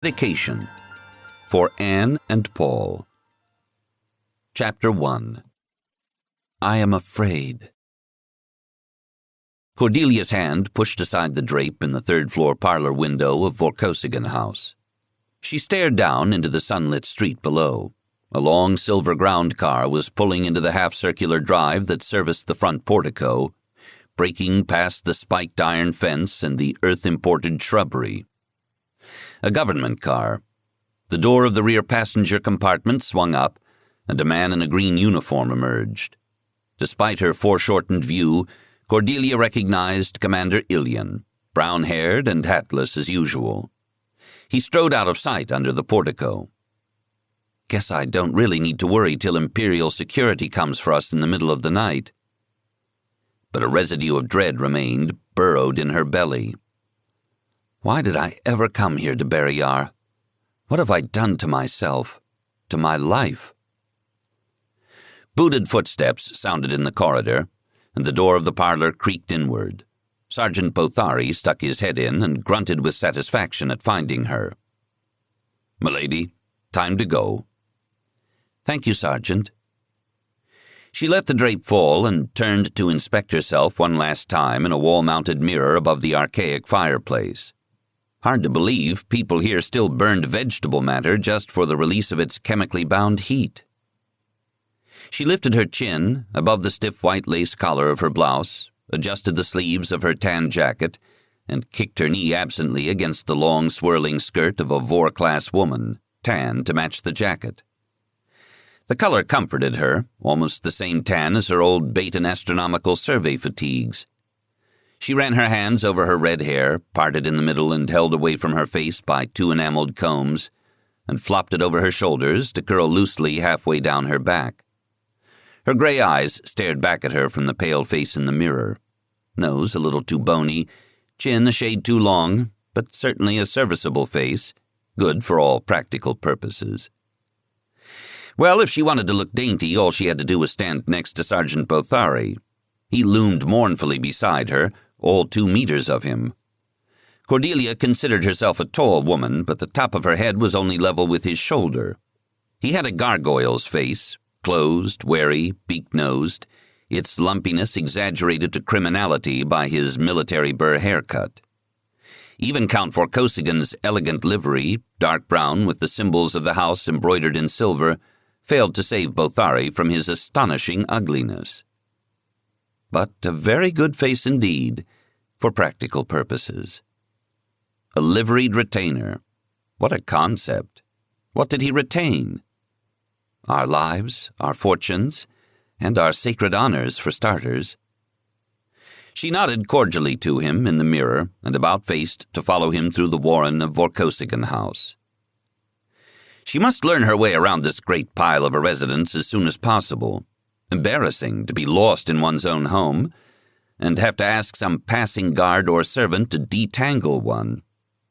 Dedication for Anne and Paul. Chapter 1. I am afraid. Cordelia's hand pushed aside the drape in the third-floor parlor window of Vorkosigan house. She stared down into the sunlit street below. A long silver ground car was pulling into the half-circular drive that serviced the front portico, breaking past the spiked iron fence and the earth-imported shrubbery. A government car. The door of the rear passenger compartment swung up, and a man in a green uniform emerged. Despite her foreshortened view, Cordelia recognized Commander Ilian, brown-haired and hatless as usual. He strode out of sight under the portico. Guess I don't really need to worry till Imperial security comes for us in the middle of the night. But a residue of dread remained, burrowed in her belly. Why did I ever come here to Barrayar? What have I done to myself, to my life? Booted footsteps sounded in the corridor, and the door of the parlor creaked inward. Sergeant Bothari stuck his head in and grunted with satisfaction at finding her. "Milady, time to go." "Thank you, Sergeant." She let the drape fall and turned to inspect herself one last time in a wall-mounted mirror above the archaic fireplace. Hard to believe people here still burned vegetable matter just for the release of its chemically bound heat. She lifted her chin above the stiff white lace collar of her blouse, adjusted the sleeves of her tan jacket, and kicked her knee absently against the long swirling skirt of a Vor-class woman, tan to match the jacket. The color comforted her, almost the same tan as her old Baton astronomical survey fatigues. She ran her hands over her red hair, parted in the middle and held away from her face by two enameled combs, and flopped it over her shoulders to curl loosely halfway down her back. Her gray eyes stared back at her from the pale face in the mirror. Nose a little too bony, chin a shade too long, but certainly a serviceable face, good for all practical purposes. Well, if she wanted to look dainty, all she had to do was stand next to Sergeant Bothari. He loomed mournfully beside her, all 2 meters of him. Cordelia considered herself a tall woman, but the top of her head was only level with his shoulder. He had a gargoyle's face, closed, wary, beak-nosed, its lumpiness exaggerated to criminality by his military burr haircut. Even Count Vorkosigan's elegant livery, dark brown with the symbols of the house embroidered in silver, failed to save Bothari from his astonishing ugliness. But a very good face indeed, for practical purposes. A liveried retainer. What a concept. What did he retain? Our lives, our fortunes, and our sacred honors for starters. She nodded cordially to him in the mirror and about-faced to follow him through the warren of Vorkosigan house. She must learn her way around this great pile of a residence as soon as possible. Embarrassing to be lost in one's own home, and have to ask some passing guard or servant to detangle one,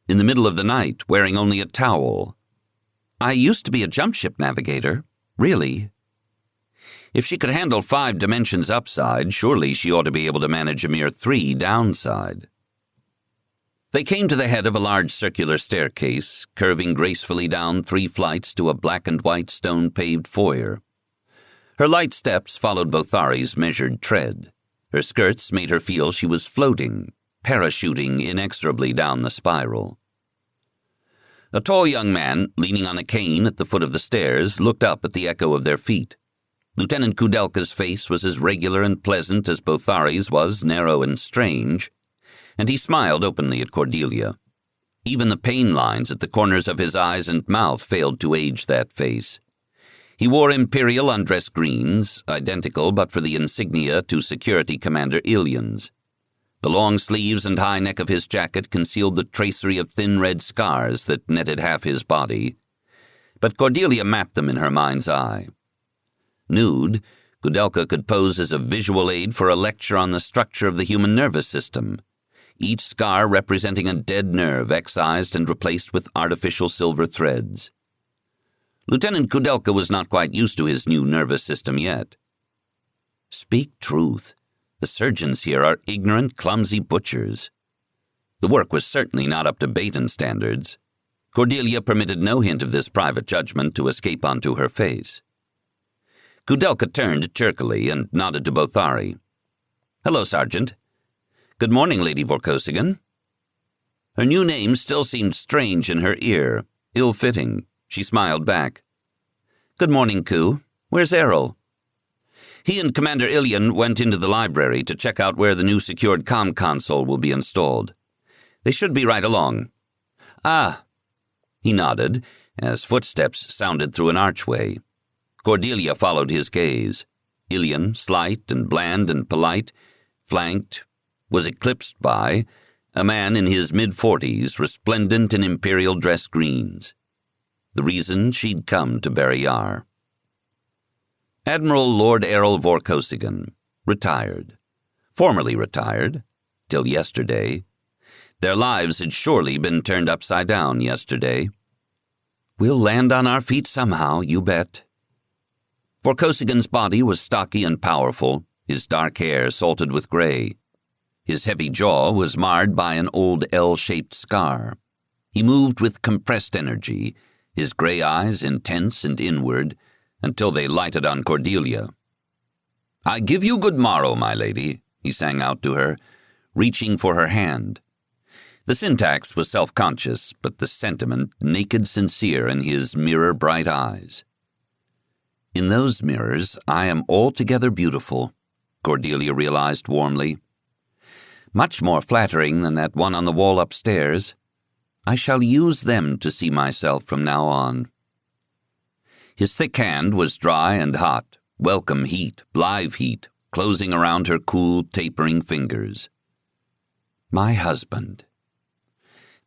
in the middle of the night, wearing only a towel. I used to be a jump ship navigator, really. If she could handle 5 dimensions upside, surely she ought to be able to manage a mere 3 downside. They came to the head of a large circular staircase, curving gracefully down 3 flights to a black and white stone-paved foyer. Her light steps followed Bothari's measured tread. Her skirts made her feel she was floating, parachuting inexorably down the spiral. A tall young man, leaning on a cane at the foot of the stairs, looked up at the echo of their feet. Lieutenant Kudelka's face was as regular and pleasant as Bothari's was narrow and strange, and he smiled openly at Cordelia. Even the pain lines at the corners of his eyes and mouth failed to age that face. He wore imperial undress greens, identical but for the insignia to Security Commander Ilian's. The long sleeves and high neck of his jacket concealed the tracery of thin red scars that netted half his body, but Cordelia mapped them in her mind's eye. Nude, Kudelka could pose as a visual aid for a lecture on the structure of the human nervous system, each scar representing a dead nerve excised and replaced with artificial silver threads. Lieutenant Kudelka was not quite used to his new nervous system yet. Speak truth. The surgeons here are ignorant, clumsy butchers. The work was certainly not up to Baton standards. Cordelia permitted no hint of this private judgment to escape onto her face. Koudelka turned jerkily and nodded to Bothari. "Hello, Sergeant." "Good morning, Lady Vorkosigan." Her new name still seemed strange in her ear, ill-fitting. She smiled back. "Good morning, Koo. Where's Errol?" "He and Commander Ilian went into the library to check out where the new secured comm console will be installed. They should be right along." "Ah." He nodded as footsteps sounded through an archway. Cordelia followed his gaze. Ilian, slight and bland and polite, flanked, was eclipsed by a man in his mid-40s, resplendent in imperial dress greens. The reason she'd come to Barrayar. Admiral Lord Errol Vorkosigan, retired. Formerly retired, till yesterday. Their lives had surely been turned upside down yesterday. "We'll land on our feet somehow, you bet." Vorkosigan's body was stocky and powerful, his dark hair salted with gray. His heavy jaw was marred by an old L-shaped scar. He moved with compressed energy, his gray eyes intense and inward, until they lighted on Cordelia. "I give you good morrow, my lady," he sang out to her, reaching for her hand. The syntax was self-conscious, but the sentiment naked sincere in his mirror-bright eyes. "In those mirrors, I am altogether beautiful," Cordelia realized warmly. "Much more flattering than that one on the wall upstairs. I shall use them to see myself from now on." His thick hand was dry and hot, welcome heat, live heat, closing around her cool, tapering fingers. "My husband."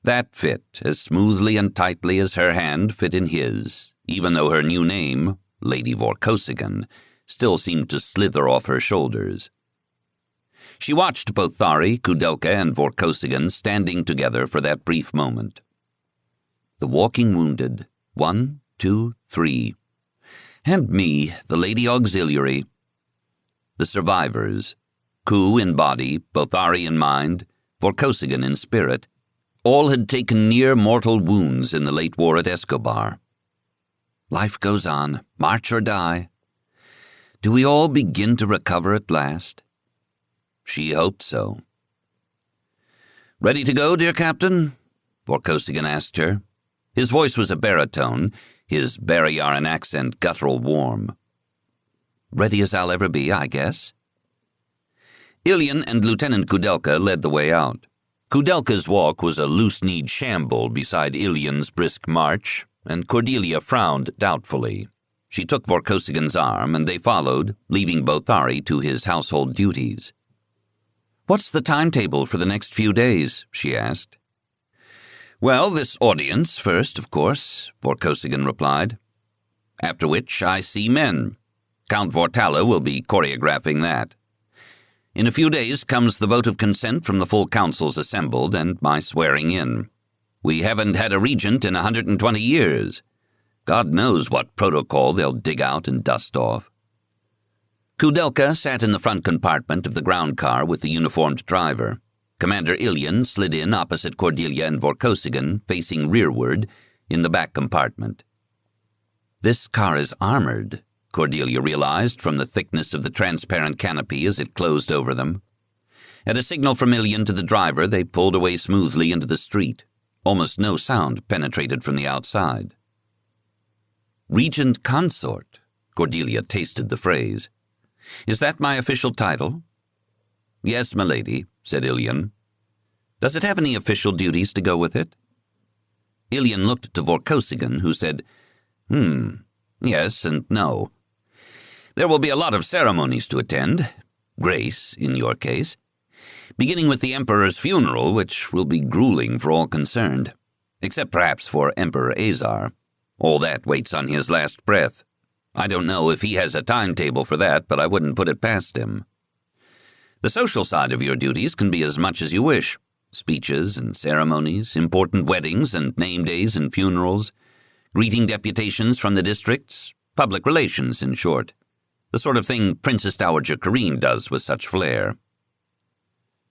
That fit as smoothly and tightly as her hand fit in his, even though her new name, Lady Vorkosigan, still seemed to slither off her shoulders. She watched Bothari, Koudelka, and Vorkosigan standing together for that brief moment. The walking wounded, 1, 2, 3. And me, the Lady Auxiliary. The survivors, Koo in body, Bothari in mind, Vorkosigan in spirit, all had taken near-mortal wounds in the late war at Escobar. Life goes on, march or die. Do we all begin to recover at last? She hoped so. "Ready to go, dear Captain?" Vorkosigan asked her. His voice was a baritone, his Barrayaran accent guttural warm. "Ready as I'll ever be, I guess." Ilian and Lieutenant Koudelka led the way out. Koudelka's walk was a loose-kneed shamble beside Ilian's brisk march, and Cordelia frowned doubtfully. She took Vorkosigan's arm, and they followed, leaving Bothari to his household duties. "What's the timetable for the next few days?" she asked. "Well, this audience first, of course," Vorkosigan replied. "After which I see men. Count Vortala will be choreographing that. In a few days comes the vote of consent from the full councils assembled and my swearing in. We haven't had a regent in 120 years. God knows what protocol they'll dig out and dust off." Koudelka sat in the front compartment of the ground car with the uniformed driver. Commander Ilian slid in opposite Cordelia and Vorkosigan, facing rearward, in the back compartment. "This car is armored," Cordelia realized from the thickness of the transparent canopy as it closed over them. At a signal from Ilian to the driver, they pulled away smoothly into the street. Almost no sound penetrated from the outside. "Regent Consort," Cordelia tasted the phrase. "Is that my official title?" "Yes, milady," said Ilian. "Does it have any official duties to go with it?" Ilian looked to Vorkosigan, who said, yes and no. "There will be a lot of ceremonies to attend. Grace, in your case. Beginning with the Emperor's funeral, which will be grueling for all concerned. Except perhaps for Emperor Azar. All that waits on his last breath. I don't know if he has a timetable for that, but I wouldn't put it past him. The social side of your duties can be as much as you wish. Speeches and ceremonies, important weddings and name days and funerals, greeting deputations from the districts, public relations, in short. The sort of thing Princess Dowager Kareen does with such flair."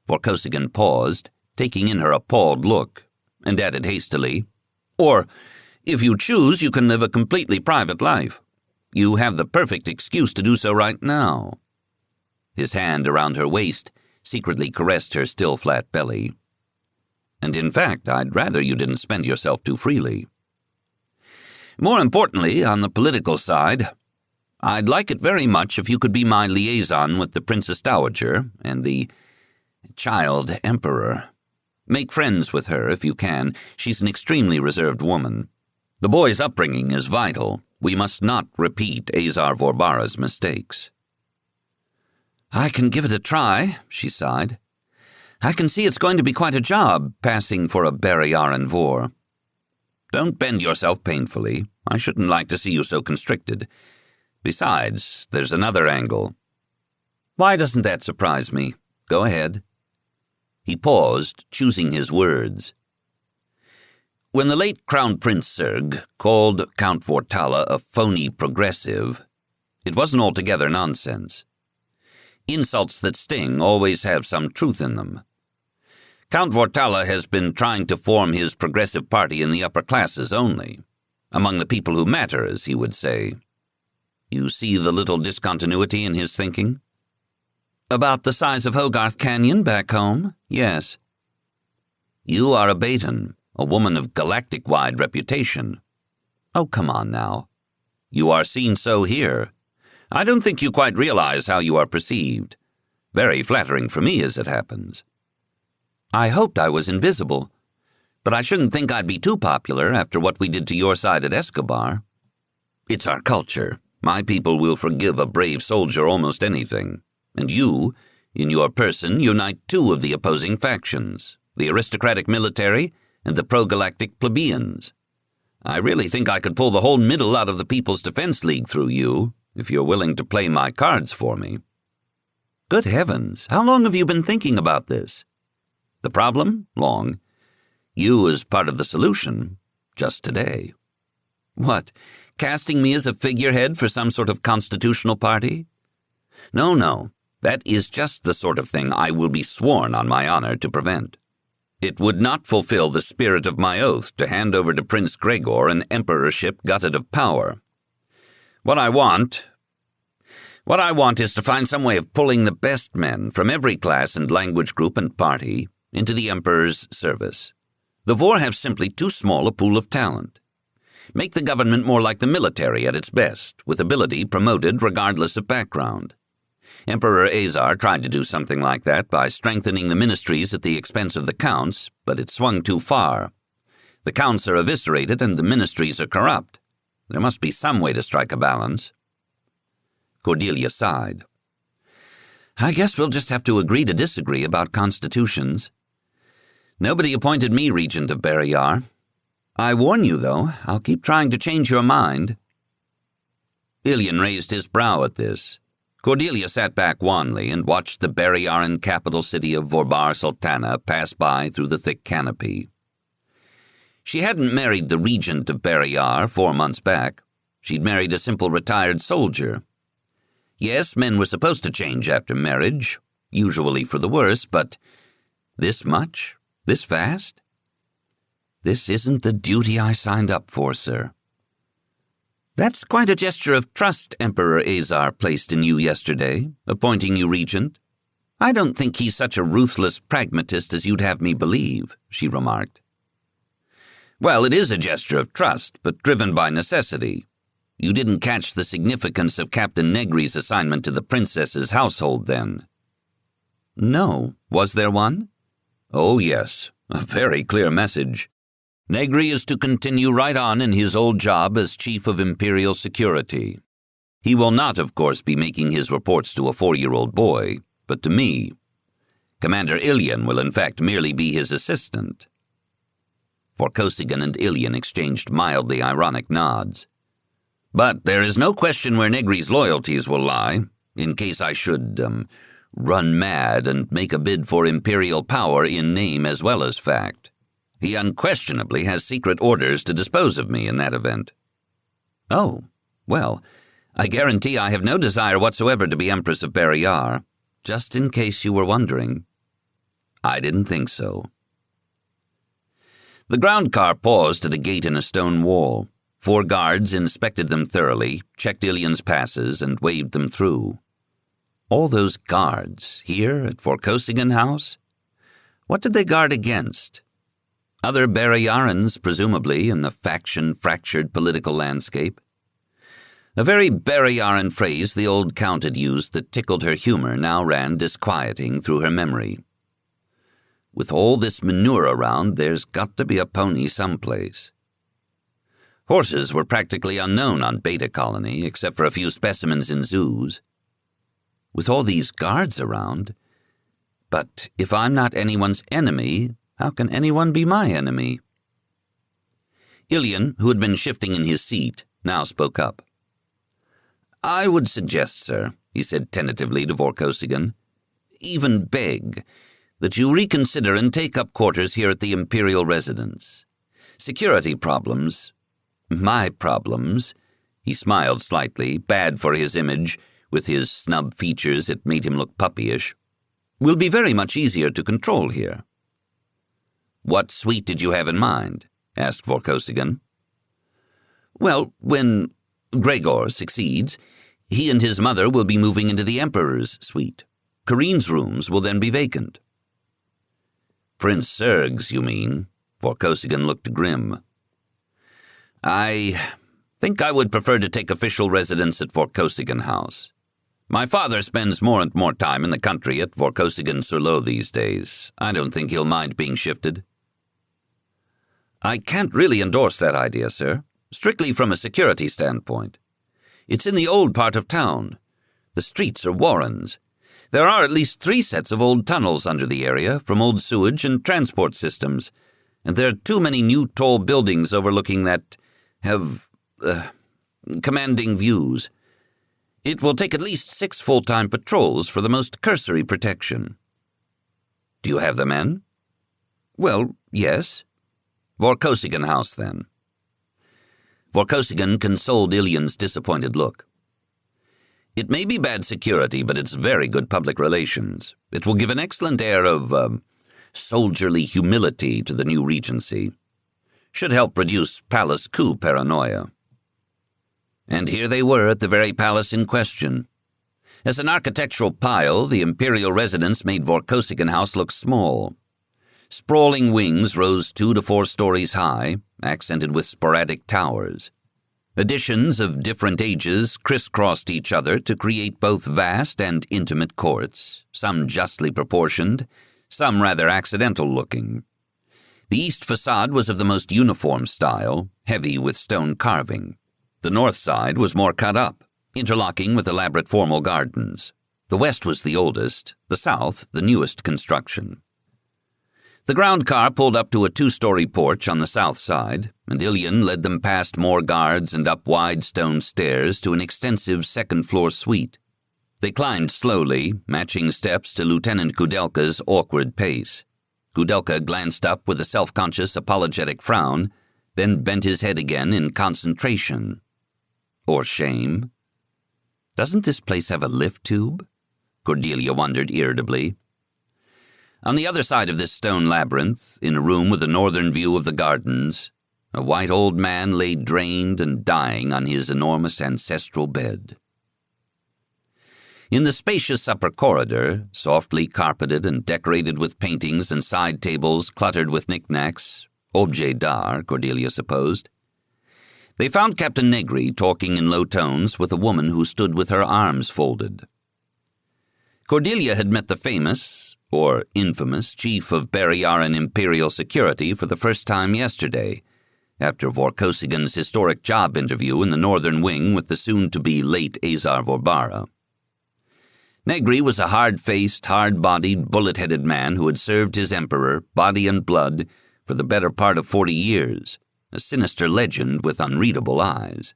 Vorkosigan paused, taking in her appalled look, and added hastily, Or, if you choose, you can live a completely private life. You have the perfect excuse to do so right now." His hand around her waist secretly caressed her still flat belly. "And in fact, I'd rather you didn't spend yourself too freely. More importantly, on the political side, I'd like it very much if you could be my liaison with the Princess Dowager and the child Emperor. Make friends with her if you can. She's an extremely reserved woman. The boy's upbringing is vital. We must not repeat Azar Vorbara's mistakes." "I can give it a try," she sighed. "I can see it's going to be quite a job, passing for a Barrayar Vor." "Don't bend yourself painfully. I shouldn't like to see you so constricted. Besides, there's another angle." "Why doesn't that surprise me? Go ahead." He paused, choosing his words. "When the late Crown Prince Serg called Count Vortala a phony progressive, it wasn't altogether nonsense. Insults that sting always have some truth in them. Count Vortala has been trying to form his progressive party in the upper classes only, among the people who matter, as he would say. You see the little discontinuity in his thinking?" "About the size of Hogarth Canyon back home? Yes." "You are a Baton, a woman of galactic-wide reputation." "Oh, come on now." "You are seen so here. I don't think you quite realize how you are perceived. Very flattering for me, as it happens." "I hoped I was invisible, but I shouldn't think I'd be too popular after what we did to your side at Escobar." "It's our culture. My people will forgive a brave soldier almost anything. And you, in your person, unite two of the opposing factions, the aristocratic military and the pro-galactic plebeians. I really think I could pull the whole middle out of the People's Defense League through you, if you're willing to play my cards for me." "Good heavens, how long have you been thinking about this?" "The problem? Long. You as part of the solution, just today." "What, casting me as a figurehead for some sort of constitutional party?" No. That is just the sort of thing I will be sworn on my honor to prevent. It would not fulfill the spirit of my oath to hand over to Prince Gregor an emperorship gutted of power. What I want is to find some way of pulling the best men from every class and language group and party into the Emperor's service. The Vor have simply too small a pool of talent. Make the government more like the military at its best, with ability promoted regardless of background. Emperor Azar tried to do something like that by strengthening the ministries at the expense of the counts, but it swung too far. The counts are eviscerated and the ministries are corrupt. There must be some way to strike a balance." Cordelia sighed. "I guess we'll just have to agree to disagree about constitutions. Nobody appointed me Regent of Barrayar. I warn you, though, I'll keep trying to change your mind." Ilian raised his brow at this. Cordelia sat back wanly and watched the Barrayaran capital city of Vorbar Sultana pass by through the thick canopy. She hadn't married the Regent of Barrayar 4 months back. She'd married a simple retired soldier. Yes, men were supposed to change after marriage, usually for the worse, but this much? This fast? "This isn't the duty I signed up for, sir." "That's quite a gesture of trust Emperor Azar placed in you yesterday, appointing you regent. I don't think he's such a ruthless pragmatist as you'd have me believe," she remarked. "Well, it is a gesture of trust, but driven by necessity. You didn't catch the significance of Captain Negri's assignment to the princess's household, then?" "No. Was there one?" "Oh, yes. A very clear message. Negri is to continue right on in his old job as Chief of Imperial Security. He will not, of course, be making his reports to a 4-year-old boy, but to me. Commander Ilian will in fact merely be his assistant." Vorkosigan and Ilian exchanged mildly ironic nods. "But there is no question where Negri's loyalties will lie, in case I should, run mad and make a bid for imperial power in name as well as fact. He unquestionably has secret orders to dispose of me in that event." "Oh, well, I guarantee I have no desire whatsoever to be Empress of Barrayar, just in case you were wondering." "I didn't think so." The ground car paused at a gate in a stone wall. 4 guards inspected them thoroughly, checked Ilian's passes, and waved them through. All those guards here at Vorkosigan House? What did they guard against? Other Barrayarans, presumably, in the faction-fractured political landscape. A very Barrayaran phrase the old count had used that tickled her humor now ran disquieting through her memory. With all this manure around, there's got to be a pony someplace. Horses were practically unknown on Beta Colony, except for a few specimens in zoos. With all these guards around, but if I'm not anyone's enemy, how can anyone be my enemy? Ilian, who had been shifting in his seat, now spoke up. I would suggest, sir, he said tentatively to Vorkosigan, even beg, that you reconsider and take up quarters here at the Imperial residence. Security problems, my problems, he smiled slightly, bad for his image, with his snub features it made him look puppyish, will be very much easier to control here. What suite did you have in mind? Asked Vorkosigan. Well, when Gregor succeeds, he and his mother will be moving into the Emperor's suite. Karin's rooms will then be vacant. Prince Serg's, you mean? Vorkosigan looked grim. I think I would prefer to take official residence at Vorkosigan House. My father spends more and more time in the country at Vorkosigan-sur-Lot these days. I don't think he'll mind being shifted. I can't really endorse that idea, sir, strictly from a security standpoint. It's in the old part of town. The streets are warrens. There are at least 3 sets of old tunnels under the area from old sewage and transport systems, and there are too many new tall buildings overlooking that have commanding views. It will take at least 6 full-time patrols for the most cursory protection. Do you have the men? Well, yes. Vorkosigan House, then. Vorkosigan consoled Ilian's disappointed look. It may be bad security, but it's very good public relations. It will give an excellent air of, soldierly humility to the new regency. Should help reduce palace coup paranoia. And here they were at the very palace in question. As an architectural pile, the imperial residence made Vorkosigan House look small. Sprawling wings rose 2 to 4 stories high, accented with sporadic towers. Additions of different ages crisscrossed each other to create both vast and intimate courts, some justly proportioned, some rather accidental-looking. The east facade was of the most uniform style, heavy with stone carving. The north side was more cut up, interlocking with elaborate formal gardens. The west was the oldest, the south the newest construction. The ground car pulled up to a 2-story porch on the south side, and Ilian led them past more guards and up wide stone stairs to an extensive second-floor suite. They climbed slowly, matching steps to Lieutenant Kudelka's awkward pace. Kudelka glanced up with a self-conscious, apologetic frown, then bent his head again in concentration. Or shame. Doesn't this place have a lift tube? Cordelia wondered irritably. On the other side of this stone labyrinth, in a room with a northern view of the gardens, a white old man lay drained and dying on his enormous ancestral bed. In the spacious upper corridor, softly carpeted and decorated with paintings and side tables cluttered with knickknacks, objets d'art, Cordelia supposed, they found Captain Negri talking in low tones with a woman who stood with her arms folded. Cordelia had met the famous, or infamous, chief of Barrayaran Imperial Security for the first time yesterday, after Vorkosigan's historic job interview in the northern wing with the soon-to-be late Azar Vorbara. Negri was a hard-faced, hard-bodied, bullet-headed man who had served his emperor, body and blood, for the better part of 40 years, a sinister legend with unreadable eyes.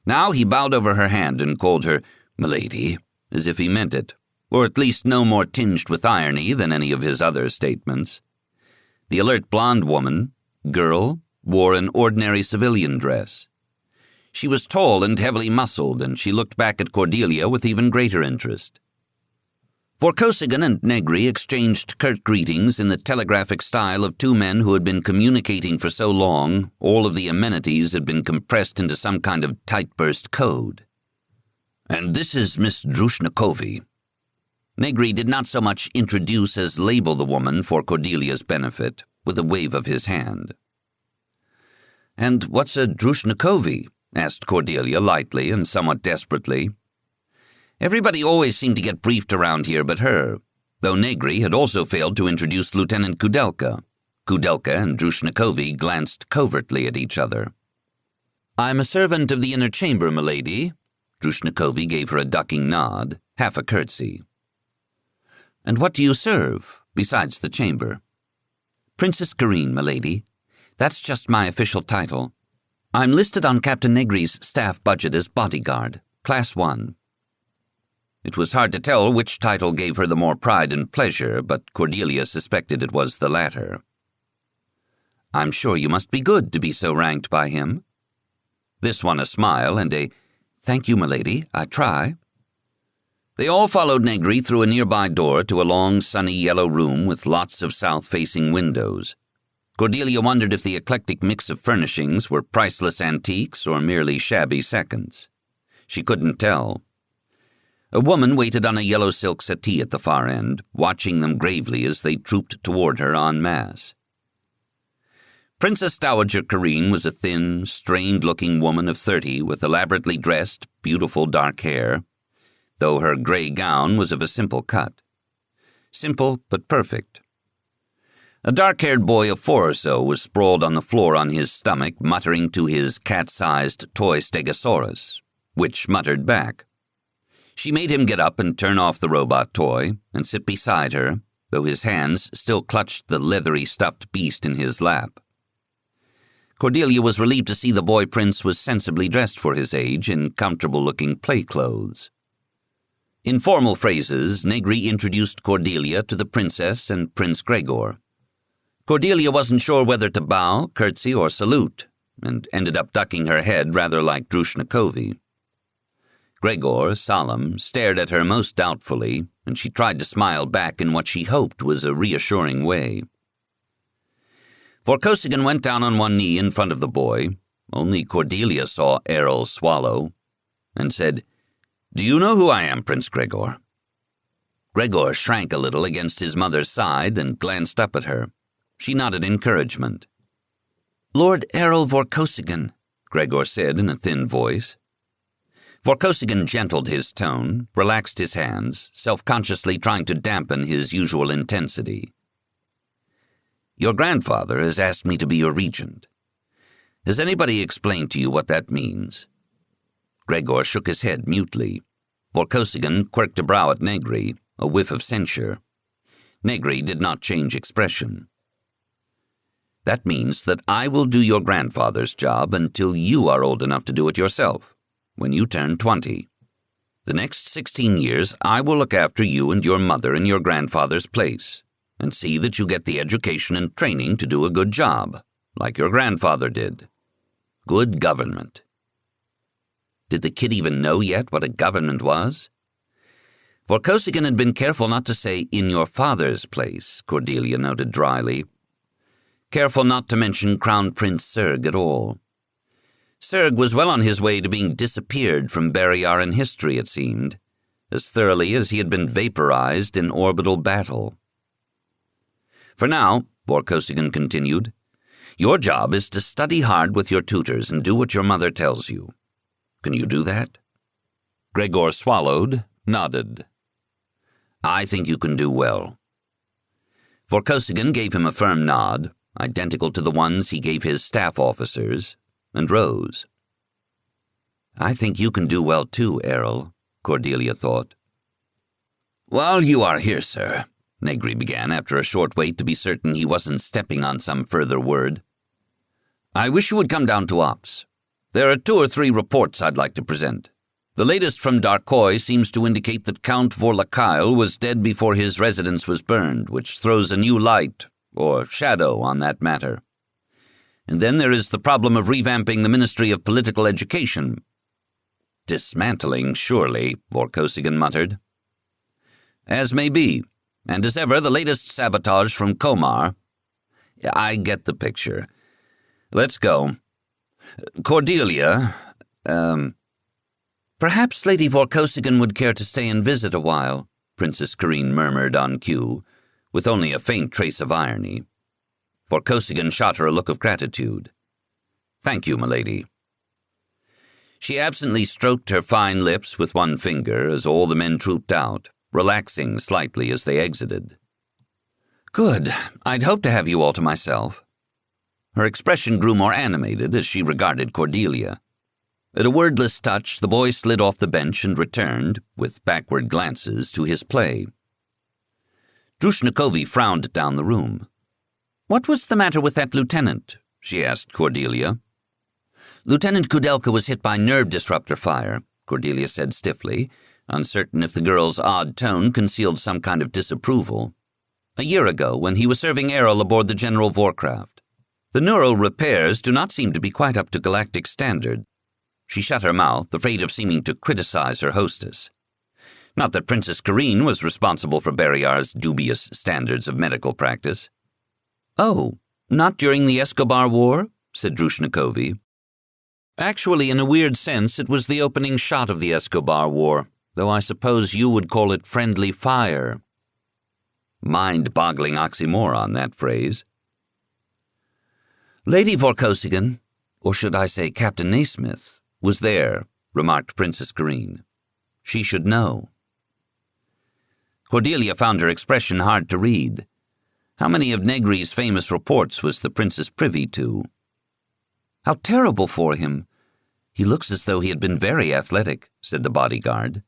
Now he bowed over her hand and called her "Milady," as if he meant it, or at least no more tinged with irony than any of his other statements. The alert blonde woman, girl, wore an ordinary civilian dress. She was tall and heavily muscled, and she looked back at Cordelia with even greater interest. Vorkosigan and Negri exchanged curt greetings in the telegraphic style of two men who had been communicating for so long, all of the amenities had been compressed into some kind of tight-burst code. "And this is Miss Drushnikovi." Negri did not so much introduce as label the woman for Cordelia's benefit, with a wave of his hand. "And what's a Drushnikovi?" asked Cordelia lightly and somewhat desperately. Everybody always seemed to get briefed around here but her, though Negri had also failed to introduce Lieutenant Kudelka. Kudelka and Drushnikovi glanced covertly at each other. "I'm a servant of the inner chamber, milady." Drushnikovi gave her a ducking nod, half a curtsy. "And what do you serve, besides the chamber?" "Princess Karine, milady. That's just my official title. I'm listed on Captain Negri's staff budget as bodyguard, Class 1. It was hard to tell which title gave her the more pride and pleasure, but Cordelia suspected it was the latter. "I'm sure you must be good to be so ranked by him." This won a smile and a, "Thank you, milady, I try." They all followed Negri through a nearby door to a long, sunny yellow room with lots of south-facing windows. Cordelia wondered if the eclectic mix of furnishings were priceless antiques or merely shabby seconds. She couldn't tell. A woman waited on a yellow silk settee at the far end, watching them gravely as they trooped toward her en masse. Princess Dowager Karine was a thin, strained-looking woman of 30 with elaborately dressed, beautiful dark hair, though her gray gown was of a simple cut. Simple but perfect. A dark-haired boy of 4 or so was sprawled on the floor on his stomach, muttering to his cat-sized toy stegosaurus, which muttered back. She made him get up and turn off the robot toy and sit beside her, though his hands still clutched the leathery stuffed beast in his lap. Cordelia was relieved to see the boy prince was sensibly dressed for his age in comfortable-looking play clothes. In formal phrases, Negri introduced Cordelia to the princess and Prince Gregor. Cordelia wasn't sure whether to bow, curtsy, or salute, and ended up ducking her head rather like Drushnikovi. Gregor, solemn, stared at her most doubtfully, and she tried to smile back in what she hoped was a reassuring way. Vorkosigan went down on one knee in front of the boy. Only Cordelia saw Errol swallow, and said, "Do you know who I am, Prince Gregor?" Gregor shrank a little against his mother's side and glanced up at her. She nodded encouragement. "Lord Errol Vorkosigan," Gregor said in a thin voice. Vorkosigan gentled his tone, relaxed his hands, self-consciously trying to dampen his usual intensity. "Your grandfather has asked me to be your regent. Has anybody explained to you what that means?" Gregor shook his head mutely. Vorkosigan quirked a brow at Negri, a whiff of censure. Negri did not change expression. "That means that I will do your grandfather's job until you are old enough to do it yourself, when you turn 20. The next 16 years I will look after you and your mother in your grandfather's place, and see that you get the education and training to do a good job, like your grandfather did. Good government." Did the kid even know yet what a government was? Vorkosigan had been careful not to say, "in your father's place," Cordelia noted dryly. Careful not to mention Crown Prince Serg at all. Serg was well on his way to being disappeared from Barrayar in history, it seemed, as thoroughly as he had been vaporized in orbital battle. "For now," Vorkosigan continued, "your job is to study hard with your tutors and do what your mother tells you. Can you do that?" Gregor swallowed, nodded. "I think you can do well." Vorkosigan gave him a firm nod, identical to the ones he gave his staff officers, and rose. "I think you can do well too, Errol," Cordelia thought. "While you are here, sir," Negri began after a short wait to be certain he wasn't stepping on some further word, "I wish you would come down to Ops. There are 2 or 3 reports I'd like to present. The latest from Darkoi seems to indicate that Count Vorkosigan was dead before his residence was burned, which throws a new light, or shadow, on that matter. And then there is the problem of revamping the Ministry of Political Education." "Dismantling, surely," Vorkosigan muttered. As may be, and as ever, the latest sabotage from Komar. I get the picture. Let's go. Cordelia, Perhaps Lady Vorkosigan would care to stay and visit a while, Princess Corrine murmured on cue, with only a faint trace of irony. Vorkosigan shot her a look of gratitude. Thank you, milady. She absently stroked her fine lips with one finger as all the men trooped out, relaxing slightly as they exited. Good. I'd hoped to have you all to myself. Her expression grew more animated as she regarded Cordelia. At a wordless touch, the boy slid off the bench and returned, with backward glances, to his play. Drushnikovi frowned down the room. What was the matter with that lieutenant? She asked Cordelia. Lieutenant Kudelka was hit by nerve disruptor fire, Cordelia said stiffly, uncertain if the girl's odd tone concealed some kind of disapproval. A year ago, when he was serving Errol aboard the General Vorkraft. The neural repairs do not seem to be quite up to galactic standard. She shut her mouth, afraid of seeming to criticize her hostess. Not that Princess Corrine was responsible for Barrayar's dubious standards of medical practice. Oh, not during the Escobar War? Said Drushnikovi. Actually, in a weird sense, it was the opening shot of the Escobar War, though I suppose you would call it friendly fire. Mind-boggling oxymoron, that phrase. Lady Vorkosigan, or should I say Captain Naismith, was there, remarked Princess Corrine. She should know. Cordelia found her expression hard to read. How many of Negri's famous reports was the princess privy to? How terrible for him! He looks as though he had been very athletic, said the bodyguard.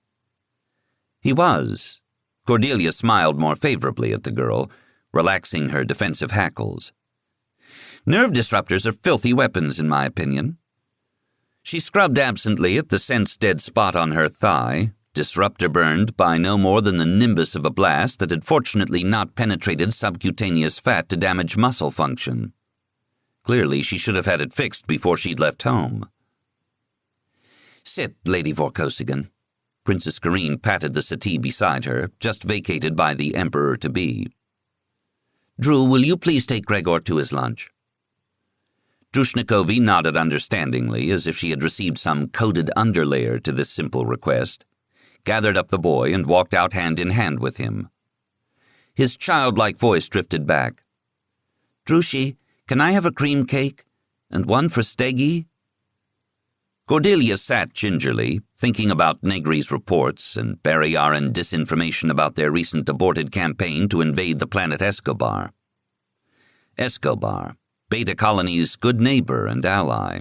He was. Cordelia smiled more favorably at the girl, relaxing her defensive hackles. Nerve disruptors are filthy weapons, in my opinion. She scrubbed absently at the sense-dead spot on her thigh, disruptor burned by no more than the nimbus of a blast that had fortunately not penetrated subcutaneous fat to damage muscle function. Clearly, she should have had it fixed before she'd left home. Sit, Lady Vorkosigan. Princess Corrine patted the settee beside her, just vacated by the Emperor-to-be. Drew, will you please take Gregor to his lunch? Drushnikovi nodded understandingly, as if she had received some coded underlayer to this simple request, gathered up the boy and walked out hand in hand with him. His childlike voice drifted back. Drushi, can I have a cream cake? And one for Stegi? Cordelia sat gingerly, thinking about Negri's reports and Barrayaran disinformation about their recent aborted campaign to invade the planet Escobar. Escobar, Beta Colony's good neighbor and ally.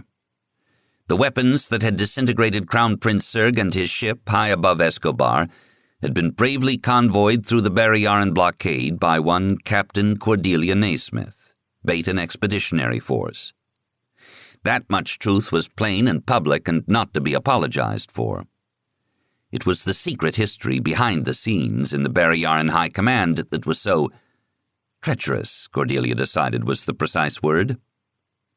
The weapons that had disintegrated Crown Prince Serg and his ship high above Escobar had been bravely convoyed through the Barrayaran blockade by one Captain Cordelia Naismith, Beta Expeditionary Force. That much truth was plain and public and not to be apologized for. It was the secret history behind the scenes in the Barrayaran High Command that was so treacherous, Cordelia decided was the precise word.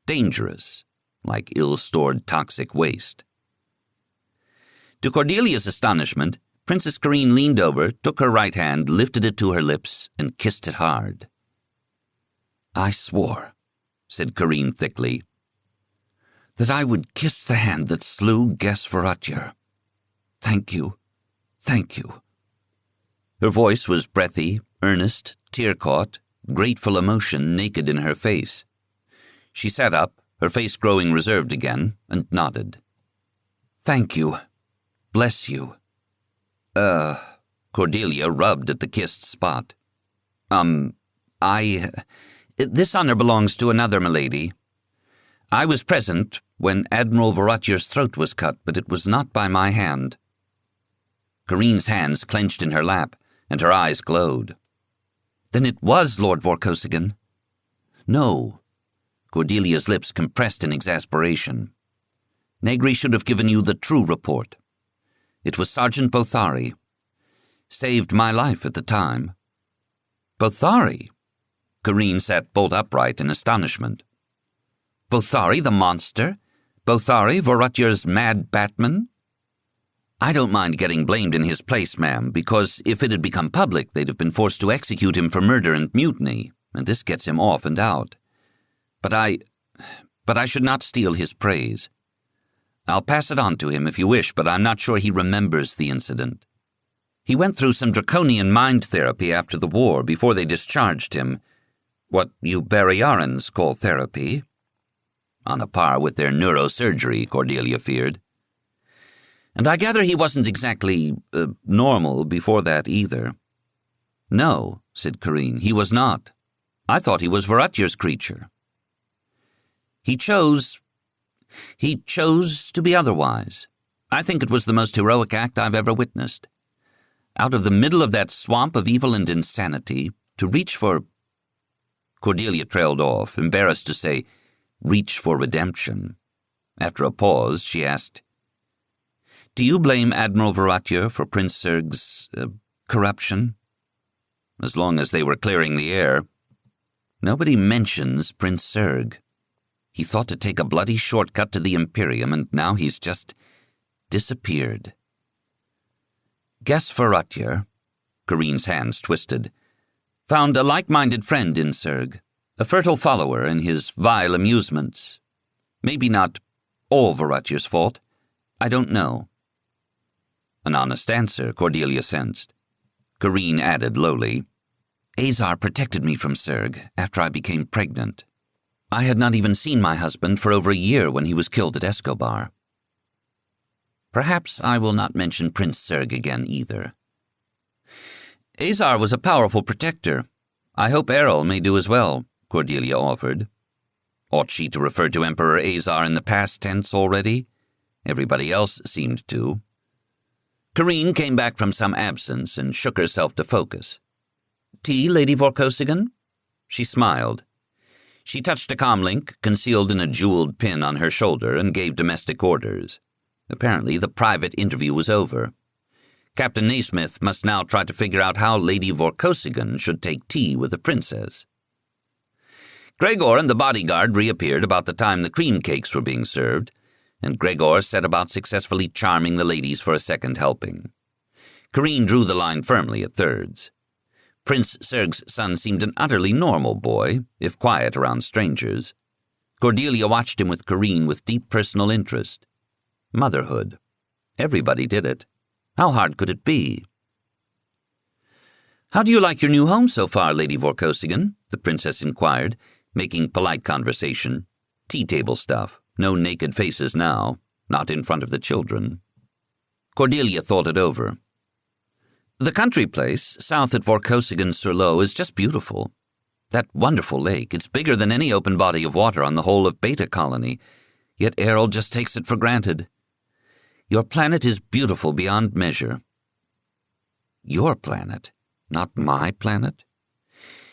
Dangerous, like ill-stored toxic waste. To Cordelia's astonishment, Princess Corrine leaned over, took her right hand, lifted it to her lips, and kissed it hard. I swore, said Corrine thickly, that I would kiss the hand that slew Ges Vorkosigan. Thank you, thank you. Her voice was breathy, earnest, tear-caught, grateful emotion naked in her face. She sat up, her face growing reserved again, and nodded. Thank you. Bless you. Cordelia rubbed at the kissed spot. This honor belongs to another milady. I was present when Admiral Voratyer's throat was cut, but it was not by my hand. Corine's hands clenched in her lap, and her eyes glowed. Then it was Lord Vorkosigan? No. Cordelia's lips compressed in exasperation. Negri should have given you the true report. It was Sergeant Bothari. Saved my life at the time. Bothari? Corrine sat bolt upright in astonishment. Bothari the monster? Bothari, Voratyer's mad Batman? I don't mind getting blamed in his place, ma'am, because if it had become public, they'd have been forced to execute him for murder and mutiny, and this gets him off and out. But I should not steal his praise. I'll pass it on to him if you wish, but I'm not sure he remembers the incident. He went through some draconian mind therapy after the war before they discharged him. What you Barrayarans call therapy. On a par with their neurosurgery, Cordelia feared. And I gather he wasn't exactly normal before that either. No, said Corinne, he was not. I thought he was Voratyer's creature. He chose to be otherwise. I think it was the most heroic act I've ever witnessed. Out of the middle of that swamp of evil and insanity, to reach for... Cordelia trailed off, embarrassed to say, reach for redemption. After a pause, she asked, Do you blame Admiral Voratyer for Prince Serg's corruption? As long as they were clearing the air. Nobody mentions Prince Serg. He thought to take a bloody shortcut to the Imperium, and now he's just disappeared. Guess Voratyer, Corinne's hands twisted, found a like-minded friend in Serg, a fertile follower in his vile amusements. Maybe not all Voratyer's fault. I don't know. An honest answer, Cordelia sensed. Corinne added lowly, Azar protected me from Serg after I became pregnant. I had not even seen my husband for over a year when he was killed at Escobar. Perhaps I will not mention Prince Serg again either. Azar was a powerful protector. I hope Errol may do as well, Cordelia offered. Ought she to refer to Emperor Azar in the past tense already? Everybody else seemed to. Corinne came back from some absence and shook herself to focus. Tea, Lady Vorkosigan? She smiled. She touched a comlink concealed in a jeweled pin on her shoulder and gave domestic orders. Apparently, the private interview was over. Captain Naismith must now try to figure out how Lady Vorkosigan should take tea with the princess. Gregor and the bodyguard reappeared about the time the cream cakes were being served, and Gregor set about successfully charming the ladies for a second helping. Corinne drew the line firmly at thirds. Prince Serg's son seemed an utterly normal boy, if quiet around strangers. Cordelia watched him with Corinne with deep personal interest. Motherhood. Everybody did it. How hard could it be? How do you like your new home so far, Lady Vorkosigan? The princess inquired, making polite conversation. Tea-table stuff. No naked faces now. Not in front of the children. Cordelia thought it over. The country place, south at Vorkosigan-sur-Lot, is just beautiful. That wonderful lake, it's bigger than any open body of water on the whole of Beta Colony, yet Errol just takes it for granted. Your planet is beautiful beyond measure. Your planet, not my planet?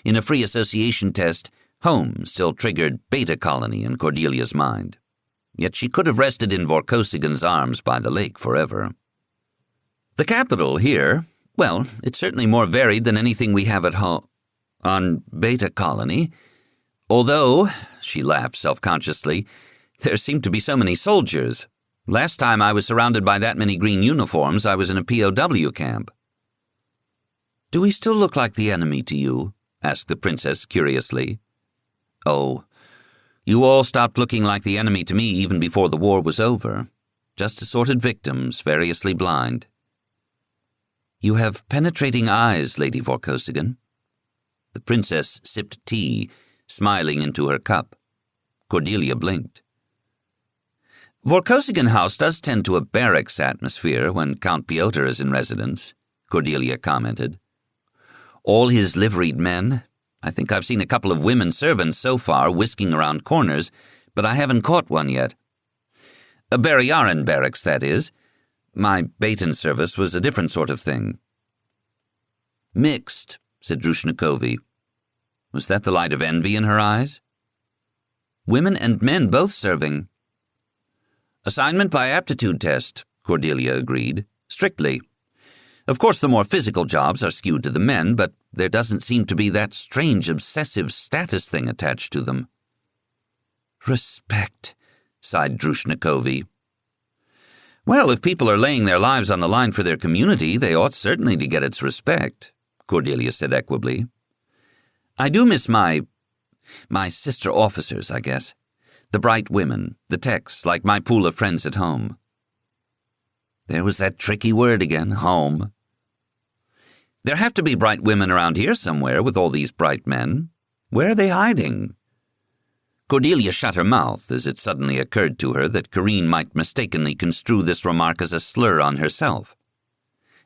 In a free association test, home still triggered Beta Colony in Cordelia's mind. Yet she could have rested in Vorkosigan's arms by the lake forever. The capital here, well, it's certainly more varied than anything we have at home on Beta Colony, although, she laughed self-consciously, there seem to be so many soldiers. Last time I was surrounded by that many green uniforms, I was in a POW camp. Do we still look like the enemy to you? Asked the princess curiously. Oh, you all stopped looking like the enemy to me even before the war was over. Just assorted victims, variously blind. You have penetrating eyes, Lady Vorkosigan. The princess sipped tea, smiling into her cup. Cordelia blinked. Vorkosigan House does tend to a barracks atmosphere when Count Piotr is in residence, Cordelia commented. All his liveried men. I think I've seen a couple of women servants so far whisking around corners, but I haven't caught one yet. A Barrayaran barracks, that is. My Baton service was a different sort of thing. Mixed, said Drushnikovi. Was that the light of envy in her eyes? Women and men both serving. Assignment by aptitude test, Cordelia agreed. Strictly. Of course, the more physical jobs are skewed to the men, but there doesn't seem to be that strange obsessive status thing attached to them. Respect, sighed Drushnikovi. Well, if people are laying their lives on the line for their community, they ought certainly to get its respect, Cordelia said equably. I do miss my sister officers, I guess. The bright women, the techs, like my pool of friends at home. There was that tricky word again, home. There have to be bright women around here somewhere with all these bright men. Where are they hiding? Cordelia shut her mouth as it suddenly occurred to her that Corinne might mistakenly construe this remark as a slur on herself.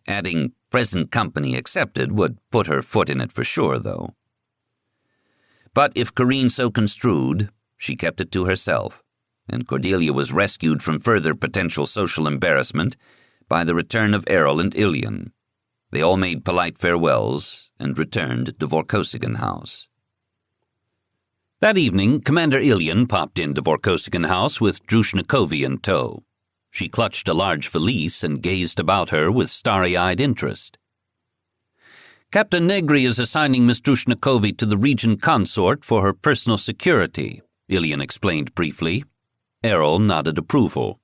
Adding present company accepted would put her foot in it for sure, though. But if Corinne so construed, she kept it to herself, and Cordelia was rescued from further potential social embarrassment by the return of Errol and Ilian. They all made polite farewells and returned to Vorkosigan House. That evening, Commander Ilian popped into Vorkosigan House with Drushnikovi in tow. She clutched a large valise and gazed about her with starry-eyed interest. Captain Negri is assigning Miss Drushnikovi to the Regent consort for her personal security, Ilian explained briefly. Errol nodded approval.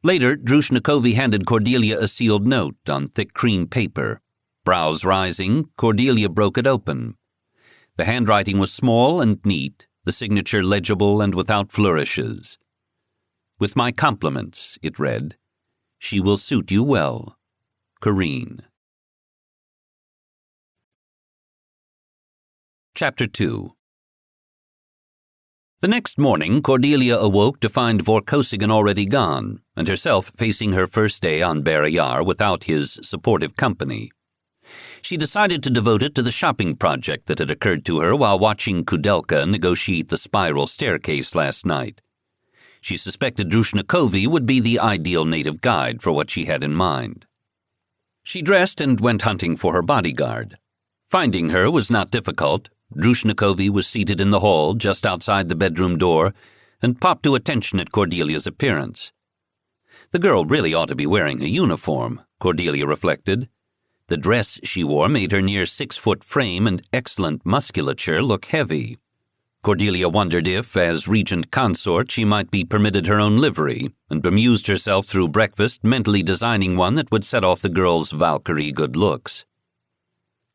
Later, Drushnikovi handed Cordelia a sealed note on thick cream paper. Brows rising, Cordelia broke it open. The handwriting was small and neat, the signature legible and without flourishes. With my compliments, it read. She will suit you well. Corinne. Chapter 2. The next morning, Cordelia awoke to find Vorkosigan already gone, and herself facing her first day on Barrayar without his supportive company. She decided to devote it to the shopping project that had occurred to her while watching Kudelka negotiate the spiral staircase last night. She suspected Drushnikovi would be the ideal native guide for what she had in mind. She dressed and went hunting for her bodyguard. Finding her was not difficult. Drushnikovi was seated in the hall just outside the bedroom door and popped to attention at Cordelia's appearance. The girl really ought to be wearing a uniform, Cordelia reflected. The dress she wore made her near 6-foot frame and excellent musculature look heavy. Cordelia wondered if, as Regent consort, she might be permitted her own livery, and bemused herself through breakfast mentally designing one that would set off the girl's Valkyrie good looks.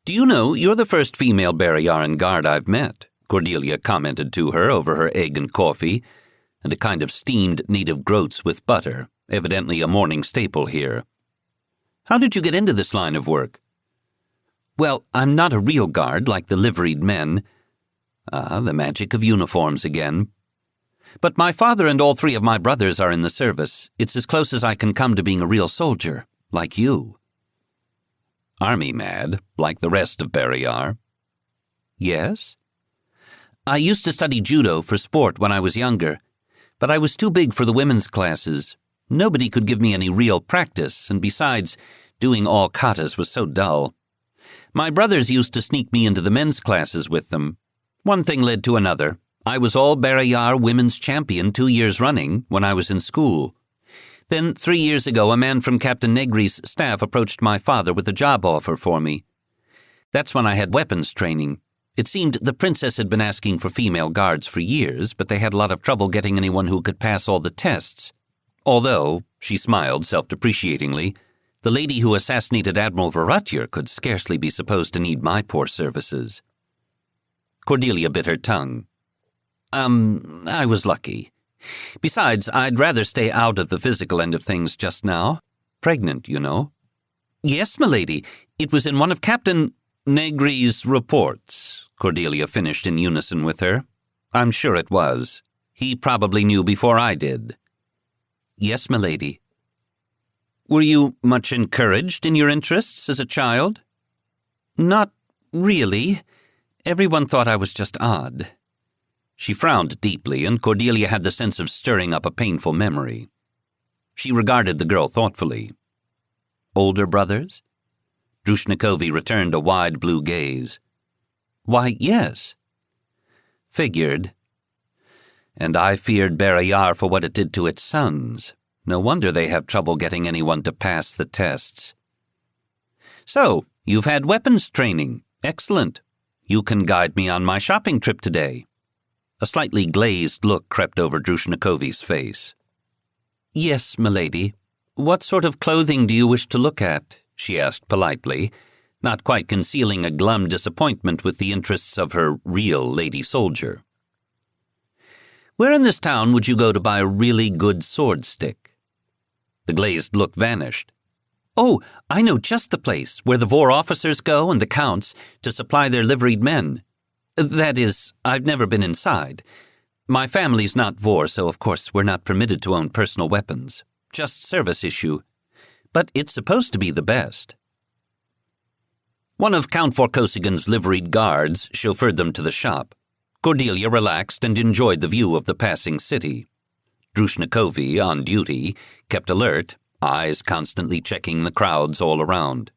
"Do you know, you're the first female Barrayaran guard I've met," Cordelia commented to her over her egg and coffee, and a kind of steamed native groats with butter, evidently a morning staple here. "How did you get into this line of work?" "Well, I'm not a real guard like the liveried men." Ah, the magic of uniforms again. "But my father and all 3 of my brothers are in the service. It's as close as I can come to being a real soldier, like you." "Army mad, like the rest of Barrayar." "Yes?" "I used to study judo for sport when I was younger, but I was too big for the women's classes. Nobody could give me any real practice, and besides, doing all katas was so dull. My brothers used to sneak me into the men's classes with them. One thing led to another. I was all Barrayar women's champion 2 years running when I was in school. Then 3 years ago, a man from Captain Negri's staff approached my father with a job offer for me. That's when I had weapons training. It seemed the princess had been asking for female guards for years, but they had a lot of trouble getting anyone who could pass all the tests. Although, she smiled self-depreciatingly, the lady who assassinated Admiral Barrayar could scarcely be supposed to need my poor services." Cordelia bit her tongue. I was lucky. Besides, I'd rather stay out of the physical end of things just now. Pregnant, you know." "Yes, m'lady. It was in one of Captain Negri's reports," Cordelia finished in unison with her. "I'm sure it was. He probably knew before I did." "Yes, m'lady." "Were you much encouraged in your interests as a child?" "Not really. Everyone thought I was just odd." She frowned deeply, and Cordelia had the sense of stirring up a painful memory. She regarded the girl thoughtfully. "Older brothers?" Drushnikovi returned a wide blue gaze. "Why, yes." "Figured. And I feared Barrayar for what it did to its sons. No wonder they have trouble getting anyone to pass the tests." "So, you've had weapons training. Excellent. You can guide me on my shopping trip today." A slightly glazed look crept over Drushnikovi's face. "Yes, m'lady. "What sort of clothing do you wish to look at?" she asked politely, not quite concealing a glum disappointment with the interests of her real lady soldier. "Where in this town would you go to buy a really good sword stick?" The glazed look vanished. "Oh, I know just the place where the Vor officers go and the counts to supply their liveried men. That is, I've never been inside. My family's not Vor, so of course we're not permitted to own personal weapons. Just service issue. But it's supposed to be the best." One of Count Vorkosigan's liveried guards chauffeured them to the shop. Cordelia relaxed and enjoyed the view of the passing city. Drushnikovi, on duty, kept alert, eyes constantly checking the crowds all around.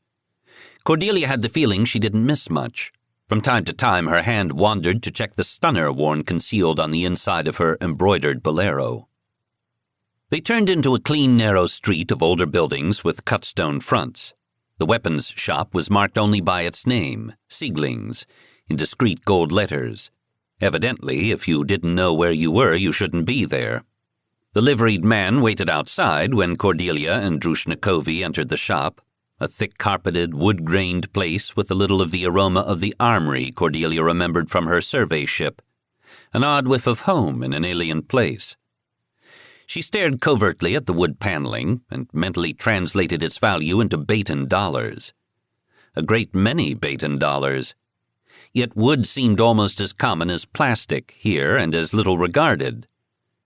Cordelia had the feeling she didn't miss much. From time to time her hand wandered to check the stunner worn concealed on the inside of her embroidered bolero. They turned into a clean, narrow street of older buildings with cut-stone fronts. The weapons shop was marked only by its name, Sieglings, in discreet gold letters. Evidently, if you didn't know where you were, you shouldn't be there. The liveried man waited outside when Cordelia and Drushnikovi entered the shop, a thick-carpeted, wood-grained place with a little of the aroma of the armory Cordelia remembered from her survey ship, an odd whiff of home in an alien place. She stared covertly at the wood paneling and mentally translated its value into Baton dollars. A great many Baton dollars. Yet wood seemed almost as common as plastic here and as little regarded.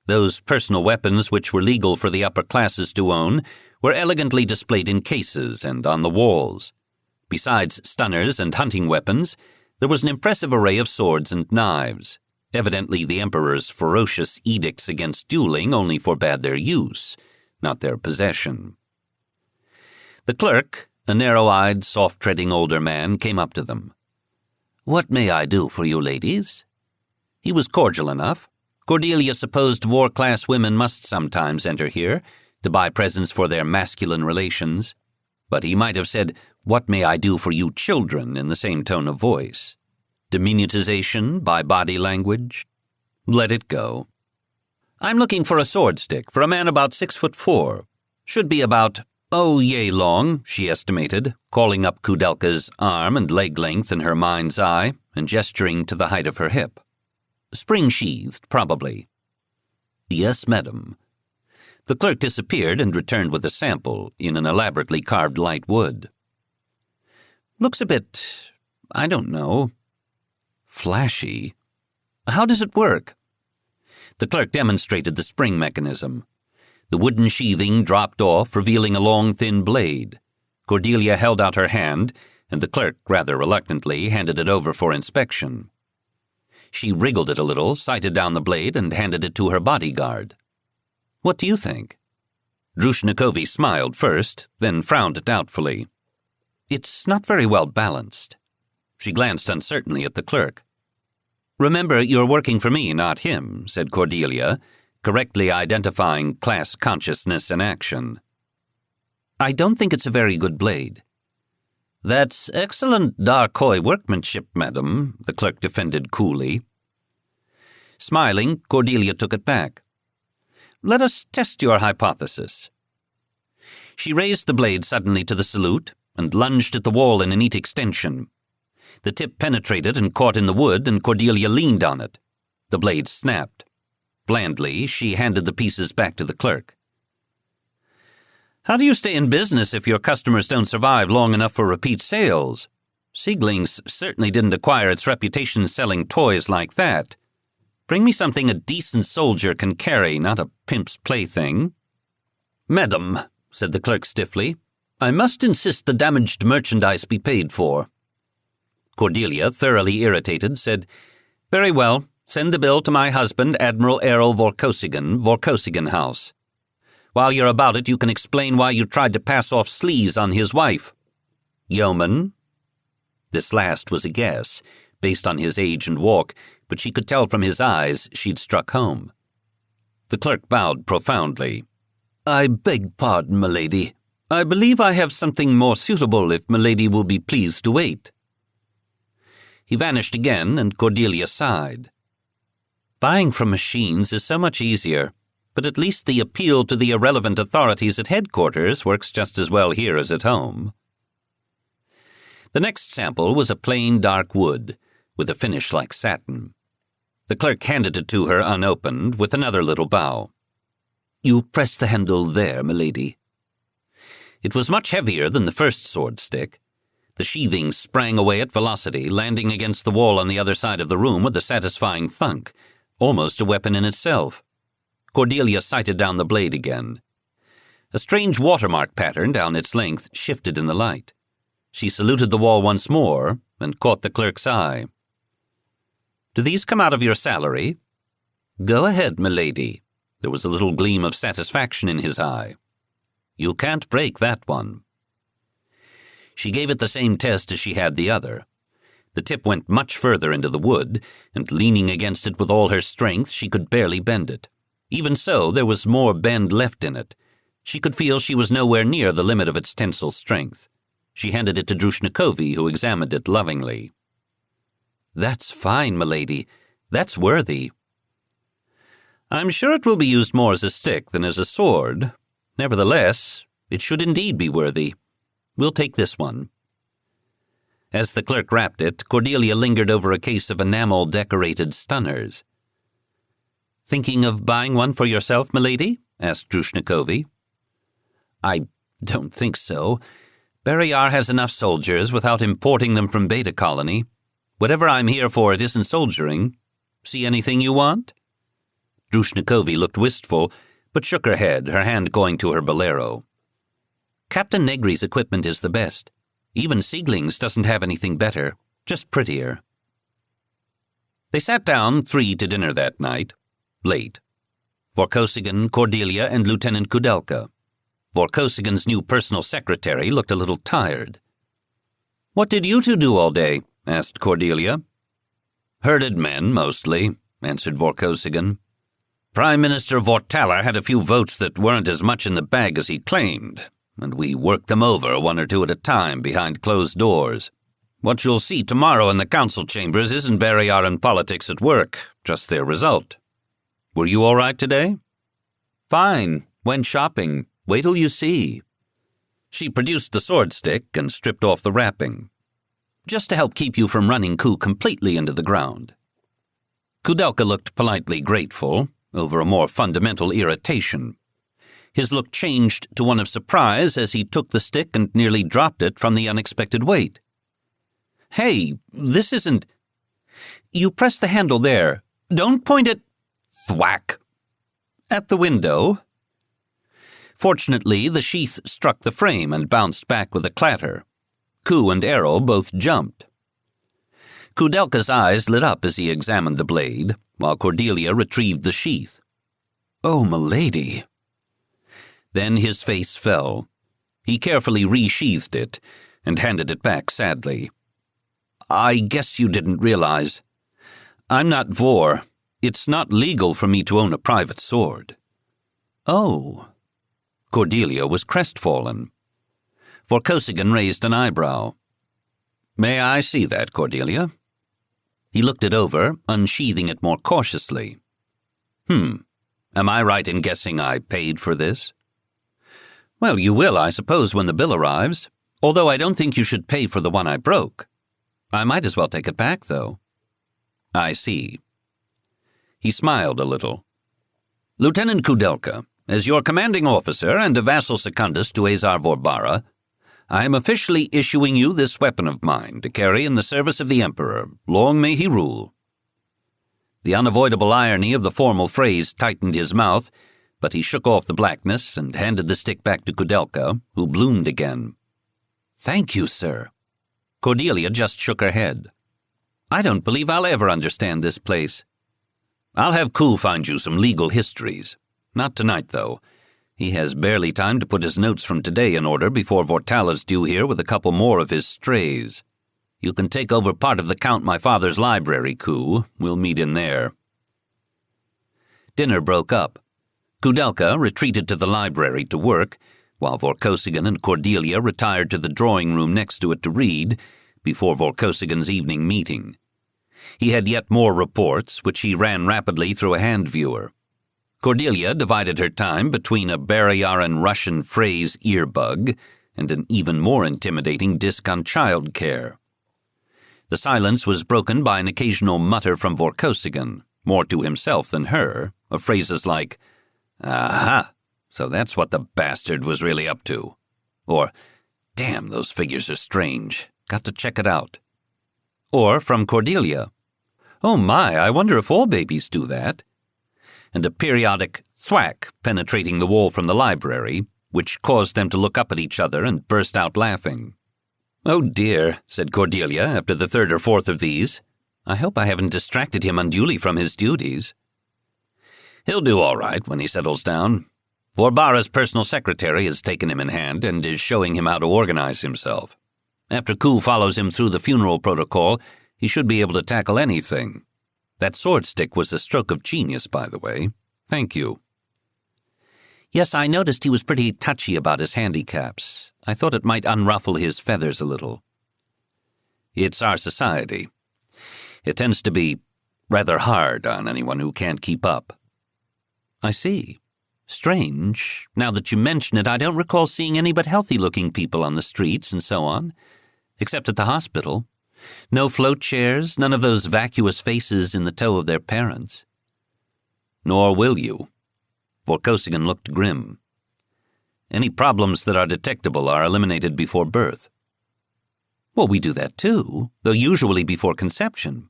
Those personal weapons which were legal for the upper classes to own were elegantly displayed in cases and on the walls. Besides stunners and hunting weapons, there was an impressive array of swords and knives. Evidently the Emperor's ferocious edicts against dueling only forbade their use, not their possession. The clerk, a narrow-eyed, soft-treading older man, came up to them. "What may I do for you, ladies?" He was cordial enough. Cordelia supposed Vor-class women must sometimes enter here to buy presents for their masculine relations, but he might have said, "What may I do for you children?" in the same tone of voice. Diminutization by body language? Let it go. "I'm looking for a sword stick for a man about 6'4". Should be about, yay long," she estimated, calling up Kudelka's arm and leg length in her mind's eye and gesturing to the height of her hip. "Spring-sheathed, probably." "Yes, madam." The clerk disappeared and returned with a sample in an elaborately carved light wood. "Looks a bit, I don't know, flashy. How does it work?" The clerk demonstrated the spring mechanism. The wooden sheathing dropped off, revealing a long, thin blade. Cordelia held out her hand, and the clerk, rather reluctantly, handed it over for inspection. She wriggled it a little, sighted down the blade, and handed it to her bodyguard. "What do you think?" Drushnikovi smiled first, then frowned doubtfully. "It's not very well balanced." She glanced uncertainly at the clerk. "Remember, you're working for me, not him," said Cordelia, correctly identifying class consciousness in action. "I don't think it's a very good blade." "That's excellent Darkoi workmanship, madam," the clerk defended coolly. Smiling, Cordelia took it back. "Let us test your hypothesis." She raised the blade suddenly to the salute and lunged at the wall in a neat extension. The tip penetrated and caught in the wood, and Cordelia leaned on it. The blade snapped. Blandly, she handed the pieces back to the clerk. "How do you stay in business if your customers don't survive long enough for repeat sales? Sieglings certainly didn't acquire its reputation selling toys like that. Bring me something a decent soldier can carry, not a pimp's plaything." "Madam," said the clerk stiffly, "I must insist the damaged merchandise be paid for." Cordelia, thoroughly irritated, said, "Very well, send the bill to my husband, Admiral Errol Vorkosigan, Vorkosigan House. While you're about it, you can explain why you tried to pass off sleaze on his wife. Yeoman?" This last was a guess, based on his age and walk, but she could tell from his eyes she'd struck home. The clerk bowed profoundly. "I beg pardon, milady. I believe I have something more suitable if milady will be pleased to wait." He vanished again, and Cordelia sighed. Buying from machines is so much easier. but at least the appeal to the irrelevant authorities at headquarters works just as well here as at home. The next sample was a plain dark wood, with a finish like satin. The clerk handed it to her unopened, with another little bow. "You press the handle there, milady." It was much heavier than the first sword stick. The sheathing sprang away at velocity, landing against the wall on the other side of the room with a satisfying thunk, almost a weapon in itself. Cordelia sighted down the blade again. A strange watermark pattern down its length shifted in the light. She saluted the wall once more and caught the clerk's eye. "Do these come out of your salary?" "Go ahead, milady." There was a little gleam of satisfaction in his eye. "You can't break that one." She gave it the same test as she had the other. The tip went much further into the wood, and leaning against it with all her strength, she could barely bend it. Even so, there was more bend left in it. She could feel she was nowhere near the limit of its tensile strength. She handed it to Drushnikovi, who examined it lovingly. "That's fine, milady. That's worthy." "I'm sure it will be used more as a stick than as a sword. Nevertheless, it should indeed be worthy. We'll take this one." As the clerk wrapped it, Cordelia lingered over a case of enamel-decorated stunners. "Thinking of buying one for yourself, milady?" asked Drushnikovi. "I don't think so. Barrayar has enough soldiers without importing them from Beta Colony. Whatever I'm here for, it isn't soldiering. See anything you want?" Drushnikovi looked wistful, but shook her head, her hand going to her bolero. "Captain Negri's equipment is the best. Even Siegling's doesn't have anything better, just prettier." They sat down 3 to dinner that night, late. Vorkosigan, Cordelia, and Lieutenant Kudelka. Vorkosigan's new personal secretary looked a little tired. "What did you two do all day?" asked Cordelia. "Herded men, mostly," answered Vorkosigan. "Prime Minister Vortalar had a few votes that weren't as much in the bag as he claimed, and we worked them over 1 or 2 at a time behind closed doors. What you'll see tomorrow in the council chambers isn't Barrayar and politics at work, just their result. Were you all right today?" "Fine. Went shopping. Wait till you see." She produced the sword stick and stripped off the wrapping. "Just to help keep you from running Ku completely into the ground." Kudelka looked politely grateful, over a more fundamental irritation. His look changed to one of surprise as he took the stick and nearly dropped it from the unexpected weight. "Hey, this isn't—" "You press the handle there. Don't point it—" Thwack! "At the window." Fortunately, the sheath struck the frame and bounced back with a clatter. Ku and Errol both jumped. Kudelka's eyes lit up as he examined the blade, while Cordelia retrieved the sheath. "Oh, milady." Then his face fell. He carefully resheathed it and handed it back sadly. "I guess you didn't realize. I'm not Vor. It's not legal for me to own a private sword." "Oh." Cordelia was crestfallen. Vorkosigan raised an eyebrow. "May I see that, Cordelia?" He looked it over, unsheathing it more cautiously. Am I right in guessing I paid for this?" "Well, you will, I suppose, when the bill arrives, although I don't think you should pay for the one I broke. I might as well take it back, though." "I see." He smiled a little. "Lieutenant Kudelka, as your commanding officer and a vassal secundus to Azar Vorbara, I am officially issuing you this weapon of mine to carry in the service of the Emperor. Long may he rule." The unavoidable irony of the formal phrase tightened his mouth, but he shook off the blackness and handed the stick back to Kudelka, who bloomed again. "Thank you, sir." Cordelia just shook her head. "I don't believe I'll ever understand this place." "I'll have Ku find you some legal histories. Not tonight, though. He has barely time to put his notes from today in order before Vortalar's due here with a couple more of his strays. You can take over part of the Count my father's library, Ku. We'll meet in there." Dinner broke up. Kudelka retreated to the library to work, while Vorkosigan and Cordelia retired to the drawing room next to it to read, before Vorkosigan's evening meeting. He had yet more reports, which he ran rapidly through a hand viewer. Cordelia divided her time between a Barrayaran Russian phrase earbug and an even more intimidating disc on child care. The silence was broken by an occasional mutter from Vorkosigan, more to himself than her, of phrases like, "Aha, so that's what the bastard was really up to," or, "Damn, those figures are strange. Got to check it out." Or from Cordelia, "Oh my, I wonder if all babies do that." And a periodic thwack penetrating the wall from the library, which caused them to look up at each other and burst out laughing. "Oh dear," said Cordelia after the third or fourth of these. "I hope I haven't distracted him unduly from his duties." "He'll do all right when he settles down. Vorbara's personal secretary has taken him in hand and is showing him how to organize himself. After Ku follows him through the funeral protocol, he should be able to tackle anything. That sword stick was a stroke of genius, by the way. Thank you." "Yes, I noticed he was pretty touchy about his handicaps. I thought it might unruffle his feathers a little." "It's our society. It tends to be rather hard on anyone who can't keep up." "I see. Strange. Now that you mention it, I don't recall seeing any but healthy-looking people on the streets and so on, except at the hospital. No float chairs, none of those vacuous faces in the tow of their parents." "Nor will you." Vorkosigan looked grim. "Any problems that are detectable are eliminated before birth." "Well, we do that too, though usually before conception."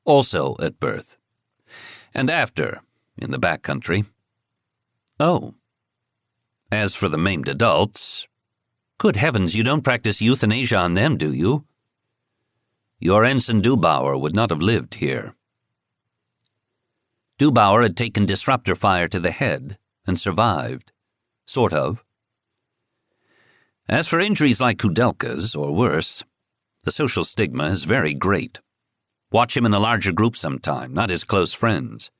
"Also at birth. And after, in the back country." "Oh. As for the maimed adults—" "Good heavens, you don't practice euthanasia on them, do you?" "Your Ensign Dubauer would not have lived here." Dubauer had taken disruptor fire to the head and survived. Sort of. As for injuries like Kudelka's, or worse, the social stigma is very great. Watch him in a larger group sometime, not his close friends.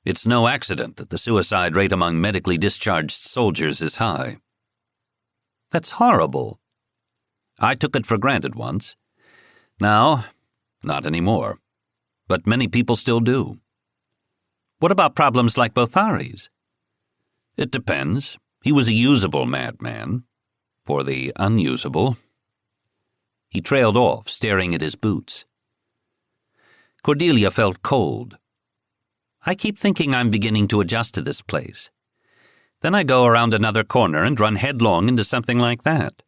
It's no accident that the suicide rate among medically discharged soldiers is high." "That's horrible." "I took it for granted once. Now, not anymore. But many people still do." "What about problems like Bothari's?" "It depends. He was a usable madman. For the unusable—" He trailed off, staring at his boots. Cordelia felt cold. "I keep thinking I'm beginning to adjust to this place. Then I go around another corner and run headlong into something like that."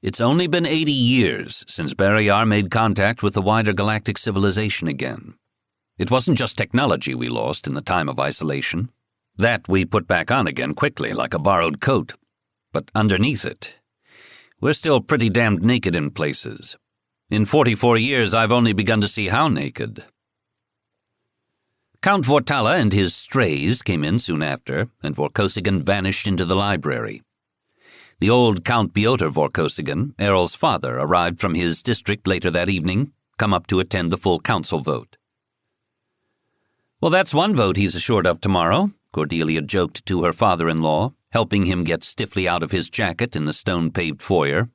"It's only been 80 years since Barrayar made contact with the wider galactic civilization again. It wasn't just technology we lost in the time of isolation. That we put back on again quickly, like a borrowed coat. But underneath it, we're still pretty damned naked in places. In 44 years, I've only begun to see how naked." Count Vortala and his strays came in soon after, and Vorkosigan vanished into the library. The old Count Pyotr Vorkosigan, Errol's father, arrived from his district later that evening, come up to attend the full council vote. "Well, that's one vote he's assured of tomorrow," Cordelia joked to her father-in-law, helping him get stiffly out of his jacket in the stone-paved foyer.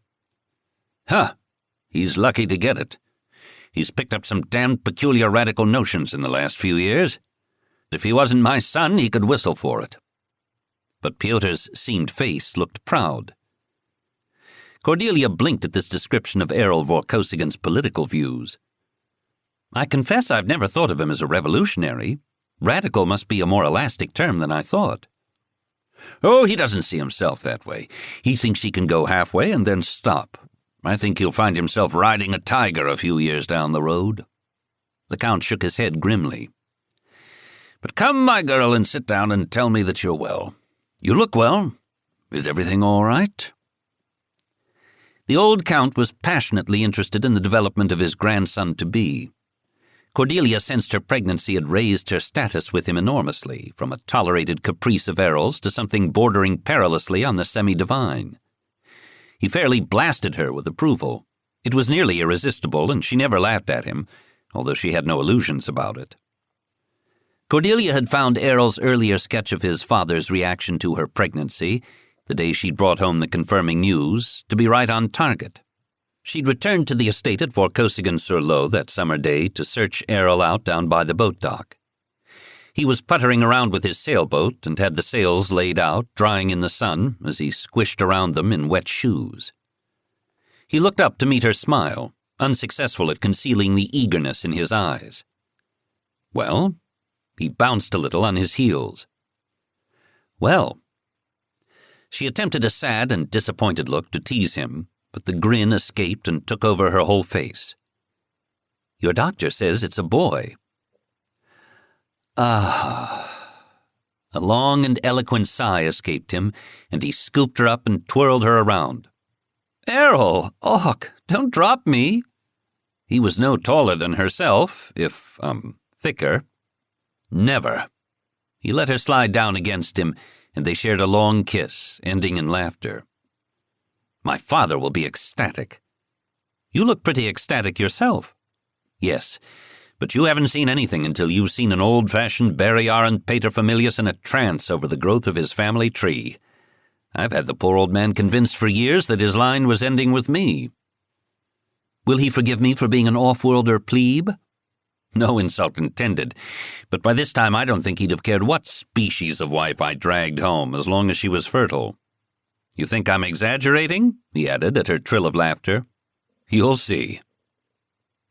"Huh! He's lucky to get it. He's picked up some damned peculiar radical notions in the last few years. If he wasn't my son, he could whistle for it." But Pyotr's seamed face looked proud. Cordelia blinked at this description of Errol Vorkosigan's political views. "I confess I've never thought of him as a revolutionary. Radical must be a more elastic term than I thought." "Oh, he doesn't see himself that way. He thinks he can go halfway and then stop. I think he'll find himself riding a tiger a few years down the road." The Count shook his head grimly. "But come, my girl, and sit down and tell me that you're well. You look well. Is everything all right?" The old Count was passionately interested in the development of his grandson-to-be. Cordelia sensed her pregnancy had raised her status with him enormously, from a tolerated caprice of Errol's to something bordering perilously on the semi-divine. He fairly blasted her with approval. It was nearly irresistible, and she never laughed at him, although she had no illusions about it. Cordelia had found Errol's earlier sketch of his father's reaction to her pregnancy, the day she'd brought home the confirming news, to be right on target. She'd returned to the estate at Vorkosigan-sur-Lot that summer day to search Errol out down by the boat dock. He was puttering around with his sailboat and had the sails laid out, drying in the sun as he squished around them in wet shoes. He looked up to meet her smile, unsuccessful at concealing the eagerness in his eyes. Well, he bounced a little on his heels. Well. She attempted a sad and disappointed look to tease him, but the grin escaped and took over her whole face. Your doctor says it's a boy. Ah. A long and eloquent sigh escaped him, and he scooped her up and twirled her around. Errol! Och, don't drop me! He was no taller than herself, if, thicker. Never. He let her slide down against him, and they shared a long kiss, ending in laughter. My father will be ecstatic. You look pretty ecstatic yourself. Yes, but you haven't seen anything until you've seen an old-fashioned Barrayar and paterfamilias in a trance over the growth of his family tree. I've had the poor old man convinced for years that his line was ending with me. Will he forgive me for being an off-worlder plebe? No insult intended, but by this time I don't think he'd have cared what species of wife I dragged home, as long as she was fertile. You think I'm exaggerating? He added at her trill of laughter. You'll see.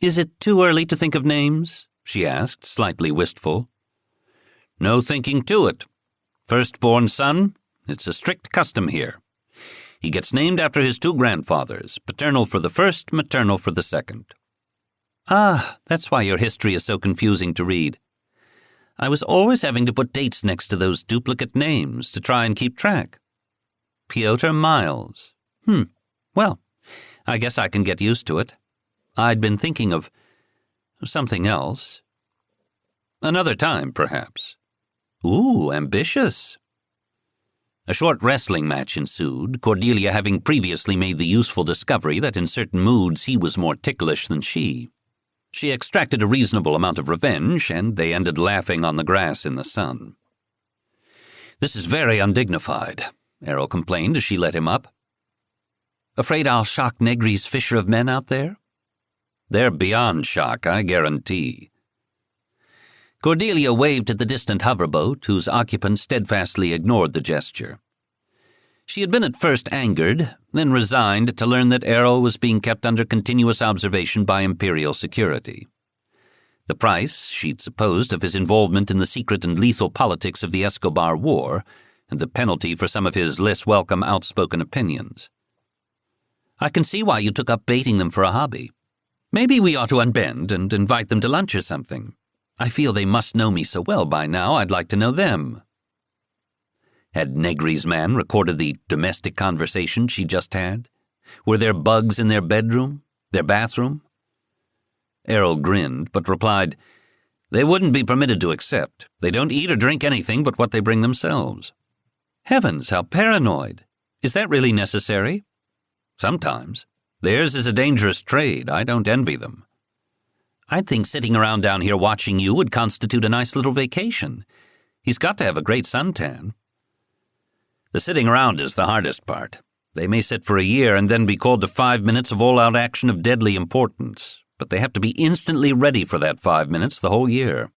Is it too early to think of names? She asked, slightly wistful. No thinking to it. Firstborn son, it's a strict custom here. He gets named after his two grandfathers, paternal for the first, maternal for the second. Ah, that's why your history is so confusing to read. I was always having to put dates next to those duplicate names to try and keep track. Piotr Miles. Well, I guess I can get used to it. I'd been thinking of something else. Another time, perhaps. Ooh, ambitious. A short wrestling match ensued, Cordelia having previously made the useful discovery that in certain moods he was more ticklish than she. She extracted a reasonable amount of revenge, and they ended laughing on the grass in the sun. This is very undignified, Errol complained as she let him up. Afraid I'll shock Negri's fisher of men out there? They're beyond shock, I guarantee. Cordelia waved at the distant hoverboat, whose occupant steadfastly ignored the gesture. She had been at first angered, then resigned to learn that Errol was being kept under continuous observation by Imperial security. The price, she'd supposed, of his involvement in the secret and lethal politics of the Escobar War, and the penalty for some of his less welcome outspoken opinions. I can see why you took up baiting them for a hobby. Maybe we ought to unbend and invite them to lunch or something. I feel they must know me so well by now, I'd like to know them. Had Negri's man recorded the domestic conversation she just had? Were there bugs in their bedroom, their bathroom? Errol grinned, but replied, They wouldn't be permitted to accept. They don't eat or drink anything but what they bring themselves. Heavens, how paranoid. Is that really necessary? Sometimes. Theirs is a dangerous trade. I don't envy them. I'd think sitting around down here watching you would constitute a nice little vacation. He's got to have a great suntan. The sitting around is the hardest part. They may sit for a year and then be called to 5 minutes of all-out action of deadly importance, but they have to be instantly ready for that 5 minutes the whole year.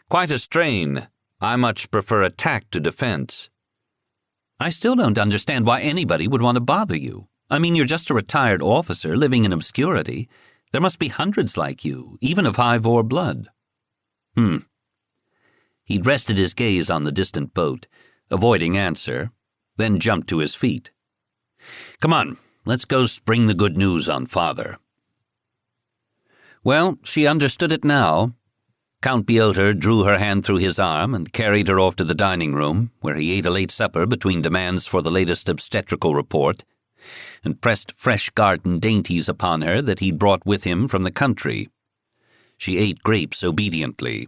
Quite a strain. I much prefer attack to defense. I still don't understand why anybody would want to bother you. I mean, you're just a retired officer living in obscurity. There must be hundreds like you, even of high Vor blood. He'd rested his gaze on the distant boat, avoiding answer, then jumped to his feet. Come on, let's go spring the good news on Father. Well, she understood it now. Count Piotr drew her hand through his arm and carried her off to the dining room, where he ate a late supper between demands for the latest obstetrical report, and pressed fresh garden dainties upon her that he'd brought with him from the country. She ate grapes obediently.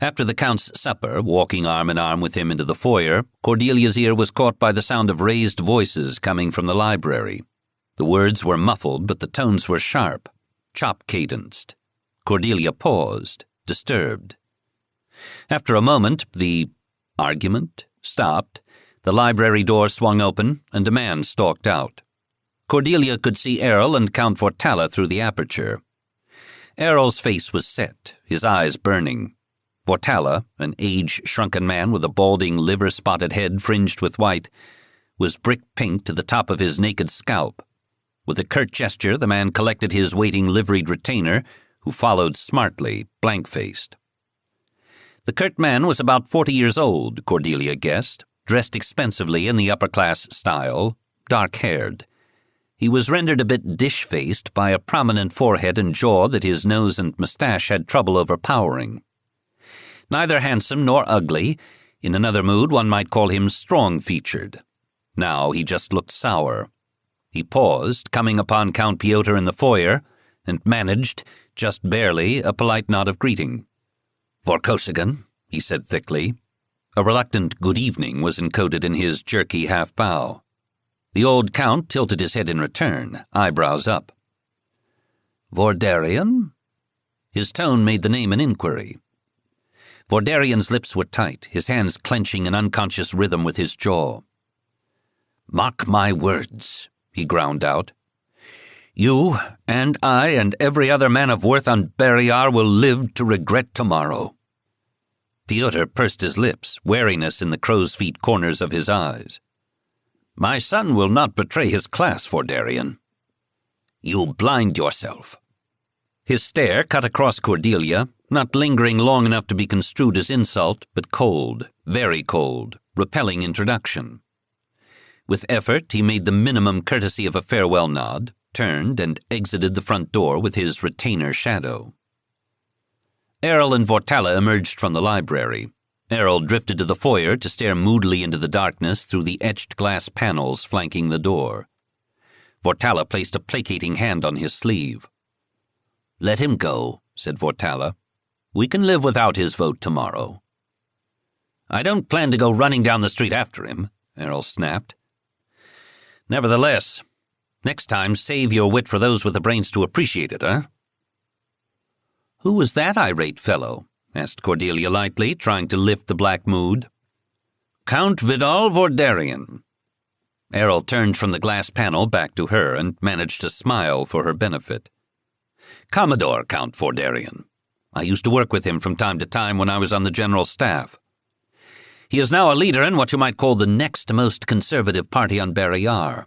After the Count's supper, walking arm in arm with him into the foyer, Cordelia's ear was caught by the sound of raised voices coming from the library. The words were muffled, but the tones were sharp, chop-cadenced. Cordelia paused, disturbed. After a moment, the argument stopped, the library door swung open, and a man stalked out. Cordelia could see Errol and Count Vortala through the aperture. Errol's face was set, his eyes burning. Vortala, an age-shrunken man with a balding, liver-spotted head fringed with white, was brick-pink to the top of his naked scalp. With a curt gesture, the man collected his waiting liveried retainer, who followed smartly, blank-faced. The curt man was about 40 years old, Cordelia guessed, dressed expensively in the upper-class style, dark-haired. He was rendered a bit dish-faced by a prominent forehead and jaw that his nose and mustache had trouble overpowering. Neither handsome nor ugly, in another mood one might call him strong-featured. Now he just looked sour. He paused, coming upon Count Pyotr in the foyer, and managed, just barely, a polite nod of greeting. "Vorkosigan," he said thickly. A reluctant good evening was encoded in his jerky half-bow. The old count tilted his head in return, eyebrows up. "Vordarian?" His tone made the name an inquiry. Vordarian's lips were tight, his hands clenching in unconscious rhythm with his jaw. "Mark my words," he ground out. "You and I and every other man of worth on Barrayar will live to regret tomorrow." Pyotr pursed his lips, wariness in the crow's-feet corners of his eyes. "My son will not betray his class, Vordarian." "You blind yourself." His stare cut across Cordelia, not lingering long enough to be construed as insult, but cold, very cold, repelling introduction. With effort, he made the minimum courtesy of a farewell nod, turned, and exited the front door with his retainer shadow. Errol and Vortala emerged from the library. Errol drifted to the foyer to stare moodily into the darkness through the etched glass panels flanking the door. Vortala placed a placating hand on his sleeve. "Let him go," said Vortala. "We can live without his vote tomorrow." "I don't plan to go running down the street after him," Errol snapped. "Nevertheless, next time save your wit for those with the brains to appreciate it, eh?" "Who was that irate fellow?" asked Cordelia lightly, trying to lift the black mood. "Count Vidal Vordarian." Errol turned from the glass panel back to her and managed to smile for her benefit. "Commodore Count Vordarian. I used to work with him from time to time when I was on the general staff. He is now a leader in what you might call the next most conservative party on Barrayar.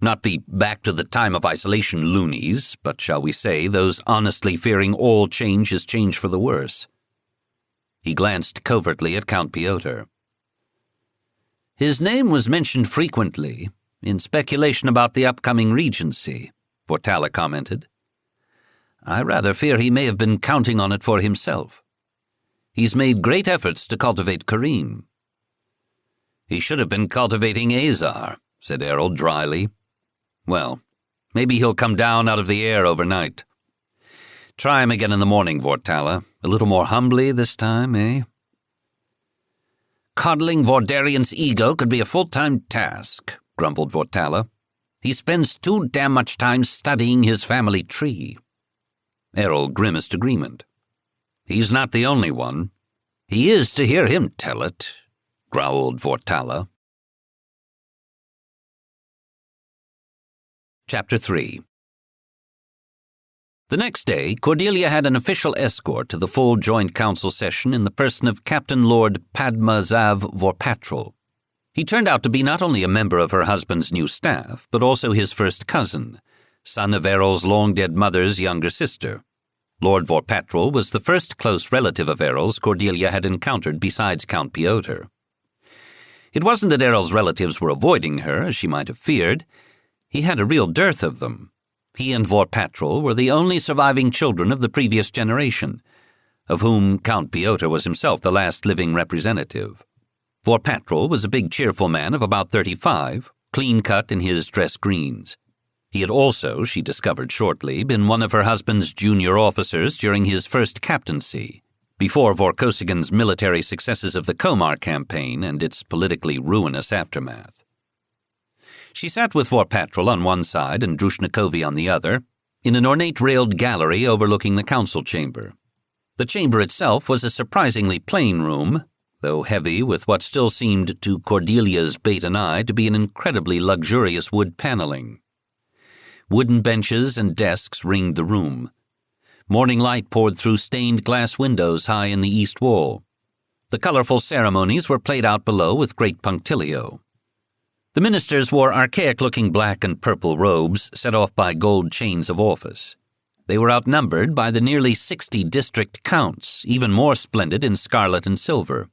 Not the back-to-the-time-of-isolation loonies, but, shall we say, those honestly fearing all change is change for the worse." He glanced covertly at Count Pyotr. "His name was mentioned frequently, in speculation about the upcoming regency," Vortala commented. "I rather fear he may have been counting on it for himself. He's made great efforts to cultivate Kareem." "He should have been cultivating Azar," said Errol dryly. "Well, maybe he'll come down out of the air overnight. Try him again in the morning, Vortala. A little more humbly this time, eh?" "Coddling Vordarian's ego could be a full-time task," grumbled Vortala. "He spends too damn much time studying his family tree." Errol grimaced agreement. "He's not the only one. He is to hear him tell it," growled Vortala. Chapter 3. The next day, Cordelia had an official escort to the full joint council session in the person of Captain Lord Padmazav Vorpatrol. He turned out to be not only a member of her husband's new staff, but also his first cousin, son of Errol's long-dead mother's younger sister. Lord Vorpatrol was the first close relative of Errol's Cordelia had encountered besides Count Pyotr. It wasn't that Errol's relatives were avoiding her, as she might have feared. He had a real dearth of them. He and Vorpatrol were the only surviving children of the previous generation, of whom Count Pyotr was himself the last living representative. Vorpatrol was a big, cheerful man of about 35, clean-cut in his dress greens. He had also, she discovered shortly, been one of her husband's junior officers during his first captaincy, before Vorkosigan's military successes of the Komar campaign and its politically ruinous aftermath. She sat with Vorpatrol on one side and Drushnikovi on the other, in an ornate railed gallery overlooking the council chamber. The chamber itself was a surprisingly plain room, though heavy with what still seemed to Cordelia's baton eye to be an incredibly luxurious wood paneling. Wooden benches and desks ringed the room. Morning light poured through stained glass windows high in the east wall. The colorful ceremonies were played out below with great punctilio. The ministers wore archaic-looking black and purple robes set off by gold chains of office. They were outnumbered by the nearly 60 district counts, even more splendid in scarlet and silver.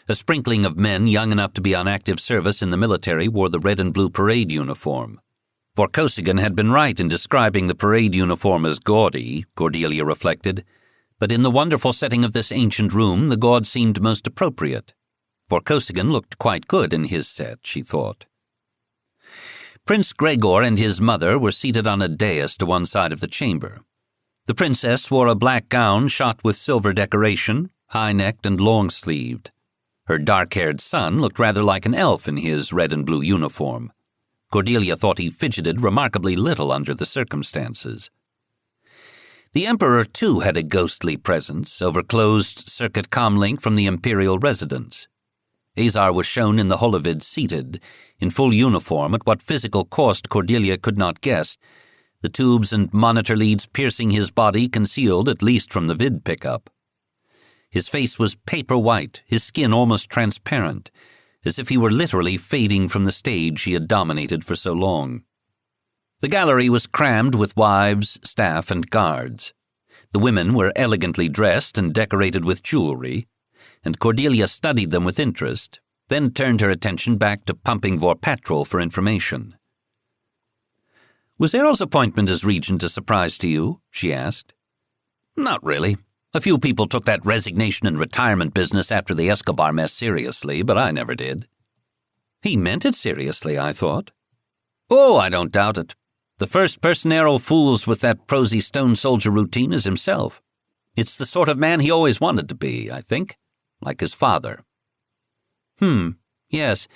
A sprinkling of men young enough to be on active service in the military wore the red and blue parade uniform. Vorkosigan had been right in describing the parade uniform as gaudy, Cordelia reflected, but in the wonderful setting of this ancient room the gaud seemed most appropriate. Vorkosigan looked quite good in his set, she thought. Prince Gregor and his mother were seated on a dais to one side of the chamber. The princess wore a black gown shot with silver decoration, high-necked and long-sleeved. Her dark-haired son looked rather like an elf in his red and blue uniform. Cordelia thought he fidgeted remarkably little under the circumstances. The emperor, too, had a ghostly presence over closed-circuit comlink from the imperial residence. Azar was shown in the holovid seated, in full uniform, at what physical cost Cordelia could not guess, the tubes and monitor leads piercing his body concealed at least from the vid pickup. His face was paper white, his skin almost transparent, as if he were literally fading from the stage he had dominated for so long. The gallery was crammed with wives, staff, and guards. The women were elegantly dressed and decorated with jewelry, and Cordelia studied them with interest, then turned her attention back to pumping Vorpatrol for information. "Was Errol's appointment as regent a surprise to you?" she asked. "Not really. A few people took that resignation and retirement business after the Escobar mess seriously, but I never did." "He meant it seriously, I thought." "Oh, I don't doubt it. The first person Errol fools with that prosy stone soldier routine is himself. It's the sort of man he always wanted to be, I think, like his father." Yes.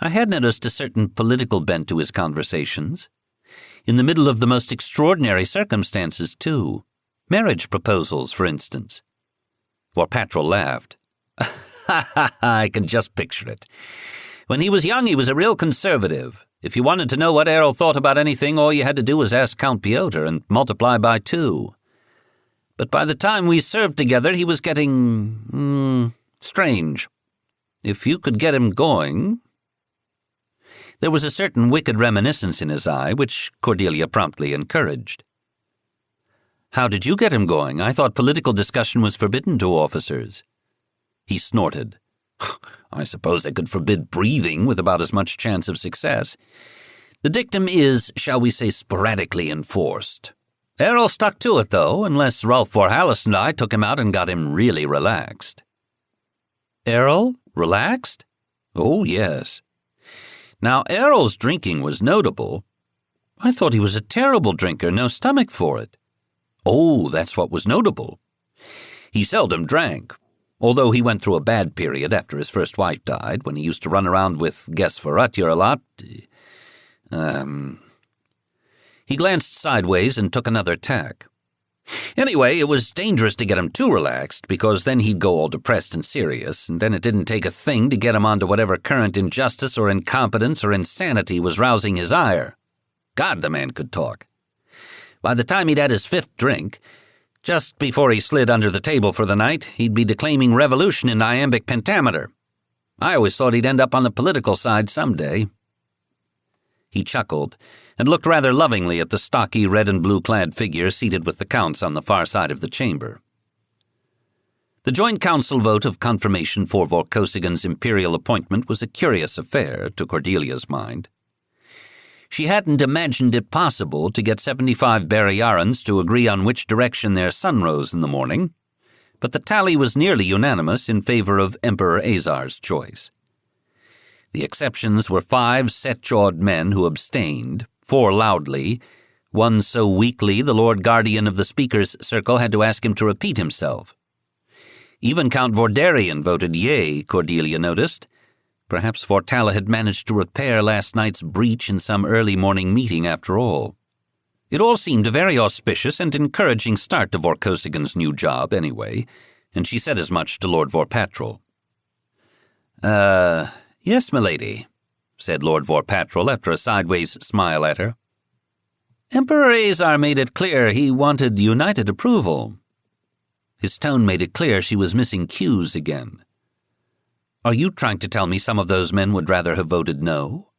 I had noticed a certain political bent to his conversations. In the middle of the most extraordinary circumstances, too. Marriage proposals, for instance." Vorpatrol laughed. "I can just picture it. When he was young, he was a real conservative. If you wanted to know what Errol thought about anything, all you had to do was ask Count Piotr and multiply by 2. But by the time we served together, he was getting, strange. If you could get him going—" There was a certain wicked reminiscence in his eye, which Cordelia promptly encouraged. "How did you get him going? I thought political discussion was forbidden to officers." He snorted. "I suppose they could forbid breathing with about as much chance of success. The dictum is, shall we say, sporadically enforced. Errol stuck to it, though, unless Rolf Vorhalis and I took him out and got him really relaxed." "Errol? Relaxed?" "Oh, yes. Now, Errol's drinking was notable. I thought he was a terrible drinker, no stomach for it." "Oh, that's what was notable. He seldom drank, although he went through a bad period after his first wife died, when he used to run around with Gesvarutjer a lot. He glanced sideways and took another tack. Anyway, it was dangerous to get him too relaxed, because then he'd go all depressed and serious, and then it didn't take a thing to get him onto whatever current injustice or incompetence or insanity was rousing his ire. God, the man could talk. By the time he'd had his 5th drink, just before he slid under the table for the night, he'd be declaiming revolution in iambic pentameter. I always thought he'd end up on the political side someday." He chuckled and looked rather lovingly at the stocky red and blue-clad figure seated with the counts on the far side of the chamber. The joint council vote of confirmation for Vorkosigan's imperial appointment was a curious affair, to Cordelia's mind. She hadn't imagined it possible to get 75 Barrayarans to agree on which direction their sun rose in the morning, but the tally was nearly unanimous in favor of Emperor Azar's choice. The exceptions were 5 set-jawed men who abstained, 4 loudly, one so weakly the Lord Guardian of the Speaker's Circle had to ask him to repeat himself. Even Count Vordarian voted yea, Cordelia noticed. Perhaps Vortala had managed to repair last night's breach in some early morning meeting after all. It all seemed a very auspicious and encouraging start to Vorkosigan's new job, anyway, and she said as much to Lord Vorpatrol. "Yes, milady," said Lord Vorpatrol after a sideways smile at her. Emperor Azar made it clear he wanted united approval. His tone made it clear she was missing cues again. Are you trying to tell me some of those men would rather have voted no?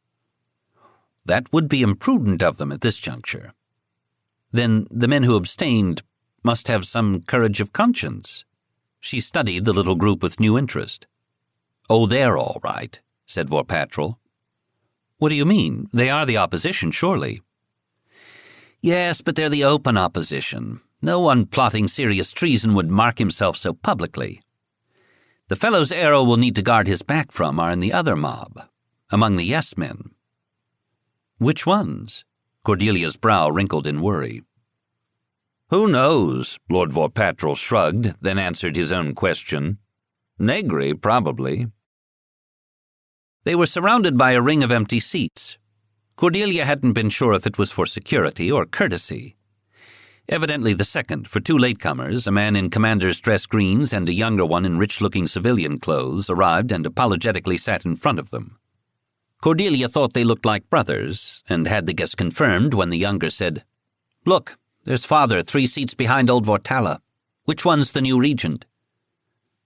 That would be imprudent of them at this juncture. Then the men who abstained must have some courage of conscience. She studied the little group with new interest. Oh, they're all right, said Vorpatrol. What do you mean? They are the opposition, surely. Yes, but they're the open opposition. No one plotting serious treason would mark himself so publicly. The fellows Errol will need to guard his back from are in the other mob, among the yes-men. Which ones? Cordelia's brow wrinkled in worry. Who knows? Lord Vorpatrol shrugged, then answered his own question. Negri, probably. They were surrounded by a ring of empty seats. Cordelia hadn't been sure if it was for security or courtesy. Evidently the second, for two latecomers, a man in commander's dress greens and a younger one in rich-looking civilian clothes, arrived and apologetically sat in front of them. Cordelia thought they looked like brothers, and had the guess confirmed when the younger said, Look, there's father 3 seats behind old Vortala. Which one's the new regent?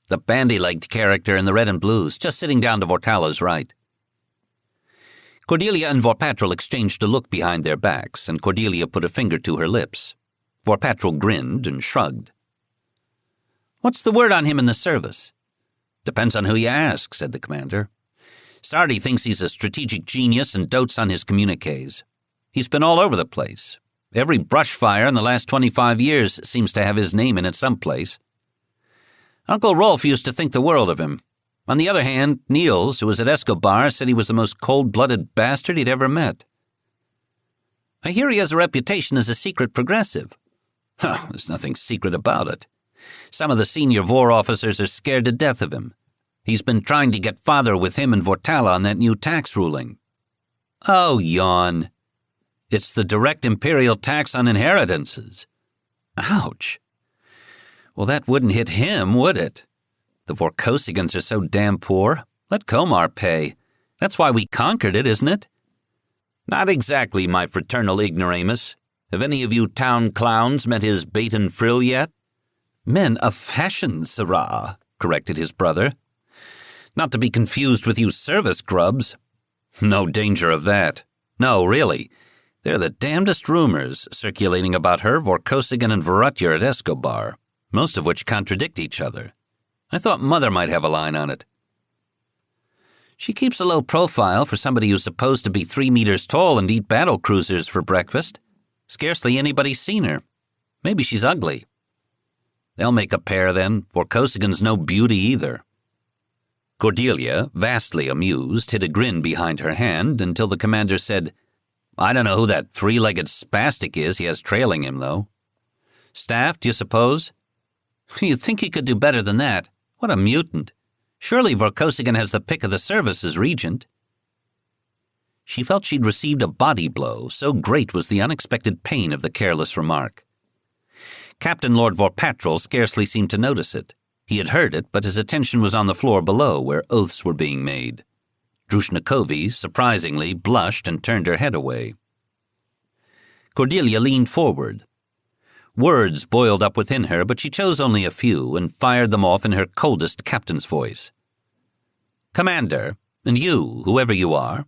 The bandy-legged character in the red and blues, just sitting down to Vortala's right. Cordelia and Vorpatrol exchanged a look behind their backs, and Cordelia put a finger to her lips. Vorpatrol grinned and shrugged. What's the word on him in the service? Depends on who you ask, said the commander. Sardi thinks he's a strategic genius and dotes on his communiques. He's been all over the place. Every brush fire in the last 25 years seems to have his name in it someplace. Uncle Rolf used to think the world of him. On the other hand, Niels, who was at Escobar, said he was the most cold-blooded bastard he'd ever met. I hear he has a reputation as a secret progressive. There's nothing secret about it. Some of the senior Vor officers are scared to death of him. He's been trying to get father with him and Vortala on that new tax ruling. Oh, yawn. It's the direct imperial tax on inheritances. Ouch. Well, that wouldn't hit him, would it? The Vorkosigans are so damn poor. Let Komar pay. That's why we conquered it, isn't it? Not exactly, my fraternal ignoramus. Have any of you town clowns met his bait and frill yet? Men of fashion, sirrah, corrected his brother. Not to be confused with you service grubs. No danger of that. No, really. They're the damnedest rumors circulating about her, Vorkosigan and Vorutyer at Escobar, most of which contradict each other. I thought Mother might have a line on it. She keeps a low profile for somebody who's supposed to be 3 meters tall and eat battle cruisers for breakfast. Scarcely anybody's seen her. Maybe she's ugly. They'll make a pair then. Vorkosigan's no beauty either. Cordelia, vastly amused, hid a grin behind her hand until the commander said, I don't know who that 3-legged spastic is he has trailing him, though. Staff, do you suppose? You'd think he could do better than that. What a mutant. Surely Vorkosigan has the pick of the service as regent. She felt she'd received a body blow, so great was the unexpected pain of the careless remark. Captain Lord Vorpatrol scarcely seemed to notice it. He had heard it, but his attention was on the floor below, where oaths were being made. Drushnikovi, surprisingly, blushed and turned her head away. Cordelia leaned forward. Words boiled up within her, but she chose only a few and fired them off in her coldest captain's voice. Commander, and you, whoever you are.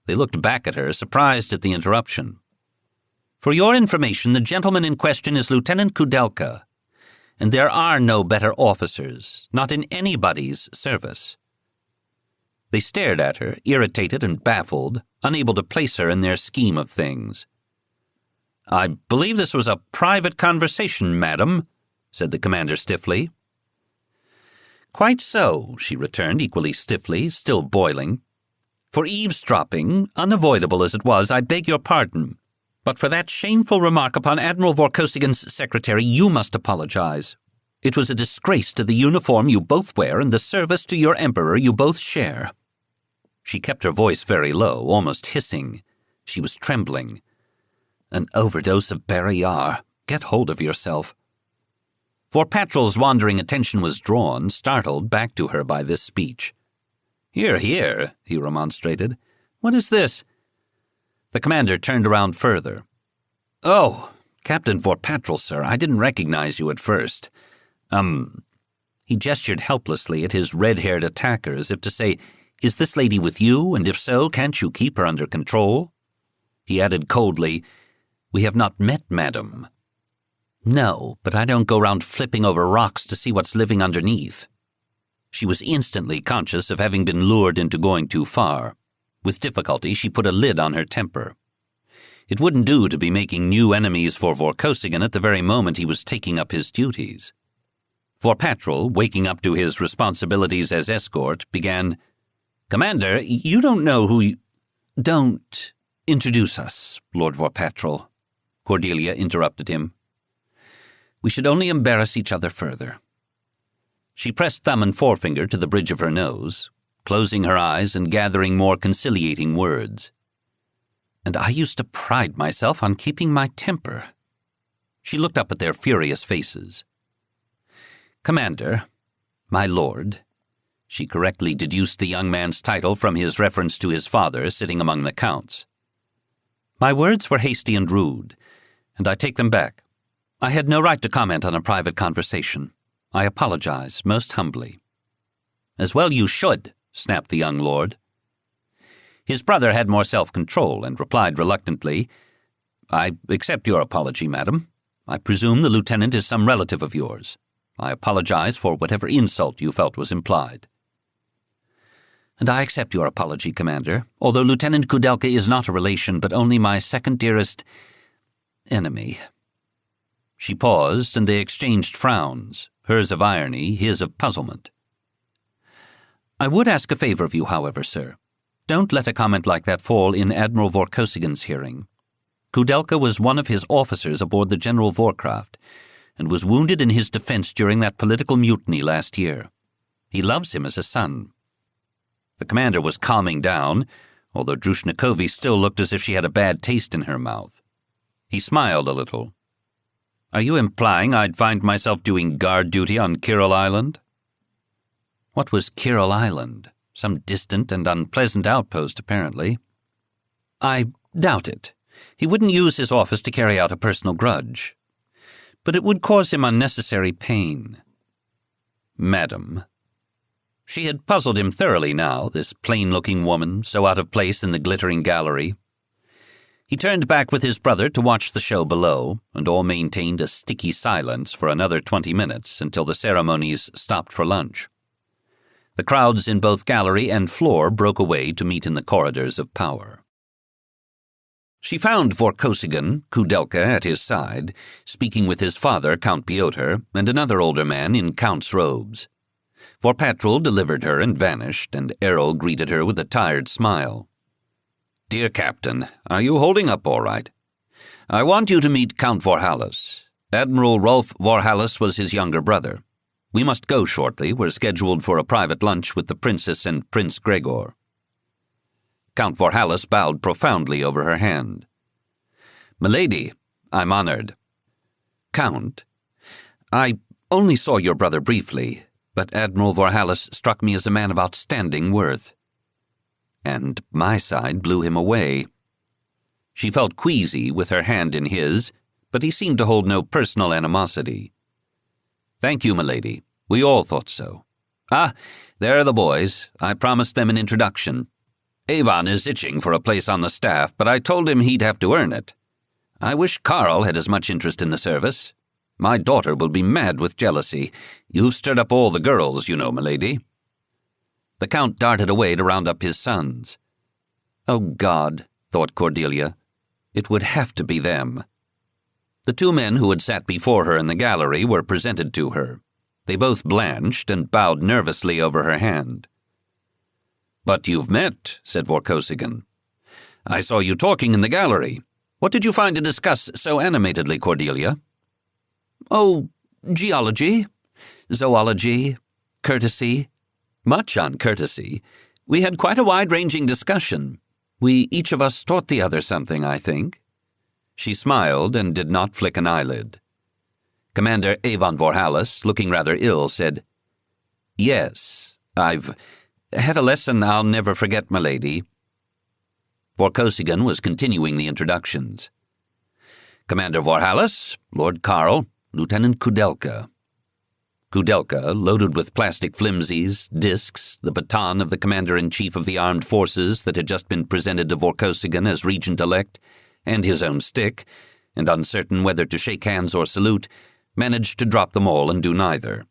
They looked back at her, surprised at the interruption. For your information, the gentleman in question is Lieutenant Kudelka, and there are no better officers, not in anybody's service. They stared at her, irritated and baffled, unable to place her in their scheme of things. I believe this was a private conversation, madam, said the commander stiffly. Quite so, she returned equally stiffly, still boiling. For eavesdropping, unavoidable as it was, I beg your pardon. But for that shameful remark upon Admiral Vorkosigan's secretary, you must apologize. It was a disgrace to the uniform you both wear and the service to your emperor you both share. She kept her voice very low, almost hissing. She was trembling. An overdose of Barrayar. Get hold of yourself. Vorpatrol's wandering attention was drawn, startled, back to her by this speech. Here, here, he remonstrated. What is this? The commander turned around further. "Oh, Captain Vorpatrol, sir, I didn't recognize you at first. He gestured helplessly at his red-haired attacker as if to say, "Is this lady with you, and if so, can't you keep her under control?" He added coldly, "We have not met, madam." "No, but I don't go round flipping over rocks to see what's living underneath." She was instantly conscious of having been lured into going too far. With difficulty, she put a lid on her temper. It wouldn't do to be making new enemies for Vorkosigan at the very moment he was taking up his duties. Vorpatrol, waking up to his responsibilities as escort, began, "Commander, you don't know who you—" "Don't introduce us, Lord Vorpatrol," Cordelia interrupted him. "We should only embarrass each other further." She pressed thumb and forefinger to the bridge of her nose, closing her eyes and gathering more conciliating words. "And I used to pride myself on keeping my temper." She looked up at their furious faces. "Commander, my lord," she correctly deduced the young man's title from his reference to his father sitting among the counts. "My words were hasty and rude, and I take them back. I had no right to comment on a private conversation. I apologize most humbly." "As well you should," snapped the young lord. His brother had more self-control and replied reluctantly, "I accept your apology, madam. I presume the lieutenant is some relative of yours. I apologize for whatever insult you felt was implied." "And I accept your apology, Commander, although Lieutenant Kudelka is not a relation, but only my second dearest enemy." She paused, and they exchanged frowns, hers of irony, his of puzzlement. "I would ask a favor of you, however, sir. Don't let a comment like that fall in Admiral Vorkosigan's hearing. Kudelka was one of his officers aboard the General Vorkraft, and was wounded in his defense during that political mutiny last year. He loves him as a son." The commander was calming down, although Drushnikovi still looked as if she had a bad taste in her mouth. He smiled a little. "Are you implying I'd find myself doing guard duty on Kyril Island?" What was Kyril Island? Some distant and unpleasant outpost, apparently. "I doubt it. He wouldn't use his office to carry out a personal grudge. But it would cause him unnecessary pain." "Madam." She had puzzled him thoroughly now, this plain-looking woman, so out of place in the glittering gallery. He turned back with his brother to watch the show below, and all maintained a sticky silence for another 20 minutes until the ceremonies stopped for lunch. The crowds in both gallery and floor broke away to meet in the corridors of power. She found Vorkosigan, Kudelka at his side, speaking with his father, Count Piotr, and another older man in count's robes. Vorpatrol delivered her and vanished, and Errol greeted her with a tired smile. "Dear Captain, are you holding up all right? I want you to meet Count Vorhalis. Admiral Rolf Vorhalis was his younger brother. We must go shortly. We're scheduled for a private lunch with the Princess and Prince Gregor." Count Vorhalis bowed profoundly over her hand. "Milady, I'm honored." "Count, I only saw your brother briefly, but Admiral Vorhalis struck me as a man of outstanding worth. And my side blew him away." She felt queasy with her hand in his, but he seemed to hold no personal animosity. "Thank you, milady. We all thought so. Ah, there are the boys. I promised them an introduction. Avon is itching for a place on the staff, but I told him he'd have to earn it. I wish Karl had as much interest in the service. My daughter will be mad with jealousy. You've stirred up all the girls, you know, milady." The Count darted away to round up his sons. "Oh, God," thought Cordelia. "It would have to be them." The two men who had sat before her in the gallery were presented to her. They both blanched and bowed nervously over her hand. "But you've met," said Vorkosigan. "I saw you talking in the gallery. What did you find to discuss so animatedly, Cordelia?" "Oh, geology, zoology, courtesy. Much on courtesy. We had quite a wide-ranging discussion. We each of us taught the other something, I think." She smiled and did not flick an eyelid. Commander Avon Vorhalis, looking rather ill, said, "Yes, I've had a lesson I'll never forget, milady." Vorkosigan was continuing the introductions. Commander Vorhalis, Lord Karl, Lieutenant Kudelka. Kudelka, loaded with plastic flimsies, discs, the baton of the Commander-in-Chief of the Armed Forces that had just been presented to Vorkosigan as Regent-elect, and his own stick, and uncertain whether to shake hands or salute, managed to drop them all and do neither.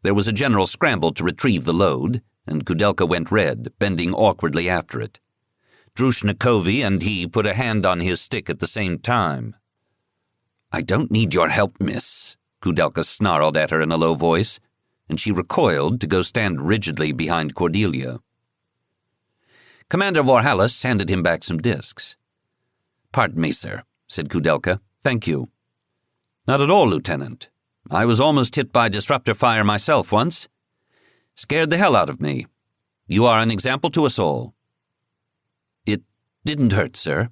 There was a general scramble to retrieve the load, and Kudelka went red, bending awkwardly after it. Drushnikovi and he put a hand on his stick at the same time. "I don't need your help, miss," Kudelka snarled at her in a low voice, and she recoiled to go stand rigidly behind Cordelia. Commander Vorhalis handed him back some discs. "Pardon me, sir," said Kudelka. "Thank you." "Not at all, Lieutenant. I was almost hit by disruptor fire myself once. Scared the hell out of me. You are an example to us all." "It didn't hurt, sir."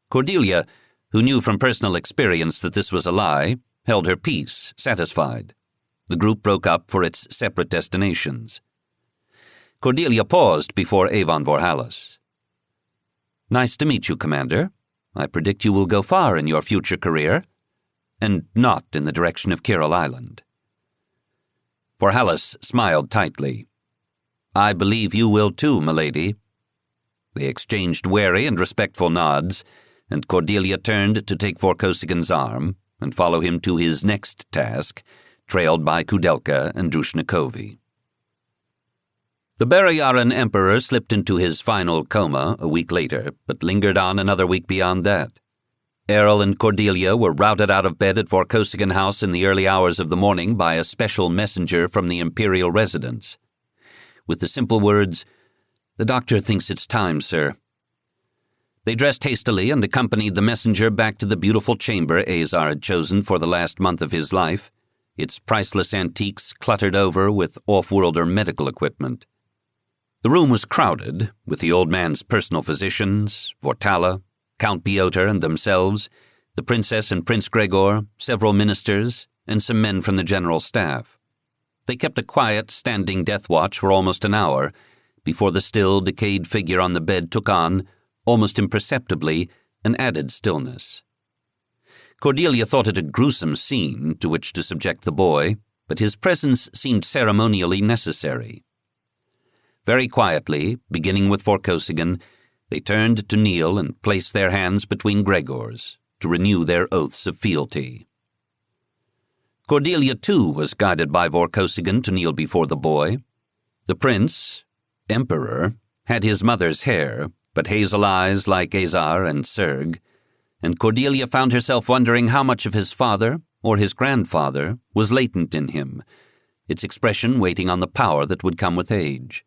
Cordelia, who knew from personal experience that this was a lie, held her peace, satisfied. The group broke up for its separate destinations. Cordelia paused before Avon Vorhalis. "Nice to meet you, Commander. I predict you will go far in your future career, and not in the direction of Kyril Island." Vorhalis smiled tightly. "I believe you will too, milady." They exchanged wary and respectful nods, and Cordelia turned to take Vorkosigan's arm and follow him to his next task, trailed by Kudelka and Drushnikovi. The Barrayaran Emperor slipped into his final coma a week later, but lingered on another week beyond that. Errol and Cordelia were routed out of bed at Vorkosigan House in the early hours of the morning by a special messenger from the imperial residence, with the simple words, "The doctor thinks it's time, sir." They dressed hastily and accompanied the messenger back to the beautiful chamber Azar had chosen for the last month of his life, its priceless antiques cluttered over with off-worlder medical equipment. The room was crowded, with the old man's personal physicians, Vortala, Count Piotr and themselves, the Princess and Prince Gregor, several ministers, and some men from the general staff. They kept a quiet, standing death watch for almost an hour, before the still, decayed figure on the bed took on, almost imperceptibly, an added stillness. Cordelia thought it a gruesome scene to which to subject the boy, but his presence seemed ceremonially necessary. Very quietly, beginning with Vorkosigan, they turned to kneel and place their hands between Gregor's to renew their oaths of fealty. Cordelia, too, was guided by Vorkosigan to kneel before the boy. The prince, Emperor, had his mother's hair, but hazel eyes like Azar and Serg, and Cordelia found herself wondering how much of his father, or his grandfather, was latent in him, its expression waiting on the power that would come with age.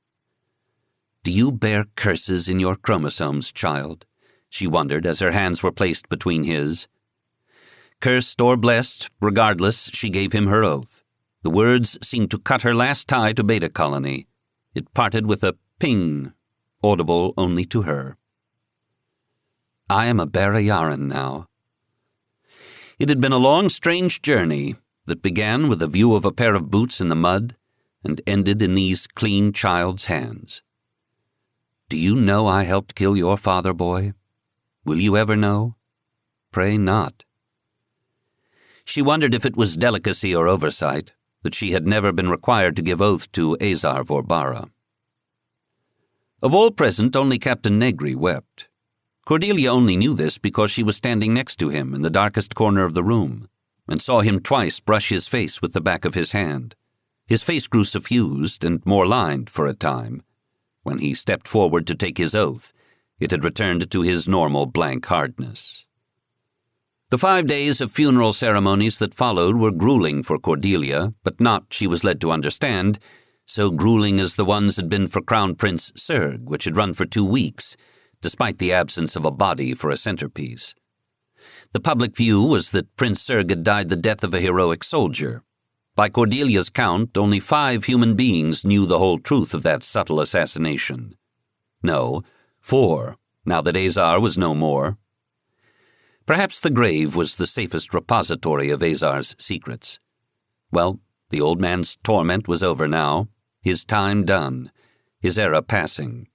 "Do you bear curses in your chromosomes, child?" she wondered as her hands were placed between his. Cursed or blessed, regardless, she gave him her oath. The words seemed to cut her last tie to Beta Colony. It parted with a ping, audible only to her. "I am a Barrayaran now." It had been a long, strange journey that began with a view of a pair of boots in the mud and ended in these clean child's hands. "Do you know I helped kill your father, boy? Will you ever know? Pray not." She wondered if it was delicacy or oversight that she had never been required to give oath to Azar Vorbara. Of all present, only Captain Negri wept. Cordelia only knew this because she was standing next to him in the darkest corner of the room, and saw him twice brush his face with the back of his hand. His face grew suffused and more lined for a time. When he stepped forward to take his oath, it had returned to his normal blank hardness. The 5 days of funeral ceremonies that followed were grueling for Cordelia, but not, she was led to understand, so grueling as the ones had been for Crown Prince Serg, which had run for 2 weeks, despite the absence of a body for a centerpiece. The public view was that Prince Serg had died the death of a heroic soldier. By Cordelia's count, only 5 human beings knew the whole truth of that subtle assassination. No, 4, now that Azar was no more. Perhaps the grave was the safest repository of Azar's secrets. Well, the old man's torment was over now, his time done, his era passing.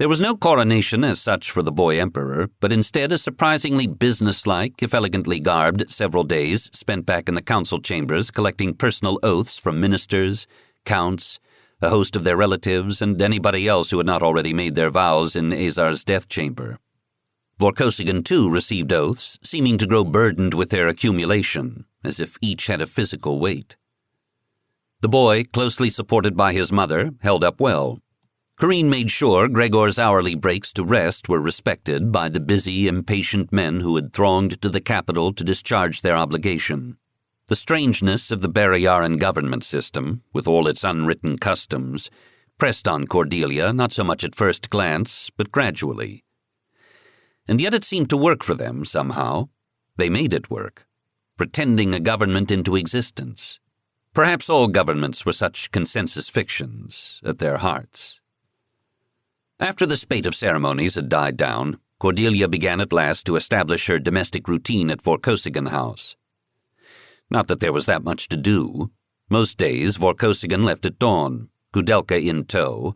There was no coronation as such for the boy emperor, but instead a surprisingly businesslike, if elegantly garbed, several days spent back in the council chambers collecting personal oaths from ministers, counts, a host of their relatives, and anybody else who had not already made their vows in Azar's death chamber. Vorkosigan, too, received oaths, seeming to grow burdened with their accumulation, as if each had a physical weight. The boy, closely supported by his mother, held up well. Corrine made sure Gregor's hourly breaks to rest were respected by the busy, impatient men who had thronged to the capital to discharge their obligation. The strangeness of the Barrayaran government system, with all its unwritten customs, pressed on Cordelia not so much at first glance, but gradually. And yet it seemed to work for them somehow. They made it work, pretending a government into existence. Perhaps all governments were such consensus fictions at their hearts. After the spate of ceremonies had died down, Cordelia began at last to establish her domestic routine at Vorkosigan House. Not that there was that much to do. Most days Vorkosigan left at dawn, Kudelka in tow,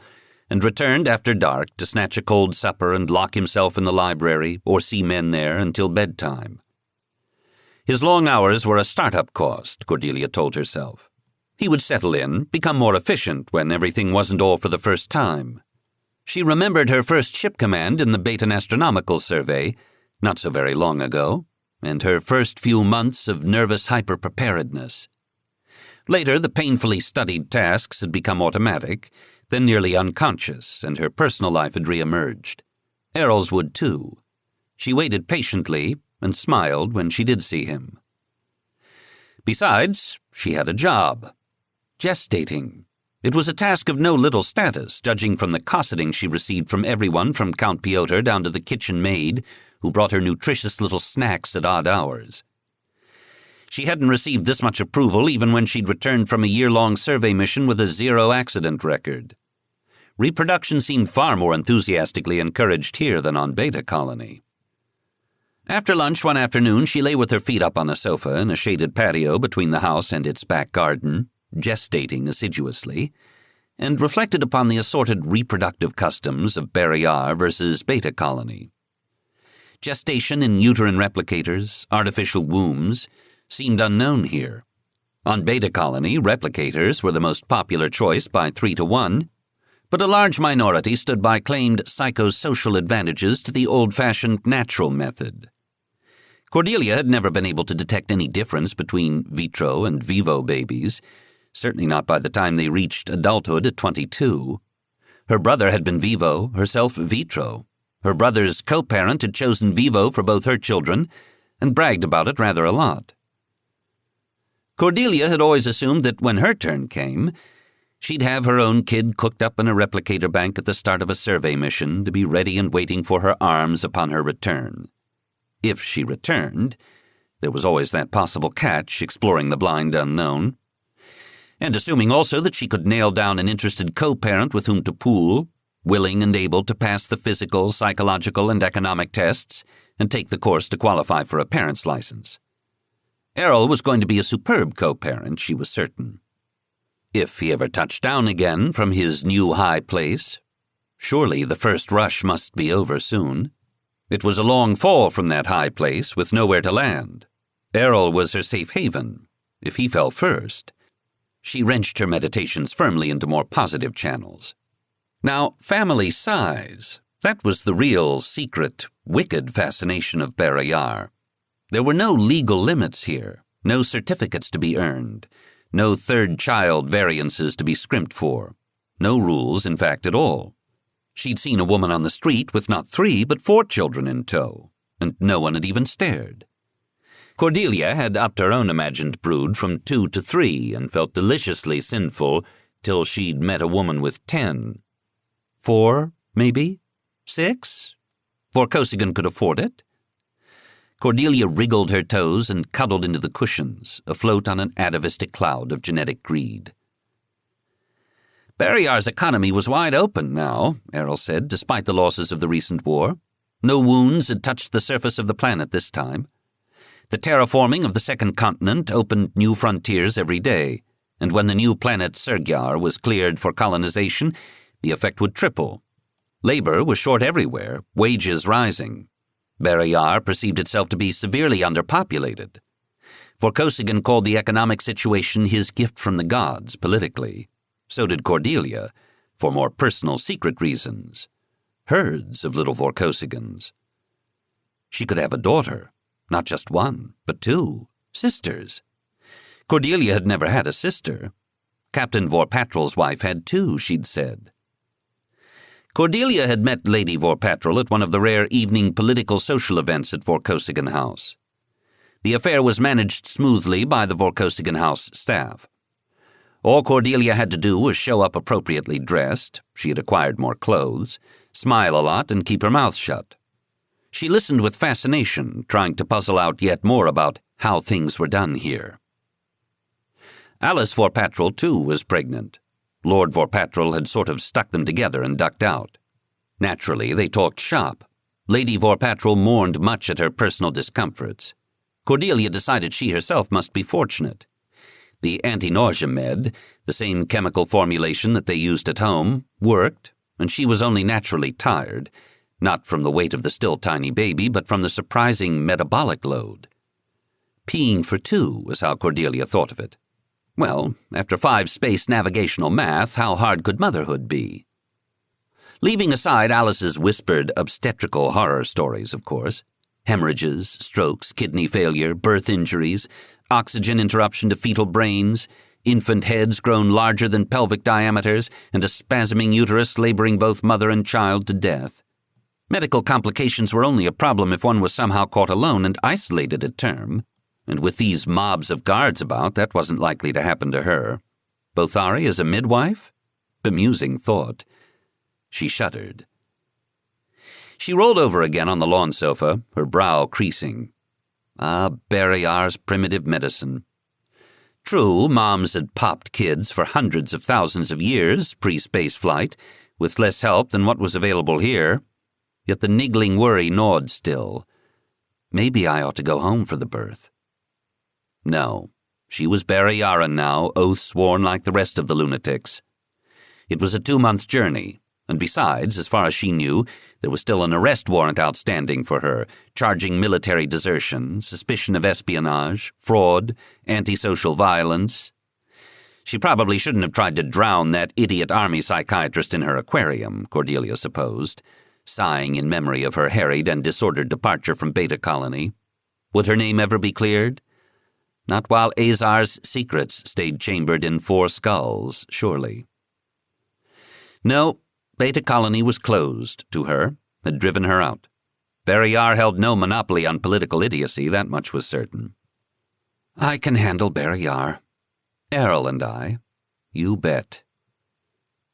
and returned after dark to snatch a cold supper and lock himself in the library or see men there until bedtime. His long hours were a start-up cost, Cordelia told herself. He would settle in, become more efficient when everything wasn't all for the first time. She remembered her first ship command in the Baton Astronomical Survey, not so very long ago, and her first few months of nervous hyper-preparedness. Later, the painfully studied tasks had become automatic, then nearly unconscious, and her personal life had re-emerged. Errol's would too. She waited patiently and smiled when she did see him. Besides, she had a job. Gestating. It was a task of no little status, judging from the cosseting she received from everyone from Count Piotr down to the kitchen maid, who brought her nutritious little snacks at odd hours. She hadn't received this much approval even when she'd returned from a year-long survey mission with a zero-accident record. Reproduction seemed far more enthusiastically encouraged here than on Beta Colony. After lunch one afternoon, she lay with her feet up on a sofa in a shaded patio between the house and its back garden, gestating assiduously, and reflected upon the assorted reproductive customs of Barrayar versus Beta Colony. Gestation in uterine replicators, artificial wombs, seemed unknown here. On Beta Colony, replicators were the most popular choice by 3-1, but a large minority stood by claimed psychosocial advantages to the old-fashioned natural method. Cordelia had never been able to detect any difference between vitro and vivo babies, certainly not by the time they reached adulthood at 22. Her brother had been vivo, herself vitro. Her brother's co-parent had chosen vivo for both her children, and bragged about it rather a lot. Cordelia had always assumed that when her turn came, she'd have her own kid cooked up in a replicator bank at the start of a survey mission to be ready and waiting for her arms upon her return. If she returned, there was always that possible catch exploring the blind unknown. And assuming also that she could nail down an interested co-parent with whom to pool, willing and able to pass the physical, psychological, and economic tests, and take the course to qualify for a parent's license. Errol was going to be a superb co-parent, she was certain. If he ever touched down again from his new high place, surely the first rush must be over soon. It was a long fall from that high place with nowhere to land. Errol was her safe haven. If he fell first, she wrenched her meditations firmly into more positive channels. Now, family size, that was the real, secret, wicked fascination of Barrayar. There were no legal limits here, no certificates to be earned, no third child variances to be scrimped for, no rules, in fact, at all. She'd seen a woman on the street with not 3 but 4 children in tow, and no one had even stared. Cordelia had upped her own imagined brood from 2 to 3 and felt deliciously sinful till she'd met a woman with 10. 4, maybe? 6? Vorkosigan could afford it. Cordelia wriggled her toes and cuddled into the cushions, afloat on an atavistic cloud of genetic greed. Barrayar's economy was wide open now, Errol said, despite the losses of the recent war. No wounds had touched the surface of the planet this time. The terraforming of the second continent opened new frontiers every day, and when the new planet Sergyar was cleared for colonization, the effect would triple. Labor was short everywhere, wages rising. Barrayar perceived itself to be severely underpopulated. Vorkosigan called the economic situation his gift from the gods, politically. So did Cordelia, for more personal secret reasons. Herds of little Vorkosigans. She could have a daughter, not just one, but two, sisters. Cordelia had never had a sister. Captain Vorpatrol's wife had two, she'd said. Cordelia had met Lady Vorpatrol at one of the rare evening political social events at Vorkosigan House. The affair was managed smoothly by the Vorkosigan House staff. All Cordelia had to do was show up appropriately dressed, she had acquired more clothes, smile a lot, and keep her mouth shut. She listened with fascination, trying to puzzle out yet more about how things were done here. Alice Vorpatrol, too, was pregnant. Lord Vorpatrol had sort of stuck them together and ducked out. Naturally, they talked shop. Lady Vorpatrol mourned much at her personal discomforts. Cordelia decided she herself must be fortunate. The anti-nausea med, the same chemical formulation that they used at home, worked, and she was only naturally tired, not from the weight of the still tiny baby, but from the surprising metabolic load. Peeing for two was how Cordelia thought of it. Well, after 5 space navigational math, how hard could motherhood be? Leaving aside Alice's whispered obstetrical horror stories, of course, hemorrhages, strokes, kidney failure, birth injuries, oxygen interruption to fetal brains, infant heads grown larger than pelvic diameters, and a spasming uterus laboring both mother and child to death. Medical complications were only a problem if one was somehow caught alone and isolated at term. And with these mobs of guards about, that wasn't likely to happen to her. Bothari as a midwife? Bemusing thought. She shuddered. She rolled over again on the lawn sofa, her brow creasing. Ah, Barrayar's primitive medicine. True, moms had popped kids for hundreds of thousands of years, pre-space flight, with less help than what was available here. Yet the niggling worry gnawed still. Maybe I ought to go home for the birth. No, she was Barrayaran now, oath sworn like the rest of the lunatics. It was a 2-month journey, and besides, as far as she knew, there was still an arrest warrant outstanding for her, charging military desertion, suspicion of espionage, fraud, antisocial violence. She probably shouldn't have tried to drown that idiot army psychiatrist in her aquarium, Cordelia supposed, sighing in memory of her harried and disordered departure from Beta Colony. Would her name ever be cleared? Not while Azar's secrets stayed chambered in 4 skulls, surely. No, Beta Colony was closed to her, had driven her out. Barrayar held no monopoly on political idiocy, that much was certain. I can handle Barrayar. Errol and I. You bet.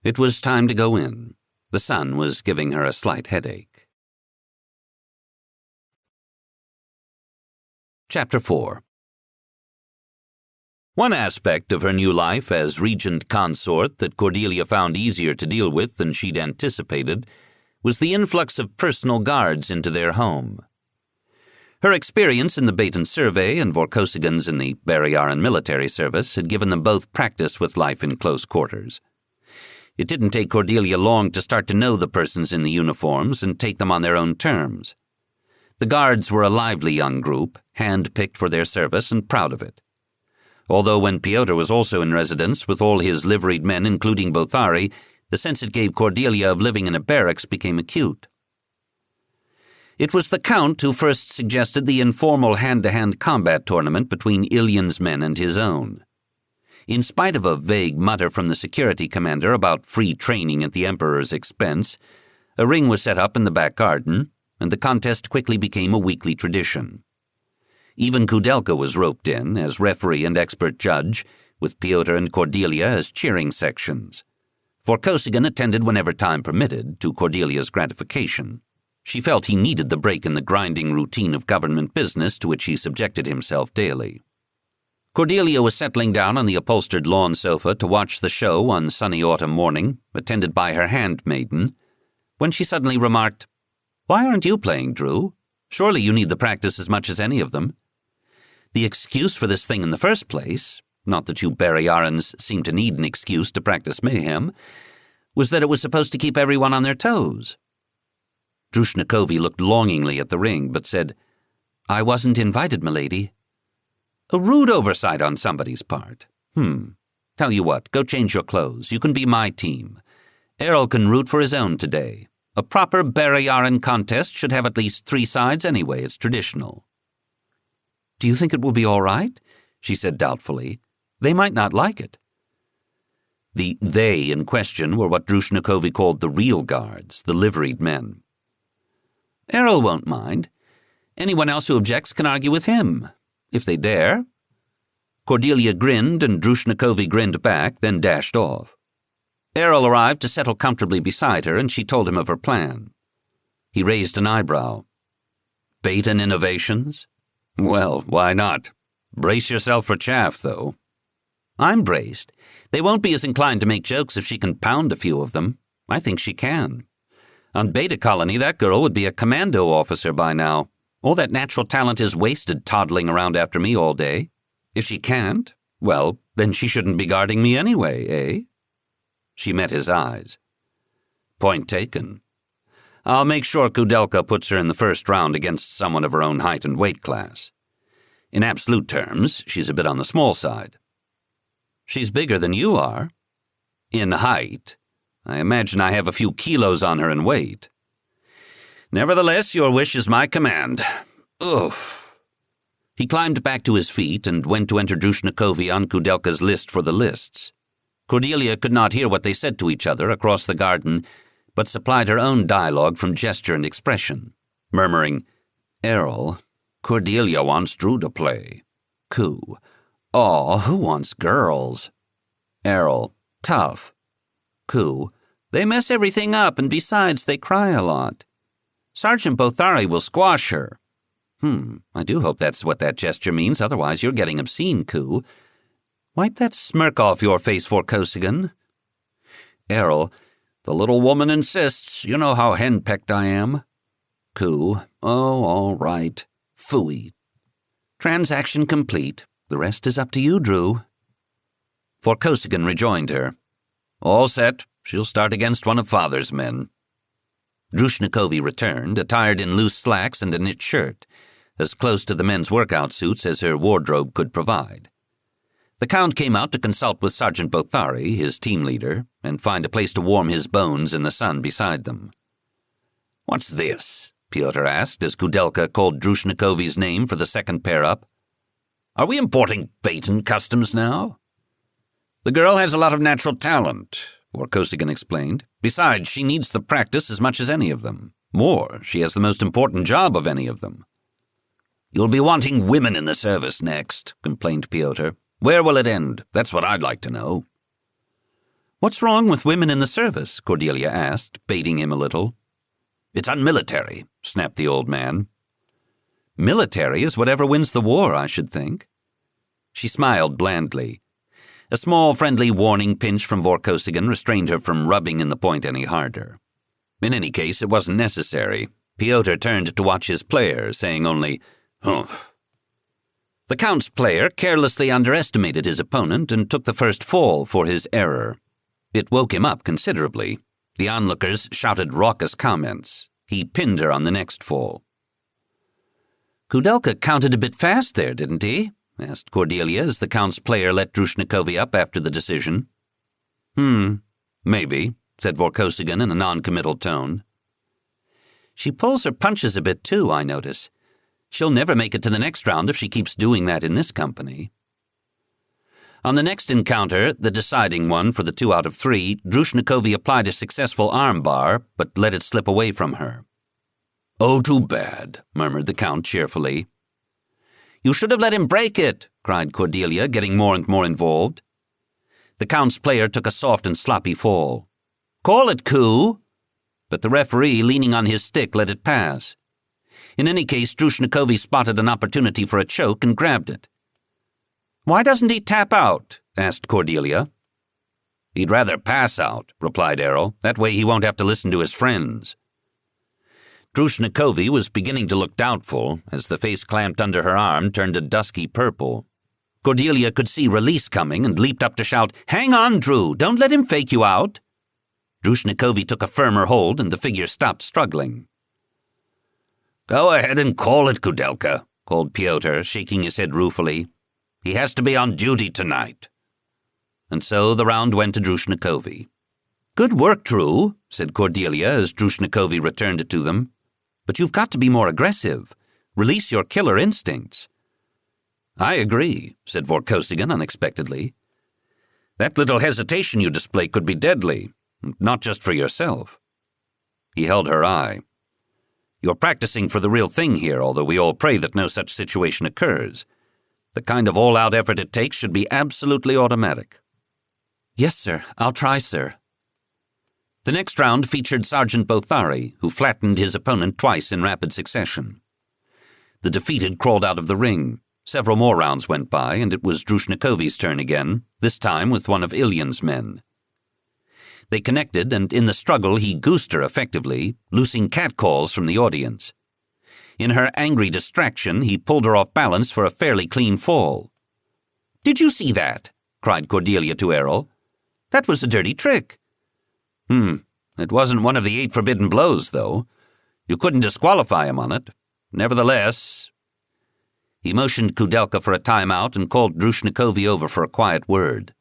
It was time to go in. The sun was giving her a slight headache. Chapter 4. One aspect of her new life as Regent consort that Cordelia found easier to deal with than she'd anticipated was the influx of personal guards into their home. Her experience in the Baton Survey and Vorkosigan's in the Barrayaran military service had given them both practice with life in close quarters. It didn't take Cordelia long to start to know the persons in the uniforms and take them on their own terms. The guards were a lively young group, hand-picked for their service and proud of it. Although when Piotr was also in residence with all his liveried men, including Bothari, the sense it gave Cordelia of living in a barracks became acute. It was the Count who first suggested the informal hand-to-hand combat tournament between Ilyan's men and his own. In spite of a vague mutter from the security commander about free training at the Emperor's expense, a ring was set up in the back garden, and the contest quickly became a weekly tradition. Even Kudelka was roped in as referee and expert judge, with Piotr and Cordelia as cheering sections. Vorkosigan attended whenever time permitted, to Cordelia's gratification. She felt he needed the break in the grinding routine of government business to which he subjected himself daily. Cordelia was settling down on the upholstered lawn sofa to watch the show one sunny autumn morning, attended by her handmaiden, when she suddenly remarked, "Why aren't you playing, Drew? Surely you need the practice as much as any of them." The excuse for this thing in the first place, not that you Barrayarans seem to need an excuse to practice mayhem, was that it was supposed to keep everyone on their toes. Drushnikovi looked longingly at the ring, but said, "I wasn't invited, milady." "A rude oversight on somebody's part. Tell you what, go change your clothes. You can be my team. Errol can root for his own today. A proper Barrayaran contest should have at least 3 sides anyway. It's traditional." "Do you think it will be all right?" she said doubtfully. "They might not like it." The "they" in question were what Drushnikovi called the real guards, the liveried men. "Errol won't mind. Anyone else who objects can argue with him, if they dare." Cordelia grinned and Drushnikovi grinned back, then dashed off. Errol arrived to settle comfortably beside her, and she told him of her plan. He raised an eyebrow. "Bait-in innovations? Well, why not? Brace yourself for chaff, though." "I'm braced. They won't be as inclined to make jokes if she can pound a few of them. I think she can. On Beta Colony, that girl would be a commando officer by now. All that natural talent is wasted toddling around after me all day. If she can't, well, then she shouldn't be guarding me anyway, eh?" She met his eyes. "Point taken. I'll make sure Kudelka puts her in the first round against someone of her own height and weight class. In absolute terms, she's a bit on the small side." "She's bigger than you are." "In height. I imagine I have a few kilos on her in weight. Nevertheless, your wish is my command. Oof." He climbed back to his feet and went to enter Drushnikovi on Kudelka's list for the lists. Cordelia could not hear what they said to each other across the garden, but supplied her own dialogue from gesture and expression, murmuring, "Errol, Cordelia wants Drew to play. Coo, aw, who wants girls? Errol, tough. Coo, they mess everything up, and besides, they cry a lot. Sergeant Bothari will squash her. I do hope that's what that gesture means, otherwise you're getting obscene, Coo. Wipe that smirk off your face, Vorkosigan. Errol, the little woman insists. You know how henpecked I am. Coo, oh, all right. Phooey. Transaction complete. The rest is up to you, Drew. Vorkosigan rejoined her. All set. She'll start against one of Father's men. Drushnikovi returned, attired in loose slacks and a knit shirt, as close to the men's workout suits as her wardrobe could provide. The Count came out to consult with Sergeant Bothari, his team leader, and find a place to warm his bones in the sun beside them. What's this? Pyotr asked as Kudelka called Drushnikovi's name for the second pair up. Are we importing Baton customs now? The girl has a lot of natural talent, Vorkosigan explained. Besides, she needs the practice as much as any of them. More, she has the most important job of any of them. You'll be wanting women in the service next, complained Pyotr. Where will it end? That's what I'd like to know. What's wrong with women in the service? Cordelia asked, baiting him a little. It's unmilitary, snapped the old man. Military is whatever wins the war, I should think. She smiled blandly. A small, friendly warning pinch from Vorkosigan restrained her from rubbing in the point any harder. In any case, it wasn't necessary. Pyotr turned to watch his player, saying only, humph. The Count's player carelessly underestimated his opponent and took the first fall for his error. It woke him up considerably. The onlookers shouted raucous comments. He pinned her on the next fall. Kudelka counted a bit fast there, didn't he? Asked Cordelia as the Count's player let Drushnikovi up after the decision. Maybe, said Vorkosigan in a non-committal tone. She pulls her punches a bit too, I notice. She'll never make it to the next round if she keeps doing that in this company. On the next encounter, the deciding one for the 2 out of 3, Drushnikovi applied a successful armbar, but let it slip away from her. Oh, too bad, murmured the Count cheerfully. You should have let him break it, cried Cordelia, getting more and more involved. The Count's player took a soft and sloppy fall. Call it, Koo! But the referee, leaning on his stick, let it pass. In any case, Drushnikovi spotted an opportunity for a choke and grabbed it. Why doesn't he tap out? Asked Cordelia. He'd rather pass out, replied Errol. That way he won't have to listen to his friends. Drushnikovi was beginning to look doubtful as the face clamped under her arm turned a dusky purple. Cordelia could see release coming and leaped up to shout, Hang on, Drew! Don't let him fake you out! Drushnikovi took a firmer hold and the figure stopped struggling. "Go ahead and call it, Kudelka," called Pyotr, shaking his head ruefully. "He has to be on duty tonight." And so the round went to Drushnikovi. "Good work, Drew," said Cordelia as Drushnikovi returned it to them. "But you've got to be more aggressive. Release your killer instincts." "I agree," said Vorkosigan unexpectedly. "That little hesitation you display could be deadly, not just for yourself." He held her eye. "You're practicing for the real thing here, although we all pray that no such situation occurs. The kind of all-out effort it takes should be absolutely automatic." "Yes, sir. I'll try, sir." The next round featured Sergeant Bothari, who flattened his opponent twice in rapid succession. The defeated crawled out of the ring. Several more rounds went by, and it was Drushnikovi's turn again, this time with one of Ilyan's men. They connected, and in the struggle he goosed her effectively, loosing catcalls from the audience. In her angry distraction, he pulled her off balance for a fairly clean fall. "Did you see that?" cried Cordelia to Errol. "That was a dirty trick." It wasn't one of the 8 forbidden blows, though. You couldn't disqualify him on it. Nevertheless..." He motioned Kudelka for a timeout and called Drushnikovi over for a quiet word.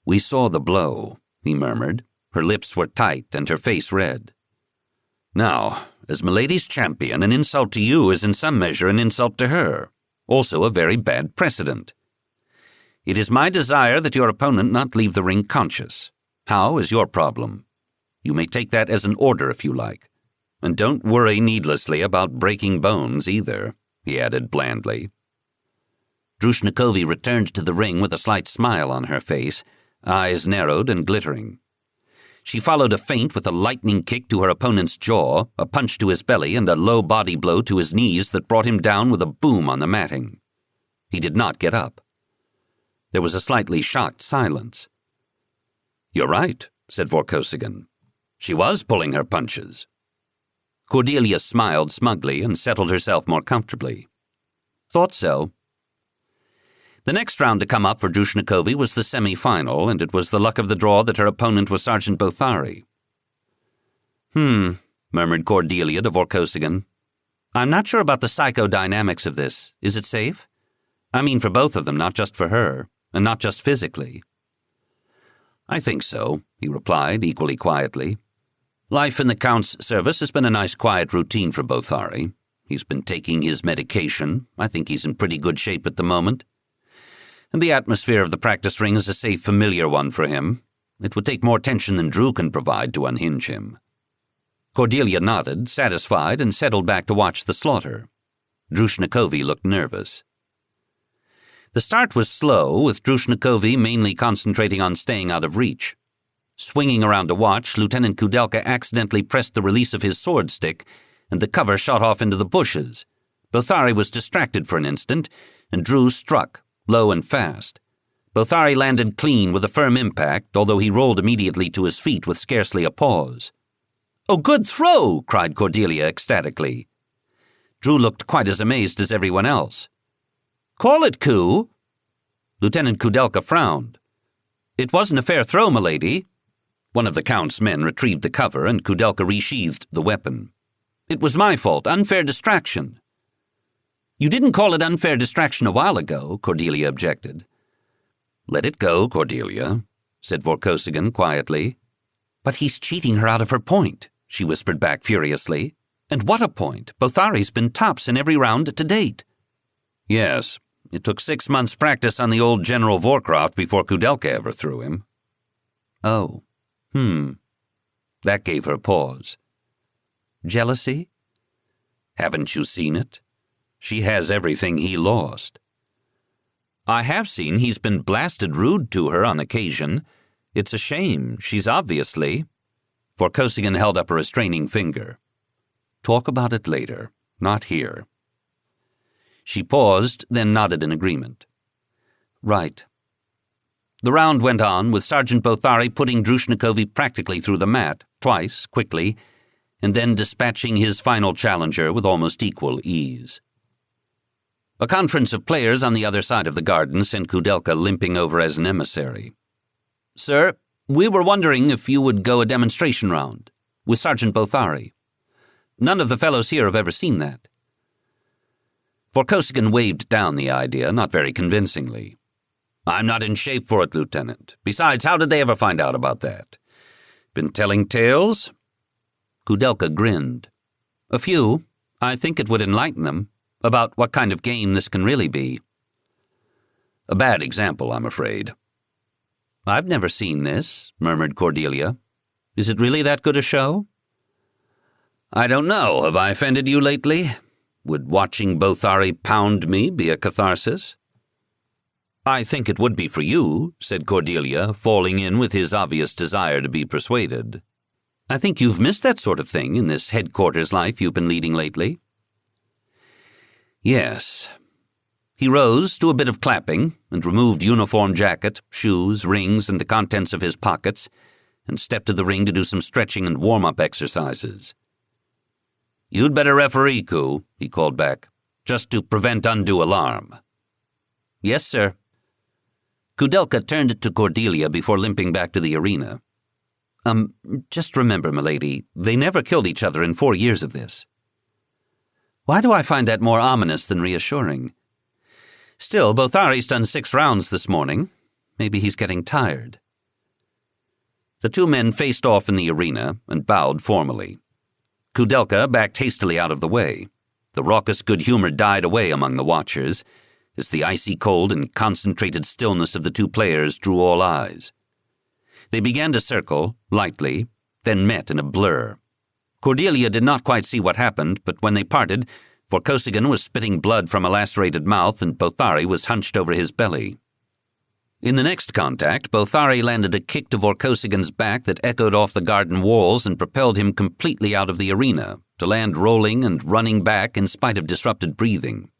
"We saw the blow," he murmured. Her lips were tight and her face red. "Now, as Milady's champion, an insult to you is in some measure an insult to her, also a very bad precedent. It is my desire that your opponent not leave the ring conscious. How is your problem? You may take that as an order if you like. And don't worry needlessly about breaking bones either," he added blandly. Drushnikovi returned to the ring with a slight smile on her face, eyes narrowed and glittering. She followed a feint with a lightning kick to her opponent's jaw, a punch to his belly, and a low body blow to his knees that brought him down with a boom on the matting. He did not get up. There was a slightly shocked silence. "You're right," said Vorkosigan. "She was pulling her punches." Cordelia smiled smugly and settled herself more comfortably. "Thought so." The next round to come up for Drushnikovi was the semi-final, and it was the luck of the draw that her opponent was Sergeant Bothari. Murmured Cordelia to Vorkosigan. "I'm not sure about the psychodynamics of this. Is it safe? I mean for both of them, not just for her, and not just physically." "I think so," he replied, equally quietly. "Life in the Count's service has been a nice quiet routine for Bothari. He's been taking his medication. I think he's in pretty good shape at the moment. And the atmosphere of the practice ring is a safe, familiar one for him. It would take more tension than Drew can provide to unhinge him." Cordelia nodded, satisfied, and settled back to watch the slaughter. Drushnikovi looked nervous. The start was slow, with Drushnikovi mainly concentrating on staying out of reach. Swinging around to watch, Lieutenant Kudelka accidentally pressed the release of his sword stick, and the cover shot off into the bushes. Bothari was distracted for an instant, and Drew struck, low and fast. Bothari landed clean with a firm impact, although he rolled immediately to his feet with scarcely a pause. "Oh, good throw!" cried Cordelia ecstatically. Drew looked quite as amazed as everyone else. "Call it, Ku." Lieutenant Kudelka frowned. "It wasn't a fair throw, milady." One of the Count's men retrieved the cover, and Kudelka resheathed the weapon. "It was my fault. Unfair distraction." "You didn't call it unfair distraction a while ago," Cordelia objected. "Let it go, Cordelia," said Vorkosigan quietly. "But he's cheating her out of her point," she whispered back furiously. "And what a point! Bothari's been tops in every round to date." "Yes. It took 6 months' practice on the old General Vorkroft before Kudelka ever threw him." "Oh. That gave her pause. "Jealousy?" "Haven't you seen it? She has everything he lost." "I have seen he's been blasted rude to her on occasion. It's a shame. She's obviously..." Vorkosigan held up a restraining finger. "Talk about it later. Not here." She paused, then nodded in agreement. "Right." The round went on, with Sergeant Bothari putting Drushnikovi practically through the mat, twice, quickly, and then dispatching his final challenger with almost equal ease. A conference of players on the other side of the garden sent Kudelka limping over as an emissary. "Sir, we were wondering if you would go a demonstration round with Sergeant Bothari." None of the fellows here have ever seen that." Vorkosigan waved down the idea, not very convincingly. "I'm not in shape for it, Lieutenant. Besides, how did they ever find out about that? Been telling tales?" Kudelka grinned. "A few. I think it would enlighten them about what kind of game this can really be." "A bad example, I'm afraid." "I've never seen this," murmured Cordelia. "Is it really that good a show?" "I don't know. Have I offended you lately? Would watching Bothari pound me be a catharsis?" "I think it would be for you," said Cordelia, falling in with his obvious desire to be persuaded. "I think you've missed that sort of thing in this headquarters life you've been leading lately." "Yes." He rose to a bit of clapping and removed uniform jacket, shoes, rings, and the contents of his pockets, and stepped to the ring to do some stretching and warm-up exercises. "You'd better referee, Ku," he called back, "just to prevent undue alarm." "Yes, sir." Kudelka turned it to Cordelia before limping back to the arena. Just remember, milady, they never killed each other in 4 years of this." "Why do I find that more ominous than reassuring? Still, Bothari's done 6 rounds this morning. Maybe he's getting tired." The 2 men faced off in the arena and bowed formally. Kudelka backed hastily out of the way. The raucous good humor died away among the watchers, as the icy cold and concentrated stillness of the 2 players drew all eyes. They began to circle, lightly, then met in a blur. Cordelia did not quite see what happened, but when they parted, Vorkosigan was spitting blood from a lacerated mouth and Bothari was hunched over his belly. In the next contact, Bothari landed a kick to Vorkosigan's back that echoed off the garden walls and propelled him completely out of the arena, to land rolling and running back in spite of disrupted breathing.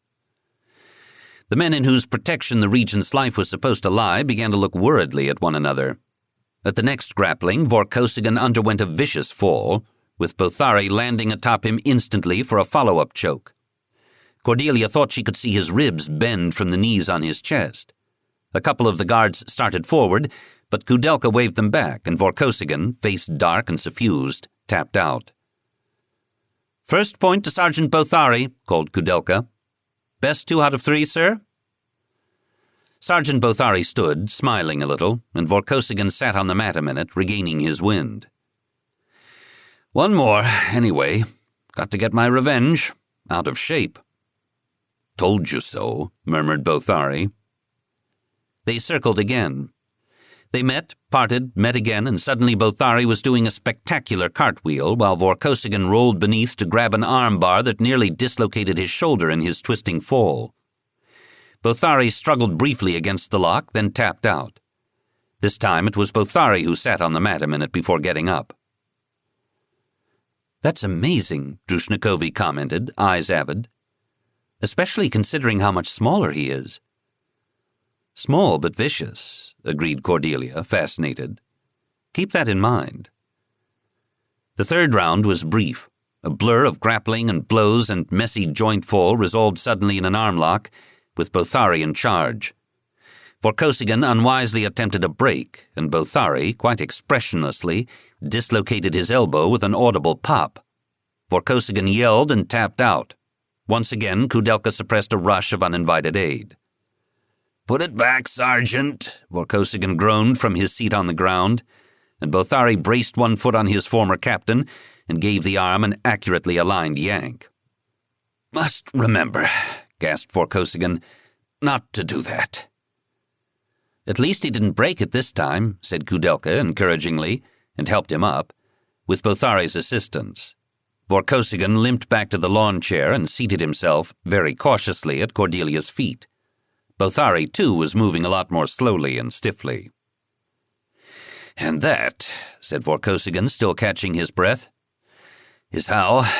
The men in whose protection the Regent's life was supposed to lie began to look worriedly at one another. At the next grappling, Vorkosigan underwent a vicious fall, with Bothari landing atop him instantly for a follow-up choke. Cordelia thought she could see his ribs bend from the knees on his chest. A couple of the guards started forward, but Kudelka waved them back, and Vorkosigan, face dark and suffused, tapped out. "First point to Sergeant Bothari," called Kudelka. "Best 2 out of 3, sir?" Sergeant Bothari stood, smiling a little, and Vorkosigan sat on the mat a minute, regaining his wind. "One more, anyway. Got to get my revenge. Out of shape." "Told you so," murmured Bothari. They circled again. They met, parted, met again, and suddenly Bothari was doing a spectacular cartwheel while Vorkosigan rolled beneath to grab an armbar that nearly dislocated his shoulder in his twisting fall. Bothari struggled briefly against the lock, then tapped out. This time it was Bothari who sat on the mat a minute before getting up. "That's amazing," Drushnikovi commented, eyes avid. "Especially considering how much smaller he is." "Small but vicious," agreed Cordelia, fascinated. "Keep that in mind." The 3rd round was brief. A blur of grappling and blows and messy joint fall resolved suddenly in an armlock, with Bothari in charge. Vorkosigan unwisely attempted a break, and Bothari, quite expressionlessly, dislocated his elbow with an audible pop. Vorkosigan yelled and tapped out. Once again, Kudelka suppressed a rush of uninvited aid. "Put it back, Sergeant," Vorkosigan groaned from his seat on the ground, and Bothari braced one foot on his former captain and gave the arm an accurately aligned yank. "Must remember," gasped Vorkosigan, "not to do that." "At least he didn't break it this time," said Kudelka encouragingly, and helped him up, with Bothari's assistance. Vorkosigan limped back to the lawn chair and seated himself, very cautiously, at Cordelia's feet. Bothari, too, was moving a lot more slowly and stiffly. "And that," said Vorkosigan, still catching his breath, "is how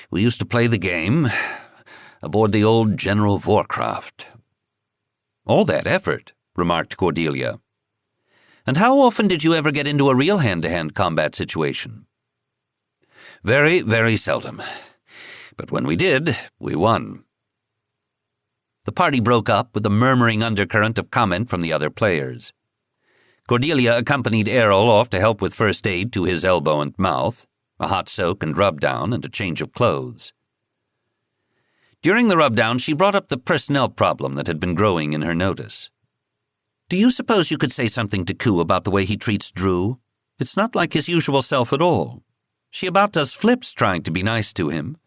we used to play the game aboard the old General Vorkraft." "All that effort," remarked Cordelia. "And how often did you ever get into a real hand-to-hand combat situation?" "Very, very seldom. But when we did, we won." The party broke up with a murmuring undercurrent of comment from the other players. Cordelia accompanied Errol off to help with first aid to his elbow and mouth. a hot soak and rub-down, and a change of clothes. During the rub-down, she brought up the personnel problem that had been growing in her notice. "Do you suppose you could say something to Koo about the way he treats Drew? It's not like his usual self at all. She about does flips trying to be nice to him,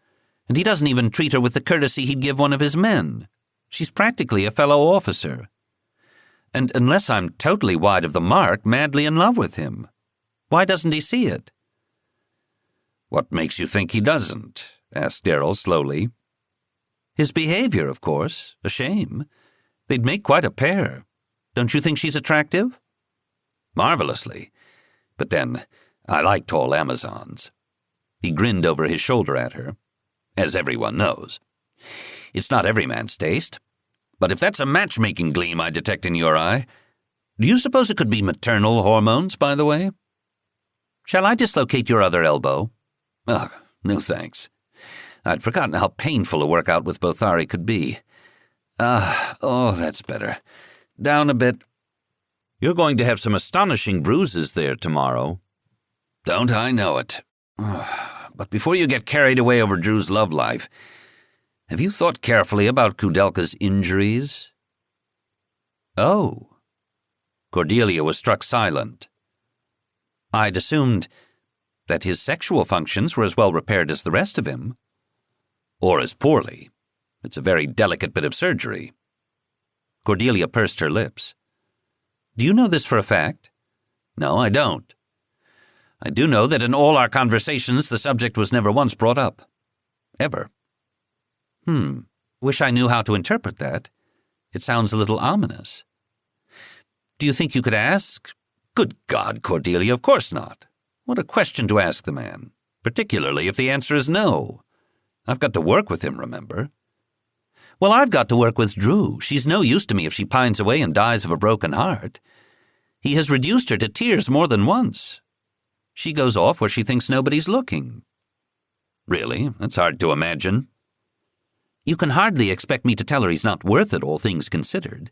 and he doesn't even treat her with the courtesy he'd give one of his men. She's practically a fellow officer. And unless I'm totally wide of the mark, madly in love with him. Why doesn't he see it?" "What makes you think he doesn't?" asked Darrell slowly. "His behavior, of course. A shame. They'd make quite a pair. Don't you think she's attractive?" "Marvelously. But then, I like tall Amazons." He grinned over his shoulder at her. "As everyone knows. It's not every man's taste. But if that's a matchmaking gleam I detect in your eye— Do you suppose it could be maternal hormones, by the way?" "Shall I dislocate your other elbow?" "Oh, no thanks. I'd forgotten how painful a workout with Bothari could be. That's better. Down a bit." "You're going to have some astonishing bruises there tomorrow." "Don't I know it? But before you get carried away over Drew's love life, have you thought carefully about Kudelka's injuries?" "Oh." Cordelia was struck silent. "I'd assumed that his sexual functions were as well repaired as the rest of him." "Or as poorly. It's a very delicate bit of surgery." Cordelia pursed her lips. "Do you know this for a fact?" "No, I don't. I do know that in all our conversations the subject was never once brought up. Ever." Wish I knew how to interpret that. It sounds a little ominous. Do you think you could ask? "Good God, Cordelia, of course not. What a question to ask the man, particularly if the answer is no. I've got to work with him, remember?" "Well, I've got to work with Drew. She's no use to me if she pines away and dies of a broken heart. He has reduced her to tears more than once. She goes off where she thinks nobody's looking." "Really? That's hard to imagine." "You can hardly expect me to tell her he's not worth it, all things considered.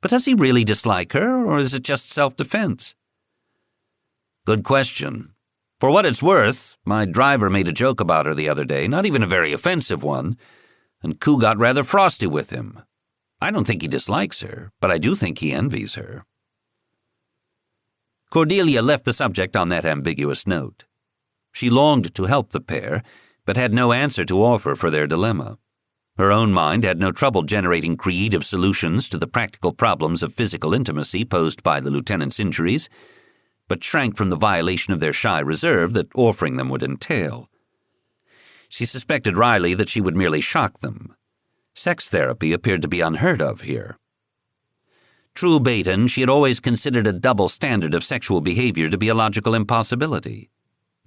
But does he really dislike her, or is it just self-defense?" "Good question. For what it's worth, my driver made a joke about her the other day, not even a very offensive one, and Koo got rather frosty with him. I don't think he dislikes her, but I do think he envies her." Cordelia left the subject on that ambiguous note. She longed to help the pair, but had no answer to offer for their dilemma. Her own mind had no trouble generating creative solutions to the practical problems of physical intimacy posed by the lieutenant's injuries, but shrank from the violation of their shy reserve that offering them would entail. She suspected Riley that she would merely shock them. Sex therapy appeared to be unheard of here. True Baton, she had always considered a double standard of sexual behavior to be a logical impossibility.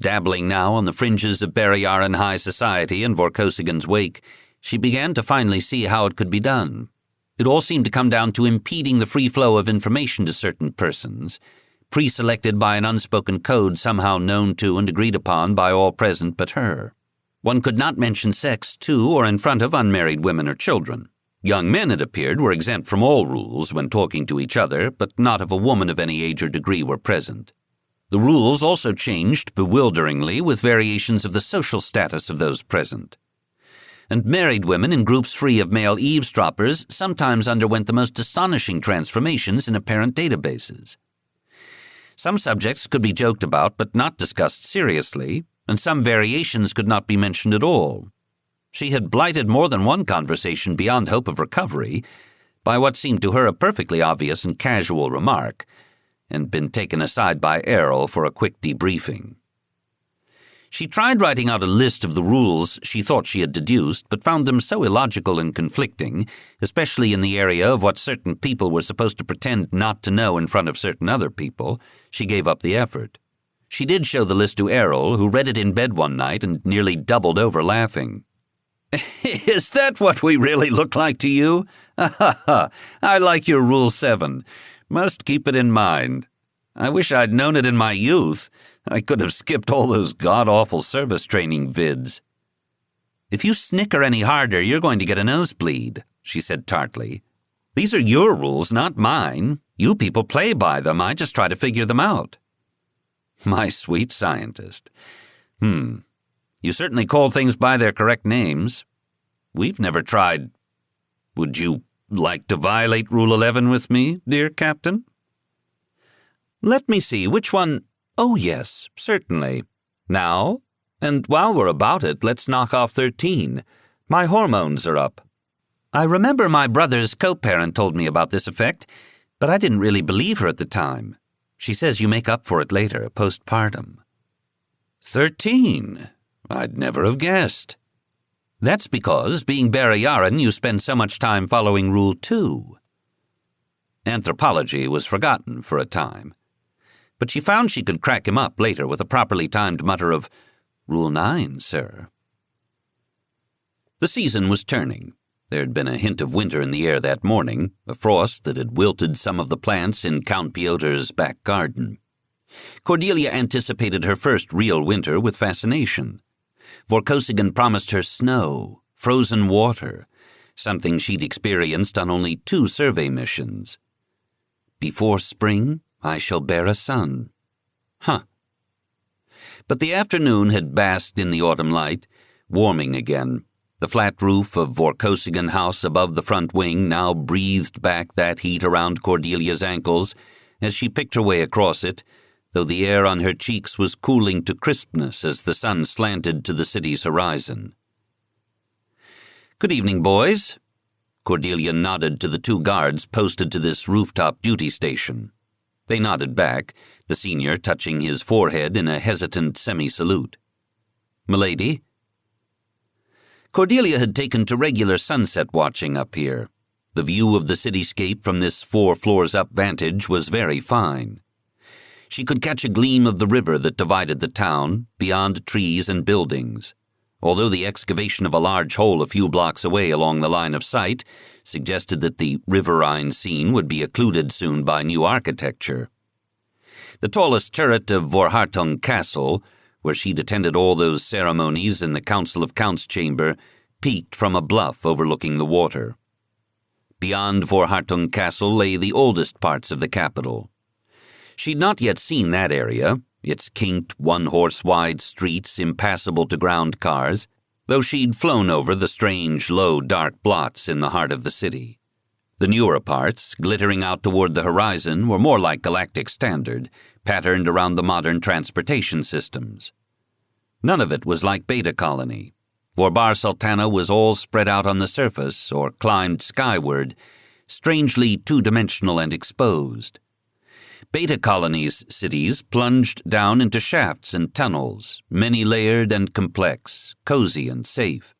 Dabbling now on the fringes of Barrayar and high society in Vorkosigan's wake, she began to finally see how it could be done. It all seemed to come down to impeding the free flow of information to certain persons, pre-selected by an unspoken code somehow known to and agreed upon by all present but her. One could not mention sex to or in front of unmarried women or children. Young men, it appeared, were exempt from all rules when talking to each other, but not if a woman of any age or degree were present. The rules also changed bewilderingly with variations of the social status of those present. And married women in groups free of male eavesdroppers sometimes underwent the most astonishing transformations in apparent databases. Some subjects could be joked about but not discussed seriously, and some variations could not be mentioned at all. She had blighted more than one conversation beyond hope of recovery by what seemed to her a perfectly obvious and casual remark, and been taken aside by Errol for a quick debriefing. She tried writing out a list of the rules she thought she had deduced, but found them so illogical and conflicting, especially in the area of what certain people were supposed to pretend not to know in front of certain other people, she gave up the effort. She did show the list to Errol, who read it in bed one night and nearly doubled over laughing. "Is that what we really look like to you? I like your Rule 7. Must keep it in mind. I wish I'd known it in my youth. I could have skipped all those god-awful service training vids." "If you snicker any harder, you're going to get a nosebleed," she said tartly. "These are your rules, not mine. You people play by them. I just try to figure them out." My sweet scientist. You certainly call things by their correct names. We've never tried. Would you like to violate Rule 11 with me, dear Captain? Let me see, which one? Oh, yes, certainly. Now, and while we're about it, let's knock off 13. My hormones are up. I remember my brother's co-parent told me about this effect, but I didn't really believe her at the time. She says you make up for it later, postpartum. 13? I'd never have guessed. That's because, being Barrayaran, you spend so much time following Rule 2. Anthropology was forgotten for a time, but she found she could crack him up later with a properly timed mutter of, "Rule 9, sir." The season was turning. There had been a hint of winter in the air that morning, a frost that had wilted some of the plants in Count Piotr's back garden. Cordelia anticipated her first real winter with fascination. Vorkosigan promised her snow, frozen water, something she'd experienced on only 2 survey missions. Before spring, I shall bear a son. But the afternoon had basked in the autumn light, warming again. The flat roof of Vorkosigan House above the front wing now breathed back that heat around Cordelia's ankles as she picked her way across it, though the air on her cheeks was cooling to crispness as the sun slanted to the city's horizon. "Good evening, boys." Cordelia nodded to the 2 guards posted to this rooftop duty station. They nodded back, the senior touching his forehead in a hesitant semi-salute. "Milady?" Cordelia had taken to regular sunset watching up here. The view of the cityscape from this 4 floors up vantage was very fine. She could catch a gleam of the river that divided the town, beyond trees and buildings, although the excavation of a large hole a few blocks away along the line of sight suggested that the riverine scene would be occluded soon by new architecture. The tallest turret of Vorhartung Castle, where she'd attended all those ceremonies in the Council of Counts chamber, peaked from a bluff overlooking the water. Beyond Vorhartung Castle lay the oldest parts of the capital. She'd not yet seen that area, its kinked, one-horse-wide streets impassable to ground cars, though she'd flown over the strange, low, dark blots in the heart of the city. The newer parts, glittering out toward the horizon, were more like galactic standard, patterned around the modern transportation systems. None of it was like Beta Colony. Vorbar Sultana was all spread out on the surface or climbed skyward, strangely two-dimensional and exposed. Beta Colony's cities plunged down into shafts and tunnels, many-layered and complex, cozy and safe.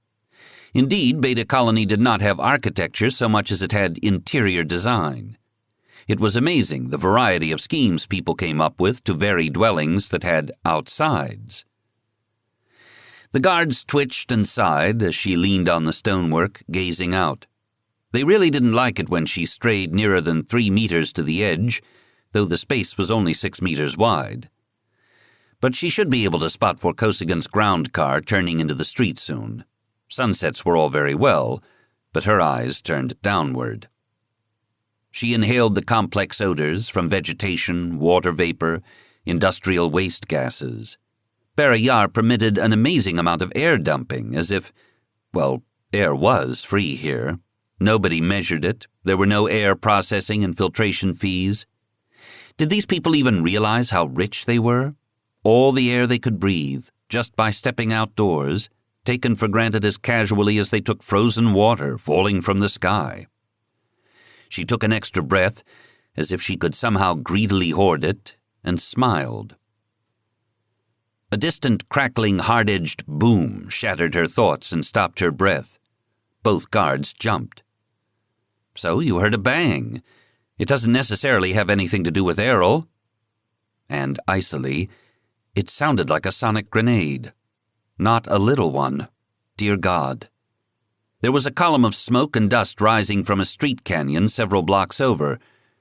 Indeed, Beta Colony did not have architecture so much as it had interior design. It was amazing the variety of schemes people came up with to vary dwellings that had outsides. The guards twitched and sighed as she leaned on the stonework, gazing out. They really didn't like it when she strayed nearer than 3 meters to the edge, though the space was only 6 meters wide. But she should be able to spot Vorkosigan's ground car turning into the street soon. Sunsets were all very well, but her eyes turned downward. She inhaled the complex odors from vegetation, water vapor, industrial waste gases. Barrayar permitted an amazing amount of air dumping, as if, well, air was free here. Nobody measured it. There were no air processing and filtration fees. Did these people even realize how rich they were? All the air they could breathe, just by stepping outdoors, taken for granted as casually as they took frozen water falling from the sky. She took an extra breath, as if she could somehow greedily hoard it, and smiled. A distant, crackling, hard-edged boom shattered her thoughts and stopped her breath. Both guards jumped. "So you heard a bang. It doesn't necessarily have anything to do with Errol." And icily, "It sounded like a sonic grenade. Not a little one. Dear God." There was a column of smoke and dust rising from a street canyon several blocks over.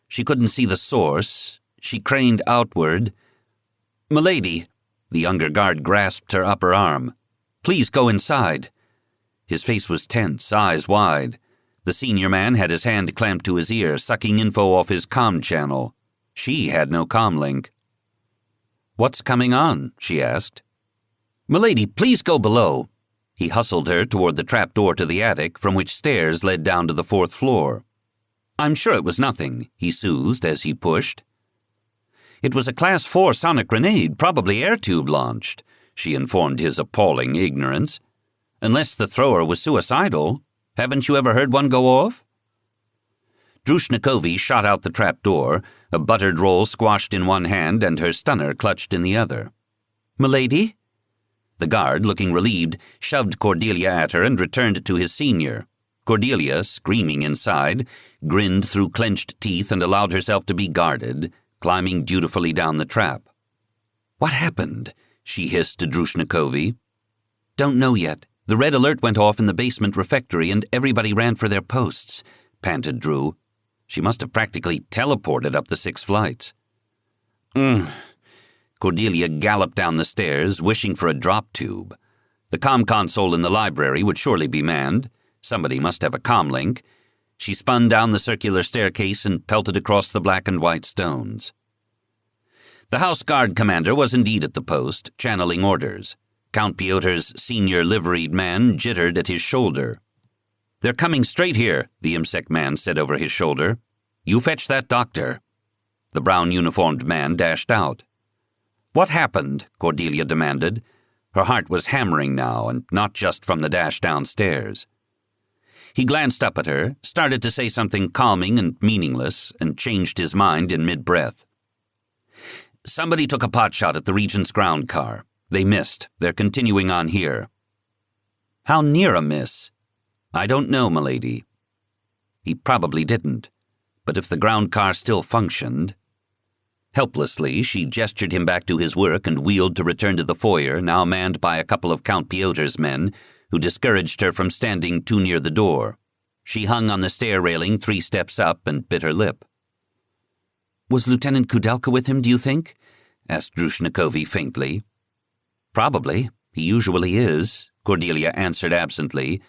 She couldn't see the source. She craned outward. "Milady," the younger guard grasped her upper arm. "Please go inside." His face was tense, eyes wide. The senior man had his hand clamped to his ear, sucking info off his comm channel. She had no comm link. "What's coming on?" she asked. "Milady, please go below." He hustled her toward the trapdoor to the attic, from which stairs led down to the 4th floor. "I'm sure it was nothing," he soothed as he pushed. "It was a Class 4 sonic grenade, probably air tube launched," she informed his appalling ignorance. "Unless the thrower was suicidal. Haven't you ever heard one go off?" Drushnikovi shot out the trapdoor, a buttered roll squashed in one hand and her stunner clutched in the other. "Milady?" The guard, looking relieved, shoved Cordelia at her and returned to his senior. Cordelia, screaming inside, grinned through clenched teeth and allowed herself to be guarded, climbing dutifully down the trap. "What happened?" she hissed to Drushnikovi. "Don't know yet. The red alert went off in the basement refectory and everybody ran for their posts," panted Drew. She must have practically teleported up the 6 flights. Cordelia galloped down the stairs, wishing for a drop tube. The comm console in the library would surely be manned. Somebody must have a comm link. She spun down the circular staircase and pelted across the black and white stones. The House Guard commander was indeed at the post, channeling orders. Count Piotr's senior liveried man jittered at his shoulder. "They're coming straight here," the IMSEC man said over his shoulder. "You fetch that doctor." The brown-uniformed man dashed out. "What happened?" Cordelia demanded. Her heart was hammering now, and not just from the dash downstairs. He glanced up at her, started to say something calming and meaningless, and changed his mind in mid-breath. "Somebody took a potshot at the Regent's ground car. They missed. They're continuing on here." "How near a miss?" "I don't know, milady." He probably didn't. But if the ground car still functioned... Helplessly, she gestured him back to his work and wheeled to return to the foyer, now manned by a couple of Count Piotr's men, who discouraged her from standing too near the door. She hung on the stair railing 3 steps up and bit her lip. "Was Lieutenant Kudelka with him, do you think?" asked Drushnikovi faintly. "Probably. He usually is," Cordelia answered absently,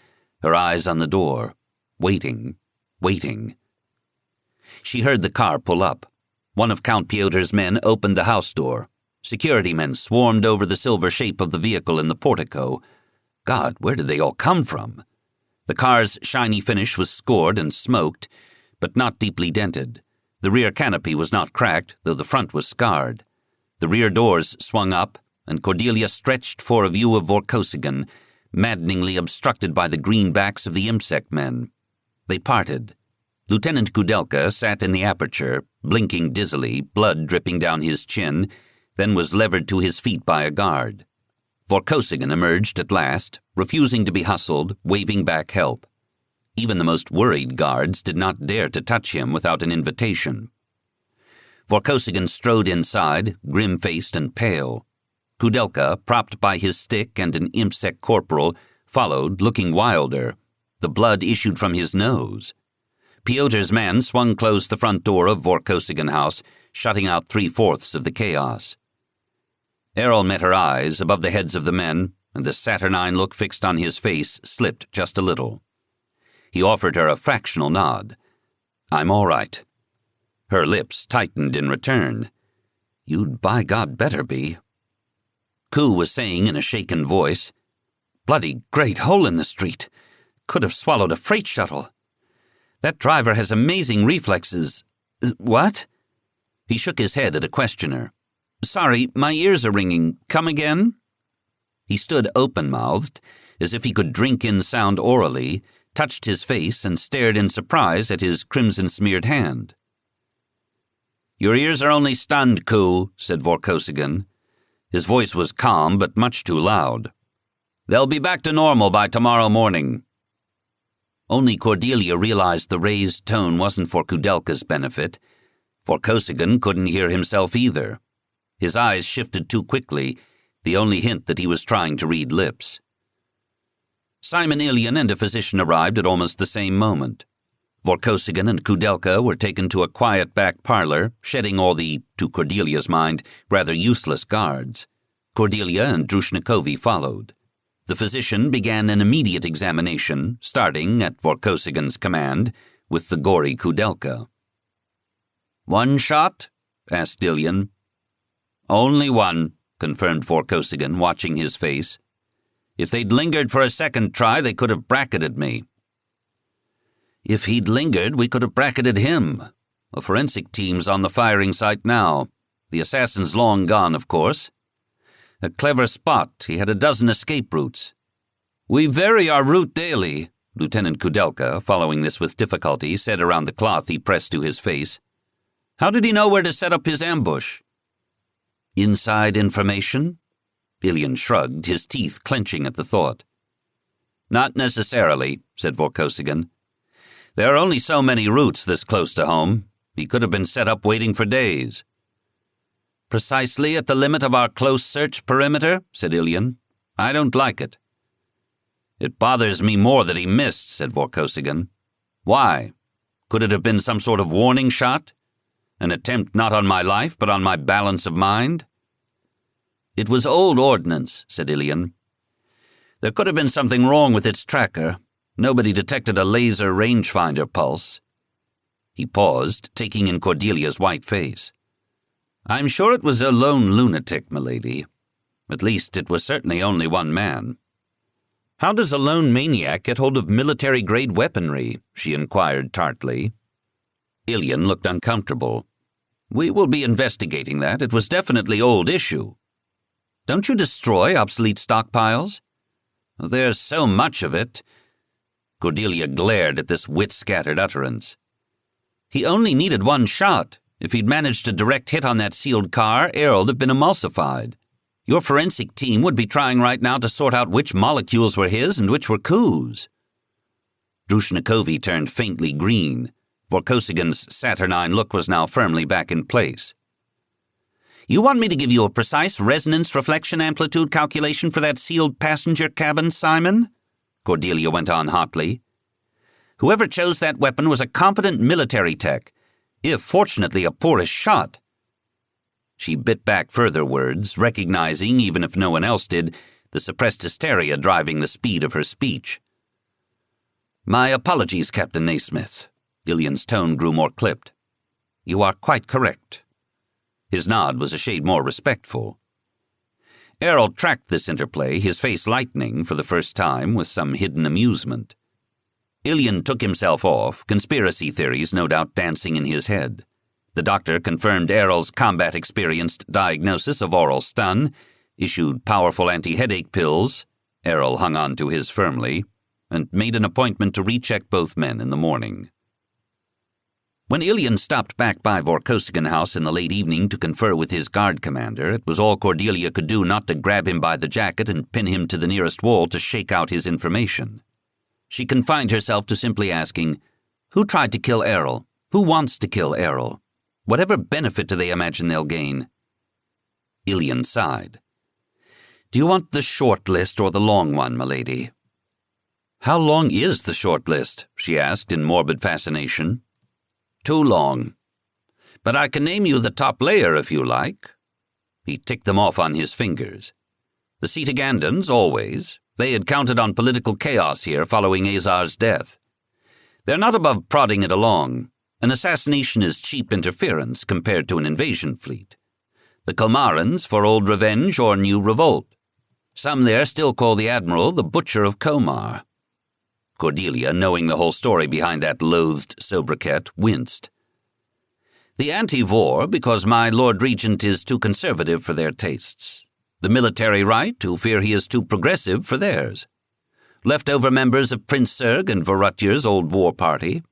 her eyes on the door, waiting. She heard the car pull up. One of Count Piotr's men opened the house door. Security men swarmed over the silver shape of the vehicle in the portico. God, where did they all come from? The car's shiny finish was scored and smoked, but not deeply dented. The rear canopy was not cracked, though the front was scarred. The rear doors swung up, and Cordelia stretched for a view of Vorkosigan, maddeningly obstructed by the green backs of the IMSEC men. They parted. Lieutenant Kudelka sat in the aperture, blinking dizzily, blood dripping down his chin, then was levered to his feet by a guard. Vorkosigan emerged at last, refusing to be hustled, waving back help. Even the most worried guards did not dare to touch him without an invitation. Vorkosigan strode inside, grim-faced and pale. Kudelka, propped by his stick and an IMSEC corporal, followed, looking wilder. The blood issued from his nose. Piotr's man swung closed the front door of Vorkosigan House, shutting out 3/4 of the chaos. Errol met her eyes above the heads of the men, and the saturnine look fixed on his face slipped just a little. He offered her a fractional nod. "I'm all right." Her lips tightened in return. "You'd by God better be." Ku was saying in a shaken voice, "Bloody great hole in the street. Could have swallowed a freight shuttle. That driver has amazing reflexes. What?" He shook his head at a questioner. "Sorry, my ears are ringing. Come again?" He stood open-mouthed, as if he could drink in sound orally, touched his face and stared in surprise at his crimson-smeared hand. "Your ears are only stunned, Ku," said Vorkosigan. His voice was calm, but much too loud. "They'll be back to normal by tomorrow morning." Only Cordelia realized the raised tone wasn't for Kudelka's benefit. Vorkosigan couldn't hear himself either. His eyes shifted too quickly, the only hint that he was trying to read lips. Simon Ilian and a physician arrived at almost the same moment. Vorkosigan and Kudelka were taken to a quiet back parlor, shedding all the, to Cordelia's mind, rather useless guards. Cordelia and Drushnikovi followed. The physician began an immediate examination, starting, at Vorkosigan's command, with the gory Kudelka. "One shot?" asked Ilian. "Only one," confirmed Vorkosigan, watching his face. "If they'd lingered for a second try, they could have bracketed me." "If he'd lingered, we could have bracketed him. A forensic team's on the firing site now. The assassin's long gone, of course. A clever spot. He had a dozen escape routes." "We vary our route daily," Lieutenant Kudelka, following this with difficulty, said around the cloth he pressed to his face. "How did he know where to set up his ambush?" "Inside information?" Ilian shrugged, his teeth clenching at the thought. "Not necessarily," said Vorkosigan. "There are only so many routes this close to home. He could have been set up waiting for days." "Precisely at the limit of our close search perimeter," said Ilian. "I don't like it." "It bothers me more that he missed," said Vorkosigan. "Why? Could it have been some sort of warning shot? An attempt not on my life, but on my balance of mind?" "It was old ordnance," said Ilian. "There could have been something wrong with its tracker. Nobody detected a laser rangefinder pulse." He paused, taking in Cordelia's white face. "I'm sure it was a lone lunatic, milady. At least it was certainly only one man." "How does a lone maniac get hold of military-grade weaponry?" she inquired tartly. Ilian looked uncomfortable. "We will be investigating that. It was definitely old issue." "Don't you destroy obsolete stockpiles?" "There's so much of it." Cordelia glared at this wit-scattered utterance. "He only needed one shot. If he'd managed a direct hit on that sealed car, air'd have been emulsified. Your forensic team would be trying right now to sort out which molecules were his and which were Ku's." Drushnikovi turned faintly green. Vorkosigan's saturnine look was now firmly back in place. "You want me to give you a precise resonance reflection amplitude calculation for that sealed passenger cabin, Simon?" Cordelia went on hotly. "Whoever chose that weapon was a competent military tech, if fortunately a poorish shot." She bit back further words, recognizing, even if no one else did, the suppressed hysteria driving the speed of her speech. "My apologies, Captain Naismith." Ilian's tone grew more clipped. "You are quite correct." His nod was a shade more respectful. Errol tracked this interplay, his face lightening for the first time with some hidden amusement. Ilian took himself off, conspiracy theories no doubt dancing in his head. The doctor confirmed Errol's combat-experienced diagnosis of oral stun, issued powerful anti-headache pills, Errol hung on to his firmly, and made an appointment to recheck both men in the morning. When Ilian stopped back by Vorkosigan House in the late evening to confer with his guard commander, it was all Cordelia could do not to grab him by the jacket and pin him to the nearest wall to shake out his information. She confined herself to simply asking, "Who tried to kill Errol? Who wants to kill Errol? Whatever benefit do they imagine they'll gain?" Ilian sighed. "Do you want the short list or the long one, milady?" "How long is the short list?" she asked in morbid fascination. "Too long. But I can name you the top layer if you like." He ticked them off on his fingers. The Setagandans, always. They had counted on political chaos here following Azar's death. They're not above prodding it along. An assassination is cheap interference compared to an invasion fleet. The Komarans for old revenge or new revolt. Some there still call the Admiral the Butcher of Komar. Cordelia, knowing the whole story behind that loathed sobriquet, winced. The anti-Vor, because my Lord Regent is too conservative for their tastes. The military right, who fear he is too progressive for theirs. Leftover members of Prince Serg and Vorutyar's old war party.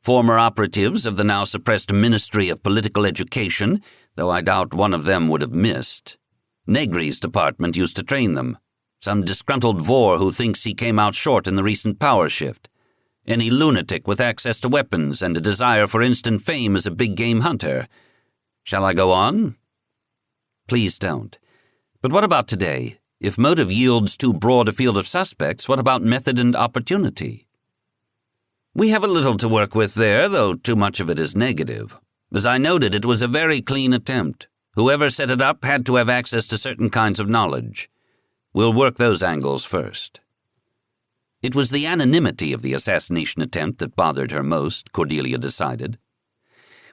Former operatives of the now suppressed Ministry of Political Education, though I doubt one of them would have missed. Negri's department used to train them. Some disgruntled Vor who thinks he came out short in the recent power shift. Any lunatic with access to weapons and a desire for instant fame as a big-game hunter. Shall I go on? Please don't. But what about today? If motive yields too broad a field of suspects, what about method and opportunity? We have a little to work with there, though too much of it is negative. As I noted, it was a very clean attempt. Whoever set it up had to have access to certain kinds of knowledge. We'll work those angles first. It was the anonymity of the assassination attempt that bothered her most, Cordelia decided.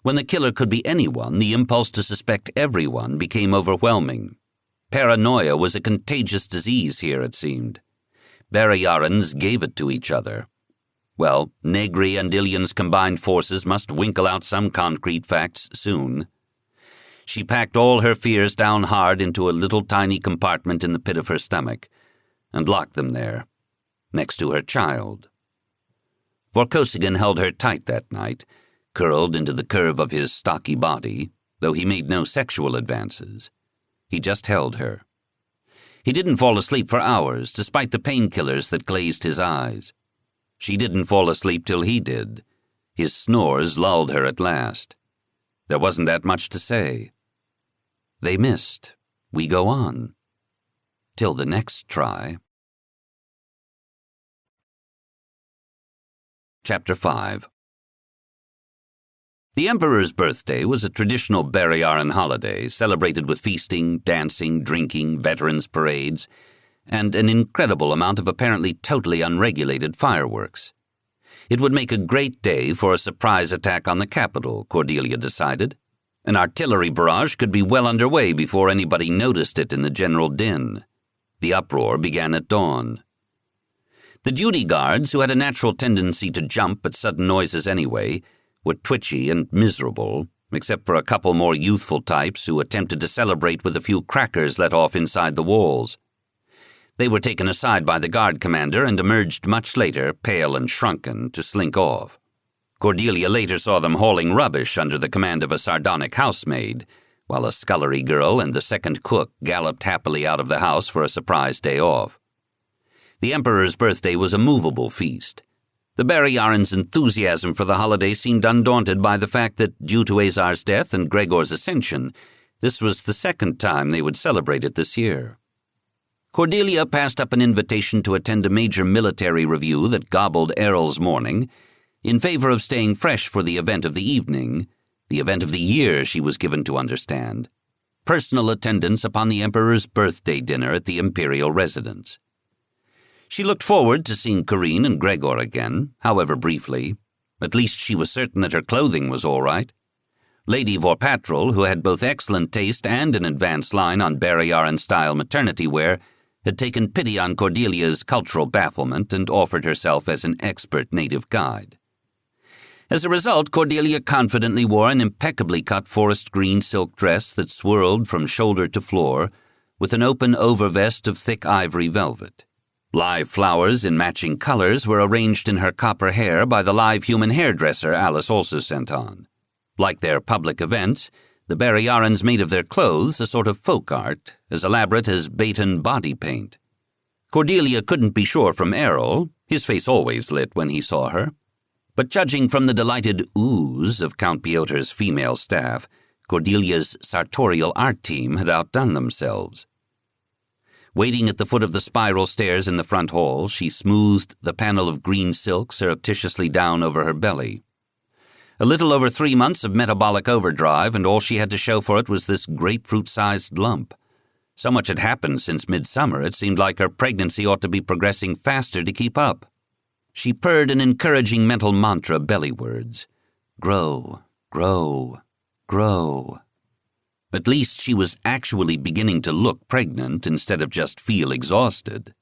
When the killer could be anyone, the impulse to suspect everyone became overwhelming. Paranoia was a contagious disease here, it seemed. Barrayarans gave it to each other. Well, Negri and Ilian's combined forces must winkle out some concrete facts soon. She packed all her fears down hard into a little tiny compartment in the pit of her stomach, and locked them there, next to her child. Vorkosigan held her tight that night, curled into the curve of his stocky body, though he made no sexual advances. He just held her. He didn't fall asleep for hours, despite the painkillers that glazed his eyes. She didn't fall asleep till he did. His snores lulled her at last. There wasn't that much to say. They missed. We go on. Till the next try. Chapter 5. The Emperor's birthday was a traditional Barrayaran holiday, celebrated with feasting, dancing, drinking, veterans' parades, and an incredible amount of apparently totally unregulated fireworks. It would make a great day for a surprise attack on the capital, Cordelia decided. An artillery barrage could be well underway before anybody noticed it in the general din. The uproar began at dawn. The duty guards, who had a natural tendency to jump at sudden noises anyway, were twitchy and miserable, except for a couple more youthful types who attempted to celebrate with a few crackers let off inside the walls. They were taken aside by the guard commander and emerged much later, pale and shrunken, to slink off. Cordelia later saw them hauling rubbish under the command of a sardonic housemaid, while a scullery girl and the second cook galloped happily out of the house for a surprise day off. The Emperor's birthday was a movable feast. The Barrayarans' enthusiasm for the holiday seemed undaunted by the fact that, due to Azar's death and Gregor's ascension, this was the second time they would celebrate it this year. Cordelia passed up an invitation to attend a major military review that gobbled Errol's morning, in favor of staying fresh for the event of the evening, the event of the year, she was given to understand, personal attendance upon the Emperor's birthday dinner at the imperial residence. She looked forward to seeing Corinne and Gregor again, however briefly. At least she was certain that her clothing was all right. Lady Vorpatrol, who had both excellent taste and an advanced line on Barrayaran-style maternity wear, had taken pity on Cordelia's cultural bafflement and offered herself as an expert native guide. As a result, Cordelia confidently wore an impeccably cut forest green silk dress that swirled from shoulder to floor, with an open overvest of thick ivory velvet. Live flowers in matching colors were arranged in her copper hair by the live human hairdresser Alice also sent on. Like their public events, the Barrayarans made of their clothes a sort of folk art, as elaborate as Baton body paint. Cordelia couldn't be sure from Errol, his face always lit when he saw her. But judging from the delighted oohs of Count Piotr's female staff, Cordelia's sartorial art team had outdone themselves. Waiting at the foot of the spiral stairs in the front hall, she smoothed the panel of green silk surreptitiously down over her belly. A little over 3 months of metabolic overdrive, and all she had to show for it was this grapefruit-sized lump. So much had happened since midsummer, it seemed like her pregnancy ought to be progressing faster to keep up. She purred an encouraging mental mantra bellywards. Grow, grow, grow. At least she was actually beginning to look pregnant instead of just feel exhausted.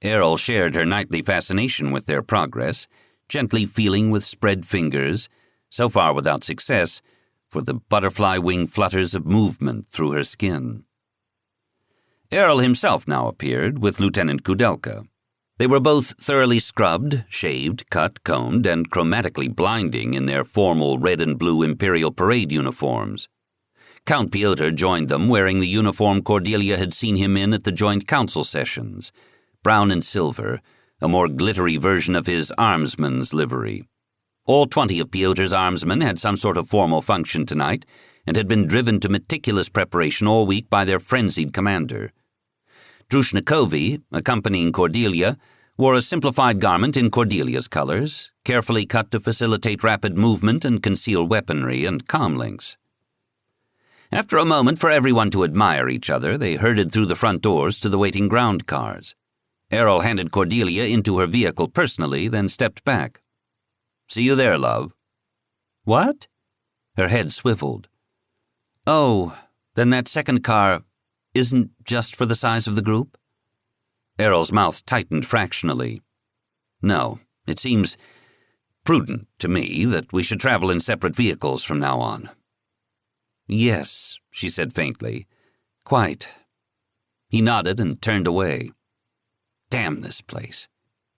Errol shared her nightly fascination with their progress, gently feeling with spread fingers, so far without success, for the butterfly wing flutters of movement through her skin. Errol himself now appeared with Lieutenant Kudelka. They were both thoroughly scrubbed, shaved, cut, combed, and chromatically blinding in their formal red and blue Imperial Parade uniforms. Count Piotr joined them wearing the uniform Cordelia had seen him in at the joint council sessions, brown and silver, a more glittery version of his armsman's livery. All 20 of Piotr's armsmen had some sort of formal function tonight and had been driven to meticulous preparation all week by their frenzied commander. Drushnikovi, accompanying Cordelia, wore a simplified garment in Cordelia's colors, carefully cut to facilitate rapid movement and conceal weaponry and comlinks. After a moment for everyone to admire each other, they herded through the front doors to the waiting ground cars. Errol handed Cordelia into her vehicle personally, then stepped back. "See you there, love." "What?" Her head swiveled. "Oh, then that second car, isn't just for the size of the group? Errol's mouth tightened fractionally. No, it seems prudent to me that we should travel in separate vehicles from now on. Yes, she said faintly. Quite. He nodded and turned away. Damn this place.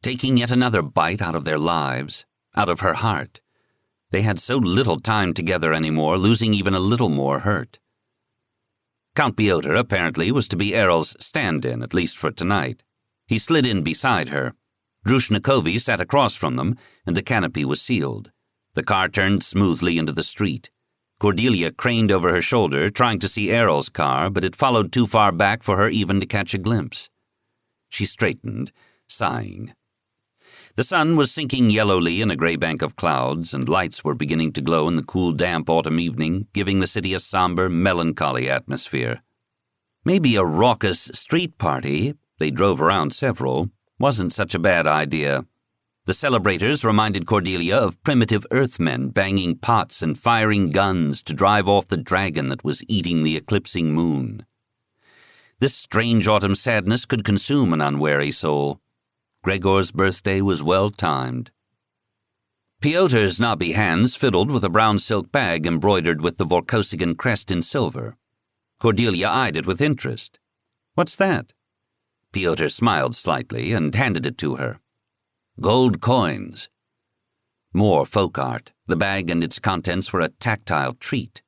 Taking yet another bite out of their lives, out of her heart. They had so little time together anymore, losing even a little more hurt. Count Piotr apparently was to be Errol's stand-in, at least for tonight. He slid in beside her. Drushnikovi sat across from them, and the canopy was sealed. The car turned smoothly into the street. Cordelia craned over her shoulder, trying to see Errol's car, but it followed too far back for her even to catch a glimpse. She straightened, sighing. The sun was sinking yellowly in a gray bank of clouds, and lights were beginning to glow in the cool, damp autumn evening, giving the city a somber, melancholy atmosphere. Maybe a raucous street party, they drove around several, wasn't such a bad idea. The celebrators reminded Cordelia of primitive earthmen banging pots and firing guns to drive off the dragon that was eating the eclipsing moon. This strange autumn sadness could consume an unwary soul. Gregor's birthday was well timed. Piotr's knobby hands fiddled with a brown silk bag embroidered with the Vorkosigan crest in silver. Cordelia eyed it with interest. "What's that?" Piotr smiled slightly and handed it to her. "Gold coins." More folk art. The bag and its contents were a tactile treat.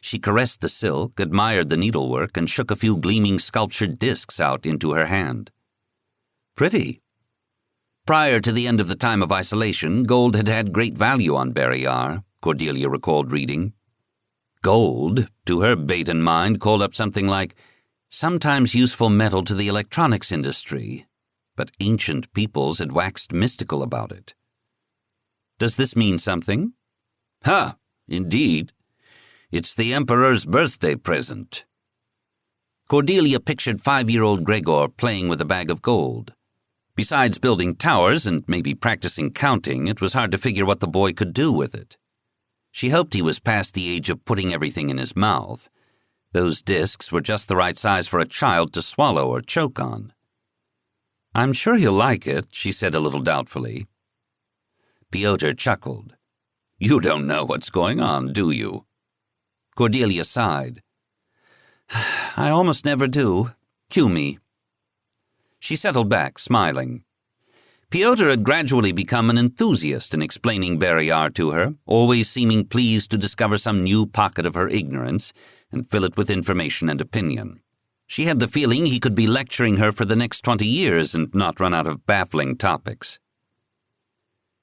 She caressed the silk, admired the needlework, and shook a few gleaming sculptured discs out into her hand. "Pretty." Prior to the end of the time of isolation, gold had had great value on Barrayar, Cordelia recalled reading. Gold, to her Baton mind, called up something like, sometimes useful metal to the electronics industry, but ancient peoples had waxed mystical about it. "Does this mean something?" "Ha, indeed. It's the Emperor's birthday present." Cordelia pictured 5-year-old Gregor playing with a bag of gold. Besides building towers and maybe practicing counting, it was hard to figure what the boy could do with it. She hoped he was past the age of putting everything in his mouth. Those discs were just the right size for a child to swallow or choke on. "I'm sure he'll like it," she said a little doubtfully. Piotr chuckled. "You don't know what's going on, do you?" Cordelia sighed. "I almost never do. Cue me." She settled back, smiling. Piotr had gradually become an enthusiast in explaining Barrayar to her, always seeming pleased to discover some new pocket of her ignorance and fill it with information and opinion. She had the feeling he could be lecturing her for the next 20 years and not run out of baffling topics.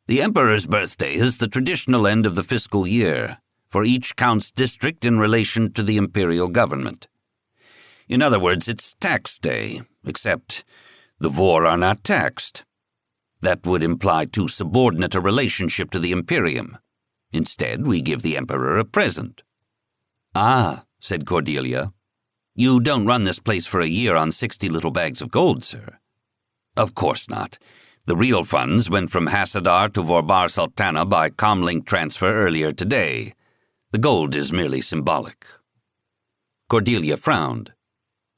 "The Emperor's birthday is the traditional end of the fiscal year, for each count's district in relation to the imperial government. In other words, it's tax day, except the Vor are not taxed. That would imply too subordinate a relationship to the Imperium. Instead, we give the Emperor a present." "Ah," said Cordelia. "You don't run this place for a year on 60 little bags of gold, sir." "Of course not. The real funds went from Hassadar to Vorbar Sultana by comlink transfer earlier today. The gold is merely symbolic." Cordelia frowned.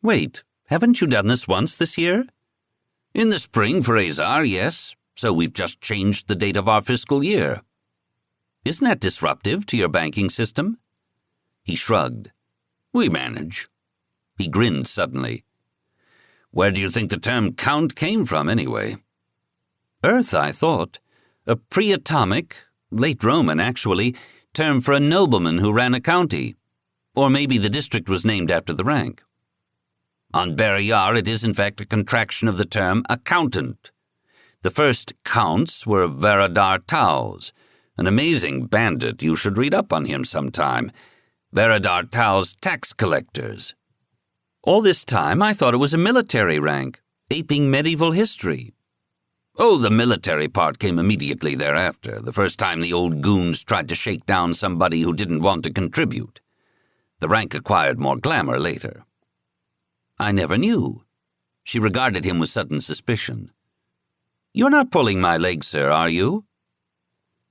"Wait, haven't you done this once this year?" "In the spring for Azar, yes. So we've just changed the date of our fiscal year." "Isn't that disruptive to your banking system?" He shrugged. "We manage." He grinned suddenly. "Where do you think the term count came from, anyway?" "Earth, I thought. A pre-atomic, late Roman actually, term for a nobleman who ran a county. Or maybe the district was named after the rank." "On Barrayar it is in fact a contraction of the term accountant. The first counts were Veradar Taus, an amazing bandit. You should read up on him sometime. Veradar Taus tax collectors." "All this time I thought it was a military rank, aping medieval history." "Oh, the military part came immediately thereafter, the first time the old goons tried to shake down somebody who didn't want to contribute. The rank acquired more glamour later." "I never knew." She regarded him with sudden suspicion. "You're not pulling my leg, sir, are you?"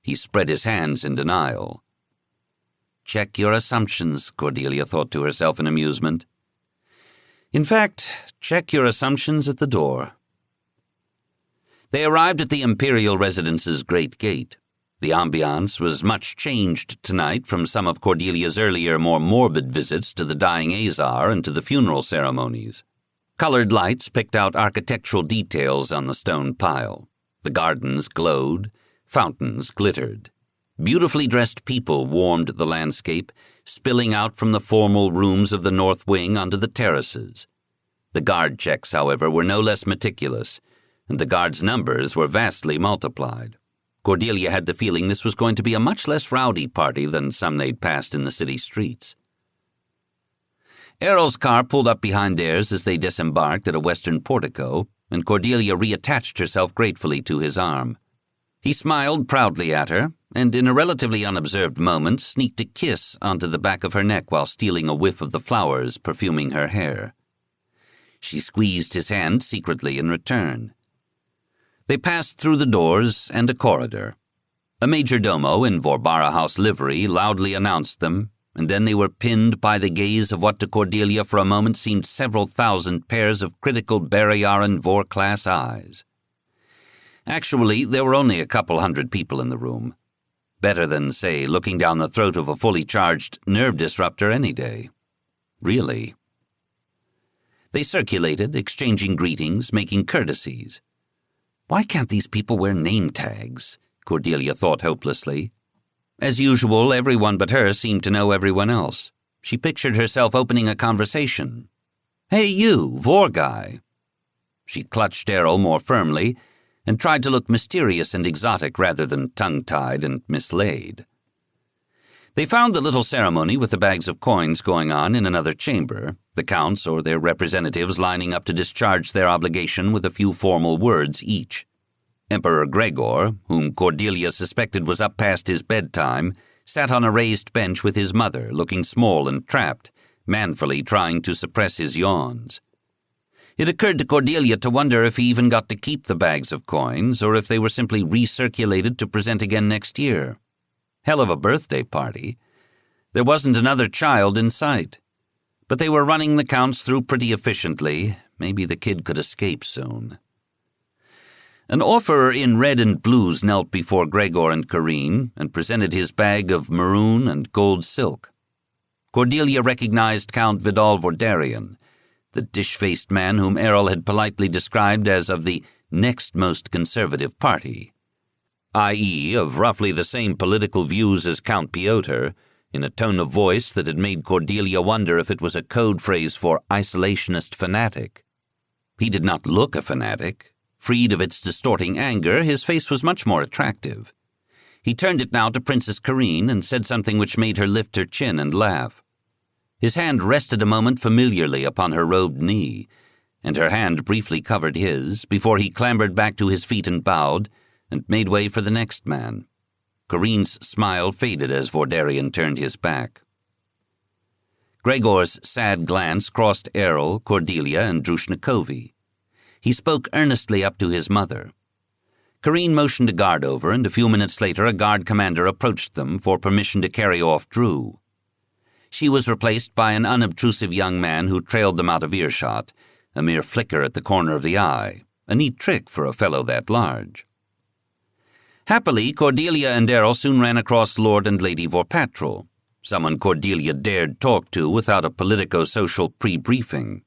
He spread his hands in denial. "Check your assumptions," Cordelia thought to herself in amusement. In fact, check your assumptions at the door. They arrived at the imperial residence's great gate. The ambiance was much changed tonight from some of Cordelia's earlier, more morbid visits to the dying Azar and to the funeral ceremonies. Colored lights picked out architectural details on the stone pile. The gardens glowed, fountains glittered. Beautifully dressed people warmed the landscape, spilling out from the formal rooms of the north wing onto the terraces. The guard checks, however, were no less meticulous, and the guards' numbers were vastly multiplied. Cordelia had the feeling this was going to be a much less rowdy party than some they'd passed in the city streets. Errol's car pulled up behind theirs as they disembarked at a western portico, and Cordelia reattached herself gratefully to his arm. He smiled proudly at her, and in a relatively unobserved moment sneaked a kiss onto the back of her neck while stealing a whiff of the flowers perfuming her hair. She squeezed his hand secretly in return. They passed through the doors and a corridor. A majordomo in Vorkosigan House livery loudly announced them, and then they were pinned by the gaze of what to Cordelia for a moment seemed several thousand pairs of critical Barrayar and Vor-class eyes. Actually, there were only a couple hundred people in the room. Better than, say, looking down the throat of a fully charged nerve disruptor any day. Really. They circulated, exchanging greetings, making courtesies. Why can't these people wear name tags? Cordelia thought hopelessly. As usual, everyone but her seemed to know everyone else. She pictured herself opening a conversation. "Hey you, Vor guy." She clutched Errol more firmly and tried to look mysterious and exotic rather than tongue-tied and mislaid. They found the little ceremony with the bags of coins going on in another chamber, the counts or their representatives lining up to discharge their obligation with a few formal words each. Emperor Gregor, whom Cordelia suspected was up past his bedtime, sat on a raised bench with his mother, looking small and trapped, manfully trying to suppress his yawns. It occurred to Cordelia to wonder if he even got to keep the bags of coins, or if they were simply recirculated to present again next year. Hell of a birthday party. There wasn't another child in sight. But they were running the counts through pretty efficiently. Maybe the kid could escape soon. An offerer in red and blues knelt before Gregor and Corinne and presented his bag of maroon and gold silk. Cordelia recognized Count Vidal Vordarian, the dish-faced man whom Errol had politely described as of the next most conservative party, i.e., of roughly the same political views as Count Piotr, in a tone of voice that had made Cordelia wonder if it was a code phrase for isolationist fanatic. He did not look a fanatic. Freed of its distorting anger, his face was much more attractive. He turned it now to Princess Corinne and said something which made her lift her chin and laugh. His hand rested a moment familiarly upon her robed knee, and her hand briefly covered his before he clambered back to his feet and bowed and made way for the next man. Corinne's smile faded as Vordarian turned his back. Gregor's sad glance crossed Errol, Cordelia, and Drushnikovi. He spoke earnestly up to his mother. Corinne motioned a guard over, and a few minutes later a guard commander approached them for permission to carry off Drew. She was replaced by an unobtrusive young man who trailed them out of earshot, a mere flicker at the corner of the eye, a neat trick for a fellow that large. Happily, Cordelia and Errol soon ran across Lord and Lady Vorpatrol, someone Cordelia dared talk to without a politico-social pre-briefing.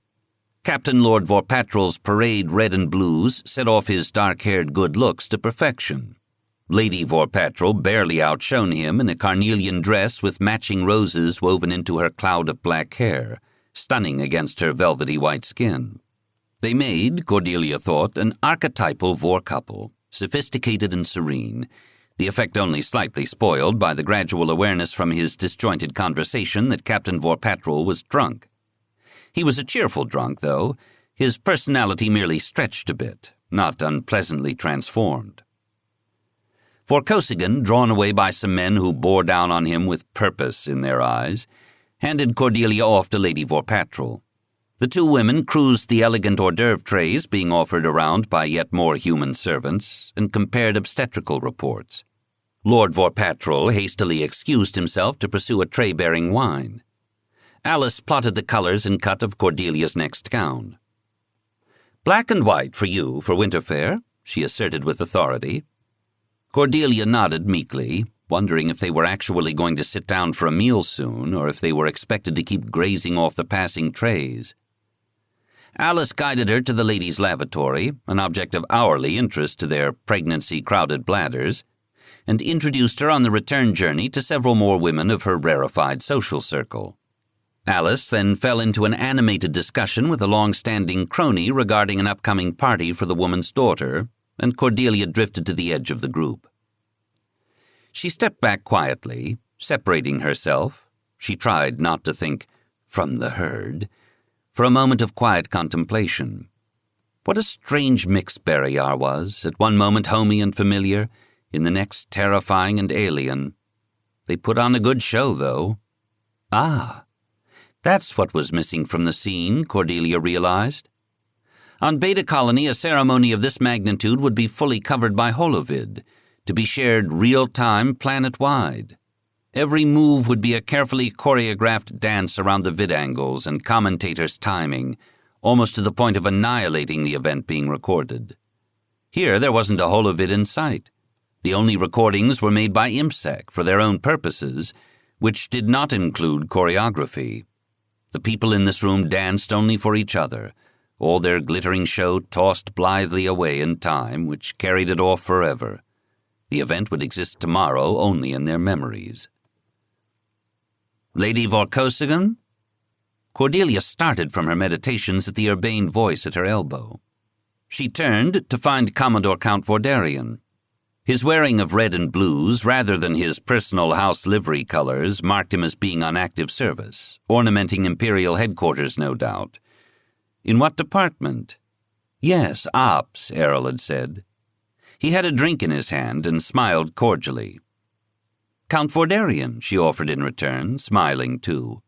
Captain Lord Vorpatrol's parade red and blues set off his dark-haired good looks to perfection. Lady Vorpatrol barely outshone him in a carnelian dress with matching roses woven into her cloud of black hair, stunning against her velvety white skin. They made, Cordelia thought, an archetypal Vor couple, sophisticated and serene, the effect only slightly spoiled by the gradual awareness from his disjointed conversation that Captain Vorpatrol was drunk. He was a cheerful drunk, though. His personality merely stretched a bit, not unpleasantly transformed. Vorkosigan, drawn away by some men who bore down on him with purpose in their eyes, handed Cordelia off to Lady Vorpatrol. The two women cruised the elegant hors d'oeuvre trays being offered around by yet more human servants and compared obstetrical reports. Lord Vorpatrol hastily excused himself to pursue a tray bearing wine. Alice plotted the colors and cut of Cordelia's next gown. "Black and white for you for winter fare," she asserted with authority. Cordelia nodded meekly, wondering if they were actually going to sit down for a meal soon or if they were expected to keep grazing off the passing trays. Alice guided her to the ladies' lavatory, an object of hourly interest to their pregnancy-crowded bladders, and introduced her on the return journey to several more women of her rarefied social circle. Alice then fell into an animated discussion with a long-standing crony regarding an upcoming party for the woman's daughter, and Cordelia drifted to the edge of the group. She stepped back quietly, separating herself. She tried not to think from the herd, for a moment of quiet contemplation. What a strange mix Barrayar was, at one moment homey and familiar, in the next terrifying and alien. They put on a good show, though. Ah, that's what was missing from the scene, Cordelia realized. On Beta Colony, a ceremony of this magnitude would be fully covered by holovid, to be shared real-time planet-wide. Every move would be a carefully choreographed dance around the vid angles and commentators' timing, almost to the point of annihilating the event being recorded. Here there wasn't a holovid in sight. The only recordings were made by IMSEC for their own purposes, which did not include choreography. The people in this room danced only for each other, all their glittering show tossed blithely away in time, which carried it off forever. The event would exist tomorrow only in their memories. "Lady Vorkosigan?" Cordelia started from her meditations at the urbane voice at her elbow. She turned to find Commodore Count Vordarian. His wearing of red and blues, rather than his personal house livery colors, marked him as being on active service, ornamenting Imperial headquarters, no doubt. In what department? Yes, Ops, Errol had said. He had a drink in his hand and smiled cordially. Count Vordarian, she offered in return, smiling too.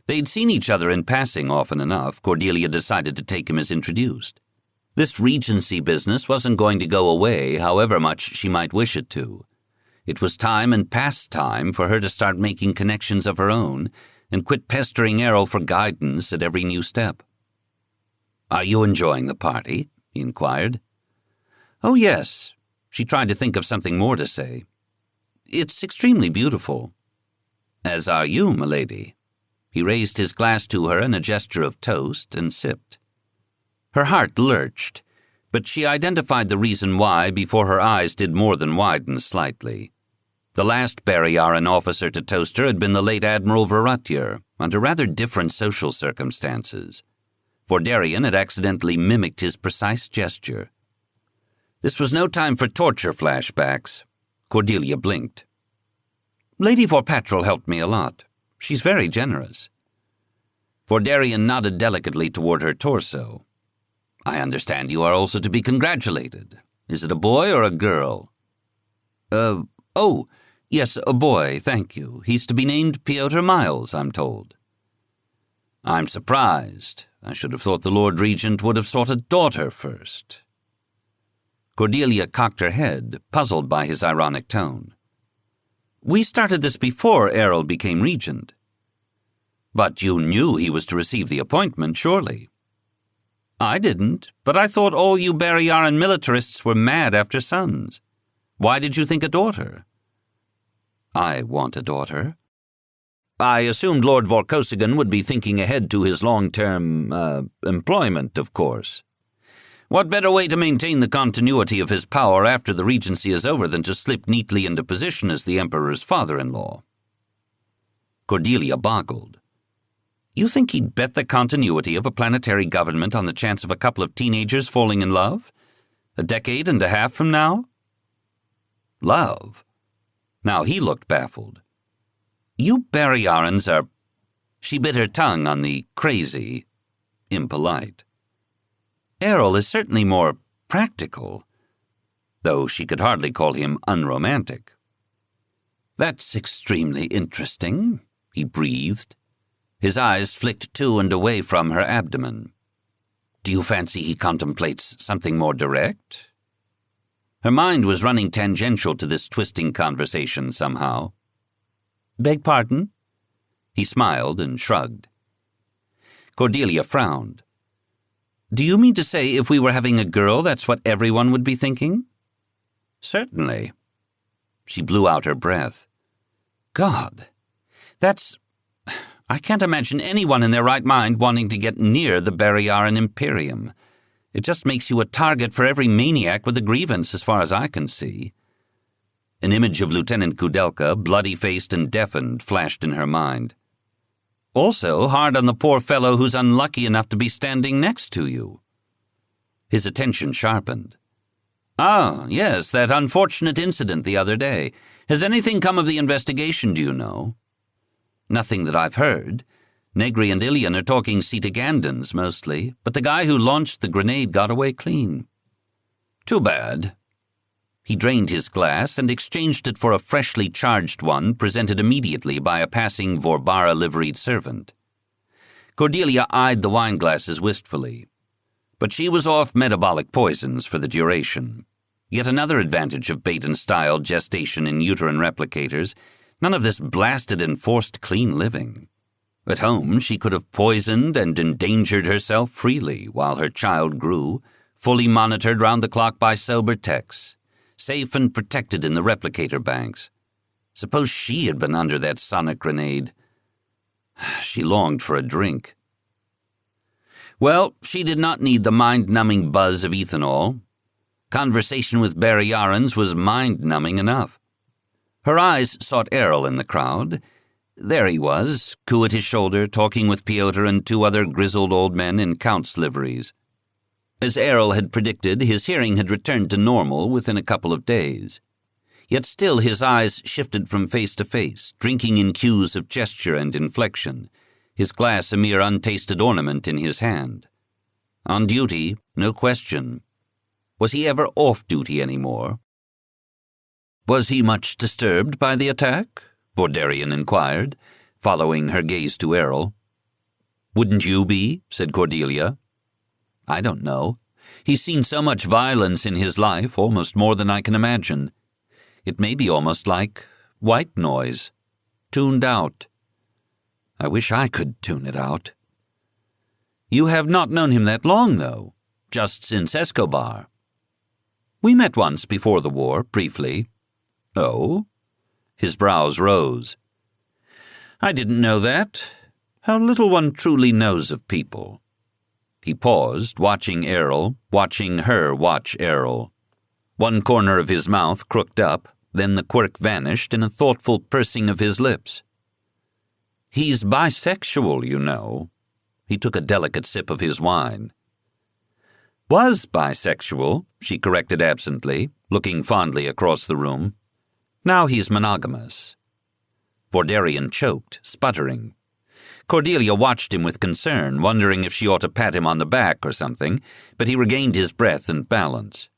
They'd seen each other in passing often enough. Cordelia decided to take him as introduced. This regency business wasn't going to go away, however much she might wish it to. It was time and past time for her to start making connections of her own and quit pestering Errol for guidance at every new step. "Are you enjoying the party?" he inquired. "Oh, yes." She tried to think of something more to say. "It's extremely beautiful." "As are you, milady." He raised his glass to her in a gesture of toast and sipped. Her heart lurched, but she identified the reason why before her eyes did more than widen slightly. The last Barrayaran officer to toast her had been the late Admiral Barrayar, under rather different social circumstances. Vordarian had accidentally mimicked his precise gesture. This was no time for torture flashbacks. Cordelia blinked. "Lady Vorpatrol helped me a lot. She's very generous." Vordarian nodded delicately toward her torso. "I understand you are also to be congratulated. Is it a boy or a girl?" Yes, a boy, thank you. He's to be named Piotr Miles, I'm told." "I'm surprised. I should have thought the Lord Regent would have sought a daughter first." Cordelia cocked her head, puzzled by his ironic tone. "We started this before Errol became regent." "But you knew he was to receive the appointment, surely." "I didn't, but I thought all you Barrayaran militarists were mad after sons. Why did you think a daughter?" "I want a daughter." "I assumed Lord Vorkosigan would be thinking ahead to his long-term, employment, of course. What better way to maintain the continuity of his power after the regency is over than to slip neatly into position as the Emperor's father-in-law?" Cordelia boggled. "You think he'd bet the continuity of a planetary government on the chance of a couple of teenagers falling in love? A decade and a half from now?" "Love?" Now he looked baffled. "You Barrayarans are—" She bit her tongue on the crazy, impolite. "Errol is certainly more practical, though she could hardly call him unromantic." "That's extremely interesting," he breathed. His eyes flicked to and away from her abdomen. "Do you fancy he contemplates something more direct?" Her mind was running tangential to this twisting conversation somehow. "Beg pardon?" He smiled and shrugged. Cordelia frowned. Do you mean to say if we were having a girl, that's what everyone would be thinking? Certainly. She blew out her breath. God, I can't imagine anyone in their right mind wanting to get near the Barrayaran Imperium. It just makes you a target for every maniac with a grievance, as far as I can see. An image of Lieutenant Kudelka, bloody-faced and deafened, flashed in her mind. Also, hard on the poor fellow who's unlucky enough to be standing next to you. His attention sharpened. Ah, yes, that unfortunate incident the other day. Has anything come of the investigation, do you know? Nothing that I've heard. Negri and Ilian are talking Cetagandans mostly, but the guy who launched the grenade got away clean. Too bad. He drained his glass and exchanged it for a freshly charged one presented immediately by a passing Vorbara-liveried servant. Cordelia eyed the wineglasses wistfully. But she was off metabolic poisons for the duration. Yet another advantage of Baton-style gestation in uterine replicators, none of this blasted enforced clean living. At home, she could have poisoned and endangered herself freely while her child grew, fully monitored round the clock by sober techs, safe and protected in the replicator banks. Suppose she had been under that sonic grenade. She longed for a drink. Well, she did not need the mind-numbing buzz of ethanol. Conversation with Barrayarans was mind-numbing enough. Her eyes sought Errol in the crowd. There he was, Ku at his shoulder, talking with Piotr and two other grizzled old men in count's liveries. As Errol had predicted, his hearing had returned to normal within a couple of days. Yet still his eyes shifted from face to face, drinking in cues of gesture and inflection, his glass a mere untasted ornament in his hand. On duty, no question. Was he ever off duty any more? Was he much disturbed by the attack? Vorderian inquired, following her gaze to Errol. Wouldn't you be? Said Cordelia. I don't know. He's seen so much violence in his life, almost more than I can imagine. It may be almost like white noise, tuned out. I wish I could tune it out. You have not known him that long, though, just since Escobar. We met once before the war, briefly. Oh? His brows rose. I didn't know that. How little one truly knows of people. He paused, watching Errol, watching her watch Errol. One corner of his mouth crooked up, then the quirk vanished in a thoughtful pursing of his lips. He's bisexual, you know. He took a delicate sip of his wine. Was bisexual, she corrected absently, looking fondly across the room. Now he's monogamous. Vorderian choked, sputtering. Cordelia watched him with concern, wondering if she ought to pat him on the back or something, but he regained his breath and balance.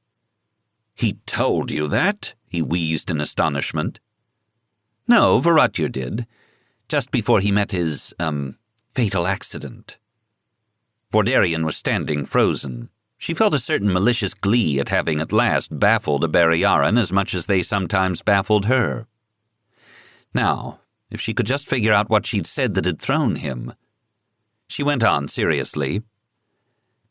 He told you that? He wheezed in astonishment. No, Vorkosigan did, just before he met his, fatal accident. Vorderian was standing frozen. She felt a certain malicious glee at having at last baffled a Barrayaran as much as they sometimes baffled her. Now, if she could just figure out what she'd said that had thrown him. She went on seriously.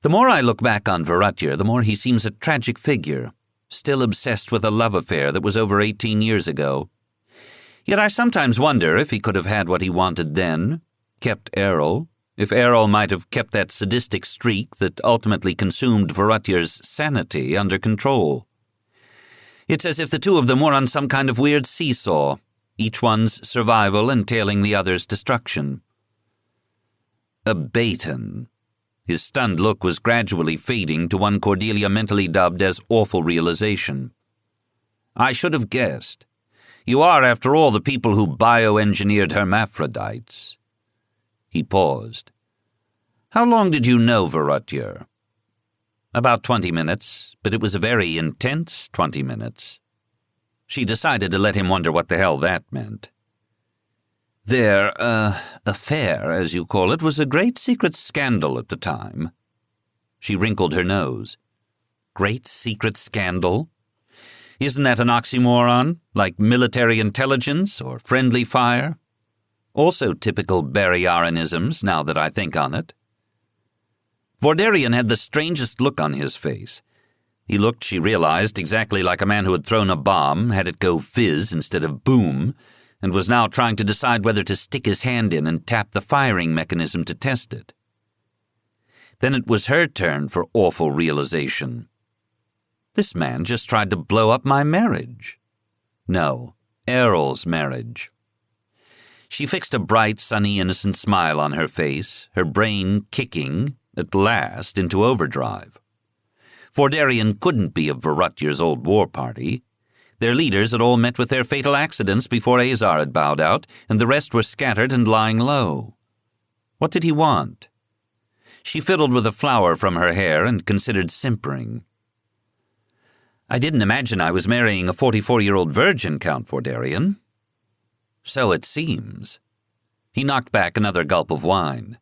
The more I look back on Vorkosigan, the more he seems a tragic figure, still obsessed with a love affair that was over 18 years ago. Yet I sometimes wonder if he could have had what he wanted then, kept Errol, if Errol might have kept that sadistic streak that ultimately consumed Vorkosigan's sanity under control. It's as if the two of them were on some kind of weird seesaw, each one's survival entailing the other's destruction. A Baton. His stunned look was gradually fading to one Cordelia mentally dubbed as awful realization. I should have guessed. You are, after all, the people who bioengineered hermaphrodites. He paused. How long did you know Vorkosigan? About 20 minutes, but it was a very intense 20 minutes. She decided to let him wonder what the hell that meant. Their, affair, as you call it, was a great secret scandal at the time. She wrinkled her nose. Great secret scandal? Isn't that an oxymoron, like military intelligence or friendly fire? Also typical Barrayarianisms, now that I think on it. Vordarian had the strangest look on his face. He looked, she realized, exactly like a man who had thrown a bomb, had it go fizz instead of boom, and was now trying to decide whether to stick his hand in and tap the firing mechanism to test it. Then it was her turn for awful realization. This man just tried to blow up my marriage. No, Errol's marriage. She fixed a bright, sunny, innocent smile on her face, her brain kicking, at last, into overdrive. Vordarian couldn't be of Varutyar's old war party. Their leaders had all met with their fatal accidents before Azar had bowed out, and the rest were scattered and lying low. What did he want? She fiddled with a flower from her hair and considered simpering. I didn't imagine I was marrying a 44-year-old virgin, Count Vordarian. So it seems. He knocked back another gulp of wine.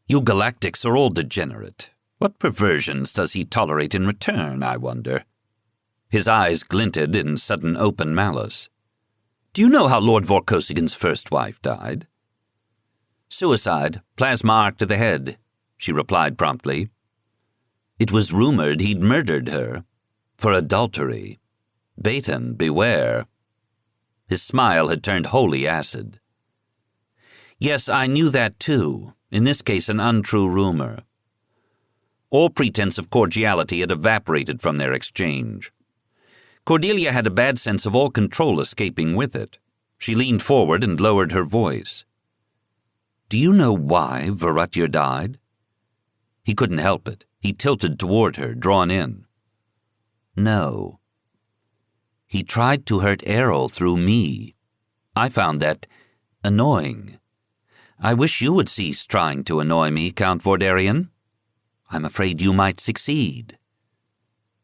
You galactics are all degenerate. What perversions does he tolerate in return, I wonder? His eyes glinted in sudden open malice. Do you know how Lord Vorkosigan's first wife died? Suicide, plasma arc to the head, she replied promptly. It was rumored he'd murdered her. For adultery. Baton, beware. His smile had turned wholly acid. Yes, I knew that too, in this case an untrue rumor. All pretense of cordiality had evaporated from their exchange. Cordelia had a bad sense of all control escaping with it. She leaned forward and lowered her voice. Do you know why Varutyar died? He couldn't help it. He tilted toward her, drawn in. No. He tried to hurt Errol through me. I found that annoying. I wish you would cease trying to annoy me, Count Vordarian. I'm afraid you might succeed.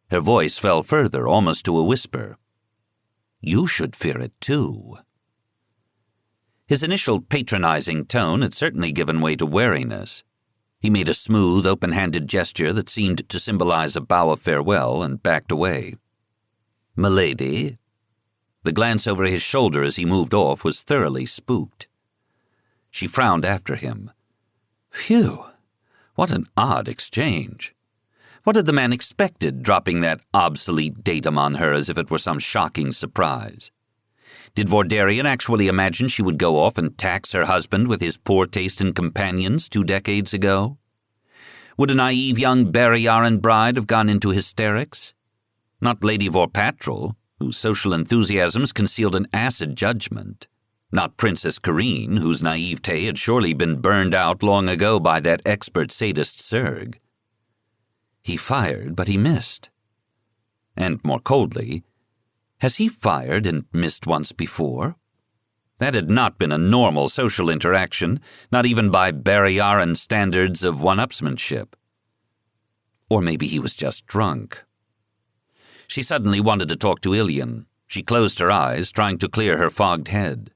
Her voice fell further, almost to a whisper. You should fear it too. His initial patronizing tone had certainly given way to wariness. He made a smooth, open-handed gesture that seemed to symbolize a bow of farewell and backed away. Milady? The glance over his shoulder as he moved off was thoroughly spooked. She frowned after him. Phew, what an odd exchange. What had the man expected, dropping that obsolete datum on her as if it were some shocking surprise? Did Vordarian actually imagine she would go off and tax her husband with his poor taste in companions 2 decades ago? Would a naive young Barrayaran bride have gone into hysterics? Not Lady Vorpatrol, whose social enthusiasms concealed an acid judgment. Not Princess Karine, whose naivete had surely been burned out long ago by that expert sadist Serg. He fired, but he missed. And more coldly, has he fired and missed once before? That had not been a normal social interaction, not even by Barrayaran standards of one-upsmanship. Or maybe he was just drunk. She suddenly wanted to talk to Ilian. She closed her eyes, trying to clear her fogged head.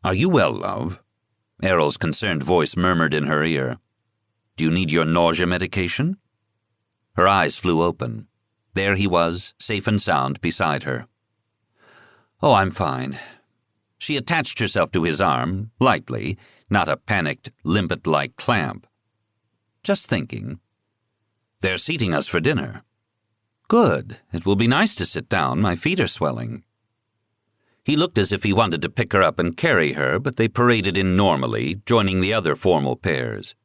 Are you well, love? Errol's concerned voice murmured in her ear. Do you need your nausea medication? Her eyes flew open. There he was, safe and sound, beside her. Oh, I'm fine. She attached herself to his arm, lightly, not a panicked, limpet-like clamp. Just thinking. They're seating us for dinner. Good. It will be nice to sit down. My feet are swelling. He looked as if he wanted to pick her up and carry her, but they paraded in normally, joining the other formal pairs.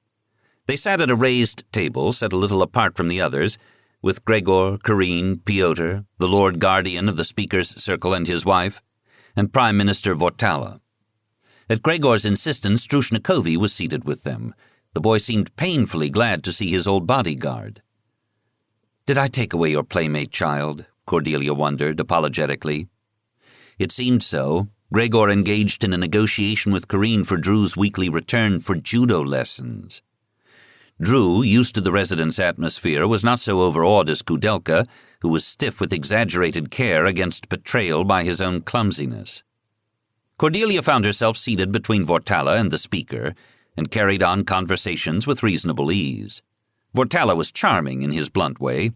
They sat at a raised table set a little apart from the others, with Gregor, Karine, Piotr, the Lord Guardian of the Speaker's Circle and his wife, and Prime Minister Vortala. At Gregor's insistence, Drushnikovi was seated with them. The boy seemed painfully glad to see his old bodyguard. Did I take away your playmate, child? Cordelia wondered, apologetically. It seemed so. Gregor engaged in a negotiation with Karine for Drew's weekly return for judo lessons. Drew, used to the residence atmosphere, was not so overawed as Kudelka, who was stiff with exaggerated care against betrayal by his own clumsiness. Cordelia found herself seated between Vortala and the speaker, and carried on conversations with reasonable ease. Vortala was charming in his blunt way.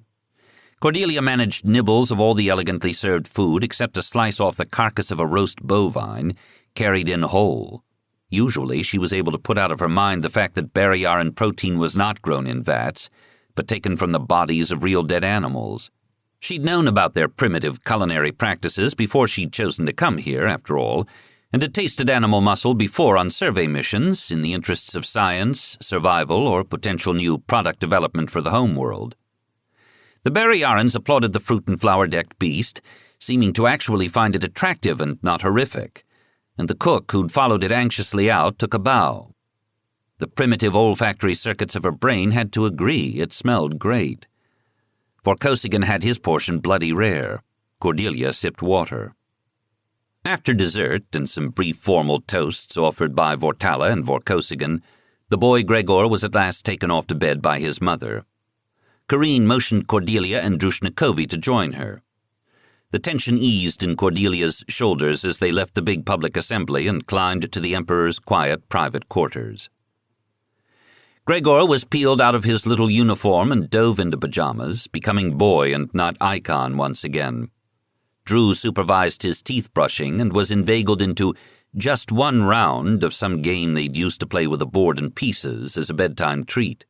Cordelia managed nibbles of all the elegantly served food except a slice off the carcass of a roast bovine, carried in whole. Usually she was able to put out of her mind the fact that Barrayaran protein was not grown in vats, but taken from the bodies of real dead animals. She'd known about their primitive culinary practices before she'd chosen to come here, after all, and had tasted animal muscle before on survey missions in the interests of science, survival, or potential new product development for the home world. The Barrayarans applauded the fruit and flower-decked beast, seeming to actually find it attractive and not horrific, and the cook who'd followed it anxiously out took a bow. The primitive olfactory circuits of her brain had to agree it smelled great. Vorkosigan had his portion bloody rare. Cordelia sipped water. After dessert and some brief formal toasts offered by Vortala and Vorkosigan, the boy Gregor was at last taken off to bed by his mother. Karine motioned Cordelia and Drushnikovi to join her. The tension eased in Cordelia's shoulders as they left the big public assembly and climbed to the Emperor's quiet private quarters. Gregor was peeled out of his little uniform and dove into pajamas, becoming boy and not icon once again. Drew supervised his teeth brushing and was inveigled into just one round of some game they'd used to play with a board and pieces as a bedtime treat.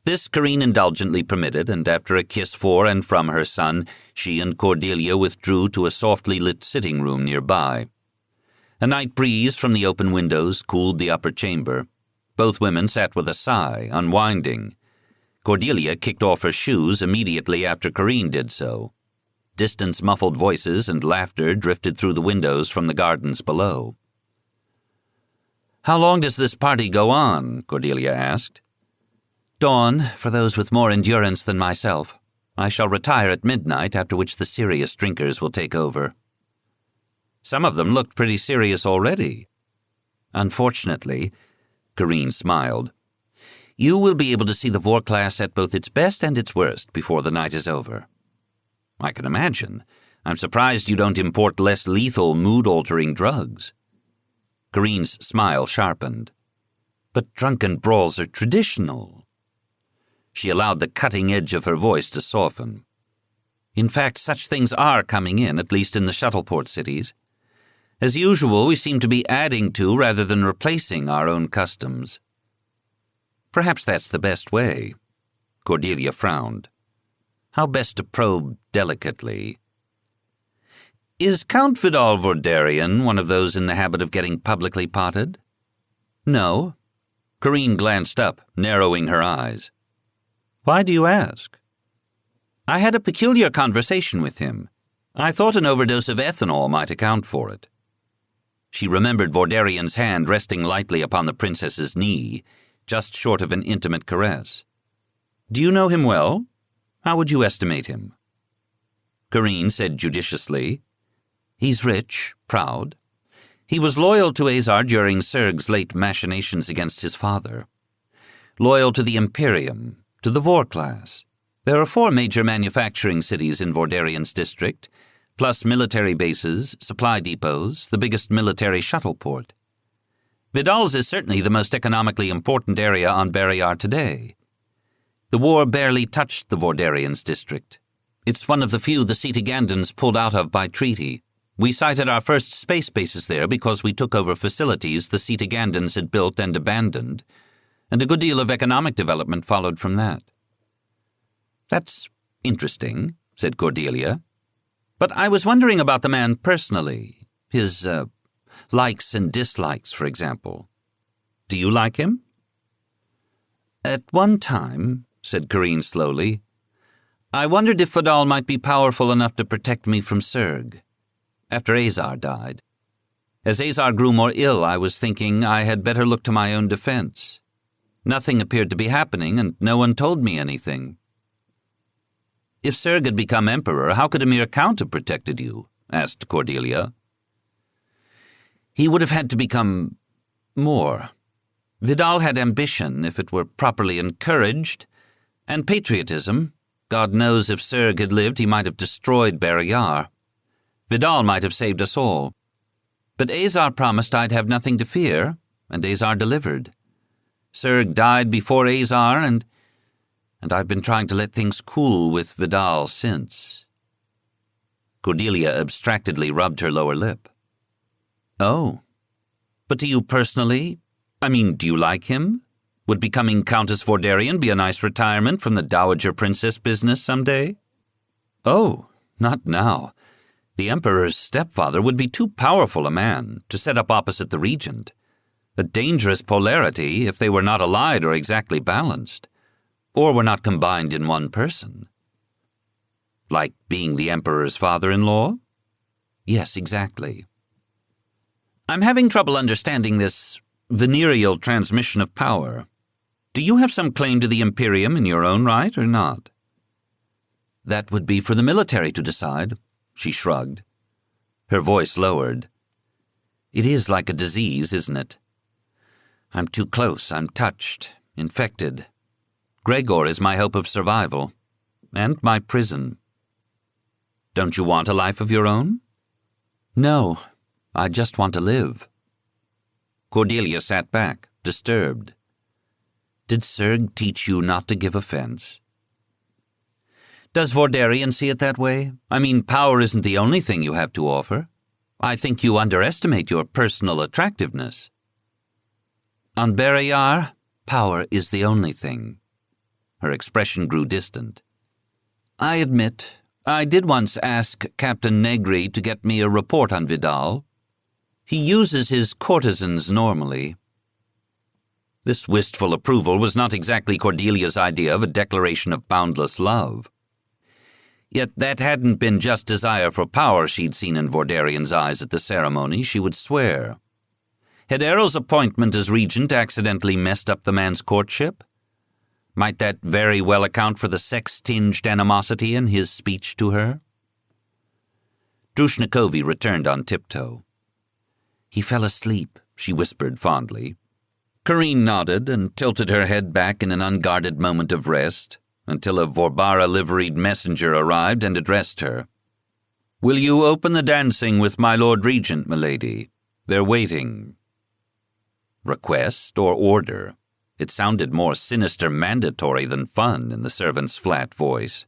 This Karine indulgently permitted, and after a kiss for and from her son, she and Cordelia withdrew to a softly lit sitting room nearby. A night breeze from the open windows cooled the upper chamber. Both women sat with a sigh, unwinding. Cordelia kicked off her shoes immediately after Karine did so. Distant muffled voices and laughter drifted through the windows from the gardens below. "How long does this party go on?" Cordelia asked. "Dawn, for those with more endurance than myself. I shall retire at midnight, after which the serious drinkers will take over." "Some of them looked pretty serious already." "Unfortunately," Karine smiled, "you will be able to see the Vor class at both its best and its worst before the night is over." "I can imagine. I'm surprised you don't import less lethal, mood-altering drugs." Karine's smile sharpened. "But drunken brawls are traditional." She allowed the cutting edge of her voice to soften. "In fact, such things are coming in, at least in the shuttleport cities. As usual, we seem to be adding to rather than replacing our own customs." "Perhaps that's the best way." Cordelia frowned. "How best to probe delicately?" "Is Count Vidal Vordarian one of those in the habit of getting publicly potted?" "No." Karine glanced up, narrowing her eyes. "Why do you ask?" "I had a peculiar conversation with him. I thought an overdose of ethanol might account for it." She remembered Vordarian's hand resting lightly upon the princess's knee, just short of an intimate caress. "Do you know him well? How would you estimate him?" Karine said judiciously, "He's rich, proud. He was loyal to Azar during Serg's late machinations against his father. Loyal to the Imperium, to the Vor class. There are 4 major manufacturing cities in Vordarian's district, plus military bases, supply depots, the biggest military shuttle port. Vidal's is certainly the most economically important area on Barrayar today. The war barely touched the Vordarian's district. It's one of the few the Cetagandans pulled out of by treaty. We sited our first space bases there because we took over facilities the Cetagandans had built and abandoned, and a good deal of economic development followed from that." "That's interesting," said Cordelia. "But I was wondering about the man personally. His, likes and dislikes, for example. Do you like him?" "At one time," said Karine slowly, "I wondered if Vidal might be powerful enough to protect me from Serg. After Azar died. As Azar grew more ill, I was thinking I had better look to my own defense. Nothing appeared to be happening, and no one told me anything." "If Serg had become emperor, how could a mere count have protected you?" asked Cordelia. "He would have had to become more. Vidal had ambition, if it were properly encouraged, and patriotism. God knows if Serg had lived, he might have destroyed Barrayar. Vidal might have saved us all. But Azar promised I'd have nothing to fear, and Azar delivered. Serg died before Azar, and I've been trying to let things cool with Vidal since." Cordelia abstractedly rubbed her lower lip. "Oh," But to you personally, do you like him? Would becoming Countess Vordarian be a nice retirement from the Dowager Princess business someday? Oh, not now. The Emperor's stepfather would be too powerful a man to set up opposite the Regent. A dangerous polarity if they were not allied or exactly balanced, or were not combined in one person. Like being the Emperor's father-in-law? Yes, exactly. I'm having trouble understanding this venereal transmission of power. Do you have some claim to the Imperium in your own right or not? That would be for the military to decide, she shrugged. Her voice lowered. It is like a disease, isn't it? I'm too close, I'm touched, infected. Gregor is my hope of survival, and my prison. Don't you want a life of your own? No, I just want to live. Cordelia sat back, disturbed. Did Serg teach you not to give offense? Does Vordarian see it that way? Power isn't the only thing you have to offer. I think you underestimate your personal attractiveness. On Barrayar, power is the only thing. Her expression grew distant. I admit, I did once ask Captain Negri to get me a report on Vidal. He uses his courtesans normally. This wistful approval was not exactly Cordelia's idea of a declaration of boundless love. Yet that hadn't been just desire for power she'd seen in Vordarian's eyes at the ceremony, she would swear. Had Errol's appointment as regent accidentally messed up the man's courtship? Might that very well account for the sex-tinged animosity in his speech to her? Drushnikovi returned on tiptoe. He fell asleep, she whispered fondly. Karine nodded and tilted her head back in an unguarded moment of rest, until a Vorbara-liveried messenger arrived and addressed her. Will you open the dancing with my Lord Regent, milady? They're waiting. Request or order? It sounded more sinister mandatory than fun in the servant's flat voice.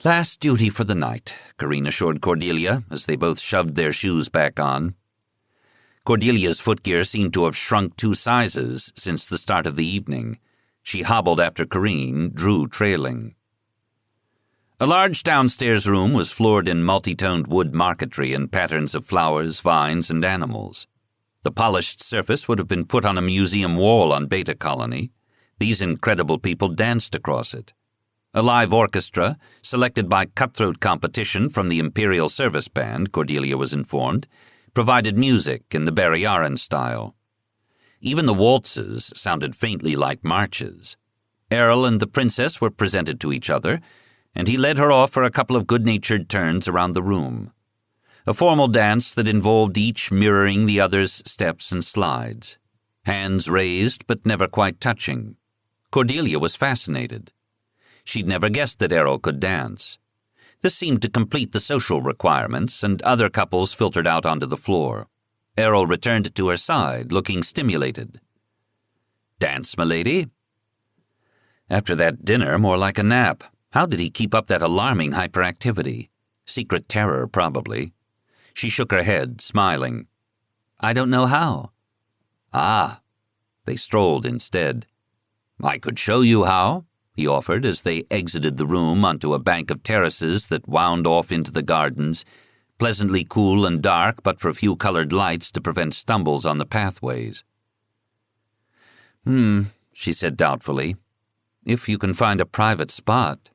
Last duty for the night, Karine assured Cordelia as they both shoved their shoes back on. Cordelia's footgear seemed to have shrunk 2 sizes since the start of the evening. She hobbled after Karine, Drew trailing. A large downstairs room was floored in multi-toned wood marquetry and patterns of flowers, vines, and animals. The polished surface would have been put on a museum wall on Beta Colony. These incredible people danced across it. A live orchestra, selected by cutthroat competition from the Imperial Service Band, Cordelia was informed, provided music in the Barrayaran style. Even the waltzes sounded faintly like marches. Errol and the princess were presented to each other, and he led her off for a couple of good-natured turns around the room. A formal dance that involved each mirroring the other's steps and slides. Hands raised but never quite touching. Cordelia was fascinated. She'd never guessed that Errol could dance. This seemed to complete the social requirements, and other couples filtered out onto the floor. Errol returned to her side, looking stimulated. Dance, milady? After that dinner, more like a nap. How did he keep up that alarming hyperactivity? Secret terror, probably. She shook her head, smiling. I don't know how. Ah. They strolled instead. I could show you how, he offered as they exited the room onto a bank of terraces that wound off into the gardens, pleasantly cool and dark but for few colored lights to prevent stumbles on the pathways. She said doubtfully. If you can find a private spot.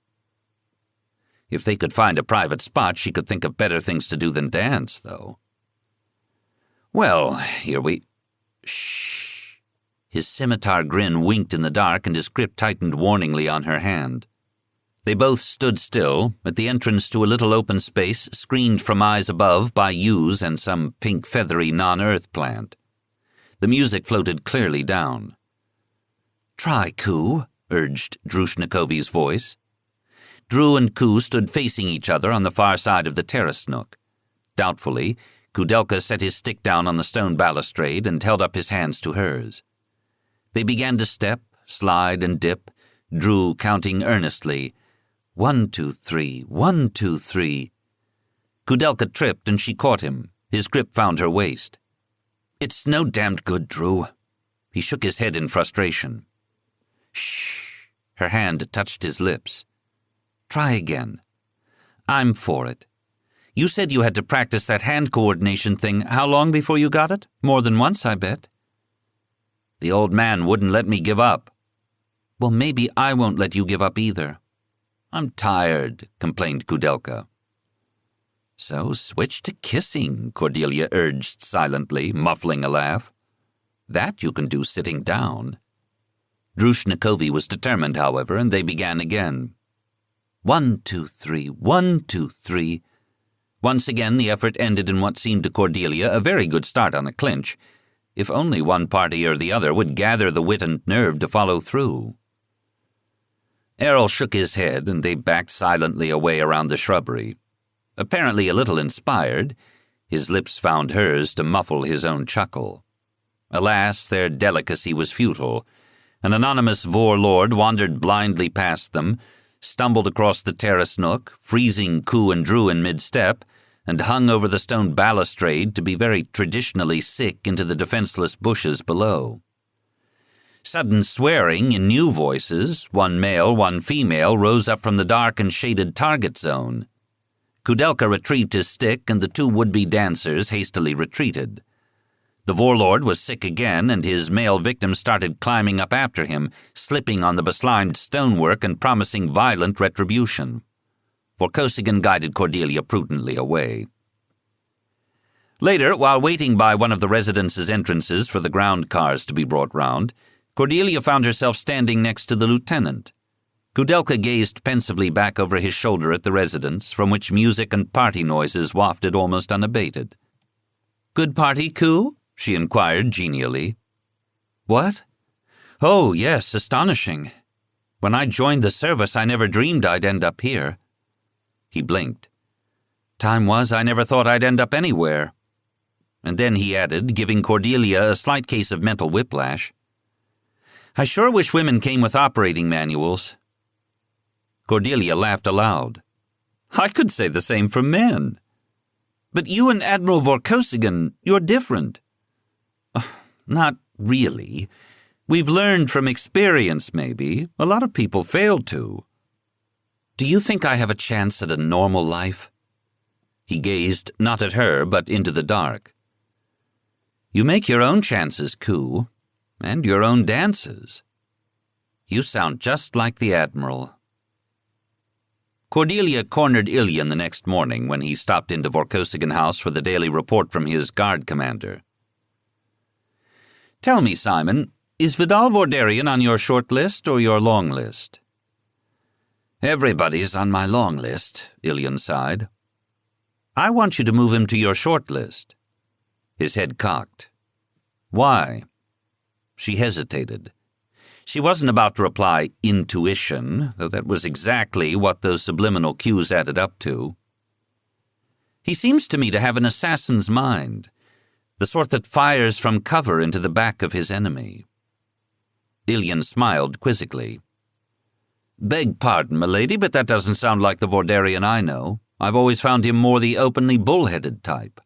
If they could find a private spot, she could think of better things to do than dance, though. Well, here we... Shh. His scimitar grin winked in the dark, and his grip tightened warningly on her hand. They both stood still, at the entrance to a little open space screened from eyes above by yews and some pink feathery non-earth plant. The music floated clearly down. Try, Ku, urged Drushnikovi's voice. Drew and Ku stood facing each other on the far side of the terrace nook. Doubtfully, Kudelka set his stick down on the stone balustrade and held up his hands to hers. They began to step, slide, and dip, Drew counting earnestly. 1, 2, 3, 1, 2, 3. Kudelka tripped and she caught him. His grip found her waist. It's no damned good, Drew. He shook his head in frustration. Shh. Her hand touched his lips. Try again. I'm for it. You said you had to practice that hand coordination thing how long before you got it? More than once, I bet. The old man wouldn't let me give up. Well, maybe I won't let you give up either. I'm tired, complained Kudelka. So switch to kissing, Cordelia urged silently, muffling a laugh. That you can do sitting down. Drushnikovi was determined, however, and they began again. 1, 2, 3, 1, 2, 3. Once again the effort ended in what seemed to Cordelia a very good start on a clinch, if only one party or the other would gather the wit and nerve to follow through. Errol shook his head, and they backed silently away around the shrubbery. Apparently a little inspired, his lips found hers to muffle his own chuckle. Alas, their delicacy was futile. An anonymous Vorlord wandered blindly past them, stumbled across the terrace nook, freezing Ku and Drew in mid-step, and hung over the stone balustrade to be very traditionally sick into the defenseless bushes below. Sudden swearing in new voices, one male, one female, rose up from the dark and shaded target zone. Kudelka retrieved his stick, and the two would-be dancers hastily retreated. The Vorlord was sick again, and his male victim started climbing up after him, slipping on the beslimed stonework and promising violent retribution. Vorkosigan guided Cordelia prudently away. Later, while waiting by one of the residence's entrances for the ground cars to be brought round, Cordelia found herself standing next to the lieutenant. Kudelka gazed pensively back over his shoulder at the residence, from which music and party noises wafted almost unabated. "Good party, Ku?" she inquired genially. "What? Oh, yes, astonishing. When I joined the service, I never dreamed I'd end up here." He blinked. "Time was I never thought I'd end up anywhere." And then he added, giving Cordelia a slight case of mental whiplash, "I sure wish women came with operating manuals." Cordelia laughed aloud. "I could say the same for men. But you and Admiral Vorkosigan, you're different." "Not really. We've learned from experience, maybe. A lot of people fail to." "Do you think I have a chance at a normal life?" He gazed not at her, but into the dark. "You make your own chances, Ku, and your own dances. You sound just like the Admiral." Cordelia cornered Ilyan the next morning when he stopped into Vorkosigan House for the daily report from his guard commander. "Tell me, Simon, is Vidal Vordarian on your short list or your long list?" "Everybody's on my long list," Ilyan sighed. "I want you to move him to your short list." His head cocked. "Why?" She hesitated. She wasn't about to reply intuition, though that was exactly what those subliminal cues added up to. "He seems to me to have an assassin's mind, the sort that fires from cover into the back of his enemy." Ilyan smiled quizzically. "Beg pardon, milady, but that doesn't sound like the Vordarian I know. I've always found him more the openly bull-headed type."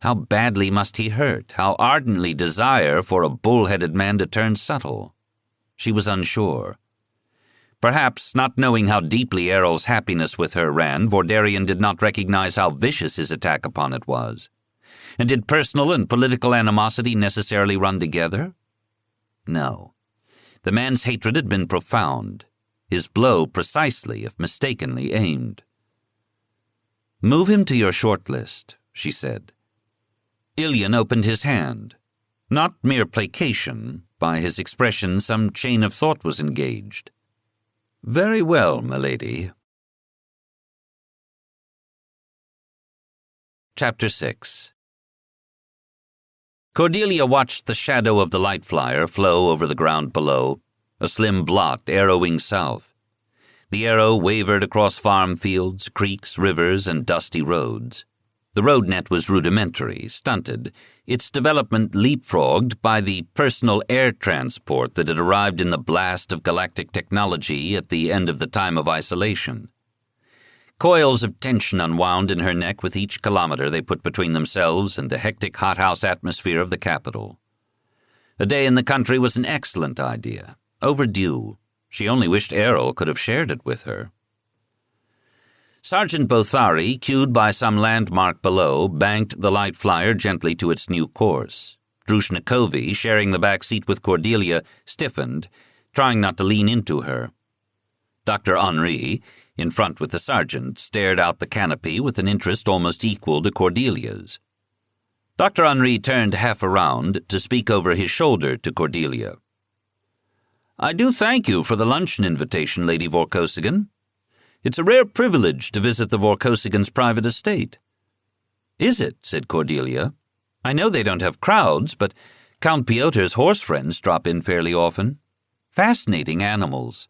How badly must he hurt, how ardently desire for a bull-headed man to turn subtle? She was unsure. Perhaps, not knowing how deeply Errol's happiness with her ran, Vordarian did not recognize how vicious his attack upon it was. And did personal and political animosity necessarily run together? No. The man's hatred had been profound, his blow precisely, if mistakenly, aimed. "Move him to your short list," she said. Ilyan opened his hand. Not mere placation. By his expression, some chain of thought was engaged. "Very well, milady." Chapter 6. Cordelia watched the shadow of the light flyer flow over the ground below, a slim blot arrowing south. The arrow wavered across farm fields, creeks, rivers, and dusty roads. The road net was rudimentary, stunted, its development leapfrogged by the personal air transport that had arrived in the blast of galactic technology at the end of the time of isolation. Coils of tension unwound in her neck with each kilometer they put between themselves and the hectic hothouse atmosphere of the capital. A day in the country was an excellent idea, overdue. She only wished Errol could have shared it with her. Sergeant Bothari, cued by some landmark below, banked the light flyer gently to its new course. Drushnikovi, sharing the back seat with Cordelia, stiffened, trying not to lean into her. Dr. Henri, in front with the sergeant, stared out the canopy with an interest almost equal to Cordelia's. Dr. Henri turned half around to speak over his shoulder to Cordelia. "I do thank you for the luncheon invitation, Lady Vorkosigan. It's a rare privilege to visit the Vorkosigans' private estate." "Is it?" said Cordelia. "I know they don't have crowds, but Count Piotr's horse friends drop in fairly often. Fascinating animals."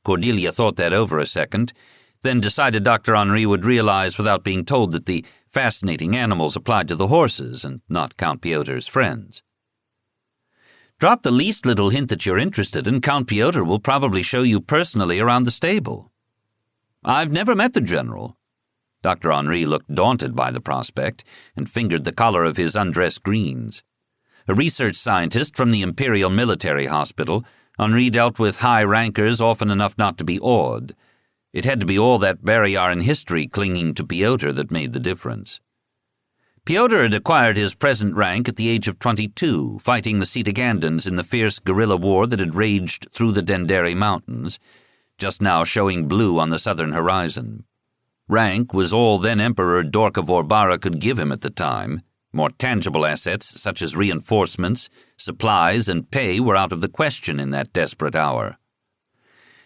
Cordelia thought that over a second, then decided Dr. Henri would realize without being told that the fascinating animals applied to the horses and not Count Piotr's friends. "Drop the least little hint that you're interested, and Count Piotr will probably show you personally around the stable." "I've never met the general." Dr. Henri looked daunted by the prospect and fingered the collar of his undress greens. A research scientist from the Imperial Military Hospital, Henri dealt with high rankers often enough not to be awed. It had to be all that Barrayar in history clinging to Piotr that made the difference. Piotr had acquired his present rank at the age of 22, fighting the Setagandans in the fierce guerrilla war that had raged through the Denderi Mountains, just now showing blue on the southern horizon. Rank was all then Emperor Dork of Orbara could give him at the time. More tangible assets, such as reinforcements, supplies, and pay, were out of the question in that desperate hour.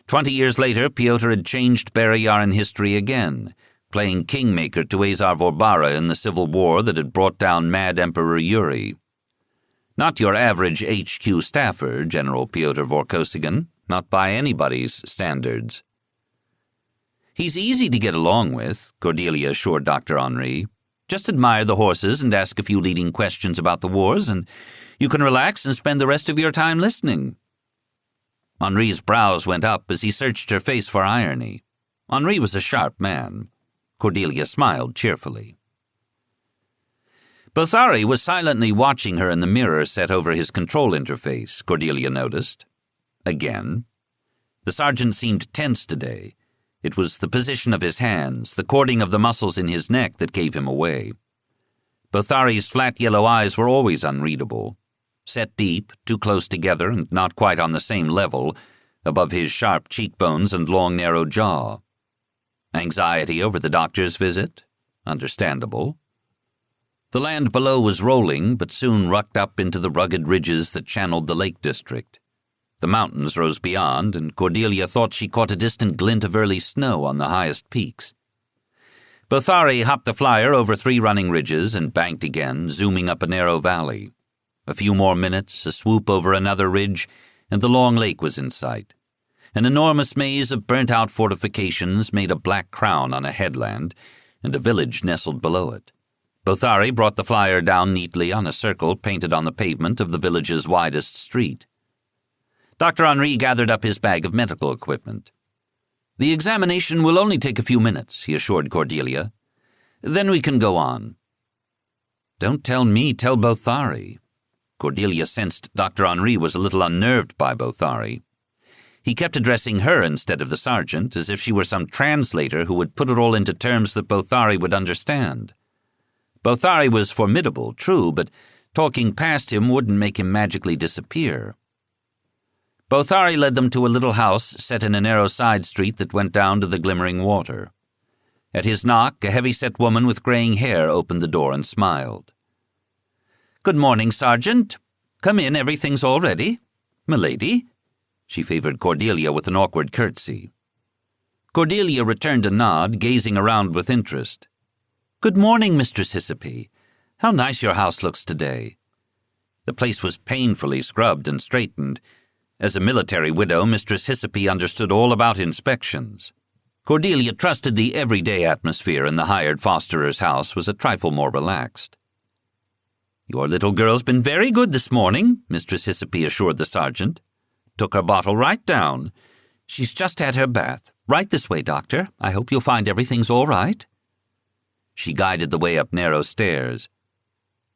20 years later, Piotr had changed Barrayar in history again, playing kingmaker to Azar Vorbara in the civil war that had brought down Mad Emperor Yuri. Not your average HQ staffer, General Piotr Vorkosigan, not by anybody's standards. "He's easy to get along with," Cordelia assured Dr. Henri. "Just admire the horses and ask a few leading questions about the wars, and you can relax and spend the rest of your time listening." Henri's brows went up as he searched her face for irony. Henri was a sharp man. Cordelia smiled cheerfully. Bothari was silently watching her in the mirror set over his control interface, Cordelia noticed. Again. The sergeant seemed tense today. It was the position of his hands, the cording of the muscles in his neck that gave him away. Bothari's flat yellow eyes were always unreadable, set deep, too close together and not quite on the same level, above his sharp cheekbones and long narrow jaw. Anxiety over the doctor's visit? Understandable. The land below was rolling, but soon rucked up into the rugged ridges that channeled the Lake District. The mountains rose beyond, and Cordelia thought she caught a distant glint of early snow on the highest peaks. Bothari hopped the flyer over 3 running ridges and banked again, zooming up a narrow valley. A few more minutes, a swoop over another ridge, and the long lake was in sight. An enormous maze of burnt-out fortifications made a black crown on a headland, and a village nestled below it. Bothari brought the flyer down neatly on a circle painted on the pavement of the village's widest street. Dr. Henri gathered up his bag of medical equipment. "The examination will only take a few minutes," he assured Cordelia. "Then we can go on." "Don't tell me, tell Bothari." Cordelia sensed Dr. Henri was a little unnerved by Bothari. He kept addressing her instead of the sergeant, as if she were some translator who would put it all into terms that Bothari would understand. Bothari was formidable, true, but talking past him wouldn't make him magically disappear. Bothari led them to a little house set in a narrow side street that went down to the glimmering water. At his knock, a heavy-set woman with graying hair opened the door and smiled. "Good morning, Sergeant. Come in, everything's all ready. Milady?" She favored Cordelia with an awkward curtsy. Cordelia returned a nod, gazing around with interest. "Good morning, Mistress Hyssopy. How nice your house looks today." The place was painfully scrubbed and straightened. As a military widow, Mistress Hyssopy understood all about inspections. Cordelia trusted the everyday atmosphere in the hired fosterer's house was a trifle more relaxed. "Your little girl's been very good this morning," Mistress Hyssopy assured the sergeant. "Took her bottle right down. She's just had her bath. Right this way, Doctor. I hope you'll find everything's all right." She guided the way up narrow stairs.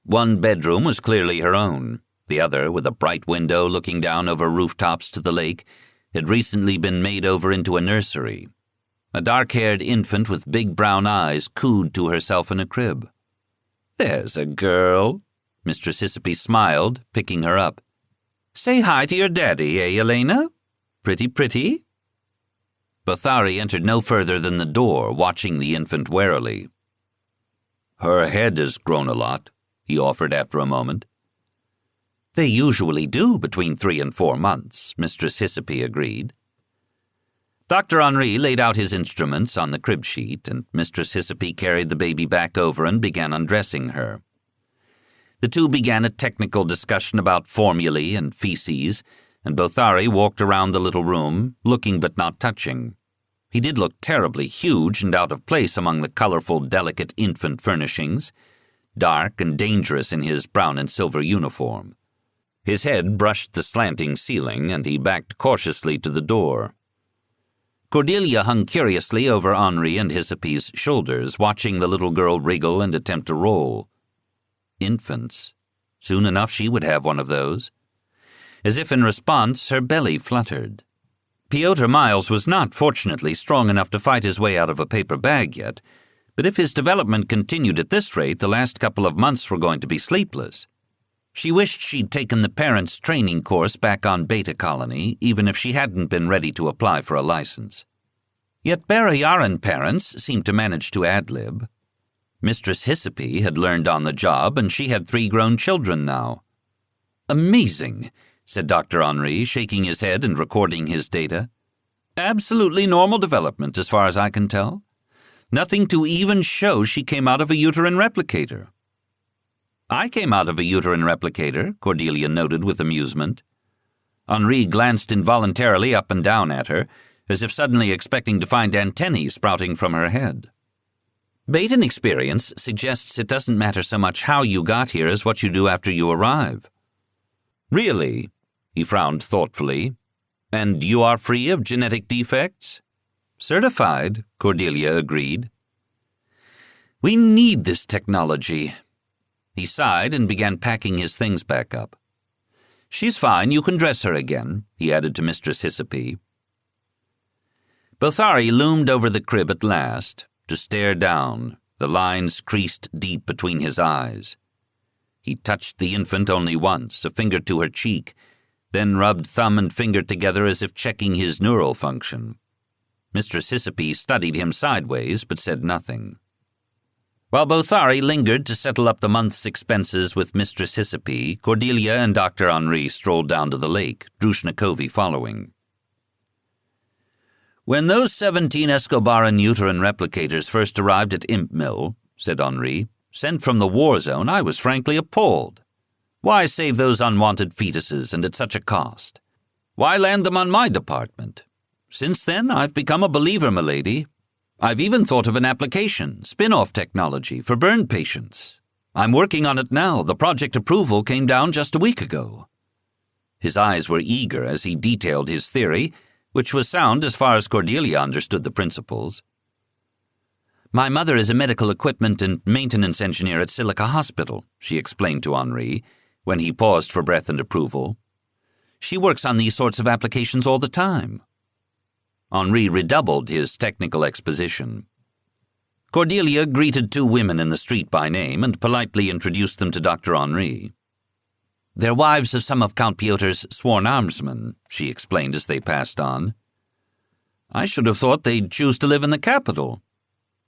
One bedroom was clearly her own. The other, with a bright window looking down over rooftops to the lake, had recently been made over into a nursery. A dark-haired infant with big brown eyes cooed to herself in a crib. "There's a girl." Mistress Hyssopy smiled, picking her up. "Say hi to your daddy, eh, Elena? Pretty?" Bothari entered no further than the door, watching the infant warily. "Her head has grown a lot," he offered after a moment. "They usually do between 3 and 4 months," Mistress Hyssopy agreed. Dr. Henri laid out his instruments on the crib sheet, and Mistress Hyssopy carried the baby back over and began undressing her. The two began a technical discussion about formulae and feces, and Bothari walked around the little room, looking but not touching. He did look terribly huge and out of place among the colorful, delicate infant furnishings, dark and dangerous in his brown and silver uniform. His head brushed the slanting ceiling, and he backed cautiously to the door. Cordelia hung curiously over Henri and Hyssopy's shoulders, watching the little girl wriggle and attempt to roll. Infants. Soon enough she would have one of those. As if in response, her belly fluttered. Piotr Miles was not, fortunately, strong enough to fight his way out of a paper bag yet, but if his development continued at this rate, the last couple of months were going to be sleepless. She wished she'd taken the parents' training course back on Beta Colony, even if she hadn't been ready to apply for a license. Yet Barrayaran parents seemed to manage to ad-lib. Mistress Hyssopy had learned on the job, and she had 3 grown children now. "Amazing," said Dr. Henri, shaking his head and recording his data. "Absolutely normal development, as far as I can tell. Nothing to even show she came out of a uterine replicator." "I came out of a uterine replicator," Cordelia noted with amusement. Henri glanced involuntarily up and down at her, as if suddenly expecting to find antennae sprouting from her head. "Baton experience suggests it doesn't matter so much how you got here as what you do after you arrive." "Really?" He frowned thoughtfully. "And you are free of genetic defects?" "Certified," Cordelia agreed. "We need this technology." He sighed and began packing his things back up. "She's fine, you can dress her again," he added to Mistress Hyssopy. Bothari loomed over the crib at last, to stare down, the lines creased deep between his eyes. He touched the infant only once, a finger to her cheek, then rubbed thumb and finger together as if checking his neural function. Mistress Hyssopy studied him sideways, but said nothing. While Bothari lingered to settle up the month's expenses with Mistress Hyssopy, Cordelia and Dr. Henri strolled down to the lake, Drushnikovi following. "When those 17 Escobaran uterine replicators first arrived at Imp Mill," said Henri, "sent from the war zone, I was frankly appalled. Why save those unwanted fetuses, and at such a cost? Why land them on my department? Since then, I've become a believer, milady. I've even thought of an application, spin-off technology, for burn patients. I'm working on it now. The project approval came down just a week ago." His eyes were eager as he detailed his theory, which was sound as far as Cordelia understood the principles. "My mother is a medical equipment and maintenance engineer at Silica Hospital," she explained to Henri, when he paused for breath and approval. "She works on these sorts of applications all the time." Henri redoubled his technical exposition. Cordelia greeted 2 women in the street by name and politely introduced them to Dr. Henri. "They're wives of some of Count Piotr's sworn armsmen," she explained as they passed on. "I should have thought they'd choose to live in the capital."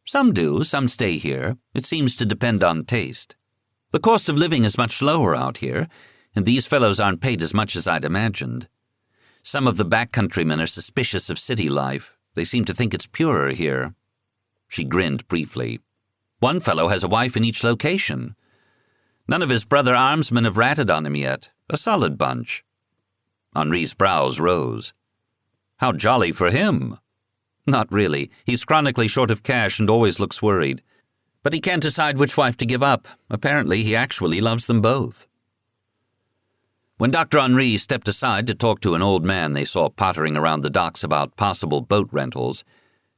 "Some do, some stay here. It seems to depend on taste. The cost of living is much lower out here, and these fellows aren't paid as much as I'd imagined. Some of the backcountrymen are suspicious of city life. They seem to think it's purer here." She grinned briefly. "One fellow has a wife in each location. None of his brother armsmen have ratted on him yet. A solid bunch." Henri's brows rose. "How jolly for him." "Not really. He's chronically short of cash and always looks worried. But he can't decide which wife to give up. Apparently he actually loves them both." When Dr. Henri stepped aside to talk to an old man they saw pottering around the docks about possible boat rentals,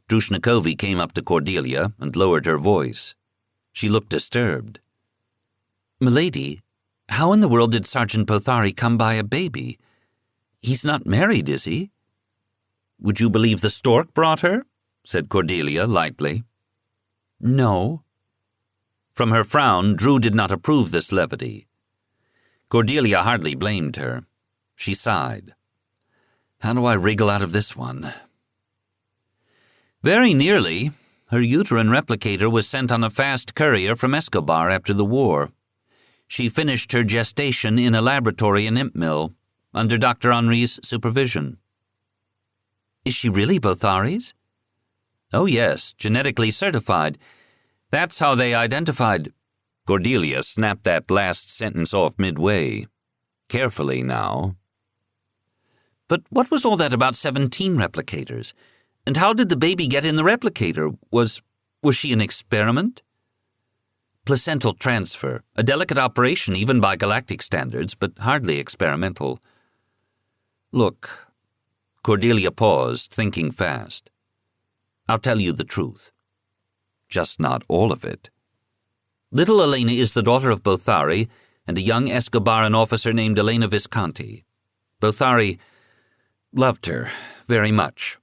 Drushnikovi came up to Cordelia and lowered her voice. She looked disturbed. "Milady, how in the world did Sergeant Bothari come by a baby? He's not married, is he?" "Would you believe the stork brought her?" said Cordelia lightly. "No." From her frown, Drew did not approve this levity. Cordelia hardly blamed her. She sighed. "How do I wriggle out of this one?" Very nearly. Her uterine replicator was sent on a fast courier from Escobar after the war. She finished her gestation in a laboratory in Imp Mill, under Dr. Henri's supervision. "Is she really Bothari's?" "Oh yes, genetically certified. That's how they identified—" Cordelia snapped that last sentence off midway. Carefully now. "But what was all that about 17 replicators? And how did the baby get in the replicator? Was she an experiment?" "Placental transfer, a delicate operation even by galactic standards, but hardly experimental." "Look." Cordelia paused, thinking fast. "I'll tell you the truth. Just not all of it. Little Elena is the daughter of Bothari and a young Escobaran officer named Elena Visconti. Bothari loved her very much,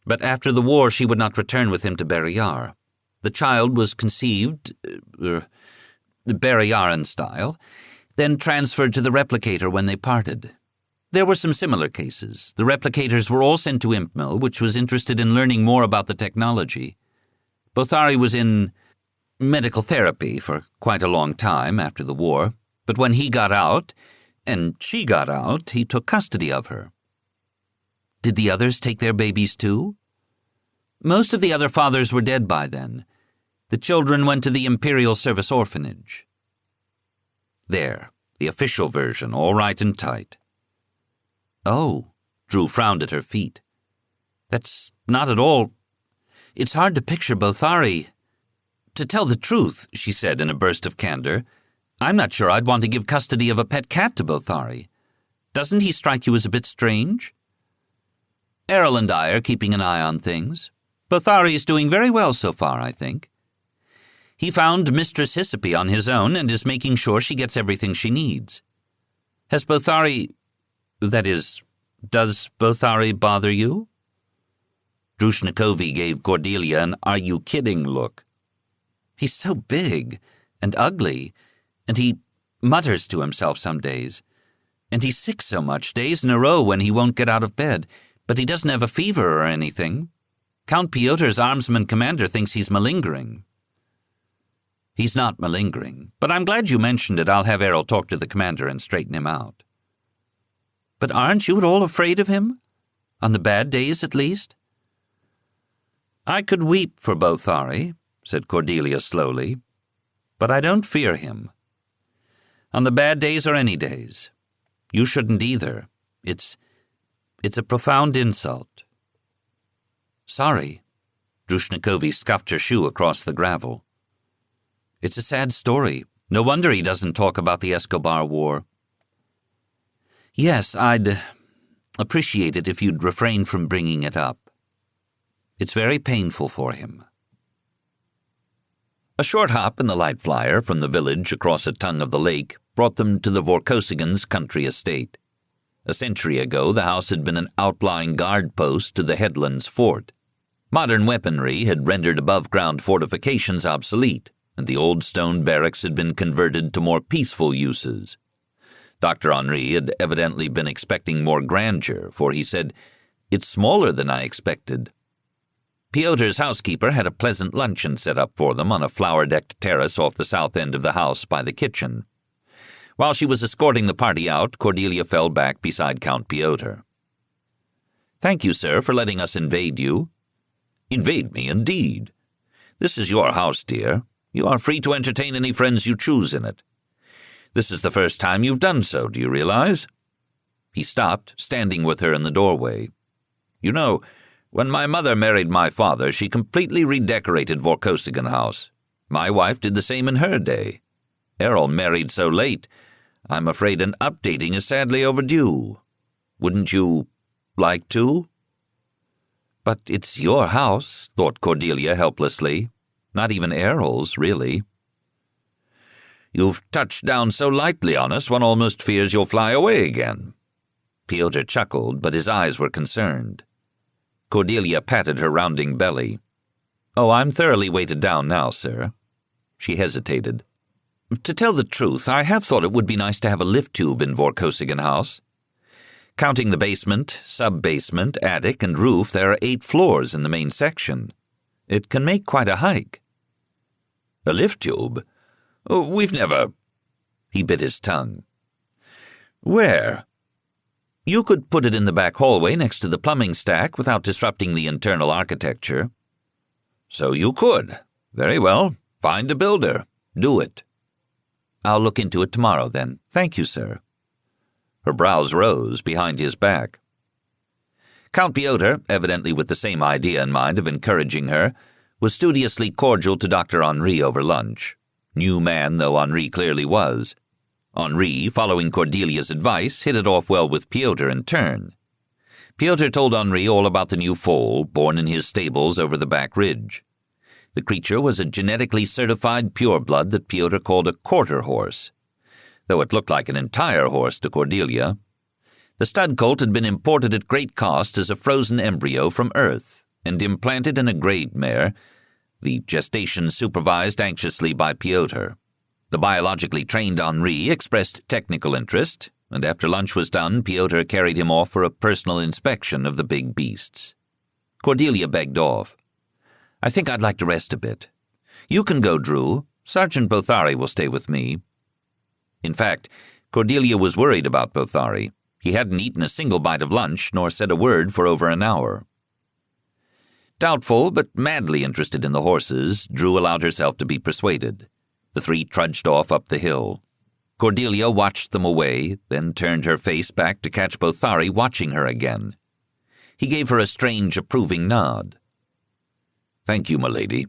but after the war she would not return with him to Barrayar. The child was conceived, the Barrayaran style, then transferred to the replicator when they parted. There were some similar cases. The replicators were all sent to Imp Mill, which was interested in learning more about the technology. Bothari was in medical therapy for quite a long time after the war, but when he got out, and she got out, he took custody of her." "Did the others take their babies too?" "Most of the other fathers were dead by then. The children went to the Imperial Service Orphanage." There, the official version, all right and tight. "Oh," Drew frowned at her feet. "That's not at all. It's hard to picture Bothari." "To tell the truth," she said in a burst of candor, "I'm not sure I'd want to give custody of a pet cat to Bothari. Doesn't he strike you as a bit strange?" "Errol and I are keeping an eye on things. Bothari's doing very well so far, I think. He found Mistress Hyssopy on his own and is making sure she gets everything she needs. Has Bothari... that is, does Bothari bother you?" Drushnikovi gave Cordelia an "are-you-kidding" look. "He's so big and ugly, and he mutters to himself some days. And he's sick so much, days in a row when he won't get out of bed, but he doesn't have a fever or anything. Count Piotr's armsman commander thinks he's malingering." "He's not malingering, but I'm glad you mentioned it. I'll have Errol talk to the commander and straighten him out." "But aren't you at all afraid of him? On the bad days, at least?" "I could weep for Bothari," said Cordelia slowly, "but I don't fear him. On the bad days or any days. You shouldn't either. It's a profound insult." "Sorry." Drushnikovi scuffed her shoe across the gravel. "It's a sad story. No wonder he doesn't talk about the Escobar War." "Yes, I'd appreciate it if you'd refrain from bringing it up. It's very painful for him." A short hop in the light flyer from the village across a tongue of the lake brought them to the Vorkosigan's country estate. A century ago, the house had been an outlying guard post to the headland's fort. Modern weaponry had rendered above-ground fortifications obsolete, and the old stone barracks had been converted to more peaceful uses. Dr. Henri had evidently been expecting more grandeur, for he said, "It's smaller than I expected." Piotr's housekeeper had a pleasant luncheon set up for them on a flower-decked terrace off the south end of the house by the kitchen. While she was escorting the party out, Cordelia fell back beside Count Piotr. "Thank you, sir, for letting us invade you." "Invade me, indeed. This is your house, dear. You are free to entertain any friends you choose in it. This is the first time you've done so, do you realize?" He stopped, standing with her in the doorway. "You know, when my mother married my father, she completely redecorated Vorkosigan House. My wife did the same in her day. Errol married so late, I'm afraid an updating is sadly overdue. Wouldn't you like to?" "But it's your house," thought Cordelia helplessly. "Not even Errol's, really." "You've touched down so lightly on us, one almost fears you'll fly away again." Piotr chuckled, but his eyes were concerned. Cordelia patted her rounding belly. "Oh, I'm thoroughly weighted down now, sir." She hesitated. "To tell the truth, I have thought it would be nice to have a lift tube in Vorkosigan House. Counting the basement, sub-basement, attic, and roof, there are 8 floors in the main section. It can make quite a hike." "A lift tube? Oh, we've never—" He bit his tongue. "Where?" "You could put it in the back hallway next to the plumbing stack without disrupting the internal architecture." "So you could. Very well. Find a builder. Do it." "I'll look into it tomorrow, then. Thank you, sir." Her brows rose behind his back. Count Piotr, evidently with the same idea in mind of encouraging her, was studiously cordial to Dr. Henri over lunch. New man though Henri clearly was. Henri, following Cordelia's advice, hit it off well with Piotr in turn. Piotr told Henri all about the new foal, born in his stables over the back ridge. The creature was a genetically certified pureblood that Piotr called a quarter horse, though it looked like an entire horse to Cordelia. The stud colt had been imported at great cost as a frozen embryo from Earth and implanted in a grade mare, the gestation supervised anxiously by Piotr. The biologically trained Henri expressed technical interest, and after lunch was done, Piotr carried him off for a personal inspection of the big beasts. Cordelia begged off. "I think I'd like to rest a bit. You can go, Drew. Sergeant Bothari will stay with me." In fact, Cordelia was worried about Bothari. He hadn't eaten a single bite of lunch, nor said a word for over an hour. Doubtful, but madly interested in the horses, Drew allowed herself to be persuaded. The 3 trudged off up the hill. Cordelia watched them away, then turned her face back to catch Bothari watching her again. He gave her a strange, approving nod. "Thank you, milady."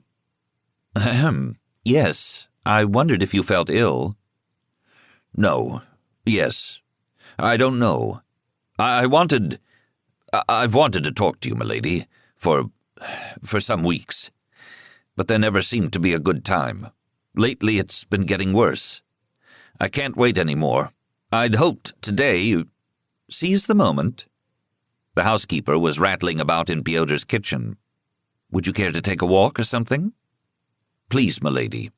"Ahem. Yes. I wondered if you felt ill." "No. Yes. I don't know. I've wanted to talk to you, milady, for some weeks. But there never seemed to be a good time. Lately it's been getting worse. I can't wait any more. I'd hoped today you—" "Seize the moment." The housekeeper was rattling about in Piotr's kitchen. "Would you care to take a walk or something?" "Please, milady."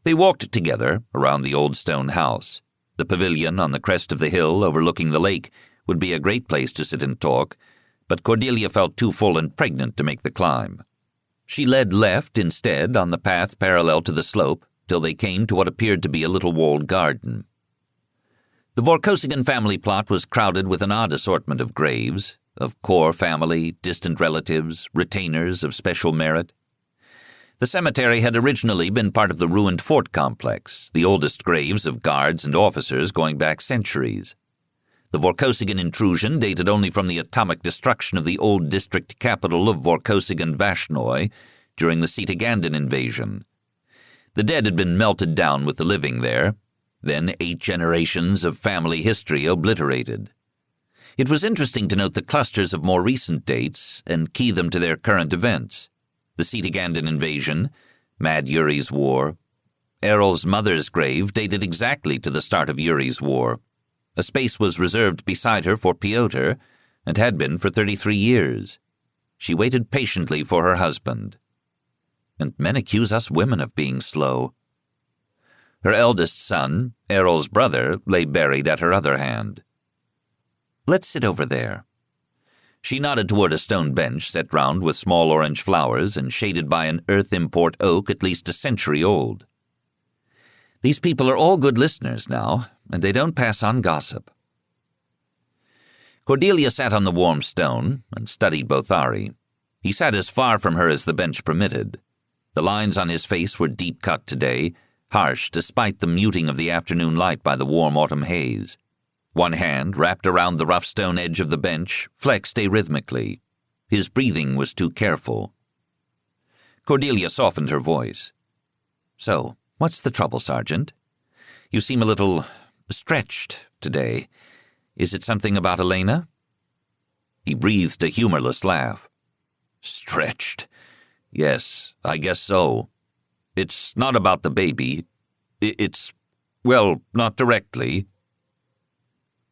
They walked together around the old stone house. The pavilion on the crest of the hill overlooking the lake would be a great place to sit and talk, but Cordelia felt too full and pregnant to make the climb. She led left instead on the path parallel to the slope till they came to what appeared to be a little walled garden. The Vorkosigan family plot was crowded with an odd assortment of graves, of core family, distant relatives, retainers of special merit. The cemetery had originally been part of the ruined fort complex, the oldest graves of guards and officers going back centuries. The Vorkosigan intrusion dated only from the atomic destruction of the old district capital of Vorkosigan-Vashnoi during the Sitagandan invasion. The dead had been melted down with the living there, then 8 generations of family history obliterated. It was interesting to note the clusters of more recent dates and key them to their current events. The Sitagandan invasion, Mad Yuri's War. Errol's mother's grave dated exactly to the start of Yuri's War. A space was reserved beside her for Piotr, and had been for 33 years. She waited patiently for her husband. And men accuse us women of being slow. Her eldest son, Errol's brother, lay buried at her other hand. "Let's sit over there." She nodded toward a stone bench set round with small orange flowers and shaded by an earth import oak at least a century old. "These people are all good listeners now, and they don't pass on gossip." Cordelia sat on the warm stone and studied Bothari. He sat as far from her as the bench permitted. The lines on his face were deep cut today, harsh despite the muting of the afternoon light by the warm autumn haze. One hand, wrapped around the rough stone edge of the bench, flexed arrhythmically. His breathing was too careful. Cordelia softened her voice. "So, what's the trouble, Sergeant? You seem a little stretched today. Is it something about Elena?" He breathed a humorless laugh. "Stretched? Yes, I guess so. It's not about the baby. Well, not directly."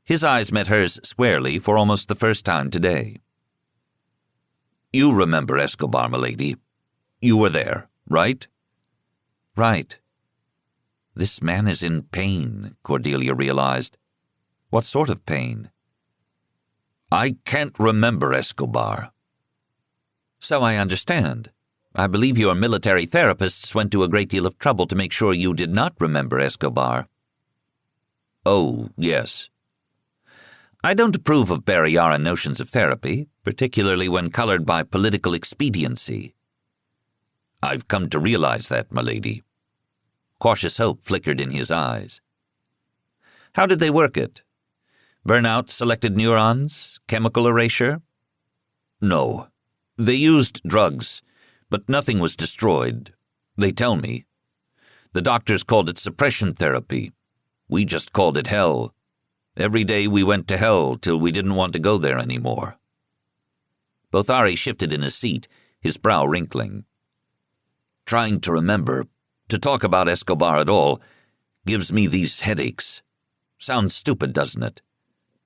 His eyes met hers squarely for almost the first time today. "You remember Escobar, milady. You were there, right?" "Right." This man is in pain, Cordelia realized. What sort of pain? "I can't remember Escobar." "So I understand. I believe your military therapists went to a great deal of trouble to make sure you did not remember Escobar." "Oh, yes." "I don't approve of Barrayaran notions of therapy, particularly when colored by political expediency." "I've come to realize that, milady." Cautious hope flickered in his eyes. "How did they work it? Burn out selected neurons? Chemical erasure?" "No. They used drugs, but nothing was destroyed. They tell me. The doctors called it suppression therapy. We just called it hell. Every day we went to hell till we didn't want to go there anymore." Bothari shifted in his seat, his brow wrinkling. "Trying to remember, to talk about Escobar at all, gives me these headaches. Sounds stupid, doesn't it?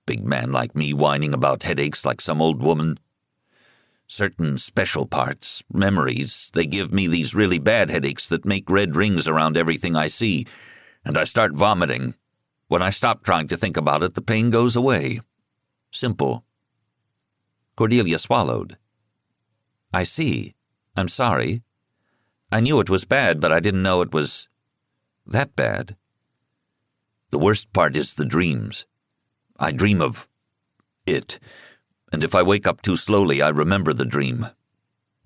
Big man like me whining about headaches like some old woman. Certain special parts, memories, they give me these really bad headaches that make red rings around everything I see, and I start vomiting. When I stop trying to think about it, the pain goes away. Simple." Cordelia swallowed. "I see. I'm sorry. I knew it was bad, but I didn't know it was that bad." "The worst part is the dreams. I dream of it, and if I wake up too slowly, I remember the dream.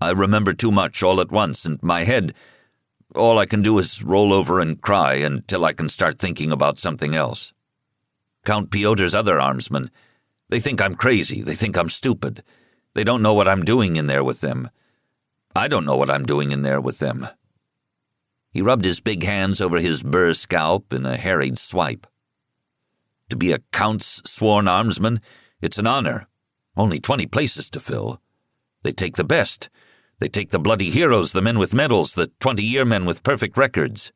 I remember too much all at once, and my head, all I can do is roll over and cry until I can start thinking about something else. Count Piotr's other armsmen, they think I'm crazy, they think I'm stupid. They don't know what I'm doing in there with them. I don't know what I'm doing in there with them." He rubbed his big hands over his burr scalp in a harried swipe. "To be a count's sworn armsman, it's an honor. Only 20 places to fill. They take the best. They take the bloody heroes, the men with medals, the 20-year men with perfect records.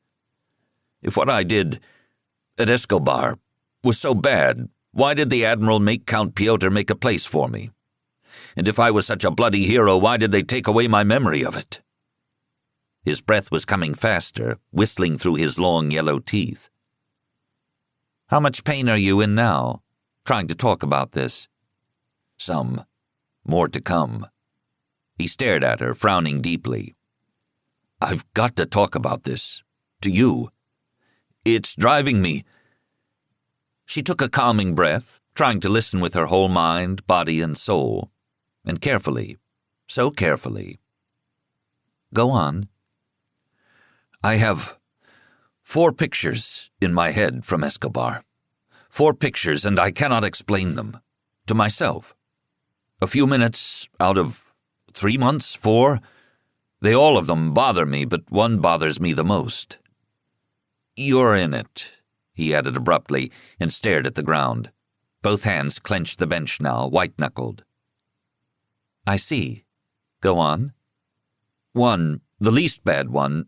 If what I did at Escobar was so bad, why did the Admiral make Count Piotr make a place for me? And if I was such a bloody hero, why did they take away my memory of it?" His breath was coming faster, whistling through his long yellow teeth. "How much pain are you in now, trying to talk about this?" "Some. More to come." He stared at her, frowning deeply. "I've got to talk about this. To you. It's driving me." She took a calming breath, trying to listen with her whole mind, body, and soul. And carefully. So carefully. "Go on." "I have 4 pictures in my head from Escobar. 4 pictures, and I cannot explain them. To myself. A few minutes out of 3 months, 4. They all of them bother me, but one bothers me the most. You're in it," he added abruptly, and stared at the ground. Both hands clenched the bench now, white-knuckled. "I see. Go on." "One, the least bad one.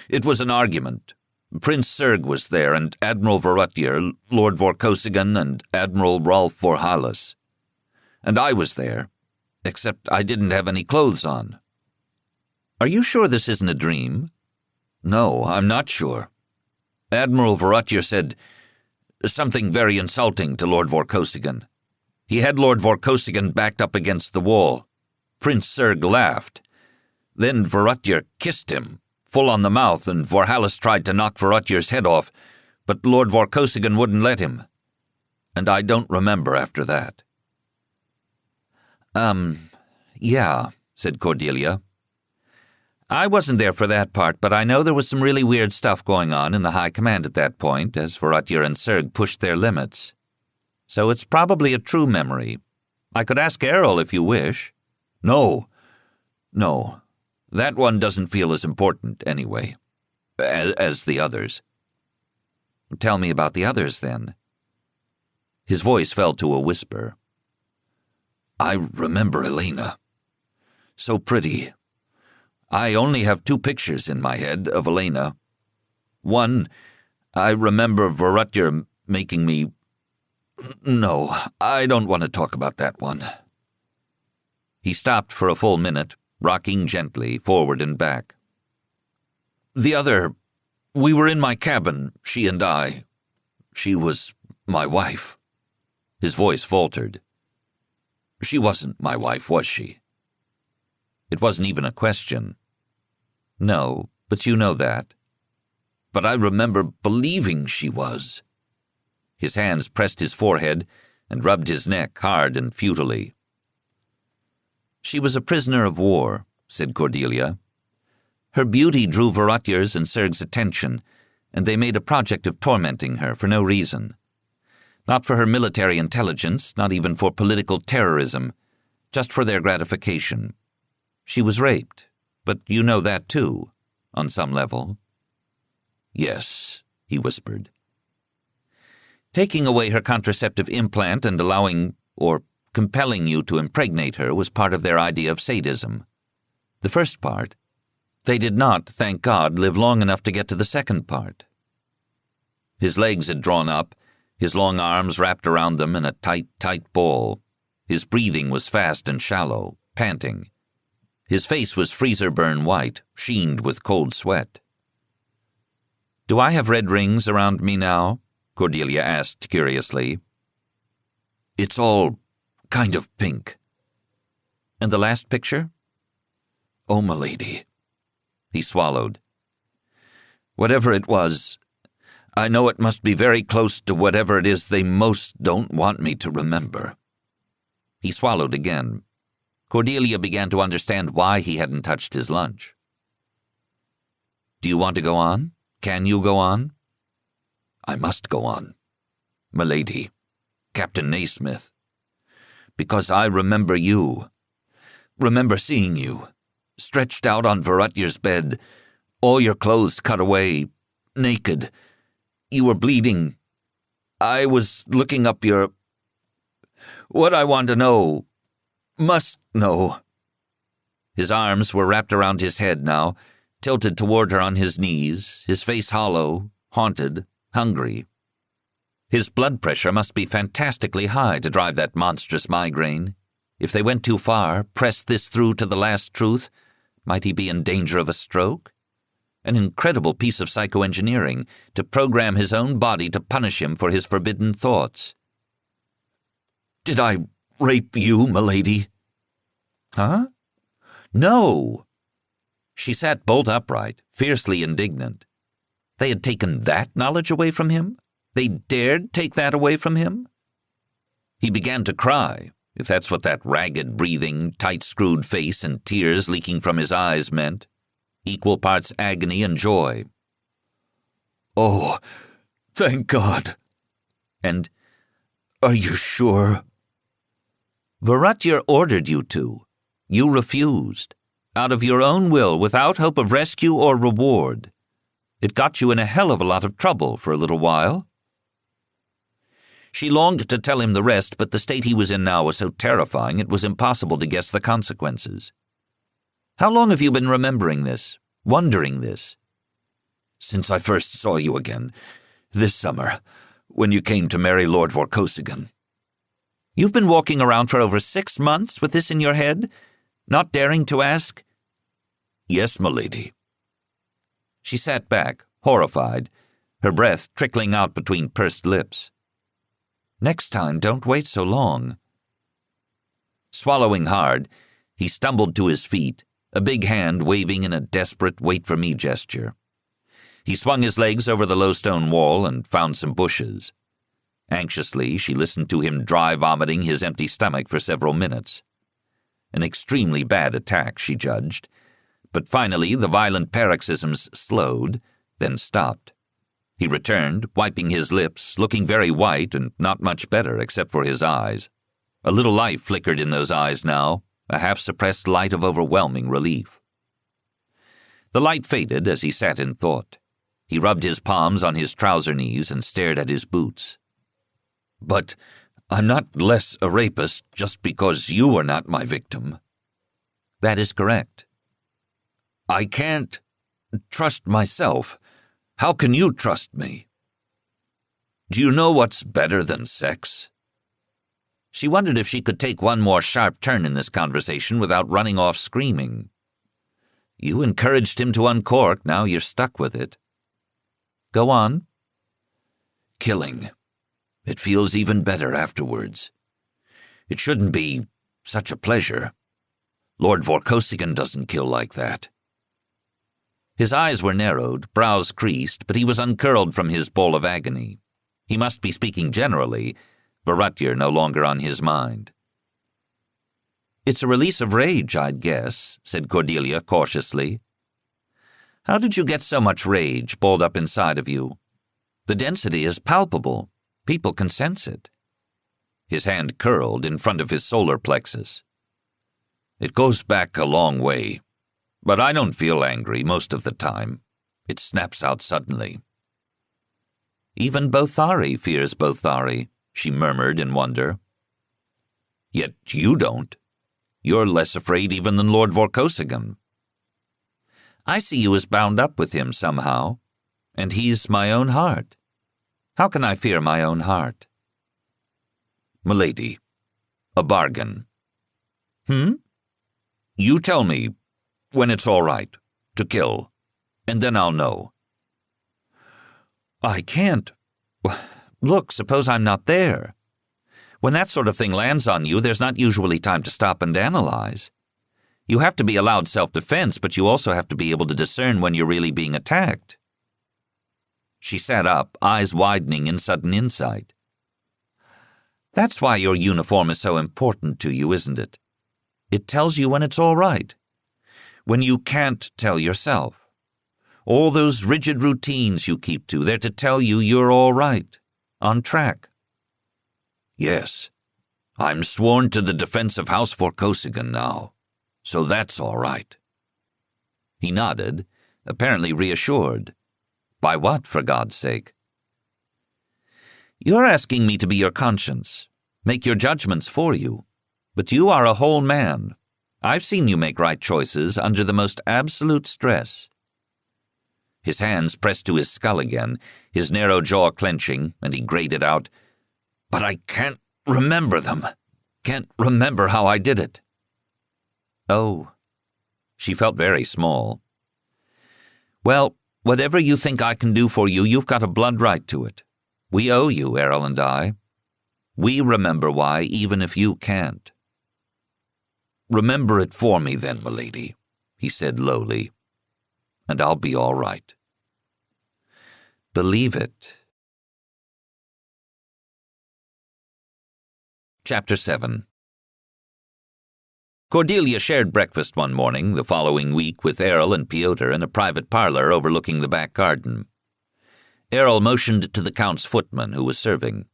It was an argument. Prince Serg was there, and Admiral Vorkosigan, Lord Vorkosigan, and Admiral Rolf Vorhalis. And I was there, except I didn't have any clothes on." "Are you sure this isn't a dream?" "No, I'm not sure. Admiral Vorkosigan said something very insulting to Lord Vorkosigan. He had Lord Vorkosigan backed up against the wall. Prince Serg laughed. Then Vorkosigan kissed him, full on the mouth, and Vorhalis tried to knock Vorkosigan's head off, but Lord Vorkosigan wouldn't let him. And I don't remember after that." Yeah, said Cordelia. "I wasn't there for that part, but I know there was some really weird stuff going on in the High Command at that point, as Vorkosigan and Serg pushed their limits. So it's probably a true memory. I could ask Errol if you wish." No. That one doesn't feel as important, anyway, as the others." Tell me about the others, then. His voice fell to a whisper. I remember Elena. So pretty. I only have 2 pictures in my head of Elena. One, I remember Vorkosigan making me... No, I don't want to talk about that one. He stopped for a full minute, rocking gently forward and back. The other, we were in my cabin, she and I. She was my wife. His voice faltered. She wasn't my wife, was she? It wasn't even a question. No, but you know that. But I remember believing she was. His hands pressed his forehead and rubbed his neck hard and futilely. She was a prisoner of war, said Cordelia. Her beauty drew Vorkosigan's and Serg's attention, and they made a project of tormenting her for no reason. Not for her military intelligence, not even for political terrorism, just for their gratification. She was raped, but you know that too, on some level. Yes, he whispered. Taking away her contraceptive implant and allowing, or compelling you to impregnate her was part of their idea of sadism. The first part, they did not, thank God, live long enough to get to the second part. His legs had drawn up, his long arms wrapped around them in a tight, tight ball. His breathing was fast and shallow, panting. His face was freezer-burn white, sheened with cold sweat. Do I have red rings around me now? Cordelia asked curiously. It's all kind of pink. And the last picture? Oh, m'lady. He swallowed. Whatever it was, I know it must be very close to whatever it is they most don't want me to remember. He swallowed again. Cordelia began to understand why he hadn't touched his lunch. Do you want to go on? Can you go on? I must go on, m'lady, Captain Naismith, because I remember you, remember seeing you, stretched out on Vorkosigan's bed, all your clothes cut away, naked. You were bleeding. I was looking up your... What I want to know, must know. His arms were wrapped around his head now, tilted toward her on his knees, his face hollow, haunted, hungry. His blood pressure must be fantastically high to drive that monstrous migraine. If they went too far, pressed this through to the last truth, might he be in danger of a stroke? An incredible piece of psychoengineering to program his own body to punish him for his forbidden thoughts. Did I rape you, m'lady? Huh? No. She sat bolt upright, fiercely indignant. They had taken that knowledge away from him? They dared take that away from him? He began to cry, if that's what that ragged breathing, tight-screwed face and tears leaking from his eyes meant. Equal parts agony and joy. Oh, thank God. And, are you sure? Vorkosigan ordered you to. You refused. Out of your own will, without hope of rescue or reward. It got you in a hell of a lot of trouble for a little while. She longed to tell him the rest, but the state he was in now was so terrifying it was impossible to guess the consequences. How long have you been remembering this, wondering this? Since I first saw you again, this summer, when you came to marry Lord Vorkosigan. You've been walking around for over 6 months with this in your head, not daring to ask? Yes, m'lady. She sat back, horrified, her breath trickling out between pursed lips. Next time, don't wait so long. Swallowing hard, he stumbled to his feet, a big hand waving in a desperate wait-for-me gesture. He swung his legs over the low stone wall and found some bushes. Anxiously, she listened to him dry vomiting his empty stomach for several minutes. An extremely bad attack, she judged, but finally the violent paroxysms slowed, then stopped. He returned, wiping his lips, looking very white and not much better except for his eyes. A little life flickered in those eyes now, a half-suppressed light of overwhelming relief. The light faded as he sat in thought. He rubbed his palms on his trouser knees and stared at his boots. "But I'm not less a rapist just because you are not my victim." "That is correct." "I can't trust myself. How can you trust me? Do you know what's better than sex?" She wondered if she could take one more sharp turn in this conversation without running off screaming. You encouraged him to uncork, now you're stuck with it. Go on. "Killing. It feels even better afterwards. It shouldn't be such a pleasure. Lord Vorkosigan doesn't kill like that." His eyes were narrowed, brows creased, but he was uncurled from his bowl of agony. He must be speaking generally, Barrayar no longer on his mind. "It's a release of rage, I'd guess," said Cordelia cautiously. "How did you get so much rage balled up inside of you? The density is palpable. People can sense it." His hand curled in front of his solar plexus. "It goes back a long way, but I don't feel angry most of the time. It snaps out suddenly." "Even Bothari fears Bothari," she murmured in wonder. "Yet you don't. You're less afraid even than Lord Vorkosigan." "I see you as bound up with him somehow, and he's my own heart. How can I fear my own heart?" "Milady, a bargain." "Hmm?" "You tell me when it's all right to kill, and then I'll know." "I can't. Look, suppose I'm not there. When that sort of thing lands on you, there's not usually time to stop and analyze. You have to be allowed self-defense, but you also have to be able to discern when you're really being attacked." She sat up, eyes widening in sudden insight. "That's why your uniform is so important to you, isn't it? It tells you when it's all right. When you can't tell yourself. All those rigid routines you keep to, they're to tell you you're all right, on track." "Yes, I'm sworn to the defense of House Vorkosigan now, so that's all right." He nodded, apparently reassured. By what, for God's sake? "You're asking me to be your conscience, make your judgments for you. But you are a whole man. I've seen you make right choices under the most absolute stress." His hands pressed to his skull again, his narrow jaw clenching, and he grated out, "But I can't remember them. Can't remember how I did it." "Oh." She felt very small. "Well, whatever you think I can do for you, you've got a blood right to it. We owe you, Errol and I. We remember why, even if you can't." "Remember it for me then, milady," he said lowly, "and I'll be all right." Believe it. Chapter 7. Cordelia shared breakfast one morning the following week with Errol and Piotr in a private parlor overlooking the back garden. Errol motioned to the Count's footman who was serving.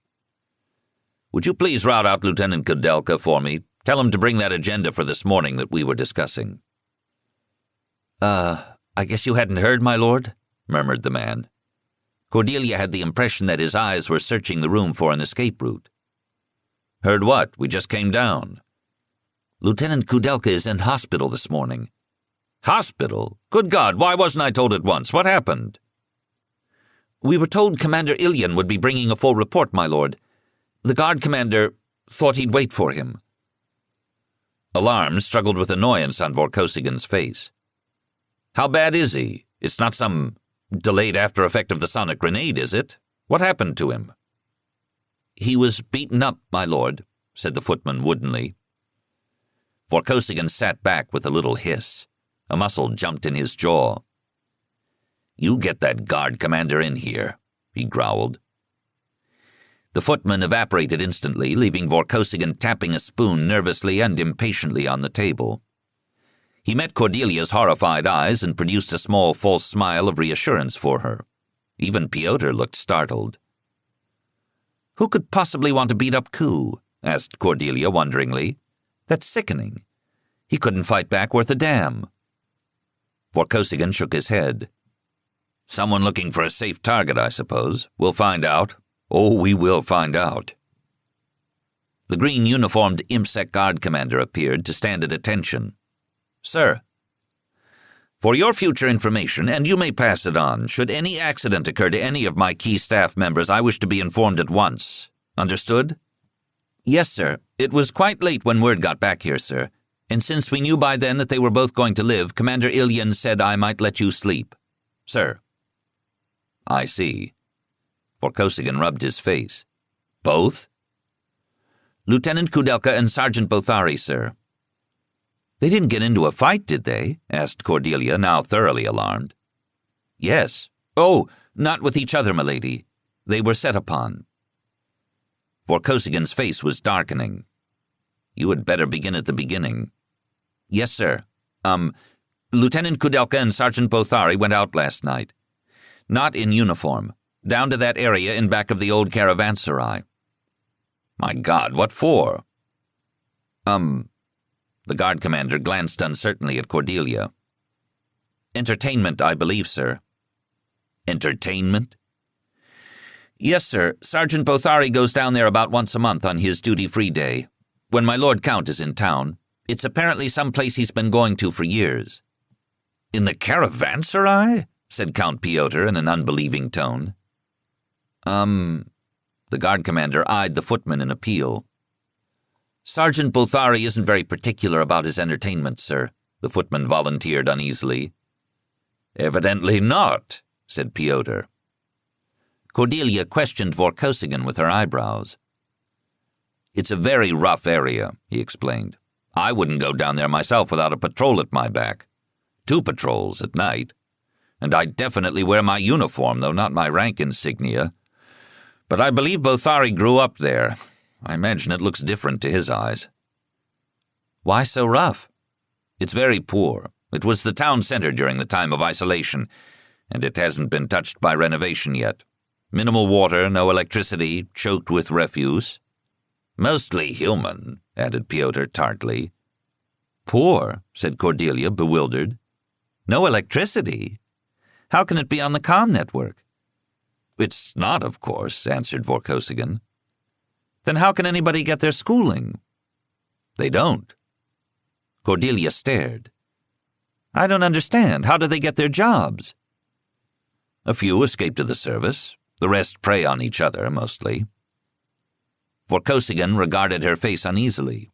"Would you please rout out Lieutenant Cordelia for me? Tell him to bring that agenda for this morning that we were discussing." I guess you hadn't heard, my lord," murmured the man. Cordelia had the impression that his eyes were searching the room for an escape route. "Heard what? We just came down." "Lieutenant Kudelka is in hospital this morning." "Hospital? Good God, why wasn't I told at once? What happened?" "We were told Commander Ilyan would be bringing a full report, my lord. The guard commander thought he'd wait for him." Alarm struggled with annoyance on Vorkosigan's face. "How bad is he? It's not some delayed after effect of the sonic grenade, is it? What happened to him?" "He was beaten up, my lord," said the footman woodenly. Vorkosigan sat back with a little hiss. A muscle jumped in his jaw. "You get that guard commander in here," he growled. The footman evaporated instantly, leaving Vorkosigan tapping a spoon nervously and impatiently on the table. He met Cordelia's horrified eyes and produced a small false smile of reassurance for her. Even Piotr looked startled. "Who could possibly want to beat up Ku?" asked Cordelia wonderingly. "That's sickening. He couldn't fight back worth a damn." Vorkosigan shook his head. Someone looking for a safe target, I suppose. We'll find out. Oh, we will find out. The green-uniformed IMSEC guard commander appeared to stand at attention. Sir, for your future information, and you may pass it on, should any accident occur to any of my key staff members, I wish to be informed at once. Understood? Yes, sir. It was quite late when word got back here, sir. And since we knew by then that they were both going to live, Commander Ilyan said I might let you sleep. Sir. I see. Vorkosigan rubbed his face. Both? Lieutenant Kudelka and Sergeant Bothari, sir. They didn't get into a fight, did they? Asked Cordelia, now thoroughly alarmed. Yes. Oh, not with each other, milady. They were set upon. Vorkosigan's face was darkening. You had better begin at the beginning. Yes, sir. Lieutenant Kudelka and Sergeant Bothari went out last night. Not in uniform. Down to that area in back of the old caravanserai. My God, what for? The guard commander glanced uncertainly at Cordelia. Entertainment, I believe, sir. Entertainment? Yes, sir. Sergeant Bothari goes down there about once a month on his duty-free day, when my Lord Count is in town. It's apparently some place he's been going to for years. In the caravanserai? Said Count Piotr in an unbelieving tone. The guard commander eyed the footman in appeal. Sergeant Bothari isn't very particular about his entertainment, sir, the footman volunteered uneasily. Evidently not, said Piotr. Cordelia questioned Vorkosigan with her eyebrows. It's a very rough area, he explained. I wouldn't go down there myself without a patrol at my back. 2 patrols at night. And I definitely wear my uniform, though not my rank insignia. But I believe Bothari grew up there. I imagine it looks different to his eyes. Why so rough? It's very poor. It was the town center during the time of isolation, and it hasn't been touched by renovation yet. Minimal water, no electricity, choked with refuse. Mostly human, added Piotr tartly. Poor, said Cordelia, bewildered. No electricity? How can it be on the comm network? It's not, of course, answered Vorkosigan. Then how can anybody get their schooling? They don't. Cordelia stared. I don't understand. How do they get their jobs? A few escape to the service. The rest prey on each other, mostly. Vorkosigan regarded her face uneasily.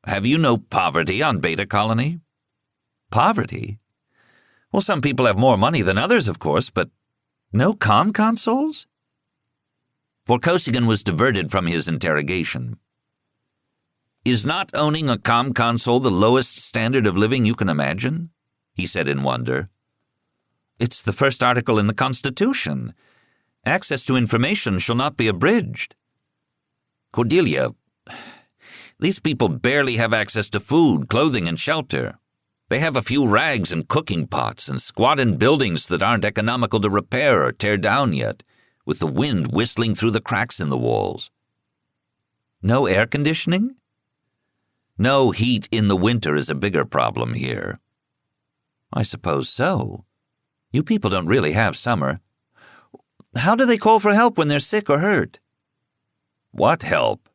Have you no poverty on Beta Colony? Poverty? Well, some people have more money than others, of course, but no comm consoles? Vorkosigan was diverted from his interrogation. Is not owning a comm console the lowest standard of living you can imagine? He said in wonder. It's the first article in the Constitution. Access to information shall not be abridged. Cordelia, these people barely have access to food, clothing, and shelter. They have a few rags and cooking pots and squat in buildings that aren't economical to repair or tear down yet, with the wind whistling through the cracks in the walls. No air conditioning? No heat in the winter is a bigger problem here. I suppose so. You people don't really have summer. How do they call for help when they're sick or hurt? What help?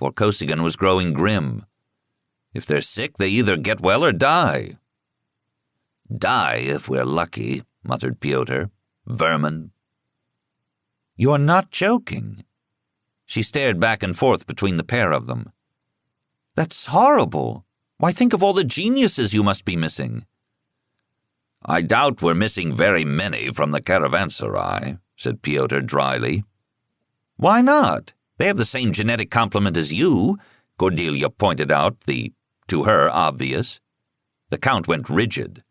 Vorkosigan was growing grim. If they're sick, they either get well or die. Die, if we're lucky, muttered Piotr. Vermin. You're not joking. She stared back and forth between the pair of them. That's horrible. Why, think of all the geniuses you must be missing. I doubt we're missing very many from the caravanserai, said Piotr dryly. Why not? They have the same genetic complement as you, Cordelia pointed out, the, to her, obvious. The Count went rigid.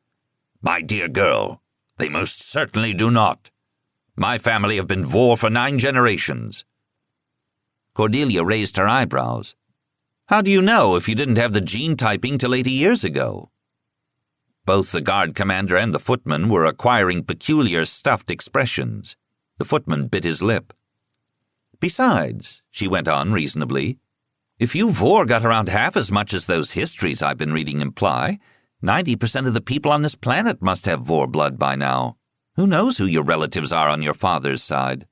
My dear girl, they most certainly do not. My family have been Vor for 9 generations. Cordelia raised her eyebrows. How do you know if you didn't have the gene typing till 80 years ago? Both the guard commander and the footman were acquiring peculiar stuffed expressions. The footman bit his lip. Besides, she went on reasonably, if you Vor got around half as much as those histories I've been reading imply, 90% of the people on this planet must have Vor blood by now. Who knows who your relatives are on your father's side?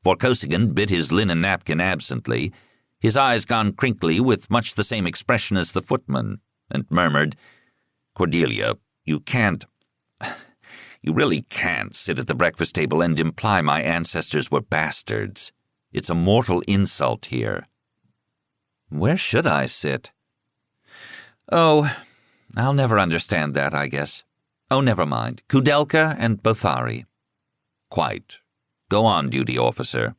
Vorkosigan bit his linen napkin absently, his eyes gone crinkly with much the same expression as the footman, and murmured, "Cordelia, you really can't sit at the breakfast table and imply my ancestors were bastards. It's a mortal insult here." "Where should I sit?" "Oh, I'll never understand that, I guess. Oh, never mind. Kudelka and Bothari." "Quite. Go on, duty officer."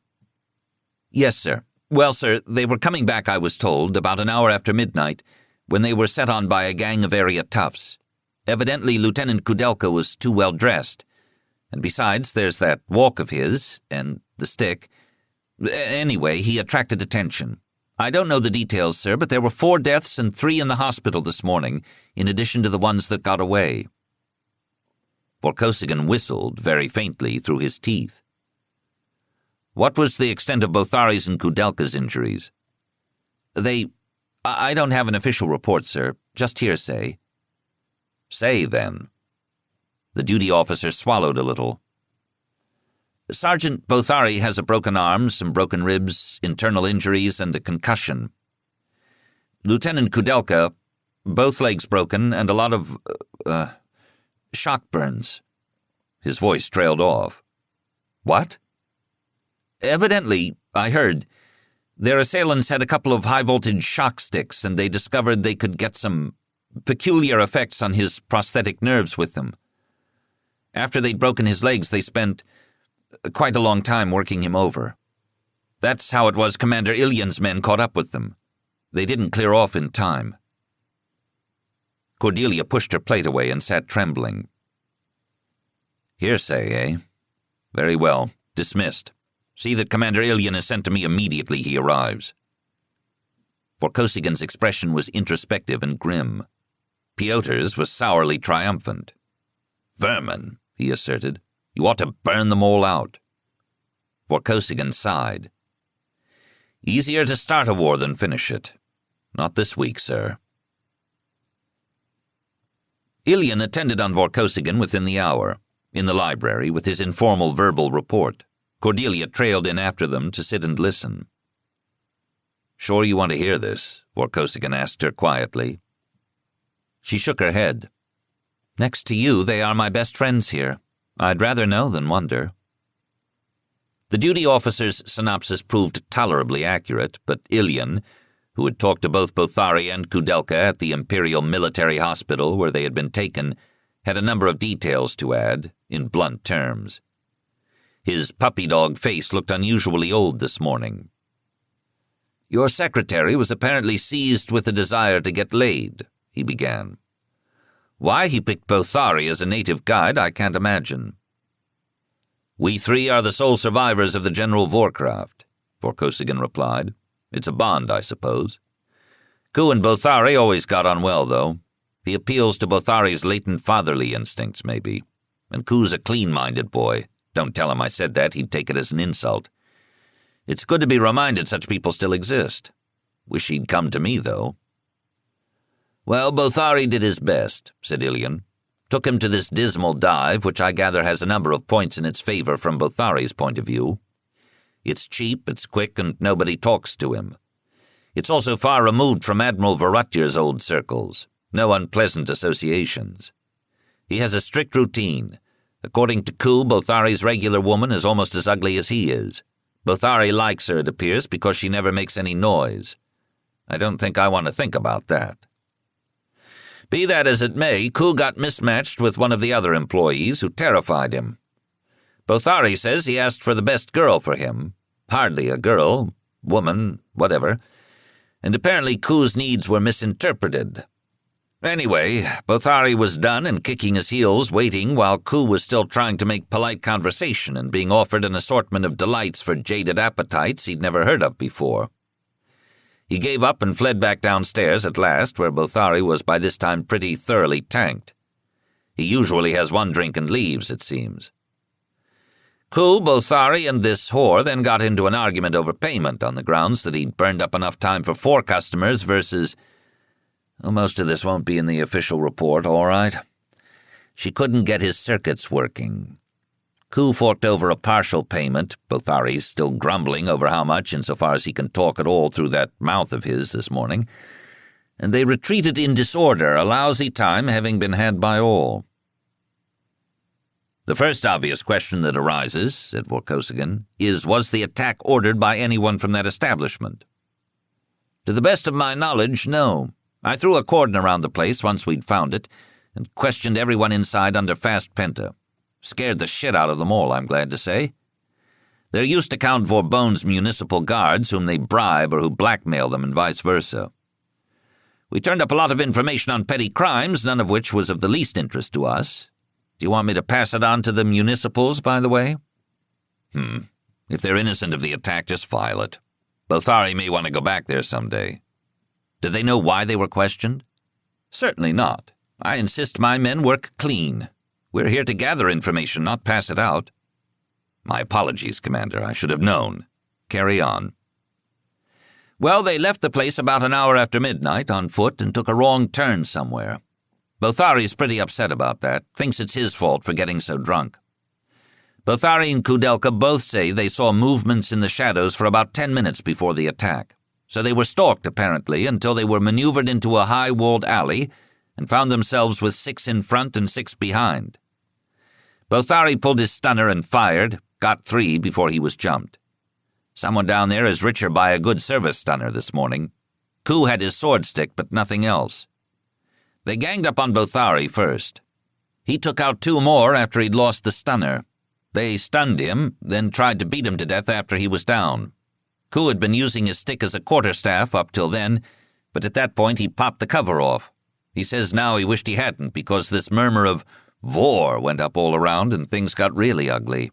"Yes, sir. Well, sir, they were coming back, I was told, about an hour after midnight, when they were set on by a gang of area toughs. Evidently, Lieutenant Kudelka was too well dressed. And besides, there's that walk of his, and the stick. Anyway, he attracted attention. I don't know the details, sir, but there were 4 deaths and 3 in the hospital this morning, in addition to the ones that got away." Vorkosigan whistled very faintly through his teeth. "What was the extent of Bothari's and Kudelka's injuries?" I don't have an official report, sir, just hearsay." "Say, then." The duty officer swallowed a little. "Sergeant Bothari has a broken arm, some broken ribs, internal injuries, and a concussion. Lieutenant Kudelka, both legs broken, and a lot of, shock burns." His voice trailed off. "What?" "Evidently, I heard, their assailants had a couple of high-voltage shock sticks, and they discovered they could get some peculiar effects on his prosthetic nerves with them. After they'd broken his legs, they spent quite a long time working him over. That's how it was Commander Ilyan's men caught up with them. They didn't clear off in time." Cordelia pushed her plate away and sat trembling. "Hearsay, eh? Very well. Dismissed. See that Commander Ilyan is sent to me immediately he arrives." Vorkosigan's expression was introspective and grim. Piotr's was sourly triumphant. "Vermin," he asserted. "You ought to burn them all out." Vorkosigan sighed. "Easier to start a war than finish it. Not this week, sir." Ilyan attended on Vorkosigan within the hour, in the library with his informal verbal report. Cordelia trailed in after them to sit and listen. "Sure you want to hear this?" Vorkosigan asked her quietly. She shook her head. "Next to you, they are my best friends here. I'd rather know than wonder." The duty officer's synopsis proved tolerably accurate, but Ilyan, who had talked to both Bothari and Kudelka at the Imperial Military Hospital where they had been taken, had a number of details to add, in blunt terms. His puppy-dog face looked unusually old this morning. "Your secretary was apparently seized with a desire to get laid," he began. "Why he picked Bothari as a native guide, I can't imagine." "We 3 are the sole survivors of the General Warcraft," Vorkosigan replied. "It's a bond, I suppose. Ku and Bothari always got on well, though. He appeals to Bothari's latent fatherly instincts, maybe. And Ku's a clean-minded boy. Don't tell him I said that, he'd take it as an insult. It's good to be reminded such people still exist. Wish he'd come to me, though." "Well, Bothari did his best," said Ilyan. "Took him to this dismal dive, which I gather has a number of points in its favor from Bothari's point of view. It's cheap, it's quick, and nobody talks to him. It's also far removed from Admiral Varutyar's old circles. No unpleasant associations. He has a strict routine. According to Ku, Bothari's regular woman is almost as ugly as he is. Bothari likes her, it appears, because she never makes any noise. I don't think I want to think about that. Be that as it may, Ku got mismatched with one of the other employees who terrified him. Bothari says he asked for the best girl for him. Hardly a girl, woman, whatever. And apparently Ku's needs were misinterpreted. Anyway, Bothari was done and kicking his heels, waiting while Ku was still trying to make polite conversation and being offered an assortment of delights for jaded appetites he'd never heard of before. He gave up and fled back downstairs at last, where Bothari was by this time pretty thoroughly tanked. He usually has one drink and leaves, it seems. Ku, Bothari, and this whore then got into an argument over payment on the grounds that he'd burned up enough time for 4 customers versus... Well, most of this won't be in the official report, all right. She couldn't get his circuits working. Ku forked over a partial payment, Bothari's still grumbling over how much insofar as he can talk at all through that mouth of his this morning, and they retreated in disorder, a lousy time having been had by all. "The first obvious question that arises," said Vorkosigan, "is, was the attack ordered by anyone from that establishment?" "To the best of my knowledge, no. I threw a cordon around the place once we'd found it, and questioned everyone inside under fast penta. Scared the shit out of them all, I'm glad to say. They're used to Count Vorbon's municipal guards, whom they bribe or who blackmail them, and vice versa. We turned up a lot of information on petty crimes, none of which was of the least interest to us. Do you want me to pass it on to the municipals, by the way?" If they're innocent of the attack, just file it. Bothari may want to go back there someday." "Did they know why they were questioned?" "Certainly not. I insist my men work clean. We're here to gather information, not pass it out." "My apologies, Commander. I should have known. Carry on." "Well, they left the place about an hour after midnight on foot and took a wrong turn somewhere. Bothari's pretty upset about that, thinks it's his fault for getting so drunk. Bothari and Kudelka both say they saw movements in the shadows for about 10 minutes before the attack, so they were stalked, apparently, until they were maneuvered into a high-walled alley and found themselves with 6 in front and 6 behind. Bothari pulled his stunner and fired, got 3 before he was jumped. Someone down there is richer by a good service stunner this morning. Ku had his sword stick, but nothing else. They ganged up on Bothari first. He took out 2 more after he'd lost the stunner. They stunned him, then tried to beat him to death after he was down. Ku had been using his stick as a quarterstaff up till then, but at that point he popped the cover off. He says now he wished he hadn't, because this murmur of "Vor" went up all around and things got really ugly.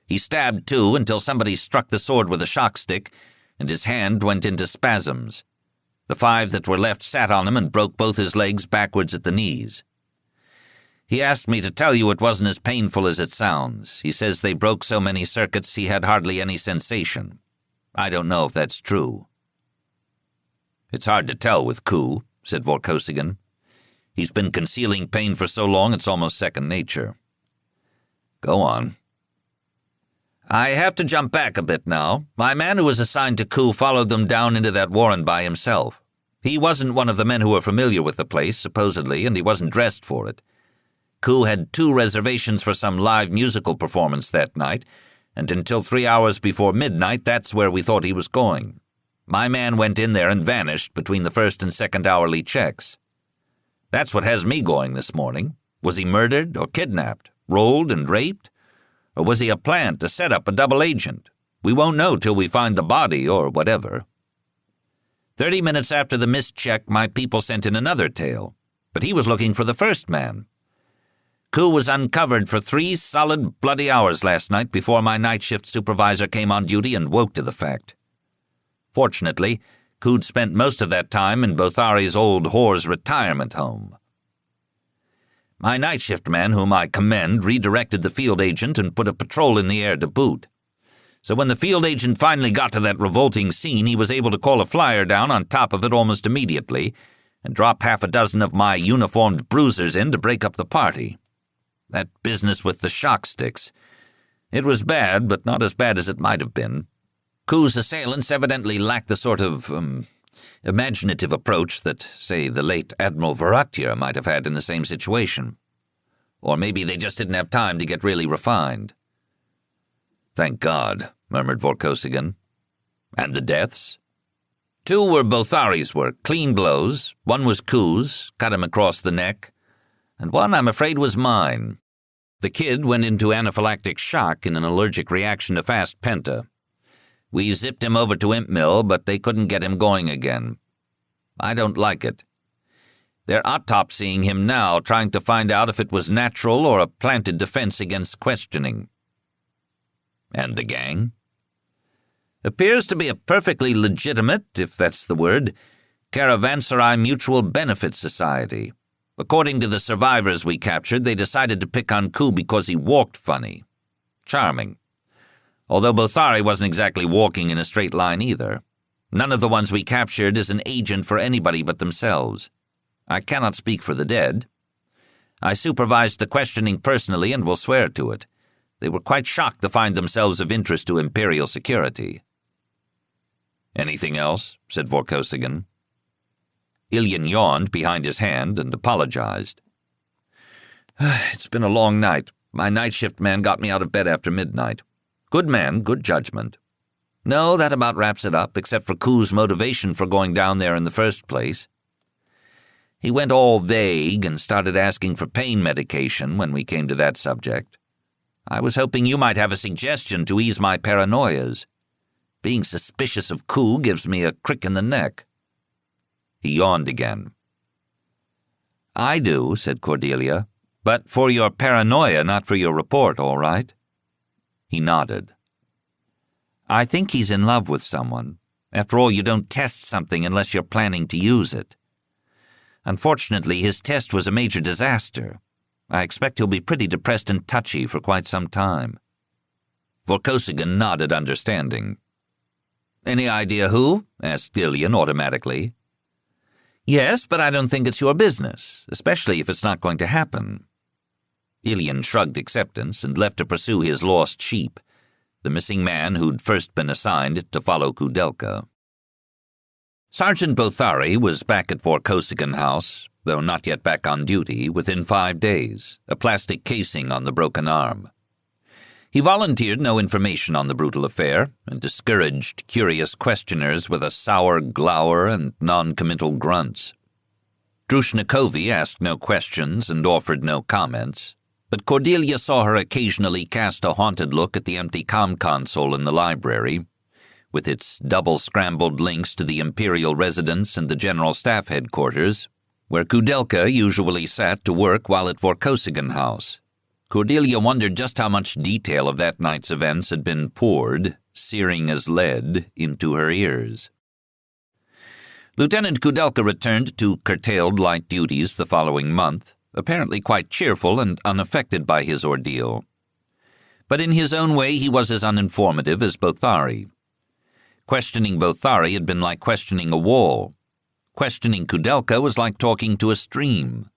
He stabbed 2 until somebody struck the sword with a shock stick, and his hand went into spasms. The 5 that were left sat on him and broke both his legs backwards at the knees. He asked me to tell you it wasn't as painful as it sounds. He says they broke so many circuits he had hardly any sensation. I don't know if that's true." "It's hard to tell with Ku," said Vorkosigan. "He's been concealing pain for so long it's almost second nature." "Go on." "I have to jump back a bit now. My man who was assigned to Ku followed them down into that warren by himself. He wasn't one of the men who were familiar with the place, supposedly, and he wasn't dressed for it. Ku had 2 reservations for some live musical performance that night, and until 3 hours before midnight, that's where we thought he was going. My man went in there and vanished between the first and second hourly checks. That's what has me going this morning. Was he murdered or kidnapped, rolled and raped? Or was he a plant, a setup, a double agent? We won't know till we find the body or whatever." 30 minutes after the missed check, my people sent in another tale, but he was looking for the first man. Ku was uncovered for 3 solid bloody hours last night before my night shift supervisor came on duty and woke to the fact. Fortunately, Ku'd spent most of that time in Bothari's old whore's retirement home. My night shift man, whom I commend, redirected the field agent and put a patrol in the air to boot. So when the field agent finally got to that revolting scene, he was able to call a flyer down on top of it almost immediately and drop 6 of my uniformed bruisers in to break up the party. That business with the shock sticks. It was bad, but not as bad as it might have been. Ku's assailants evidently lacked the sort of, imaginative approach that, say, the late Admiral Barrayar might have had in the same situation. Or maybe they just didn't have time to get really refined. "Thank God," murmured Vorkosigan. "And the deaths?" 2 were Bothari's work, clean blows. 1 was Ku's, cut him across the neck. And 1, I'm afraid, was mine. The kid went into anaphylactic shock in an allergic reaction to fast penta. We zipped him over to Imp Mill, but they couldn't get him going again. I don't like it. They're autopsying him now, trying to find out if it was natural or a planted defense against questioning." "And the gang?" "Appears to be a perfectly legitimate, if that's the word, Caravanserai Mutual Benefit Society. According to the survivors we captured, they decided to pick on Ku because he walked funny. Charming. Although Bothari wasn't exactly walking in a straight line either. None of the ones we captured is an agent for anybody but themselves. I cannot speak for the dead. I supervised the questioning personally and will swear to it. They were quite shocked to find themselves of interest to Imperial security." "Anything else?" said Vorkosigan. Ilian yawned behind his hand and apologized. "It's been a long night. My night shift man got me out of bed after midnight. Good man, good judgment. No, that about wraps it up, except for Ku's motivation for going down there in the first place. He went all vague and started asking for pain medication when we came to that subject. I was hoping you might have a suggestion to ease my paranoias. Being suspicious of Ku gives me a crick in the neck." He yawned again. "I do," said Cordelia, "but for your paranoia, not for your report, all right?" He nodded. "I think he's in love with someone. After all, you don't test something unless you're planning to use it. Unfortunately, his test was a major disaster. I expect he'll be pretty depressed and touchy for quite some time." Vorkosigan nodded understanding. "Any idea who?" asked Ilian automatically. "Yes, but I don't think it's your business, especially if it's not going to happen." Ilian shrugged acceptance and left to pursue his lost sheep, the missing man who'd first been assigned to follow Kudelka. Sergeant Bothari was back at Vorkosigan House, though not yet back on duty, within 5 days, a plastic casing on the broken arm. He volunteered no information on the brutal affair and discouraged curious questioners with a sour glower and non-committal grunts. Drushnikovi asked no questions and offered no comments, but Cordelia saw her occasionally cast a haunted look at the empty comm console in the library, with its double-scrambled links to the Imperial residence and the General Staff headquarters, where Kudelka usually sat to work while at Vorkosigan House. Cordelia wondered just how much detail of that night's events had been poured, searing as lead, into her ears. Lieutenant Kudelka returned to curtailed light duties the following month, apparently quite cheerful and unaffected by his ordeal. But in his own way he was as uninformative as Bothari. Questioning Bothari had been like questioning a wall. Questioning Kudelka was like talking to a stream.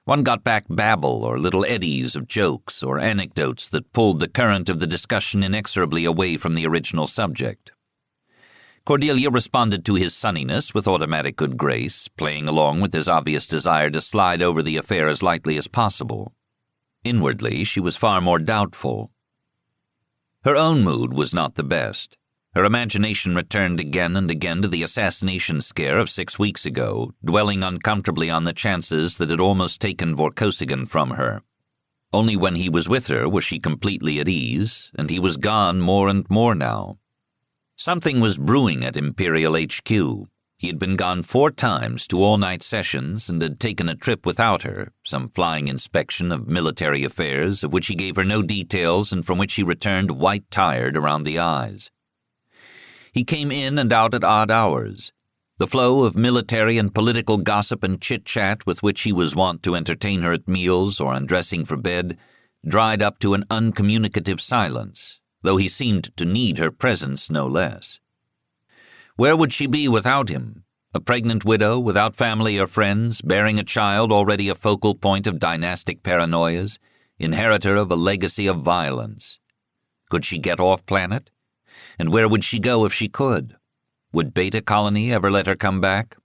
One got back babble or little eddies of jokes or anecdotes that pulled the current of the discussion inexorably away from the original subject. Cordelia responded to his sunniness with automatic good grace, playing along with his obvious desire to slide over the affair as lightly as possible. Inwardly, she was far more doubtful. Her own mood was not the best. Her imagination returned again and again to the assassination scare of 6 weeks ago, dwelling uncomfortably on the chances that had almost taken Vorkosigan from her. Only when he was with her was she completely at ease, and he was gone more and more now. Something was brewing at Imperial HQ. He had been gone 4 times to all-night sessions and had taken a trip without her, some flying inspection of military affairs, of which he gave her no details and from which he returned white-tired around the eyes. He came in and out at odd hours. The flow of military and political gossip and chit-chat with which he was wont to entertain her at meals or undressing for bed dried up to an uncommunicative silence, though he seemed to need her presence no less. Where would she be without him? A pregnant widow without family or friends, bearing a child already a focal point of dynastic paranoias, inheritor of a legacy of violence. Could she get off planet? And where would she go if she could? Would Beta Colony ever let her come back?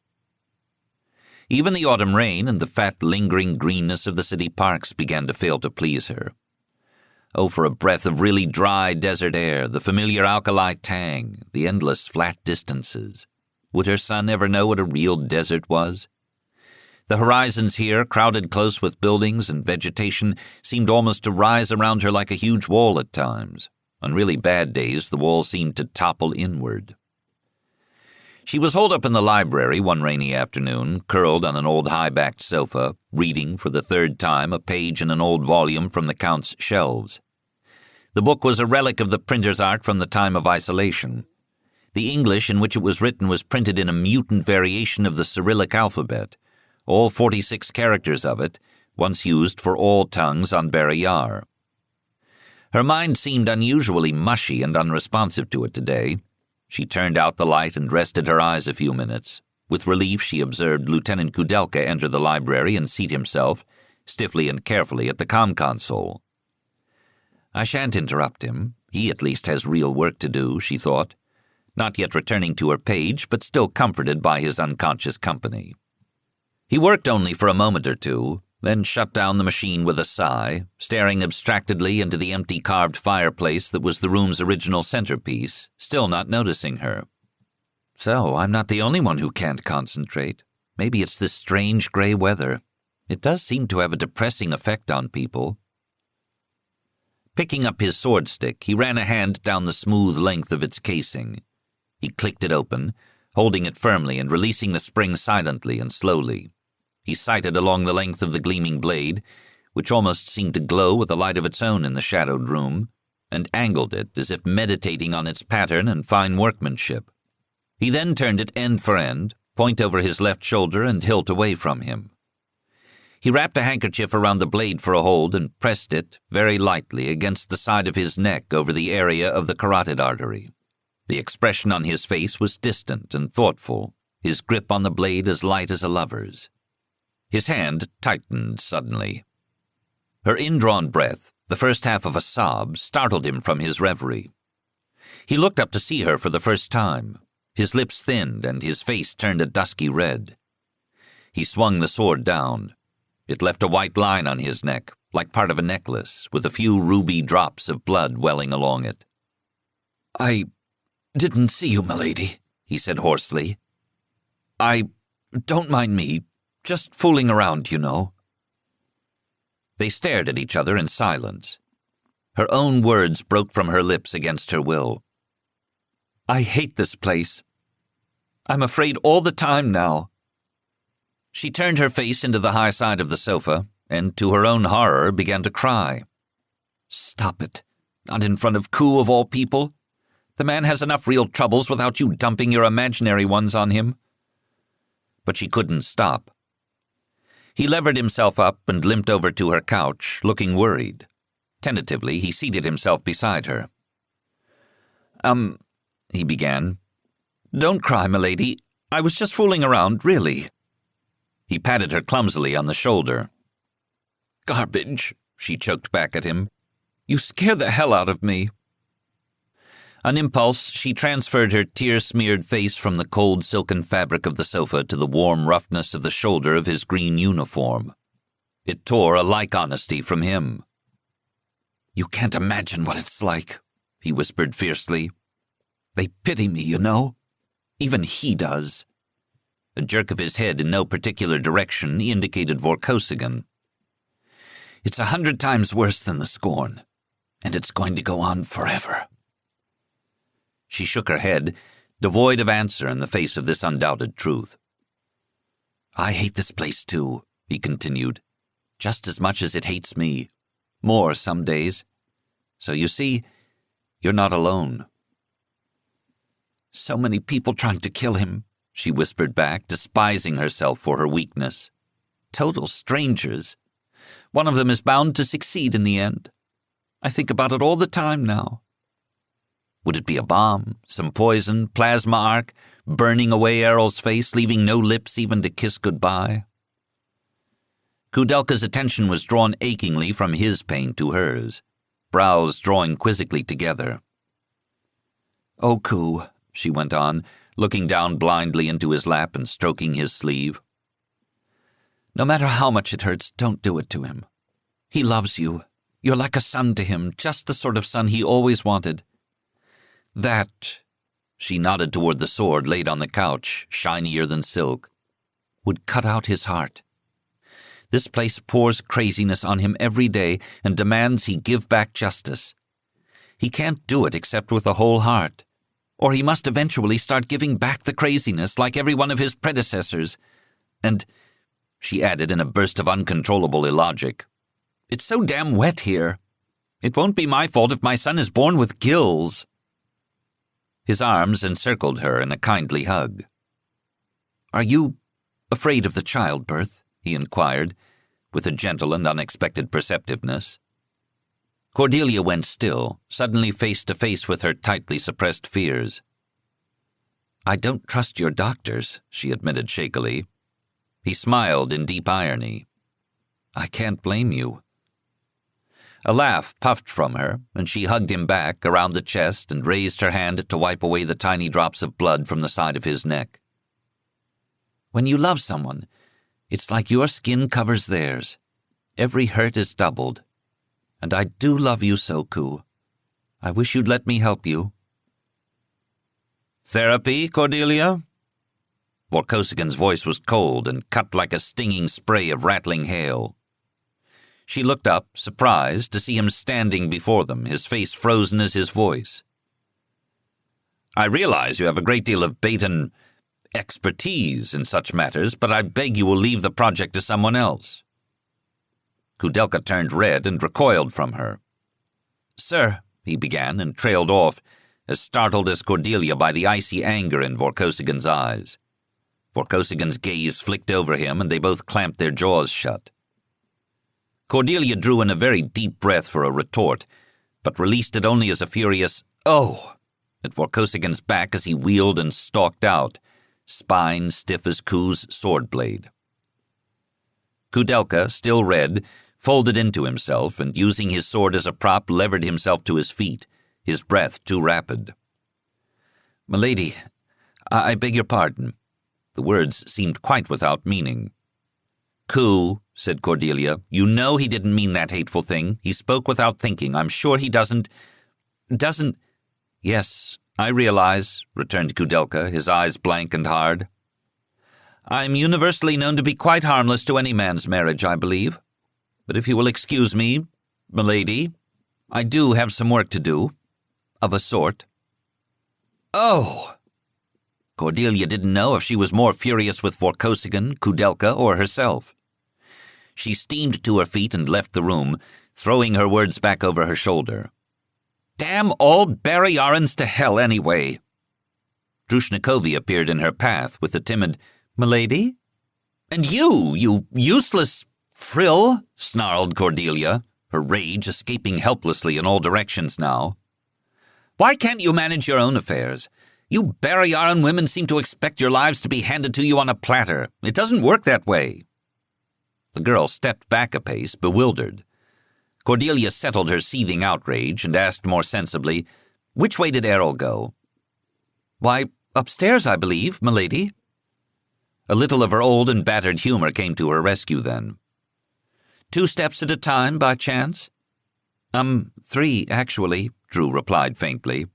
Even the autumn rain and the fat, lingering greenness of the city parks began to fail to please her. Oh, for a breath of really dry desert air, the familiar alkali tang, the endless flat distances. Would her son ever know what a real desert was? The horizons here, crowded close with buildings and vegetation, seemed almost to rise around her like a huge wall at times. On really bad days, the wall seemed to topple inward. She was holed up in the library one rainy afternoon, curled on an old high-backed sofa, reading for the 3rd time a page in an old volume from the Count's shelves. The book was a relic of the printer's art from the time of isolation. The English in which it was written was printed in a mutant variation of the Cyrillic alphabet, all 46 characters of it, once used for all tongues on Barrayar. Her mind seemed unusually mushy and unresponsive to it today. She turned out the light and rested her eyes a few minutes. With relief, she observed Lieutenant Kudelka enter the library and seat himself, stiffly and carefully at the comm console. I shan't interrupt him. He at least has real work to do, she thought, not yet returning to her page, but still comforted by his unconscious company. He worked only for a moment or two, then shut down the machine with a sigh, staring abstractedly into the empty carved fireplace that was the room's original centerpiece, still not noticing her. So, I'm not the only one who can't concentrate. Maybe it's this strange gray weather. It does seem to have a depressing effect on people. Picking up his sword stick, he ran a hand down the smooth length of its casing. He clicked it open, holding it firmly and releasing the spring silently and slowly. He sighted along the length of the gleaming blade, which almost seemed to glow with a light of its own in the shadowed room, and angled it as if meditating on its pattern and fine workmanship. He then turned it end for end, point over his left shoulder and hilt away from him. He wrapped a handkerchief around the blade for a hold and pressed it, very lightly, against the side of his neck over the area of the carotid artery. The expression on his face was distant and thoughtful, his grip on the blade as light as a lover's. His hand tightened suddenly. Her indrawn breath, the first half of a sob, startled him from his reverie. He looked up to see her for the first time. His lips thinned and his face turned a dusky red. He swung the sword down. It left a white line on his neck, like part of a necklace, with a few ruby drops of blood welling along it. "I didn't see you, milady," he said hoarsely. "Don't mind me. Just fooling around, you know." They stared at each other in silence. Her own words broke from her lips against her will. "I hate this place. I'm afraid all the time now." She turned her face into the high side of the sofa, and to her own horror began to cry. "Stop it. Not in front of Ku of all people. The man has enough real troubles without you dumping your imaginary ones on him." But she couldn't stop. He levered himself up and limped over to her couch, looking worried. Tentatively, he seated himself beside her. He began. "Don't cry, milady. I was just fooling around, really." He patted her clumsily on the shoulder. "Garbage," she choked back at him. "You scare the hell out of me." On impulse, she transferred her tear-smeared face from the cold silken fabric of the sofa to the warm roughness of the shoulder of his green uniform. It tore a like honesty from him. "You can't imagine what it's like," he whispered fiercely. "They pity me, you know. Even he does." A jerk of his head in no particular direction indicated Vorkosigan. "It's 100 times worse than the scorn, and it's going to go on forever." She shook her head, devoid of answer in the face of this undoubted truth. "I hate this place too," he continued, "just as much as it hates me. More some days. So you see, you're not alone." "So many people trying to kill him," she whispered back, despising herself for her weakness. "Total strangers. One of them is bound to succeed in the end. I think about it all the time now. Would it be a bomb, some poison, plasma arc, burning away Errol's face, leaving no lips even to kiss goodbye?" Kudelka's attention was drawn achingly from his pain to hers, brows drawing quizzically together. "Oh, Ku," she went on, looking down blindly into his lap and stroking his sleeve. "No matter how much it hurts, don't do it to him. He loves you. You're like a son to him, just the sort of son he always wanted. That," she nodded toward the sword laid on the couch, shinier than silk, "would cut out his heart. This place pours craziness on him every day and demands he give back justice. He can't do it except with a whole heart, or he must eventually start giving back the craziness like every one of his predecessors. And," she added in a burst of uncontrollable illogic, "it's so damn wet here. It won't be my fault if my son is born with gills." His arms encircled her in a kindly hug. "Are you afraid of the childbirth?" he inquired, with a gentle and unexpected perceptiveness. Cordelia went still, suddenly face to face with her tightly suppressed fears. "I don't trust your doctors," she admitted shakily. He smiled in deep irony. I can't blame you." A laugh puffed from her, and she hugged him back around the chest and raised her hand to wipe away the tiny drops of blood from the side of his neck. "When you love someone, it's like your skin covers theirs. Every hurt is doubled. And I do love you so, Ku. I wish you'd let me help you." "Therapy, Cordelia?" Vorkosigan's voice was cold and cut like a stinging spray of rattling hail. She looked up, surprised, to see him standing before them, his face frozen as his voice. "I realize you have a great deal of Baton expertise in such matters, but I beg you will leave the project to someone else." Kudelka turned red and recoiled from her. "Sir," he began, and trailed off, as startled as Cordelia by the icy anger in Vorkosigan's eyes. Vorkosigan's gaze flicked over him, and they both clamped their jaws shut. Cordelia drew in a very deep breath for a retort, but released it only as a furious "Oh!" at Vorkosigan's back as he wheeled and stalked out, spine stiff as Ku's sword blade. Kudelka, still red, folded into himself and, using his sword as a prop, levered himself to his feet, his breath too rapid. "Milady, I beg your pardon." The words seemed quite without meaning. "Ku," said Cordelia, "you know he didn't mean that hateful thing. He spoke without thinking. I'm sure he doesn't... "Yes, I realize," returned Kudelka, his eyes blank and hard. "I'm universally known to be quite harmless to any man's marriage, I believe. But if you will excuse me, milady, I do have some work to do, of a sort." "Oh!" Cordelia didn't know if she was more furious with Vorkosigan, Kudelka, or herself. She steamed to her feet and left the room, throwing her words back over her shoulder. "Damn all Barrayarans to hell anyway." Drushnikovi appeared in her path with a timid, "Milady?" "And you useless frill," snarled Cordelia, her rage escaping helplessly in all directions now. "Why can't you manage your own affairs? You Barrayaran women seem to expect your lives to be handed to you on a platter. It doesn't work that way." The girl stepped back a pace, bewildered. Cordelia settled her seething outrage and asked more sensibly, "Which way did Errol go?" "Why, upstairs, I believe, milady." A little of her old and battered humor came to her rescue then. "2 steps at a time, by chance?" 3, actually," Drew replied faintly.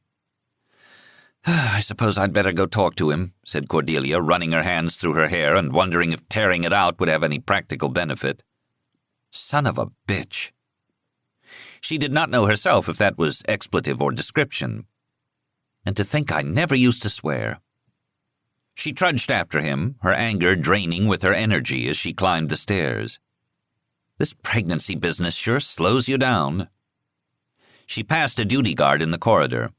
"I suppose I'd better go talk to him," said Cordelia, running her hands through her hair and wondering if tearing it out would have any practical benefit. Son of a bitch. She did not know herself if that was expletive or description. And to think I never used to swear. She trudged after him, her anger draining with her energy as she climbed the stairs. This pregnancy business sure slows you down. She passed a duty guard in the corridor.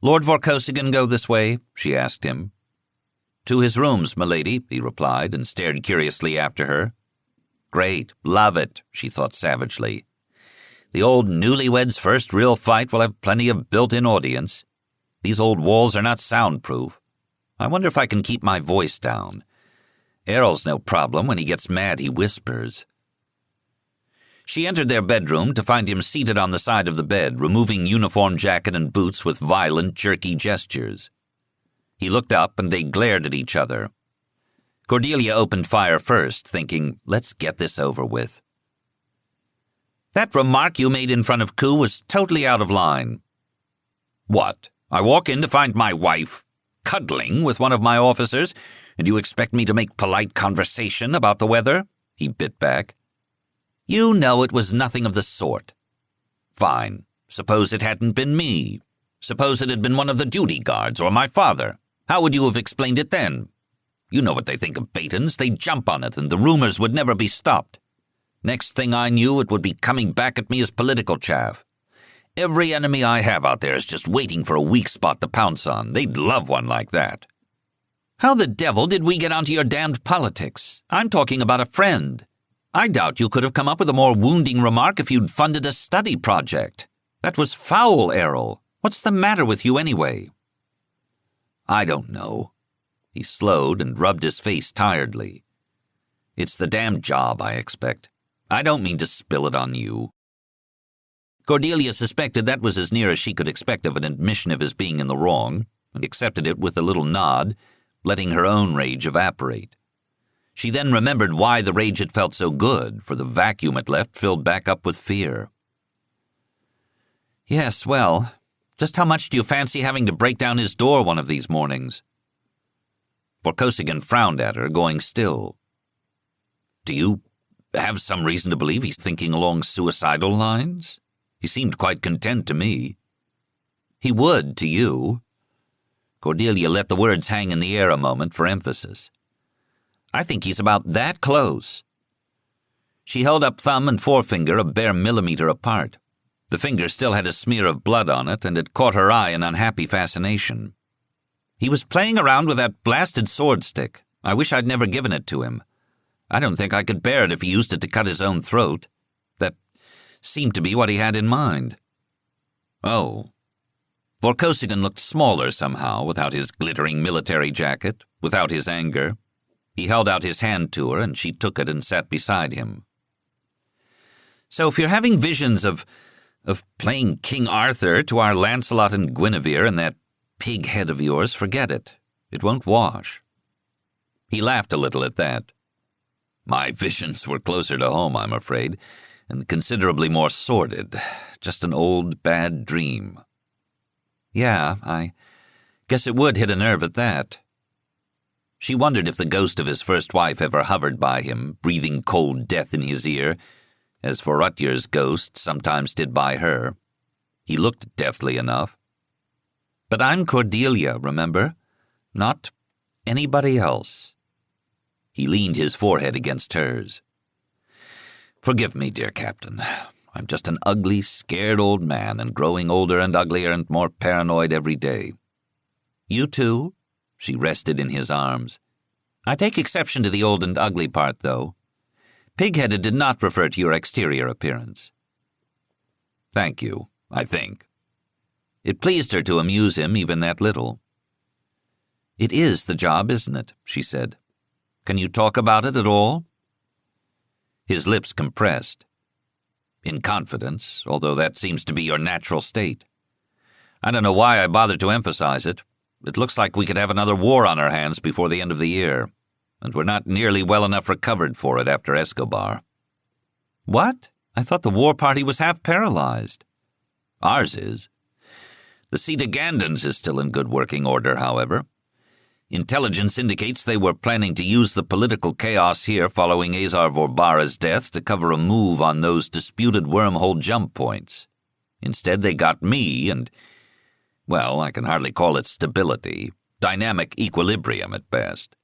"Lord Vorkosigan go this way?" she asked him. "To his rooms, milady," he replied, and stared curiously after her. Great, love it, she thought savagely. The old newlywed's first real fight will have plenty of built-in audience. These old walls are not soundproof. I wonder if I can keep my voice down. Errol's no problem. When he gets mad, he whispers. She entered their bedroom to find him seated on the side of the bed, removing uniform jacket and boots with violent, jerky gestures. He looked up, and they glared at each other. Cordelia opened fire first, thinking, let's get this over with. That remark you made in front of Ku was totally out of line. What? I walk in to find my wife cuddling with one of my officers, and you expect me to make polite conversation about the weather? He bit back. You know it was nothing of the sort. Fine. Suppose it hadn't been me. Suppose it had been one of the duty guards or my father. How would you have explained it then? You know what they think of Batons. They jump on it, and the rumors would never be stopped. Next thing I knew, it would be coming back at me as political chaff. Every enemy I have out there is just waiting for a weak spot to pounce on. They'd love one like that. How the devil did we get onto your damned politics? I'm talking about a friend. I doubt you could have come up with a more wounding remark if you'd funded a study project. That was foul, Errol. What's the matter with you anyway? I don't know. He slowed and rubbed his face tiredly. It's the damned job, I expect. I don't mean to spill it on you." Cordelia suspected that was as near as she could expect of an admission of his being in the wrong, and accepted it with a little nod, letting her own rage evaporate. She then remembered why the rage had felt so good, for the vacuum it left filled back up with fear. "Yes, well, just how much do you fancy having to break down his door one of these mornings?" Vorkosigan frowned at her, going still. "Do you have some reason to believe he's thinking along suicidal lines? He seemed quite content to me." "He would to you." Cordelia let the words hang in the air a moment for emphasis. "I think he's about that close." She held up thumb and forefinger a bare millimeter apart. The finger still had a smear of blood on it, and it caught her eye in unhappy fascination. "He was playing around with that blasted sword stick. I wish I'd never given it to him. I don't think I could bear it if he used it to cut his own throat. That seemed to be what he had in mind." "Oh." Vorkosigan looked smaller somehow, without his glittering military jacket, without his anger. He held out his hand to her, and she took it and sat beside him. "So if you're having visions of playing King Arthur to our Lancelot and Guinevere and that pig head of yours, forget it. It won't wash." He laughed a little at that. "My visions were closer to home, I'm afraid, and considerably more sordid. Just an old, bad dream." "Yeah, I guess it would hit a nerve at that." She wondered if the ghost of his first wife ever hovered by him, breathing cold death in his ear, as Vorkosigan's ghost sometimes did by her. He looked deathly enough. "But I'm Cordelia, remember? Not anybody else." He leaned his forehead against hers. "Forgive me, dear Captain. I'm just an ugly, scared old man, and growing older and uglier and more paranoid every day." "You too?" She rested in his arms. "I take exception to the old and ugly part, though. Pig-headed did not refer to your exterior appearance." "Thank you, I think." It pleased her to amuse him even that little. "It is the job, isn't it?" she said. "Can you talk about it at all?" His lips compressed. "In confidence, although that seems to be your natural state. I don't know why I bothered to emphasize it. It looks like we could have another war on our hands before the end of the year, and we're not nearly well enough recovered for it after Escobar." "What? I thought the war party was half paralyzed." "Ours is. The Saga is still in good working order, however. Intelligence indicates they were planning to use the political chaos here following Azar Vorbara's death to cover a move on those disputed wormhole jump points. Instead, they got me and, well, I can hardly call it stability. Dynamic equilibrium at best.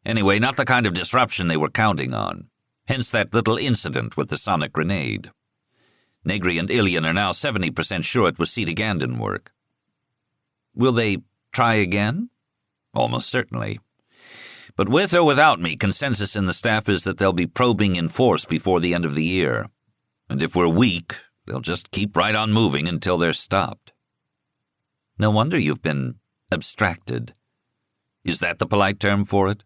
Anyway, not the kind of disruption they were counting on. Hence that little incident with the sonic grenade. Negri and Ilian are now 70% sure it was Saga work." "Will they try again?" "Almost certainly. But with or without me, consensus in the staff is that they'll be probing in force before the end of the year. And if we're weak, they'll just keep right on moving until they're stopped." "No wonder you've been abstracted." "Is that the polite term for it?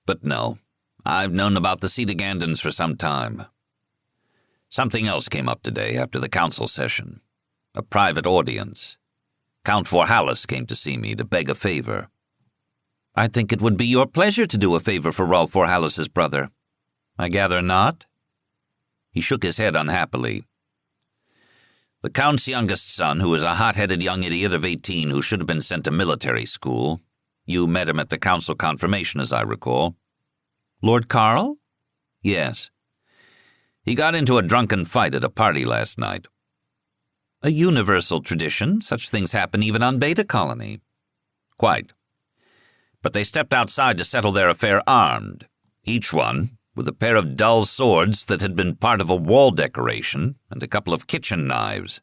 But no, I've known about the Sagans for some time. Something else came up today after the council session. A private audience. Count Vorhalis came to see me to beg a favor." "I think it would be your pleasure to do a favor for Rolf Vorhalis's brother." "I gather not." He shook his head unhappily. "The Count's youngest son, who is a hot-headed young idiot of 18 who should have been sent to military school. You met him at the council confirmation, as I recall." "Lord Carl?" "Yes. He got into a drunken fight at a party last night." "A universal tradition. Such things happen even on Beta Colony." "Quite. But they stepped outside to settle their affair armed, each one with a pair of dull swords that had been part of a wall decoration and a couple of kitchen knives.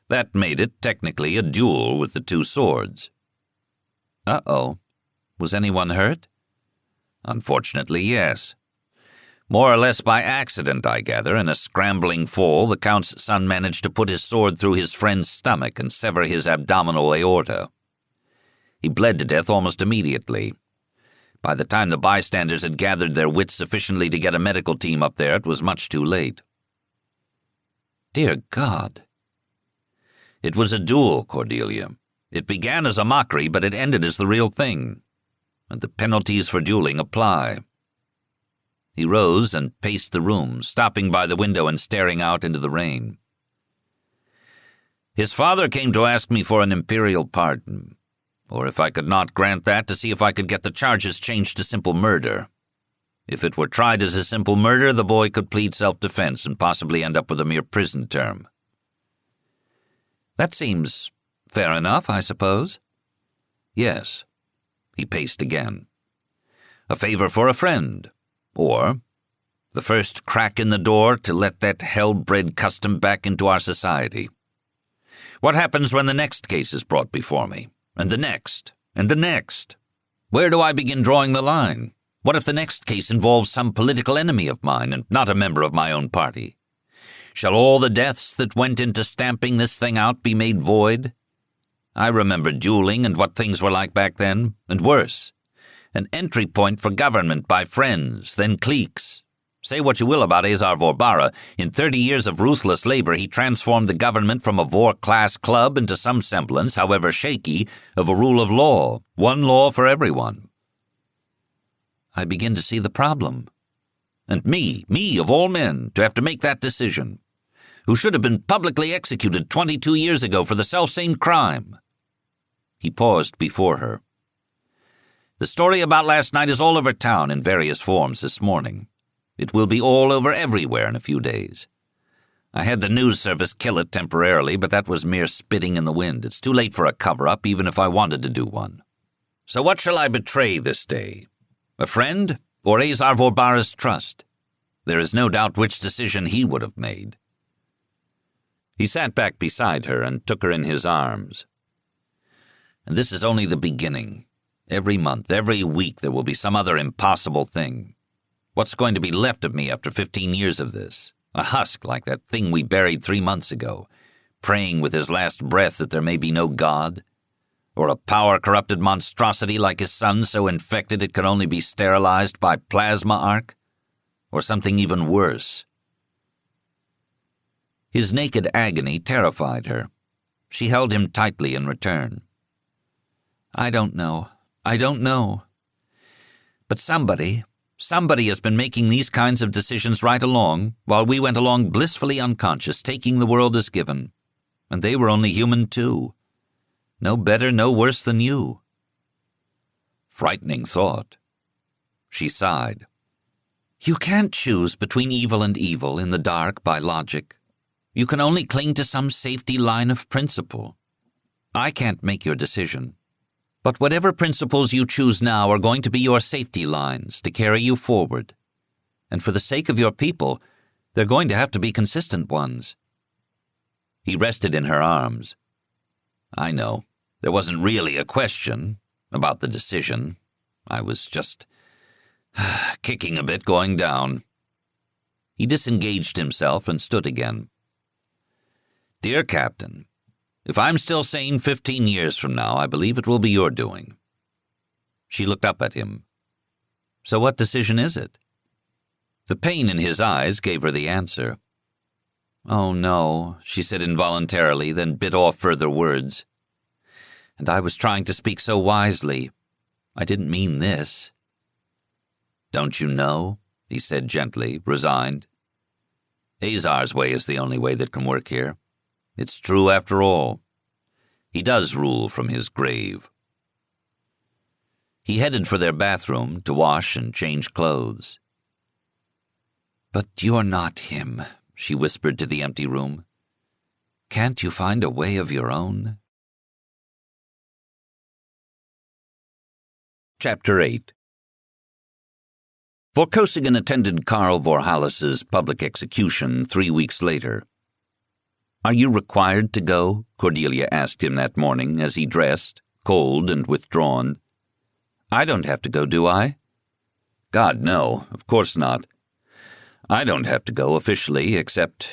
That made it, technically, a duel with the two swords." "Uh-oh. Was anyone hurt?" "Unfortunately, yes. More or less by accident, I gather. In a scrambling fall, the Count's son managed to put his sword through his friend's stomach and sever his abdominal aorta. He bled to death almost immediately. By the time the bystanders had gathered their wits sufficiently to get a medical team up there, it was much too late. Dear God. It was a duel, Cordelia. It began as a mockery, but it ended as the real thing. And the penalties for dueling apply. He rose and paced the room, stopping by the window and staring out into the rain. His father came to ask me for an imperial pardon, or if I could not grant that, to see if I could get the charges changed to simple murder. If it were tried as a simple murder, the boy could plead self-defense and possibly end up with a mere prison term. That seems fair enough, I suppose. Yes. He paced again. A favor for a friend, or the first crack in the door to let that hell-bred custom back into our society. What happens when the next case is brought before me? And the next? And the next? Where do I begin drawing the line? What if the next case involves some political enemy of mine and not a member of my own party? Shall all the deaths that went into stamping this thing out be made void? I remember dueling and what things were like back then, and worse. An entry point for government by friends, then cliques. Say what you will about Azar Vorbara, in 30 years of ruthless labor he transformed the government from a Vor-class club into some semblance, however shaky, of a rule of law, one law for everyone. I begin to see the problem. And me of all men, to have to make that decision, who should have been publicly executed 22 years ago for the selfsame crime. He paused before her. The story about last night is all over town in various forms this morning. It will be all over everywhere in a few days. I had the news service kill it temporarily, but that was mere spitting in the wind. It's too late for a cover-up, even if I wanted to do one. So what shall I betray this day? A friend, or Azar Vorbara's trust? There is no doubt which decision he would have made. He sat back beside her and took her in his arms. And this is only the beginning. Every month, every week, there will be some other impossible thing. What's going to be left of me after 15 years of this? A husk like that thing we buried 3 months ago, praying with his last breath that there may be no God? Or a power-corrupted monstrosity like his son, so infected it could only be sterilized by plasma arc? Or something even worse? His naked agony terrified her. She held him tightly in return. I don't know. But somebody has been making these kinds of decisions right along, while we went along blissfully unconscious, taking the world as given. And they were only human too. No better, no worse than you. Frightening thought. She sighed. You can't choose between evil and evil in the dark by logic. You can only cling to some safety line of principle. I can't make your decision. But whatever principles you choose now are going to be your safety lines to carry you forward. And for the sake of your people, they're going to have to be consistent ones. He rested in her arms. I know. There wasn't really a question about the decision. I was just kicking a bit going down. He disengaged himself and stood again. Dear Captain, if I'm still sane 15 years from now, I believe it will be your doing. She looked up at him. So what decision is it? The pain in his eyes gave her the answer. Oh, no, she said involuntarily, then bit off further words. And I was trying to speak so wisely. I didn't mean this. Don't you know? He said gently, resigned. Azar's way is the only way that can work here. It's true after all. He does rule from his grave. He headed for their bathroom to wash and change clothes. But you're not him, she whispered to the empty room. Can't you find a way of your own? Chapter 8. Vorkosigan attended Karl Vorhalis's public execution 3 weeks later. Are you required to go? Cordelia asked him that morning as he dressed, cold and withdrawn. I don't have to go, do I? God, no, of course not. I don't have to go officially, except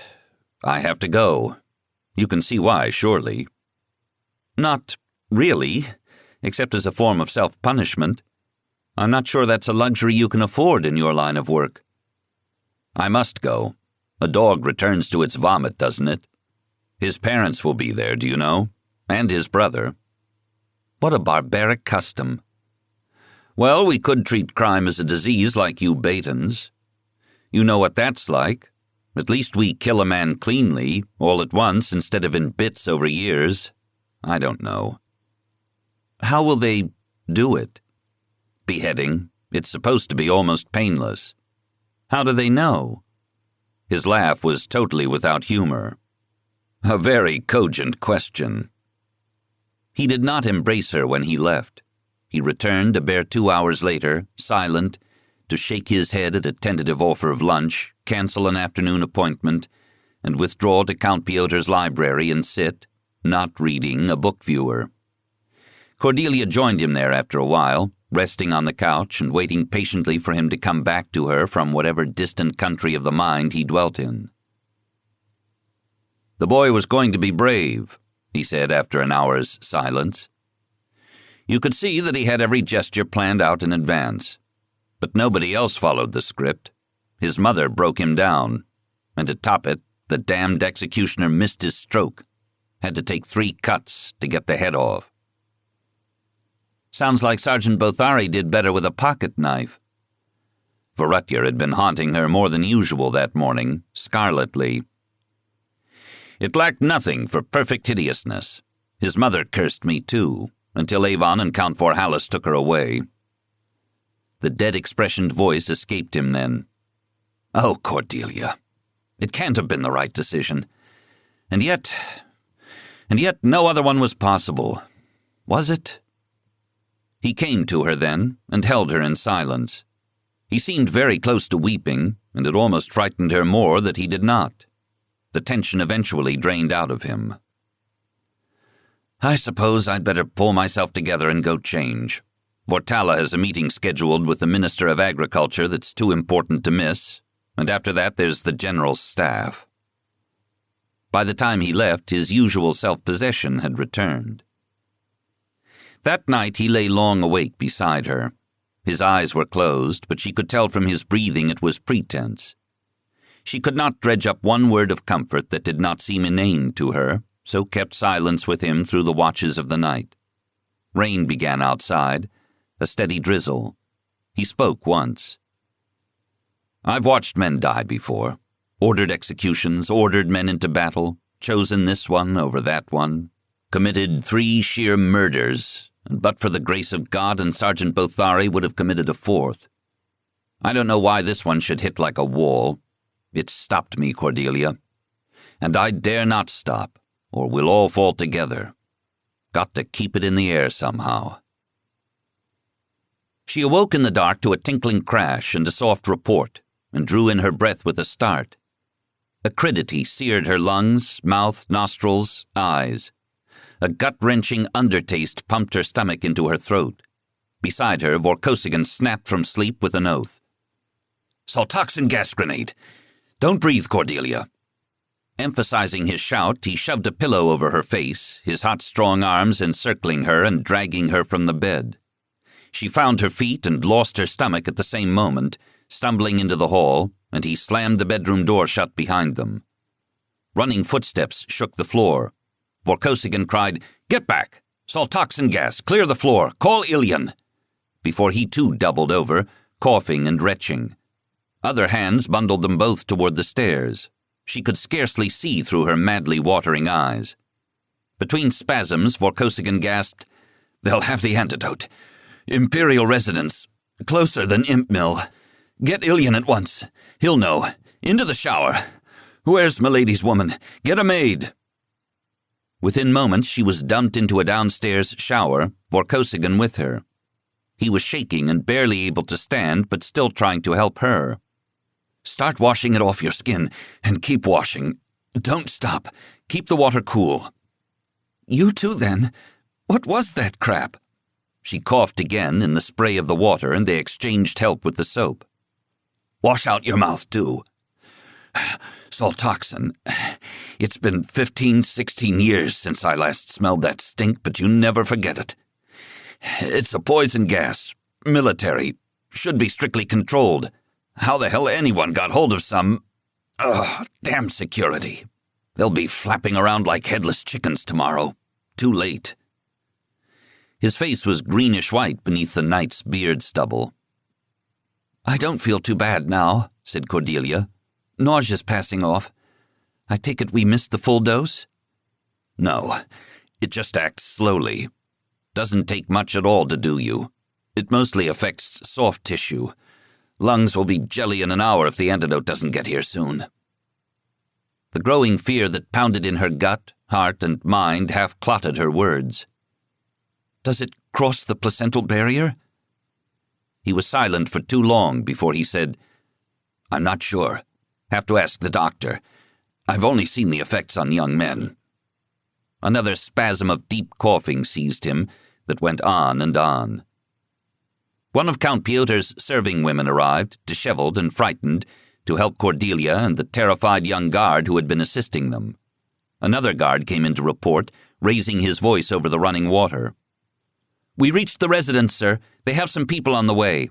I have to go. You can see why, surely. Not really, except as a form of self-punishment. I'm not sure that's a luxury you can afford in your line of work." "I must go. A dog returns to its vomit, doesn't it? His parents will be there, do you know? And his brother." "What a barbaric custom." "Well, we could treat crime as a disease like you Batons. You know what that's like. At least we kill a man cleanly, all at once, instead of in bits over years. I don't know." "How will they do it?" "Beheading. It's supposed to be almost painless." "How do they know?" His laugh was totally without humor. "A very cogent question." He did not embrace her when he left. He returned a bare 2 hours later, silent, to shake his head at a tentative offer of lunch, cancel an afternoon appointment, and withdraw to Count Piotr's library and sit, not reading, a book viewer. Cordelia joined him there after a while, resting on the couch and waiting patiently for him to come back to her from whatever distant country of the mind he dwelt in. "The boy was going to be brave," he said after an hour's silence. "You could see that he had every gesture planned out in advance. But nobody else followed the script. His mother broke him down. And to top it, the damned executioner missed his stroke. Had to take 3 cuts to get the head off." "Sounds like Sergeant Bothari did better with a pocket knife." Barrayar had been haunting her more than usual that morning, scarletly. "It lacked nothing for perfect hideousness. His mother cursed me too, until Avon and Count Vorhalis took her away." The dead-expressioned voice escaped him then. "Oh, Cordelia, it can't have been the right decision. And yet no other one was possible. Was it?" He came to her then and held her in silence. He seemed very close to weeping, and it almost frightened her more that he did not. The tension eventually drained out of him. "I suppose I'd better pull myself together and go change. Vortala has a meeting scheduled with the Minister of Agriculture that's too important to miss, and after that there's the General's staff." By the time he left, his usual self-possession had returned. That night he lay long awake beside her. His eyes were closed, but she could tell from his breathing it was pretense. She could not dredge up one word of comfort that did not seem inane to her, so kept silence with him through the watches of the night. Rain began outside, a steady drizzle. He spoke once. "I've watched men die before, ordered executions, ordered men into battle, chosen this one over that one, committed 3 sheer murders, and but for the grace of God and Sergeant Bothari would have committed a 4th. I don't know why this one should hit like a wall. It stopped me, Cordelia. And I dare not stop, or we'll all fall together. Got to keep it in the air somehow." She awoke in the dark to a tinkling crash and a soft report, and drew in her breath with a start. Acridity seared her lungs, mouth, nostrils, eyes. A gut-wrenching undertaste pumped her stomach into her throat. Beside her, Vorkosigan snapped from sleep with an oath. "Saltoxin gas grenade! Don't breathe, Cordelia!" Emphasizing his shout, he shoved a pillow over her face, his hot, strong arms encircling her and dragging her from the bed. She found her feet and lost her stomach at the same moment, stumbling into the hall, and he slammed the bedroom door shut behind them. Running footsteps shook the floor. Vorkosigan cried, "Get back! Saltoxin gas! Clear the floor! Call Ilian!" Before he too doubled over, coughing and retching. Other hands bundled them both toward the stairs. She could scarcely see through her madly watering eyes. Between spasms, Vorkosigan gasped, "They'll have the antidote. Imperial residence. Closer than Imp Mill. Get Ilian at once. He'll know. Into the shower. Where's Milady's woman? Get a maid." Within moments she was dumped into a downstairs shower, Vorkosigan with her. He was shaking and barely able to stand, but still trying to help her. "Start washing it off your skin, and keep washing. Don't stop. Keep the water cool." "You too, then? What was that crap?" She coughed again in the spray of the water, and they exchanged help with the soap. "Wash out your mouth, too. Saltoxin. It's been 16 years since I last smelled that stink, but you never forget it. It's a poison gas. military. Should be strictly controlled. How the hell anyone got hold of some... damn security. They'll be flapping around like headless chickens tomorrow. Too late." His face was greenish-white beneath the knight's beard stubble. "I don't feel too bad now," said Cordelia. "Nausea's passing off. I take it we missed the full dose?" "No, it just acts slowly. Doesn't take much at all to do you. It mostly affects soft tissue. Lungs will be jelly in an hour if the antidote doesn't get here soon." The growing fear that pounded in her gut, heart, and mind half-clotted her words. "Does it cross the placental barrier?" He was silent for too long before he said, "I'm not sure. Have to ask the doctor. I've only seen the effects on young men." Another spasm of deep coughing seized him that went on and on. One of Count Piotr's serving women arrived, disheveled and frightened, to help Cordelia and the terrified young guard who had been assisting them. Another guard came in to report, raising his voice over the running water. "We reached the residence, sir. They have some people on the way."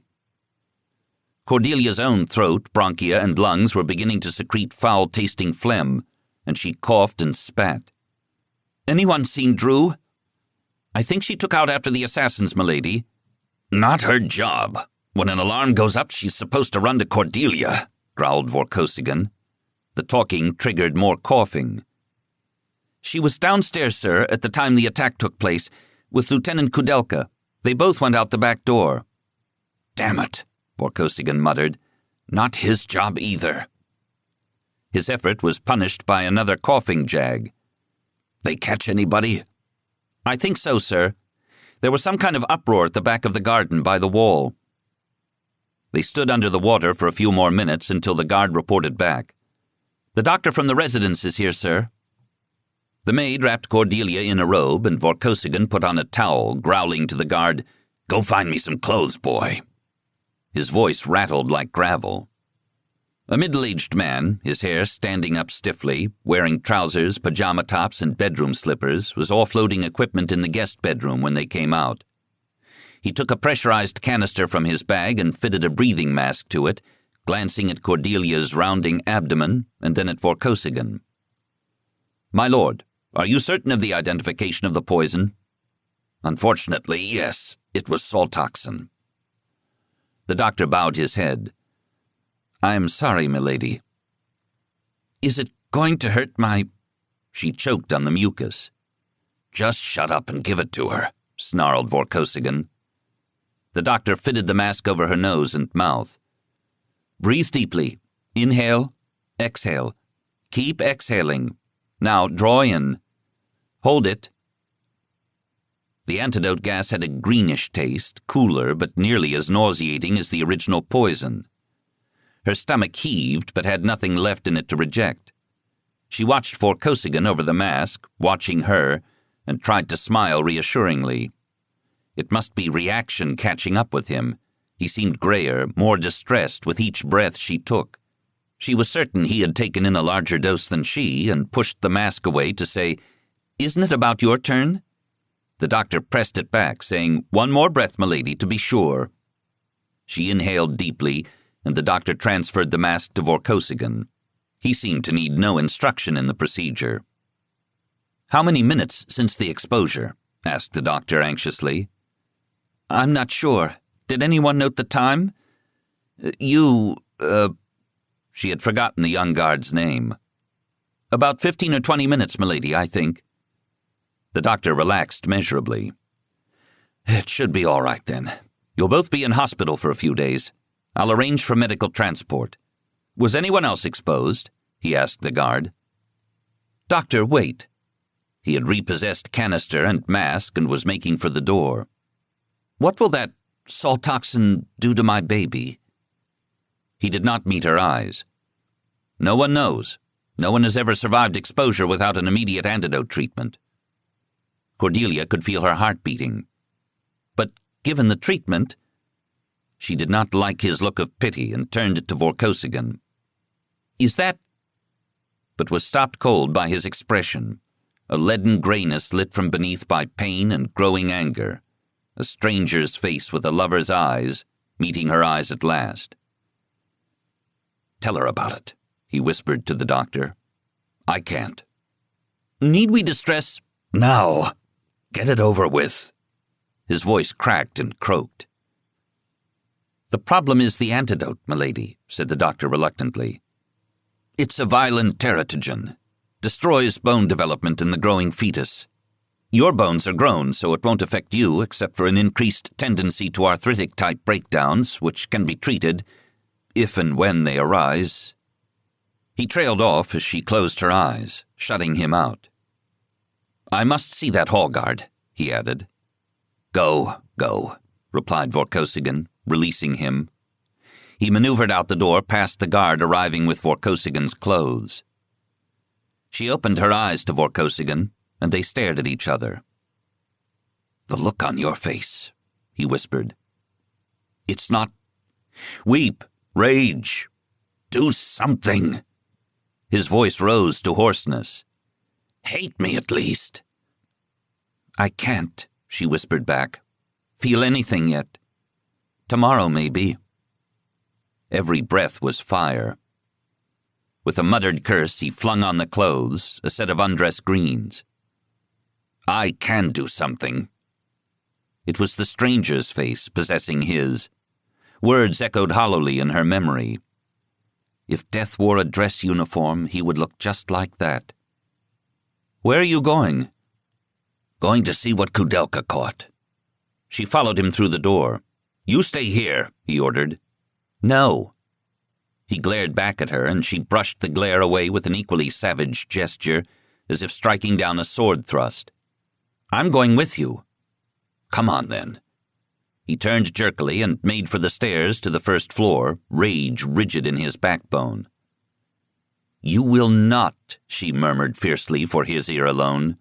Cordelia's own throat, bronchia, and lungs were beginning to secrete foul-tasting phlegm, and she coughed and spat. "Anyone seen Drew?" "I think she took out after the assassins, milady." "Not her job. When an alarm goes up, she's supposed to run to Cordelia," growled Vorkosigan. The talking triggered more coughing. "She was downstairs, sir, at the time the attack took place, with Lieutenant Kudelka. They both went out the back door." "Damn it," Vorkosigan muttered. "Not his job either." His effort was punished by another coughing jag. "They catch anybody?" "I think so, sir. There was some kind of uproar at the back of the garden by the wall." They stood under the water for a few more minutes until the guard reported back. "The doctor from the residence is here, sir." The maid wrapped Cordelia in a robe, and Vorkosigan put on a towel, growling to the guard, "Go find me some clothes, boy." His voice rattled like gravel. A middle-aged man, his hair standing up stiffly, wearing trousers, pajama tops, and bedroom slippers, was offloading equipment in the guest bedroom when they came out. He took a pressurized canister from his bag and fitted a breathing mask to it, glancing at Cordelia's rounding abdomen and then at Vorkosigan. "My lord, are you certain of the identification of the poison?" "Unfortunately, yes. It was saltoxin." The doctor bowed his head. "I am sorry, milady." "Is it going to hurt my—" She choked on the mucus. "Just shut up and give it to her," snarled Vorkosigan. The doctor fitted the mask over her nose and mouth. "Breathe deeply. Inhale, exhale. Keep exhaling. Now draw in. Hold it." The antidote gas had a greenish taste, cooler but nearly as nauseating as the original poison. Her stomach heaved but had nothing left in it to reject. She watched Vorkosigan over the mask, watching her, and tried to smile reassuringly. It must be reaction catching up with him. He seemed grayer, more distressed with each breath she took. She was certain he had taken in a larger dose than she and pushed the mask away to say, "Isn't it about your turn?" The doctor pressed it back, saying, "One more breath, milady, to be sure." She inhaled deeply, and the doctor transferred the mask to Vorkosigan. He seemed to need no instruction in the procedure. "How many minutes since the exposure?" asked the doctor anxiously. "I'm not sure. Did anyone note the time?" She had forgotten the young guard's name. "About 15 or 20 minutes, milady, I think." The doctor relaxed measurably. "It should be all right, then. You'll both be in hospital for a few days. I'll arrange for medical transport. Was anyone else exposed?" he asked the guard. "Doctor, wait." He had repossessed canister and mask and was making for the door. "What will that saltoxin do to my baby?" He did not meet her eyes. "No one knows. No one has ever survived exposure without an immediate antidote treatment." Cordelia could feel her heart beating. "But given the treatment—" She did not like his look of pity and turned it to Vorkosigan. "Is that—" but was stopped cold by his expression, a leaden grayness lit from beneath by pain and growing anger, a stranger's face with a lover's eyes, meeting her eyes at last. "Tell her about it," he whispered to the doctor. "I can't." "Need we distress—" "Now! Get it over with." His voice cracked and croaked. "The problem is the antidote, milady," said the doctor reluctantly. "It's a violent teratogen. Destroys bone development in the growing fetus. Your bones are grown, so it won't affect you except for an increased tendency to arthritic-type breakdowns, which can be treated, if and when they arise." He trailed off as she closed her eyes, shutting him out. "I must see that hall guard," he added. Go," replied Vorkosigan, releasing him. He maneuvered out the door past the guard arriving with Vorkosigan's clothes. She opened her eyes to Vorkosigan, and they stared at each other. "The look on your face," he whispered. "It's not... Weep, rage, do something." His voice rose to hoarseness. "Hate me at least." "I can't," she whispered back. "Feel anything yet. Tomorrow, maybe." Every breath was fire. With a muttered curse, he flung on the clothes, a set of undress greens. "I can do something." It was the stranger's face possessing his. Words echoed hollowly in her memory. If Death wore a dress uniform, he would look just like that. "Where are you going?" "Going to see what Cordelia caught." She followed him through the door. "You stay here," he ordered. "No." He glared back at her, and she brushed the glare away with an equally savage gesture, as if striking down a sword thrust. "I'm going with you." "Come on, then." He turned jerkily and made for the stairs to the first floor, rage rigid in his backbone. "You will not," she murmured fiercely for his ear alone,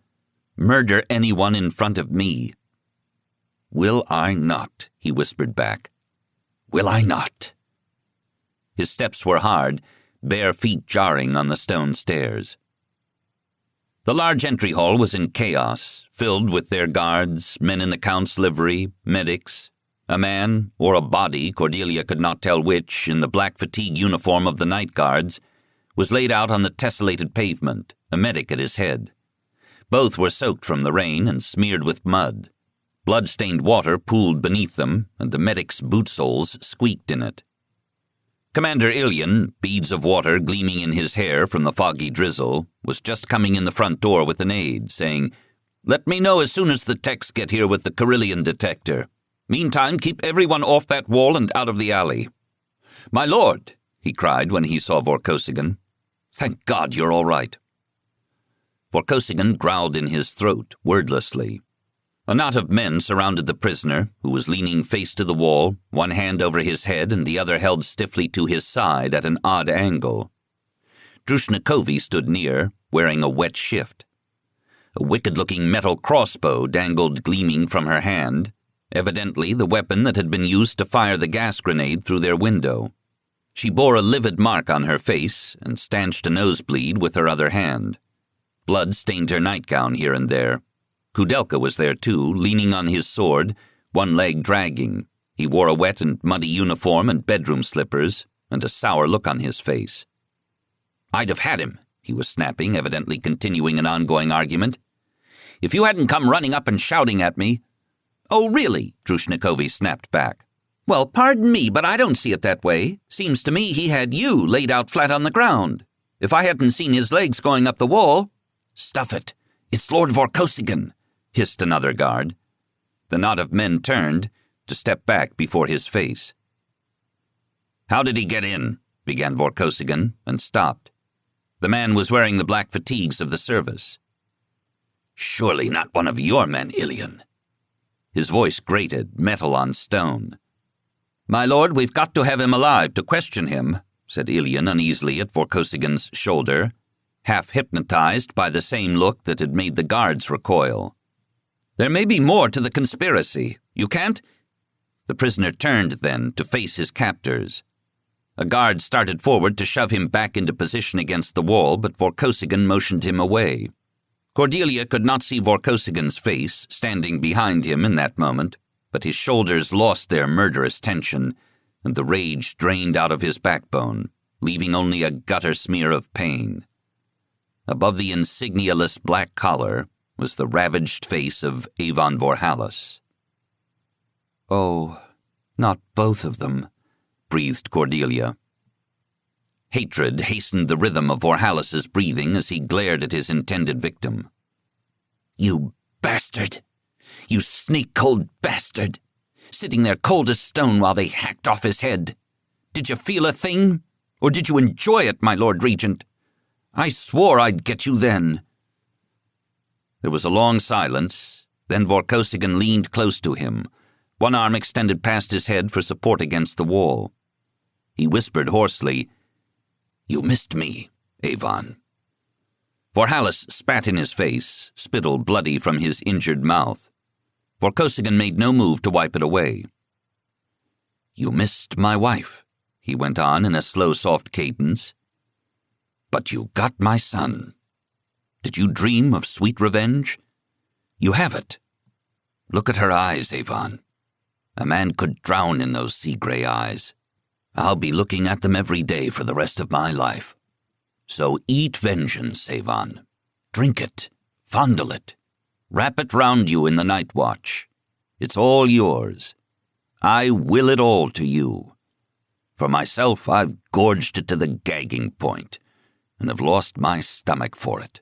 "murder anyone in front of me." "Will I not?" he whispered back. "Will I not?" His steps were hard, bare feet jarring on the stone stairs. The large entry hall was in chaos, filled with their guards, men in the Count's livery, medics. A man, or a body, Cordelia could not tell which, in the black fatigue uniform of the night guards, was laid out on the tessellated pavement, a medic at his head. Both were soaked from the rain and smeared with mud. Blood-stained water pooled beneath them, and the medic's boot soles squeaked in it. Commander Ilian, beads of water gleaming in his hair from the foggy drizzle, was just coming in the front door with an aide, saying, "Let me know as soon as the techs get here with the Carillion detector. Meantime, keep everyone off that wall and out of the alley." "My lord," he cried when he saw Vorkosigan. "Thank God you're all right." Vorkosigan growled in his throat, wordlessly. A knot of men surrounded the prisoner, who was leaning face to the wall, one hand over his head and the other held stiffly to his side at an odd angle. Drushnikovi stood near, wearing a wet shift. A wicked-looking metal crossbow dangled gleaming from her hand, evidently the weapon that had been used to fire the gas grenade through their window. She bore a livid mark on her face and stanched a nosebleed with her other hand. Blood stained her nightgown here and there. Cordelia was there too, leaning on his sword, one leg dragging. He wore a wet and muddy uniform and bedroom slippers, and a sour look on his face. "I'd have had him," he was snapping, evidently continuing an ongoing argument. "If you hadn't come running up and shouting at me—" "Oh, really?" Drushnikovi snapped back. "Well, pardon me, but I don't see it that way. Seems to me he had you laid out flat on the ground. If I hadn't seen his legs going up the wall—" "Stuff it! It's Lord Vorkosigan!" hissed another guard. The knot of men turned to step back before his face. "How did he get in?" began Vorkosigan, and stopped. The man was wearing the black fatigues of the service. "Surely not one of your men, Ilian." His voice grated, metal on stone. "My lord, we've got to have him alive to question him," said Ilian uneasily at Vorkosigan's shoulder, half hypnotized by the same look that had made the guards recoil. "There may be more to the conspiracy. You can't—" The prisoner turned, then, to face his captors. A guard started forward to shove him back into position against the wall, but Vorkosigan motioned him away. Cordelia could not see Vorkosigan's face, standing behind him in that moment. but his shoulders lost their murderous tension, and the rage drained out of his backbone, leaving only a gutter smear of pain. Above the insignia-less black collar was the ravaged face of Avon Vorhalis. "Oh, not both of them," breathed Cordelia. Hatred hastened the rhythm of Vorhalis's breathing as he glared at his intended victim. "You bastard! You snake-cold bastard! Sitting there cold as stone while they hacked off his head. Did you feel a thing? Or did you enjoy it, my Lord Regent? I swore I'd get you then." There was a long silence, then Vorkosigan leaned close to him, one arm extended past his head for support against the wall. He whispered hoarsely, "You missed me, Avon." Vorhalis spat in his face, spittle bloody from his injured mouth. Vorkosigan made no move to wipe it away. "You missed my wife," he went on in a slow, soft cadence. "But you got my son. Did you dream of sweet revenge? You have it. Look at her eyes, Avon. A man could drown in those sea-gray eyes. I'll be looking at them every day for the rest of my life. So eat vengeance, Avon. Drink it. Fondle it. Wrap it round you in the night watch. It's all yours. I will it all to you. For myself, I've gorged it to the gagging point, and have lost my stomach for it."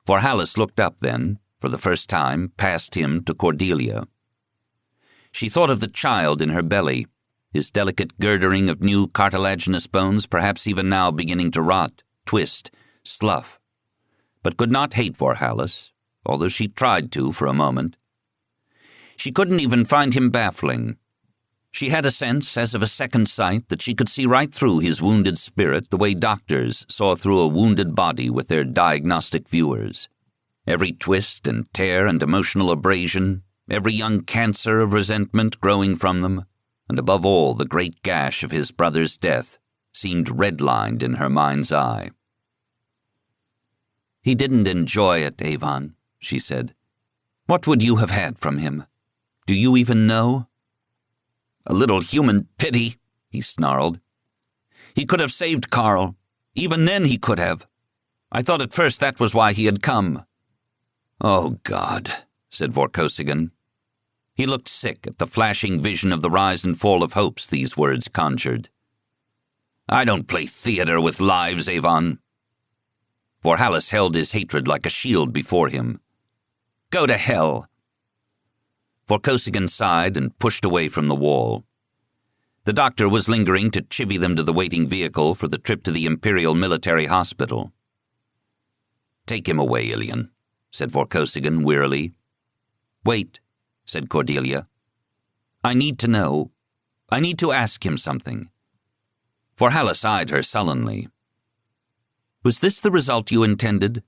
Vorhalis looked up then, for the first time, past him to Cordelia. She thought of the child in her belly, his delicate girdering of new cartilaginous bones perhaps even now beginning to rot, twist, slough, but could not hate Vorhalis, although she tried to for a moment. She couldn't even find him baffling. She had a sense, as of a second sight, that she could see right through his wounded spirit the way doctors saw through a wounded body with their diagnostic viewers. Every twist and tear and emotional abrasion, every young cancer of resentment growing from them, and above all the great gash of his brother's death, seemed redlined in her mind's eye. "He didn't enjoy it, Avon," she said. "What would you have had from him? Do you even know?" "A little human pity," he snarled. "He could have saved Carl. Even then he could have. I thought at first that was why he had come." "Oh, God," said Vorkosigan. He looked sick at the flashing vision of the rise and fall of hopes these words conjured. "I don't play theater with lives, Avon." Vorhalis held his hatred like a shield before him. "Go to hell." Vorkosigan sighed and pushed away from the wall. The doctor was lingering to chivvy them to the waiting vehicle for the trip to the Imperial Military Hospital. "Take him away, Ilian," said Vorkosigan wearily. "Wait," said Cordelia. "I need to know. I need to ask him something." Vorhalis eyed her sullenly. "Was this the result you intended?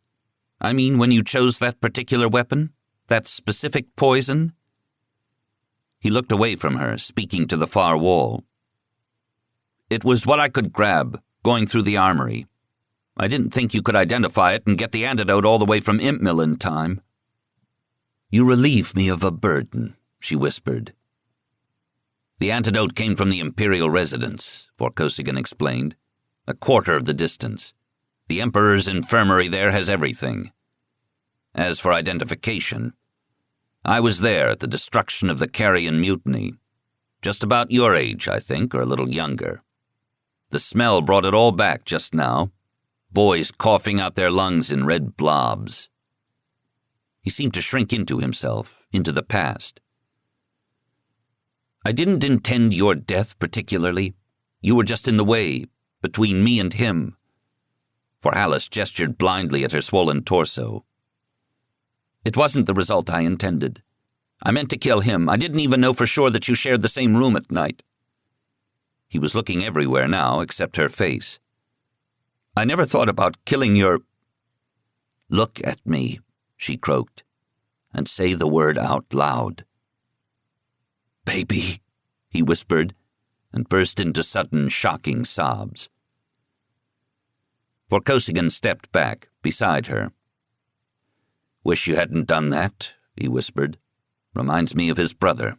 I mean, when you chose that particular weapon? That specific poison?" He looked away from her, speaking to the far wall. "It was what I could grab, going through the armory. I didn't think you could identify it and get the antidote all the way from Impmill in time." "You relieve me of a burden," she whispered. "The antidote came from the Imperial residence," Vorkosigan explained. "A quarter of the distance. The Emperor's infirmary there has everything. As for identification, I was there at the destruction of the Carrion Mutiny. Just about your age, I think, or a little younger. The smell brought it all back just now. Boys coughing out their lungs in red blobs." He seemed to shrink into himself, into the past. "I didn't intend your death particularly. You were just in the way, between me and him." Vorhalis gestured blindly at her swollen torso. "It wasn't the result I intended. I meant to kill him. I didn't even know for sure that you shared the same room at night." He was looking everywhere now, except her face. "I never thought about killing your—" "Look at me," she croaked, "and say the word out loud." "Baby," he whispered, and burst into sudden, shocking sobs. Vorkosigan stepped back, beside her. "Wish you hadn't done that," he whispered. Reminds me of his brother.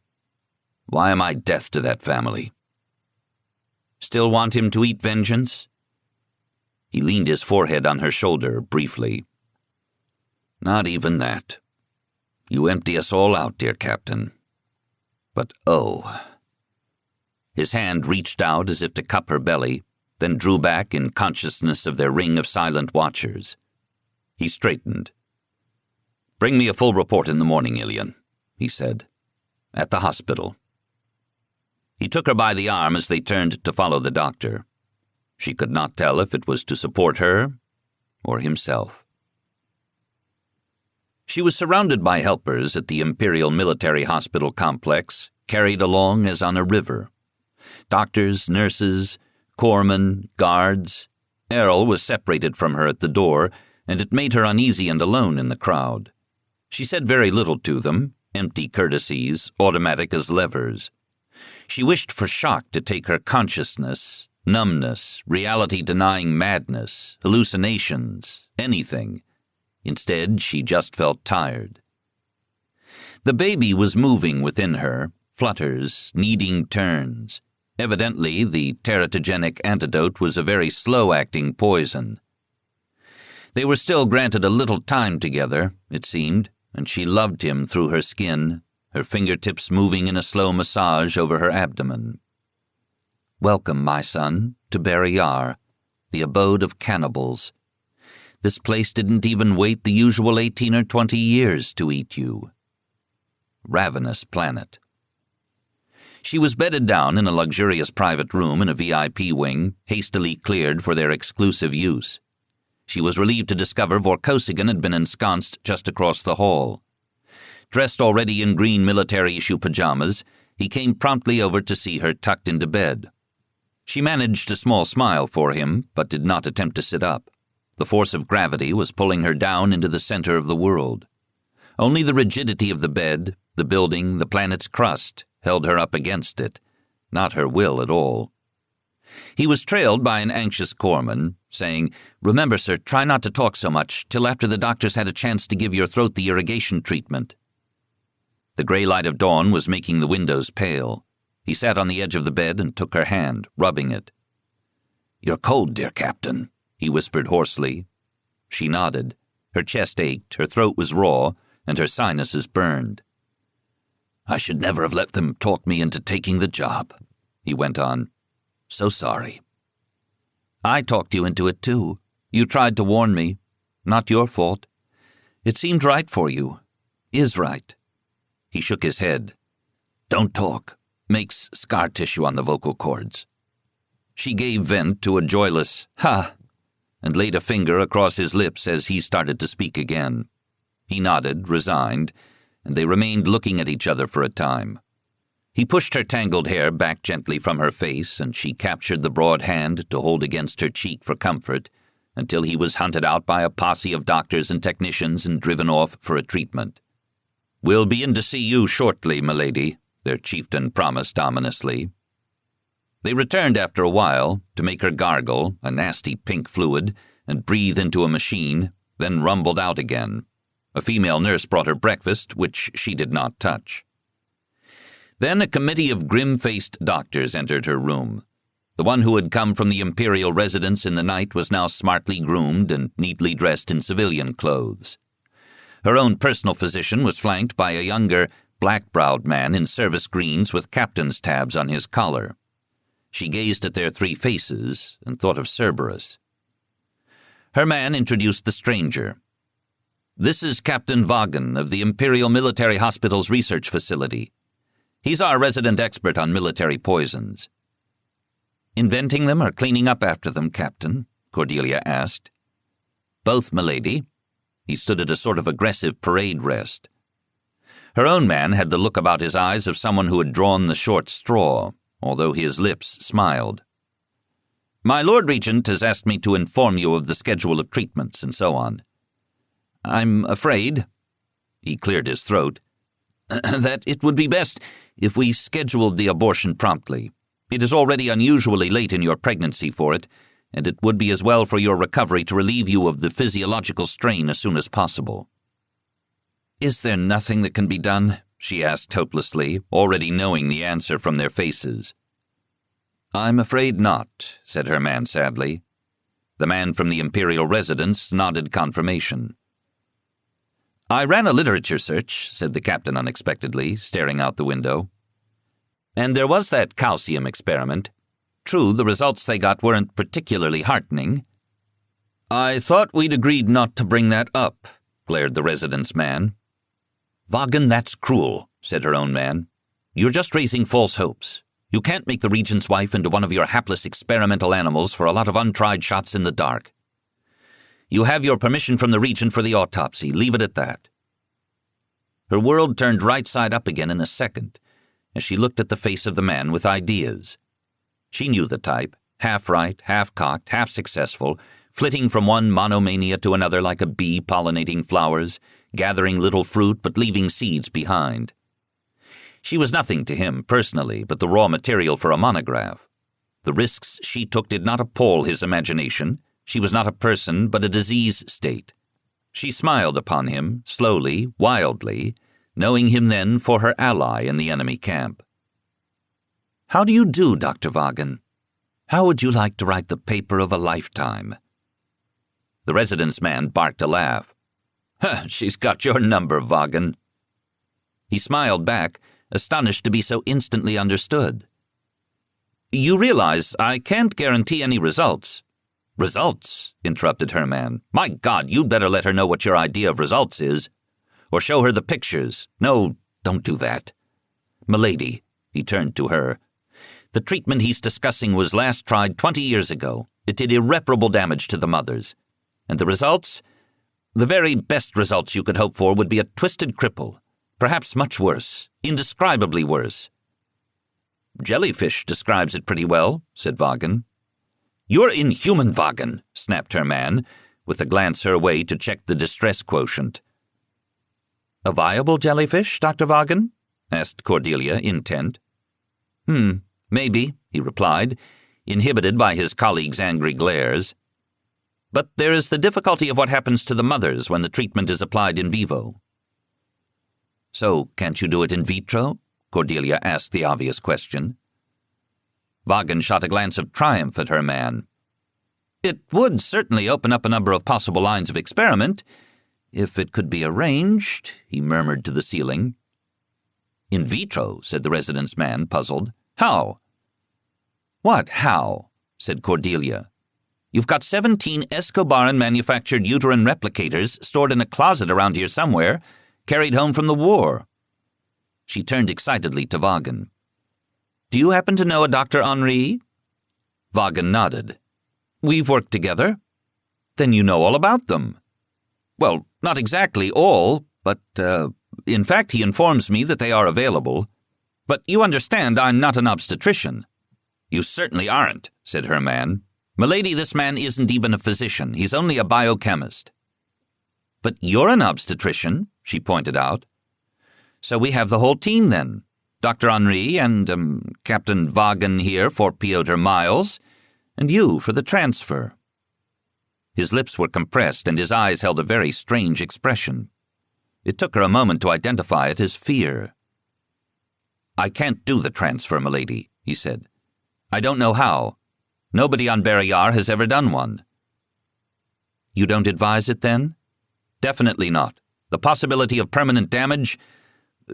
Why am I death to that family? Still want him to eat vengeance? He leaned his forehead on her shoulder briefly. Not even that. You empty us all out, dear Captain. But oh. His hand reached out as if to cup her belly, then drew back in consciousness of their ring of silent watchers. He straightened. Bring me a full report in the morning, Ilian, he said. At the hospital. He took her by the arm as they turned to follow the doctor. She could not tell if it was to support her or himself. She was surrounded by helpers at the Imperial Military Hospital complex, carried along as on a river. Doctors, nurses, corpsmen, guards. Errol was separated from her at the door, and it made her uneasy and alone in the crowd. She said very little to them, empty courtesies, automatic as levers. She wished for shock to take her consciousness, numbness, reality-denying madness, hallucinations, anything. Instead, she just felt tired. The baby was moving within her, flutters, needing turns. Evidently, the teratogenic antidote was a very slow-acting poison. They were still granted a little time together, it seemed, and she loved him through her skin, her fingertips moving in a slow massage over her abdomen. Welcome, my son, to Barrayar, the abode of cannibals. This place didn't even wait the usual 18 or 20 years to eat you. Ravenous planet. She was bedded down in a luxurious private room in a VIP wing, hastily cleared for their exclusive use. She was relieved to discover Vorkosigan had been ensconced just across the hall. Dressed already in green military-issue pajamas, he came promptly over to see her tucked into bed. She managed a small smile for him, but did not attempt to sit up. The force of gravity was pulling her down into the center of the world. Only the rigidity of the bed, the building, the planet's crust, held her up against it, not her will at all. He was trailed by an anxious corpsman, saying, "Remember, sir, try not to talk so much till after the doctors had a chance to give your throat the irrigation treatment." The gray light of dawn was making the windows pale. He sat on the edge of the bed and took her hand, rubbing it. "You're cold, dear Captain," he whispered hoarsely. She nodded. Her chest ached, her throat was raw, and her sinuses burned. "I should never have let them talk me into taking the job," he went on. "So sorry." "I talked you into it, too. You tried to warn me. Not your fault. It seemed right for you. Is right." He shook his head. "Don't talk. Makes scar tissue on the vocal cords." She gave vent to a joyless "ha!" and laid a finger across his lips as he started to speak again. He nodded, resigned, and they remained looking at each other for a time. He pushed her tangled hair back gently from her face, and she captured the broad hand to hold against her cheek for comfort, until he was hunted out by a posse of doctors and technicians and driven off for a treatment. "We'll be in to see you shortly, milady," their chieftain promised ominously. They returned after a while to make her gargle, a nasty pink fluid, and breathe into a machine, then rumbled out again. A female nurse brought her breakfast, which she did not touch. Then a committee of grim-faced doctors entered her room. The one who had come from the imperial residence in the night was now smartly groomed and neatly dressed in civilian clothes. Her own personal physician was flanked by a younger, black-browed man in service greens with captain's tabs on his collar. She gazed at their three faces and thought of Cerberus. Her man introduced the stranger. "This is Captain Vaughan of the Imperial Military Hospital's research facility. He's our resident expert on military poisons." "Inventing them or cleaning up after them, Captain?" Cordelia asked. "Both, milady." He stood at a sort of aggressive parade rest. Her own man had the look about his eyes of someone who had drawn the short straw, although his lips smiled. "My Lord Regent has asked me to inform you of the schedule of treatments and so on. I'm afraid," he cleared his throat, "that it would be best if we scheduled the abortion promptly. It is already unusually late in your pregnancy for it, and it would be as well for your recovery to relieve you of the physiological strain as soon as possible." "Is there nothing that can be done?" she asked hopelessly, already knowing the answer from their faces. "I'm afraid not," said her man sadly. The man from the Imperial residence nodded confirmation. "I ran a literature search," said the captain unexpectedly, staring out the window. "And there was that calcium experiment. True, the results they got weren't particularly heartening." "I thought we'd agreed not to bring that up," glared the residence man. "Vaughan, that's cruel," said her own man. "You're just raising false hopes. You can't make the Regent's wife into one of your hapless experimental animals for a lot of untried shots in the dark. You have your permission from the Regent for the autopsy. Leave it at that." Her world turned right side up again in a second, as she looked at the face of the man with ideas. She knew the type, half right, half cocked, half successful, flitting from one monomania to another like a bee pollinating flowers, gathering little fruit but leaving seeds behind. She was nothing to him personally but the raw material for a monograph. The risks she took did not appall his imagination. She was not a person but a disease state. She smiled upon him, slowly, wildly, knowing him then for her ally in the enemy camp. "How do you do, Dr. Vaughan? How would you like to write the paper of a lifetime?" The residence man barked a laugh. "She's got your number, Vaughan." He smiled back, astonished to be so instantly understood. "You realize I can't guarantee any results." "Results?" interrupted her man. "My God, you'd better let her know what your idea of results is. Or show her the pictures. No, don't do that. Milady," he turned to her, "the treatment he's discussing was last tried 20 years ago. It did irreparable damage to the mothers. And the results? The very best results you could hope for would be a twisted cripple. Perhaps much worse, indescribably worse." "Jellyfish describes it pretty well," said Vaughan. "You're inhuman, Vaughan," snapped her man, with a glance her way to check the distress quotient. "A viable jellyfish, Dr. Vaughan?" asked Cordelia, intent. Maybe," he replied, inhibited by his colleague's angry glares. "But there is the difficulty of what happens to the mothers when the treatment is applied in vivo." "So, can't you do it in vitro?" Cordelia asked the obvious question. Vaughan shot a glance of triumph at her man. "It would certainly open up a number of possible lines of experiment, if it could be arranged," he murmured to the ceiling. "In vitro," said the residence man, puzzled. "How?" "What, how?" said Cordelia. "You've got 17 Escobaran-manufactured uterine replicators stored in a closet around here somewhere, carried home from the war." She turned excitedly to Vaughan. "Do you happen to know a Dr. Henri?" Vaughan nodded. "We've worked together." "Then you know all about them." "Well, not exactly all, but, in fact, he informs me that they are available. But you understand I'm not an obstetrician." "You certainly aren't," said her man. "Milady, this man isn't even a physician. He's only a biochemist." "But you're an obstetrician," she pointed out. "So we have the whole team, then. Dr. Henri and, Captain Vaughan here for Piotr Miles, and you for the transfer." His lips were compressed and his eyes held a very strange expression. It took her a moment to identify it as fear. "I can't do the transfer, milady," he said. "I don't know how. Nobody on Barrayar has ever done one." "You don't advise it, then?" "Definitely not. The possibility of permanent damage...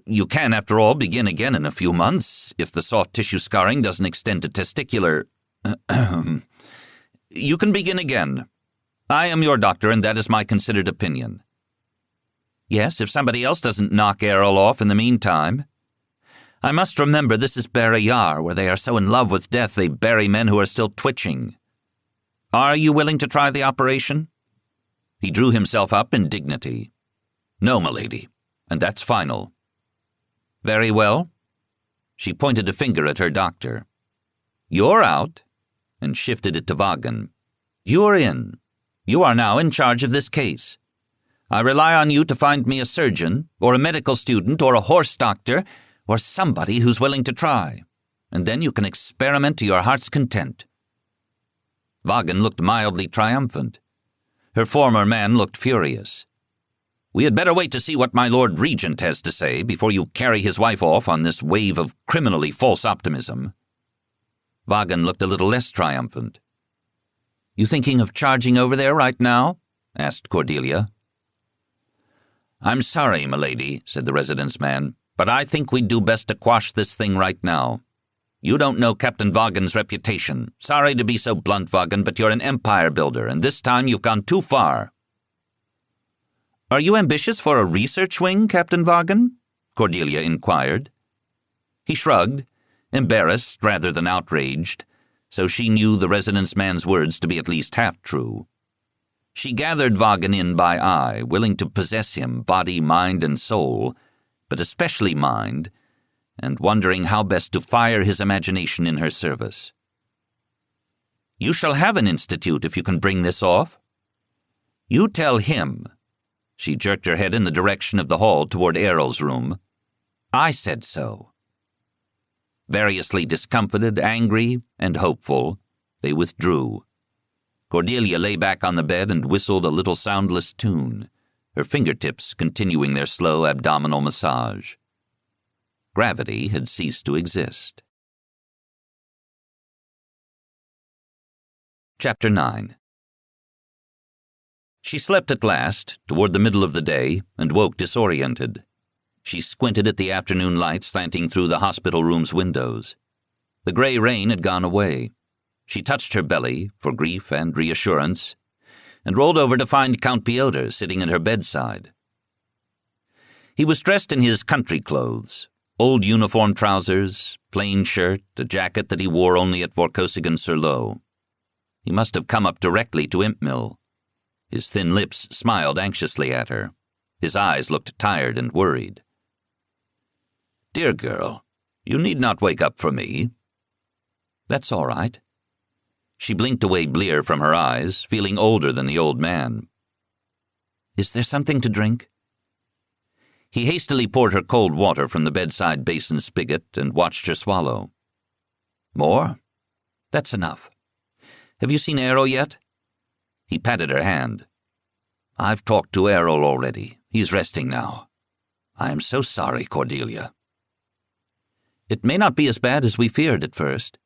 You can, after all, begin again in a few months, if the soft tissue scarring doesn't extend to testicular... You can begin again. I am your doctor, and that is my considered opinion." "Yes, if somebody else doesn't knock Errol off in the meantime. I must remember this is Barrayar, where they are so in love with death they bury men who are still twitching. Are you willing to try the operation?" He drew himself up in dignity. "No, milady, and that's final." "Very well." She pointed a finger at her doctor. "You're out," and shifted it to Vaughan. "You're in. You are now in charge of this case. I rely on you to find me a surgeon, or a medical student, or a horse doctor, or somebody who's willing to try, and then you can experiment to your heart's content." Vaughan looked mildly triumphant. Her former man looked furious. We had better wait to see what my Lord Regent has to say before you carry his wife off on this wave of criminally false optimism." Vagan looked a little less triumphant. "You thinking of charging over there right now?" asked Cordelia. "I'm sorry, milady," said the residence man, "but I think we'd do best to quash this thing right now. You don't know Captain Vagan's reputation. Sorry to be so blunt, Vagan, but you're an empire builder, and this time you've gone too far." "Are you ambitious for a research wing, Captain Vagan?" Cordelia inquired. He shrugged, embarrassed rather than outraged, so she knew the residence man's words to be at least half true. She gathered Vagan in by eye, willing to possess him, body, mind, and soul, but especially mind, and wondering how best to fire his imagination in her service. "You shall have an institute if you can bring this off." "You tell him." She jerked her head in the direction of the hall toward Errol's room. "I said so." Variously discomfited, angry, and hopeful, they withdrew. Cordelia lay back on the bed and whistled a little soundless tune, her fingertips continuing their slow abdominal massage. Gravity had ceased to exist. Chapter 9. She slept at last, toward the middle of the day, and woke disoriented. She squinted at the afternoon light slanting through the hospital room's windows. The gray rain had gone away. She touched her belly, for grief and reassurance, and rolled over to find Count Piotr sitting at her bedside. He was dressed in his country clothes, old uniform trousers, plain shirt, a jacket that he wore only at Vorkosigan-sur-Lot. He must have come up directly to Impmill. His thin lips smiled anxiously at her. His eyes looked tired and worried. "Dear girl, you need not wake up for me." "That's all right." She blinked away blear from her eyes, feeling older than the old man. "Is there something to drink?" He hastily poured her cold water from the bedside basin spigot and watched her swallow. "More? That's enough. Have you seen Errol yet?" He patted her hand. "I've talked to Errol already. He's resting now. I am so sorry, Cordelia." "It may not be as bad as we feared at first.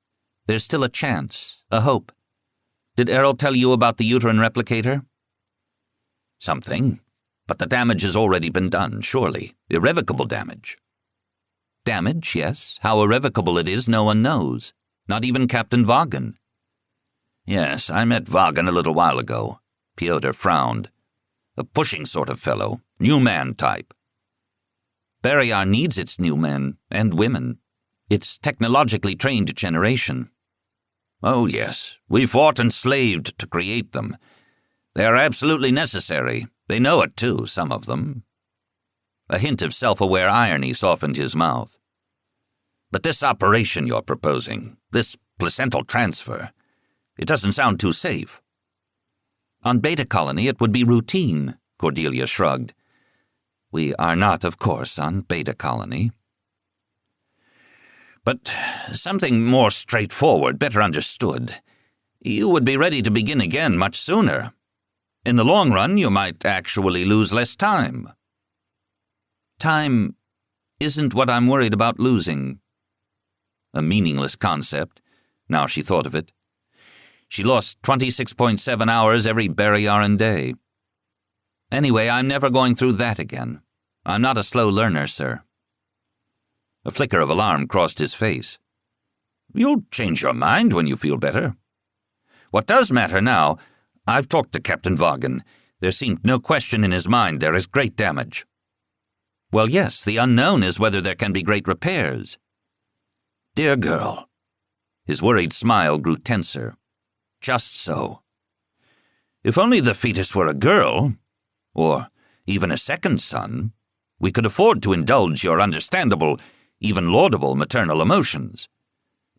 There's still a chance, a hope. Did Errol tell you about the uterine replicator?" "Something, but the damage has already been done, surely. Irrevocable damage." "Damage, yes. How irrevocable it is, no one knows. Not even Captain Vagan." "Yes, I met Vagan a little while ago." Piotr frowned. "A pushing sort of fellow, new man type." "Barrayar needs its new men, and women. Its technologically trained generation." "Oh, yes. We fought and slaved to create them. They are absolutely necessary. They know it, too, some of them." A hint of self-aware irony softened his mouth. "But this operation you're proposing, this placental transfer, it doesn't sound too safe." "On Beta Colony it would be routine," Cordelia shrugged. "We are not, of course, on Beta Colony." "But something more straightforward, better understood. You would be ready to begin again much sooner. In the long run, you might actually lose less time." "Time isn't what I'm worried about losing." A meaningless concept, now she thought of it. She lost 26.7 hours every Barrayaran day. "Anyway, I'm never going through that again. I'm not a slow learner, sir." A flicker of alarm crossed his face. "You'll change your mind when you feel better. What does matter now, I've talked to Captain Vagan. There seemed no question in his mind there is great damage." "Well, yes, the unknown is whether there can be great repairs." "Dear girl." His worried smile grew tenser. "Just so. If only the fetus were a girl, or even a second son, we could afford to indulge your understandable, even laudable maternal emotions.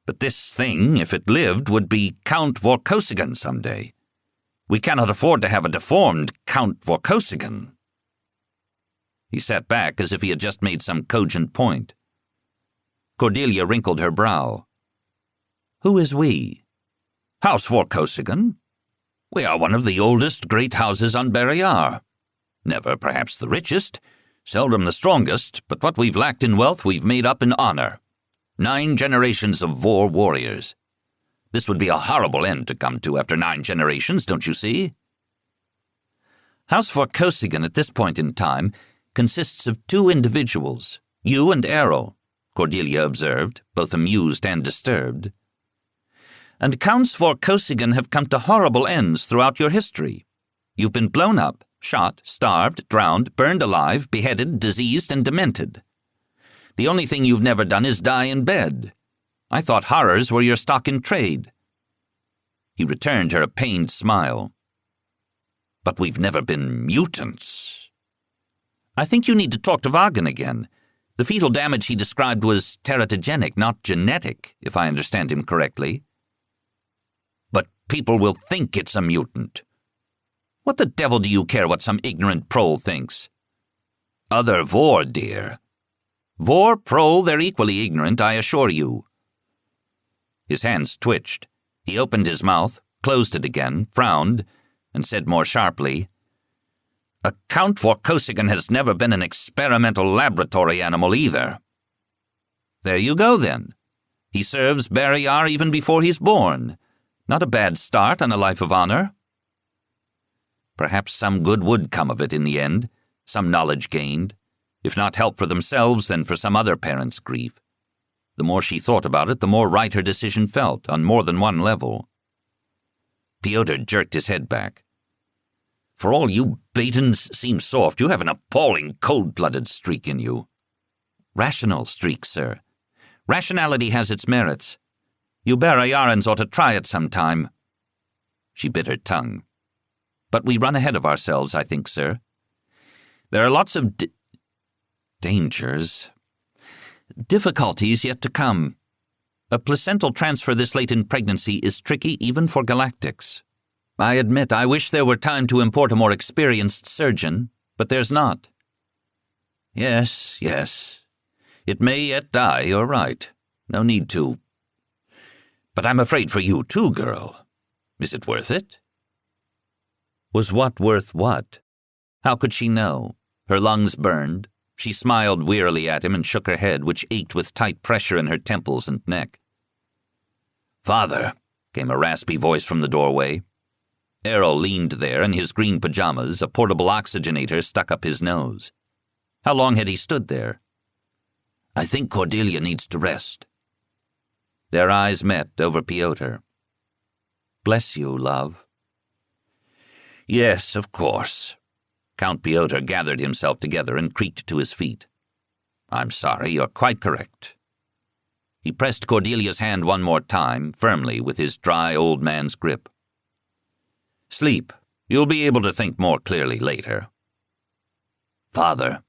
But this thing, if it lived, would be Count Vorkosigan someday. We cannot afford to have a deformed Count Vorkosigan." He sat back as if he had just made some cogent point. Cordelia wrinkled her brow. "Who is we?" "House Vorkosigan. We are one of the oldest great houses on Barrayar." Never perhaps the richest, seldom the strongest, but what we've lacked in wealth we've made up in honor. 9 generations of Vor warriors. This would be a horrible end to come to after 9 generations, don't you see? House Vorkosigan at this point in time consists of 2 individuals, you and Errol, Cordelia observed, both amused and disturbed. And Counts Vorkosigan have come to horrible ends throughout your history. You've been blown up, shot, starved, drowned, burned alive, beheaded, diseased, and demented. The only thing you've never done is die in bed. I thought horrors were your stock in trade. He returned her a pained smile. But we've never been mutants. I think you need to talk to Vagan again. The fetal damage he described was teratogenic, not genetic, if I understand him correctly. But people will think it's a mutant. What the devil do you care what some ignorant prole thinks? Other Vor, dear. Vor, prole, they're equally ignorant, I assure you. His hands twitched. He opened his mouth, closed it again, frowned, and said more sharply, Count Vorkosigan has never been an experimental laboratory animal either. There you go, then. He serves Barrayar even before he's born. Not a bad start on a life of honor. Perhaps some good would come of it in the end, some knowledge gained, if not help for themselves, then for some other parent's grief. The more she thought about it, the more right her decision felt, on more than one level. Pyotr jerked his head back. For all you Batans seem soft, you have an appalling cold-blooded streak in you. Rational streak, sir. Rationality has its merits. You Barrayarans ought to try it sometime. She bit her tongue. But we run ahead of ourselves, I think, sir. There are lots of dangers, difficulties yet to come. A placental transfer this late in pregnancy is tricky even for galactics. I admit I wish there were time to import a more experienced surgeon, but there's not. Yes. It may yet die, you're right. No need to. But I'm afraid for you too, girl. Is it worth it? Was what worth what? How could she know? Her lungs burned. She smiled wearily at him and shook her head, which ached with tight pressure in her temples and neck. Father, came a raspy voice from the doorway. Errol leaned there in his green pajamas, a portable oxygenator stuck up his nose. How long had he stood there? I think Cordelia needs to rest. Their eyes met over Pyotr. Bless you, love. Yes, of course. Count Pyotr gathered himself together and creaked to his feet. I'm sorry, you're quite correct. He pressed Cordelia's hand one more time, firmly, with his dry old man's grip. Sleep. You'll be able to think more clearly later. Father.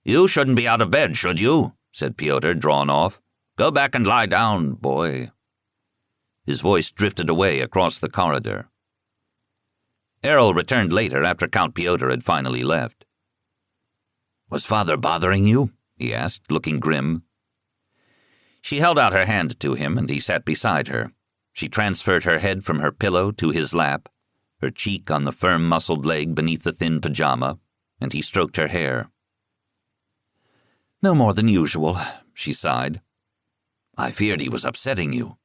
You shouldn't be out of bed, should you? Said Pyotr, drawn off. Go back and lie down, boy. His voice drifted away across the corridor. Errol returned later after Count Pyotr had finally left. Was Father bothering you? He asked, looking grim. She held out her hand to him, and he sat beside her. She transferred her head from her pillow to his lap, her cheek on the firm muscled leg beneath the thin pajama, and he stroked her hair. No more than usual, she sighed. I feared he was upsetting you.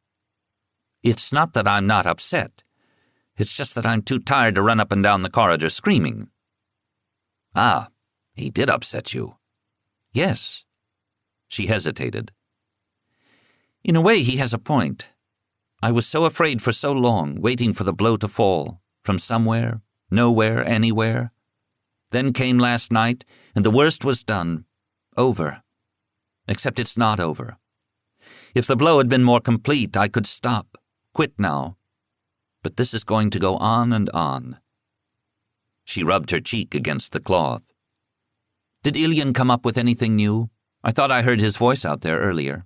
It's not that I'm not upset. It's just that I'm too tired to run up and down the corridor screaming. Ah, he did upset you. Yes. She hesitated. In a way, he has a point. I was so afraid for so long, waiting for the blow to fall, from somewhere, nowhere, anywhere. Then came last night, and the worst was done. Over. Except it's not over. If the blow had been more complete, I could stop, quit now. But this is going to go on and on. She rubbed her cheek against the cloth. Did Ilian come up with anything new? I thought I heard his voice out there earlier.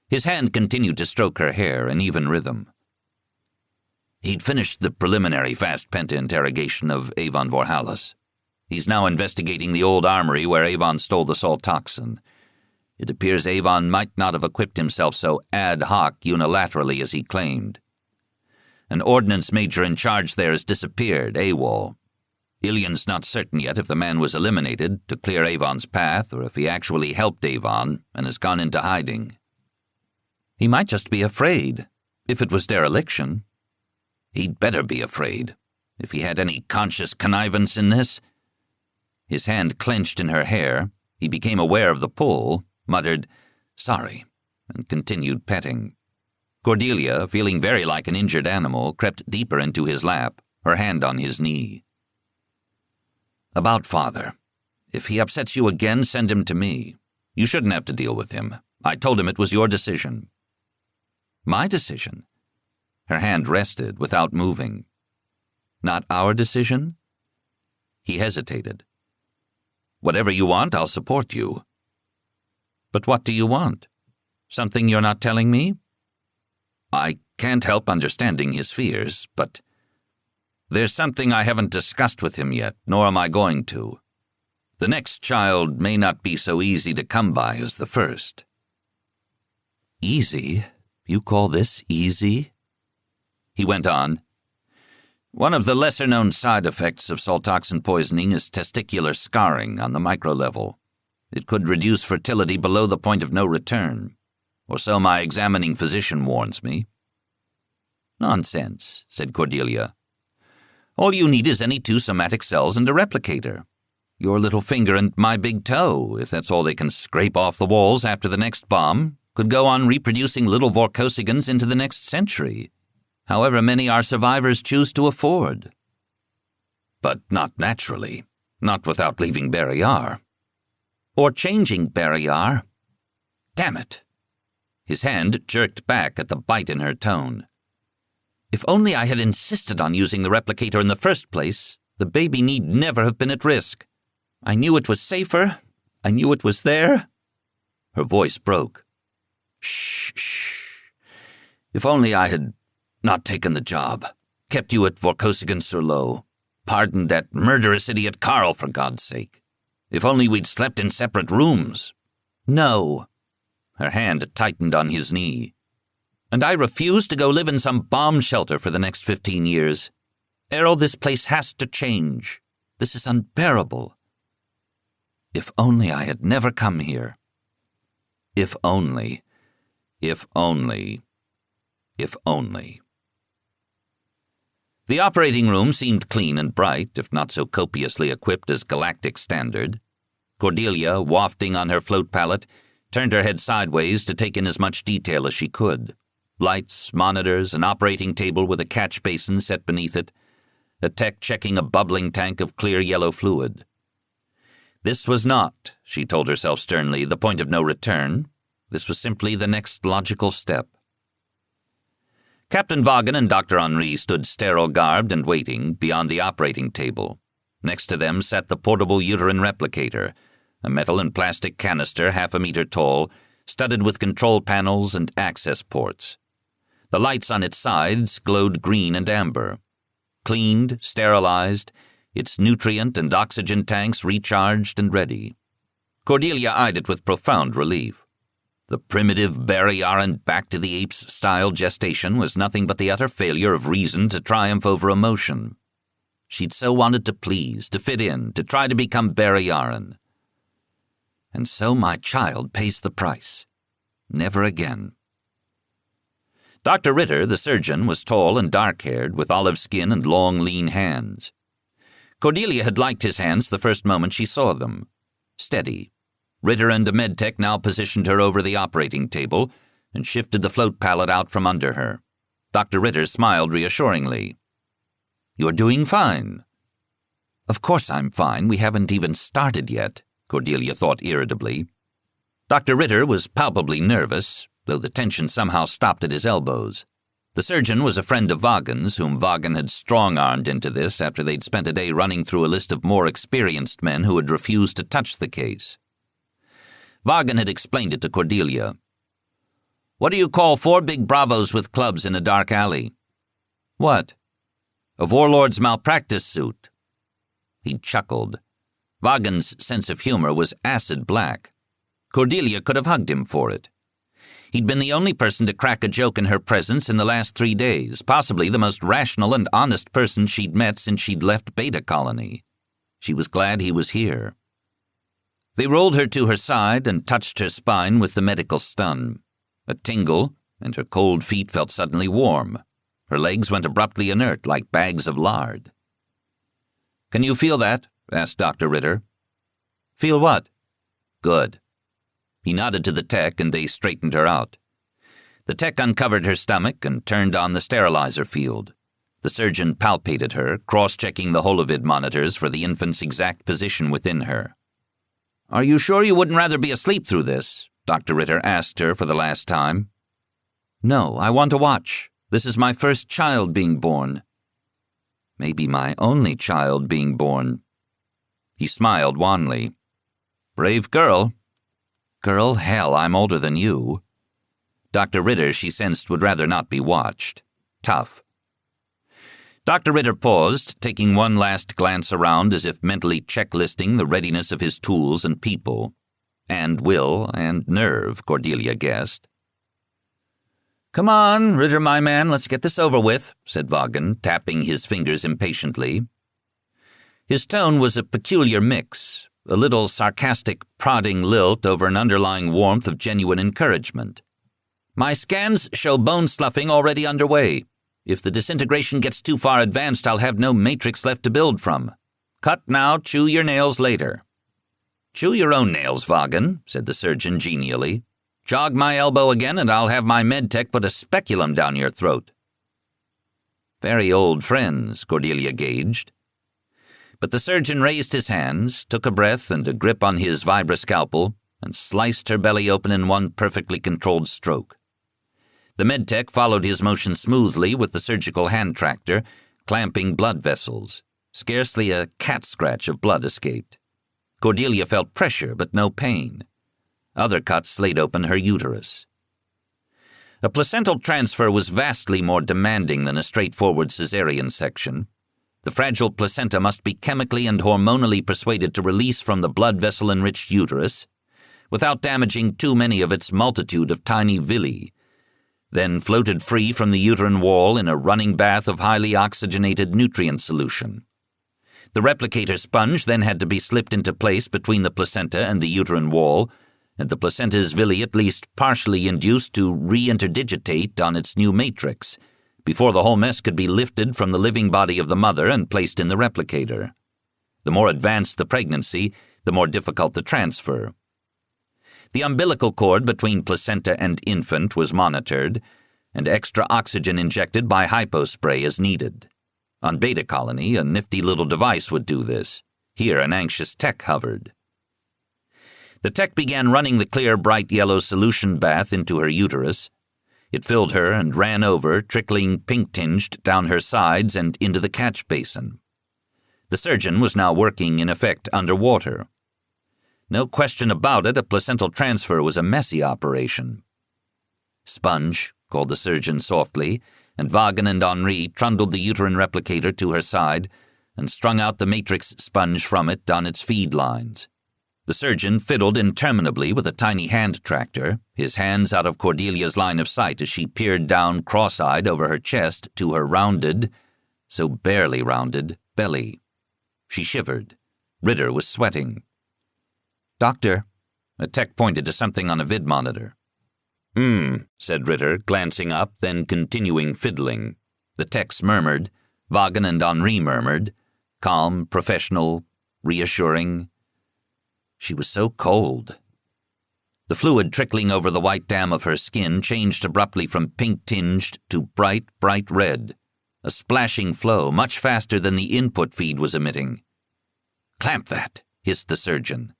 His hand continued to stroke her hair in even rhythm. He'd finished the preliminary fast penta interrogation of Avon Vorhalis. He's now investigating the old armory where Avon stole the salt toxin. It appears Avon might not have equipped himself so ad hoc unilaterally as he claimed. An ordnance major in charge there has disappeared, AWOL. Ilian's not certain yet if the man was eliminated to clear Avon's path or if he actually helped Avon and has gone into hiding. He might just be afraid, if it was dereliction. He'd better be afraid, if he had any conscious connivance in this. His hand clenched in her hair. He became aware of the pull, muttered, "Sorry," and continued petting. Cordelia, feeling very like an injured animal, crept deeper into his lap, her hand on his knee. "About father. If he upsets you again, send him to me. You shouldn't have to deal with him. I told him it was your decision." "My decision?" Her hand rested without moving. "Not our decision?" He hesitated. "Whatever you want, I'll support you." "But what do you want? Something you're not telling me?" "I can't help understanding his fears, but there's something I haven't discussed with him yet, nor am I going to. The next child may not be so easy to come by as the first." "Easy? You call this easy?" He went on. "One of the lesser-known side effects of saltoxin poisoning is testicular scarring on the micro level. It could reduce fertility below the point of no return, or so my examining physician warns me." "Nonsense," said Cordelia. "All you need is any two somatic cells and a replicator. Your little finger and my big toe, if that's all they can scrape off the walls after the next bomb, could go on reproducing little Vorkosigans into the next century, however many our survivors choose to afford." "But not naturally, not without leaving Barrayar." "Or changing Barrayar." "Damn it!" His hand jerked back at the bite in her tone. "If only I had insisted on using the replicator in the first place, the baby need never have been at risk. I knew it was safer. I knew it was there." Her voice broke. "Shh, shh. If only I had not taken the job, kept you at Vorkosigan-sur-Lo, pardoned that murderous idiot Carl, for God's sake. If only we'd slept in separate rooms." "No." Her hand tightened on his knee. "And I refuse to go live in some bomb shelter for the next 15 years. Errol, this place has to change. This is unbearable." If only I had never come here. If only. If only. If only. The operating room seemed clean and bright, if not so copiously equipped as galactic standard. Cordelia, wafting on her float pallet, turned her head sideways to take in as much detail as she could. Lights, monitors, an operating table with a catch basin set beneath it, a tech checking a bubbling tank of clear yellow fluid. This was not, she told herself sternly, the point of no return. This was simply the next logical step. Captain Vaughan and Dr. Henri stood sterile-garbed and waiting beyond the operating table. Next to them sat the portable uterine replicator, a metal and plastic canister 1/2 meter tall, studded with control panels and access ports. The lights on its sides glowed green and amber. Cleaned, sterilized, its nutrient and oxygen tanks recharged and ready. Cordelia eyed it with profound relief. The primitive Barrayaran back-to-the-apes-style gestation was nothing but the utter failure of reason to triumph over emotion. She'd so wanted to please, to fit in, to try to become Barrayaran. And so my child pays the price. Never again. Dr. Ritter, the surgeon, was tall and dark-haired, with olive skin and long, lean hands. Cordelia had liked his hands the first moment she saw them. Steady. Ritter and a medtech now positioned her over the operating table and shifted the float pallet out from under her. Dr. Ritter smiled reassuringly. "You're doing fine." "Of course I'm fine. We haven't even started yet," Cordelia thought irritably. Dr. Ritter was palpably nervous, though the tension somehow stopped at his elbows. The surgeon was a friend of Vaughan's, whom Vaughan had strong-armed into this after they'd spent a day running through a list of more experienced men who had refused to touch the case. Vaughan had explained it to Cordelia. "What do you call 4 big bravos with clubs in a dark alley?" "What?" "A warlord's malpractice suit." He chuckled. Vaughan's sense of humor was acid black. Cordelia could have hugged him for it. He'd been the only person to crack a joke in her presence in the last 3 days, possibly the most rational and honest person she'd met since she'd left Beta Colony. She was glad he was here. They rolled her to her side and touched her spine with the medical stun. A tingle, and her cold feet felt suddenly warm. Her legs went abruptly inert like bags of lard. "Can you feel that?" asked Dr. Ritter. "Feel what?" "Good." He nodded to the tech and they straightened her out. The tech uncovered her stomach and turned on the sterilizer field. The surgeon palpated her, cross-checking the holovid monitors for the infant's exact position within her. "Are you sure you wouldn't rather be asleep through this?" Dr. Ritter asked her for the last time. "No, I want to watch. This is my first child being born. Maybe my only child being born." He smiled wanly. "Brave girl." "Girl, hell, I'm older than you." Dr. Ritter, she sensed, would rather not be watched. Tough. Dr. Ritter paused, taking one last glance around as if mentally checklisting the readiness of his tools and people. And will and nerve, Cordelia guessed. "Come on, Ritter, my man, let's get this over with," said Vaughan, tapping his fingers impatiently. His tone was a peculiar mix, a little sarcastic, prodding lilt over an underlying warmth of genuine encouragement. "My scans show bone sloughing already underway. If the disintegration gets too far advanced, I'll have no matrix left to build from. Cut now, chew your nails later." "Chew your own nails, Vaughan," said the surgeon genially. "Jog my elbow again and I'll have my med-tech put a speculum down your throat." Very old friends, Cordelia gauged. But the surgeon raised his hands, took a breath and a grip on his vibroscalpel, and sliced her belly open in one perfectly controlled stroke. The med-tech followed his motion smoothly with the surgical hand tractor, clamping blood vessels. Scarcely a cat scratch of blood escaped. Cordelia felt pressure but no pain. Other cuts slayed open her uterus. A placental transfer was vastly more demanding than a straightforward cesarean section. The fragile placenta must be chemically and hormonally persuaded to release from the blood vessel-enriched uterus, without damaging too many of its multitude of tiny villi, then floated free from the uterine wall in a running bath of highly oxygenated nutrient solution. The replicator sponge then had to be slipped into place between the placenta and the uterine wall, and the placenta's villi at least partially induced to reinterdigitate on its new matrix, before the whole mess could be lifted from the living body of the mother and placed in the replicator. The more advanced the pregnancy, the more difficult the transfer. The umbilical cord between placenta and infant was monitored, and extra oxygen injected by hypospray as needed. On Beta Colony, a nifty little device would do this. Here, an anxious tech hovered. The tech began running the clear, bright yellow solution bath into her uterus. It filled her and ran over, trickling pink-tinged down her sides and into the catch basin. The surgeon was now working, in effect, underwater. No question about it, a placental transfer was a messy operation. "Sponge," called the surgeon softly, and Vaughan and Henri trundled the uterine replicator to her side and strung out the matrix sponge from it on its feed lines. The surgeon fiddled interminably with a tiny hand tractor, his hands out of Cordelia's line of sight as she peered down cross-eyed over her chest to her rounded, so barely rounded, belly. She shivered. Ritter was sweating. "Doctor," a tech pointed to something on a vid monitor. Said Ritter, glancing up, then continuing fiddling. The techs murmured. Vaughan and Henri murmured. Calm, professional, reassuring. She was so cold. The fluid trickling over the white dam of her skin changed abruptly from pink-tinged to bright, bright red. A splashing flow, much faster than the input feed was emitting. "Clamp that," hissed the surgeon.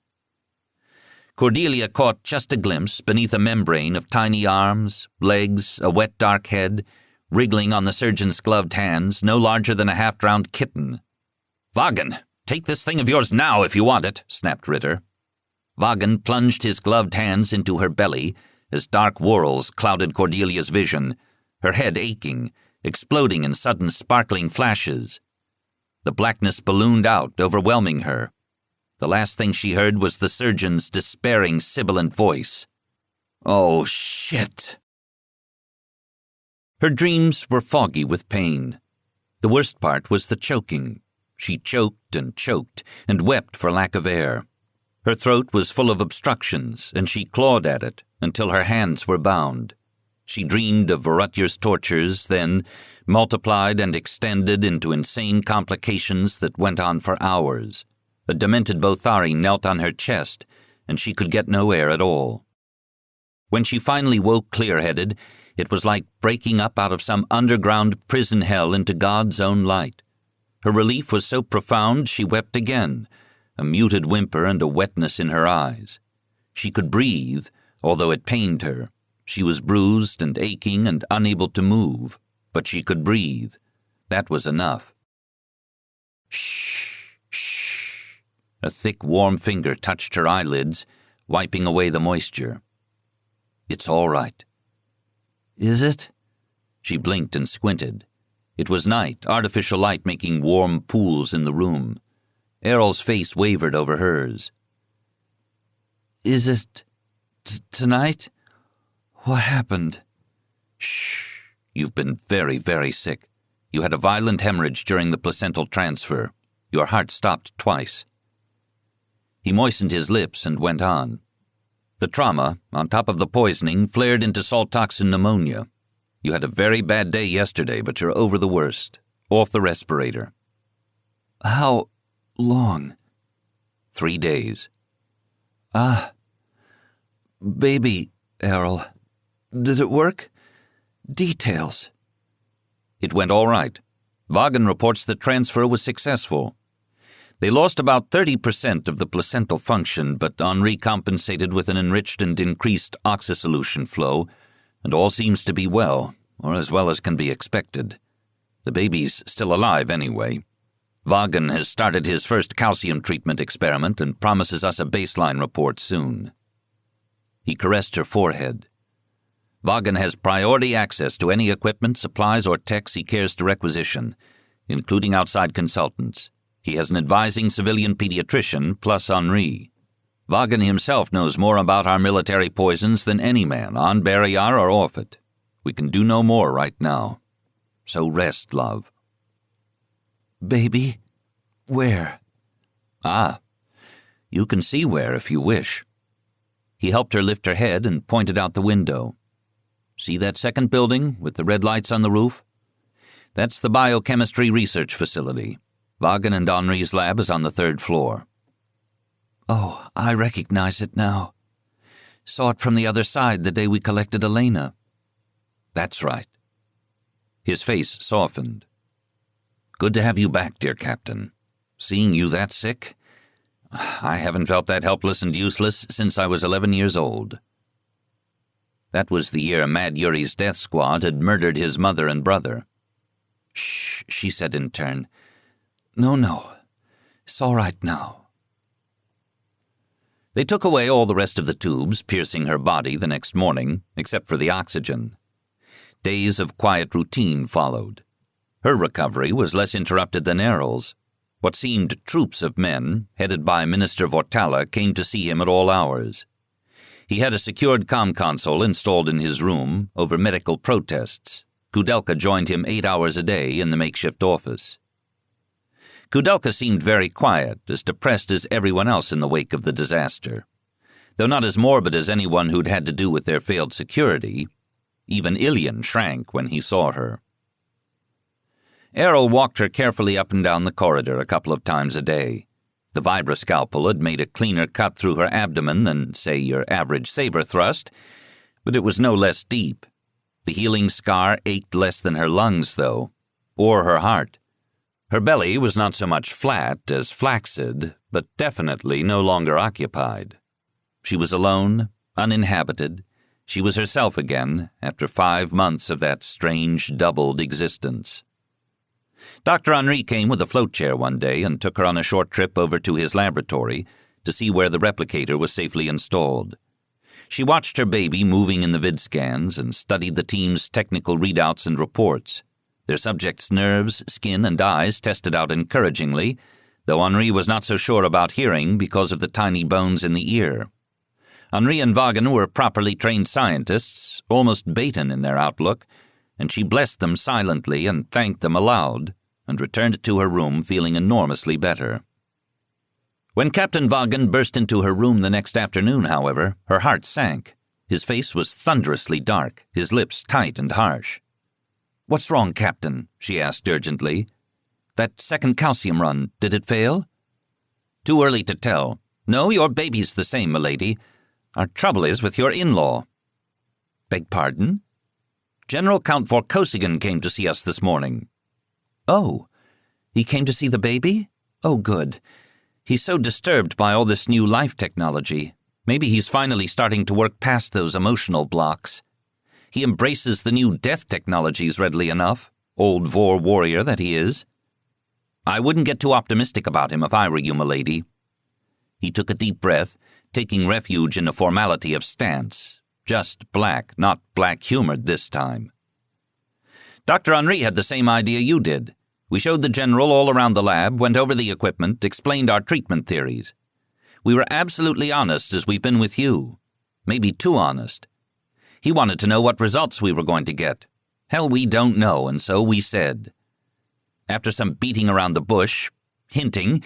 Cordelia caught just a glimpse beneath a membrane of tiny arms, legs, a wet dark head, wriggling on the surgeon's gloved hands, no larger than a half-drowned kitten. "Vaughan, take this thing of yours now if you want it," snapped Ritter. Vaughan plunged his gloved hands into her belly as dark whorls clouded Cordelia's vision, her head aching, exploding in sudden sparkling flashes. The blackness ballooned out, overwhelming her. The last thing she heard was the surgeon's despairing, sibilant voice. "Oh, shit!" Her dreams were foggy with pain. The worst part was the choking. She choked and wept for lack of air. Her throat was full of obstructions, and she clawed at it until her hands were bound. She dreamed of Vorkosigan's tortures, then multiplied and extended into insane complications that went on for hours. A demented Bothari knelt on her chest, and she could get no air at all. When she finally woke clear-headed, it was like breaking up out of some underground prison hell into God's own light. Her relief was so profound she wept again, a muted whimper and a wetness in her eyes. She could breathe, although it pained her. She was bruised and aching and unable to move, but she could breathe. That was enough. Shh, shh. A thick, warm finger touched her eyelids, wiping away the moisture. It's all right. Is it? She blinked and squinted. It was night, artificial light making warm pools in the room. Errol's face wavered over hers. Is it tonight? What happened? Shh. You've been very, very sick. You had a violent hemorrhage during the placental transfer. Your heart stopped twice. He moistened his lips and went on. The trauma, on top of the poisoning, flared into salt toxin pneumonia. You had a very bad day yesterday, but you're over the worst. Off the respirator. How long? 3 days. Baby, Errol. Did it work? Details. It went all right. Vaughan reports the transfer was successful. They lost about 30% of the placental function, but Henri compensated with an enriched and increased oxysolution flow, and all seems to be well, or as well as can be expected. The baby's still alive anyway. Vaughan has started his first calcium treatment experiment and promises us a baseline report soon. He caressed her forehead. Vaughan has priority access to any equipment, supplies, or techs he cares to requisition, including outside consultants. He has an advising civilian pediatrician, plus Henri. Vaughan himself knows more about our military poisons than any man, on Barrayar or off it. We can do no more right now. So rest, love. Baby? Where? You can see where if you wish. He helped her lift her head and pointed out the window. See that second building with the red lights on the roof? That's the biochemistry research facility. Vaughan and Henri's lab is on the 3rd floor. Oh, I recognize it now. Saw it from the other side the day we collected Elena. That's right. His face softened. Good to have you back, dear Captain. Seeing you that sick? I haven't felt that helpless and useless since I was 11 years old. That was the year Mad Yuri's death squad had murdered his mother and brother. Shh, she said in turn. No, it's all right now. They took away all the rest of the tubes piercing her body the next morning, except for the oxygen. Days of quiet routine followed. Her recovery was less interrupted than Errol's. What seemed troops of men, headed by Minister Vorkosigan, came to see him at all hours. He had a secured comm console installed in his room over medical protests. Cordelia joined him 8 hours a day in the makeshift office. Cordelia seemed very quiet, as depressed as everyone else in the wake of the disaster. Though not as morbid as anyone who'd had to do with their failed security, even Ilian shrank when he saw her. Errol walked her carefully up and down the corridor a couple of times a day. The vibroscalpel had made a cleaner cut through her abdomen than, say, your average saber thrust, but it was no less deep. The healing scar ached less than her lungs, though, or her heart. Her belly was not so much flat as flaccid, but definitely no longer occupied. She was alone, uninhabited. She was herself again after 5 months of that strange, doubled existence. Dr. Henri came with a float chair one day and took her on a short trip over to his laboratory to see where the replicator was safely installed. She watched her baby moving in the vid scans and studied the team's technical readouts and reports. Their subjects' nerves, skin, and eyes tested out encouragingly, though Henri was not so sure about hearing because of the tiny bones in the ear. Henri and Vaughan were properly trained scientists, almost Baton in their outlook, and she blessed them silently and thanked them aloud, and returned to her room feeling enormously better. When Captain Vaughan burst into her room the next afternoon, however, her heart sank. His face was thunderously dark, his lips tight and harsh. "What's wrong, Captain?" she asked urgently. "That second calcium run, did it fail?" "Too early to tell. No, your baby's the same, milady. Our trouble is with your in-law." "Beg pardon?" "General Count Vorkosigan came to see us this morning." "Oh, he came to see the baby? Oh, good. He's so disturbed by all this new life technology. Maybe he's finally starting to work past those emotional blocks. He embraces the new death technologies readily enough, old Vor warrior that he is. I wouldn't get too optimistic about him if I were you, milady." He took a deep breath, taking refuge in a formality of stance. Just black, not black-humored this time. "Dr. Henri had the same idea you did. We showed the general all around the lab, went over the equipment, explained our treatment theories. We were absolutely honest as we've been with you. Maybe too honest. He wanted to know what results we were going to get. Hell, we don't know, and so we said. After some beating around the bush, hinting,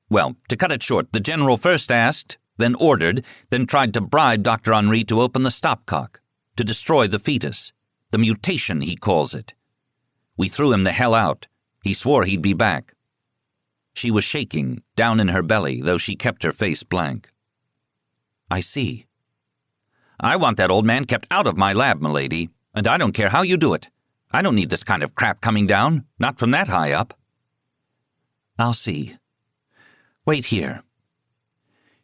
well, to cut it short, the general first asked, then ordered, then tried to bribe Dr. Henri to open the stopcock, to destroy the fetus, the mutation, he calls it. We threw him the hell out. He swore he'd be back." She was shaking, down in her belly, though she kept her face blank. "I see." "I want that old man kept out of my lab, milady, and I don't care how you do it. I don't need this kind of crap coming down, not from that high up." "I'll see. Wait here."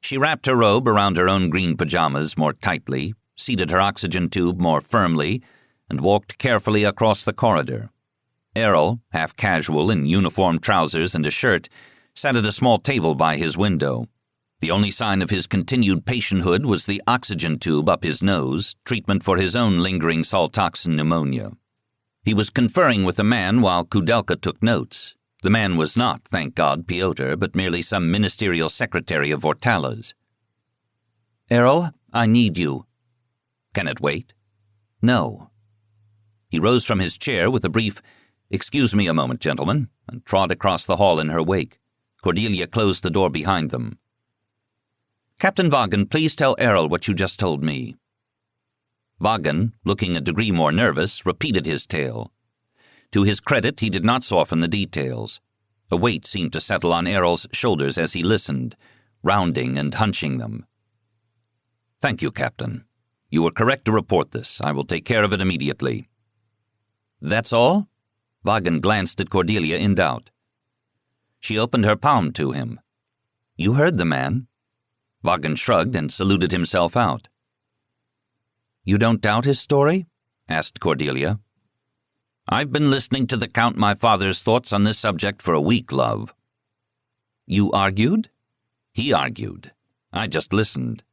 She wrapped her robe around her own green pajamas more tightly, seated her oxygen tube more firmly, and walked carefully across the corridor. Errol, half casual in uniform trousers and a shirt, sat at a small table by his window. The only sign of his continued patienthood was the oxygen tube up his nose, treatment for his own lingering saltoxin pneumonia. He was conferring with the man while Kudelka took notes. The man was not, thank God, Piotr, but merely some ministerial secretary of Vortala's. "Errol, I need you." "Can it wait?" "No." He rose from his chair with a brief, "Excuse me a moment, gentlemen," and trod across the hall in her wake. Cordelia closed the door behind them. "Captain Vaughan, please tell Errol what you just told me." Vaughan, looking a degree more nervous, repeated his tale. To his credit, he did not soften the details. A weight seemed to settle on Errol's shoulders as he listened, rounding and hunching them. "Thank you, Captain. You were correct to report this. I will take care of it immediately." "That's all?" Vaughan glanced at Cordelia in doubt. She opened her palm to him. "You heard the man." Vaughan shrugged and saluted himself out. "You don't doubt his story?" asked Cordelia. "I've been listening to the Count my father's thoughts on this subject for a week, love." "You argued?" "He argued. I just listened."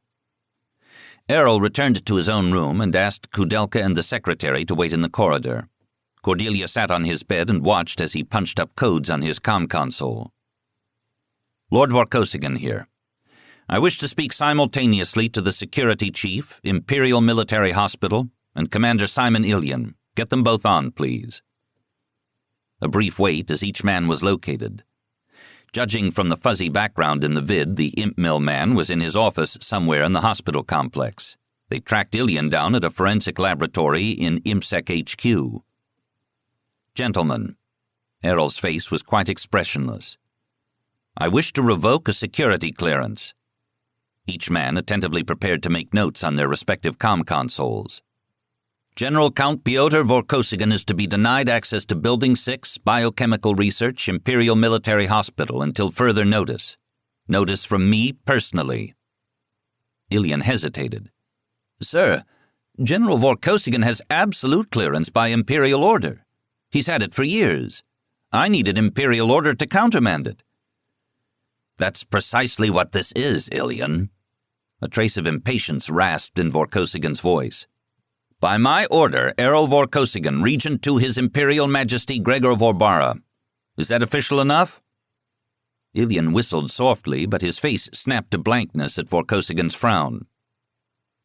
Errol returned to his own room and asked Kudelka and the secretary to wait in the corridor. Cordelia sat on his bed and watched as he punched up codes on his comm console. "Lord Vorkosigan here. I wish to speak simultaneously to the Security Chief, Imperial Military Hospital, and Commander Simon Ilyan. Get them both on, please." A brief wait as each man was located. Judging from the fuzzy background in the vid, the Imp Mill man was in his office somewhere in the hospital complex. They tracked Ilyan down at a forensic laboratory in IMSEC HQ. "Gentlemen," Errol's face was quite expressionless, "I wish to revoke a security clearance." Each man attentively prepared to make notes on their respective comm consoles. "General Count Piotr Vorkosigan is to be denied access to Building 6, Biochemical Research, Imperial Military Hospital until further notice. Notice from me personally." Ilyan hesitated. "Sir, General Vorkosigan has absolute clearance by Imperial order. He's had it for years. I needed Imperial order to countermand it." "That's precisely what this is, Ilyan." A trace of impatience rasped in Vorkosigan's voice. "By my order, Errol Vorkosigan, Regent to His Imperial Majesty Gregor Vorbara. Is that official enough?" Ilyan whistled softly, but his face snapped to blankness at Vorkosigan's frown.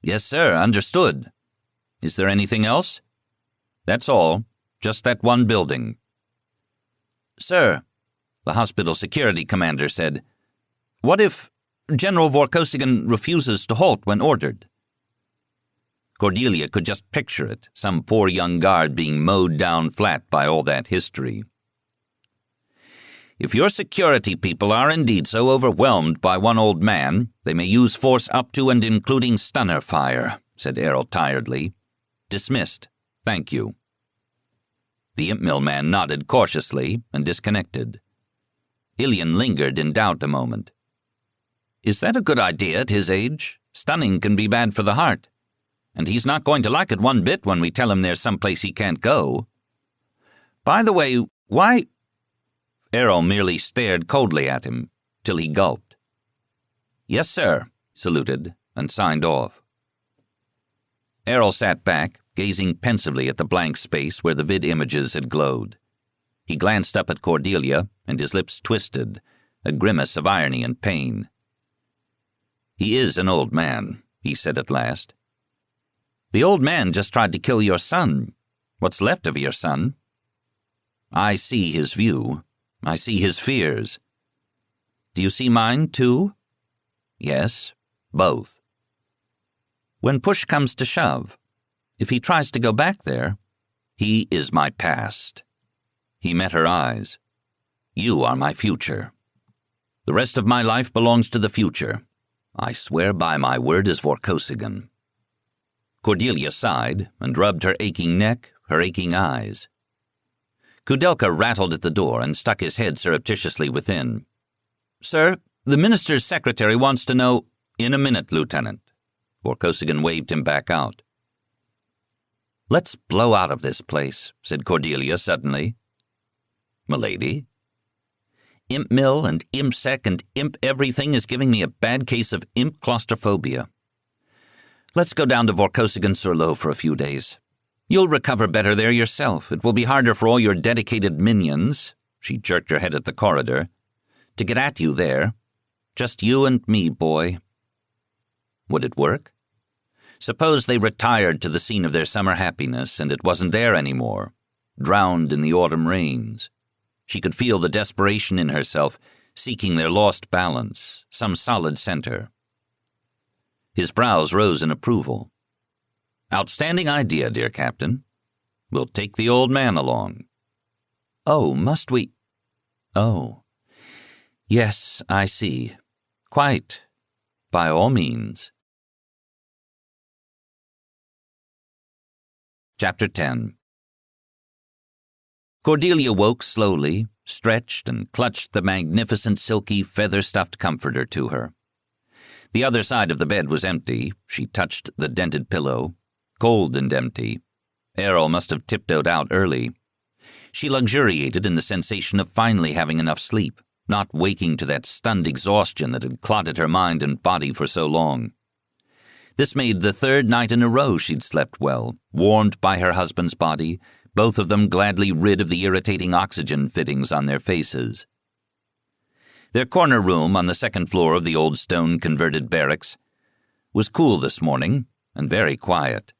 "Yes, sir, understood. Is there anything else?" "That's all. Just that one building." "Sir," the hospital security commander said, "what if General Vorkosigan refuses to halt when ordered?" Cordelia could just picture it, some poor young guard being mowed down flat by all that history. "If your security people are indeed so overwhelmed by one old man, they may use force up to and including stunner fire," said Errol tiredly. "Dismissed. Thank you." The imp mill man nodded cautiously and disconnected. Ilian lingered in doubt a moment. "Is that a good idea at his age? Stunning can be bad for the heart. And he's not going to like it one bit when we tell him there's someplace he can't go. By the way, why—" Errol merely stared coldly at him, till he gulped. "Yes, sir," saluted, and signed off. Errol sat back, gazing pensively at the blank space where the vid images had glowed. He glanced up at Cordelia, and his lips twisted, a grimace of irony and pain. "He is an old man," he said at last. "The old man just tried to kill your son. What's left of your son. I see his view. I see his fears. Do you see mine, too?" "Yes, both." "When push comes to shove, if he tries to go back there—" "He is my past." He met her eyes. "You are my future. The rest of my life belongs to the future. I swear by my word as Vorkosigan." Cordelia sighed and rubbed her aching neck, her aching eyes. Kudelka rattled at the door and stuck his head surreptitiously within. "Sir, the minister's secretary wants to know—" "In a minute, Lieutenant." Vorkosigan waved him back out. "Let's blow out of this place," said Cordelia suddenly. "Milady?" "Imp mill and imp sec and imp everything is giving me a bad case of imp claustrophobia. Let's go down to Vorkosigan-sur-Lot for a few days. You'll recover better there yourself. It will be harder for all your dedicated minions," she jerked her head at the corridor, "to get at you there. Just you and me, boy." Would it work? Suppose they retired to the scene of their summer happiness and it wasn't there anymore, drowned in the autumn rains. She could feel the desperation in herself, seeking their lost balance, some solid center. His brows rose in approval. "Outstanding idea, dear Captain. We'll take the old man along." "Oh, must we—" "Oh. Yes, I see. Quite. By all means." Chapter 10. Cordelia woke slowly, stretched, and clutched the magnificent silky feather-stuffed comforter to her. The other side of the bed was empty. She touched the dented pillow. Cold and empty. Errol must have tiptoed out early. She luxuriated in the sensation of finally having enough sleep, not waking to that stunned exhaustion that had clotted her mind and body for so long. This made the third night in a row she'd slept well, warmed by her husband's body, both of them gladly rid of the irritating oxygen fittings on their faces. Their corner room on the second floor of the old stone-converted barracks was cool this morning and very quiet.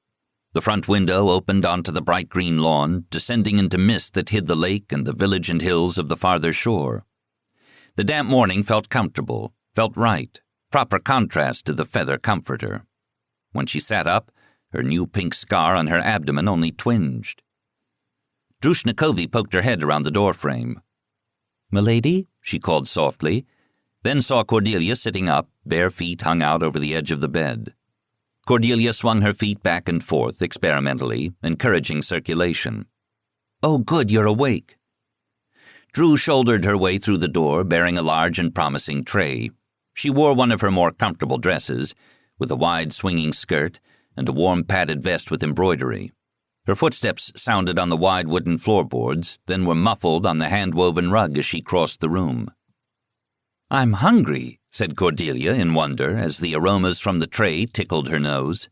The front window opened onto the bright green lawn, descending into mist that hid the lake and the village and hills of the farther shore. The damp morning felt comfortable, felt right, proper contrast to the feather comforter. When she sat up, her new pink scar on her abdomen only twinged. Drushnikovi poked her head around the doorframe. "Milady?" she called softly, then saw Cordelia sitting up, bare feet hung out over the edge of the bed. Cordelia swung her feet back and forth experimentally, encouraging circulation. "Oh, good, you're awake." Drew shouldered her way through the door, bearing a large and promising tray. She wore one of her more comfortable dresses, with a wide swinging skirt and a warm padded vest with embroidery. Her footsteps sounded on the wide wooden floorboards, then were muffled on the hand-woven rug as she crossed the room. "I'm hungry," said Cordelia in wonder as the aromas from the tray tickled her nose.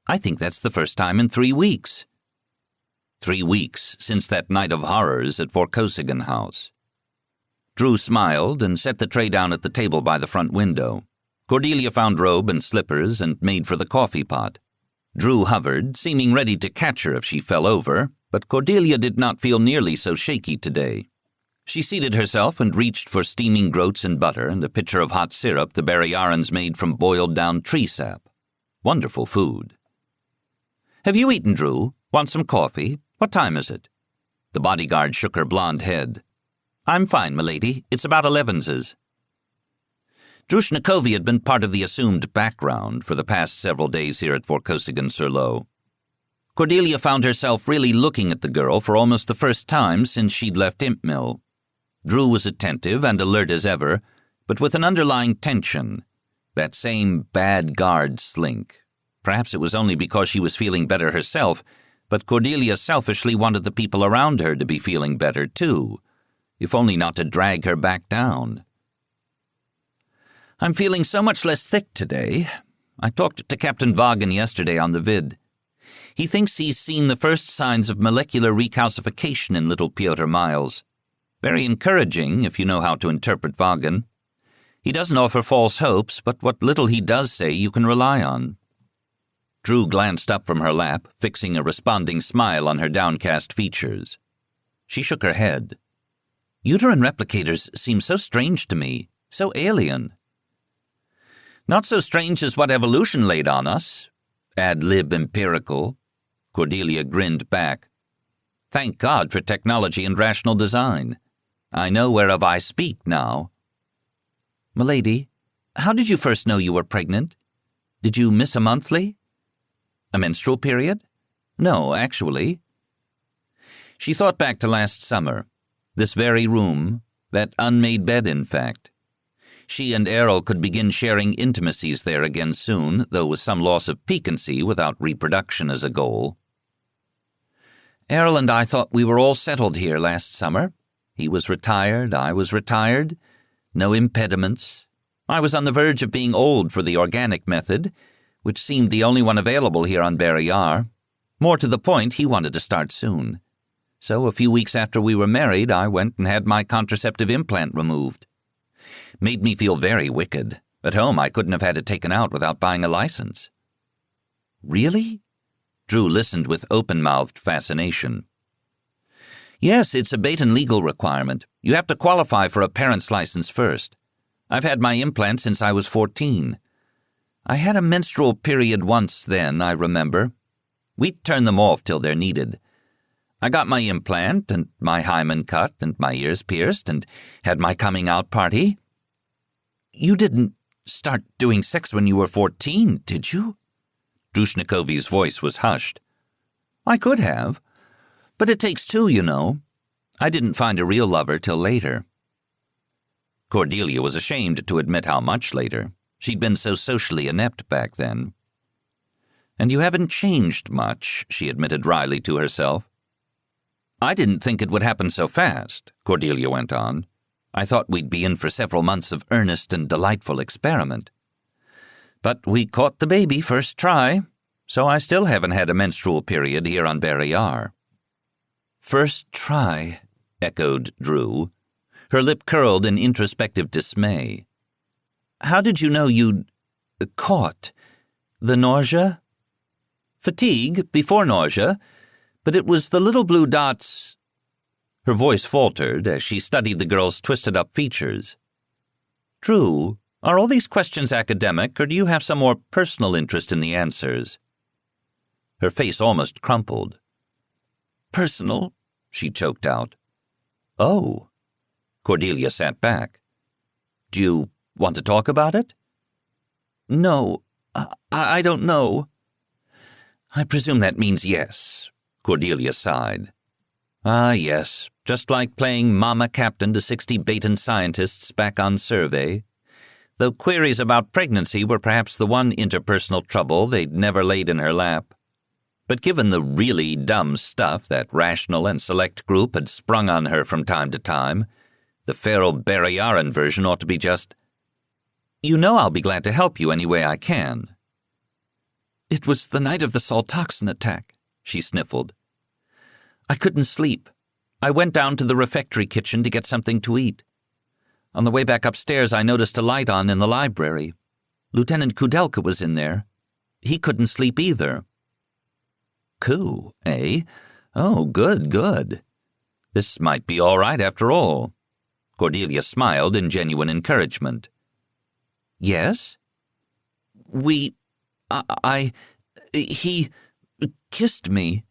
"I think that's the first time in 3 weeks." 3 weeks since that night of horrors at Vorkosigan House. Drew smiled and set the tray down at the table by the front window. Cordelia found robe and slippers and made for the coffee pot. Drew hovered, seeming ready to catch her if she fell over, but Cordelia did not feel nearly so shaky today. She seated herself and reached for steaming groats and butter and a pitcher of hot syrup the Barrayarans made from boiled-down tree sap. Wonderful food. "Have you eaten, Drew? Want some coffee? What time is it?" The bodyguard shook her blonde head. "I'm fine, milady. It's about 11's." Drushnikovi had been part of the assumed background for the past several days here at Vorkosigan-sur-Lo. Cordelia found herself really looking at the girl for almost the first time since she'd left Impmill. Drew was attentive and alert as ever, but with an underlying tension. That same bad guard slink. Perhaps it was only because she was feeling better herself, but Cordelia selfishly wanted the people around her to be feeling better too, if only not to drag her back down. "I'm feeling so much less thick today. I talked to Captain Vaughan yesterday on the vid. He thinks he's seen the first signs of molecular recalcification in little Pyotr Miles. Very encouraging if you know how to interpret Vaughan. He doesn't offer false hopes, but what little he does say you can rely on." Drew glanced up from her lap, fixing a responding smile on her downcast features. She shook her head. "Uterine replicators seem so strange to me, so alien." "Not so strange as what evolution laid on us. Ad lib empirical." Cordelia grinned back. "Thank God for technology and rational design. I know whereof I speak now." "Milady, how did you first know you were pregnant? Did you miss a monthly? A menstrual period? No, actually." She thought back to last summer. This very room, that unmade bed, in fact. She and Errol could begin sharing intimacies there again soon, though with some loss of piquancy without reproduction as a goal. "Errol and I thought we were all settled here last summer. He was retired, I was retired. No impediments. I was on the verge of being old for the organic method, which seemed the only one available here on Barrayar. More to the point, he wanted to start soon. So a few weeks after we were married, I went and had my contraceptive implant removed. Made me feel very wicked. At home, I couldn't have had it taken out without buying a license." "Really?" Drew listened with open-mouthed fascination. "Yes, it's a Baton legal requirement. You have to qualify for a parent's license first. I've had my implant since I was 14. I had a menstrual period once then, I remember. We'd turn them off till they're needed. I got my implant, and my hymen cut, and my ears pierced, and had my coming-out party." "You didn't start doing sex when you were 14, did you?" Drushnikovi's voice was hushed. "I could have. But it takes two, you know. I didn't find a real lover till later." Cordelia was ashamed to admit how much later. She'd been so socially inept back then. "And you haven't changed much," she admitted wryly to herself. "I didn't think it would happen so fast," Cordelia went on. "I thought we'd be in for several months of earnest and delightful experiment. But we caught the baby first try, so I still haven't had a menstrual period here on Barrayar." "First try," echoed Drew. Her lip curled in introspective dismay. "How did you know you'd caught? The nausea?" "Fatigue before nausea, but it was the little blue dots—" Her voice faltered as she studied the girl's twisted-up features. "Drew, are all these questions academic, or do you have some more personal interest in the answers?" Her face almost crumpled. "Personal," she choked out. "Oh." Cordelia sat back. "Do you want to talk about it?" "No, I don't know." "I presume that means yes." Cordelia sighed. "Ah, yes, just like playing Mama Captain to 60 Baton scientists back on survey. Though queries about pregnancy were perhaps the one interpersonal trouble they'd never laid in her lap. But given the really dumb stuff that rational and select group had sprung on her from time to time, the feral Barrayaran version ought to be just, "You know I'll be glad to help you any way I can." "It was the night of the saltoxin attack," she sniffled. "I couldn't sleep. I went down to the refectory kitchen to get something to eat. On the way back upstairs, I noticed a light on in the library. Lieutenant Kudelka was in there. He couldn't sleep either." "Ku, eh? Oh, good, good. This might be all right after all. Cordelia smiled in genuine encouragement. "Yes? He kissed me."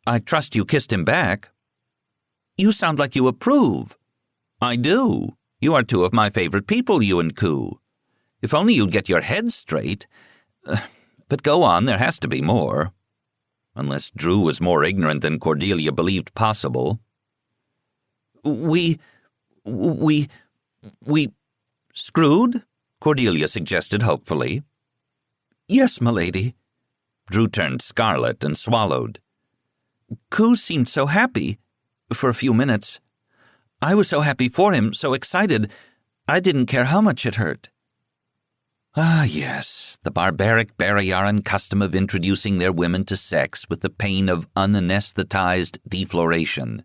"I trust you kissed him back." "You sound like you approve." "I do. You are two of my favorite people, you and Koo. If only you'd get your head straight. But go on, there has to be more. Unless Drew was more ignorant than Cordelia believed possible." We screwed?" Cordelia suggested hopefully. "Yes, m'lady." Drew turned scarlet and swallowed. "Koo seemed so happy, for a few minutes. I was so happy for him, so excited, I didn't care how much it hurt." "Ah, yes, the barbaric Barrayaran custom of introducing their women to sex with the pain of unanesthetized defloration.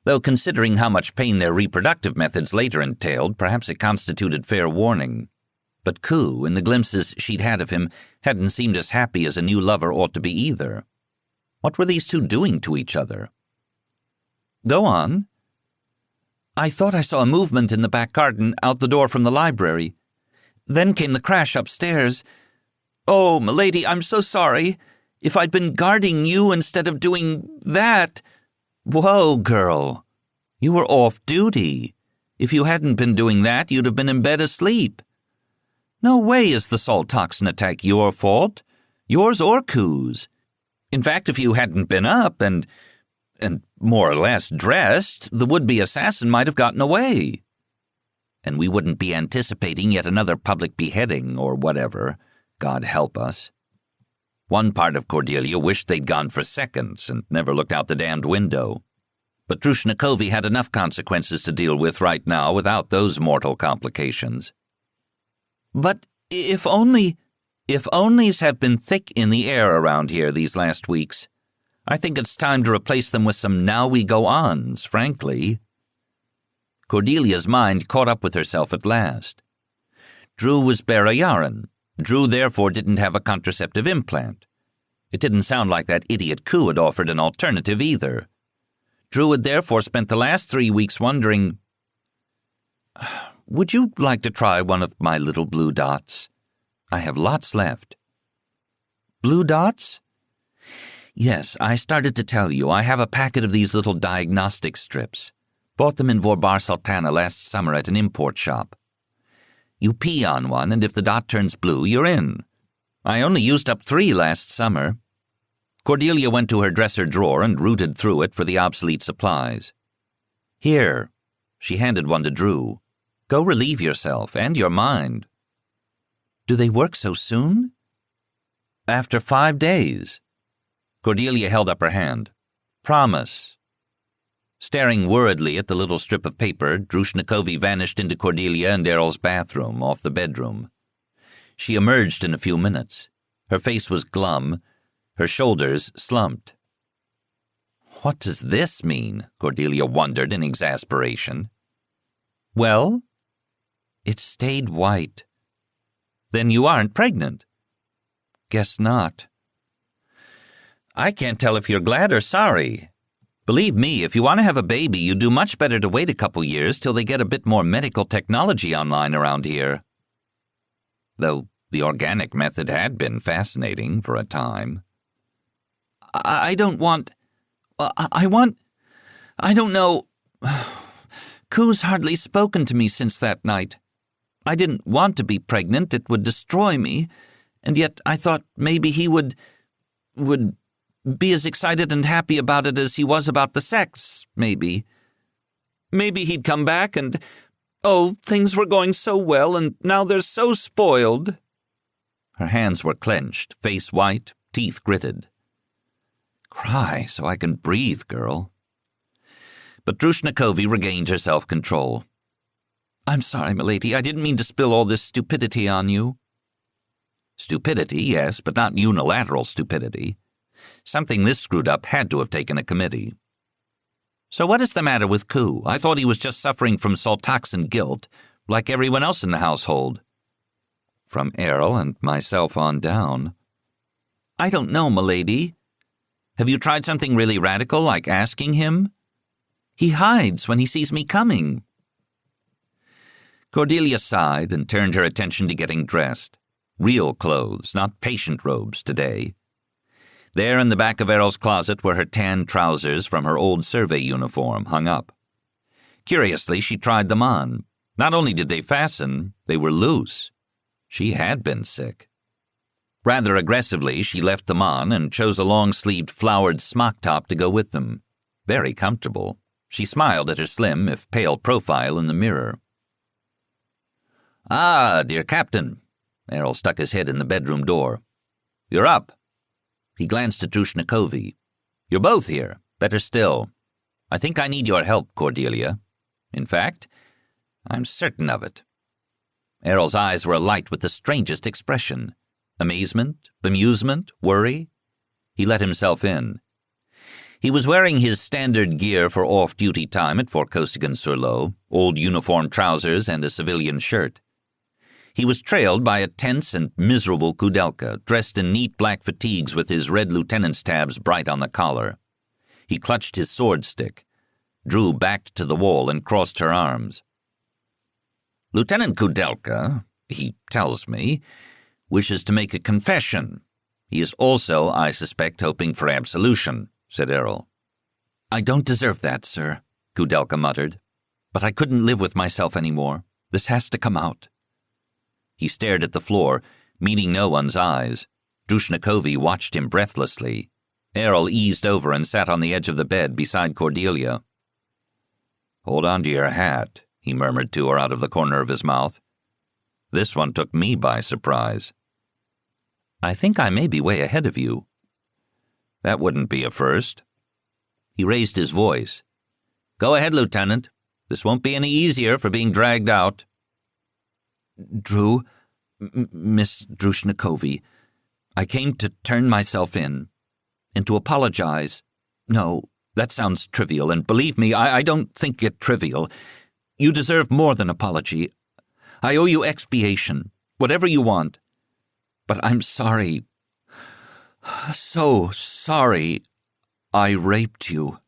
Though considering how much pain their reproductive methods later entailed, perhaps it constituted fair warning. But Koo, in the glimpses she'd had of him, hadn't seemed as happy as a new lover ought to be either. What were these two doing to each other? "Go on." "I thought I saw a movement in the back garden out the door from the library. Then came the crash upstairs. Oh, m'lady, I'm so sorry. If I'd been guarding you instead of doing that—" "Whoa, girl. You were off duty. If you hadn't been doing that, you'd have been in bed asleep. No way is the salt toxin attack your fault, yours or Koo's. In fact, if you hadn't been up and more or less dressed, the would-be assassin might have gotten away. And we wouldn't be anticipating yet another public beheading or whatever, God help us." One part of Cordelia wished they'd gone for seconds and never looked out the damned window. But Drushnikovi had enough consequences to deal with right now without those mortal complications. "But if onlys have been thick in the air around here these last weeks. I think it's time to replace them with some now-we-go-ons, frankly." Cordelia's mind caught up with herself at last. Drew was Barrayaran. Drew therefore didn't have a contraceptive implant. It didn't sound like that idiot Koo had offered an alternative either. Drew had therefore spent the last 3 weeks wondering, "Would you like to try one of my little blue dots? I have lots left." "Blue dots?" "Yes, I started to tell you. I have a packet of these little diagnostic strips. Bought them in Vorbar Sultana last summer at an import shop. You pee on one, and if the dot turns blue, you're in. I only used up 3 last summer." Cordelia went to her dresser drawer and rooted through it for the obsolete supplies. "Here." She handed one to Drew. "Go relieve yourself and your mind." "Do they work so soon?" "After 5 days." Cordelia held up her hand. "Promise." Staring worriedly at the little strip of paper, Drushnikovi vanished into Cordelia and Errol's bathroom off the bedroom. She emerged in a few minutes. Her face was glum, her shoulders slumped. "What does this mean?" Cordelia wondered in exasperation. "Well?" "It stayed white." "Then you aren't pregnant?" "Guess not." "I can't tell if you're glad or sorry. Believe me, if you want to have a baby, you do much better to wait a couple years till they get a bit more medical technology online around here." Though the organic method had been fascinating for a time. I don't know. Koo's hardly spoken to me since that night. I didn't want to be pregnant, it would destroy me, and yet I thought maybe he would be as excited and happy about it as he was about the sex, maybe. Maybe he'd come back and, oh, things were going so well and now they're so spoiled. Her hands were clenched, face white, teeth gritted. Cry so I can breathe, girl. But Drushnikovi regained her self-control. I'm sorry, milady, I didn't mean to spill all this stupidity on you. Stupidity, yes, but not unilateral stupidity. Something this screwed up had to have taken a committee. So what is the matter with Koo? I thought he was just suffering from saltoxin guilt, like everyone else in the household. From Errol and myself on down. I don't know, milady. Have you tried something really radical, like asking him? He hides when he sees me coming." Cordelia sighed and turned her attention to getting dressed. Real clothes, not patient robes today. There in the back of Errol's closet were her tan trousers from her old survey uniform, hung up. Curiously, she tried them on. Not only did they fasten, they were loose. She had been sick. Rather aggressively, she left them on and chose a long-sleeved flowered smock top to go with them. Very comfortable. She smiled at her slim, if pale, profile in the mirror. "Ah, dear Captain." Errol stuck his head in the bedroom door. "You're up." He glanced at Drushnikovi. "You're both here. Better still. I think I need your help, Cordelia. In fact, I'm certain of it." Errol's eyes were alight with the strangest expression. Amazement, bemusement, worry. He let himself in. He was wearing his standard gear for off-duty time at Vorkosigan-sur-Lot, old uniform trousers and a civilian shirt. He was trailed by a tense and miserable Kudelka, dressed in neat black fatigues with his red lieutenant's tabs bright on the collar. He clutched his sword stick. Drew backed to the wall and crossed her arms. "Lieutenant Kudelka, he tells me, wishes to make a confession. He is also, I suspect, hoping for absolution," said Errol. "I don't deserve that, sir," Kudelka muttered. "But I couldn't live with myself anymore. This has to come out." He stared at the floor, meeting no one's eyes. Drushnikovi watched him breathlessly. Errol eased over and sat on the edge of the bed beside Cordelia. "Hold on to your hat," he murmured to her out of the corner of his mouth. "This one took me by surprise." "I think I may be way ahead of you." "That wouldn't be a first." He raised his voice. "Go ahead, Lieutenant. This won't be any easier for being dragged out." "Drew, Miss Drushnikovi, I came to turn myself in, and to apologize. No, that sounds trivial, and believe me, I don't think it trivial. You deserve more than apology. I owe you expiation, whatever you want. But I'm sorry, so sorry, I raped you."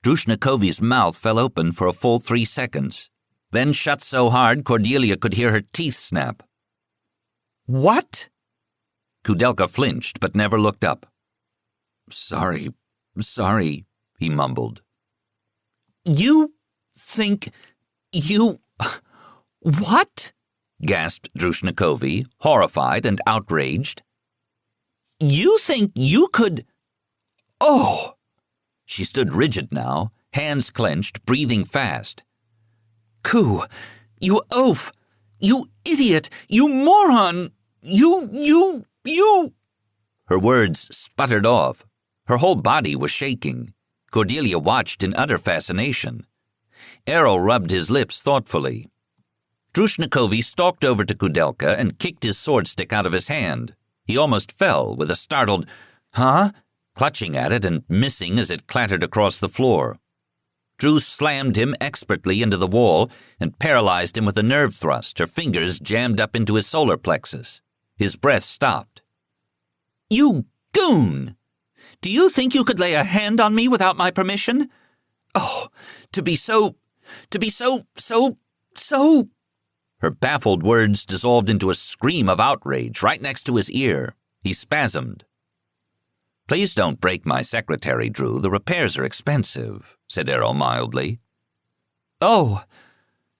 Drushnikovi's mouth fell open for a full 3 seconds, then shut so hard Cordelia could hear her teeth snap. "What?" Kudelka flinched but never looked up. Sorry, he mumbled. "You think you... What?" gasped Drushnikovi, horrified and outraged. "You think you could... Oh!" She stood rigid now, hands clenched, breathing fast. "Ku, you oaf! You idiot! You moron! You... Her words sputtered off. Her whole body was shaking. Cordelia watched in utter fascination. Errol rubbed his lips thoughtfully. Drushnikovi stalked over to Kudelka and kicked his sword stick out of his hand. He almost fell with a startled, "Huh?" clutching at it and missing as it clattered across the floor. Drew slammed him expertly into the wall and paralyzed him with a nerve thrust, her fingers jammed up into his solar plexus. His breath stopped. "You goon! Do you think you could lay a hand on me without my permission? Oh, to be so... Her baffled words dissolved into a scream of outrage right next to his ear. He spasmed. "Please don't break my secretary, Drew. The repairs are expensive," said Errol mildly. "Oh!"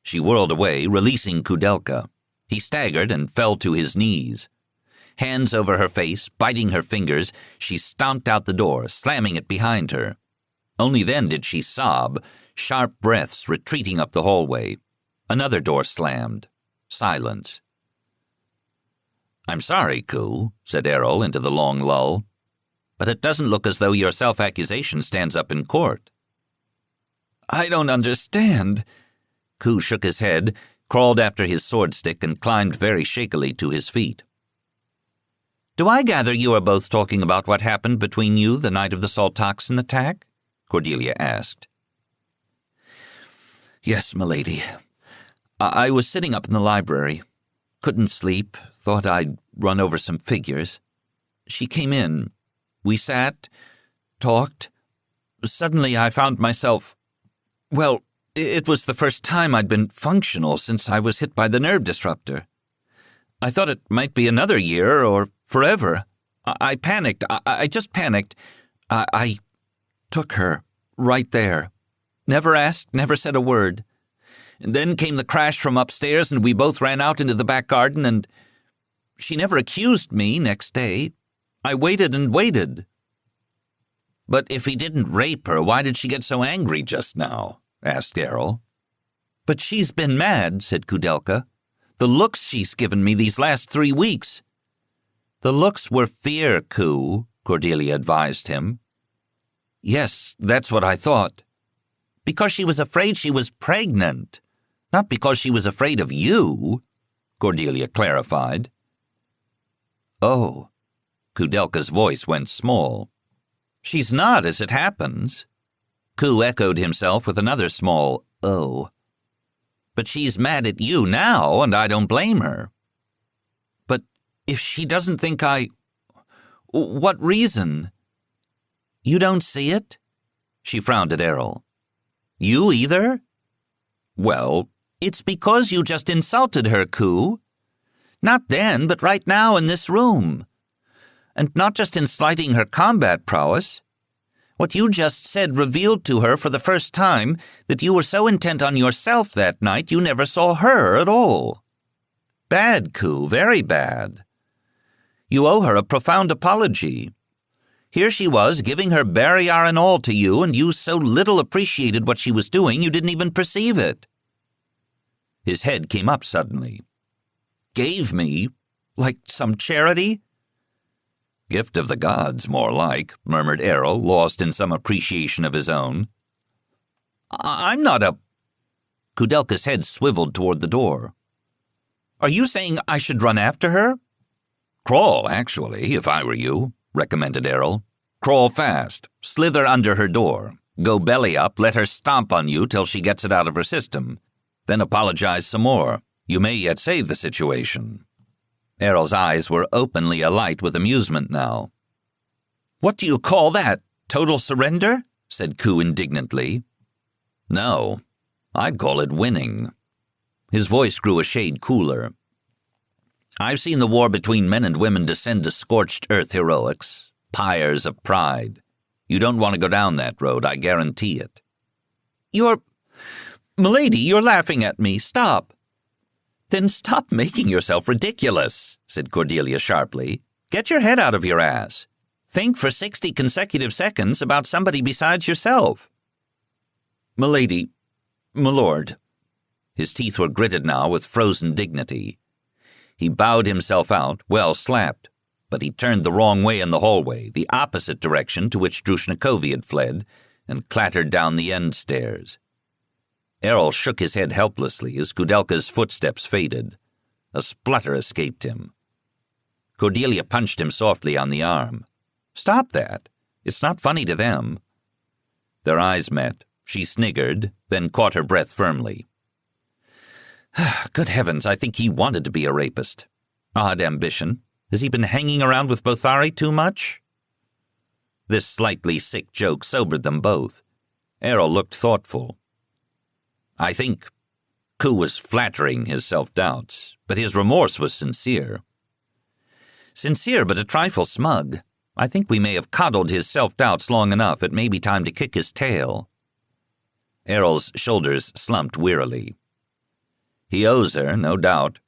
She whirled away, releasing Kudelka. He staggered and fell to his knees. Hands over her face, biting her fingers, she stomped out the door, slamming it behind her. Only then did she sob, sharp breaths retreating up the hallway. Another door slammed. Silence. "I'm sorry, Ku," said Errol into the long lull. "But it doesn't look as though your self-accusation stands up in court." "I don't understand." Ku shook his head, crawled after his sword stick, and climbed very shakily to his feet. "Do I gather you are both talking about what happened between you the night of the Saltoxan attack?" Cordelia asked. "Yes, m'lady. I was sitting up in the library. Couldn't sleep, thought I'd run over some figures. She came in. We sat, talked, suddenly I found myself... Well, it was the first time I'd been functional since I was hit by the nerve disruptor. I thought it might be another year or forever. I panicked. I just panicked. I took her right there. Never asked, never said a word. And then came the crash from upstairs, and we both ran out into the back garden, and she never accused me next day. I waited and waited. But if he didn't rape her, why did she get so angry just now? Asked Errol. But she's been mad, said Kudelka. The looks she's given me these last 3 weeks. The looks were fear, Ku, Cordelia advised him. Yes, that's what I thought. Because she was afraid she was pregnant, not because she was afraid of you, Cordelia clarified. Oh. Kudelka's voice went small. She's not, as it happens. Ku echoed himself with another small oh. But she's mad at you now, and I don't blame her. But if she doesn't think what reason? You don't see it? She frowned at Errol. You either? Well, it's because you just insulted her, Ku. Not then, but right now in this room. And not just in slighting her combat prowess. What you just said revealed to her for the first time that you were so intent on yourself that night you never saw her at all. Bad, Ku, very bad. You owe her a profound apology. Here she was, giving her Barrayar and all to you, and you so little appreciated what she was doing you didn't even perceive it. His head came up suddenly. Gave me? Like some charity? Gift of the gods, more like, murmured Errol, lost in some appreciation of his own. I'm not a... Kudelka's head swiveled toward the door. Are you saying I should run after her? Crawl, actually, if I were you, recommended Errol. Crawl fast, slither under her door, go belly up, let her stomp on you till she gets it out of her system. Then apologize some more. You may yet save the situation. Errol's eyes were openly alight with amusement now. What do you call that? Total surrender? Said Ku indignantly. No, I'd call it winning. His voice grew a shade cooler. I've seen the war between men and women descend to scorched earth heroics, pyres of pride. You don't want to go down that road, I guarantee it. Milady, you're laughing at me. Stop. Then stop making yourself ridiculous, said Cordelia sharply. Get your head out of your ass. Think for 60 consecutive seconds about somebody besides yourself. Milady, milord. His teeth were gritted now with frozen dignity. He bowed himself out, well slapped, but he turned the wrong way in the hallway, the opposite direction to which Drushnikovi had fled, and clattered down the end stairs. Errol shook his head helplessly as Kudelka's footsteps faded. A splutter escaped him. Cordelia punched him softly on the arm. Stop that. It's not funny to them. Their eyes met. She sniggered, then caught her breath firmly. Good heavens, I think he wanted to be a rapist. Odd ambition. Has he been hanging around with Bothari too much? This slightly sick joke sobered them both. Errol looked thoughtful. I think Ku was flattering his self-doubts, but his remorse was sincere. Sincere, but a trifle smug. I think we may have coddled his self-doubts long enough. It may be time to kick his tail. Errol's shoulders slumped wearily. He owes her, no doubt.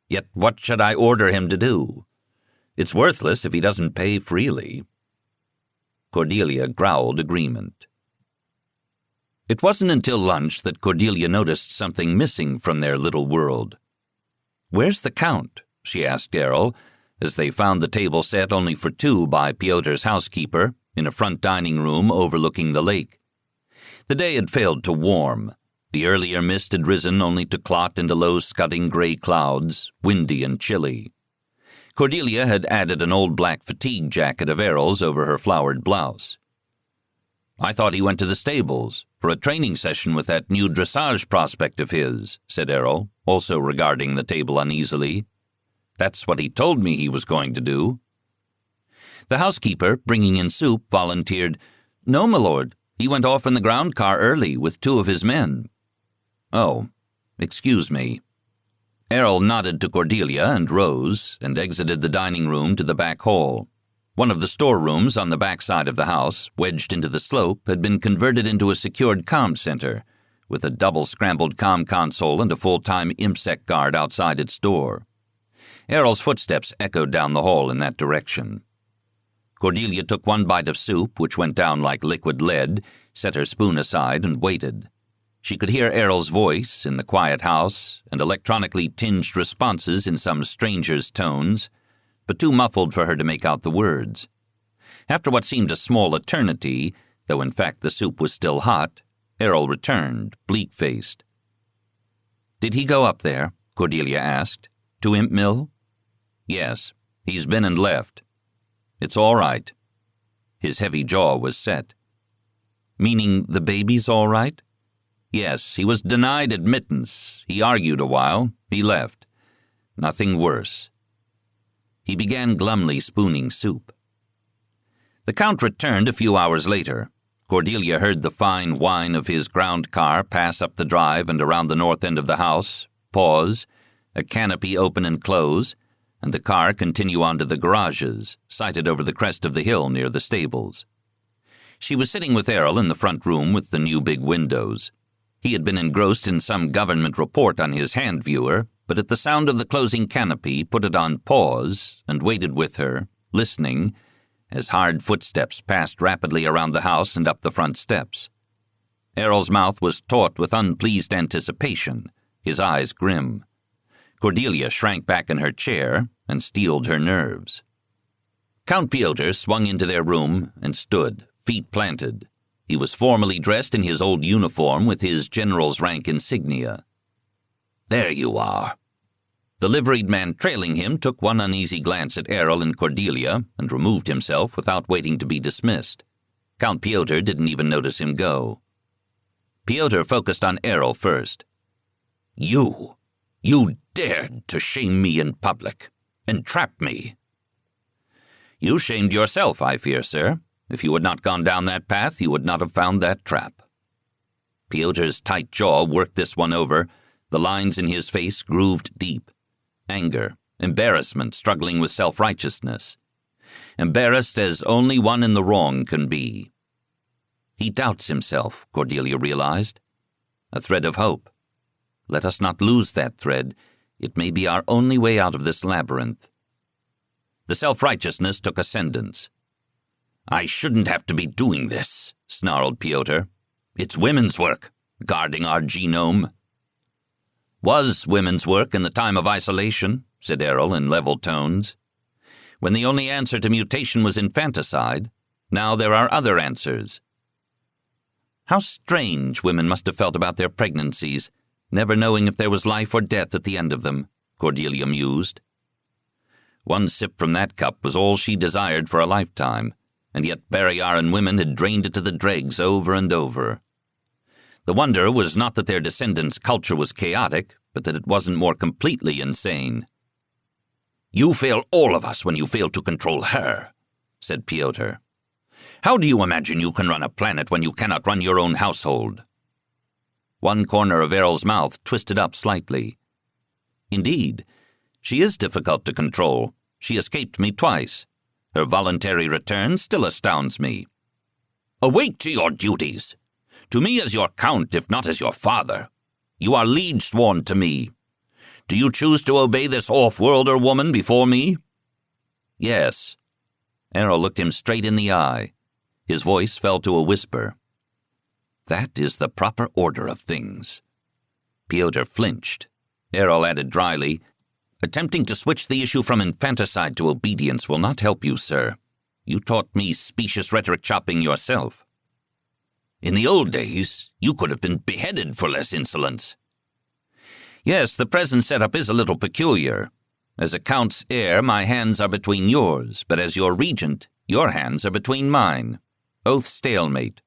Yet what should I order him to do? It's worthless if he doesn't pay freely. Cordelia growled agreement. It wasn't until lunch that Cordelia noticed something missing from their little world. "Where's the Count?" she asked Errol, as they found the table set only for two by Pyotr's housekeeper, in a front dining room overlooking the lake. The day had failed to warm. The earlier mist had risen only to clot into low scudding gray clouds, windy and chilly. Cordelia had added an old black fatigue jacket of Errol's over her flowered blouse. "I thought he went to the stables for a training session with that new dressage prospect of his," said Errol, also regarding the table uneasily. "That's what he told me he was going to do." The housekeeper, bringing in soup, volunteered, "No, my lord, He went off in the ground car early with 2 of his men." "Oh, excuse me." Errol nodded to Cordelia and rose and exited the dining room to the back hall. One of the storerooms on the back side of the house, wedged into the slope, had been converted into a secured comm center, with a double-scrambled comm console and a full-time IMSEC guard outside its door. Errol's footsteps echoed down the hall in that direction. Cordelia took one bite of soup, which went down like liquid lead, set her spoon aside, and waited. She could hear Errol's voice in the quiet house and electronically tinged responses in some stranger's tones, but too muffled for her to make out the words. After what seemed a small eternity, though in fact the soup was still hot, Errol returned, bleak-faced. "Did he go up there?" Cordelia asked. "To Imp Mill?" "Yes. He's been and left." "It's all right." His heavy jaw was set. "Meaning the baby's all right?" "Yes, he was denied admittance. He argued a while. He left. Nothing worse." He began glumly spooning soup. The Count returned a few hours later. Cordelia heard the fine whine of his ground car pass up the drive and around the north end of the house, pause, a canopy open and close, and the car continue on to the garages, sited over the crest of the hill near the stables. She was sitting with Errol in the front room with the new big windows. He had been engrossed in some government report on his hand viewer, but at the sound of the closing canopy put it on pause and waited with her, listening, as hard footsteps passed rapidly around the house and up the front steps. Errol's mouth was taut with unpleased anticipation, his eyes grim. Cordelia shrank back in her chair and steeled her nerves. Count Piotr swung into their room and stood, feet planted. He was formally dressed in his old uniform with his general's rank insignia. "There you are." The liveried man trailing him took one uneasy glance at Errol and Cordelia and removed himself without waiting to be dismissed. Count Piotr didn't even notice him go. Piotr focused on Errol first. You dared to shame me in public, entrap me." "You shamed yourself, I fear, sir. If you had not gone down that path, you would not have found that trap." Piotr's tight jaw worked this one over, the lines in his face grooved deep. Anger, embarrassment struggling with self-righteousness. Embarrassed as only one in the wrong can be. He doubts himself, Cordelia realized. A thread of hope. Let us not lose that thread. It may be our only way out of this labyrinth. The self-righteousness took ascendance. "I shouldn't have to be doing this," snarled Piotr. "It's women's work, guarding our genome." "Was women's work in the time of isolation," said Errol in level tones. "When the only answer to mutation was infanticide, now there are other answers." How strange women must have felt about their pregnancies, never knowing if there was life or death at the end of them, Cordelia mused. One sip from that cup was all she desired for a lifetime, and yet Barrayaran women had drained it to the dregs over and over. The wonder was not that their descendants' culture was chaotic, but that it wasn't more completely insane. "You fail all of us when you fail to control her," said Piotr. "How do you imagine you can run a planet when you cannot run your own household?" One corner of Errol's mouth twisted up slightly. "Indeed, she is difficult to control. She escaped me twice. Her voluntary return still astounds me." "Awake to your duties. To me as your count, if not as your father. You are liege sworn to me. Do you choose to obey this off-worlder woman before me?" "Yes." Errol looked him straight in the eye. His voice fell to a whisper. "That is the proper order of things." Piotr flinched. Errol added dryly, "Attempting to switch the issue from infanticide to obedience will not help you, sir. You taught me specious rhetoric chopping yourself." "In the old days, you could have been beheaded for less insolence." "Yes, the present setup is a little peculiar. As a count's heir, my hands are between yours, but as your regent, your hands are between mine. Oath stalemate.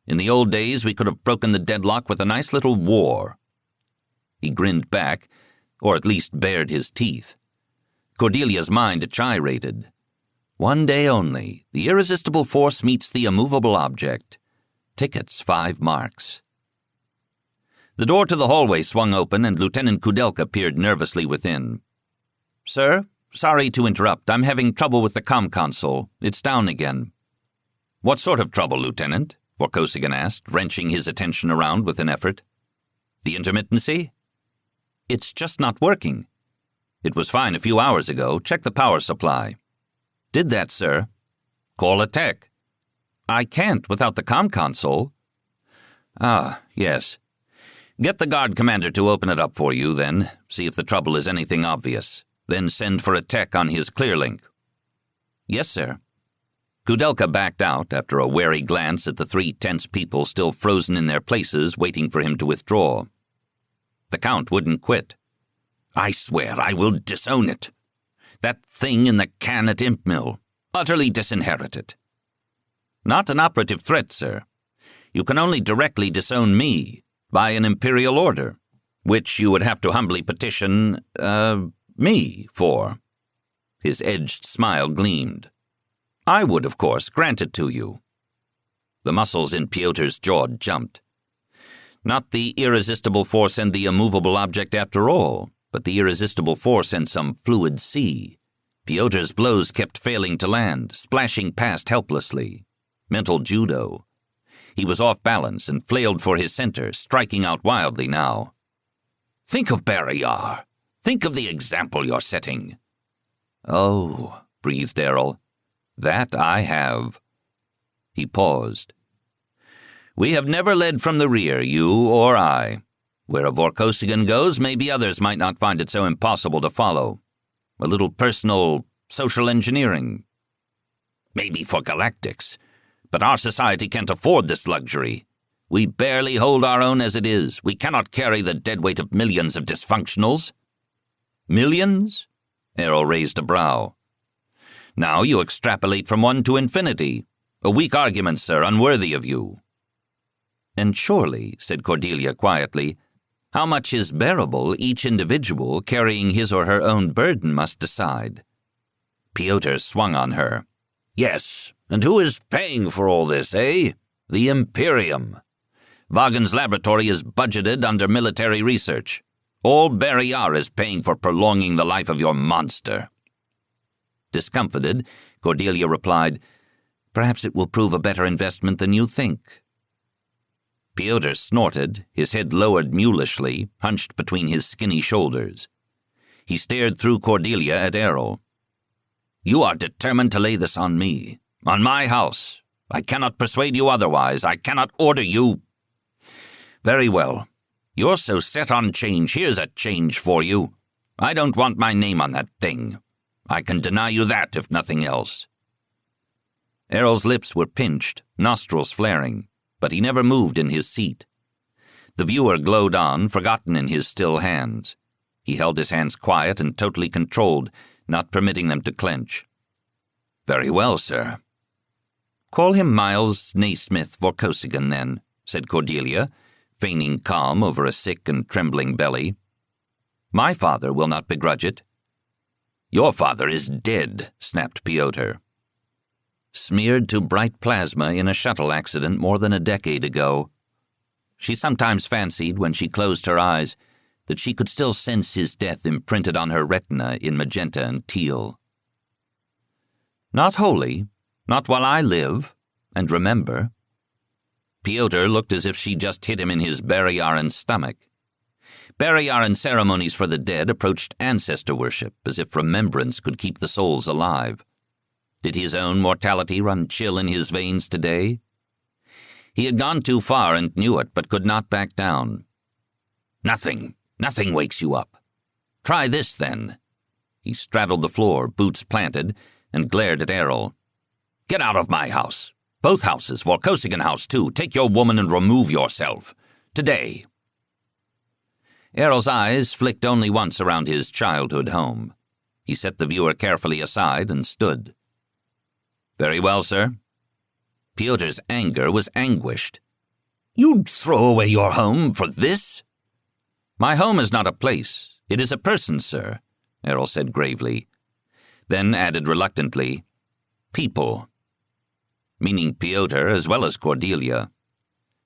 In the old days, we could have broken the deadlock with a nice little war." He grinned back, or at least bared his teeth. Cordelia's mind gyrated. One day only, the irresistible force meets the immovable object. Tickets, 5 marks. The door to the hallway swung open, and Lieutenant Kudelka peered nervously within. "Sir, sorry to interrupt. I'm having trouble with the comm console. It's down again." "What sort of trouble, Lieutenant?" Vorkosigan asked, wrenching his attention around with an effort. "The intermittency?" "It's just not working." "It was fine a few hours ago. Check the power supply." "Did that, sir." "Call a tech." "I can't without the comm console." "Ah, yes. Get the guard commander to open it up for you, then. See if the trouble is anything obvious. Then send for a tech on his clearlink." "Yes, sir." Kudelka backed out after a wary glance at the 3 tense people still frozen in their places waiting for him to withdraw. The Count wouldn't quit. "I swear I will disown it. That thing in the can at Imp Mill. Utterly disinherit it." "Not an operative threat, sir. You can only directly disown me, by an imperial order, which you would have to humbly petition, me for." His edged smile gleamed. "I would, of course, grant it to you." The muscles in Piotr's jaw jumped. Not the irresistible force and the immovable object after all, but the irresistible force and some fluid sea. Piotr's blows kept failing to land, splashing past helplessly. Mental judo. He was off balance and flailed for his center, striking out wildly now. "Think of Barrayar. Think of the example you're setting." "Oh," breathed Errol. "That I have." He paused. "We have never led from the rear, you or I. Where a Vorkosigan goes, maybe others might not find it so impossible to follow. A little personal, social engineering. Maybe for galactics. But our society can't afford this luxury. We barely hold our own as it is. We cannot carry the dead weight of millions of dysfunctionals." "Millions?" Errol raised a brow. "Now you extrapolate from 1 to infinity. A weak argument, sir, unworthy of you." "And surely," said Cordelia quietly, "how much is bearable each individual carrying his or her own burden must decide." Piotr swung on her. "Yes, and who is paying for all this, eh? The Imperium. Vagan's laboratory is budgeted under military research. All Barrayar is paying for prolonging the life of your monster." Discomfited, Cordelia replied, "Perhaps it will prove a better investment than you think." Piotr snorted, his head lowered mulishly, hunched between his skinny shoulders. He stared through Cordelia at Errol. "You are determined to lay this on me. On my house. I cannot persuade you otherwise. I cannot order you." "Very well. You're so set on change. Here's a change for you. I don't want my name on that thing. I can deny you that, if nothing else." Errol's lips were pinched, nostrils flaring, but he never moved in his seat. The viewer glowed on, forgotten in his still hands. He held his hands quiet and totally controlled, not permitting them to clench. "Very well, sir." "Call him Miles Naismith Vorkosigan, then," said Cordelia, feigning calm over a sick and trembling belly. "My father will not begrudge it." "Your father is dead," snapped Piotr. "Smeared to bright plasma in a shuttle accident more than a decade ago." She sometimes fancied, when she closed her eyes, that she could still sense his death imprinted on her retina in magenta and teal. "Not wholly. Not while I live, and remember." Piotr looked as if she just hit him in his Barrayaran stomach. Barrayaran ceremonies for the dead approached ancestor worship, as if remembrance could keep the souls alive. Did his own mortality run chill in his veins today? He had gone too far and knew it, but could not back down. Nothing wakes you up. Try this, then." He straddled the floor, boots planted, and glared at Errol. "Get out of my house. Both houses, Vorkosigan house too. Take your woman and remove yourself. Today." Errol's eyes flicked only once around his childhood home. He set the viewer carefully aside and stood. "Very well, sir." Piotr's anger was anguished. "You'd throw away your home for this?" "My home is not a place. It is a person, sir," Errol said gravely. Then added reluctantly, "People." Meaning Piotr as well as Cordelia.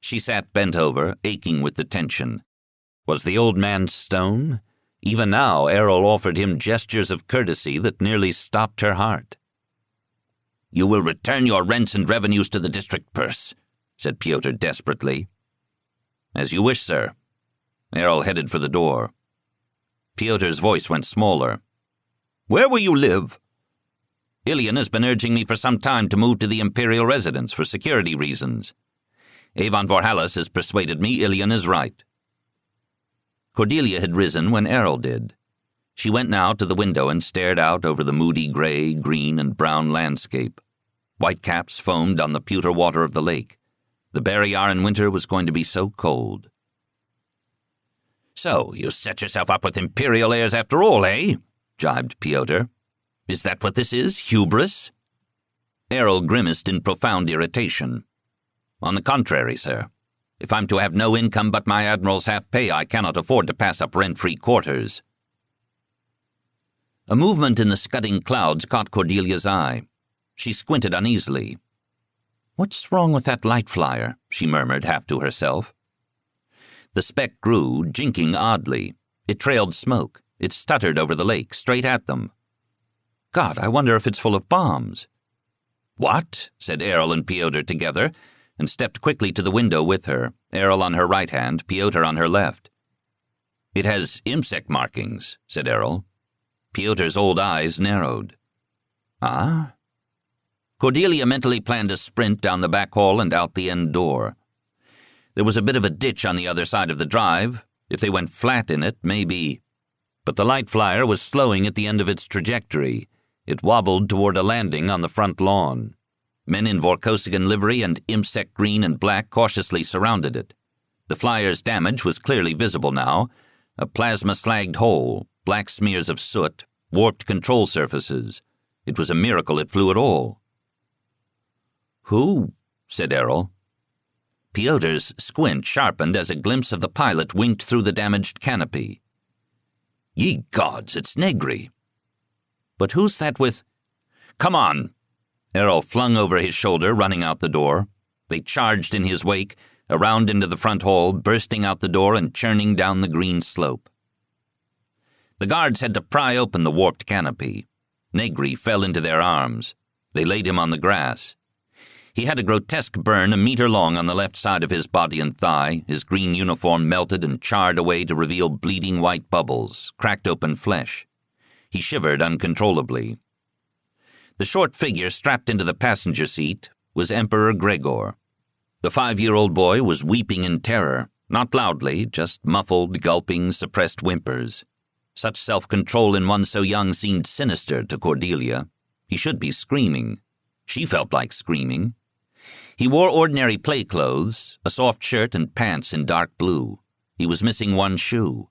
She sat bent over, aching with the tension. Was the old man stone? Even now, Errol offered him gestures of courtesy that nearly stopped her heart. "You will return your rents and revenues to the district purse," said Pyotr desperately. "As you wish, sir." Errol headed for the door. Pyotr's voice went smaller. "Where will you live?" "Ilian has been urging me for some time to move to the imperial residence for security reasons. Avon Vorhalis has persuaded me Ilian is right." Cordelia had risen when Errol did. She went now to the window and stared out over the moody gray, green, and brown landscape. Whitecaps foamed on the pewter water of the lake. The Barrayar in winter was going to be so cold. "So, you set yourself up with imperial airs after all, eh?" jibed Pyotr. "Is that what this is, hubris?" Errol grimaced in profound irritation. "On the contrary, sir. If I'm to have no income but my admiral's half-pay, I cannot afford to pass up rent-free quarters." A movement in the scudding clouds caught Cordelia's eye. She squinted uneasily. "What's wrong with that light flyer?" she murmured half to herself. The speck grew, jinking oddly. It trailed smoke. It stuttered over the lake, straight at them. "God, I wonder if it's full of bombs." "What?" said Errol and Pyotr together, and stepped quickly to the window with her, Errol on her right hand, Pyotr on her left. "It has IMSEC markings," said Errol. Pyotr's old eyes narrowed. "Ah?" Cordelia mentally planned a sprint down the back hall and out the end door. There was a bit of a ditch on the other side of the drive. If they went flat in it, maybe. But the light flyer was slowing at the end of its trajectory. It wobbled toward a landing on the front lawn. Men in Vorkosigan livery and IMSEC green and black cautiously surrounded it. The flyer's damage was clearly visible now. A plasma-slagged hole, black smears of soot, warped control surfaces. It was a miracle it flew at all. "Who?" said Errol. Pyotr's squint sharpened as a glimpse of the pilot winked through the damaged canopy. "Ye gods, it's Negri." "But who's that with—" "Come on!" Errol flung over his shoulder, running out the door. They charged in his wake, around into the front hall, bursting out the door and churning down the green slope. The guards had to pry open the warped canopy. Negri fell into their arms. They laid him on the grass. He had a grotesque burn a meter long on the left side of his body and thigh. His green uniform melted and charred away to reveal bleeding white bubbles, cracked open flesh. He shivered uncontrollably. The short figure strapped into the passenger seat was Emperor Gregor. The 5-year-old boy was weeping in terror, not loudly, just muffled, gulping, suppressed whimpers. Such self-control in one so young seemed sinister to Cordelia. He should be screaming. She felt like screaming. He wore ordinary play clothes, a soft shirt and pants in dark blue. He was missing one shoe.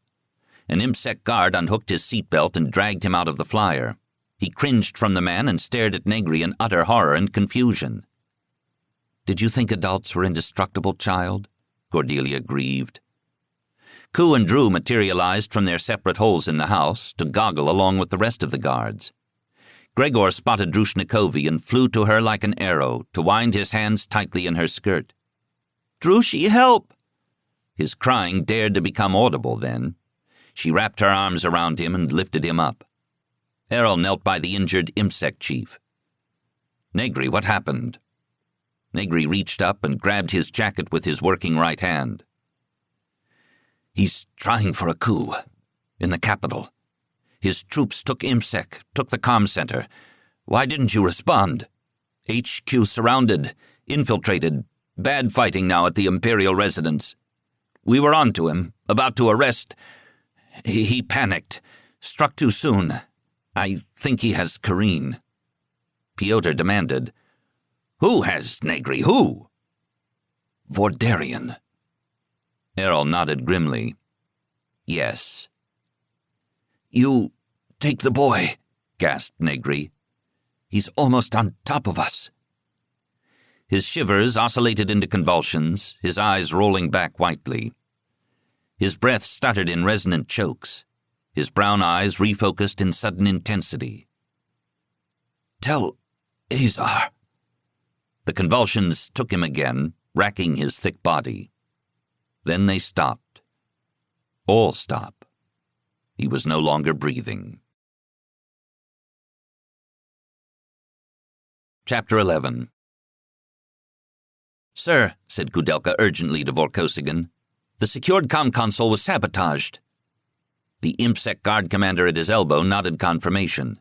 An IMSEC guard unhooked his seatbelt and dragged him out of the flyer. He cringed from the man and stared at Negri in utter horror and confusion. "Did you think adults were indestructible, child?" Cordelia grieved. Ku and Drew materialized from their separate holes in the house to goggle along with the rest of the guards. Gregor spotted Drushnikovi and flew to her like an arrow to wind his hands tightly in her skirt. "Drushi, help!" His crying dared to become audible then. She wrapped her arms around him and lifted him up. Errol knelt by the injured IMSEC chief. "Negri, what happened?" Negri reached up and grabbed his jacket with his working right hand. "He's trying for a coup in the capital. His troops took IMSEC, took the comm center. Why didn't you respond? HQ surrounded, infiltrated, bad fighting now at the Imperial residence. We were on to him, about to arrest. He panicked, struck too soon. I think he has Kareen." Pyotr demanded, "Who has Negri, who?" "Vordarian." Errol nodded grimly. "Yes." "You take the boy," gasped Negri. "He's almost on top of us." His shivers oscillated into convulsions, his eyes rolling back whitely. His breath stuttered in resonant chokes. His brown eyes refocused in sudden intensity. "Tell Azar." The convulsions took him again. racking his thick body. Then they stopped. All stop. He was no longer breathing. Chapter 11. "Sir," said Kudelka urgently to Vorkosigan, "the secured com-console was sabotaged." The ImpSec guard commander at his elbow nodded confirmation.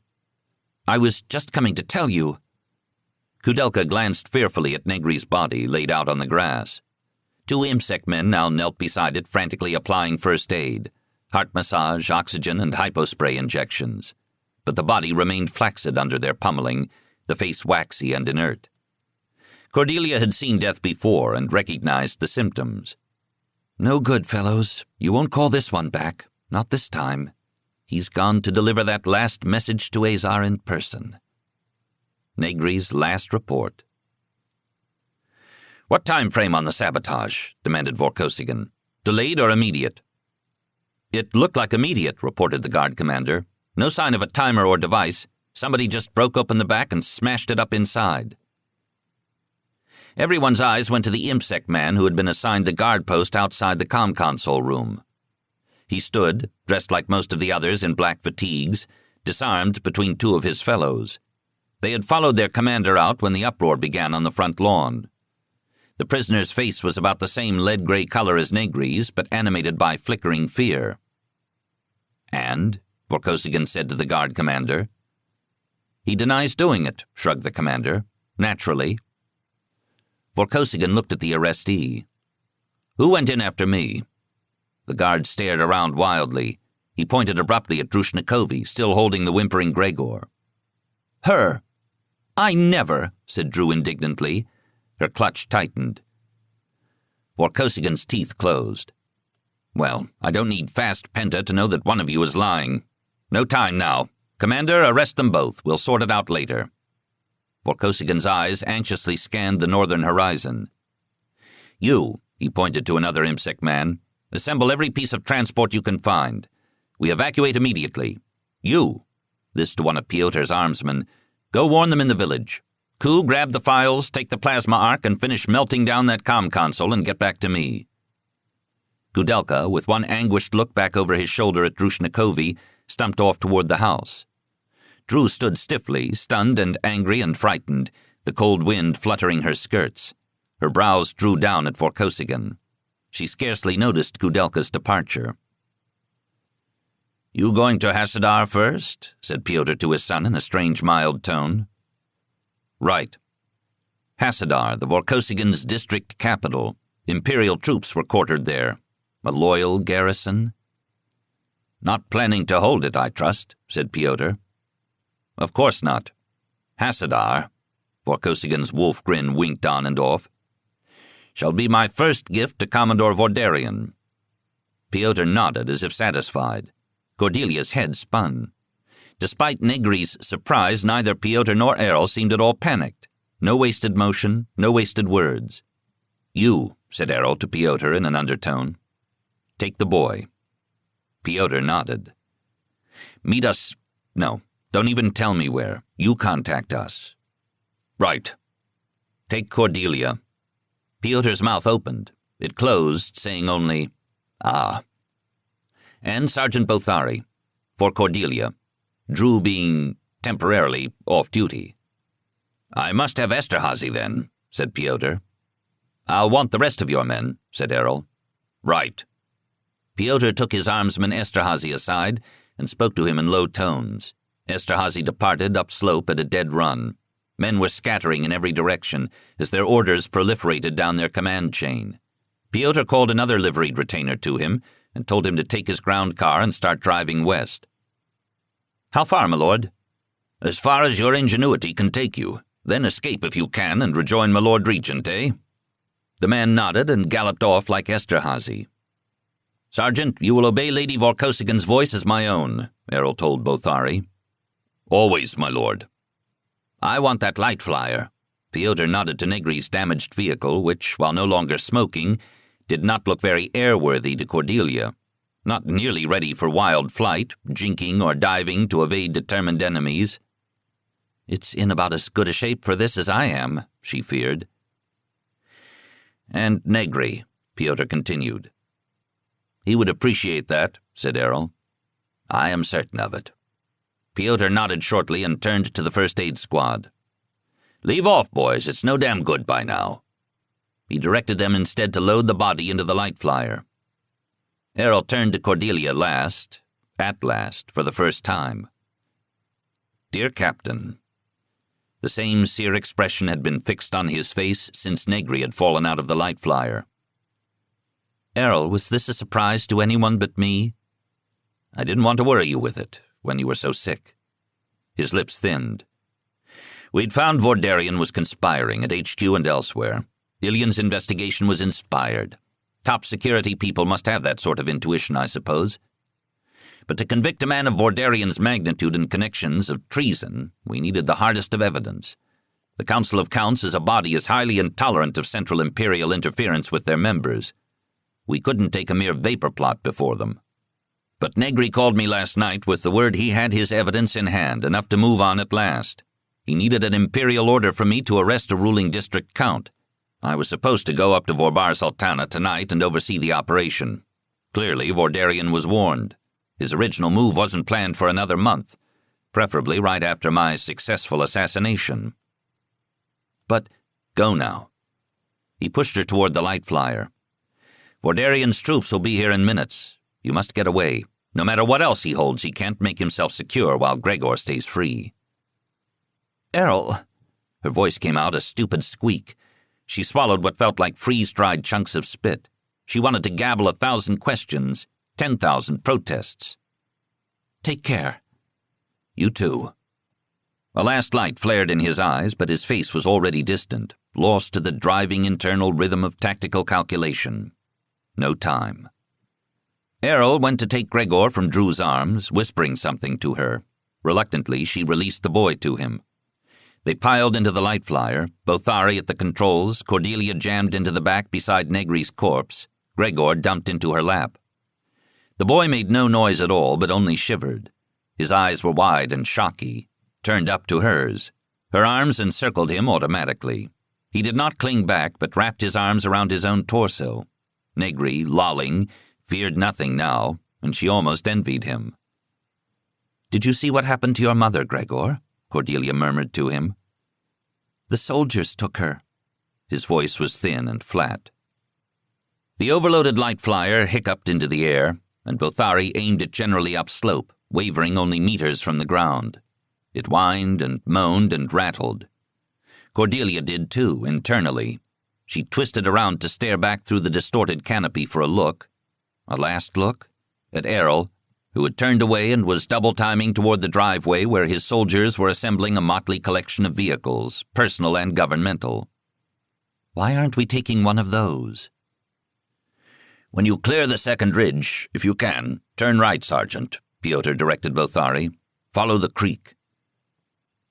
"I was just coming to tell you." Kudelka glanced fearfully at Negri's body laid out on the grass. Two ImpSec men now knelt beside it, frantically applying first aid, heart massage, oxygen, and hypospray injections. But the body remained flaccid under their pummeling, the face waxy and inert. Cordelia had seen death before and recognized the symptoms. "No good, fellows. You won't call this one back. Not this time. He's gone to deliver that last message to Azar in person." Negri's last report. "What time frame on the sabotage?" demanded Vorkosigan. "Delayed or immediate?" "It looked like immediate," reported the guard commander. "No sign of a timer or device. Somebody just broke open the back and smashed it up inside." Everyone's eyes went to the ImpSec man who had been assigned the guard post outside the com-console room. He stood, dressed like most of the others in black fatigues, disarmed between two of his fellows. They had followed their commander out when the uproar began on the front lawn. The prisoner's face was about the same lead-gray color as Negri's, but animated by flickering fear. "And?" Vorkosigan said to the guard commander. "He denies doing it," shrugged the commander. "Naturally." Vorkosigan looked at the arrestee. "Who went in after me?" The guard stared around wildly. He pointed abruptly at Drushnikovi, still holding the whimpering Gregor. "Her!" "I never," said Drew indignantly. Her clutch tightened. Vorkosigan's teeth closed. "Well, I don't need fast penta to know that one of you is lying. No time now. Commander, arrest them both. We'll sort it out later." Vorkosigan's eyes anxiously scanned the northern horizon. "You," he pointed to another ImpSec man, "assemble every piece of transport you can find. We evacuate immediately. You," this to one of Piotr's armsmen, "go warn them in the village. Ku, grab the files, take the plasma arc, and finish melting down that com-console and get back to me." Kudelka, with one anguished look back over his shoulder at Drushnikovi, stumped off toward the house. Drew stood stiffly, stunned and angry and frightened, the cold wind fluttering her skirts. Her brows drew down at Vorkosigan. She scarcely noticed Kudelka's departure. "You going to Hasadar first?" said Pyotr to his son in a strange, mild tone. "Right. Hasadar, the Vorkosigan's district capital. Imperial troops were quartered there. A loyal garrison." "Not planning to hold it, I trust," said Pyotr. "Of course not. Hasadar," Vorkosigan's wolf grin winked on and off, "shall be my first gift to Commodore Vordarian." Pyotr nodded as if satisfied. Cordelia's head spun. Despite Negri's surprise, neither Pyotr nor Errol seemed at all panicked. No wasted motion, no wasted words. "You," said Errol to Pyotr in an undertone. "Take the boy." Pyotr nodded. "Meet us. No, don't even tell me where. You contact us." "Right. Take Cordelia." Pyotr's mouth opened. It closed, saying only, "Ah." "And Sergeant Bothari. For Cordelia. Drew being temporarily off duty." "I must have Esterhazy then," said Pyotr. "I'll want the rest of your men," said Errol. "Right." Pyotr took his armsman Esterhazy aside and spoke to him in low tones. Esterhazy departed upslope at a dead run. Men were scattering in every direction as their orders proliferated down their command chain. Pyotr called another liveried retainer to him and told him to take his ground car and start driving west. "How far, my lord?" "As far as your ingenuity can take you. Then escape if you can and rejoin my lord Regent, eh?" The man nodded and galloped off like Esterhazy. "Sergeant, you will obey Lady Vorkosigan's voice as my own," Errol told Bothari. "Always, my lord." "I want that light flyer." Pyotr nodded to Negri's damaged vehicle, which, while no longer smoking, did not look very airworthy to Cordelia. Not nearly ready for wild flight, jinking or diving to evade determined enemies. "It's in about as good a shape for this as I am," she feared. "And Negri," Pyotr continued. "He would appreciate that," said Errol. "I am certain of it." Pyotr nodded shortly and turned to the first aid squad. "Leave off, boys. It's no damn good by now." He directed them instead to load the body into the light flyer. Errol turned to Cordelia at last, for the first time. "Dear Captain." The same sear expression had been fixed on his face since Negri had fallen out of the light flyer. "Errol, was this a surprise to anyone but me?" "I didn't want to worry you with it when you were so sick." His lips thinned. "We'd found Vordarian was conspiring at HQ and elsewhere. Illian's investigation was inspired. Top security people must have that sort of intuition, I suppose. But to convict a man of Vordarian's magnitude and connections of treason, we needed the hardest of evidence. The Council of Counts as a body is highly intolerant of Central Imperial interference with their members. We couldn't take a mere vapor plot before them. But Negri called me last night with the word he had his evidence in hand, enough to move on at last. He needed an Imperial order from me to arrest a ruling district count. I was supposed to go up to Vorbar Sultana tonight and oversee the operation. Clearly, Vordarian was warned. His original move wasn't planned for another month, preferably right after my successful assassination. But go now." He pushed her toward the light flyer. "Vordarian's troops will be here in minutes. You must get away. No matter what else he holds, he can't make himself secure while Gregor stays free." "Errol." Her voice came out a stupid squeak. She swallowed what felt like freeze-dried chunks of spit. She wanted to gabble 1,000 questions, 10,000 protests. "Take care." "You too." A last light flared in his eyes, but his face was already distant, lost to the driving internal rhythm of tactical calculation. No time. Errol went to take Gregor from Drew's arms, whispering something to her. Reluctantly, she released the boy to him. They piled into the light flyer, Bothari at the controls, Cordelia jammed into the back beside Negri's corpse, Gregor dumped into her lap. The boy made no noise at all, but only shivered. His eyes were wide and shocky, turned up to hers. Her arms encircled him automatically. He did not cling back, but wrapped his arms around his own torso. Negri, lolling, feared nothing now, and she almost envied him. "Did you see what happened to your mother, Gregor?" Cordelia murmured to him. "The soldiers took her." His voice was thin and flat. The overloaded light flyer hiccuped into the air, and Bothari aimed it generally upslope, wavering only meters from the ground. It whined and moaned and rattled. Cordelia did too, internally. She twisted around to stare back through the distorted canopy for a last look, at Errol, who had turned away and was double-timing toward the driveway where his soldiers were assembling a motley collection of vehicles, personal and governmental. "Why aren't we taking one of those?" "When you clear the second ridge, if you can, turn right, Sergeant," Pyotr directed Bothari. "Follow the creek."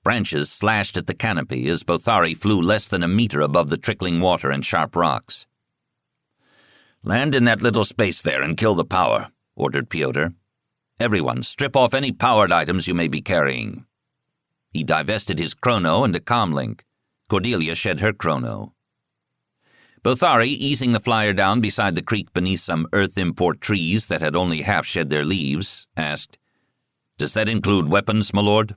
Branches slashed at the canopy as Bothari flew less than a meter above the trickling water and sharp rocks. "Land in that little space there and kill the power," ordered Pyotr. "Everyone, strip off any powered items you may be carrying." He divested his chrono and a comlink. Cordelia shed her chrono. Bothari, easing the flyer down beside the creek beneath some earth import trees that had only half shed their leaves, asked, "Does that include weapons, my lord?"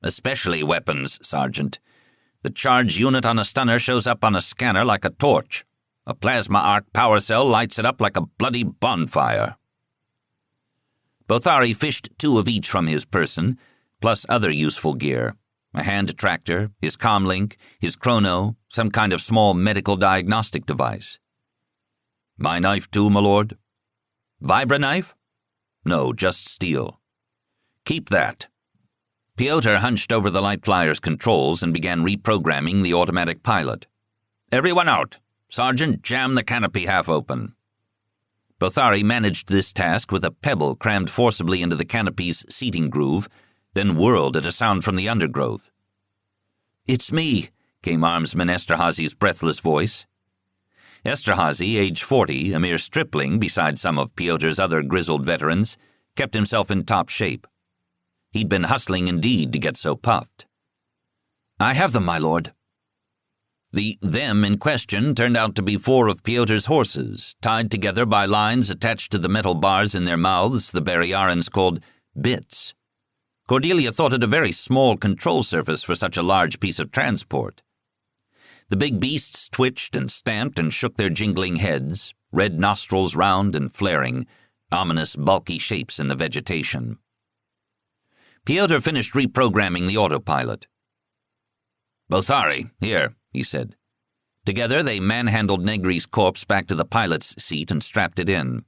"Especially weapons, Sergeant. The charge unit on a stunner shows up on a scanner like a torch. A plasma arc power cell lights it up like a bloody bonfire." Bothari fished 2 of each from his person, plus other useful gear. A hand tractor, his comlink, his chrono, some kind of small medical diagnostic device. "My knife too, my lord?" "Vibra knife?" "No, just steel." "Keep that." Pyotr hunched over the light flyer's controls and began reprogramming the automatic pilot. "Everyone out. Sergeant, jam the canopy half open." Bothari managed this task with a pebble crammed forcibly into the canopy's seating groove, then whirled at a sound from the undergrowth. "It's me," came Armsman Esterhazy's breathless voice. Esterhazy, age 40, a mere stripling beside some of Pyotr's other grizzled veterans, kept himself in top shape. He'd been hustling indeed to get so puffed. "I have them, my lord." The them in question turned out to be 4 of Piotr's horses, tied together by lines attached to the metal bars in their mouths the Barrayarans called bits. Cordelia thought it a very small control surface for such a large piece of transport. The big beasts twitched and stamped and shook their jingling heads, red nostrils round and flaring, ominous bulky shapes in the vegetation. Piotr finished reprogramming the autopilot. "Bothari, here," he said. Together they manhandled Negri's corpse back to the pilot's seat and strapped it in.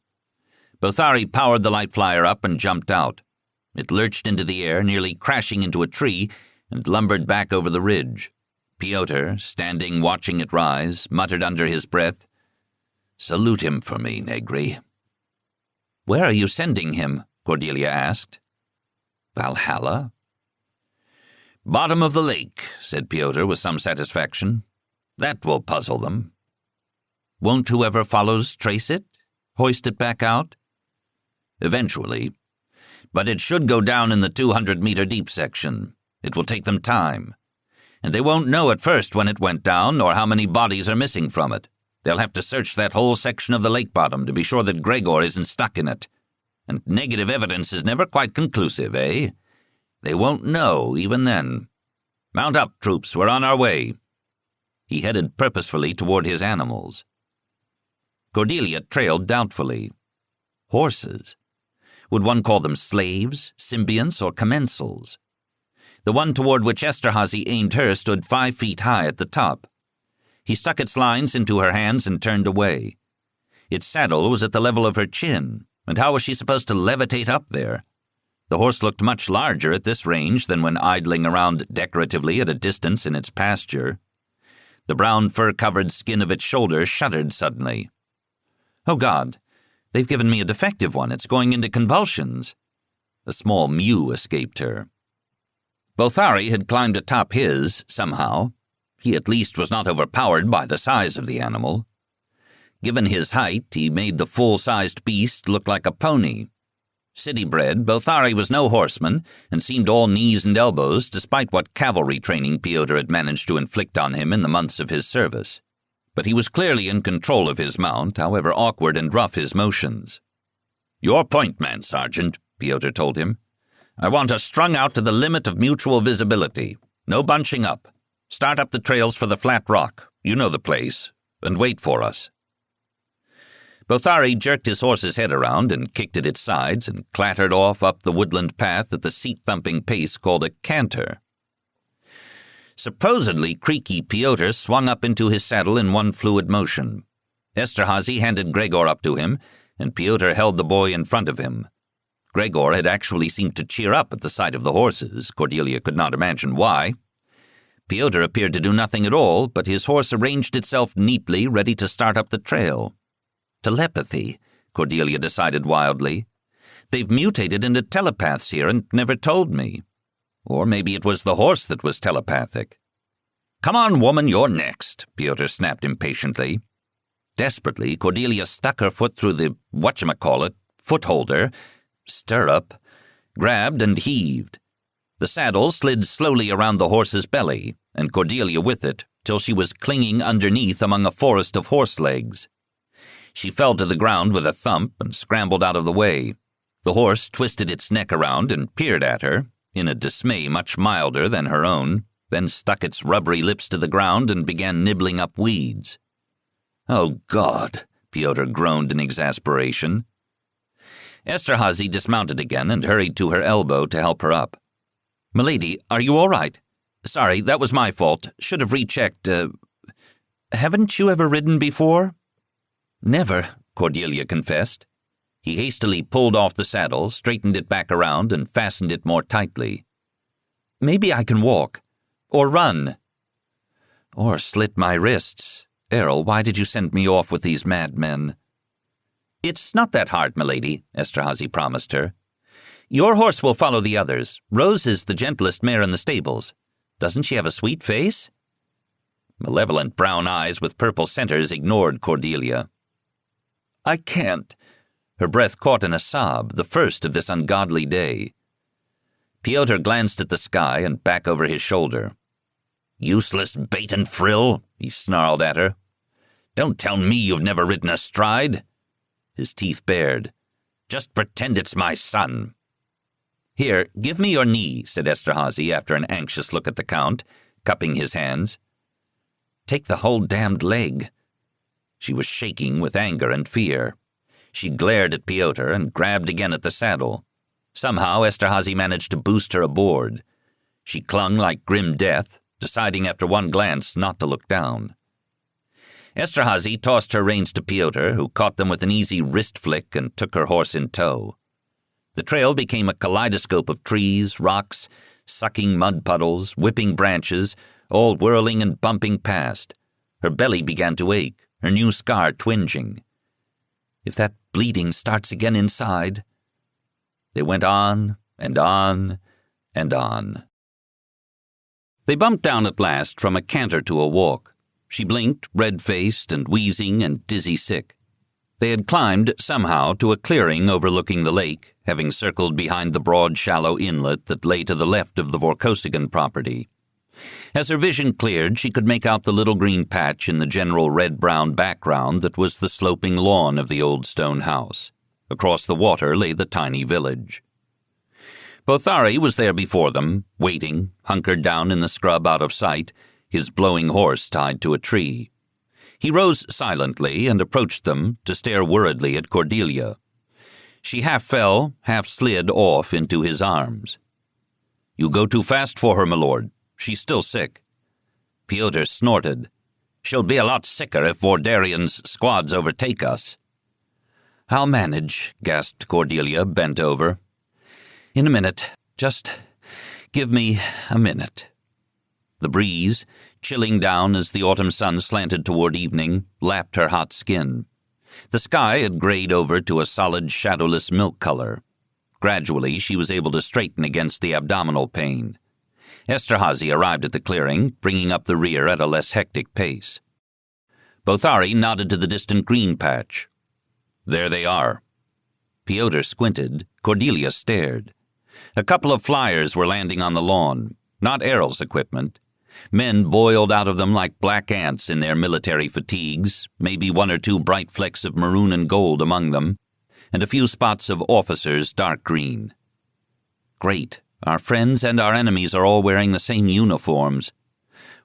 Bothari powered the light flyer up and jumped out. It lurched into the air, nearly crashing into a tree, and lumbered back over the ridge. Piotr, standing watching it rise, muttered under his breath, "Salute him for me, Negri." "Where are you sending him?" Cordelia asked. "Valhalla?" "Bottom of the lake," said Piotr with some satisfaction. "That will puzzle them." "Won't whoever follows trace it? Hoist it back out?" "Eventually. But it should go down in the 200-meter deep section. It will take them time. And they won't know at first when it went down or how many bodies are missing from it. They'll have to search that whole section of the lake bottom to be sure that Gregor isn't stuck in it. And negative evidence is never quite conclusive, eh? They won't know even then. Mount up, troops, we're on our way." He headed purposefully toward his animals. Cordelia trailed doubtfully. Horses. Would one call them slaves, symbionts, or commensals? The one toward which Esterhazy aimed her stood 5 feet high at the top. He stuck its lines into her hands and turned away. Its saddle was at the level of her chin, and how was she supposed to levitate up there? The horse looked much larger at this range than when idling around decoratively at a distance in its pasture. The brown fur-covered skin of its shoulder shuddered suddenly. "Oh, God! They've given me a defective one. It's going into convulsions." A small mew escaped her. Bothari had climbed atop his, somehow. He at least was not overpowered by the size of the animal. Given his height, he made the full-sized beast look like a pony. City-bred, Bothari was no horseman, and seemed all knees and elbows, despite what cavalry training Piotr had managed to inflict on him in the months of his service. But he was clearly in control of his mount, however awkward and rough his motions. "Your point, man, Sergeant," Piotr told him. "I want us strung out to the limit of mutual visibility. No bunching up. Start up the trails for the flat rock. You know the place. And wait for us." Bothari jerked his horse's head around and kicked at its sides and clattered off up the woodland path at the seat-thumping pace called a canter. Supposedly creaky Piotr swung up into his saddle in one fluid motion. Esterhazy handed Gregor up to him, and Piotr held the boy in front of him. Gregor had actually seemed to cheer up at the sight of the horses. Cordelia could not imagine why. Piotr appeared to do nothing at all, but his horse arranged itself neatly, ready to start up the trail. Telepathy, Cordelia decided wildly. They've mutated into telepaths here and never told me. Or maybe it was the horse that was telepathic. "Come on, woman, you're next," Piotr snapped impatiently. Desperately, Cordelia stuck her foot through the footholder, stirrup, grabbed and heaved. The saddle slid slowly around the horse's belly, and Cordelia with it, till she was clinging underneath among a forest of horse legs. She fell to the ground with a thump and scrambled out of the way. The horse twisted its neck around and peered at her, in a dismay much milder than her own, then stuck its rubbery lips to the ground and began nibbling up weeds. "Oh, God," Piotr groaned in exasperation. Esterhazy dismounted again and hurried to her elbow to help her up. "Milady, are you all right? Sorry, that was my fault. Should have rechecked. Haven't you ever ridden before?" "Never," Cordelia confessed. He hastily pulled off the saddle, straightened it back around, and fastened it more tightly. "Maybe I can walk. Or run. Or slit my wrists. Errol, why did you send me off with these madmen?" "It's not that hard, milady," Esterhazy promised her. "Your horse will follow the others. Rose is the gentlest mare in the stables. Doesn't she have a sweet face?" Malevolent brown eyes with purple centers ignored Cordelia. "I can't." Her breath caught in a sob, the first of this ungodly day. Piotr glanced at the sky and back over his shoulder. "Useless bait and frill," he snarled at her. "Don't tell me you've never ridden astride." His teeth bared. "Just pretend it's my son." "Here, give me your knee," said Esterhazy after an anxious look at the Count, cupping his hands. "Take the whole damned leg." She was shaking with anger and fear. She glared at Pyotr and grabbed again at the saddle. Somehow Esterhazy managed to boost her aboard. She clung like grim death, deciding after one glance not to look down. Esterhazy tossed her reins to Pyotr, who caught them with an easy wrist flick and took her horse in tow. The trail became a kaleidoscope of trees, rocks, sucking mud puddles, whipping branches, all whirling and bumping past. Her belly began to ache, her new scar twinging. If that bleeding starts again inside... They went on and on and on. They bumped down at last from a canter to a walk. She blinked, red-faced and wheezing and dizzy-sick. They had climbed, somehow, to a clearing overlooking the lake, having circled behind the broad, shallow inlet that lay to the left of the Vorkosigan property. As her vision cleared, she could make out the little green patch in the general red-brown background that was the sloping lawn of the old stone house. Across the water lay the tiny village. Bothari was there before them, waiting, hunkered down in the scrub out of sight, his blowing horse tied to a tree. He rose silently and approached them to stare worriedly at Cordelia. She half fell, half slid off into his arms. "You go too fast for her, my lord. She's still sick." Pyotr snorted. "She'll be a lot sicker if Vordarian's squads overtake us." "I'll manage," gasped Cordelia, bent over. "In a minute. Just give me a minute." The breeze, chilling down as the autumn sun slanted toward evening, lapped her hot skin. The sky had grayed over to a solid, shadowless milk color. Gradually, she was able to straighten against the abdominal pain. Esterhazy arrived at the clearing, bringing up the rear at a less hectic pace. Bothari nodded to the distant green patch. "There they are." Pyotr squinted. Cordelia stared. A couple of flyers were landing on the lawn, not Errol's equipment. Men boiled out of them like black ants in their military fatigues, maybe one or two bright flecks of maroon and gold among them, and a few spots of officers' dark green. "Great. Our friends and our enemies are all wearing the same uniforms.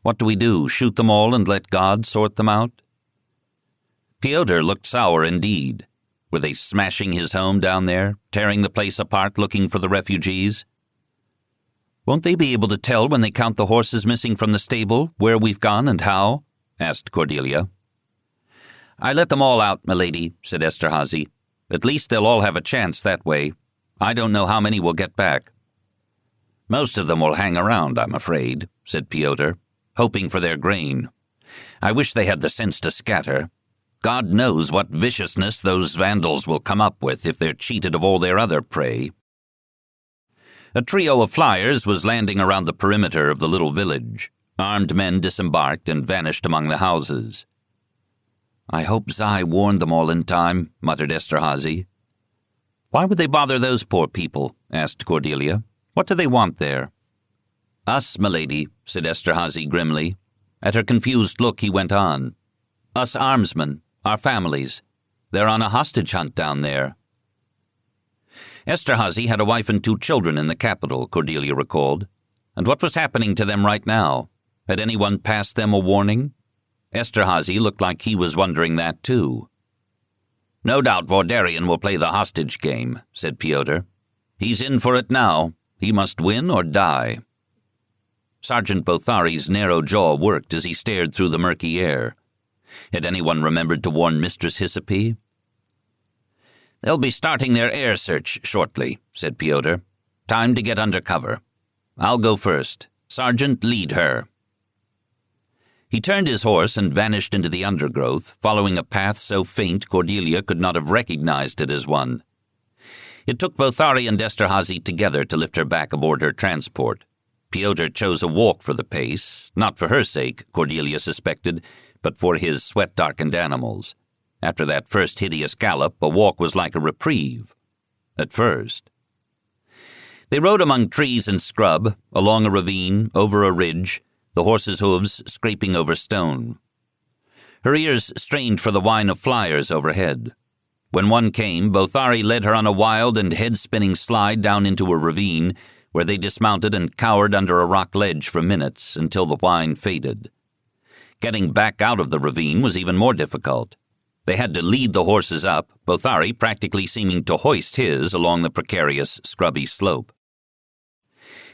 What do we do, shoot them all and let God sort them out?" Pyotr looked sour indeed. Were they smashing his home down there, tearing the place apart looking for the refugees? "Won't they be able to tell when they count the horses missing from the stable, where we've gone and how?" asked Cordelia. "I let them all out, milady," said Esterhazy. "At least they'll all have a chance that way. I don't know how many will get back." "Most of them will hang around, I'm afraid," said Pyotr, "hoping for their grain. I wish they had the sense to scatter. God knows what viciousness those vandals will come up with if they're cheated of all their other prey." A trio of flyers was landing around the perimeter of the little village. Armed men disembarked and vanished among the houses. "I hope Zai warned them all in time," muttered Esterhazy. "Why would they bother those poor people?" asked Cordelia. "What do they want there?" "Us, milady," said Esterhazy grimly. At her confused look, he went on. "Us armsmen, our families. They're on a hostage hunt down there." Esterhazy had a wife and 2 children in the capital, Cordelia recalled. And what was happening to them right now? Had anyone passed them a warning? Esterhazy looked like he was wondering that too. "No doubt Vordarian will play the hostage game," said Pyotr. "He's in for it now. He must win or die." Sergeant Bothari's narrow jaw worked as he stared through the murky air. Had anyone remembered to warn Mistress Hyssopy? "They'll be starting their air search shortly," said Pyotr. "Time to get under cover. I'll go first. Sergeant, lead her." He turned his horse and vanished into the undergrowth, following a path so faint Cordelia could not have recognized it as one. It took Bothari and Esterhazy together to lift her back aboard her transport. Pyotr chose a walk for the pace, not for her sake, Cordelia suspected, but for his sweat-darkened animals. After that first hideous gallop, a walk was like a reprieve. At first. They rode among trees and scrub, along a ravine, over a ridge, the horse's hooves scraping over stone. Her ears strained for the whine of flyers overhead. When one came, Bothari led her on a wild and head-spinning slide down into a ravine, where they dismounted and cowered under a rock ledge for minutes until the whine faded. Getting back out of the ravine was even more difficult. They had to lead the horses up, Bothari practically seeming to hoist his along the precarious, scrubby slope.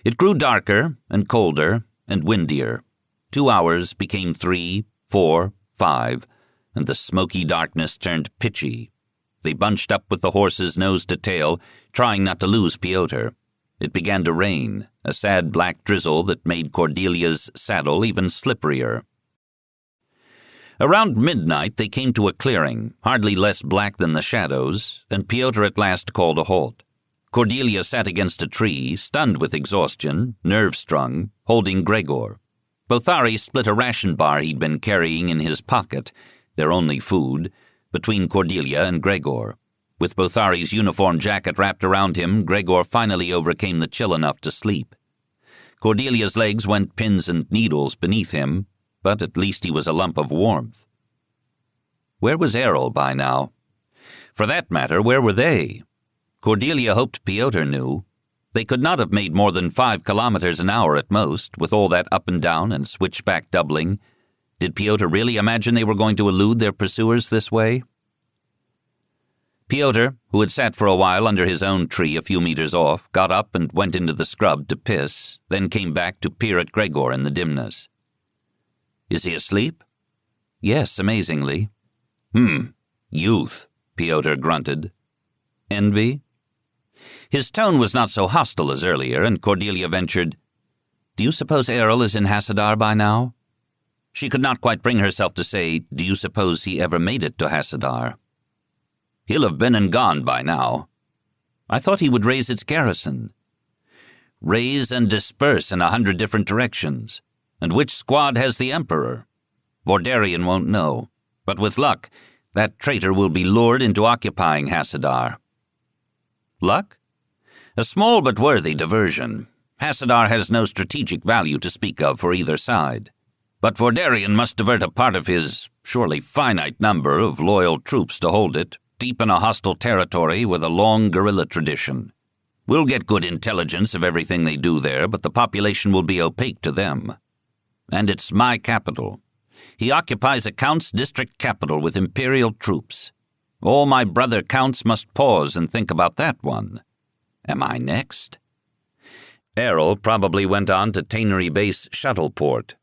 It grew darker and colder and windier. 2 hours became 3, 4, 5, and the smoky darkness turned pitchy. They bunched up with the horses nose to tail, trying not to lose Piotr. It began to rain, a sad black drizzle that made Cordelia's saddle even slipperier. Around midnight they came to a clearing, hardly less black than the shadows, and Piotr at last called a halt. Cordelia sat against a tree, stunned with exhaustion, nerve-strung, holding Gregor. Bothari split a ration bar he'd been carrying in his pocket, their only food, between Cordelia and Gregor. With Bothari's uniform jacket wrapped around him, Gregor finally overcame the chill enough to sleep. Cordelia's legs went pins and needles beneath him, but at least he was a lump of warmth. Where was Errol by now? For that matter, where were they? Cordelia hoped Piotr knew. They could not have made more than 5 kilometers an hour at most, with all that up and down and switchback doubling. Did Piotr really imagine they were going to elude their pursuers this way? Piotr, who had sat for a while under his own tree a few meters off, got up and went into the scrub to piss, then came back to peer at Gregor in the dimness. "Is he asleep?" "Yes, amazingly." Youth," Piotr grunted. "Envy?" His tone was not so hostile as earlier, and Cordelia ventured, "Do you suppose Errol is in Hassadar by now?" She could not quite bring herself to say, "Do you suppose he ever made it to Hassadar?" "He'll have been and gone by now." "I thought he would raise its garrison." "Raise and disperse in 100 different directions. And which squad has the Emperor? Vordarian won't know, but with luck, that traitor will be lured into occupying Hassadar." "Luck?" "A small but worthy diversion. Hassadar has no strategic value to speak of for either side. But Vordarian must divert a part of his, surely finite number of loyal troops to hold it, deep in a hostile territory with a long guerrilla tradition. We'll get good intelligence of everything they do there, but the population will be opaque to them. And it's my capital. He occupies a count's district capital with imperial troops. All my brother counts must pause and think about that one. Am I next?" Errol probably went on to Tannery Base Shuttleport.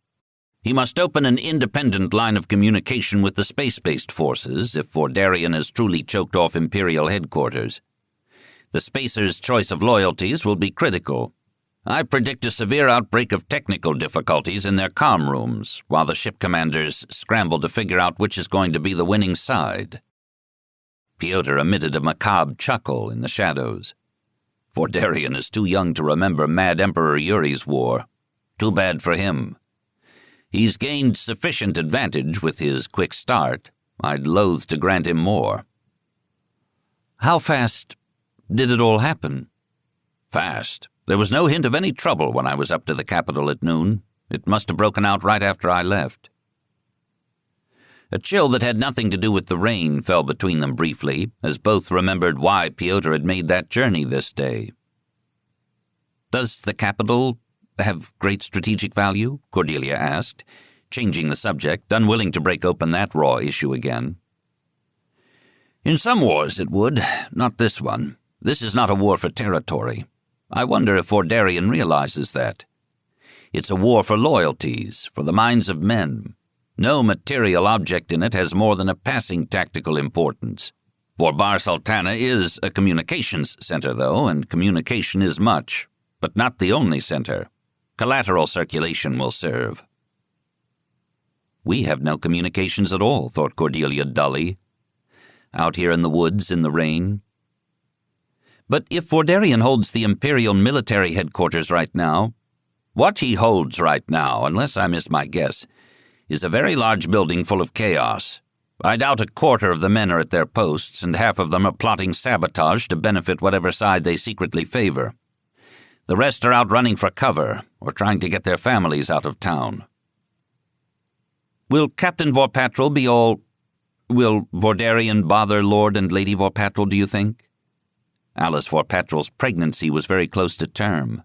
He must open an independent line of communication with the space-based forces if Vordarian has truly choked off Imperial headquarters. The Spacer's choice of loyalties will be critical. I predict a severe outbreak of technical difficulties in their comm rooms, while the ship commanders scramble to figure out which is going to be the winning side. Piotr emitted a macabre chuckle in the shadows. Vordarian is too young to remember Mad Emperor Yuri's war. Too bad for him. He's gained sufficient advantage with his quick start. I'd loathe to grant him more. How fast did it all happen? Fast. There was no hint of any trouble when I was up to the capital at noon. It must have broken out right after I left. A chill that had nothing to do with the rain fell between them briefly, as both remembered why Piotr had made that journey this day. Does the capital have great strategic value? Cordelia asked, changing the subject, unwilling to break open that raw issue again. In some wars it would, not this one. This is not a war for territory. I wonder if Vordarian realizes that. It's a war for loyalties, for the minds of men. No material object in it has more than a passing tactical importance. Vorbar Sultana is a communications center, though, and communication is much, but not the only center. Collateral circulation will serve. We have no communications at all, thought Cordelia dully. Out here in the woods in the rain. But if Vordarian holds the Imperial military headquarters right now, what he holds right now, unless I miss my guess, is a very large building full of chaos. I doubt a quarter of the men are at their posts, and half of them are plotting sabotage to benefit whatever side they secretly favor. The rest are out running for cover, or trying to get their families out of town. Will Captain Vorpatrol be all... Will Vordarian bother Lord and Lady Vorpatrol, do you think? Alice Vorpatrol's pregnancy was very close to term.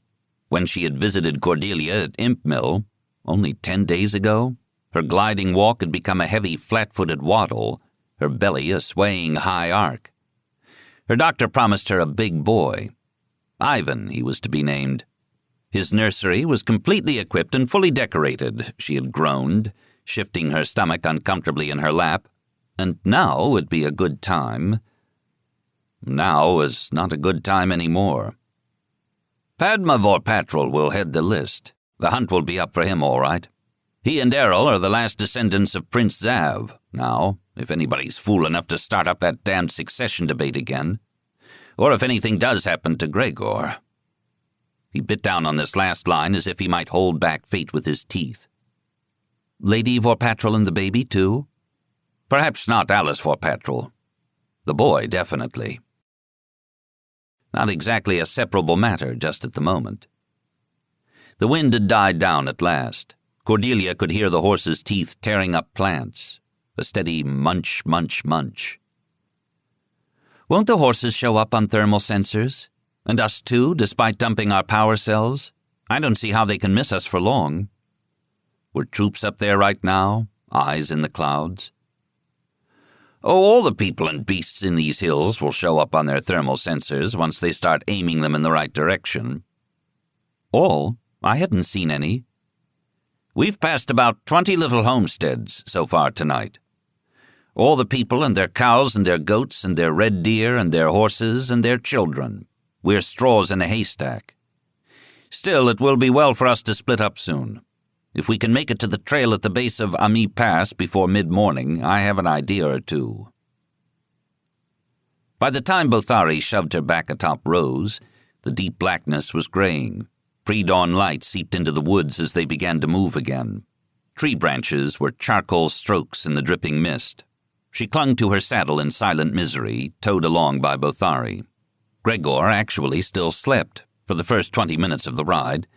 When she had visited Cordelia at Imp Mill, only 10 days ago, her gliding walk had become a heavy flat-footed waddle, her belly a swaying high arc. Her doctor promised her a big boy. Ivan, he was to be named. His nursery was completely equipped and fully decorated, she had groaned, shifting her stomach uncomfortably in her lap. And now would be a good time. Now was not a good time any more. Padma Vorpatrol will head the list. The hunt will be up for him all right. He and Errol are the last descendants of Prince Zav, now, if anybody's fool enough to start up that damned succession debate again. Or if anything does happen to Gregor. He bit down on this last line as if he might hold back fate with his teeth. Lady Vorpatrol and the baby, too? Perhaps not Alice Vorpatrol. The boy, definitely. Not exactly a separable matter just at the moment. The wind had died down at last. Cordelia could hear the horse's teeth tearing up plants. A steady munch, munch, munch. Won't the horses show up on thermal sensors? And us too, despite dumping our power cells? I don't see how they can miss us for long. Were troops up there right now, eyes in the clouds? Oh, all the people and beasts in these hills will show up on their thermal sensors once they start aiming them in the right direction. All? I hadn't seen any. We've passed about 20 little homesteads so far tonight. All the people and their cows and their goats and their red deer and their horses and their children. We're straws in a haystack. Still, it will be well for us to split up soon. If we can make it to the trail at the base of Ami Pass before mid-morning, I have an idea or two. By the time Bothari shoved her back atop Rose, the deep blackness was graying. Pre-dawn light seeped into the woods as they began to move again. Tree branches were charcoal strokes in the dripping mist. She clung to her saddle in silent misery, towed along by Bothari. Gregor actually still slept for the first 20 minutes of the ride,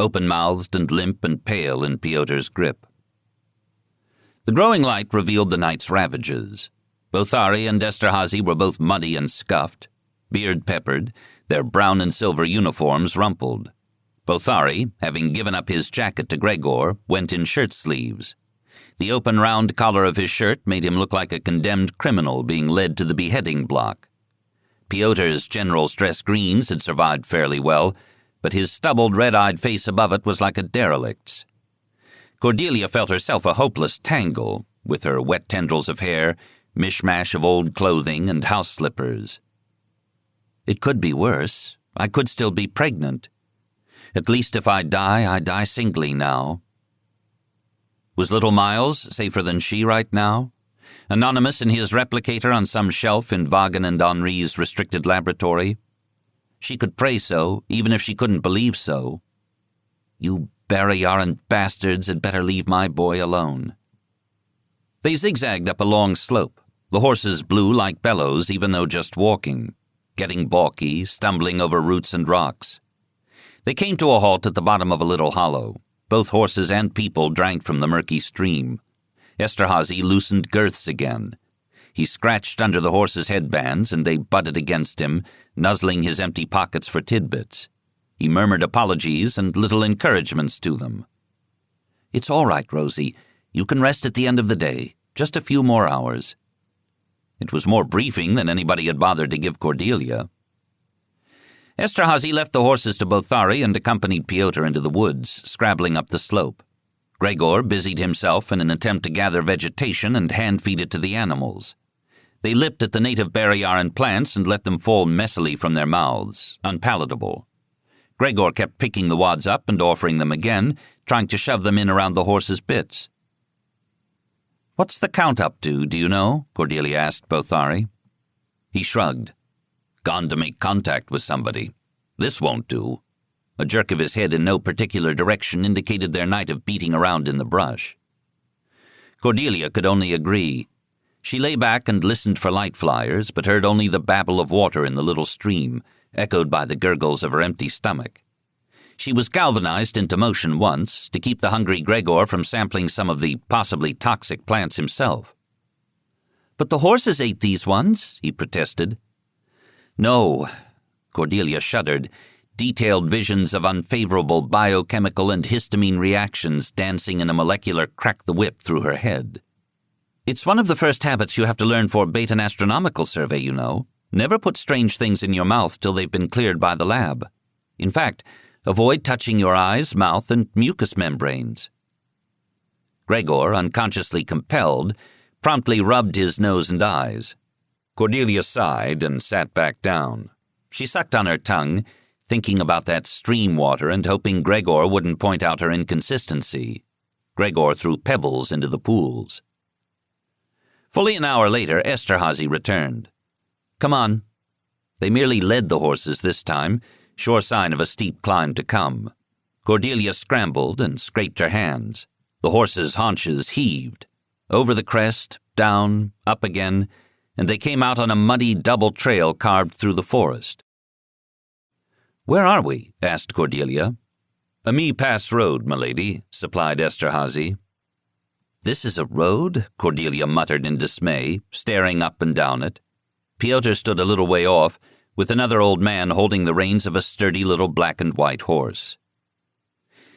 open-mouthed and limp and pale in Piotr's grip. The growing light revealed the night's ravages. Bothari and Esterhazy were both muddy and scuffed, beard-peppered, their brown and silver uniforms rumpled. Bothari, having given up his jacket to Gregor, went in shirt-sleeves. The open round collar of his shirt made him look like a condemned criminal being led to the beheading block. Piotr's general's dress greens had survived fairly well, but his stubbled, red-eyed face above it was like a derelict's. Cordelia felt herself a hopeless tangle, with her wet tendrils of hair, mishmash of old clothing, and house slippers. It could be worse. I could still be pregnant. At least if I die singly now. Was little Miles safer than she right now? Anonymous in his replicator on some shelf in Vaughan and Henri's restricted laboratory? She could pray so, even if she couldn't believe so. You Barrayaran bastards had better leave my boy alone. They zigzagged up a long slope. The horses blew like bellows even though just walking, getting balky, stumbling over roots and rocks. They came to a halt at the bottom of a little hollow. Both horses and people drank from the murky stream. Esterhazy loosened girths again. He scratched under the horses' headbands, and they butted against him, nuzzling his empty pockets for tidbits. He murmured apologies and little encouragements to them. It's all right, Rosie. You can rest at the end of the day. Just a few more hours. It was more briefing than anybody had bothered to give Cordelia. Esterhazy left the horses to Bothari and accompanied Piotr into the woods, scrabbling up the slope. Gregor busied himself in an attempt to gather vegetation and hand-feed it to the animals. They lipped at the native Barrayaran plants and let them fall messily from their mouths, unpalatable. Gregor kept picking the wads up and offering them again, trying to shove them in around the horses' bits. What's the count up to, do you know? Cordelia asked Bothari. He shrugged. Gone to make contact with somebody. This won't do. A jerk of his head in no particular direction indicated their night of beating around in the brush. Cordelia could only agree. She lay back and listened for light flyers, but heard only the babble of water in the little stream, echoed by the gurgles of her empty stomach. She was galvanized into motion once to keep the hungry Gregor from sampling some of the possibly toxic plants himself. "But the horses ate these ones," he protested. "No." Cordelia shuddered, detailed visions of unfavorable biochemical and histamine reactions dancing in a molecular crack-the-whip through her head. "It's one of the first habits you have to learn for Baton Astronomical Survey, you know. Never put strange things in your mouth till they've been cleared by the lab. In fact, avoid touching your eyes, mouth, and mucous membranes." Gregor, unconsciously compelled, promptly rubbed his nose and eyes. Cordelia sighed and sat back down. She sucked on her tongue, thinking about that stream water and hoping Gregor wouldn't point out her inconsistency. Gregor threw pebbles into the pools. Fully an hour later, Esterhazy returned. "Come on." They merely led the horses this time, sure sign of a steep climb to come. Cordelia scrambled and scraped her hands. The horses' haunches heaved. Over the crest, down, up again, and they came out on a muddy double trail carved through the forest. "Where are we?" asked Cordelia. "A me-pass road, milady," supplied Esterhazy. "This is a road?" Cordelia muttered in dismay, staring up and down it. Piotr stood a little way off, with another old man holding the reins of a sturdy little black and white horse.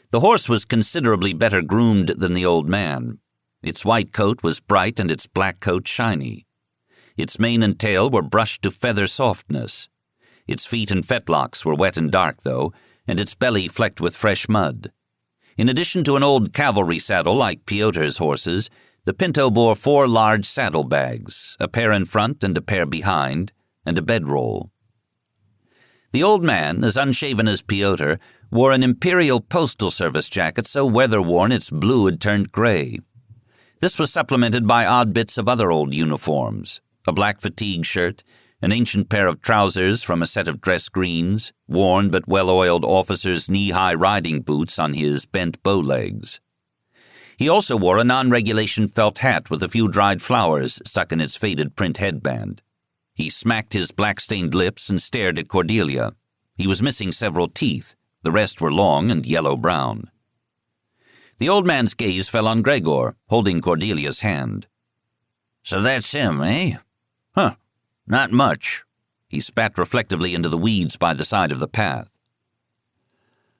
The horse was considerably better groomed than the old man. Its white coat was bright and its black coat shiny. Its mane and tail were brushed to feather softness. Its feet and fetlocks were wet and dark, though, and its belly flecked with fresh mud. In addition to an old cavalry saddle like Piotr's horses, the Pinto bore 4 large saddlebags, a pair in front and a pair behind, and a bedroll. The old man, as unshaven as Piotr, wore an Imperial Postal Service jacket so weather-worn its blue had turned gray. This was supplemented by odd bits of other old uniforms, a black fatigue shirt, an ancient pair of trousers from a set of dress greens, worn but well-oiled officer's knee-high riding boots on his bent bow legs. He also wore a non-regulation felt hat with a few dried flowers stuck in its faded print headband. He smacked his black-stained lips and stared at Cordelia. He was missing several teeth. The rest were long and yellow-brown. The old man's gaze fell on Gregor, holding Cordelia's hand. "So that's him, eh? Huh. Not much." He spat reflectively into the weeds by the side of the path.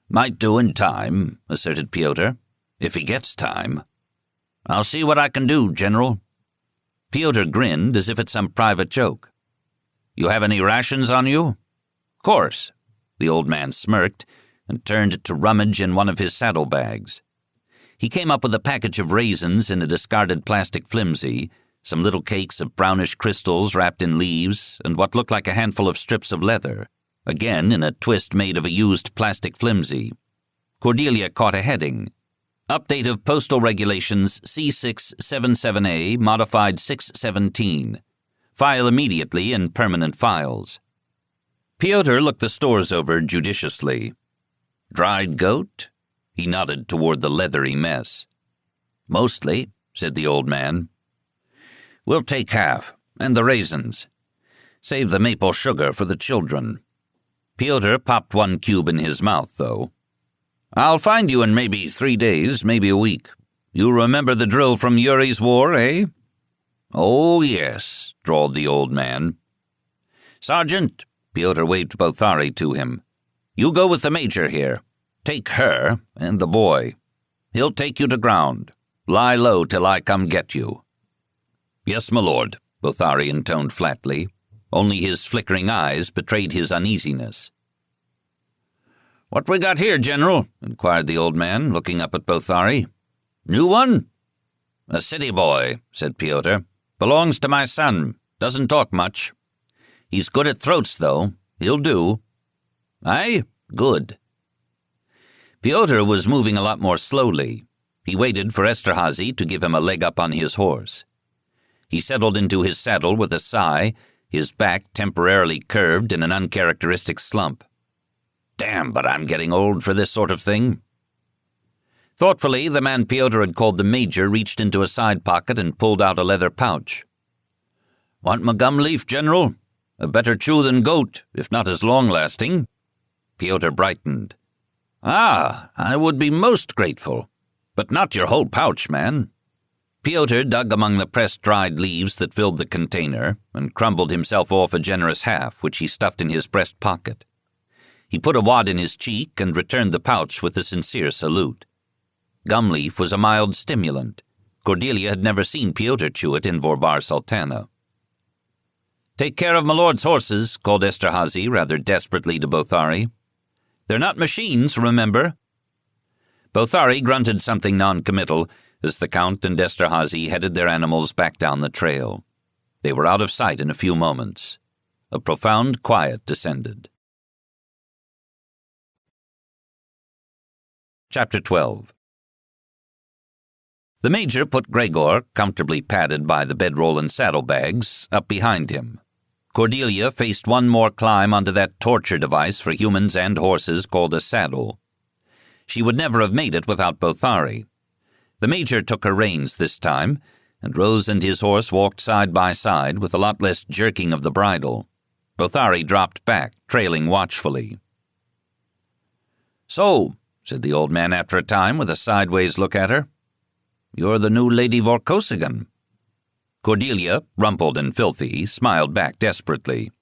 "Might do in time," asserted Piotr. "If he gets time." "I'll see what I can do, General." Piotr grinned as if at some private joke. "You have any rations on you?" "Course." The old man smirked and turned to rummage in one of his saddlebags. He came up with a package of raisins in a discarded plastic flimsy, some little cakes of brownish crystals wrapped in leaves, and what looked like a handful of strips of leather, again in a twist made of a used plastic flimsy. Cordelia caught a heading. Update of Postal Regulations C677A, modified 617. File immediately in permanent files. Piotr looked the stores over judiciously. "Dried goat?" He nodded toward the leathery mess. "Mostly," said the old man. "We'll take half, and the raisins. Save the maple sugar for the children." Piotr popped 1 cube in his mouth, though. "I'll find you in maybe 3 days, maybe a week. You remember the drill from Yuri's war, eh?" "Oh, yes," drawled the old man. "Sergeant," Piotr waved Bothari to him. "You go with the major here. Take her and the boy. He'll take you to ground. Lie low till I come get you." "Yes, my lord," Bothari intoned flatly. Only his flickering eyes betrayed his uneasiness. "What we got here, General?" inquired the old man, looking up at Bothari. "New one?" "A city boy," said Piotr. "Belongs to my son. Doesn't talk much. He's good at throats, though. He'll do." "Aye? Good." Piotr was moving a lot more slowly. He waited for Esterhazy to give him a leg up on his horse. He settled into his saddle with a sigh, his back temporarily curved in an uncharacteristic slump. "Damn, but I'm getting old for this sort of thing." Thoughtfully, the man Piotr had called the major reached into a side pocket and pulled out a leather pouch. "Want my gum leaf, General? A better chew than goat, if not as long-lasting." Piotr brightened. Ah, I would be most grateful, but not your whole pouch, man. Pyotr dug among the pressed dried leaves that filled the container and crumbled himself off a generous half, which he stuffed in his breast pocket. He put a wad in his cheek and returned the pouch with a sincere salute. Gumleaf was a mild stimulant. Cordelia had never seen Pyotr chew it in Vorbar Sultana. "Take care of my lord's horses," called Esterhazy rather desperately to Bothari. "They're not machines, remember." Bothari grunted something non-committal as the Count and Esterhazy headed their animals back down the trail. They were out of sight in a few moments. A profound quiet descended. Chapter 12. The Major put Gregor, comfortably padded by the bedroll and saddlebags, up behind him. Cordelia faced one more climb onto that torture device for humans and horses called a saddle. She would never have made it without Bothari. The Major took her reins this time, and Rose and his horse walked side by side with a lot less jerking of the bridle. Bothari dropped back, trailing watchfully. "So," said the old man after a time with a sideways look at her, "you're the new Lady Vorkosigan." Cordelia, rumpled and filthy, smiled back desperately.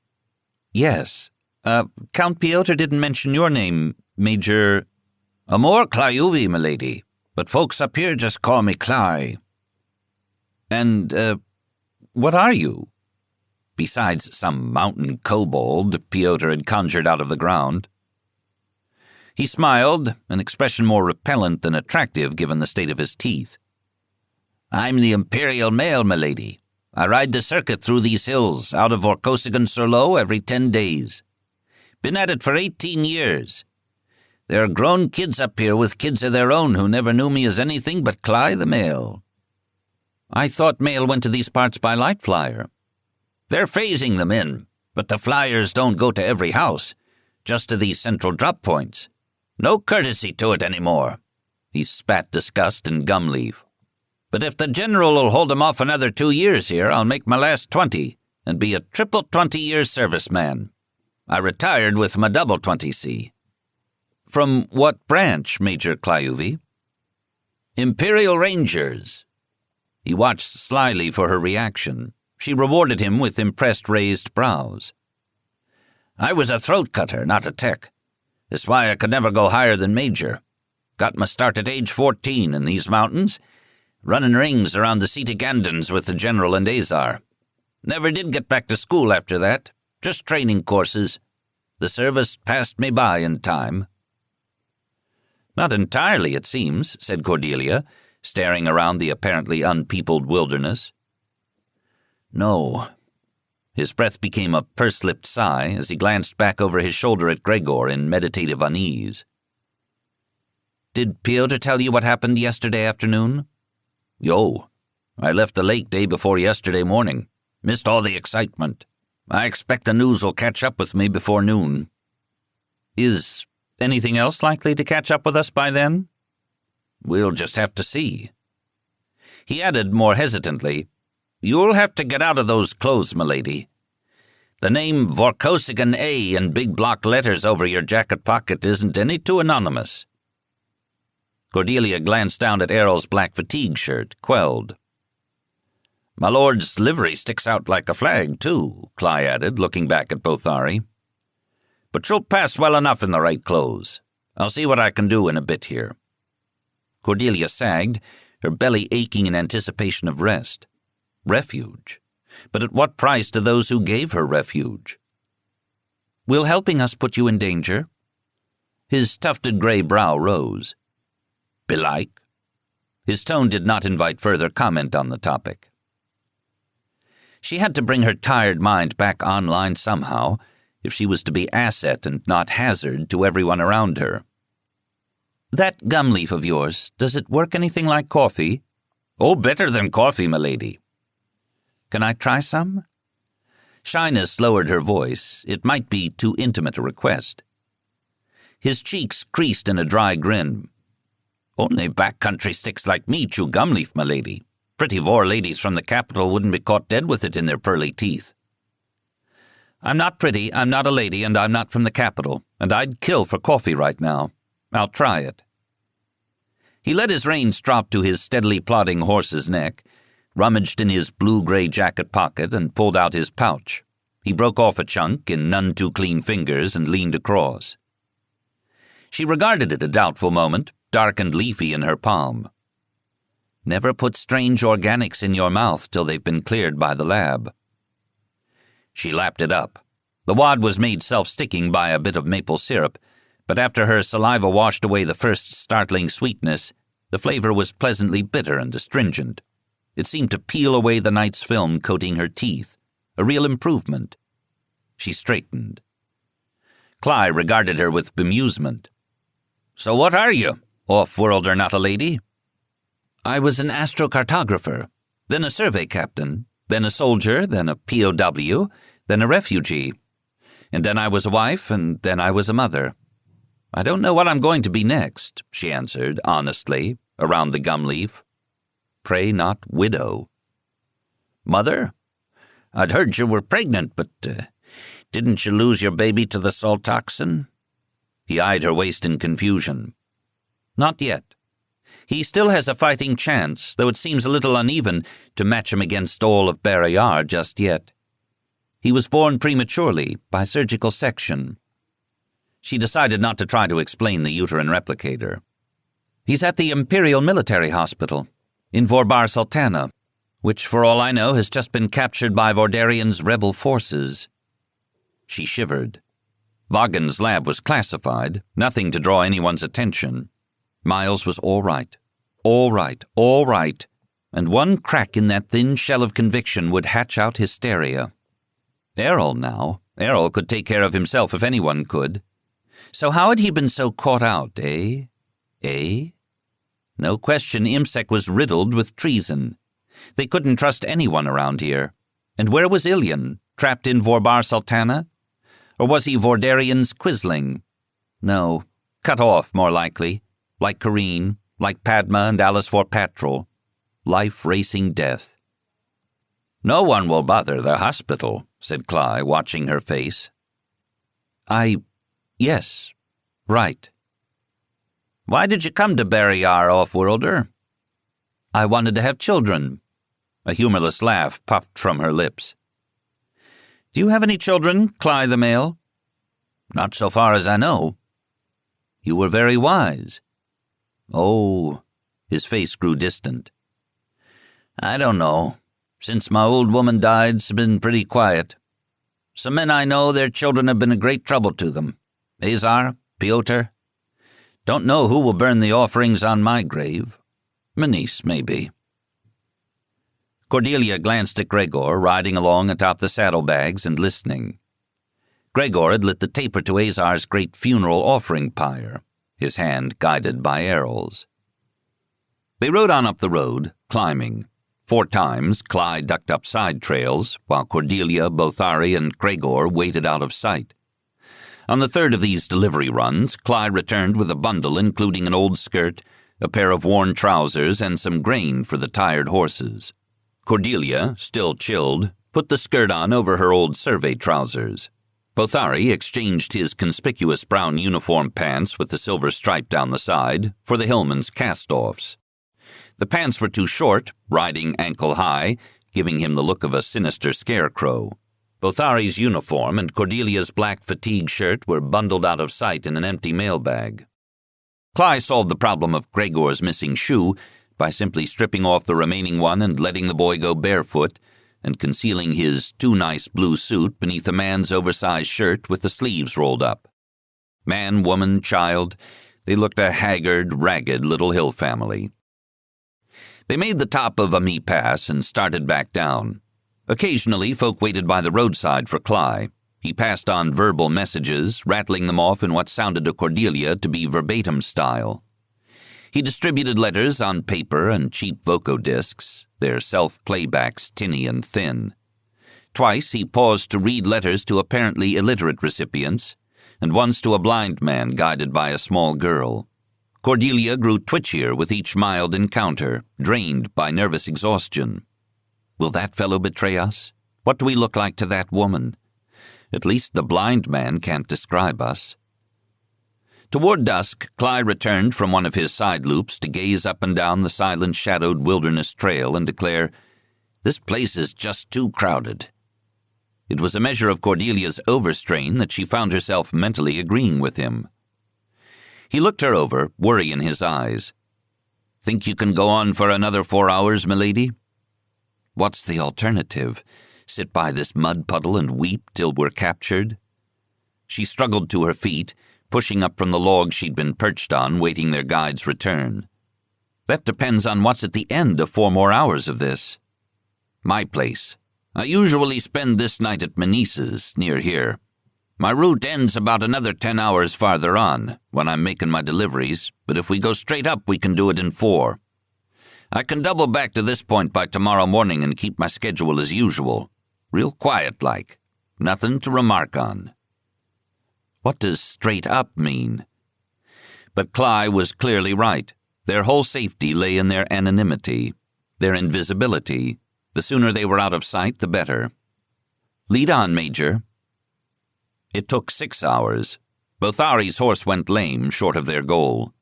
"Yes. Count Pyotr didn't mention your name, Major—" "Amor Clayuvi, milady, but folks up here just call me Clay." "And, what are you?" Besides some mountain kobold Pyotr had conjured out of the ground. He smiled, an expression more repellent than attractive given the state of his teeth. "I'm the Imperial Mail, milady. I ride the circuit through these hills, out of Vorkosigan-sur-Lo every 10 days. Been at it for 18 years. There are grown kids up here with kids of their own who never knew me as anything but Cly the Mail." "I thought mail went to these parts by light flyer." "They're phasing them in, but the flyers don't go to every house, just to these central drop points. No courtesy to it anymore." He spat disgust and gumleaf. "But if the General'll hold 'em off another 2 years here, I'll make my last 20 and be a triple 20-year serviceman. I retired with my double 20C. "From what branch, Major Clayuvi?" "Imperial Rangers." He watched slyly for her reaction. She rewarded him with impressed raised brows. "I was a throat cutter, not a tech. That's why I could never go higher than Major. Got my start at age 14 in these mountains, running rings around the Seatigandans with the General and Azar. Never did get back to school after that, just training courses. The service passed me by in time." "Not entirely, it seems," said Cordelia, staring around the apparently unpeopled wilderness. "No." His breath became a purse-lipped sigh as he glanced back over his shoulder at Gregor in meditative unease. "Did Pyotr tell you what happened yesterday afternoon?" "Yo. I left the lake day before yesterday morning. Missed all the excitement. I expect the news will catch up with me before noon." "Is anything else likely to catch up with us by then?" "We'll just have to see." He added more hesitantly, "You'll have to get out of those clothes, milady. The name Vorkosigan A in big block letters over your jacket pocket isn't any too anonymous." Cordelia glanced down at Errol's black fatigue shirt, quelled. "My lord's livery sticks out like a flag, too," Cly added, looking back at Bothari. "But you'll pass well enough in the right clothes. I'll see what I can do in a bit here." Cordelia sagged, her belly aching in anticipation of rest. Refuge. But at what price to those who gave her refuge? "Will helping us put you in danger?" His tufted gray brow rose. "Belike." His tone did not invite further comment on the topic. She had to bring her tired mind back online somehow, if she was to be asset and not hazard to everyone around her. "That gum leaf of yours, does it work anything like coffee?" "Oh, better than coffee, milady." "Can I try some?" Shyness lowered her voice. It might be too intimate a request. His cheeks creased in a dry grin. "Only backcountry sticks like me chew gum leaf, milady. Pretty Vor ladies from the capital wouldn't be caught dead with it in their pearly teeth." "I'm not pretty, I'm not a lady, and I'm not from the capital, and I'd kill for coffee right now. I'll try it." He let his reins drop to his steadily plodding horse's neck, rummaged in his blue-gray jacket pocket, and pulled out his pouch. He broke off a chunk in none-too-clean fingers and leaned across. She regarded it a doubtful moment, dark and leafy in her palm. "Never put strange organics in your mouth till they've been cleared by the lab." She lapped it up. The wad was made self-sticking by a bit of maple syrup, but after her saliva washed away the first startling sweetness, the flavor was pleasantly bitter and astringent. It seemed to peel away the night's film coating her teeth, a real improvement. She straightened. Cly regarded her with bemusement. "So what are you, off-worlder not a lady?" "I was an astrocartographer, then a survey captain, then a soldier, then a POW, then a refugee. And then I was a wife, and then I was a mother. I don't know what I'm going to be next," she answered, honestly, around the gum leaf. "Pray not widow." "Mother? I'd heard you were pregnant, but didn't you lose your baby to the salt toxin?" He eyed her waist in confusion. "Not yet. He still has a fighting chance, though it seems a little uneven to match him against all of Barrayar just yet. He was born prematurely, by surgical section." She decided not to try to explain the uterine replicator. "He's at the Imperial Military Hospital, in Vorbar Sultana, which, for all I know, has just been captured by Vordarian's rebel forces." She shivered. Vaughan's lab was classified, nothing to draw anyone's attention. Miles was all right, and one crack in that thin shell of conviction would hatch out hysteria. Errol now. Errol could take care of himself if anyone could. So how had he been so caught out, eh? No question IMSEC was riddled with treason. They couldn't trust anyone around here. And where was Ilian, trapped in Vorbar Sultana? Or was he Vordarian's quisling? No, cut off, more likely. Like Kareen, like Padma and Alice Vorpatrol. Life racing death. "No one will bother the hospital," said Cly, watching her face. Yes, right." "Why did you come to Barrayar, off-worlder?" "I wanted to have children." A humorless laugh puffed from her lips. "Do you have any children, Cly the male?" "Not so far as I know." "You were very wise." "Oh," his face grew distant. "I don't know. Since my old woman died, it's been pretty quiet. Some men I know, their children have been a great trouble to them. Azar, Piotr. Don't know who will burn the offerings on my grave. My niece, maybe." Cordelia glanced at Gregor, riding along atop the saddlebags and listening. Gregor had lit the taper to Azar's great funeral offering pyre, his hand guided by Errol's. They rode on up the road, climbing. 4 times, Cly ducked up side trails, while Cordelia, Bothari, and Gregor waited out of sight. On the 3rd of these delivery runs, Cly returned with a bundle including an old skirt, a pair of worn trousers, and some grain for the tired horses. Cordelia, still chilled, put the skirt on over her old survey trousers. Bothari exchanged his conspicuous brown uniform pants with the silver stripe down the side for the Hillman's cast-offs. The pants were too short, riding ankle-high, giving him the look of a sinister scarecrow. Bothari's uniform and Cordelia's black fatigue shirt were bundled out of sight in an empty mailbag. Cly solved the problem of Gregor's missing shoe by simply stripping off the remaining one and letting the boy go barefoot, and concealing his too nice blue suit beneath a man's oversized shirt with the sleeves rolled up. Man, woman, child, they looked a haggard, ragged little hill family. They made the top of Ami Pass and started back down. Occasionally, folk waited by the roadside for Cly. He passed on verbal messages, rattling them off in what sounded to Cordelia to be verbatim style. He distributed letters on paper and cheap voco discs, their self-playbacks tinny and thin. Twice he paused to read letters to apparently illiterate recipients, and once to a blind man guided by a small girl. Cordelia grew twitchier with each mild encounter, drained by nervous exhaustion. Will that fellow betray us? What do we look like to that woman? At least the blind man can't describe us. Toward dusk, Cly returned from one of his side loops to gaze up and down the silent, shadowed wilderness trail and declare, "This place is just too crowded." It was a measure of Cordelia's overstrain that she found herself mentally agreeing with him. He looked her over, worry in his eyes. "Think you can go on for another 4 hours, milady?" "What's the alternative? Sit by this mud puddle and weep till we're captured?" She struggled to her feet, pushing up from the log she'd been perched on, waiting their guide's return. "That depends on what's at the end of 4 more hours of this." "My place. I usually spend this night at Manise's, near here. My route ends about another 10 hours farther on, when I'm making my deliveries, but if we go straight up, we can do it in 4. I can double back to this point by tomorrow morning and keep my schedule as usual. Real quiet-like. Nothing to remark on." What does straight up mean? But Cly was clearly right. Their whole safety lay in their anonymity, their invisibility. The sooner they were out of sight, the better. "Lead on, Major." It took 6 hours. Bothari's horse went lame, short of their goal.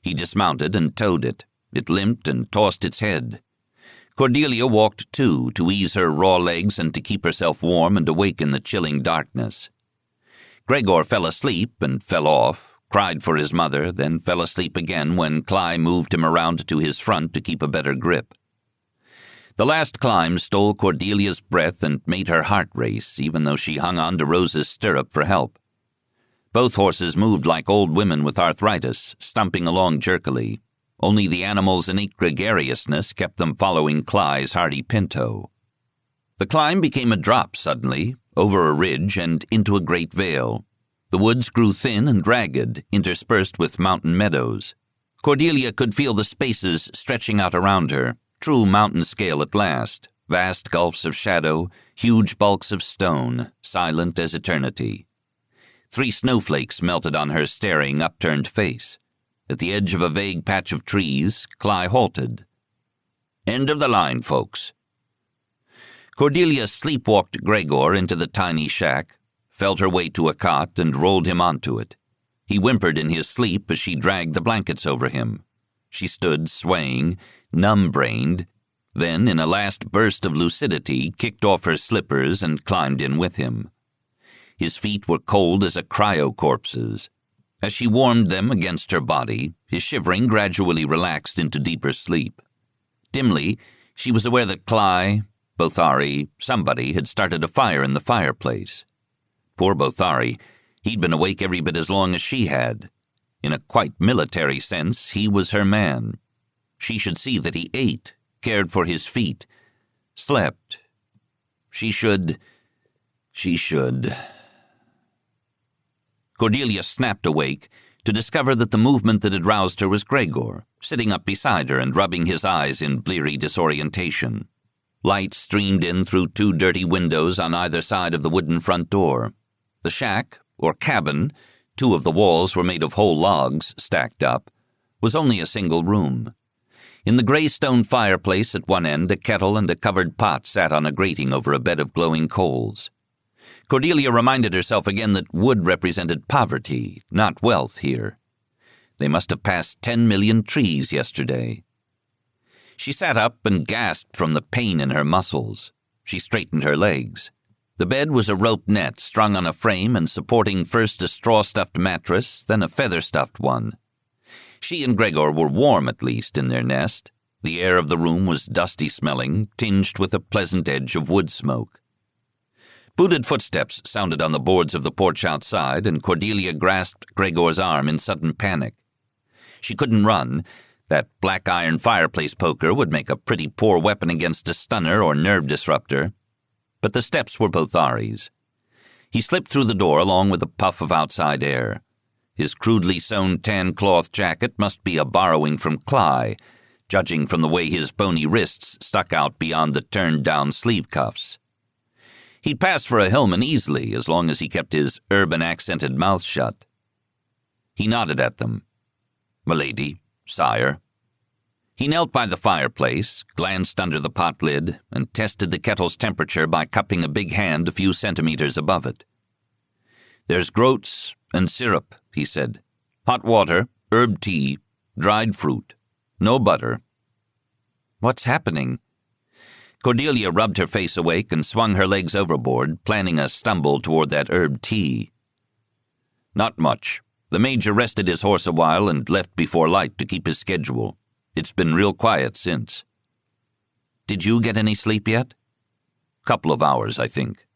He dismounted and towed it. It limped and tossed its head. Cordelia walked too, to ease her raw legs and to keep herself warm and awake in the chilling darkness. Gregor fell asleep and fell off, cried for his mother, then fell asleep again when Cly moved him around to his front to keep a better grip. The last climb stole Cordelia's breath and made her heart race, even though she hung on to Rose's stirrup for help. Both horses moved like old women with arthritis, stumping along jerkily. Only the animal's innate gregariousness kept them following Cly's hardy pinto. The climb became a drop suddenly, over a ridge and into a great vale. The woods grew thin and ragged, interspersed with mountain meadows. Cordelia could feel the spaces stretching out around her, true mountain scale at last, vast gulfs of shadow, huge bulks of stone, silent as eternity. 3 snowflakes melted on her staring, upturned face. At the edge of a vague patch of trees, Cly halted. "End of the line, folks." Cordelia sleepwalked Gregor into the tiny shack, felt her way to a cot, and rolled him onto it. He whimpered in his sleep as she dragged the blankets over him. She stood swaying, numb-brained, then, in a last burst of lucidity, kicked off her slippers and climbed in with him. His feet were cold as a cryo-corpse's. As she warmed them against her body, his shivering gradually relaxed into deeper sleep. Dimly, she was aware that Cly, Bothari, somebody had started a fire in the fireplace. Poor Bothari, he'd been awake every bit as long as she had. In a quite military sense, he was her man. She should see that he ate, cared for his feet, slept. She should. Cordelia snapped awake to discover that the movement that had roused her was Gregor, sitting up beside her and rubbing his eyes in bleary disorientation. Light streamed in through 2 dirty windows on either side of the wooden front door. The shack, or cabin, 2 of the walls were made of whole logs stacked up, was only a single room. In the gray stone fireplace at one end, a kettle and a covered pot sat on a grating over a bed of glowing coals. Cordelia reminded herself again that wood represented poverty, not wealth here. They must have passed 10 million trees yesterday. She sat up and gasped from the pain in her muscles. She straightened her legs. The bed was a rope net strung on a frame and supporting first a straw-stuffed mattress, then a feather-stuffed one. She and Gregor were warm, at least, in their nest. The air of the room was dusty-smelling, tinged with a pleasant edge of wood smoke. Booted footsteps sounded on the boards of the porch outside, and Cordelia grasped Gregor's arm in sudden panic. She couldn't run. That black iron fireplace poker would make a pretty poor weapon against a stunner or nerve disruptor. But the steps were Bothari's. He slipped through the door along with a puff of outside air. His crudely sewn tan cloth jacket must be a borrowing from Cly, judging from the way his bony wrists stuck out beyond the turned-down sleeve cuffs. He'd pass for a hillman easily, as long as he kept his urban-accented mouth shut. He nodded at them. "Milady, sire." He knelt by the fireplace, glanced under the pot lid, and tested the kettle's temperature by cupping a big hand a few centimeters above it. "There's groats and syrup," he said. Hot water, herb tea, dried fruit. No butter. What's happening? Cordelia rubbed her face awake and swung her legs overboard, planning a stumble toward that herb tea. Not much. The Major rested his horse a while and left before light to keep his schedule. It's been real quiet since. Did you get any sleep yet? Couple of hours, I think.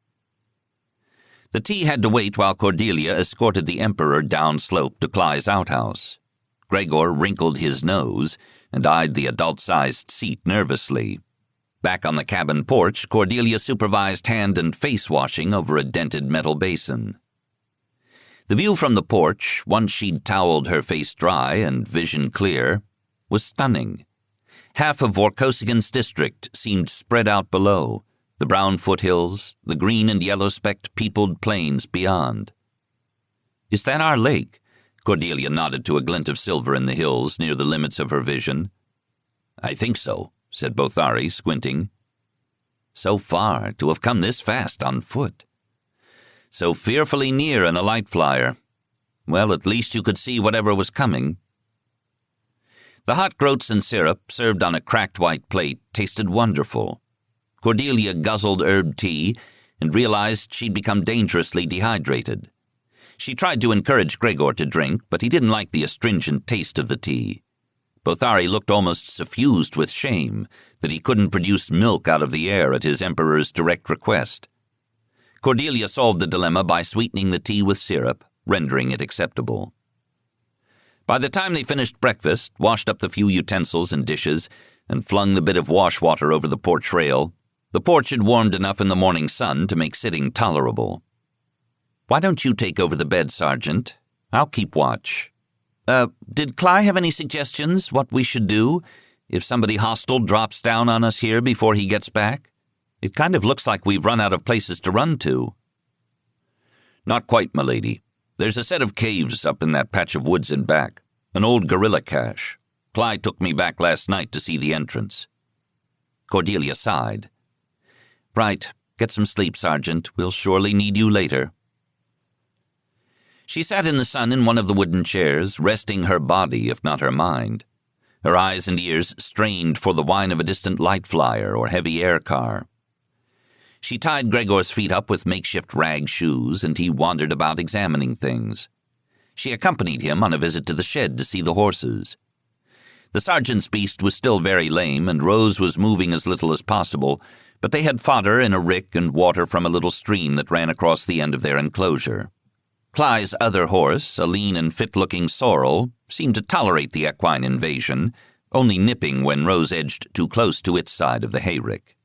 The tea had to wait while Cordelia escorted the Emperor downslope to Cly's outhouse. Gregor wrinkled his nose and eyed the adult-sized seat nervously. Back on the cabin porch, Cordelia supervised hand and face washing over a dented metal basin. The view from the porch, once she'd toweled her face dry and vision clear, was stunning. Half of Vorkosigan's district seemed spread out below, the brown foothills, the green and yellow-specked peopled plains beyond. "Is that our lake?" Cordelia nodded to a glint of silver in the hills near the limits of her vision. "I think so," said Bothari, squinting. "So far, to have come this fast on foot. So fearfully near in a light flyer. Well, at least you could see whatever was coming." The hot groats and syrup, served on a cracked white plate, tasted wonderful. Cordelia guzzled herb tea and realized she'd become dangerously dehydrated. She tried to encourage Gregor to drink, but he didn't like the astringent taste of the tea. Bothari looked almost suffused with shame that he couldn't produce milk out of the air at his Emperor's direct request. Cordelia solved the dilemma by sweetening the tea with syrup, rendering it acceptable. By the time they finished breakfast, washed up the few utensils and dishes, and flung the bit of wash water over the porch rail, the porch had warmed enough in the morning sun to make sitting tolerable. "Why don't you take over the bed, Sergeant? I'll keep watch. Did Cly have any suggestions what we should do if somebody hostile drops down on us here before he gets back? It kind of looks like we've run out of places to run to." "Not quite, m'lady. There's a set of caves up in that patch of woods in back, an old gorilla cache. Cly took me back last night to see the entrance." Cordelia sighed. "Right. Get some sleep, Sergeant. We'll surely need you later." She sat in the sun in one of the wooden chairs, resting her body, if not her mind. Her eyes and ears strained for the whine of a distant light flyer or heavy air car. She tied Gregor's feet up with makeshift rag shoes, and he wandered about examining things. She accompanied him on a visit to the shed to see the horses. The sergeant's beast was still very lame, and Rose was moving as little as possible, but they had fodder in a rick and water from a little stream that ran across the end of their enclosure. Cly's other horse, a lean and fit-looking sorrel, seemed to tolerate the equine invasion, only nipping when Rose edged too close to its side of the hayrick.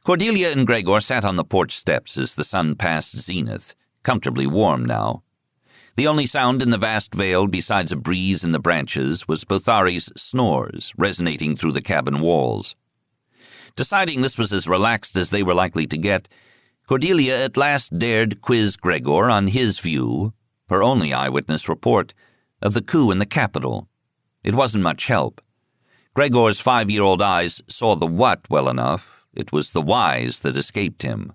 Cordelia and Gregor sat on the porch steps as the sun passed zenith, comfortably warm now. The only sound in the vast vale besides a breeze in the branches was Bothari's snores resonating through the cabin walls. Deciding this was as relaxed as they were likely to get, Cordelia at last dared quiz Gregor on his view, her only eyewitness report, of the coup in the capital. It wasn't much help. Gregor's 5-year-old eyes saw the what well enough. It was the whys that escaped him.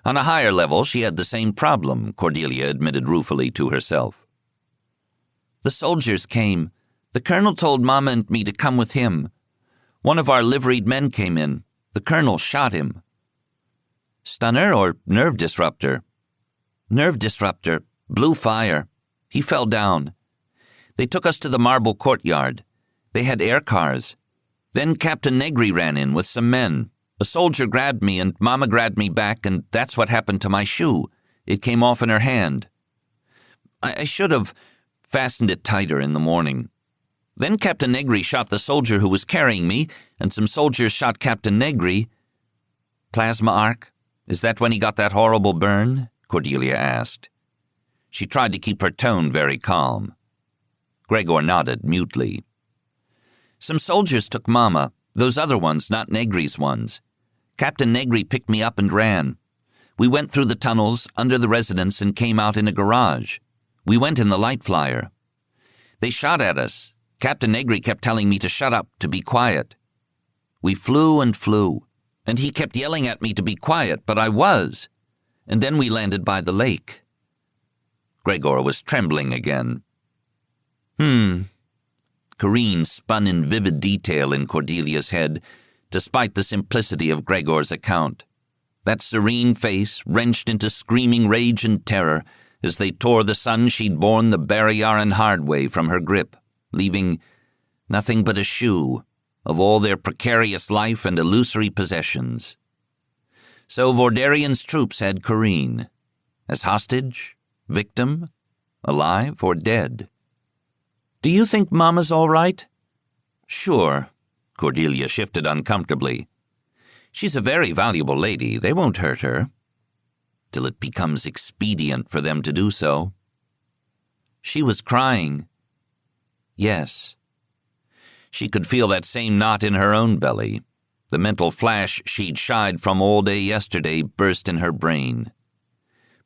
On a higher level, she had the same problem, Cordelia admitted ruefully to herself. "The soldiers came. The colonel told Mama and me to come with him. One of our liveried men came in. The colonel shot him." "Stunner or nerve disruptor?" "Nerve disruptor. Blue fire. He fell down. They took us to the marble courtyard. They had air cars. Then Captain Negri ran in with some men. A soldier grabbed me and Mama grabbed me back, and that's what happened to my shoe. It came off in her hand. I should have fastened it tighter in the morning. Then Captain Negri shot the soldier who was carrying me, and some soldiers shot Captain Negri." "Plasma arc? Is that when he got that horrible burn?" Cordelia asked. She tried to keep her tone very calm. Gregor nodded mutely. "Some soldiers took Mama, those other ones, not Negri's ones. Captain Negri picked me up and ran. We went through the tunnels, under the residence, and came out in a garage. We went in the light flyer. They shot at us. Captain Negri kept telling me to shut up, to be quiet. We flew and flew, and he kept yelling at me to be quiet, but I was. And then we landed by the lake." Gregor was trembling again. Corinne spun in vivid detail in Cordelia's head, despite the simplicity of Gregor's account. That serene face wrenched into screaming rage and terror as they tore the son she'd borne the Barrayaran hard way from her grip, leaving nothing but a shoe of all their precarious life and illusory possessions. So Vordarian's troops had Corinne, as hostage, victim, alive or dead. "Do you think Mama's all right?" "Sure." Cordelia shifted uncomfortably. "She's a very valuable lady. They won't hurt her. Till it becomes expedient for them to do so." "She was crying." "Yes." She could feel that same knot in her own belly. The mental flash she'd shied from all day yesterday burst in her brain.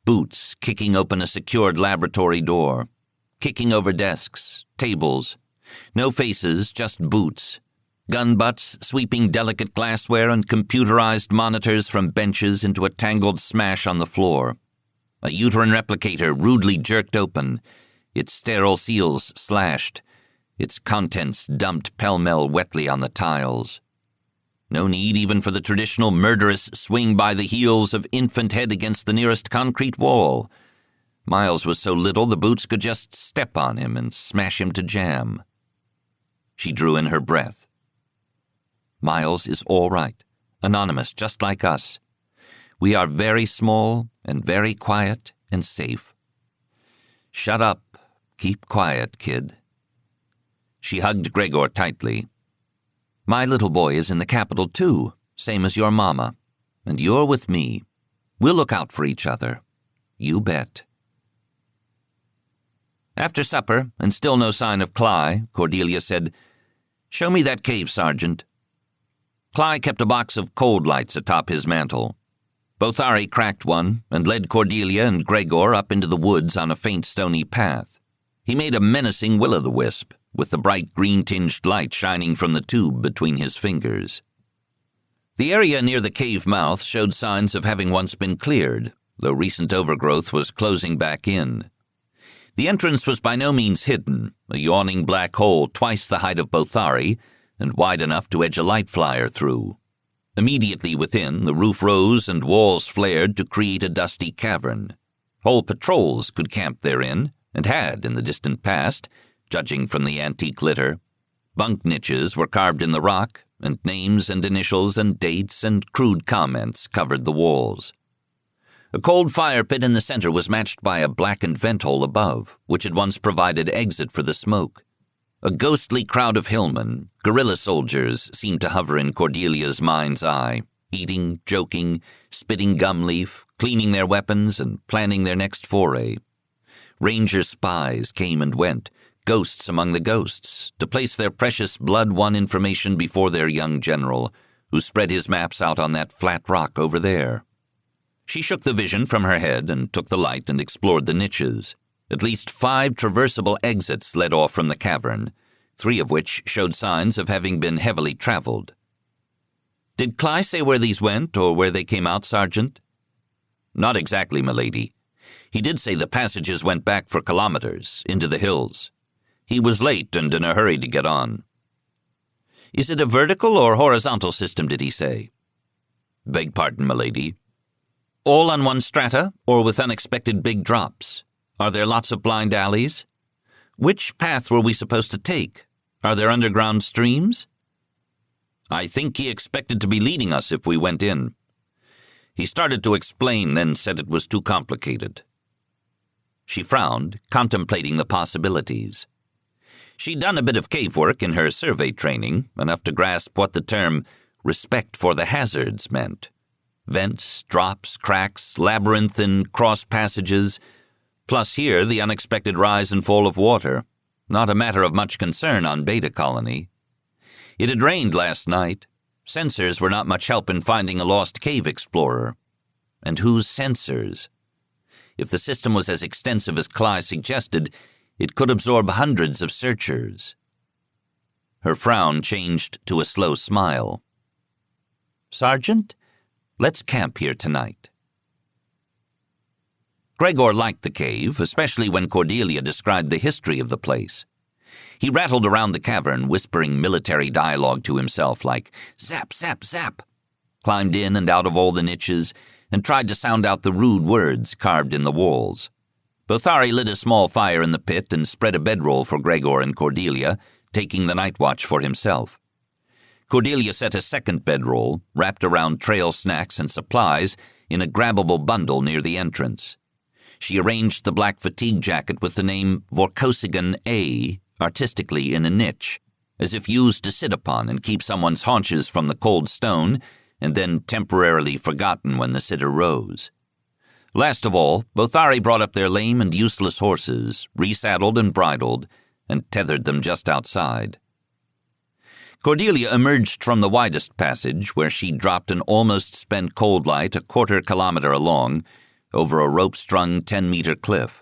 Boots kicking open a secured laboratory door, kicking over desks, tables. No faces, just boots. Gun butts sweeping delicate glassware and computerized monitors from benches into a tangled smash on the floor. A uterine replicator rudely jerked open, its sterile seals slashed, its contents dumped pell-mell wetly on the tiles. No need even for the traditional murderous swing by the heels of infant head against the nearest concrete wall. Miles was so little the boots could just step on him and smash him to jam. She drew in her breath. Miles is all right, anonymous, just like us. We are very small and very quiet and safe. Shut up. Keep quiet, kid. She hugged Gregor tightly. My little boy is in the capital, too, same as your mama. And you're with me. We'll look out for each other. You bet. After supper, and still no sign of Cly, Cordelia said, "Show me that cave, Sergeant." Cly kept a box of cold lights atop his mantle. Bothari cracked one and led Cordelia and Gregor up into the woods on a faint stony path. He made a menacing will-o'-the-wisp, with the bright green-tinged light shining from the tube between his fingers. The area near the cave mouth showed signs of having once been cleared, though recent overgrowth was closing back in. The entrance was by no means hidden, a yawning black hole twice the height of Bothari and wide enough to edge a light flyer through. Immediately within, the roof rose and walls flared to create a dusty cavern. Whole patrols could camp therein, and had in the distant past, judging from the antique litter. Bunk niches were carved in the rock, and names and initials and dates and crude comments covered the walls. A cold fire pit in the center was matched by a blackened vent hole above, which had once provided exit for the smoke. A ghostly crowd of hillmen, guerrilla soldiers, seemed to hover in Cordelia's mind's eye, eating, joking, spitting gum leaf, cleaning their weapons, and planning their next foray. Ranger spies came and went, ghosts among the ghosts, to place their precious blood-won information before their young general, who spread his maps out on that flat rock over there. She shook the vision from her head and took the light and explored the niches. At least 5 traversable exits led off from the cavern, 3 of which showed signs of having been heavily traveled. Did Cly say where these went, or where they came out, Sergeant? Not exactly, milady. He did say the passages went back for kilometers, into the hills. He was late and in a hurry to get on. Is it a vertical or horizontal system, did he say? Beg pardon, milady. All on one strata, or with unexpected big drops? Are there lots of blind alleys? Which path were we supposed to take? Are there underground streams? I think he expected to be leading us if we went in. He started to explain, then said it was too complicated. She frowned, contemplating the possibilities. She'd done a bit of cave work in her survey training, enough to grasp what the term respect for the hazards meant. Vents, drops, cracks, labyrinth and cross passages, plus here the unexpected rise and fall of water. Not a matter of much concern on Beta Colony. It had rained last night. Sensors were not much help in finding a lost cave explorer. And whose sensors? If the system was as extensive as Cly suggested, it could absorb hundreds of searchers. Her frown changed to a slow smile. Sergeant, let's camp here tonight. Gregor liked the cave, especially when Cordelia described the history of the place. He rattled around the cavern, whispering military dialogue to himself like, "Zap, zap, zap," climbed in and out of all the niches, and tried to sound out the rude words carved in the walls. Bothari lit a small fire in the pit and spread a bedroll for Gregor and Cordelia, taking the night watch for himself. Cordelia set a second bedroll, wrapped around trail snacks and supplies, in a grabbable bundle near the entrance. She arranged the black fatigue jacket with the name Vorkosigan A artistically in a niche, as if used to sit upon and keep someone's haunches from the cold stone, and then temporarily forgotten when the sitter rose. Last of all, Bothari brought up their lame and useless horses, resaddled and bridled, and tethered them just outside. Cordelia emerged from the widest passage, where she dropped an almost spent cold light a quarter-kilometer along, over a rope-strung 10-meter cliff.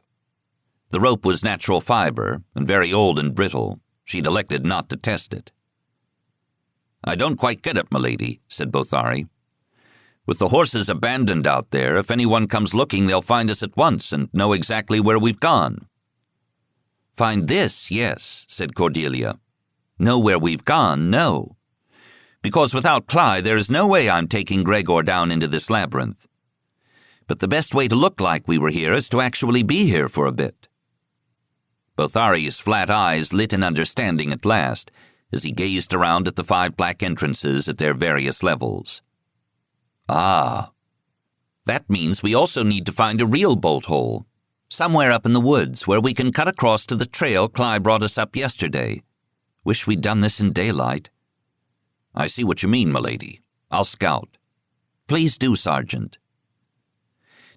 The rope was natural fiber, and very old and brittle. She'd elected not to test it. "I don't quite get it, milady," said Bothari. "With the horses abandoned out there, if anyone comes looking, they'll find us at once and know exactly where we've gone." "Find this, yes," said Cordelia. "Know where we've gone, no. Because without Cly, there is no way I'm taking Gregor down into this labyrinth. But the best way to look like we were here is to actually be here for a bit." Bothari's flat eyes lit in understanding at last, as he gazed around at the 5 black entrances at their various levels. "Ah. That means we also need to find a real bolt hole, somewhere up in the woods where we can cut across to the trail Cly brought us up yesterday. Wish we'd done this in daylight." "I see what you mean, milady. I'll scout." "Please do, Sergeant."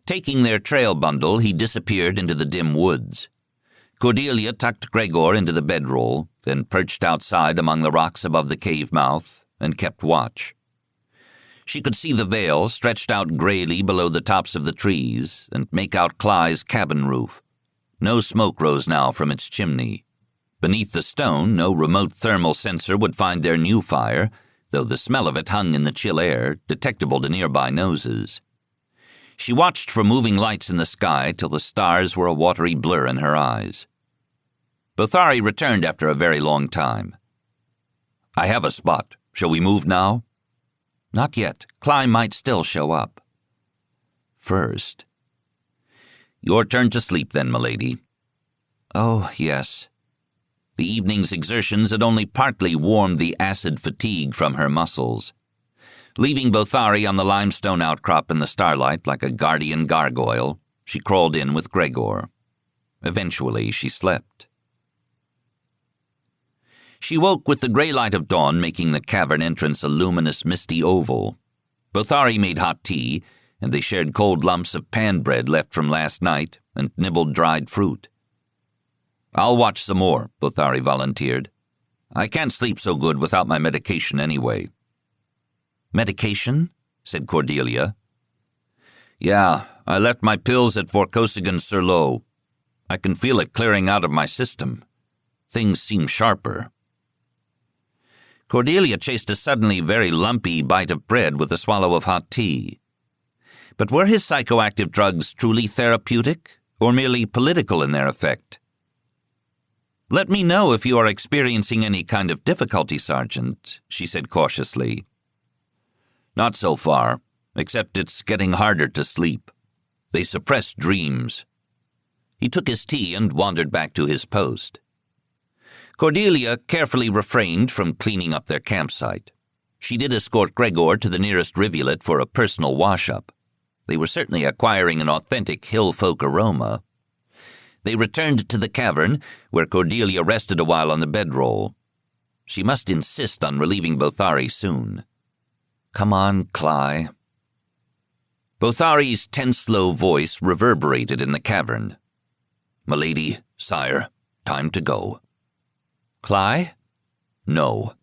Taking their trail bundle, he disappeared into the dim woods. Cordelia tucked Gregor into the bedroll, then perched outside among the rocks above the cave mouth, and kept watch. She could see the veil stretched out grayly below the tops of the trees, and make out Cly's cabin roof. No smoke rose now from its chimney. Beneath the stone, no remote thermal sensor would find their new fire, though the smell of it hung in the chill air, detectable to nearby noses. She watched for moving lights in the sky till the stars were a watery blur in her eyes. Bothari returned after a very long time. "I have a spot. Shall we move now?" "Not yet. Cly might still show up." "First." "Your turn to sleep then, milady." "Oh, yes." The evening's exertions had only partly warmed the acid fatigue from her muscles. Leaving Bothari on the limestone outcrop in the starlight like a guardian gargoyle, she crawled in with Gregor. Eventually, she slept. She woke with the gray light of dawn making the cavern entrance a luminous, misty oval. Bothari made hot tea, and they shared cold lumps of pan bread left from last night and nibbled dried fruit. "I'll watch some more," Bothari volunteered. "I can't sleep so good without my medication anyway." "Medication?" said Cordelia. "Yeah, I left my pills at Vorkosigan sur l'eau. I can feel it clearing out of my system. Things seem sharper." Cordelia chased a suddenly very lumpy bite of bread with a swallow of hot tea. But were his psychoactive drugs truly therapeutic, or merely political in their effect? "Let me know if you are experiencing any kind of difficulty, Sergeant," she said cautiously. "Not so far, except it's getting harder to sleep. They suppress dreams." He took his tea and wandered back to his post. Cordelia carefully refrained from cleaning up their campsite. She did escort Gregor to the nearest rivulet for a personal wash-up. They were certainly acquiring an authentic hill-folk aroma. They returned to the cavern, where Cordelia rested a while on the bedroll. She must insist on relieving Bothari soon. "Come on, Cly." Bothari's tense, low voice reverberated in the cavern. "Milady, sire, time to go." "Cly?" "No."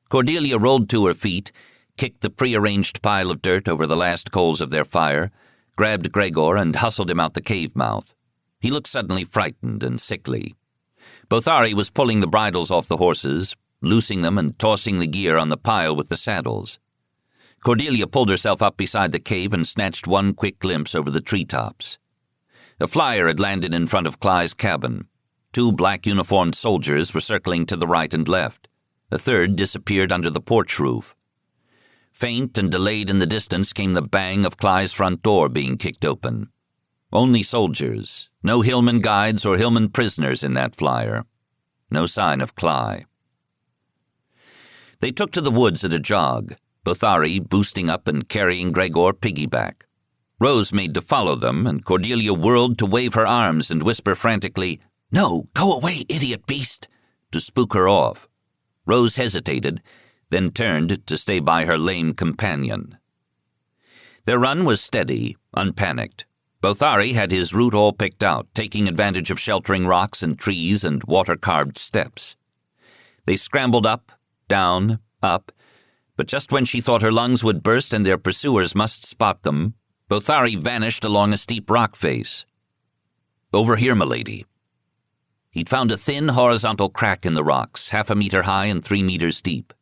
Cordelia rolled to her feet, kicked the prearranged pile of dirt over the last coals of their fire, grabbed Gregor and hustled him out the cave mouth. He looked suddenly frightened and sickly. Bothari was pulling the bridles off the horses, loosing them and tossing the gear on the pile with the saddles. Cordelia pulled herself up beside the cave and snatched one quick glimpse over the treetops. A flyer had landed in front of Cly's cabin. 2 black-uniformed soldiers were circling to the right and left. A third disappeared under the porch roof. Faint and delayed in the distance came the bang of Cly's front door being kicked open. Only soldiers, no Hillman guides or Hillman prisoners in that flyer. No sign of Cly. They took to the woods at a jog, Bothari boosting up and carrying Gregor piggyback. Rose made to follow them, and Cordelia whirled to wave her arms and whisper frantically, "No, go away, idiot beast," to spook her off. Rose hesitated, then turned to stay by her lame companion. Their run was steady, unpanicked. Bothari had his route all picked out, taking advantage of sheltering rocks and trees and water-carved steps. They scrambled up, down, up, but just when she thought her lungs would burst and their pursuers must spot them, Bothari vanished along a steep rock face. "Over here, milady." He'd found a thin, horizontal crack in the rocks, 1/2 meter high and 3 meters deep.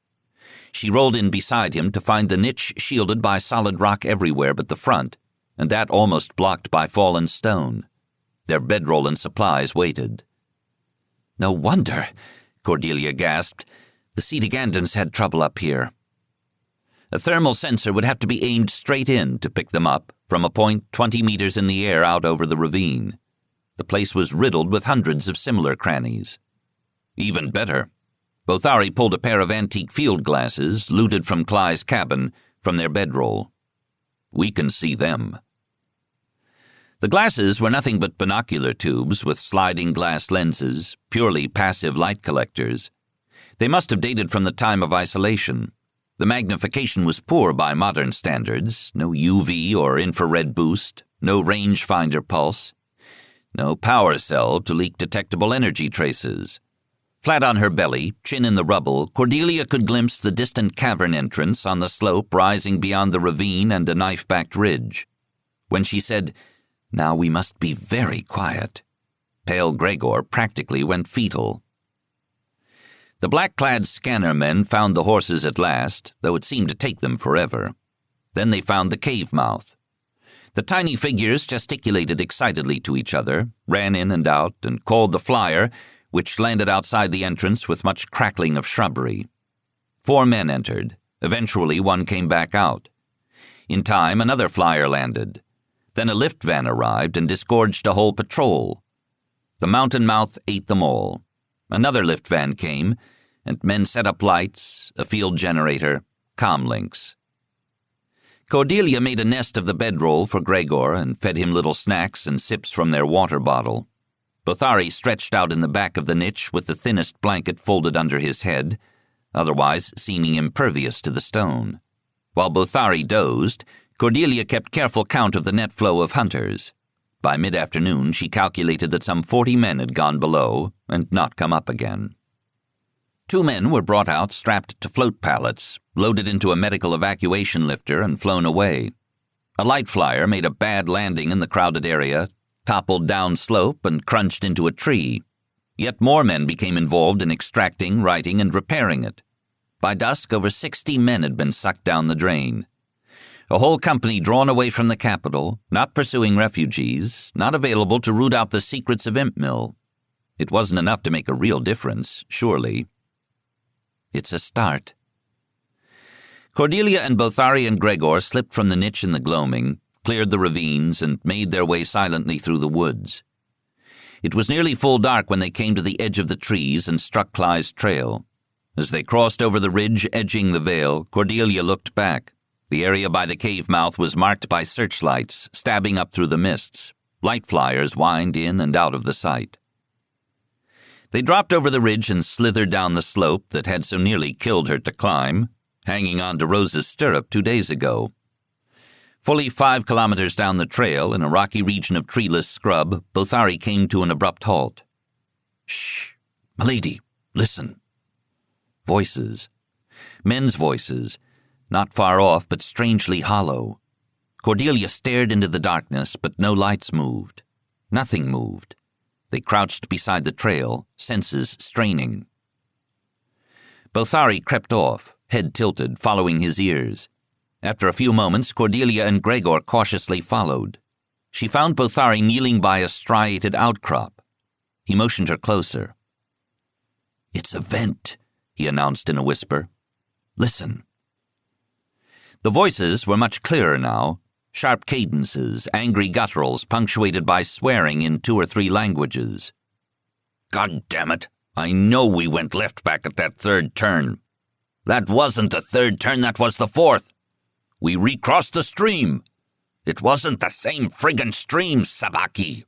She rolled in beside him to find the niche shielded by solid rock everywhere but the front, and that almost blocked by fallen stone. Their bedroll and supplies waited. "No wonder," Cordelia gasped. "The Sedigandans had trouble up here." A thermal sensor would have to be aimed straight in to pick them up from a point 20 meters in the air out over the ravine. The place was riddled with hundreds of similar crannies. Even better, Bothari pulled a pair of antique field glasses, looted from Cly's cabin, from their bedroll. "We can see them." The glasses were nothing but binocular tubes with sliding glass lenses, purely passive light collectors. They must have dated from the time of isolation. The magnification was poor by modern standards, no UV or infrared boost, no rangefinder pulse, no power cell to leak detectable energy traces. Flat on her belly, chin in the rubble, Cordelia could glimpse the distant cavern entrance on the slope rising beyond the ravine and a knife-backed ridge. When she said, "Now we must be very quiet," pale Gregor practically went fetal. The black-clad scanner men found the horses at last, though it seemed to take them forever. Then they found the cave mouth. The tiny figures gesticulated excitedly to each other, ran in and out, and called the flyer, which landed outside the entrance with much crackling of shrubbery. 4 men entered. Eventually, one came back out. In time, another flyer landed. Then a lift van arrived and disgorged a whole patrol. The mountain mouth ate them all. Another lift van came, and men set up lights, a field generator, comlinks. Cordelia made a nest of the bedroll for Gregor and fed him little snacks and sips from their water bottle. Bothari stretched out in the back of the niche with the thinnest blanket folded under his head, otherwise seeming impervious to the stone. While Bothari dozed, Cordelia kept careful count of the net flow of hunters. By mid-afternoon, she calculated that some 40 men had gone below and not come up again. 2 men were brought out strapped to float pallets, loaded into a medical evacuation lifter and flown away. A light flyer made a bad landing in the crowded area, toppled down slope and crunched into a tree. Yet more men became involved in extracting, righting, and repairing it. By dusk, over 60 men had been sucked down the drain. A whole company drawn away from the capital, not pursuing refugees, not available to root out the secrets of Imp Mill. It wasn't enough to make a real difference, surely. It's a start. Cordelia and Bothari and Gregor slipped from the niche in the gloaming, cleared the ravines, and made their way silently through the woods. It was nearly full dark when they came to the edge of the trees and struck Cly's trail. As they crossed over the ridge edging the vale, Cordelia looked back. The area by the cave mouth was marked by searchlights, stabbing up through the mists. Light flyers whined in and out of the sight. They dropped over the ridge and slithered down the slope that had so nearly killed her to climb, hanging on to Rose's stirrup 2 days ago. Fully 5 kilometers down the trail, in a rocky region of treeless scrub, Bothari came to an abrupt halt. "Shh! Milady, listen!" Voices. Men's voices. Not far off, but strangely hollow. Cordelia stared into the darkness, but no lights moved. Nothing moved. They crouched beside the trail, senses straining. Bothari crept off, head tilted, following his ears. After a few moments, Cordelia and Gregor cautiously followed. She found Bothari kneeling by a striated outcrop. He motioned her closer. "It's a vent," he announced in a whisper. "Listen." The voices were much clearer now, sharp cadences, angry gutturals punctuated by swearing in 2 or 3 languages. "God damn it! I know we went left back at that 3rd turn. That wasn't the 3rd turn, that was the 4th. We recrossed the stream. It wasn't the same friggin' stream, Sabaki.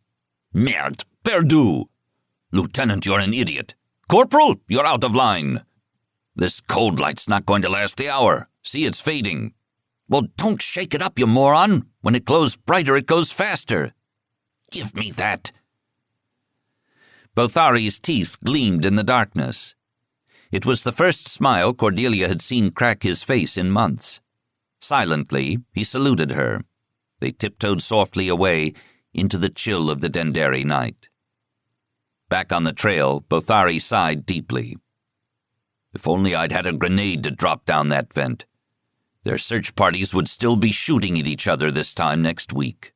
Merde, perdu. Lieutenant, you're an idiot. Corporal, you're out of line. This cold light's not going to last the hour. See, it's fading. Well, don't shake it up, you moron. When it glows brighter, it goes faster. Give me that." Bothari's teeth gleamed in the darkness. It was the first smile Cordelia had seen crack his face in months. Silently, he saluted her. They tiptoed softly away into the chill of the Denderi night. Back on the trail, Bothari sighed deeply. If only I'd had a grenade to drop down that vent. Their search parties would still be shooting at each other this time next week.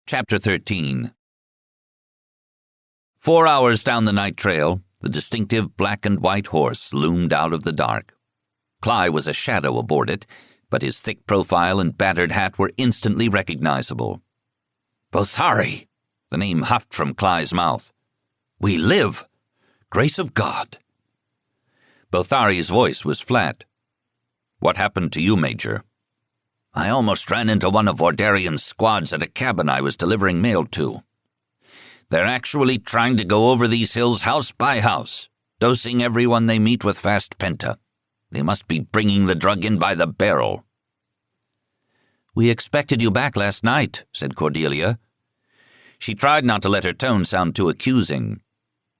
Chapter 13. 4 hours down the night trail, the distinctive black and white horse loomed out of the dark. Cly was a shadow aboard it, but his thick profile and battered hat were instantly recognizable. "Bothari!" The name huffed from Cly's mouth. "We live! Grace of God!" Bothari's voice was flat. "What happened to you, Major?" "I almost ran into one of Vordarian's squads at a cabin I was delivering mail to. They're actually trying to go over these hills house by house, dosing everyone they meet with fast penta. They must be bringing the drug in by the barrel." "We expected you back last night," said Cordelia. She tried not to let her tone sound too accusing.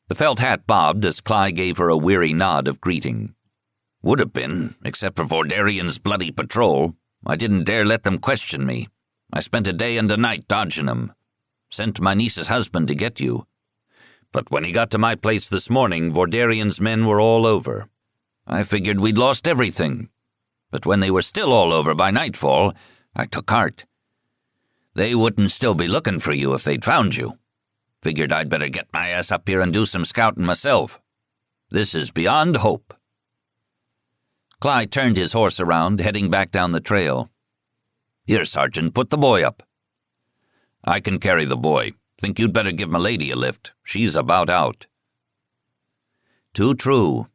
The felt hat bobbed as Cly gave her a weary nod of greeting. "Would have been, except for Vordarian's bloody patrol. I didn't dare let them question me. I spent a day and a night dodging them. Sent my niece's husband to get you. But when he got to my place this morning, Vordarian's men were all over. I figured we'd lost everything. But when they were still all over by nightfall, I took heart. They wouldn't still be looking for you if they'd found you. Figured I'd better get my ass up here and do some scouting myself. This is beyond hope." Cly turned his horse around, heading back down the trail. "Here, Sergeant, put the boy up." "I can carry the boy. Think you'd better give m'lady a lift. She's about out." Too true.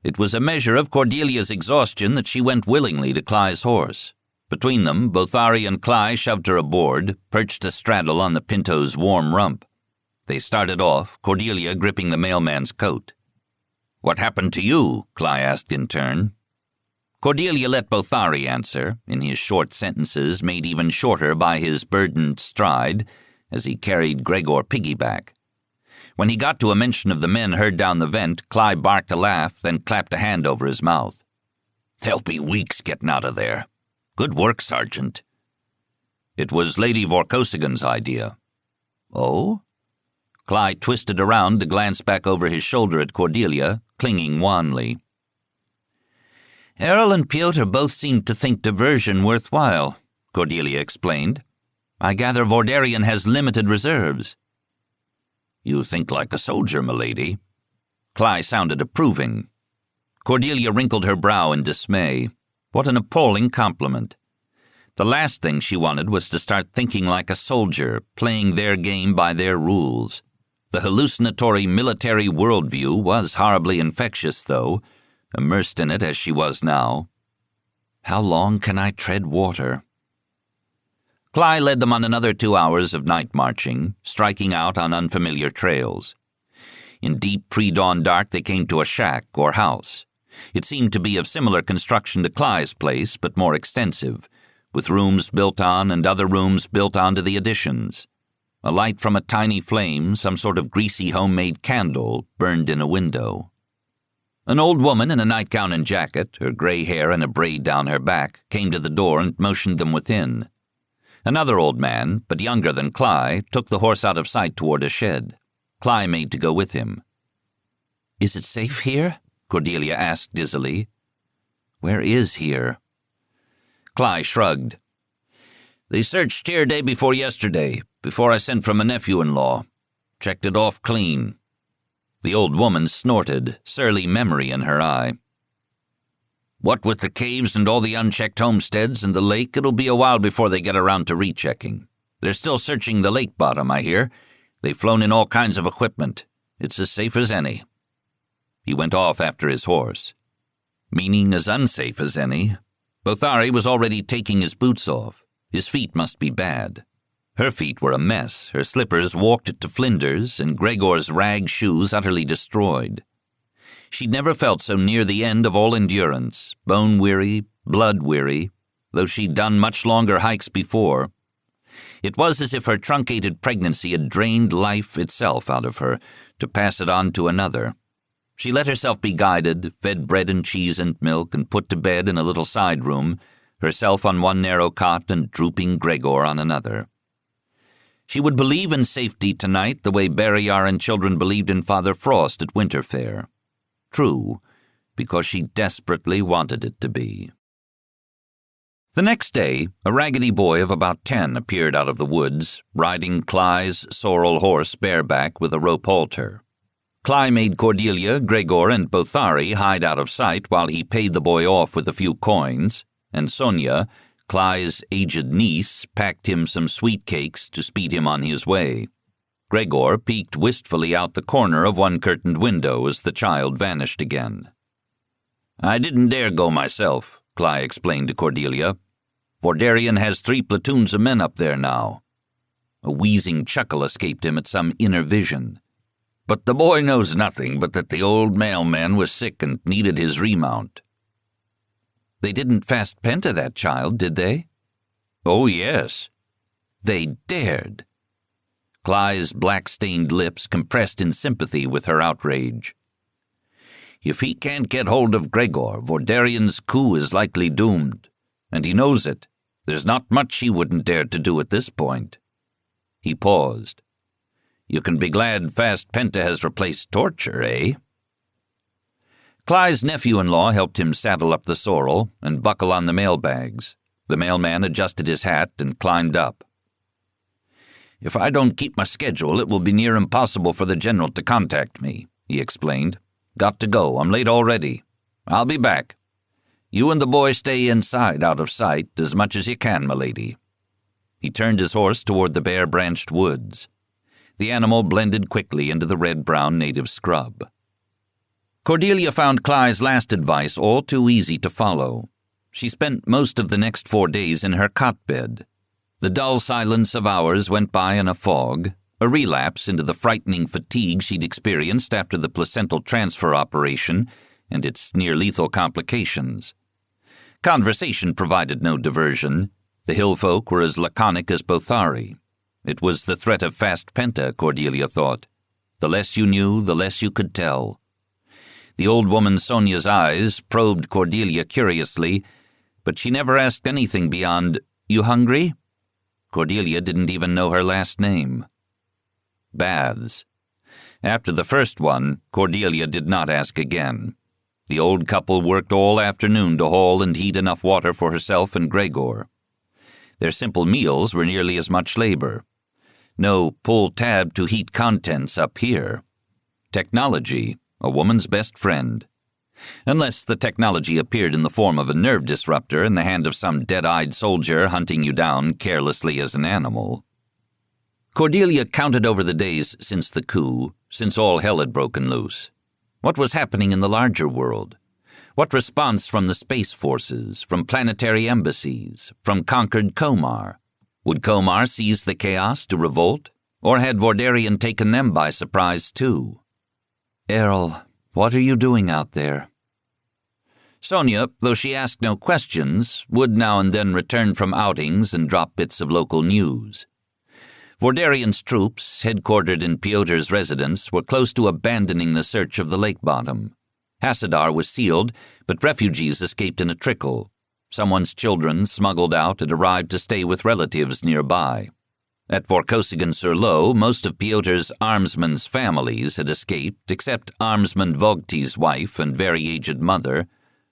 It was a measure of Cordelia's exhaustion that she went willingly to Cly's horse. Between them, Bothari and Cly shoved her aboard, perched astraddle on the Pinto's warm rump. They started off, Cordelia gripping the mailman's coat. "What happened to you?" Cly asked in turn. Cordelia let Bothari answer, in his short sentences made even shorter by his burdened stride, as he carried Gregor piggyback. When he got to a mention of the men heard down the vent, Cly barked a laugh, then clapped a hand over his mouth. "They'll be weeks getting out of there. Good work, Sergeant." "It was Lady Vorkosigan's idea." "Oh?" Cly twisted around to glance back over his shoulder at Cordelia, clinging wanly. "Errol and Piotr both seemed to think diversion worthwhile," Cordelia explained. "I gather Vordarian has limited reserves." "You think like a soldier, m'lady." Cly sounded approving. Cordelia wrinkled her brow in dismay. What an appalling compliment. The last thing she wanted was to start thinking like a soldier, playing their game by their rules. The hallucinatory military worldview was horribly infectious, though, immersed in it as she was now. How long can I tread water? Cly led them on another 2 hours of night marching, striking out on unfamiliar trails. In deep pre-dawn dark they came to a shack or house. It seemed to be of similar construction to Cly's place, but more extensive, with rooms built on and other rooms built onto the additions. A light from a tiny flame, some sort of greasy homemade candle, burned in a window. An old woman in a nightgown and jacket, her gray hair in a braid down her back, came to the door and motioned them within. Another old man, but younger than Cly, took the horse out of sight toward a shed. Cly made to go with him. "Is it safe here?" Cordelia asked dizzily. "Where is here?" Cly shrugged. They searched here day before yesterday, before I sent for my nephew-in-law. Checked it off clean." The old woman snorted, surly memory in her eye. "What with the caves and all the unchecked homesteads and the lake, it'll be a while before they get around to rechecking. They're still searching the lake bottom, I hear. They've flown in all kinds of equipment. It's as safe as any." He went off after his horse. Meaning as unsafe as any. Bothari was already taking his boots off. His feet must be bad. Her feet were a mess, her slippers walked to flinders, and Gregor's rag shoes utterly destroyed. She'd never felt so near the end of all endurance, bone-weary, blood-weary, though she'd done much longer hikes before. It was as if her truncated pregnancy had drained life itself out of her, to pass it on to another. She let herself be guided, fed bread and cheese and milk, and put to bed in a little side room, herself on one narrow cot and drooping Gregor on another. She would believe in safety tonight the way Barrayar and children believed in Father Frost at Winter Fair. True, because she desperately wanted it to be. The next day, a raggedy boy of about 10 appeared out of the woods, riding Cly's sorrel horse bareback with a rope halter. Cly made Cordelia, Gregor, and Bothari hide out of sight while he paid the boy off with a few coins, and Sonia, Cly's aged niece, packed him some sweet cakes to speed him on his way. Gregor peeked wistfully out the corner of one curtained window as the child vanished again. "I didn't dare go myself," Cly explained to Cordelia. "Vordarian has 3 platoons of men up there now." A wheezing chuckle escaped him at some inner vision. "But the boy knows nothing but that the old mailman was sick and needed his remount." "They didn't fast penta that child, did they?" "Oh, yes." "They dared." Cly's black-stained lips compressed in sympathy with her outrage. "If he can't get hold of Gregor, Vordarian's coup is likely doomed. And he knows it. There's not much he wouldn't dare to do at this point." He paused. "You can be glad fast penta has replaced torture, eh?" Cly's nephew-in-law helped him saddle up the sorrel and buckle on the mailbags. The mailman adjusted his hat and climbed up. "If I don't keep my schedule, it will be near impossible for the general to contact me," he explained. "Got to go. I'm late already. I'll be back. You and the boy stay inside, out of sight, as much as you can, m'lady." He turned his horse toward the bare-branched woods. The animal blended quickly into the red-brown native scrub. Cordelia found Cly's last advice all too easy to follow. She spent most of the next 4 days in her cot-bed. The dull silence of hours went by in a fog, a relapse into the frightening fatigue she'd experienced after the placental transfer operation and its near-lethal complications. Conversation provided no diversion. The hill folk were as laconic as Bothari. It was the threat of fast penta, Cordelia thought. The less you knew, the less you could tell. The old woman Sonia's eyes probed Cordelia curiously, but she never asked anything beyond, "You hungry?" Cordelia didn't even know her last name. Baths. After the first one, Cordelia did not ask again. The old couple worked all afternoon to haul and heat enough water for herself and Gregor. Their simple meals were nearly as much labor. No pull tab to heat contents up here. Technology, a woman's best friend. Unless the technology appeared in the form of a nerve disruptor in the hand of some dead-eyed soldier hunting you down carelessly as an animal. Cordelia counted over the days since the coup, since all hell had broken loose. What was happening in the larger world? What response from the space forces, from planetary embassies, from conquered Komar? Would Komar seize the chaos to revolt? Or had Vordarian taken them by surprise too? "Errol, what are you doing out there?" Sonia, though she asked no questions, would now and then return from outings and drop bits of local news. Vordarian's troops, headquartered in Piotr's residence, were close to abandoning the search of the lake bottom. Hasadar was sealed, but refugees escaped in a trickle. Someone's children, smuggled out, had arrived to stay with relatives nearby. At Vorkosigan-sur-Lo, most of Piotr's armsmen's families had escaped, except armsman Vogti's wife and very aged mother,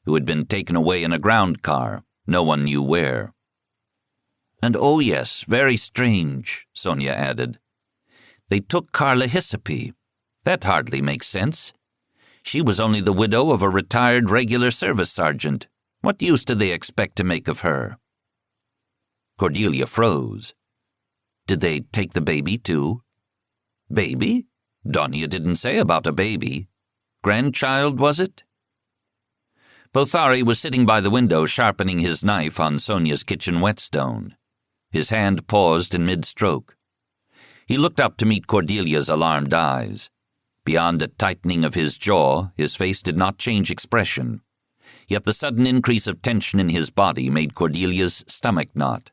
who had been taken away in a ground car, no one knew where. And oh yes, very strange, Sonia added. They took Carla Hyssopy. That hardly makes sense. She was only the widow of a retired regular service sergeant. What use do they expect to make of her? Cordelia froze. Did they take the baby, too? Baby? Donia didn't say about a baby. Grandchild, was it? Bothari was sitting by the window sharpening his knife on Sonia's kitchen whetstone. His hand paused in mid-stroke. He looked up to meet Cordelia's alarmed eyes. Beyond a tightening of his jaw, his face did not change expression. Yet the sudden increase of tension in his body made Cordelia's stomach knot.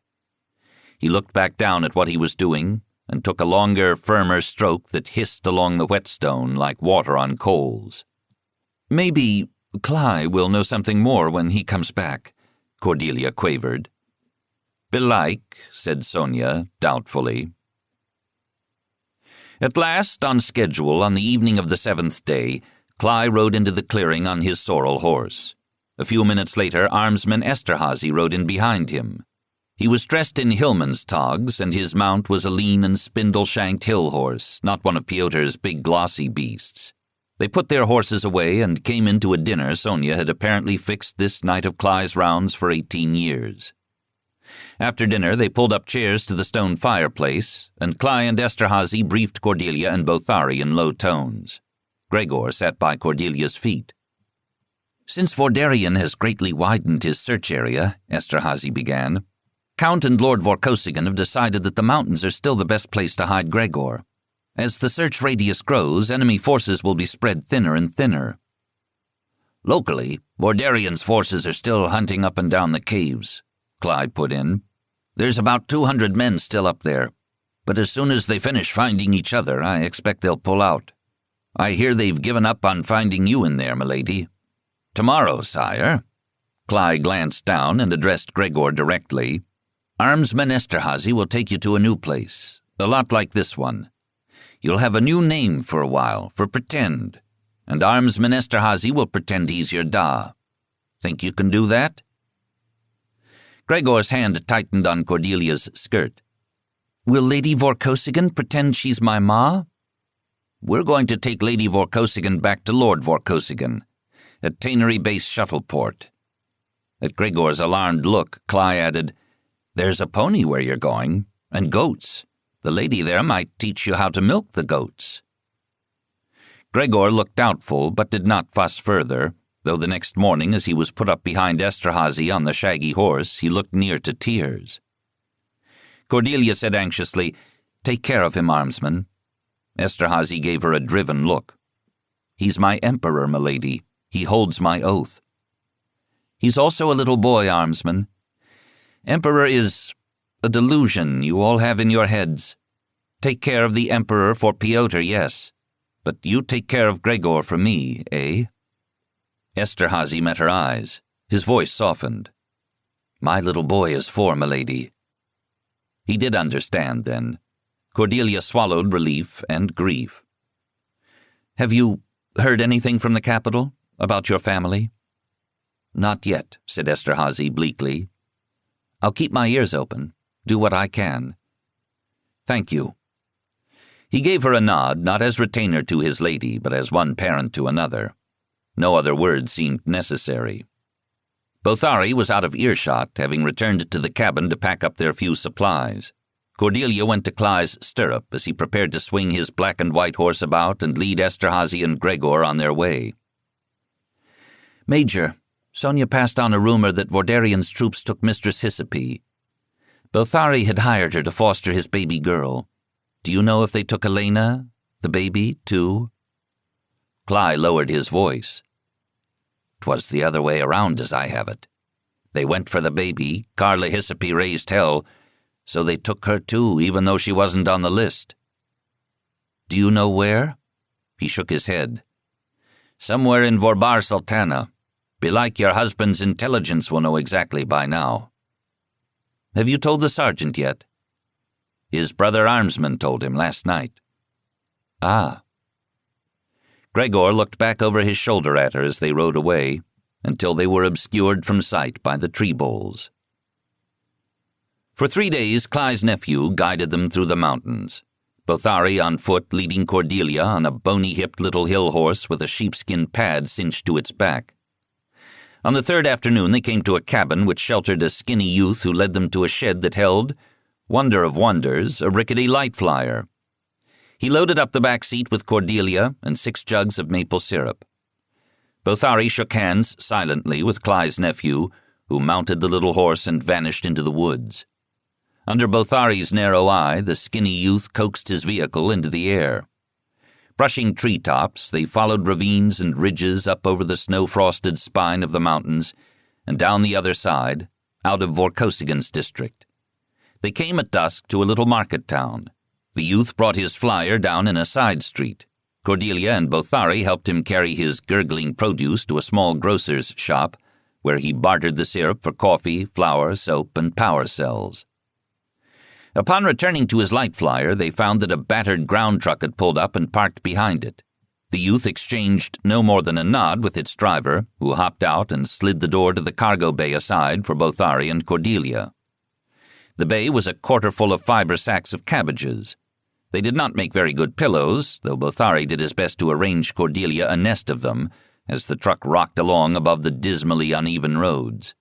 He looked back down at what he was doing and took a longer, firmer stroke that hissed along the whetstone like water on coals. Maybe Cly will know something more when he comes back, Cordelia quavered. Belike, said Sonia, doubtfully. At last, on schedule, on the evening of the 7th day, Cly rode into the clearing on his sorrel horse. A few minutes later, Armsman Esterhazy rode in behind him. He was dressed in hillman's togs, and his mount was a lean and spindle-shanked hill horse, not one of Piotr's big glossy beasts. They put their horses away and came into a dinner Sonia had apparently fixed this night of Cly's rounds for 18 years. After dinner, they pulled up chairs to the stone fireplace, and Cly and Esterhazy briefed Cordelia and Bothari in low tones. Gregor sat by Cordelia's feet. Since Vordarian has greatly widened his search area, Esterhazy began, Count and Lord Vorkosigan have decided that the mountains are still the best place to hide Gregor. As the search radius grows, enemy forces will be spread thinner and thinner. Locally, Vordarian's forces are still hunting up and down the caves, Clyde put in. There's about 200 men still up there, but as soon as they finish finding each other, I expect they'll pull out. I hear they've given up on finding you in there, milady. Tomorrow, sire. Clyde glanced down and addressed Gregor directly. Armsman Esterhazy will take you to a new place, a lot like this one. You'll have a new name for a while, for pretend, and Armsman Esterhazy will pretend he's your da. Think you can do that? Gregor's hand tightened on Cordelia's skirt. Will Lady Vorkosigan pretend she's my ma? We're going to take Lady Vorkosigan back to Lord Vorkosigan, at Tannery Base Shuttleport. At Gregor's alarmed look, Cly added, There's a pony where you're going, and goats. The lady there might teach you how to milk the goats. Gregor looked doubtful, but did not fuss further, though the next morning, as he was put up behind Esterhazy on the shaggy horse, he looked near to tears. Cordelia said anxiously, Take care of him, Armsman. Esterhazy gave her a driven look. He's my emperor, milady. He holds my oath. He's also a little boy, Armsman. Emperor is a delusion you all have in your heads. Take care of the Emperor for Piotr, yes, but you take care of Gregor for me, eh? Esterhazy met her eyes. His voice softened. My little boy is 4, milady. He did understand, then. Cordelia swallowed relief and grief. Have you heard anything from the capital about your family? Not yet, said Esterhazy bleakly. I'll keep my ears open. Do what I can. Thank you. He gave her a nod, not as retainer to his lady, but as one parent to another. No other word seemed necessary. Bothari was out of earshot, having returned to the cabin to pack up their few supplies. Cordelia went to Cly's stirrup as he prepared to swing his black and white horse about and lead Esterhazy and Gregor on their way. Major, Sonia passed on a rumor that Vordarian's troops took Mistress Hyssopy. Bothari had hired her to foster his baby girl. Do you know if they took Elena, the baby, too? Cly lowered his voice. 'Twas the other way around as I have it. They went for the baby, Carla Hyssopy raised hell, so they took her too, even though she wasn't on the list. Do you know where? He shook his head. Somewhere in Vorbar Sultana. Belike your husband's intelligence will know exactly by now. Have you told the sergeant yet? His brother Armsman told him last night. Ah. Gregor looked back over his shoulder at her as they rode away, until they were obscured from sight by the tree boles. For 3 days, Cly's nephew guided them through the mountains, Bothari on foot leading Cordelia on a bony-hipped little hill horse with a sheepskin pad cinched to its back. On the third afternoon they came to a cabin which sheltered a skinny youth who led them to a shed that held, wonder of wonders, a rickety light flyer. He loaded up the back seat with Cordelia and 6 jugs of maple syrup. Bothari shook hands silently with Cly's nephew, who mounted the little horse and vanished into the woods. Under Bothari's narrow eye, the skinny youth coaxed his vehicle into the air. Brushing treetops, they followed ravines and ridges up over the snow-frosted spine of the mountains and down the other side, out of Vorkosigan's district. They came at dusk to a little market town. The youth brought his flyer down in a side street. Cordelia and Bothari helped him carry his gurgling produce to a small grocer's shop, where he bartered the syrup for coffee, flour, soap, and power cells. Upon returning to his light flyer, they found that a battered ground truck had pulled up and parked behind it. The youth exchanged no more than a nod with its driver, who hopped out and slid the door to the cargo bay aside for Bothari and Cordelia. The bay was a quarter full of fiber sacks of cabbages. They did not make very good pillows, though Bothari did his best to arrange Cordelia a nest of them as the truck rocked along above the dismally uneven roads.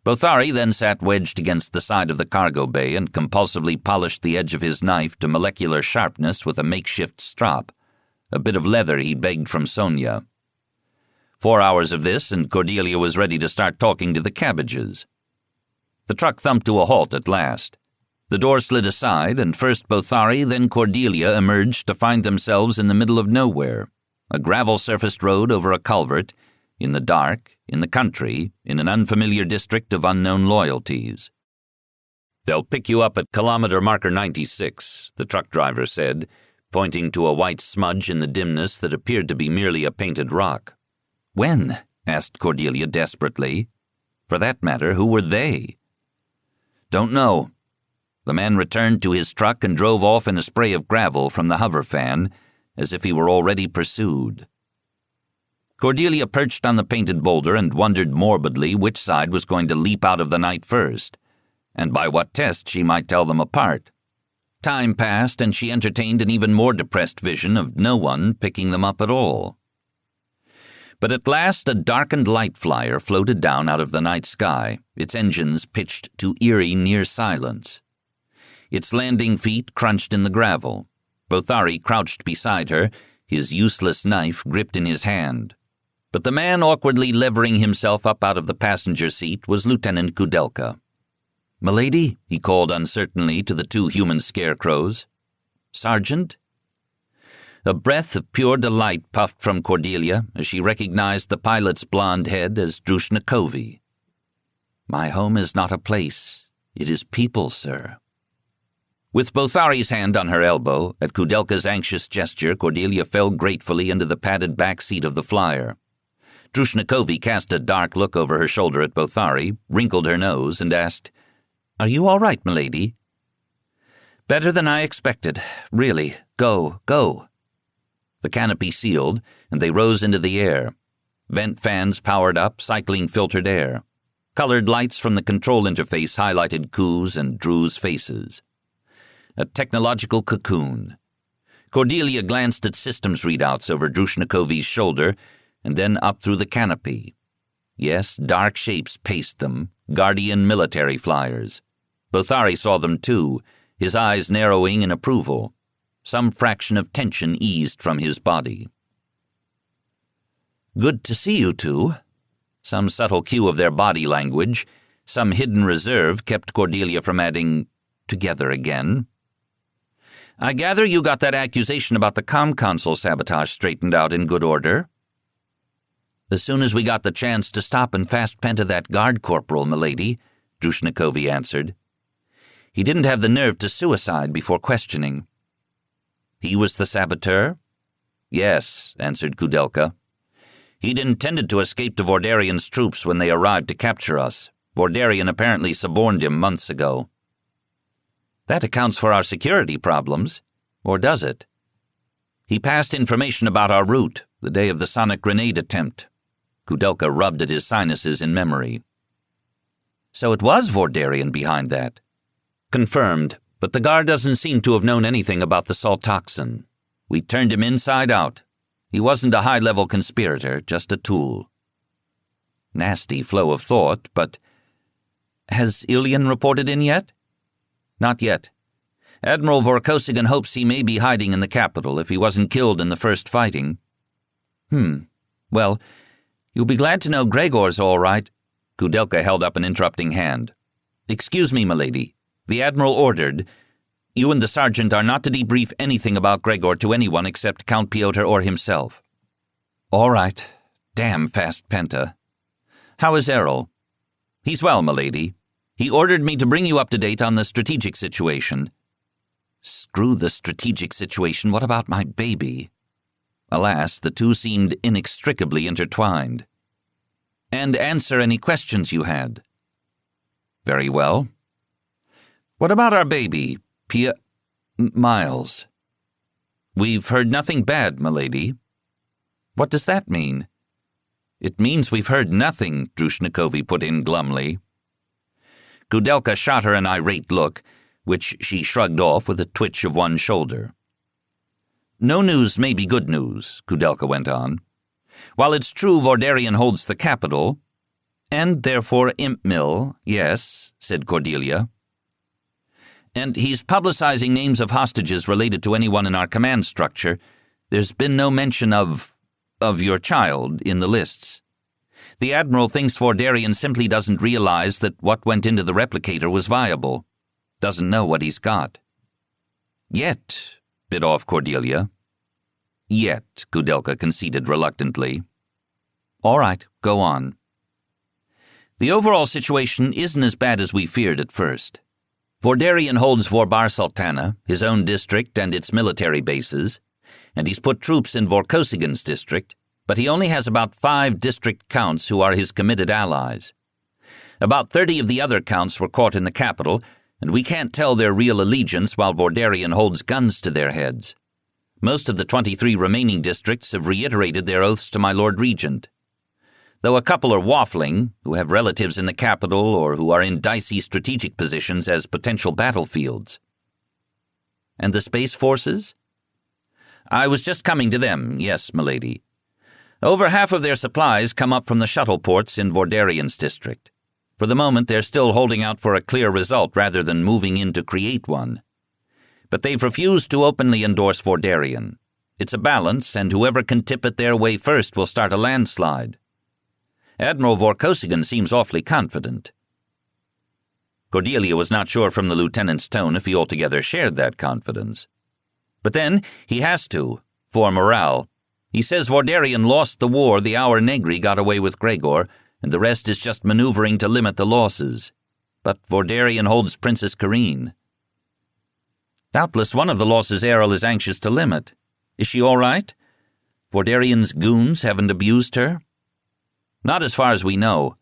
Bothari then sat wedged against the side of the cargo bay and compulsively polished the edge of his knife to molecular sharpness with a makeshift strop, a bit of leather he begged from Sonia. 4 hours of this, and Cordelia was ready to start talking to the cabbages. The truck thumped to a halt at last. The door slid aside, and first Bothari, then Cordelia emerged to find themselves in the middle of nowhere, a gravel-surfaced road over a culvert, in the dark, in the country, in an unfamiliar district of unknown loyalties. "They'll pick you up at kilometer marker 96, the truck driver said, pointing to a white smudge in the dimness that appeared to be merely a painted rock. "When?" asked Cordelia desperately. For that matter, who were they? "Don't know." The man returned to his truck and drove off in a spray of gravel from the hover fan, as if he were already pursued. Cordelia perched on the painted boulder and wondered morbidly which side was going to leap out of the night first, and by what test she might tell them apart. Time passed, and she entertained an even more depressed vision of no one picking them up at all. But at last a darkened light flyer floated down out of the night sky, its engines pitched to eerie near silence. Its landing feet crunched in the gravel. Bothari crouched beside her, his useless knife gripped in his hand. But the man awkwardly levering himself up out of the passenger seat was Lieutenant Kudelka. "Milady?" he called uncertainly to the 2 human scarecrows. "Sergeant?" A breath of pure delight puffed from Cordelia as she recognized the pilot's blonde head as Drushnikovi. "My home is not a place. It is people, sir." With Bothari's hand on her elbow, at Kudelka's anxious gesture, Cordelia fell gratefully into the padded back seat of the flyer. Drushnikovi cast a dark look over her shoulder at Bothari, wrinkled her nose, and asked, "Are you all right, milady?" "Better than I expected. Really. Go, go." The canopy sealed, and they rose into the air. Vent fans powered up, cycling filtered air. Colored lights from the control interface highlighted Ku's and Drew's faces. A technological cocoon. Cordelia glanced at systems readouts over Drushnikovi's shoulder, and then up through the canopy. Yes, dark shapes paced them, guardian military flyers. Bothari saw them too, his eyes narrowing in approval. Some fraction of tension eased from his body. "Good to see you two." Some subtle cue of their body language, some hidden reserve kept Cordelia from adding, "together again." "I gather you got that accusation about the comm console sabotage straightened out in good order?" "As soon as we got the chance to stop and fast penta that guard corporal, milady," Drushnikovi answered. "He didn't have the nerve to suicide before questioning." "He was the saboteur?" "Yes," answered Kudelka. "He'd intended to escape to Vordarian's troops when they arrived to capture us. Vordarian apparently suborned him months ago." "That accounts for our security problems. Or does it?" "He passed information about our route, the day of the sonic grenade attempt." Kudelka rubbed at his sinuses in memory. "So it was Vordarian behind that. Confirmed, but the guard doesn't seem to have known anything about the salt toxin. We turned him inside out. He wasn't a high-level conspirator, just a tool. Nasty flow of thought, but... Has Ilion reported in yet? Not yet. Admiral Vorkosigan hopes he may be hiding in the capital if he wasn't killed in the first fighting. Well, you'll be glad to know Gregor's all right. Kudelka held up an interrupting hand. Excuse me, milady. The Admiral ordered, you and the sergeant are not to debrief anything about Gregor to anyone except Count Piotr or himself. All right. Damn fast Penta. How is Errol? He's well, milady. He ordered me to bring you up to date on the strategic situation. Screw the strategic situation, what about my baby? Alas, the two seemed inextricably intertwined. And answer any questions you had. Very well. What about our baby, Miles? We've heard nothing bad, milady. What does that mean? It means we've heard nothing, Drushnikovi put in glumly. Kudelka shot her an irate look, which she shrugged off with a twitch of one shoulder. No news may be good news, Kudelka went on. While it's true Vordarian holds the capital, and therefore Imp Mill, yes, said Cordelia. And he's publicizing names of hostages related to anyone in our command structure. There's been no mention of your child in the lists. The Admiral thinks Vordarian simply doesn't realize that what went into the replicator was viable. Doesn't know what he's got. Yet, bit off Cordelia. Yet, Kudelka conceded reluctantly. All right, go on. The overall situation isn't as bad as we feared at first. Vordarian holds Vorbar Sultana, his own district and its military bases, and he's put troops in Vorkosigan's district, but he only has about 5 district counts who are his committed allies. About 30 of the other counts were caught in the capital, and we can't tell their real allegiance while Vordarian holds guns to their heads. Most of the 23 remaining districts have reiterated their oaths to my Lord Regent. Though a couple are waffling, who have relatives in the capital or who are in dicey strategic positions as potential battlefields. And the Space Forces? I was just coming to them, yes, milady. Over half of their supplies come up from the shuttle ports in Vordarian's district. For the moment, they're still holding out for a clear result rather than moving in to create one. But they've refused to openly endorse Vordarian. It's a balance, and whoever can tip it their way first will start a landslide. Admiral Vorkosigan seems awfully confident. Cordelia was not sure from the lieutenant's tone if he altogether shared that confidence. But then, he has to, for morale. He says Vordarian lost the war the hour Negri got away with Gregor, and the rest is just maneuvering to limit the losses. But Vordarian holds Princess Karine. Doubtless one of the losses Errol is anxious to limit. Is she all right? Vordarian's goons haven't abused her? Not as far as we know.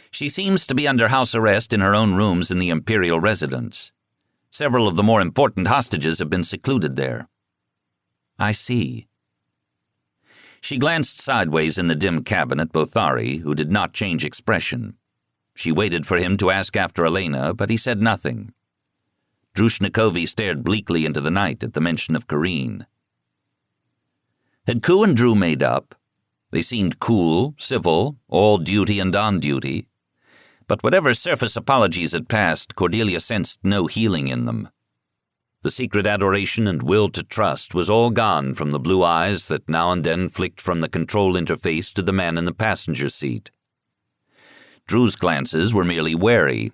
She seems to be under house arrest in her own rooms in the Imperial residence. Several of the more important hostages have been secluded there. I see. She glanced sideways in the dim cabin at Bothari, who did not change expression. She waited for him to ask after Elena, but he said nothing. Drushnikovi stared bleakly into the night at the mention of Karine. Had Ku and Drew made up? They seemed cool, civil, all duty and on duty. But whatever surface apologies had passed, Cordelia sensed no healing in them. The secret adoration and will to trust was all gone from the blue eyes that now and then flicked from the control interface to the man in the passenger seat. Drew's glances were merely wary.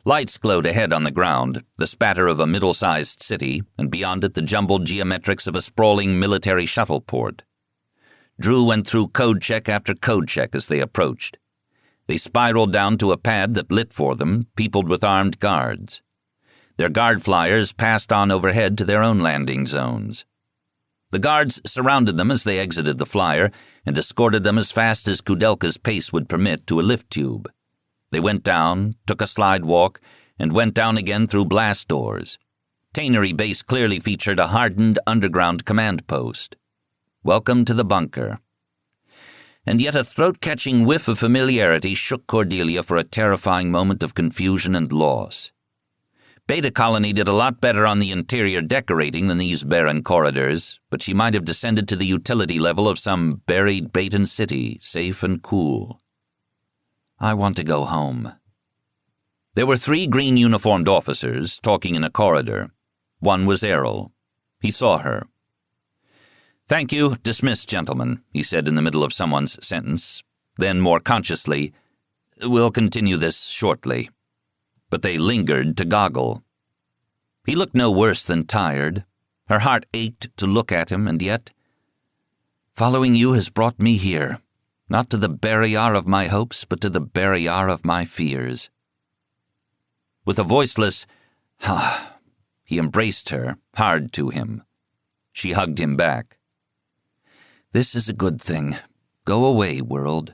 Lights glowed ahead on the ground, the spatter of a middle-sized city, and beyond it the jumbled geometrics of a sprawling military shuttle port. Drew went through code check after code check as they approached. They spiraled down to a pad that lit for them, peopled with armed guards. Their guard flyers passed on overhead to their own landing zones. The guards surrounded them as they exited the flyer and escorted them as fast as Kudelka's pace would permit to a lift tube. They went down, took a slide walk, and went down again through blast doors. Tannery Base clearly featured a hardened underground command post. Welcome to the bunker. And yet a throat-catching whiff of familiarity shook Cordelia for a terrifying moment of confusion and loss. Beta Colony did a lot better on the interior decorating than these barren corridors, but she might have descended to the utility level of some buried Batan city, safe and cool. I want to go home. There were 3 green-uniformed officers talking in a corridor. One was Errol. He saw her. "Thank you, dismissed, gentlemen," he said in the middle of someone's sentence. Then, more consciously, "We'll continue this shortly." But they lingered to goggle. He looked no worse than tired. Her heart ached to look at him, and yet, "Following you has brought me here, not to the Barrayar of my hopes, but to the Barrayar of my fears." With a voiceless, "Ha," he embraced her, hard to him. She hugged him back. "This is a good thing. Go away, world."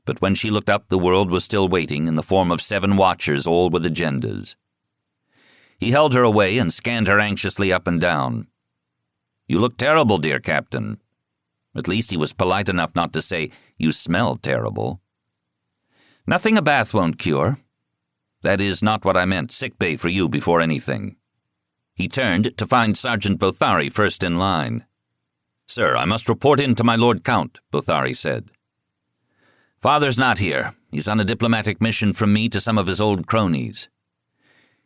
But when she looked up, the world was still waiting in the form of 7 watchers, all with agendas. He held her away and scanned her anxiously up and down. "You look terrible, dear Captain." At least he was polite enough not to say, "You smell terrible." "Nothing a bath won't cure." "That is not what I meant. Sick bay for you before anything." He turned to find Sergeant Bothari first in line. "Sir, I must report in to my Lord Count," Bothari said. "Father's not here. He's on a diplomatic mission from me to some of his old cronies.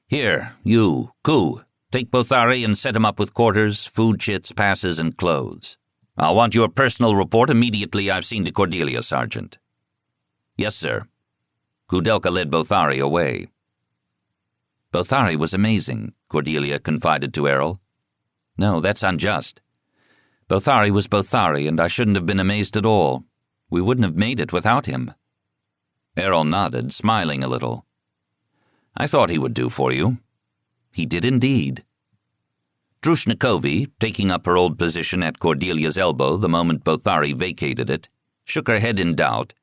Here, you, Ku, take Bothari and set him up with quarters, food chits, passes, and clothes. I'll want your personal report immediately I've seen to Cordelia, Sergeant." "Yes, sir." Kudelka led Bothari away. "Bothari was amazing," Cordelia confided to Errol. "No, that's unjust. Bothari was Bothari, and I shouldn't have been amazed at all. We wouldn't have made it without him." Errol nodded, smiling a little. "I thought he would do for you." He did indeed. Drushnikovi, taking up her old position at Cordelia's elbow the moment Bothari vacated it, shook her head in doubt,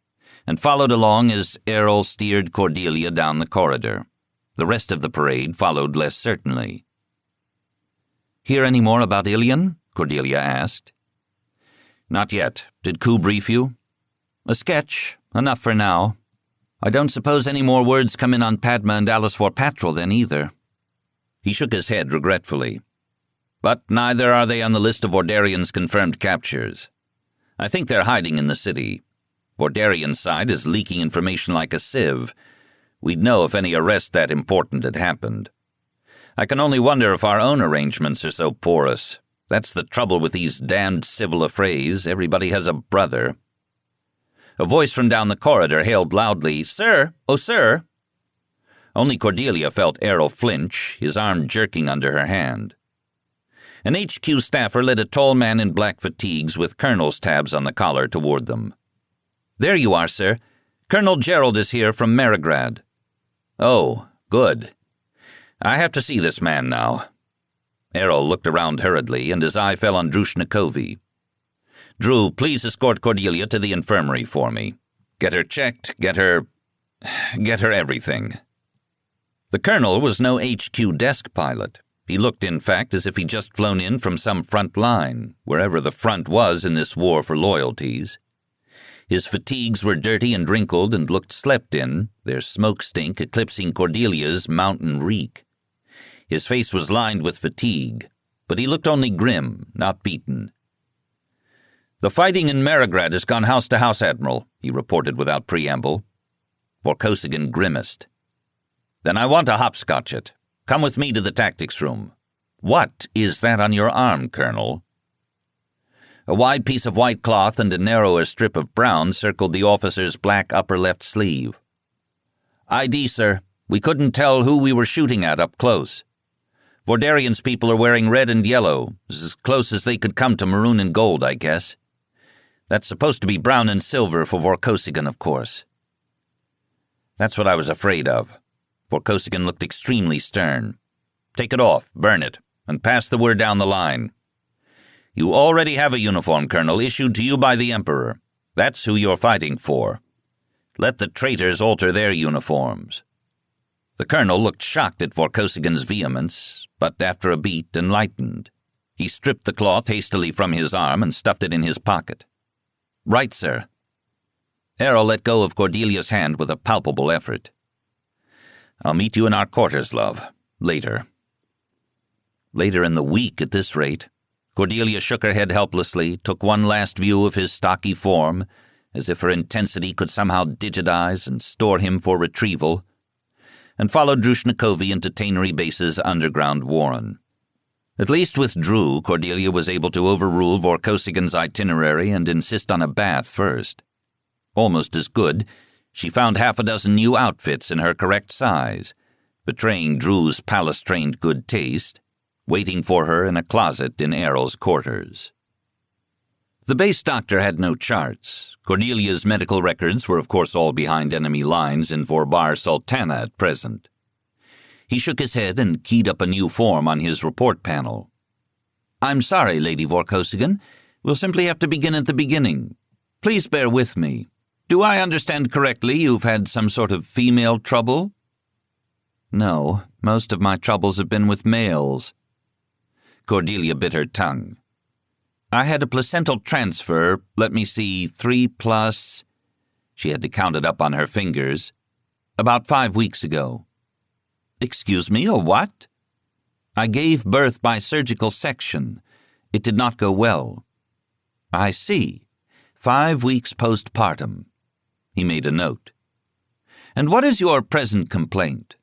and followed along as Errol steered Cordelia down the corridor. The rest of the parade followed less certainly. "Hear any more about Ilion?" Cordelia asked. "Not yet. Did Ku brief you?" "A sketch. Enough for now. I don't suppose any more words come in on Padma and Alice Vorpatrol then either." He shook his head regretfully. "But neither are they on the list of Vordarian's confirmed captures. I think they're hiding in the city. Vordarian's side is leaking information like a sieve. We'd know if any arrest that important had happened. I can only wonder if our own arrangements are so porous. That's the trouble with these damned civil affrays. Everybody has a brother." A voice from down the corridor hailed loudly, "Sir! Oh, sir!" Only Cordelia felt Errol flinch, his arm jerking under her hand. An HQ staffer led a tall man in black fatigues with colonel's tabs on the collar toward them. "There you are, sir. Colonel Gerald is here from Marigrad." "Oh, good. I have to see this man now." Errol looked around hurriedly, and his eye fell on Drushnikovi. "Drew, please escort Cordelia to the infirmary for me. Get her checked, get her everything." The colonel was no HQ desk pilot. He looked, in fact, as if he'd just flown in from some front line, wherever the front was in this war for loyalties. His fatigues were dirty and wrinkled and looked slept in, their smoke stink eclipsing Cordelia's mountain reek. His face was lined with fatigue, but he looked only grim, not beaten. "The fighting in Marigrad has gone house to house, Admiral," he reported without preamble. Vorkosigan grimaced. "Then I want to hopscotch it. Come with me to the tactics room." "What is that on your arm, Colonel?" A wide piece of white cloth and a narrower strip of brown circled the officer's black upper left sleeve. "ID, sir. We couldn't tell who we were shooting at up close. Vordarian's people are wearing red and yellow, as close as they could come to maroon and gold, I guess. That's supposed to be brown and silver for Vorkosigan, of course." "That's what I was afraid of." Vorkosigan looked extremely stern. "Take it off, burn it, and pass the word down the line. You already have a uniform, Colonel, issued to you by the Emperor. That's who you're fighting for. Let the traitors alter their uniforms." The colonel looked shocked at Vorkosigan's vehemence, but after a beat enlightened. He stripped the cloth hastily from his arm and stuffed it in his pocket. "Right, sir." Errol let go of Cordelia's hand with a palpable effort. "I'll meet you in our quarters, love. Later. Later in the week at this rate. Cordelia shook her head helplessly, took one last view of his stocky form, as if her intensity could somehow digitize and store him for retrieval, and followed Drushnikovi into Tannery Base's underground warren. At least with Drew, Cordelia was able to overrule Vorkosigan's itinerary and insist on a bath first. Almost as good, she found half a dozen new outfits in her correct size, betraying Drew's palace-trained good taste, waiting for her in a closet in Errol's quarters. The base doctor had no charts. Cordelia's medical records were of course all behind enemy lines in Vorbar Sultana at present. He shook his head and keyed up a new form on his report panel. "I'm sorry, Lady Vorkosigan. We'll simply have to begin at the beginning. Please bear with me. Do I understand correctly you've had some sort of female trouble?" "No, most of my troubles have been with males." Cordelia bit her tongue. "I had a placental transfer, let me see, 3 plus..." She had to count it up on her fingers. "About 5 weeks ago." "Excuse me, a what?" "I gave birth by surgical section. It did not go well." "I see. 5 weeks postpartum." He made a note. "And what is your present complaint?"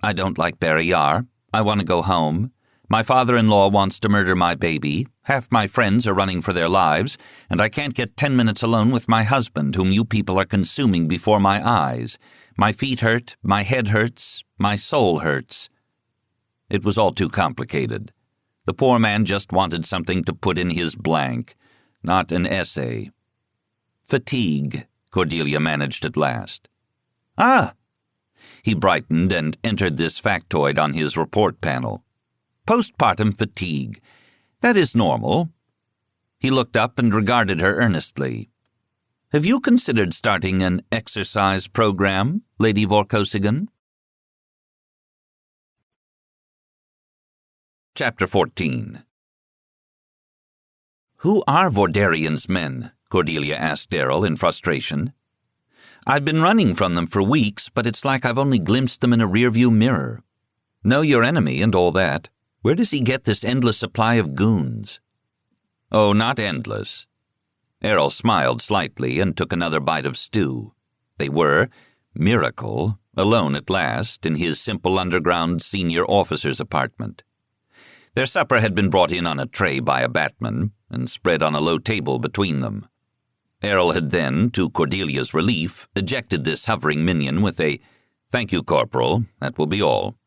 "I don't like Barrayar. I want to go home. My father-in-law wants to murder my baby. Half my friends are running for their lives, and I can't get 10 minutes alone with my husband, whom you people are consuming before my eyes. My feet hurt, my head hurts, my soul hurts." It was all too complicated. The poor man just wanted something to put in his blank, not an essay. "Fatigue," Cordelia managed at last. "Ah!" He brightened and entered this factoid on his report panel. "Postpartum fatigue. That is normal." He looked up and regarded her earnestly. "Have you considered starting an exercise program, Lady Vorkosigan?" Chapter 14. "Who are Vordarian's men?" Cordelia asked Errol in frustration. "I've been running from them for weeks, but it's like I've only glimpsed them in a rearview mirror. Know your enemy and all that. Where does he get this endless supply of goons?" "Oh, not endless." Errol smiled slightly and took another bite of stew. They were, miracle, alone at last in his simple underground senior officer's apartment. Their supper had been brought in on a tray by a batman and spread on a low table between them. Errol had then, to Cordelia's relief, ejected this hovering minion with a, "Thank you, Corporal, that will be all."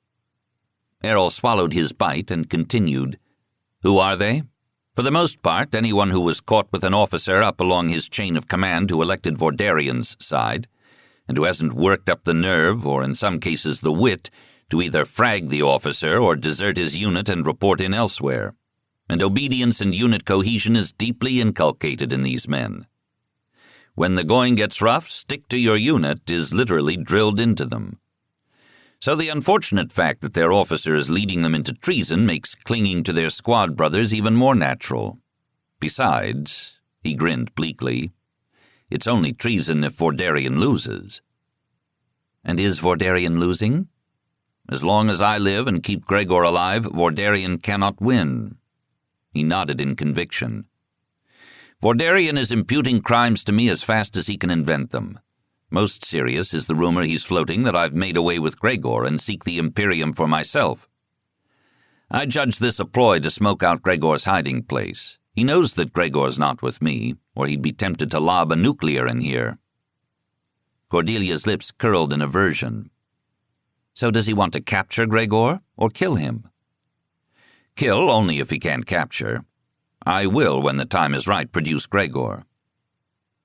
Errol swallowed his bite and continued, "Who are they? For the most part, anyone who was caught with an officer up along his chain of command who elected Vordarian's side, and who hasn't worked up the nerve, or in some cases the wit, to either frag the officer or desert his unit and report in elsewhere. And obedience and unit cohesion is deeply inculcated in these men. When the going gets rough, stick to your unit is literally drilled into them. So the unfortunate fact that their officer is leading them into treason makes clinging to their squad brothers even more natural. Besides," he grinned bleakly, "it's only treason if Vordarian loses." "And is Vordarian losing?" "As long as I live and keep Gregor alive, Vordarian cannot win." He nodded in conviction. "Vordarian is imputing crimes to me as fast as he can invent them. Most serious is the rumor he's floating that I've made away with Gregor and seek the Imperium for myself. I judge this a ploy to smoke out Gregor's hiding place. He knows that Gregor's not with me, or he'd be tempted to lob a nuclear in here." Cordelia's lips curled in aversion. "So does he want to capture Gregor, or kill him?" "Kill only if he can't capture. I will, when the time is right, produce Gregor."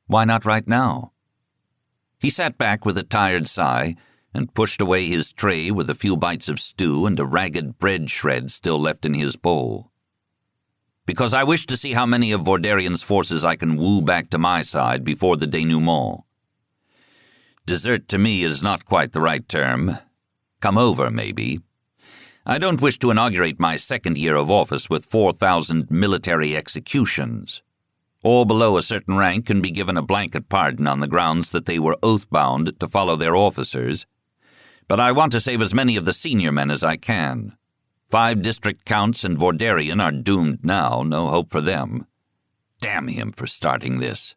"Why not right now?" He sat back with a tired sigh and pushed away his tray with a few bites of stew and a ragged bread shred still left in his bowl. "Because I wish to see how many of Vordarian's forces I can woo back to my side before the denouement. Desert to me is not quite the right term. Come over, maybe. I don't wish to inaugurate my second year of office with 4,000 military executions. All below a certain rank can be given a blanket pardon on the grounds that they were oath-bound to follow their officers. But I want to save as many of the senior men as I can. 5 district counts and Vordarian are doomed now, no hope for them. Damn him for starting this.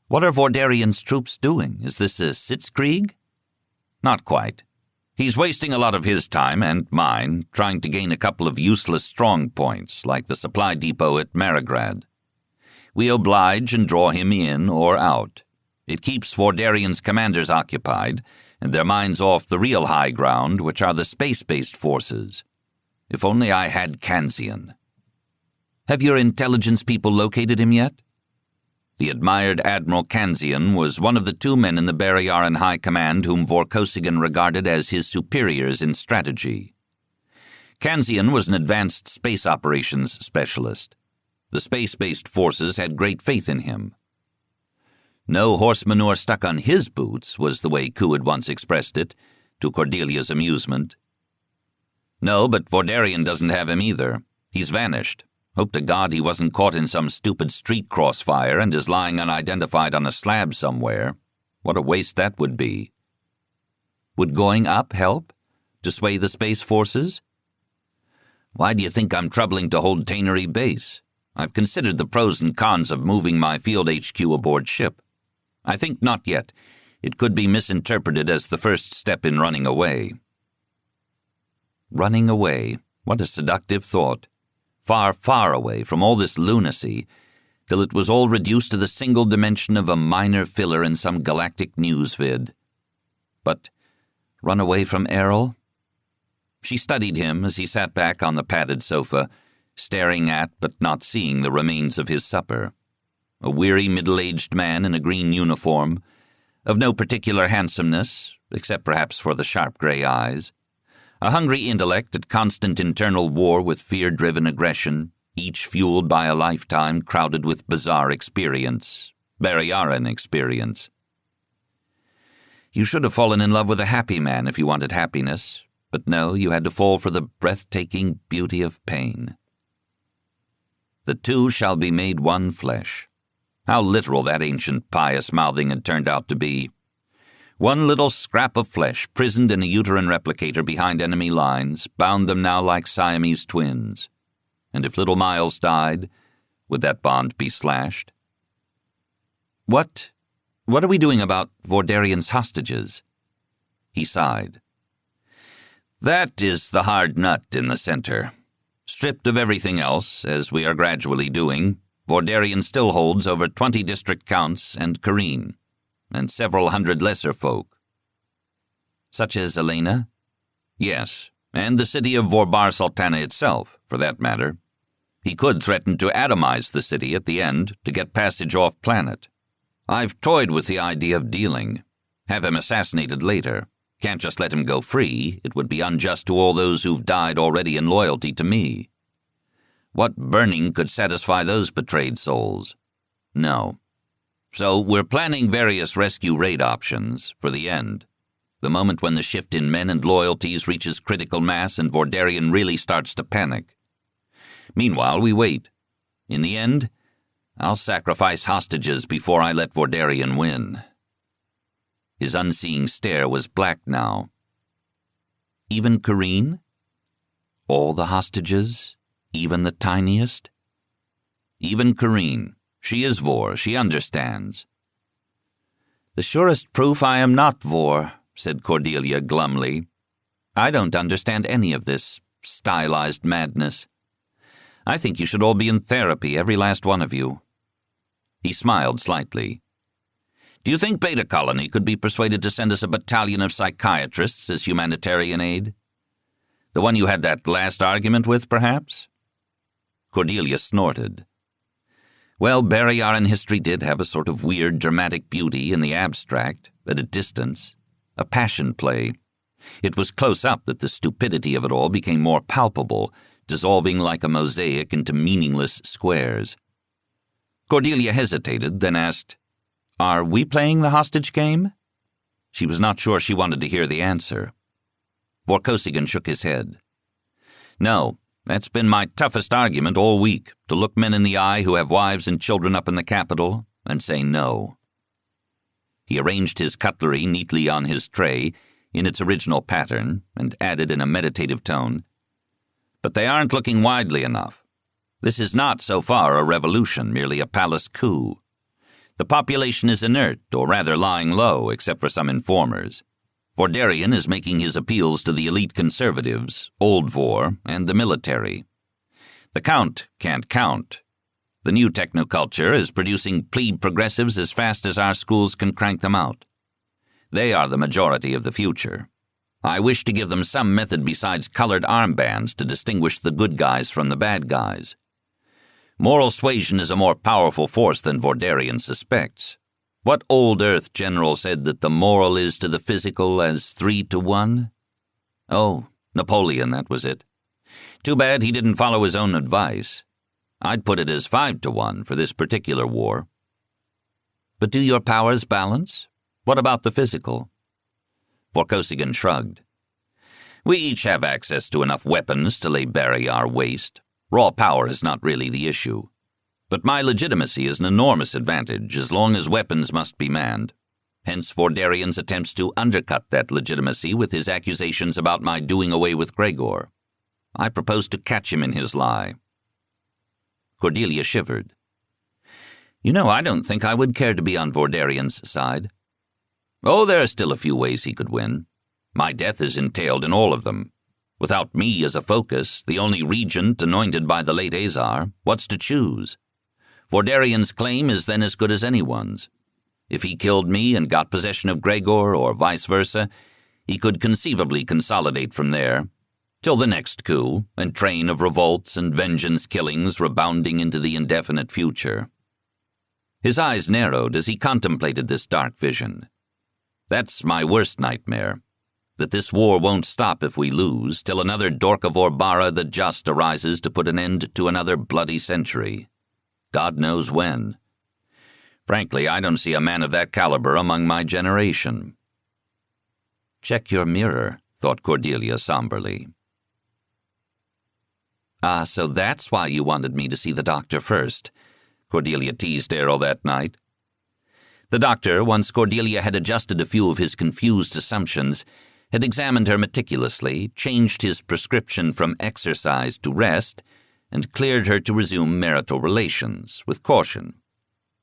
What are Vordarian's troops doing? Is this a sitzkrieg? Not quite. He's wasting a lot of his time, and mine, trying to gain a couple of useless strong points, like the supply depot at Marigrad. We oblige and draw him in or out. It keeps Vordarian's commanders occupied, and their minds off the real high ground, which are the space-based forces. If only I had Kanzian. Have your intelligence people located him yet? The admired Admiral Kanzian was one of the 2 men in the Barrayaran High Command whom Vorkosigan regarded as his superiors in strategy. Kanzian was an advanced space operations specialist. The space-based forces had great faith in him. No horse manure stuck on his boots was the way Ku had once expressed it, to Cordelia's amusement. No, but Vordarian doesn't have him either. He's vanished. Hope to God he wasn't caught in some stupid street crossfire and is lying unidentified on a slab somewhere. What a waste that would be. Would going up help? To sway the space forces? Why do you think I'm troubling to hold Tannery Base? I've considered the pros and cons of moving my field HQ aboard ship. I think not yet. It could be misinterpreted as the first step in running away. Running away? What a seductive thought. Far, far away from all this lunacy, till it was all reduced to the single dimension of a minor filler in some galactic news vid. But run away from Errol? She studied him as he sat back on the padded sofa, staring at but not seeing the remains of his supper. A weary middle-aged man in a green uniform, of no particular handsomeness, except perhaps for the sharp gray eyes. A hungry intellect at constant internal war with fear-driven aggression, each fueled by a lifetime crowded with bizarre experience, Barrayaran experience. You should have fallen in love with a happy man if you wanted happiness, but no, you had to fall for the breathtaking beauty of pain. The 2 shall be made one flesh. How literal that ancient pious mouthing had turned out to be. One little scrap of flesh, prisoned in a uterine replicator behind enemy lines, bound them now like Siamese twins. And if little Miles died, would that bond be slashed? What are we doing about Vordarian's hostages? He sighed. That is the hard nut in the center. Stripped of everything else, as we are gradually doing, Vordarian still holds over 20 district counts and Kareen, and several hundred lesser folk. Such as Elena? Yes, and the city of Vorbar Sultana itself, for that matter. He could threaten to atomize the city at the end to get passage off planet. I've toyed with the idea of dealing. Have him assassinated later. Can't just let him go free. It would be unjust to all those who've died already in loyalty to me. What burning could satisfy those betrayed souls? No. So we're planning various rescue raid options for the end. The moment when the shift in men and loyalties reaches critical mass and Vordarian really starts to panic. Meanwhile, we wait. In the end, I'll sacrifice hostages before I let Vordarian win. His unseeing stare was black now. Even Kareen? All the hostages? Even the tiniest? Even Kareen. She is Vor. She understands. The surest proof I am not Vor, said Cordelia glumly. I don't understand any of this stylized madness. I think you should all be in therapy, every last one of you. He smiled slightly. Do you think Beta Colony could be persuaded to send us a battalion of psychiatrists as humanitarian aid? The one you had that last argument with, perhaps? Cordelia snorted. Well, Barrayaran history did have a sort of weird dramatic beauty in the abstract, at a distance, a passion play. It was close up that the stupidity of it all became more palpable, dissolving like a mosaic into meaningless squares. Cordelia hesitated, then asked, Are we playing the hostage game? She was not sure she wanted to hear the answer. Vorkosigan shook his head. No, that's been my toughest argument all week, to look men in the eye who have wives and children up in the capital and say no. He arranged his cutlery neatly on his tray, in its original pattern and added in a meditative tone, "But they aren't looking widely enough. This is not, so far, a revolution, merely a palace coup. The population is inert, or rather lying low, except for some informers. Vordarian is making his appeals to the elite conservatives, Old Vor, and the military. The Count can't count. The new technoculture is producing plebe progressives as fast as our schools can crank them out. They are the majority of the future. I wish to give them some method besides colored armbands to distinguish the good guys from the bad guys. Moral suasion is a more powerful force than Vordarian suspects. What old Earth general said that the moral is to the physical as 3-to-1? Oh, Napoleon, that was it. Too bad he didn't follow his own advice. I'd put it as 5-to-1 for this particular war. But do your powers balance? What about the physical? Vorkosigan shrugged. We each have access to enough weapons to lay Barrayar waste. Raw power is not really the issue. But my legitimacy is an enormous advantage as long as weapons must be manned. Hence Vordarian's attempts to undercut that legitimacy with his accusations about my doing away with Gregor. I propose to catch him in his lie. Cordelia shivered. You know, I don't think I would care to be on Vordarian's side. Oh, there are still a few ways he could win. My death is entailed in all of them. Without me as a focus, the only regent anointed by the late Azar, what's to choose? Vordarian's claim is then as good as anyone's. If he killed me and got possession of Gregor, or vice versa, he could conceivably consolidate from there, till the next coup, and train of revolts and vengeance killings rebounding into the indefinite future. His eyes narrowed as he contemplated this dark vision. That's my worst nightmare, that this war won't stop if we lose, till another Dork of Orbara the Just arises to put an end to another bloody century. God knows when. Frankly, I don't see a man of that caliber among my generation. Check your mirror, thought Cordelia somberly. Ah, so that's why you wanted me to see the doctor first, Cordelia teased Errol that night. The doctor, once Cordelia had adjusted a few of his confused assumptions, had examined her meticulously, changed his prescription from exercise to rest, and cleared her to resume marital relations, with caution.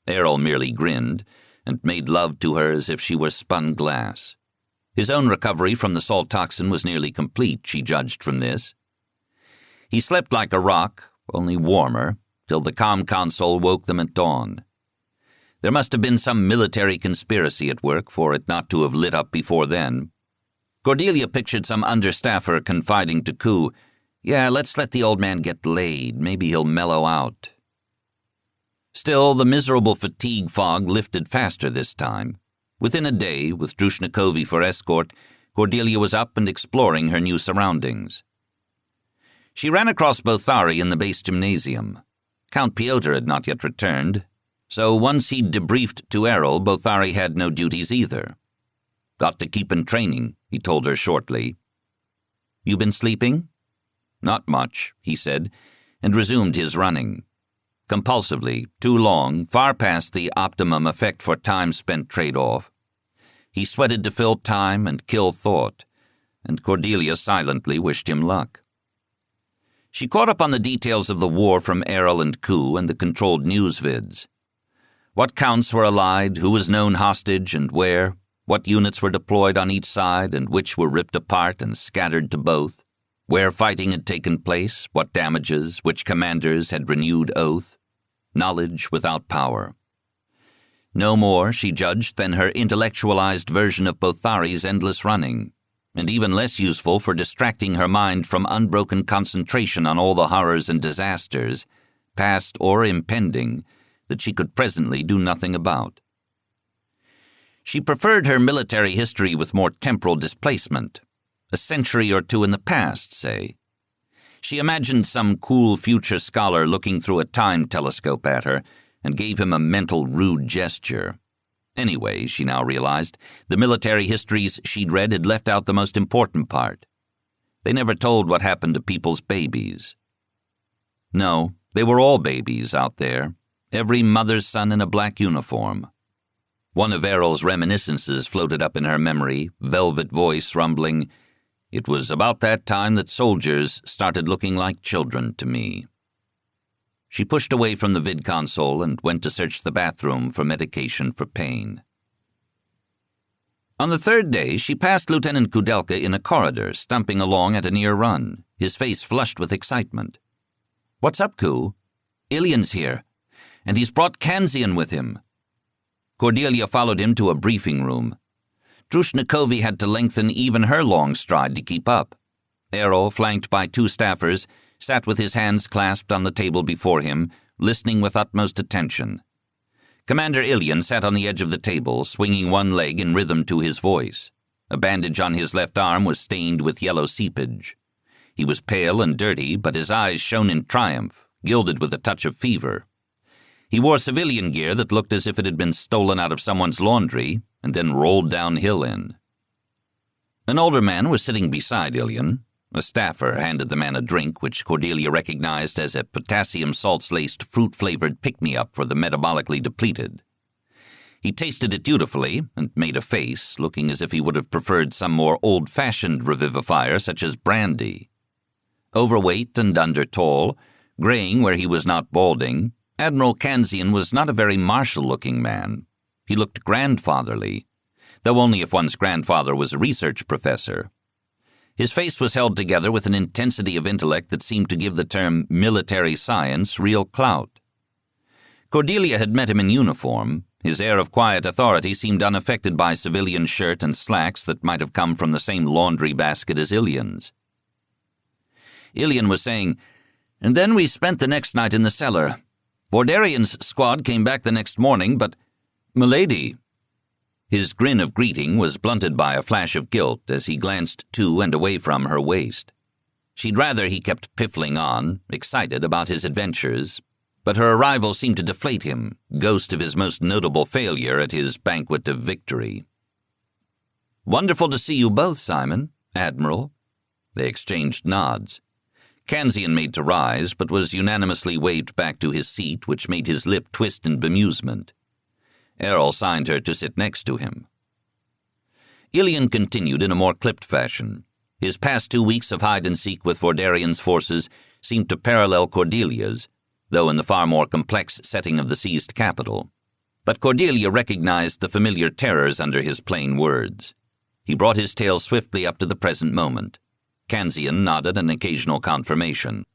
Errol merely grinned, and made love to her as if she were spun glass. His own recovery from the salt toxin was nearly complete, she judged from this. He slept like a rock, only warmer, till the comm console woke them at dawn. There must have been some military conspiracy at work for it not to have lit up before then. Cordelia pictured some understaffer confiding to Koo, "Yeah, let's let the old man get laid. Maybe he'll mellow out." Still, the miserable fatigue fog lifted faster this time. Within a day, with Drushnikovi for escort, Cordelia was up and exploring her new surroundings. She ran across Bothari in the base gymnasium. Count Piotr had not yet returned, so once he'd debriefed to Errol, Bothari had no duties either. "Got to keep in training," he told her shortly. "You been sleeping?" "Not much," he said, and resumed his running. Compulsively, too long, far past the optimum effect for time spent trade-off. He sweated to fill time and kill thought, and Cordelia silently wished him luck. She caught up on the details of the war from Errol and Koo and the controlled news vids. What counts were allied, who was known hostage and where, what units were deployed on each side and which were ripped apart and scattered to both, where fighting had taken place, what damages, which commanders had renewed oath. Knowledge without power. No more, she judged, than her intellectualized version of Bothari's endless running, and even less useful for distracting her mind from unbroken concentration on all the horrors and disasters, past or impending, that she could presently do nothing about. She preferred her military history with more temporal displacement, a century or two in the past, say. She imagined some cool future scholar looking through a time telescope at her and gave him a mental rude gesture. Anyway, she now realized, the military histories she'd read had left out the most important part. They never told what happened to people's babies. No, they were all babies out there, every mother's son in a black uniform. One of Errol's reminiscences floated up in her memory, velvet voice rumbling, "It was about that time that soldiers started looking like children to me." She pushed away from the vid console and went to search the bathroom for medication for pain. On the third day, she passed Lieutenant Kudelka in a corridor, stumping along at a near run, his face flushed with excitement. "What's up, Ku?" "Ilian's here, and he's brought Kanzian with him." Cordelia followed him to a briefing room. Drushnikovi had to lengthen even her long stride to keep up. Errol, flanked by two staffers, sat with his hands clasped on the table before him, listening with utmost attention. Commander Ilian sat on the edge of the table, swinging one leg in rhythm to his voice. A bandage on his left arm was stained with yellow seepage. He was pale and dirty, but his eyes shone in triumph, gilded with a touch of fever. He wore civilian gear that looked as if it had been stolen out of someone's laundry and then rolled downhill in. An older man was sitting beside Ilian. A staffer handed the man a drink, which Cordelia recognized as a potassium salts-laced, fruit-flavored pick-me-up for the metabolically depleted. He tasted it dutifully and made a face, looking as if he would have preferred some more old-fashioned revivifier such as brandy. Overweight and under-tall, graying where he was not balding, Admiral Kanzian was not a very martial-looking man. He looked grandfatherly, though only if one's grandfather was a research professor. His face was held together with an intensity of intellect that seemed to give the term military science real clout. Cordelia had met him in uniform. His air of quiet authority seemed unaffected by civilian shirt and slacks that might have come from the same laundry basket as Ilian's. Ilian was saying, "And then we spent the next night in the cellar. Vordarian's squad came back the next morning, but, Milady—" His grin of greeting was blunted by a flash of guilt as he glanced to and away from her waist. She'd rather he kept piffling on, excited about his adventures, but her arrival seemed to deflate him, ghost of his most notable failure at his banquet of victory. "Wonderful to see you both, Simon, Admiral." They exchanged nods. Kanzian made to rise, but was unanimously waved back to his seat, which made his lip twist in bemusement. Errol signed her to sit next to him. Ilian continued in a more clipped fashion. His past 2 weeks of hide-and-seek with Vordarian's forces seemed to parallel Cordelia's, though in the far more complex setting of the seized capital. But Cordelia recognized the familiar terrors under his plain words. He brought his tale swiftly up to the present moment. Kanzian nodded an occasional confirmation.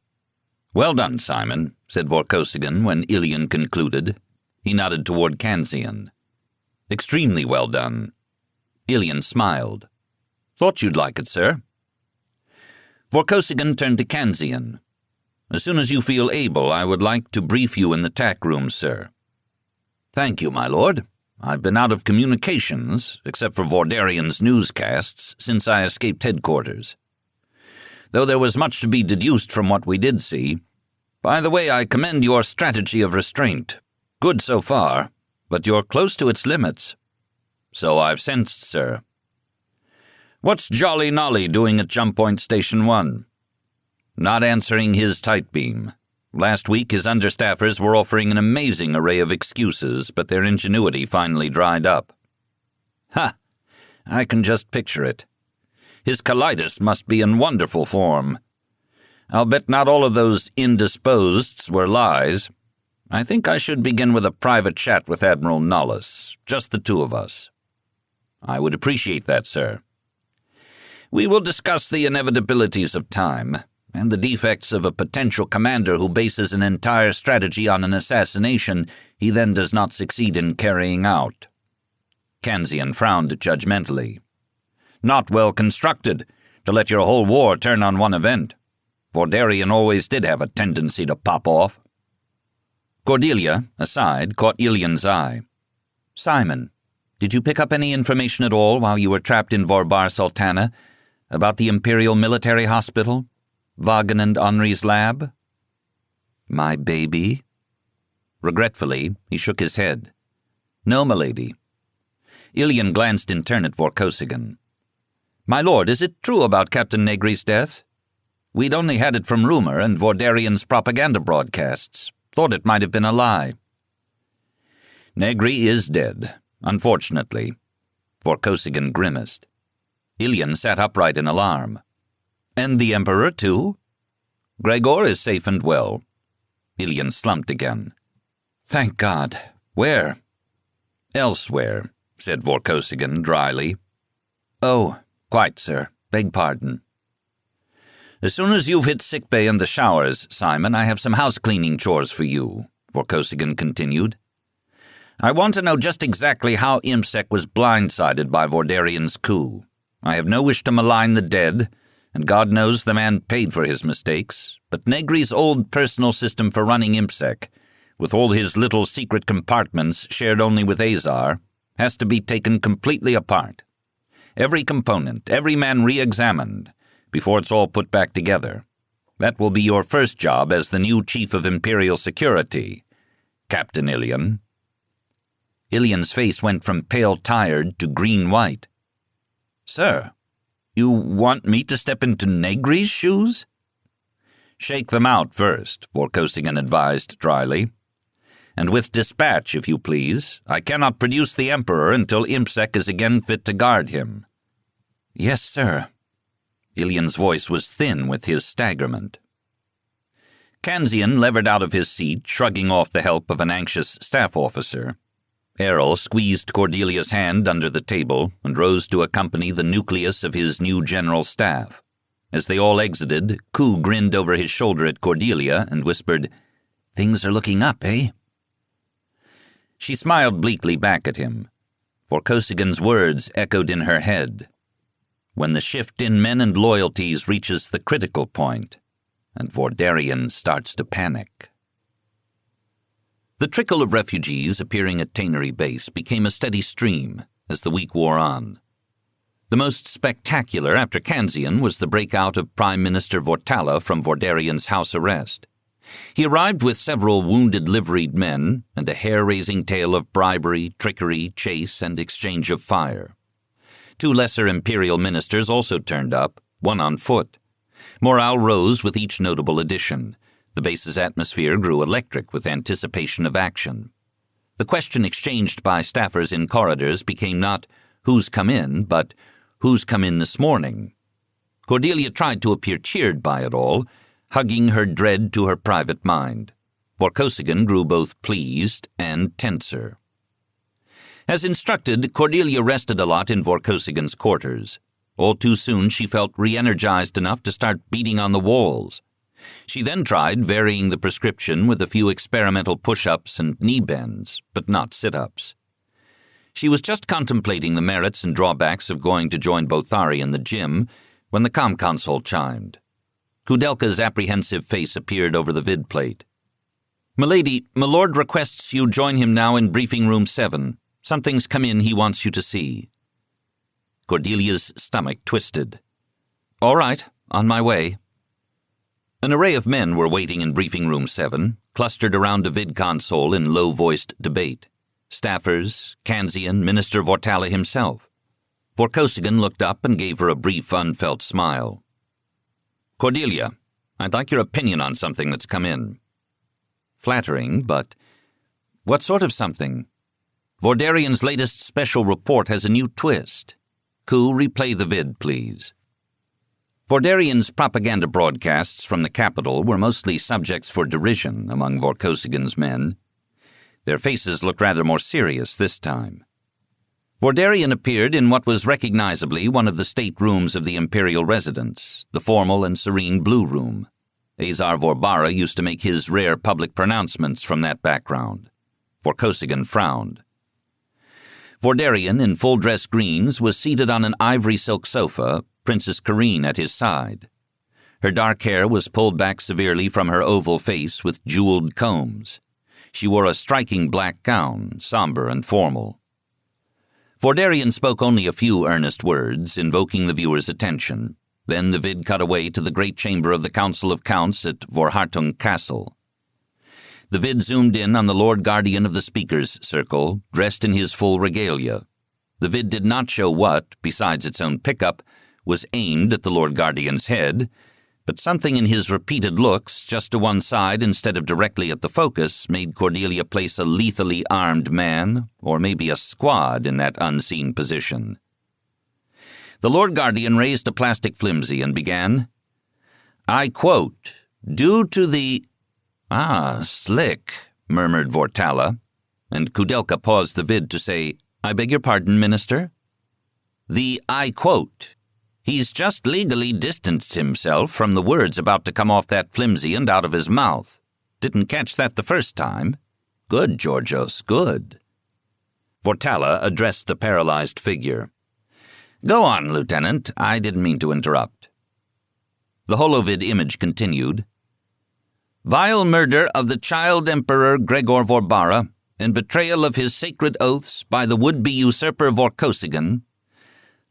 "Well done, Simon," said Vorkosigan when Ilian concluded. He nodded toward Kanzian. "Extremely well done." Ilian smiled. "Thought you'd like it, sir." Vorkosigan turned to Kanzian. "As soon as you feel able, I would like to brief you in the tack room, sir." "Thank you, my lord. I've been out of communications, except for Vordarian's newscasts, since I escaped headquarters. Though there was much to be deduced from what we did see. By the way, I commend your strategy of restraint. Good so far, but you're close to its limits." "So I've sensed, sir." "What's Jolly Nolly doing at Jump Point Station 1? "Not answering his tight beam. Last week his understaffers were offering an amazing array of excuses, but their ingenuity finally dried up." "Ha! I can just picture it. His colitis must be in wonderful form. I'll bet not all of those indisposeds were lies. I think I should begin with a private chat with Admiral Nollis, just the two of us." "I would appreciate that, sir." "We will discuss the inevitabilities of time, and the defects of a potential commander who bases an entire strategy on an assassination he then does not succeed in carrying out." Kanzian frowned judgmentally. "Not well constructed, to let your whole war turn on one event. Vordarian always did have a tendency to pop off." Cordelia, aside, caught Ilian's eye. "Simon, did you pick up any information at all while you were trapped in Vorbar Sultana about the Imperial Military Hospital, Vagan and Henri's lab?" "My baby?" Regretfully, he shook his head. "No, milady." Ilian glanced in turn at Vorkosigan. "My lord, is it true about Captain Negri's death? We'd only had it from rumor and Vordarian's propaganda broadcasts. Thought it might have been a lie." "Negri is dead. Unfortunately. Vorkosigan grimaced. Ilian sat upright in alarm. And the Emperor, too? Gregor is safe and well. Ilian slumped again. Thank God. Where? Elsewhere, said Vorkosigan dryly. Oh, quite, sir. Beg pardon. As soon as you've hit sickbay and the showers, Simon, I have some house-cleaning chores for you, Vorkosigan continued. I want to know just exactly how IMSEC was blindsided by Vordarian's coup. I have no wish to malign the dead, and God knows the man paid for his mistakes, but Negri's old personal system for running IMSEC, with all his little secret compartments shared only with Azar, has to be taken completely apart. Every component, every man re-examined, before it's all put back together. That will be your first job as the new Chief of Imperial Security, Captain Ilian. Ilian's face went from pale tired to green-white. Sir, you want me to step into Negri's shoes? Shake them out first, Vorkosigan advised dryly. And with dispatch, if you please. I cannot produce the Emperor until IMSEC is again fit to guard him. Yes, sir. Ilian's voice was thin with his staggerment. Kanzian levered out of his seat, shrugging off the help of an anxious staff officer. Errol squeezed Cordelia's hand under the table and rose to accompany the nucleus of his new general staff. As they all exited, Ku grinned over his shoulder at Cordelia and whispered, "Things are looking up, eh?" She smiled bleakly back at him. Vorkosigan's words echoed in her head. When the shift in men and loyalties reaches the critical point, and Vordarian starts to panic. The trickle of refugees appearing at Tannery Base became a steady stream as the week wore on. The most spectacular after Kanzian was the breakout of Prime Minister Vortala from Vordarian's house arrest. He arrived with several wounded liveried men and a hair-raising tale of bribery, trickery, chase, and exchange of fire. 2 lesser imperial ministers also turned up, one on foot. Morale rose with each notable addition. The base's atmosphere grew electric with anticipation of action. The question exchanged by staffers in corridors became not, "Who's come in?" but, "Who's come in this morning?" Cordelia tried to appear cheered by it all, hugging her dread to her private mind. Vorkosigan grew both pleased and tenser. As instructed, Cordelia rested a lot in Vorkosigan's quarters. All too soon she felt re-energized enough to start beating on the walls. She then tried varying the prescription with a few experimental push-ups and knee bends, but not sit-ups. She was just contemplating the merits and drawbacks of going to join Bothari in the gym when the comm console chimed. Kudelka's apprehensive face appeared over the vid plate. "Milady, my lord requests you join him now in briefing room 7. Something's come in he wants you to see." Cordelia's stomach twisted. "All right, on my way." An array of men were waiting in briefing room 7, clustered around a vid console in low-voiced debate. Staffers, Kanzian, Minister Vortala himself. Vorkosigan looked up and gave her a brief, unfelt smile. "Cordelia, I'd like your opinion on something that's come in." Flattering, but what sort of something? Vordarian's latest special report has a new twist. Ku, replay the vid, please. Vordarian's propaganda broadcasts from the capital were mostly subjects for derision among Vorkosigan's men. Their faces looked rather more serious this time. Vordarian appeared in what was recognizably one of the state rooms of the imperial residence, the formal and serene Blue Room. Azar Vorbara used to make his rare public pronouncements from that background. Vorkosigan frowned. Vordarian, in full-dress greens, was seated on an ivory silk sofa, Princess Karine at his side. Her dark hair was pulled back severely from her oval face with jeweled combs. She wore a striking black gown, somber and formal. Vordarian spoke only a few earnest words, invoking the viewer's attention. Then the vid cut away to the great chamber of the Council of Counts at Vorhartung Castle. The vid zoomed in on the Lord Guardian of the Speaker's Circle, dressed in his full regalia. The vid did not show what, besides its own pickup, was aimed at the Lord Guardian's head, But something in his repeated looks, just to one side instead of directly at the focus, made Cordelia place a lethally armed man, or maybe a squad, in that unseen position. The Lord Guardian raised a plastic flimsy and began, "I quote, due to the—" "Ah, slick," murmured Vortala, and Kudelka paused the vid to say, "I beg your pardon, Minister?" "The I quote. He's just legally distanced himself from the words about to come off that flimsy and out of his mouth. Didn't catch that the first time. Good, Georgios, good." Vortala addressed the paralyzed figure. "Go on, Lieutenant. I didn't mean to interrupt." The holovid image continued. "Vile murder of the child Emperor Gregor Vorbara and betrayal of his sacred oaths by the would-be usurper Vorkosigan.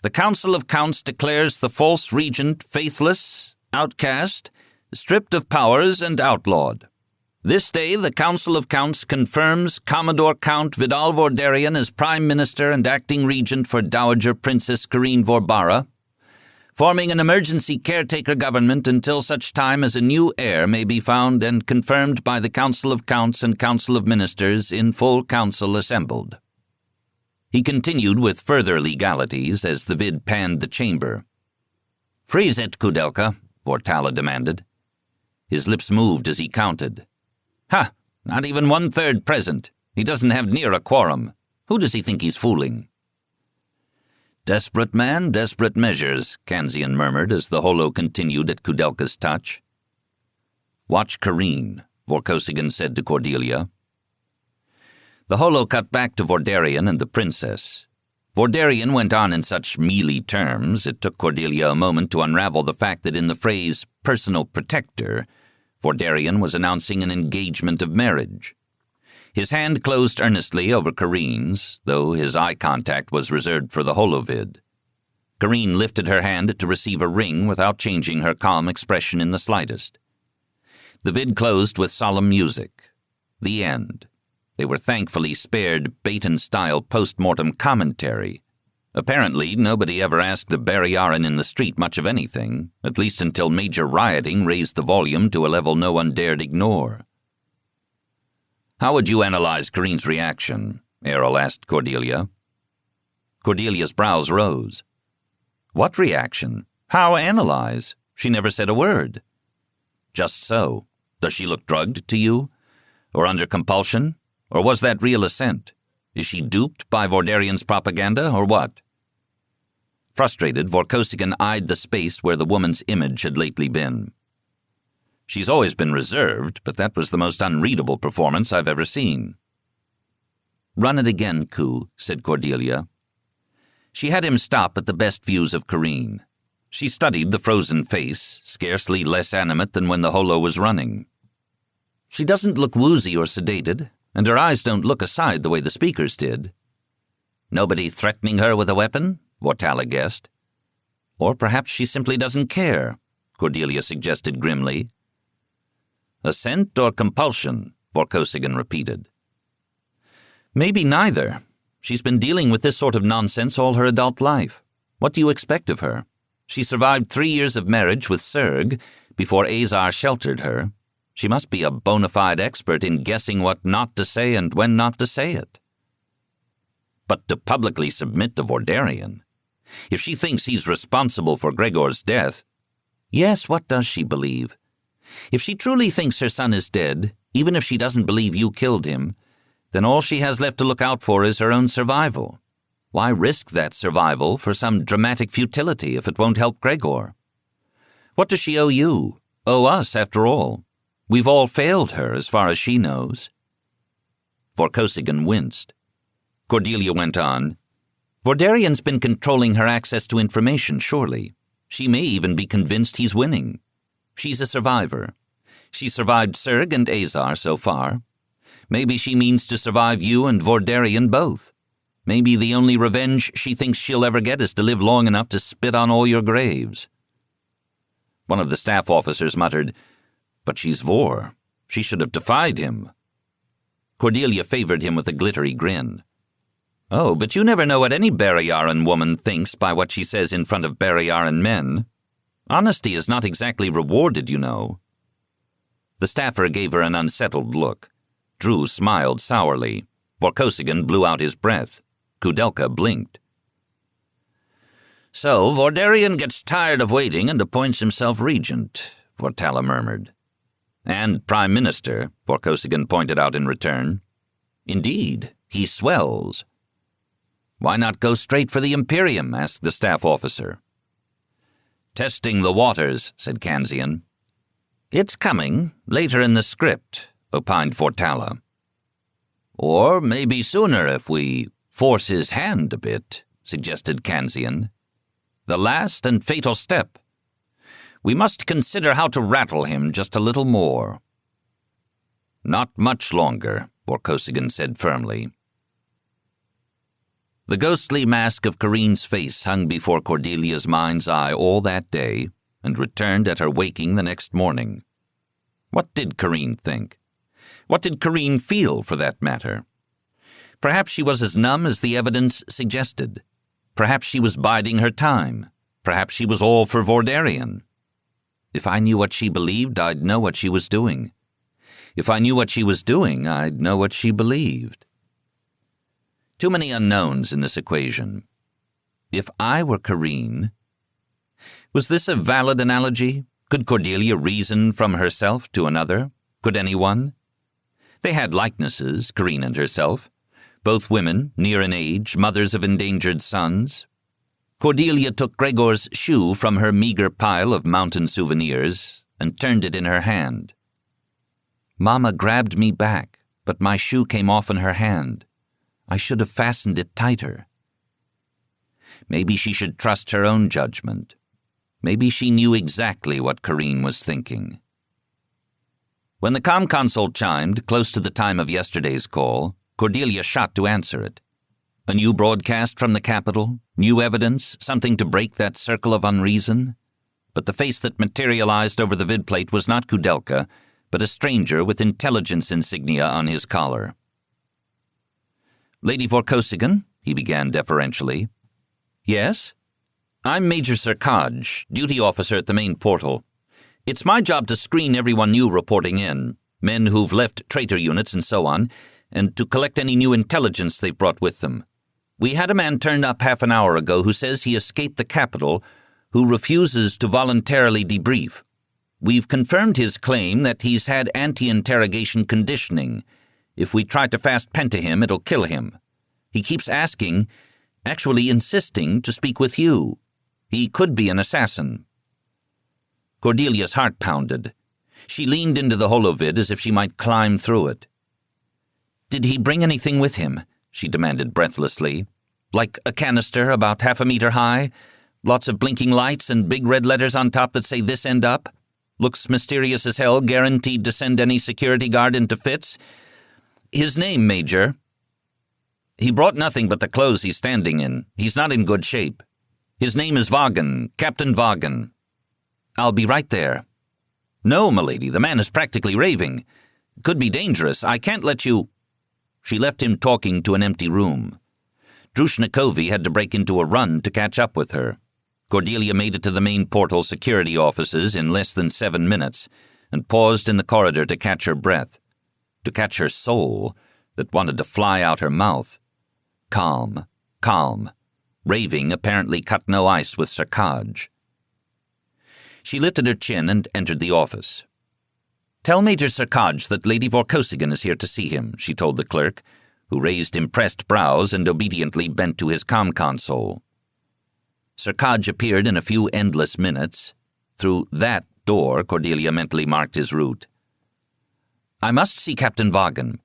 The Council of Counts declares the false regent faithless, outcast, stripped of powers, and outlawed. This day the Council of Counts confirms Commodore Count Vidal Vordarian as Prime Minister and Acting Regent for Dowager Princess Karine Vorbara, forming an emergency caretaker government until such time as a new heir may be found and confirmed by the Council of Counts and Council of Ministers in full council assembled." He continued with further legalities as the vid panned the chamber. "Freeze it, Kudelka," Vortala demanded. His lips moved as he counted. "Ha! Not even 1/3 present. He doesn't have near a quorum. Who does he think he's fooling?" "Desperate man, desperate measures," Kanzian murmured as the holo continued at Kudelka's touch. "Watch Karine," Vorkosigan said to Cordelia. The holo cut back to Vordarian and the princess. Vordarian went on in such mealy terms it took Cordelia a moment to unravel the fact that in the phrase personal protector, Vordarian was announcing an engagement of marriage. His hand closed earnestly over Karine's, though his eye contact was reserved for the holovid. Karine lifted her hand to receive a ring without changing her calm expression in the slightest. The vid closed with solemn music. The end. They were thankfully spared Baton-style post-mortem commentary. Apparently, nobody ever asked the Barrayaran in the street much of anything, at least until major rioting raised the volume to a level no one dared ignore. "How would you analyze Karine's reaction?" Errol asked Cordelia. Cordelia's brows rose. "What reaction? How analyze? She never said a word." "Just so. Does she look drugged to you? Or under compulsion? Or was that real assent? Is she duped by Vordarian's propaganda, or what?" Frustrated, Vorkosigan eyed the space where the woman's image had lately been. "She's always been reserved, but that was the most unreadable performance I've ever seen." "Run it again, Ku," said Cordelia. She had him stop at the best views of Karine. She studied the frozen face, scarcely less animate than when the holo was running. "She doesn't look woozy or sedated, and her eyes don't look aside the way the speakers did." "Nobody threatening her with a weapon?" Vortala guessed. "Or perhaps she simply doesn't care," Cordelia suggested grimly. "Assent or compulsion?" Vorkosigan repeated. "Maybe neither. She's been dealing with this sort of nonsense all her adult life. What do you expect of her? She survived 3 years of marriage with Serg before Azar sheltered her. She must be a bona fide expert in guessing what not to say and when not to say it." "But to publicly submit to Vordarian? If she thinks he's responsible for Gregor's death—" "Yes, what does she believe? If she truly thinks her son is dead, even if she doesn't believe you killed him, then all she has left to look out for is her own survival. Why risk that survival for some dramatic futility if it won't help Gregor? What does she owe you? Owe us, after all? We've all failed her, as far as she knows." Vorkosigan winced. Cordelia went on. "Vordarian's been controlling her access to information, surely. She may even be convinced he's winning. She's a survivor. She survived Serg and Azar so far. Maybe she means to survive you and Vordarian both. Maybe the only revenge she thinks she'll ever get is to live long enough to spit on all your graves." One of the staff officers muttered, "But she's Vor. She should have defied him." Cordelia favored him with a glittery grin. "Oh, but you never know what any Barrayaran woman thinks by what she says in front of Barrayaran men. Honesty is not exactly rewarded, you know." The staffer gave her an unsettled look. Drew smiled sourly. Vorkosigan blew out his breath. Kudelka blinked. "So Vordarian gets tired of waiting and appoints himself regent," Vortala murmured. "And prime minister," Vorkosigan pointed out in return. "Indeed, he swells." "Why not go straight for the Imperium?" asked the staff officer. "Testing the waters," said Kanzian. "It's coming, later in the script," opined Vortala. "Or maybe sooner if we force his hand a bit," suggested Kanzian. "The last and fatal step. We must consider how to rattle him just a little more." "Not much longer," Vorkosigan said firmly. The ghostly mask of Corinne's face hung before Cordelia's mind's eye all that day and returned at her waking the next morning. What did Corrine think? What did Corrine feel, for that matter? Perhaps she was as numb as the evidence suggested. Perhaps she was biding her time. Perhaps she was all for Vordarian. If I knew what she believed, I'd know what she was doing. If I knew what she was doing, I'd know what she believed. Too many unknowns in this equation. If I were Corrine... Was this a valid analogy? Could Cordelia reason from herself to another? Could anyone? They had likenesses, Corrine and herself. Both women, near in age, mothers of endangered sons. Cordelia took Gregor's shoe from her meager pile of mountain souvenirs and turned it in her hand. "Mama grabbed me back, but my shoe came off in her hand. I should have fastened it tighter." Maybe she should trust her own judgment. Maybe she knew exactly what Corrine was thinking. When the comm console chimed, close to the time of yesterday's call, Cordelia shot to answer it. A new broadcast from the capital, new evidence, something to break that circle of unreason. But the face that materialized over the vidplate was not Kudelka, but a stranger with intelligence insignia on his collar. "Lady Vorkosigan," he began deferentially. "Yes? I'm Major Sirkaj, duty officer at the main portal. It's my job to screen everyone new reporting in, men who've left traitor units and so on, and to collect any new intelligence they've brought with them. We had a man turn up half an hour ago who says he escaped the capital, who refuses to voluntarily debrief. We've confirmed his claim that he's had anti-interrogation conditioning. If we try to fast pen to him, it'll kill him. He keeps asking, actually insisting, to speak with you. He could be an assassin." Cordelia's heart pounded. She leaned into the holovid as if she might climb through it. "Did he bring anything with him?" she demanded breathlessly. "Like a canister about 1/2 a meter high? Lots of blinking lights and big red letters on top that say this end up? Looks mysterious as hell, guaranteed to send any security guard into fits? His name, Major." "He brought nothing but the clothes he's standing in. He's not in good shape. His name is Vaughan, Captain Vaughan." "I'll be right there." "No, milady, the man is practically raving. Could be dangerous. I can't let you—" She left him talking to an empty room. Drushnikovi had to break into a run to catch up with her. Cordelia made it to the main portal security offices in less than 7 minutes and paused in the corridor to catch her breath, to catch her soul that wanted to fly out her mouth. Calm, calm. Raving apparently cut no ice with Sirkaj. She lifted her chin and entered the office. "Tell Major Sirkaj that Lady Vorkosigan is here to see him," she told the clerk, who raised impressed brows and obediently bent to his comm console. Sirkaj appeared in a few endless minutes. Through that door, Cordelia mentally marked his route. "I must see Captain Vaughan."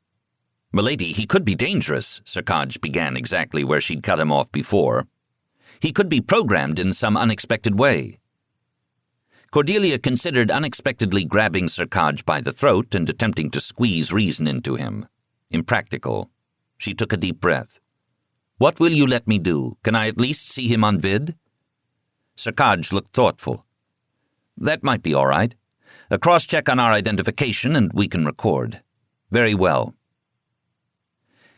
"Milady, he could be dangerous," Sirkaj began exactly where she'd cut him off before. "He could be programmed in some unexpected way." Cordelia considered unexpectedly grabbing Sirkaj by the throat and attempting to squeeze reason into him. Impractical. She took a deep breath. "What will you let me do? Can I at least see him on vid?" Sirkaj looked thoughtful. "That might be all right. A cross-check on our identification and we can record." "Very well."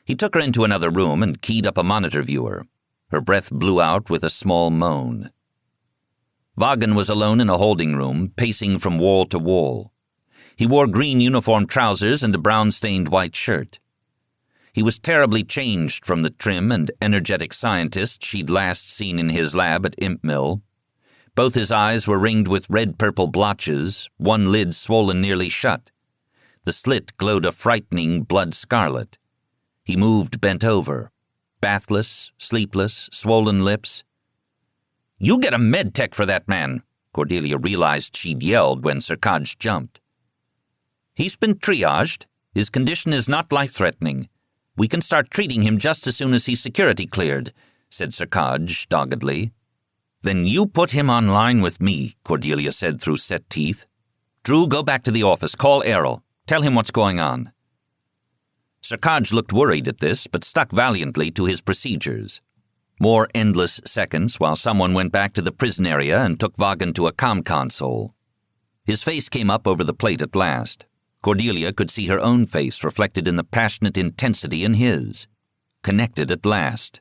He took her into another room and keyed up a monitor viewer. Her breath blew out with a small moan. Vagan was alone in a holding room, pacing from wall to wall. He wore green uniform trousers and a brown-stained white shirt. He was terribly changed from the trim and energetic scientist she'd last seen in his lab at Imp Mill. Both his eyes were ringed with red-purple blotches, one lid swollen nearly shut. The slit glowed a frightening blood scarlet. He moved bent over, bathless, sleepless, swollen lips. "You get a med tech for that man," Cordelia realized she'd yelled when Sirkaj jumped. "He's been triaged. His condition is not life-threatening. We can start treating him just as soon as he's security cleared," said Sirkaj doggedly. "Then you put him on line with me," Cordelia said through set teeth. "Drew, go back to the office. Call Errol. Tell him what's going on." Sirkaj looked worried at this, but stuck valiantly to his procedures. More endless seconds while someone went back to the prison area and took Vagan to a comm console. His face came up over the plate at last. Cordelia could see her own face reflected in the passionate intensity in his. Connected at last.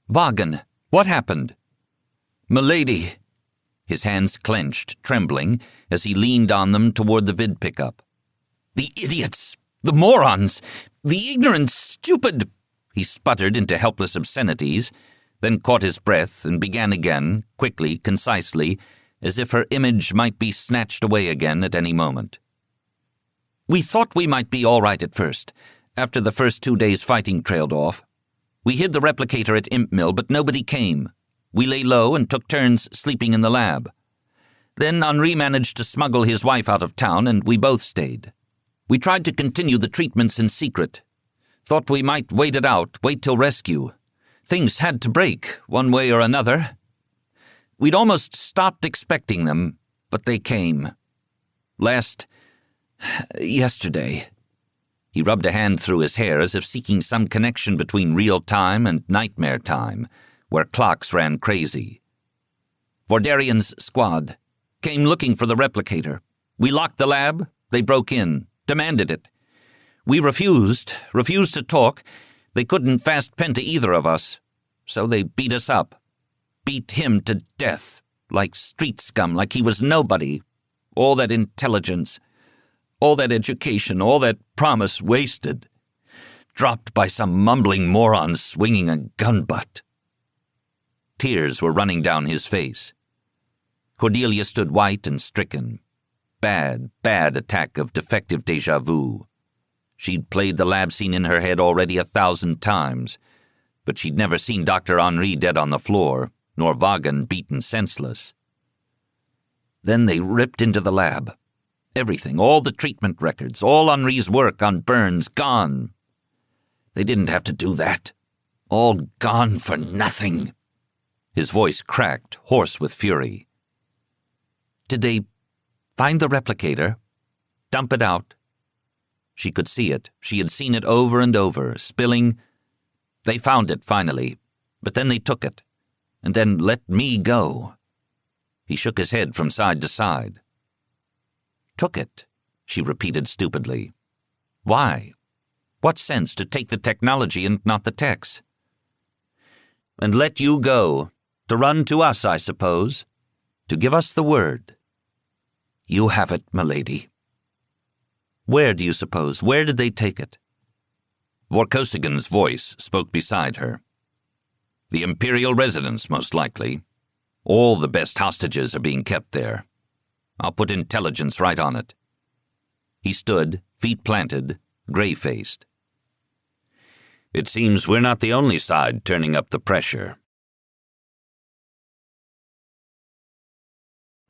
"Vagan, what happened?" "Milady." His hands clenched, trembling, as he leaned on them toward the vid pickup. "The idiots! The morons! The ignorant, stupid—" He sputtered into helpless obscenities, then caught his breath and began again, quickly, concisely, as if her image might be snatched away again at any moment. "We thought we might be all right at first, after the first 2 days fighting trailed off. We hid the replicator at Imp Mill, but nobody came. We lay low and took turns sleeping in the lab. Then Henri managed to smuggle his wife out of town, and we both stayed. We tried to continue the treatments in secret. Thought we might wait it out, wait till rescue. Things had to break, one way or another. We'd almost stopped expecting them, but they came. Yesterday." He rubbed a hand through his hair as if seeking some connection between real time and nightmare time, where clocks ran crazy. "Vordarian's squad came looking for the replicator. We locked the lab. They broke in, demanded it. We refused to talk. They couldn't fast pen to either of us. So they beat us up. Beat him to death, like street scum, like he was nobody. All that intelligence, all that education, all that promise wasted. Dropped by some mumbling moron swinging a gun butt." Tears were running down his face. Cordelia stood white and stricken. Bad attack of defective déjà vu. She'd played the lab scene in her head already 1,000 times, but she'd never seen Dr. Henri dead on the floor, nor Vagan beaten senseless. Then they ripped into the lab. Everything, all the treatment records, all Henri's work on burns, gone. They didn't have to do that. All gone for nothing. His voice cracked, hoarse with fury. "Did they find the replicator? Dump it out?" She could see it. She had seen it over and over, spilling. "They found it, finally. But then they took it. And then let me go." He shook his head from side to side. "Took it," she repeated stupidly. "Why? What sense to take the technology and not the techs?" "And let you go. To run to us, I suppose. To give us the word." "You have it, milady." "Where do you suppose? Where did they take it?" Vorkosigan's voice spoke beside her. "The Imperial residence, most likely. All the best hostages are being kept there. I'll put intelligence right on it." He stood, feet planted, gray-faced. "It seems we're not the only side turning up the pressure."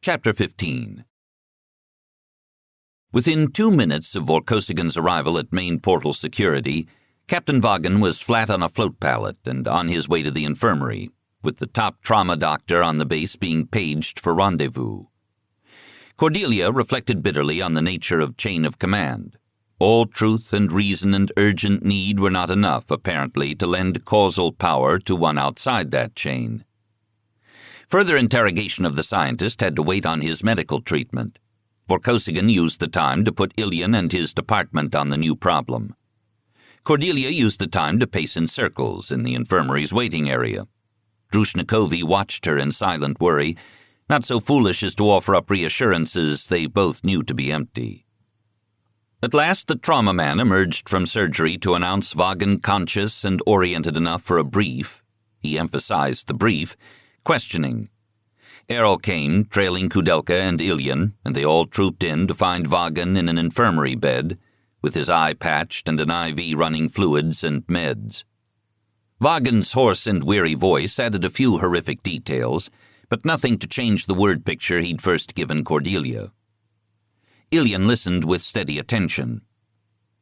Chapter 15. Within 2 minutes of Vorkosigan's arrival at main portal security, Captain Vagan was flat on a float pallet and on his way to the infirmary, with the top trauma doctor on the base being paged for rendezvous. Cordelia reflected bitterly on the nature of chain of command. All truth and reason and urgent need were not enough, apparently, to lend causal power to one outside that chain. Further interrogation of the scientist had to wait on his medical treatment. Vorkosigan used the time to put Ilian and his department on the new problem. Cordelia used the time to pace in circles in the infirmary's waiting area. Drushnikovi watched her in silent worry, not so foolish as to offer up reassurances they both knew to be empty. At last the trauma man emerged from surgery to announce Vagan conscious and oriented enough for a brief, he emphasized the brief, questioning. Errol came, trailing Kudelka and Ilyan, and they all trooped in to find Vagan in an infirmary bed, with his eye patched and an IV running fluids and meds. Vagan's hoarse and weary voice added a few horrific details, but nothing to change the word picture he'd first given Cordelia. Ilyan listened with steady attention.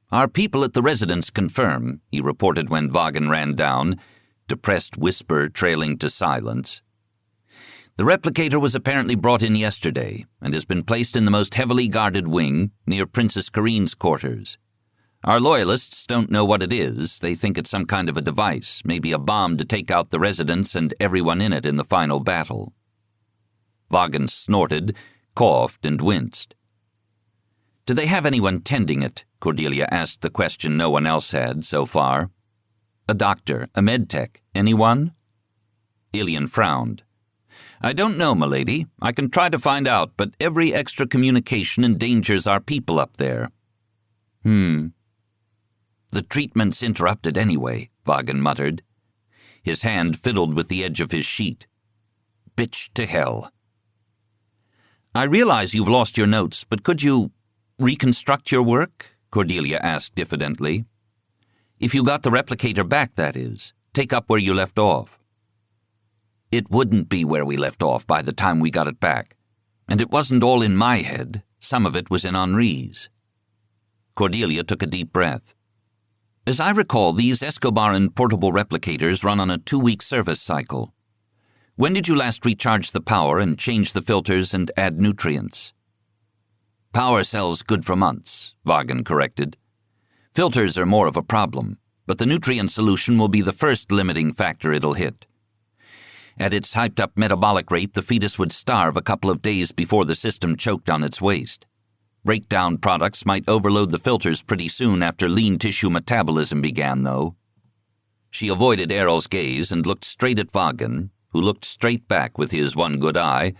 "Our people at the residence confirm," he reported when Vagan ran down, depressed whisper trailing to silence. "The replicator was apparently brought in yesterday and has been placed in the most heavily guarded wing near Princess Kareen's quarters. Our loyalists don't know what it is. They think it's some kind of a device, maybe a bomb to take out the residence and everyone in it in the final battle." Vagan snorted, coughed, and winced. "Do they have anyone tending it?" Cordelia asked the question no one else had so far. "A doctor, a medtech, anyone?" Ilyan frowned. "I don't know, milady. I can try to find out, but every extra communication endangers our people up there." "The treatment's interrupted anyway," Vagan muttered. His hand fiddled with the edge of his sheet. "Bitch to hell." "I realize you've lost your notes, but could you reconstruct your work?" Cordelia asked diffidently. "If you got the replicator back, that is. Take up where you left off." "It wouldn't be where we left off by the time we got it back. And it wasn't all in my head. Some of it was in Henri's." Cordelia took a deep breath. "As I recall, these Escobaran portable replicators run on a 2-week service cycle. When did you last recharge the power and change the filters and add nutrients?" "Power cells good for months," Vagan corrected. "Filters are more of a problem, but the nutrient solution will be the first limiting factor it'll hit. At its hyped-up metabolic rate, the fetus would starve a couple of days before the system choked on its waste. Breakdown products might overload the filters pretty soon after lean tissue metabolism began, though." She avoided Errol's gaze and looked straight at Vagan, who looked straight back with his one good eye,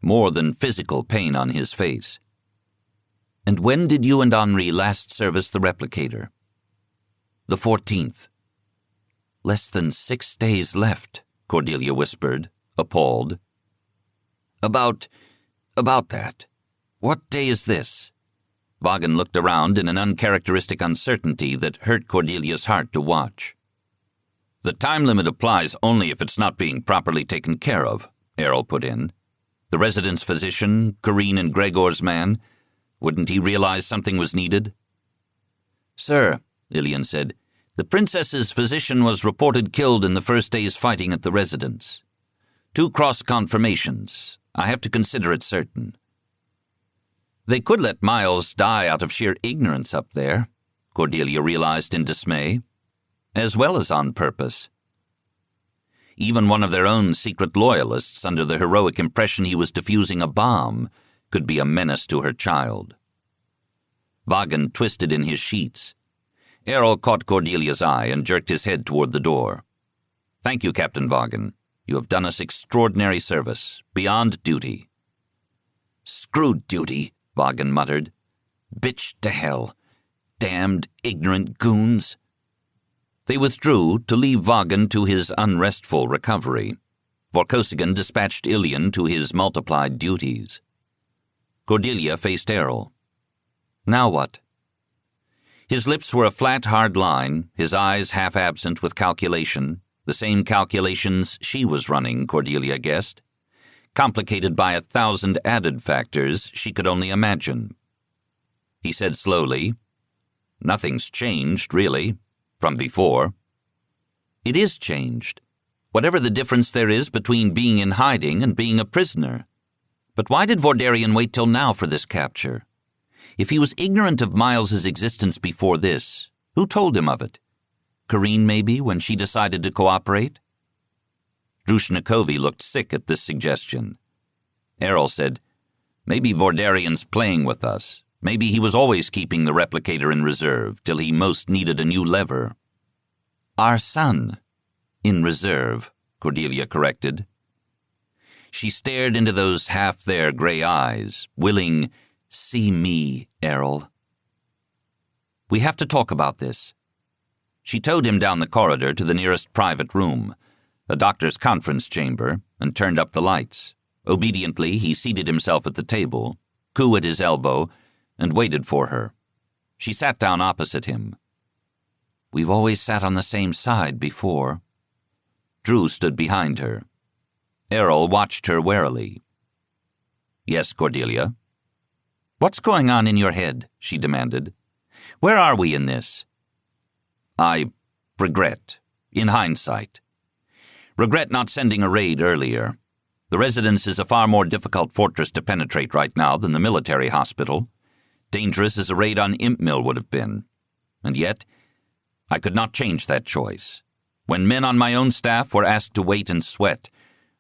more than physical pain on his face. "And when did you and Henri last service the replicator?" "The 14th. "Less than 6 days left," Cordelia whispered, appalled. About that. What day is this?" Vagan looked around in an uncharacteristic uncertainty that hurt Cordelia's heart to watch. "The time limit applies only if it's not being properly taken care of," Errol put in. "The residence physician, Kareen and Gregor's man, wouldn't he realize something was needed?" "Sir," Ilyan said, "the princess's physician was reported killed in the first day's fighting at the residence. 2 cross-confirmations. I have to consider it certain." "They could let Miles die out of sheer ignorance up there," Cordelia realized in dismay, "as well as on purpose. Even one of their own secret loyalists, under the heroic impression he was defusing a bomb, could be a menace to her child." Vagan twisted in his sheets. Errol caught Cordelia's eye and jerked his head toward the door. "Thank you, Captain Vagan. You have done us extraordinary service, beyond duty." "Screw duty," Vagan muttered. "Bitch to hell. Damned ignorant goons." They withdrew to leave Vagan to his unrestful recovery. Vorkosigan dispatched Ilyan to his multiplied duties. Cordelia faced Errol. "Now what?" His lips were a flat, hard line, his eyes half absent with calculation, the same calculations she was running, Cordelia guessed, complicated by 1,000 added factors she could only imagine. He said slowly, "Nothing's changed, really, from before." "It is changed, whatever the difference there is between being in hiding and being a prisoner. But why did Vordarian wait till now for this capture? If he was ignorant of Miles's existence before this, who told him of it? Kareen, maybe, when she decided to cooperate?" Drushnikovi looked sick at this suggestion. Errol said, "Maybe Vordarian's playing with us. Maybe he was always keeping the replicator in reserve till he most needed a new lever." "Our son, in reserve," Cordelia corrected. She stared into those half-there gray eyes, willing, "See me, Errol." "We have to talk about this." She towed him down the corridor to the nearest private room, a doctor's conference chamber, and turned up the lights. Obediently, he seated himself at the table, Ku at his elbow, and waited for her. She sat down opposite him. "We've always sat on the same side before." Drew stood behind her. Errol watched her warily. "Yes, Cordelia?" "What's going on in your head?" she demanded. "Where are we in this?" "I regret, in hindsight. Regret not sending a raid earlier. The residence is a far more difficult fortress to penetrate right now than the military hospital. Dangerous as a raid on Imp Mill would have been. And yet, I could not change that choice. When men on my own staff were asked to wait and sweat,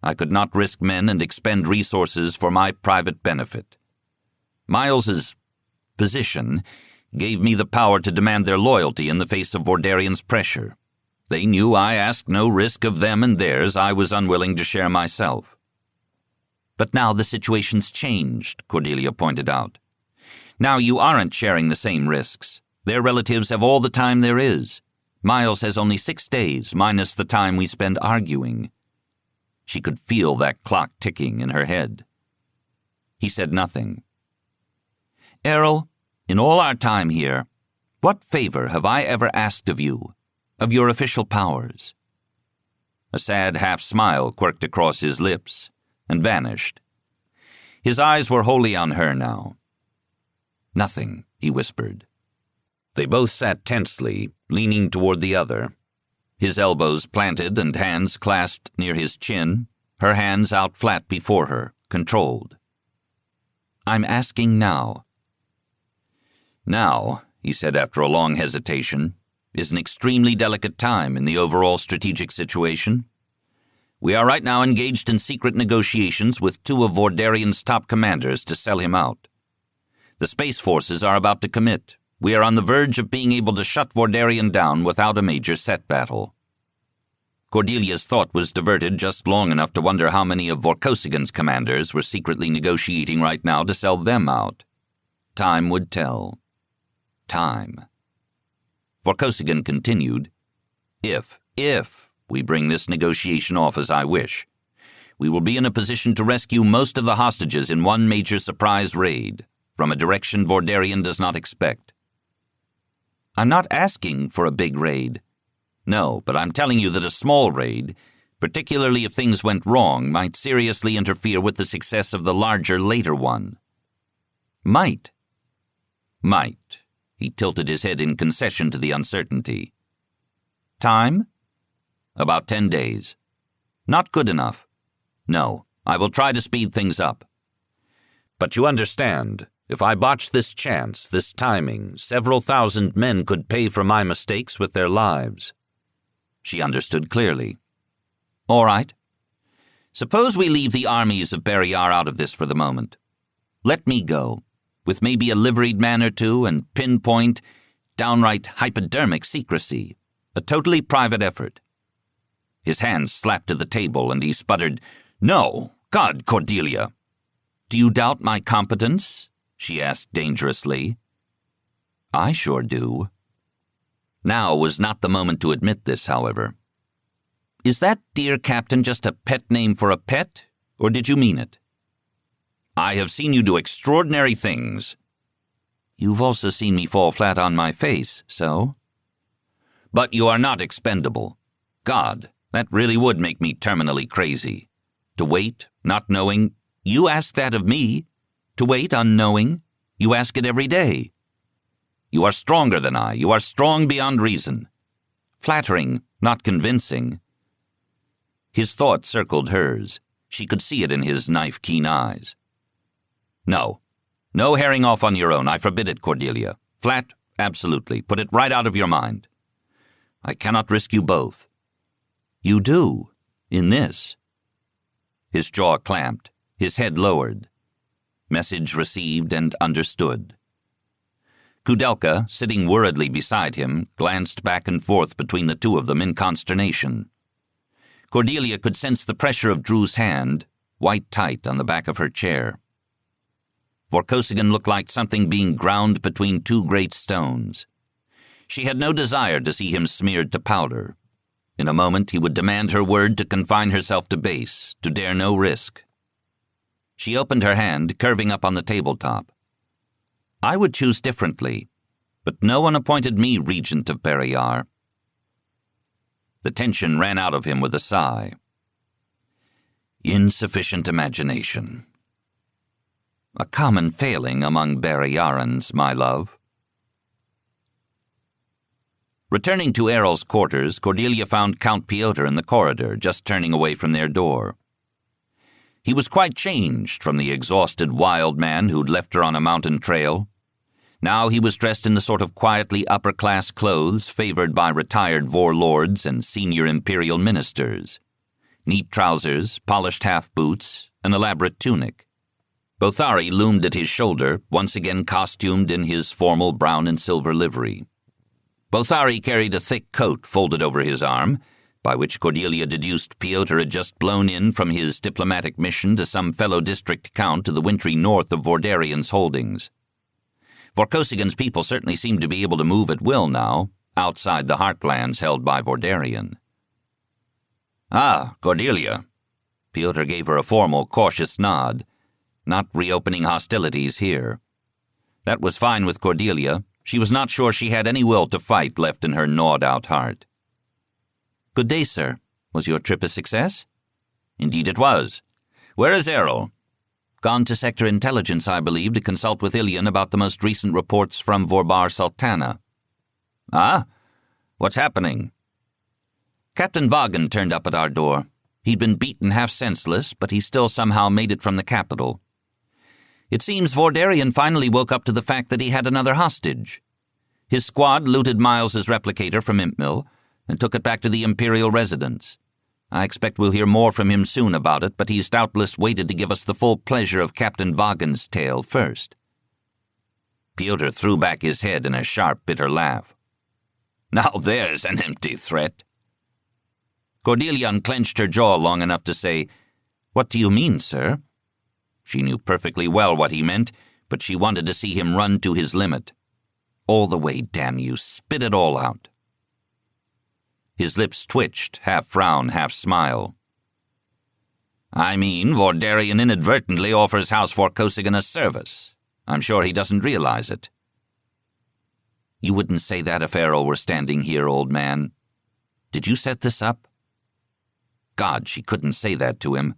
I could not risk men and expend resources for my private benefit. Miles's position gave me the power to demand their loyalty in the face of Vordarian's pressure. They knew I asked no risk of them and theirs I was unwilling to share myself." "But now the situation's changed," Cordelia pointed out. "Now you aren't sharing the same risks. Their relatives have all the time there is. Miles has only 6 days, minus the time we spend arguing." She could feel that clock ticking in her head. He said nothing. "Errol, in all our time here, what favor have I ever asked of you, of your official powers?" A sad half-smile quirked across his lips and vanished. His eyes were wholly on her now. "Nothing," he whispered. They both sat tensely, leaning toward the other, his elbows planted and hands clasped near his chin, her hands out flat before her, controlled. "I'm asking now." "Now," he said after a long hesitation, "is an extremely delicate time in the overall strategic situation. We are right now engaged in secret negotiations with 2 of Vordarian's top commanders to sell him out. The Space Forces are about to commit. We are on the verge of being able to shut Vordarian down without a major set battle." Cordelia's thought was diverted just long enough to wonder how many of Vorkosigan's commanders were secretly negotiating right now to sell them out. Time would tell. Time. Vorkosigan continued, If we bring this negotiation off as I wish, we will be in a position to rescue most of the hostages in one major surprise raid, from a direction Vordarian does not expect." "I'm not asking for a big raid." "No, but I'm telling you that a small raid, particularly if things went wrong, might seriously interfere with the success of the larger later one." "Might." "Might." He tilted his head in concession to the uncertainty. "Time?" "About 10 days. Not good enough." "No, I will try to speed things up." "But you understand, if I botch this chance, this timing, several thousand men could pay for my mistakes with their lives." She understood clearly. "All right. Suppose we leave the armies of Barrayar out of this for the moment. Let me go, with maybe a liveried man or two and pinpoint, downright hypodermic secrecy, a totally private effort." His hands slapped to the table and he sputtered, "No! God, Cordelia!" "Do you doubt my competence?" she asked dangerously. "I sure do." Now was not the moment to admit this, however. "Is that dear Captain just a pet name for a pet, or did you mean it?" "I have seen you do extraordinary things." "You've also seen me fall flat on my face, so?" "But you are not expendable. God, that really would make me terminally crazy. To wait, not knowing, you ask that of me. To wait unknowing, you ask it every day. You are stronger than I. You are strong beyond reason. Flattering, not convincing." His thought circled hers. She could see it in his knife-keen eyes. "No. No herring off on your own. I forbid it, Cordelia. Flat, absolutely. Put it right out of your mind. I cannot risk you both." "You do, in this." His jaw clamped, his head lowered. Message received and understood. Kudelka, sitting worriedly beside him, glanced back and forth between the two of them in consternation. Cordelia could sense the pressure of Drew's hand, white tight on the back of her chair. Vorkosigan looked like something being ground between two great stones. She had no desire to see him smeared to powder. In a moment he would demand her word to confine herself to base, to dare no risk. She opened her hand, curving up on the tabletop. I would choose differently, but no one appointed me Regent of Barrayar. The tension ran out of him with a sigh. Insufficient imagination. A common failing among Barrayarans, my love. Returning to Errol's quarters, Cordelia found Count Piotr in the corridor, just turning away from their door. He was quite changed from the exhausted wild man who'd left her on a mountain trail. Now he was dressed in the sort of quietly upper-class clothes favored by retired warlords and senior imperial ministers. Neat trousers, polished half-boots, an elaborate tunic. Bothari loomed at his shoulder, once again costumed in his formal brown and silver livery. Bothari carried a thick coat folded over his arm, by which Cordelia deduced Piotr had just blown in from his diplomatic mission to some fellow district count to the wintry north of Vordarian's holdings. Vorkosigan's people certainly seemed to be able to move at will now, outside the heartlands held by Vordarian. Ah, Cordelia. Piotr gave her a formal, cautious nod. Not reopening hostilities here. That was fine with Cordelia. She was not sure she had any will to fight left in her gnawed-out heart. Good day, sir. Was your trip a success? Indeed it was. Where is Errol? Gone to Sector Intelligence, I believe, to consult with Ilian about the most recent reports from Vorbar Sultana. Ah? What's happening? Captain Vagan turned up at our door. He'd been beaten half senseless, but he still somehow made it from the capital. It seems Vordarian finally woke up to the fact that he had another hostage. His squad looted Miles's replicator from Impmill and took it back to the Imperial residence. I expect we'll hear more from him soon about it, but he's doubtless waited to give us the full pleasure of Captain Vagan's tale first. Piotr threw back his head in a sharp, bitter laugh. Now there's an empty threat. Cordelia unclenched her jaw long enough to say, What do you mean, sir? She knew perfectly well what he meant, but she wanted to see him run to his limit. All the way, damn you, spit it all out. His lips twitched, half frown, half smile. I mean, Vordarian inadvertently offers House Vorkosigan a service. I'm sure he doesn't realize it. You wouldn't say that if Errol were standing here, old man. Did you set this up? God, she couldn't say that to him.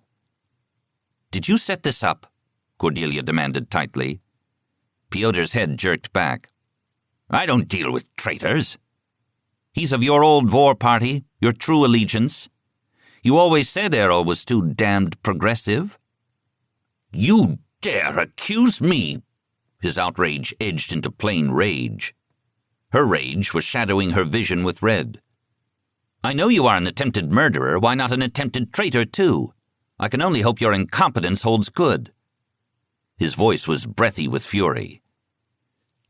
Did you set this up? Cordelia demanded tightly. Piotr's head jerked back. I don't deal with traitors. He's of your old Vor party, your true allegiance. You always said Errol was too damned progressive. You dare accuse me? His outrage edged into plain rage. Her rage was shadowing her vision with red. I know you are an attempted murderer, why not an attempted traitor too? I can only hope your incompetence holds good. His voice was breathy with fury.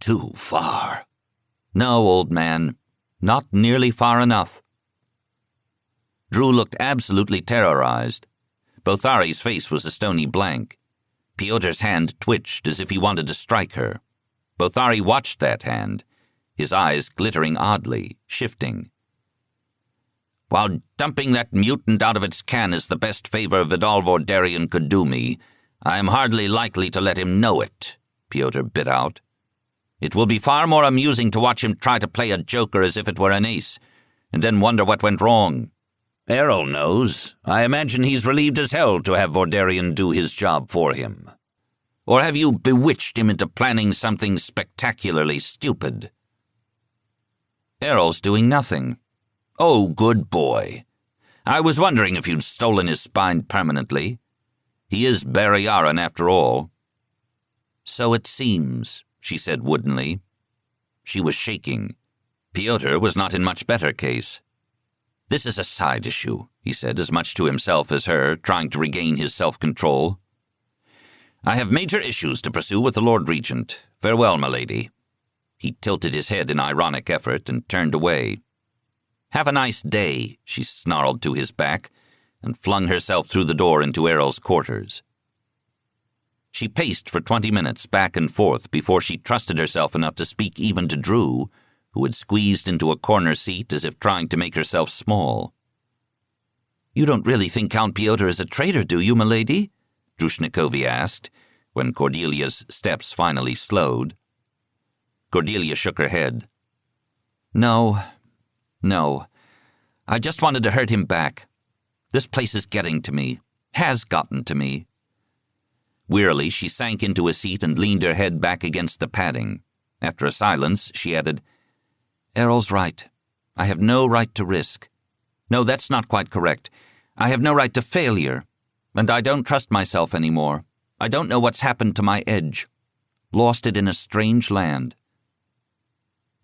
Too far. No, old man. Not nearly far enough. Drew looked absolutely terrorized. Bothari's face was a stony blank. Piotr's hand twitched as if he wanted to strike her. Bothari watched that hand, his eyes glittering oddly, shifting. While dumping that mutant out of its can is the best favor Vidal Vordarian could do me, I am hardly likely to let him know it, Piotr bit out. It will be far more amusing to watch him try to play a joker as if it were an ace, and then wonder what went wrong. Errol knows. I imagine he's relieved as hell to have Vordarian do his job for him. Or have you bewitched him into planning something spectacularly stupid? Errol's doing nothing. Oh, good boy. I was wondering if you'd stolen his spine permanently. He is Barrayaran after all. So it seems, she said woodenly. She was shaking. Piotr was not in much better case. This is a side issue, he said, as much to himself as her, trying to regain his self-control. I have major issues to pursue with the Lord Regent. Farewell, my lady. He tilted his head in ironic effort and turned away. Have a nice day, she snarled to his back, and flung herself through the door into Errol's quarters. She paced for 20 minutes back and forth before she trusted herself enough to speak even to Drew, who had squeezed into a corner seat as if trying to make herself small. "You don't really think Count Pyotr is a traitor, do you, milady?" Drushnikovi asked, when Cordelia's steps finally slowed. Cordelia shook her head. No. I just wanted to hurt him back. This place is getting to me. Has gotten to me." Wearily, she sank into a seat and leaned her head back against the padding. After a silence, she added, "Errol's right. I have no right to risk. No, that's not quite correct. I have no right to failure. And I don't trust myself anymore. I don't know what's happened to my edge. Lost it in a strange land.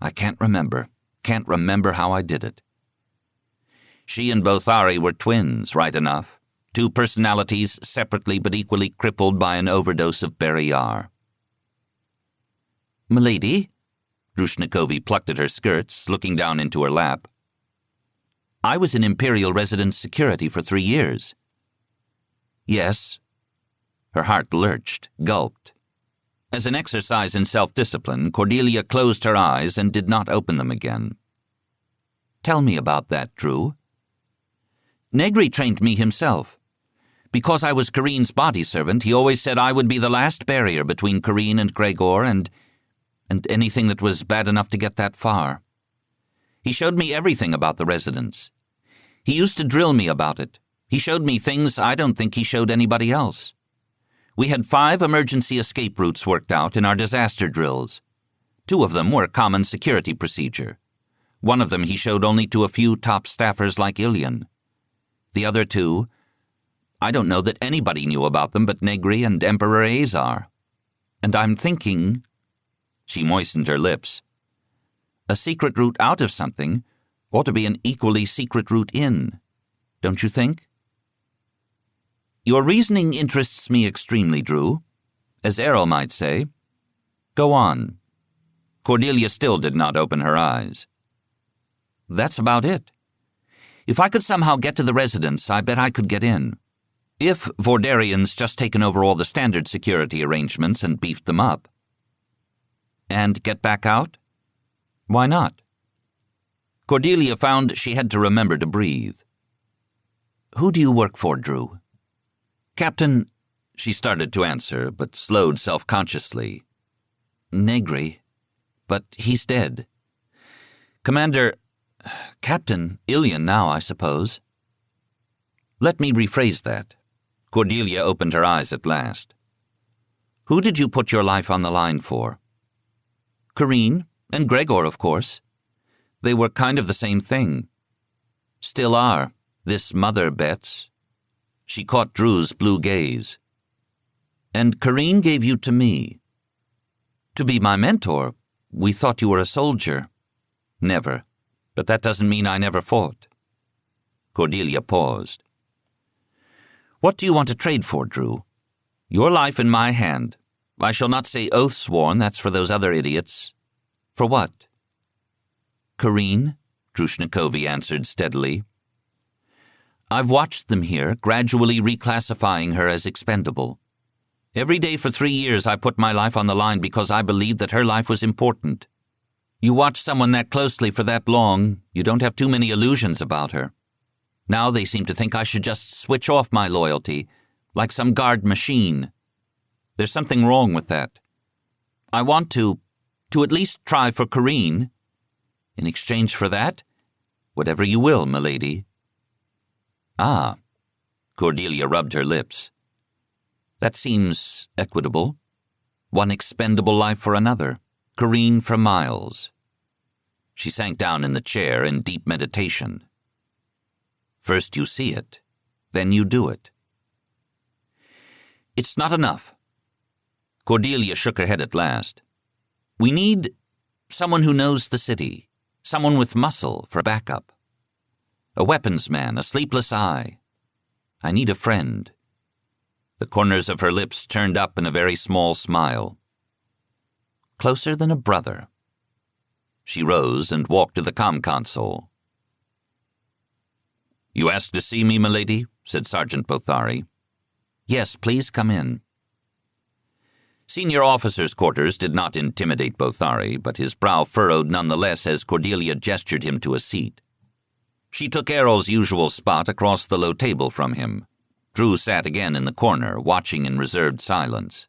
I can't remember how I did it." She and Bothari were twins, right enough. Two personalities separately but equally crippled by an overdose of Barrayar. "Milady?" Drushnikovi plucked at her skirts, looking down into her lap. "I was in Imperial Residence security for 3 years." "Yes." Her heart lurched, gulped. As an exercise in self-discipline, Cordelia closed her eyes and did not open them again. "Tell me about that, Drew." "Negri trained me himself. Because I was Kareen's body servant, he always said I would be the last barrier between Kareen and Gregor and anything that was bad enough to get that far. He showed me everything about the residence. He used to drill me about it. He showed me things I don't think he showed anybody else. We had 5 emergency escape routes worked out in our disaster drills. 2 of them were common security procedure. One of them he showed only to a few top staffers like Ilian. The other 2, I don't know that anybody knew about them but Negri and Emperor Azar. And I'm thinking," she moistened her lips, "a secret route out of something ought to be an equally secret route in. Don't you think?" "Your reasoning interests me extremely, Drew. As Errol might say. Go on." Cordelia still did not open her eyes. "That's about it. If I could somehow get to the residence, I bet I could get in. If Vordarian's just taken over all the standard security arrangements and beefed them up." "And get back out?" "Why not?" Cordelia found she had to remember to breathe. "Who do you work for, Drew?" "Captain," she started to answer, but slowed self-consciously. "Negri. But he's dead. Captain Ilian now, I suppose." "Let me rephrase that." Cordelia opened her eyes at last. "Who did you put your life on the line for?" "Kareen, and Gregor, of course. They were kind of the same thing. Still are, this mother bets." She caught Drew's blue gaze. "And Kareen gave you to me." "To be my mentor. We thought you were a soldier." "Never. But that doesn't mean I never fought." Cordelia paused. "What do you want to trade for, Drew? Your life in my hand. I shall not say oath sworn, that's for those other idiots. For what?" "Kareen," Drushnikovi answered steadily. "I've watched them here, gradually reclassifying her as expendable. Every day for 3 years I put my life on the line because I believed that her life was important. You watch someone that closely for that long, you don't have too many illusions about her. Now they seem to think I should just switch off my loyalty, like some guard machine. There's something wrong with that. I want to at least try for Kareen. In exchange for that, whatever you will, milady." "Ah," Cordelia rubbed her lips. "That seems equitable. One expendable life for another, Kareen for Miles." She sank down in the chair in deep meditation. "First you see it, then you do it." "It's not enough." Cordelia shook her head at last. "We need someone who knows the city, someone with muscle for backup. A weapons man, a sleepless eye. I need a friend." The corners of her lips turned up in a very small smile. "Closer than a brother." She rose and walked to the comm console. "You asked to see me, milady?" said Sergeant Bothari. "Yes, please come in." Senior officers' quarters did not intimidate Bothari, but his brow furrowed nonetheless as Cordelia gestured him to a seat. She took Errol's usual spot across the low table from him. Drew sat again in the corner, watching in reserved silence.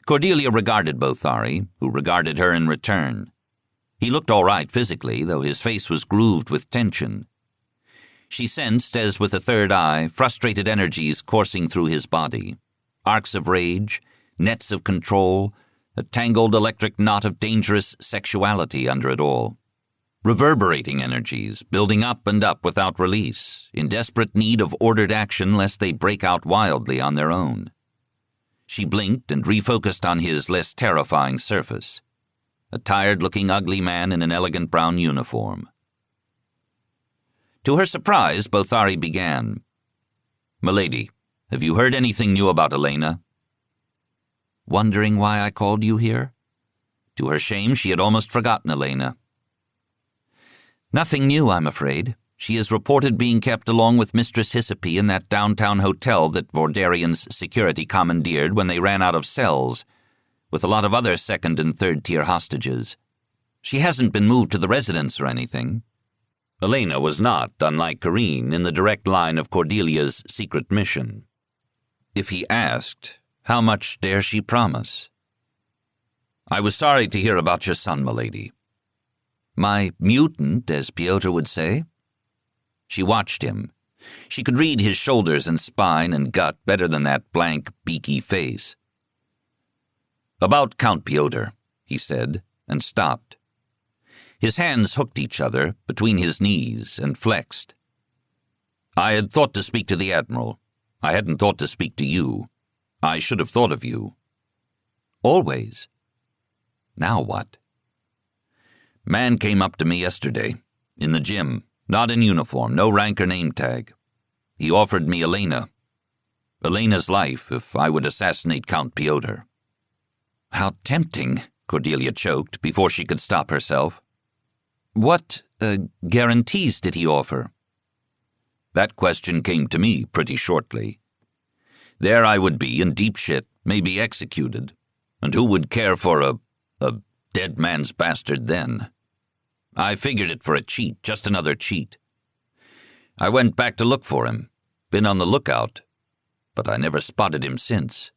Cordelia regarded Bothari, who regarded her in return. He looked all right physically, though his face was grooved with tension. She sensed, as with a third eye, frustrated energies coursing through his body. Arcs of rage, nets of control, a tangled electric knot of dangerous sexuality under it all. Reverberating energies, building up and up without release, in desperate need of ordered action lest they break out wildly on their own. She blinked and refocused on his less terrifying surface. A tired-looking ugly man in an elegant brown uniform. To her surprise, Bothari began. "Milady, have you heard anything new about Elena?" "Wondering why I called you here?" To her shame, she had almost forgotten Elena. "Nothing new, I'm afraid. She is reported being kept along with Mistress Hyssopy in that downtown hotel that Vordarian's security commandeered when they ran out of cells, with a lot of other second- and third-tier hostages. She hasn't been moved to the residence or anything." Elena was not, unlike Karine, in the direct line of Cordelia's secret mission. If he asked, how much dare she promise? "I was sorry to hear about your son, milady." "My mutant, as Piotr would say." She watched him. She could read his shoulders and spine and gut better than that blank, beaky face. "About Count Piotr," he said, and stopped. His hands hooked each other between his knees and flexed. "I had thought to speak to the Admiral. I hadn't thought to speak to you. I should have thought of you." "Always." "Now what?" "Man came up to me yesterday, in the gym, not in uniform, no rank or name tag. He offered me Elena. Elena's life if I would assassinate Count Piotr." "How tempting," Cordelia choked before she could stop herself. "What guarantees did he offer?" That question came to me pretty shortly. There I would be in deep shit, maybe executed. And who would care for a dead man's bastard then? I figured it for a cheat, just another cheat. I went back to look for him, been on the lookout, but I never spotted him since.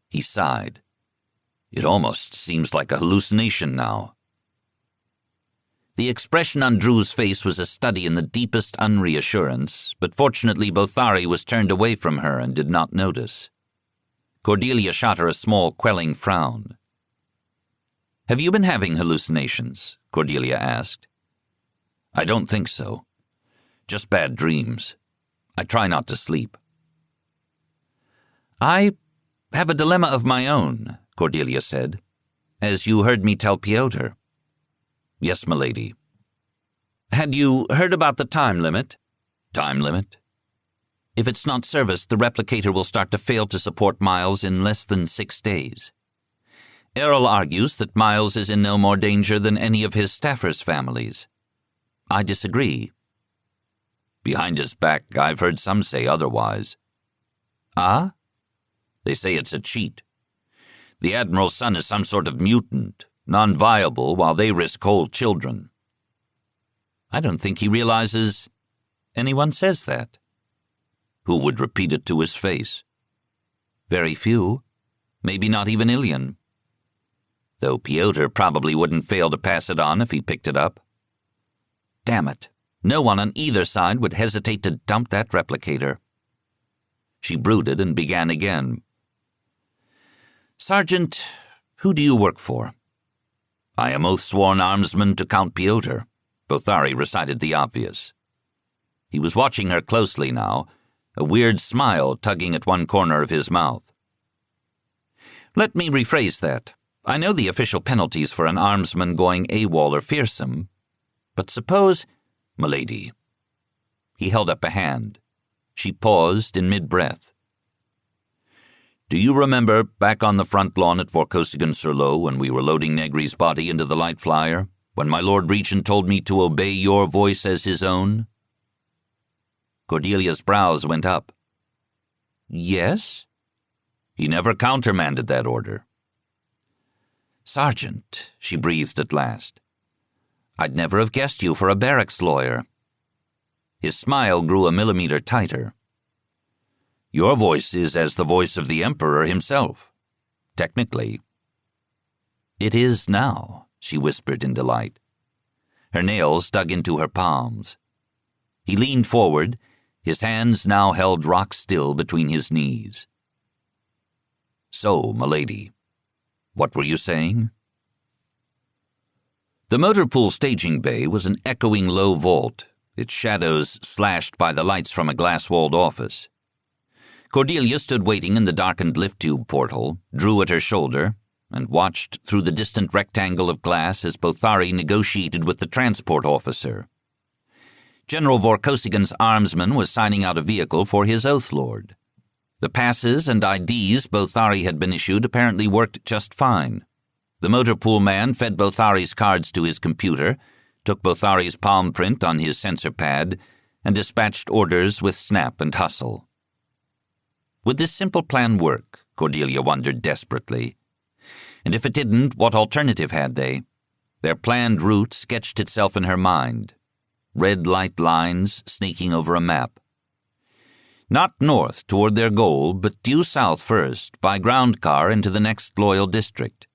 He sighed. It almost seems like a hallucination now. The expression on Drew's face was a study in the deepest unreassurance, but fortunately Bothari was turned away from her and did not notice. Cordelia shot her a small, quelling frown. "Have you been having hallucinations?" Cordelia asked. "I don't think so. Just bad dreams. I try not to sleep." "I have a dilemma of my own," Cordelia said, "as you heard me tell Piotr." "Yes, milady." "Had you heard about the time limit?" "Time limit?" "If it's not serviced, the replicator will start to fail to support Miles in less than 6 days. Errol argues that Miles is in no more danger than any of his staffers' families. I disagree." "Behind his back, I've heard some say otherwise." "Ah?" "They say it's a cheat. The Admiral's son is some sort of mutant, non-viable, while they risk whole children." "I don't think he realizes anyone says that." "Who would repeat it to his face?" "Very few. Maybe not even Ilian. Though Piotr probably wouldn't fail to pass it on if he picked it up. Damn it, no one on either side would hesitate to dump that replicator." She brooded and began again. "Sergeant, who do you work for?" "I am oath-sworn armsman to Count Piotr." Bothari recited the obvious. He was watching her closely now, a weird smile tugging at one corner of his mouth. "Let me rephrase that. I know the official penalties for an armsman going AWOL or fearsome, but suppose—" "Milady." He held up a hand. She paused in mid-breath. "Do you remember back on the front lawn at Vorkosigan when we were loading Negri's body into the light flyer, when my Lord Regent told me to obey your voice as his own?" Cordelia's brows went up. Yes? He never countermanded that order. Sergeant, she breathed at last. I'd never have guessed you for a barracks lawyer. His smile grew a millimeter tighter. Your voice is as the voice of the Emperor himself. Technically. It is now, she whispered in delight. Her nails dug into her palms. He leaned forward, his hands now held rock still between his knees. So, milady, what were you saying? The motor pool staging bay was an echoing low vault, its shadows slashed by the lights from a glass-walled office. Cordelia stood waiting in the darkened lift tube portal, drew at her shoulder, and watched through the distant rectangle of glass as Bothari negotiated with the transport officer. General Vorkosigan's armsman was signing out a vehicle for his Oath Lord. The passes and IDs Bothari had been issued apparently worked just fine. The motor pool man fed Bothari's cards to his computer, took Bothari's palm print on his sensor pad, and dispatched orders with snap and hustle. Would this simple plan work? Cordelia wondered desperately. And if it didn't, what alternative had they? Their planned route sketched itself in her mind. Red light lines snaking over a map. Not north toward their goal, but due south first, by ground car into the next loyal district.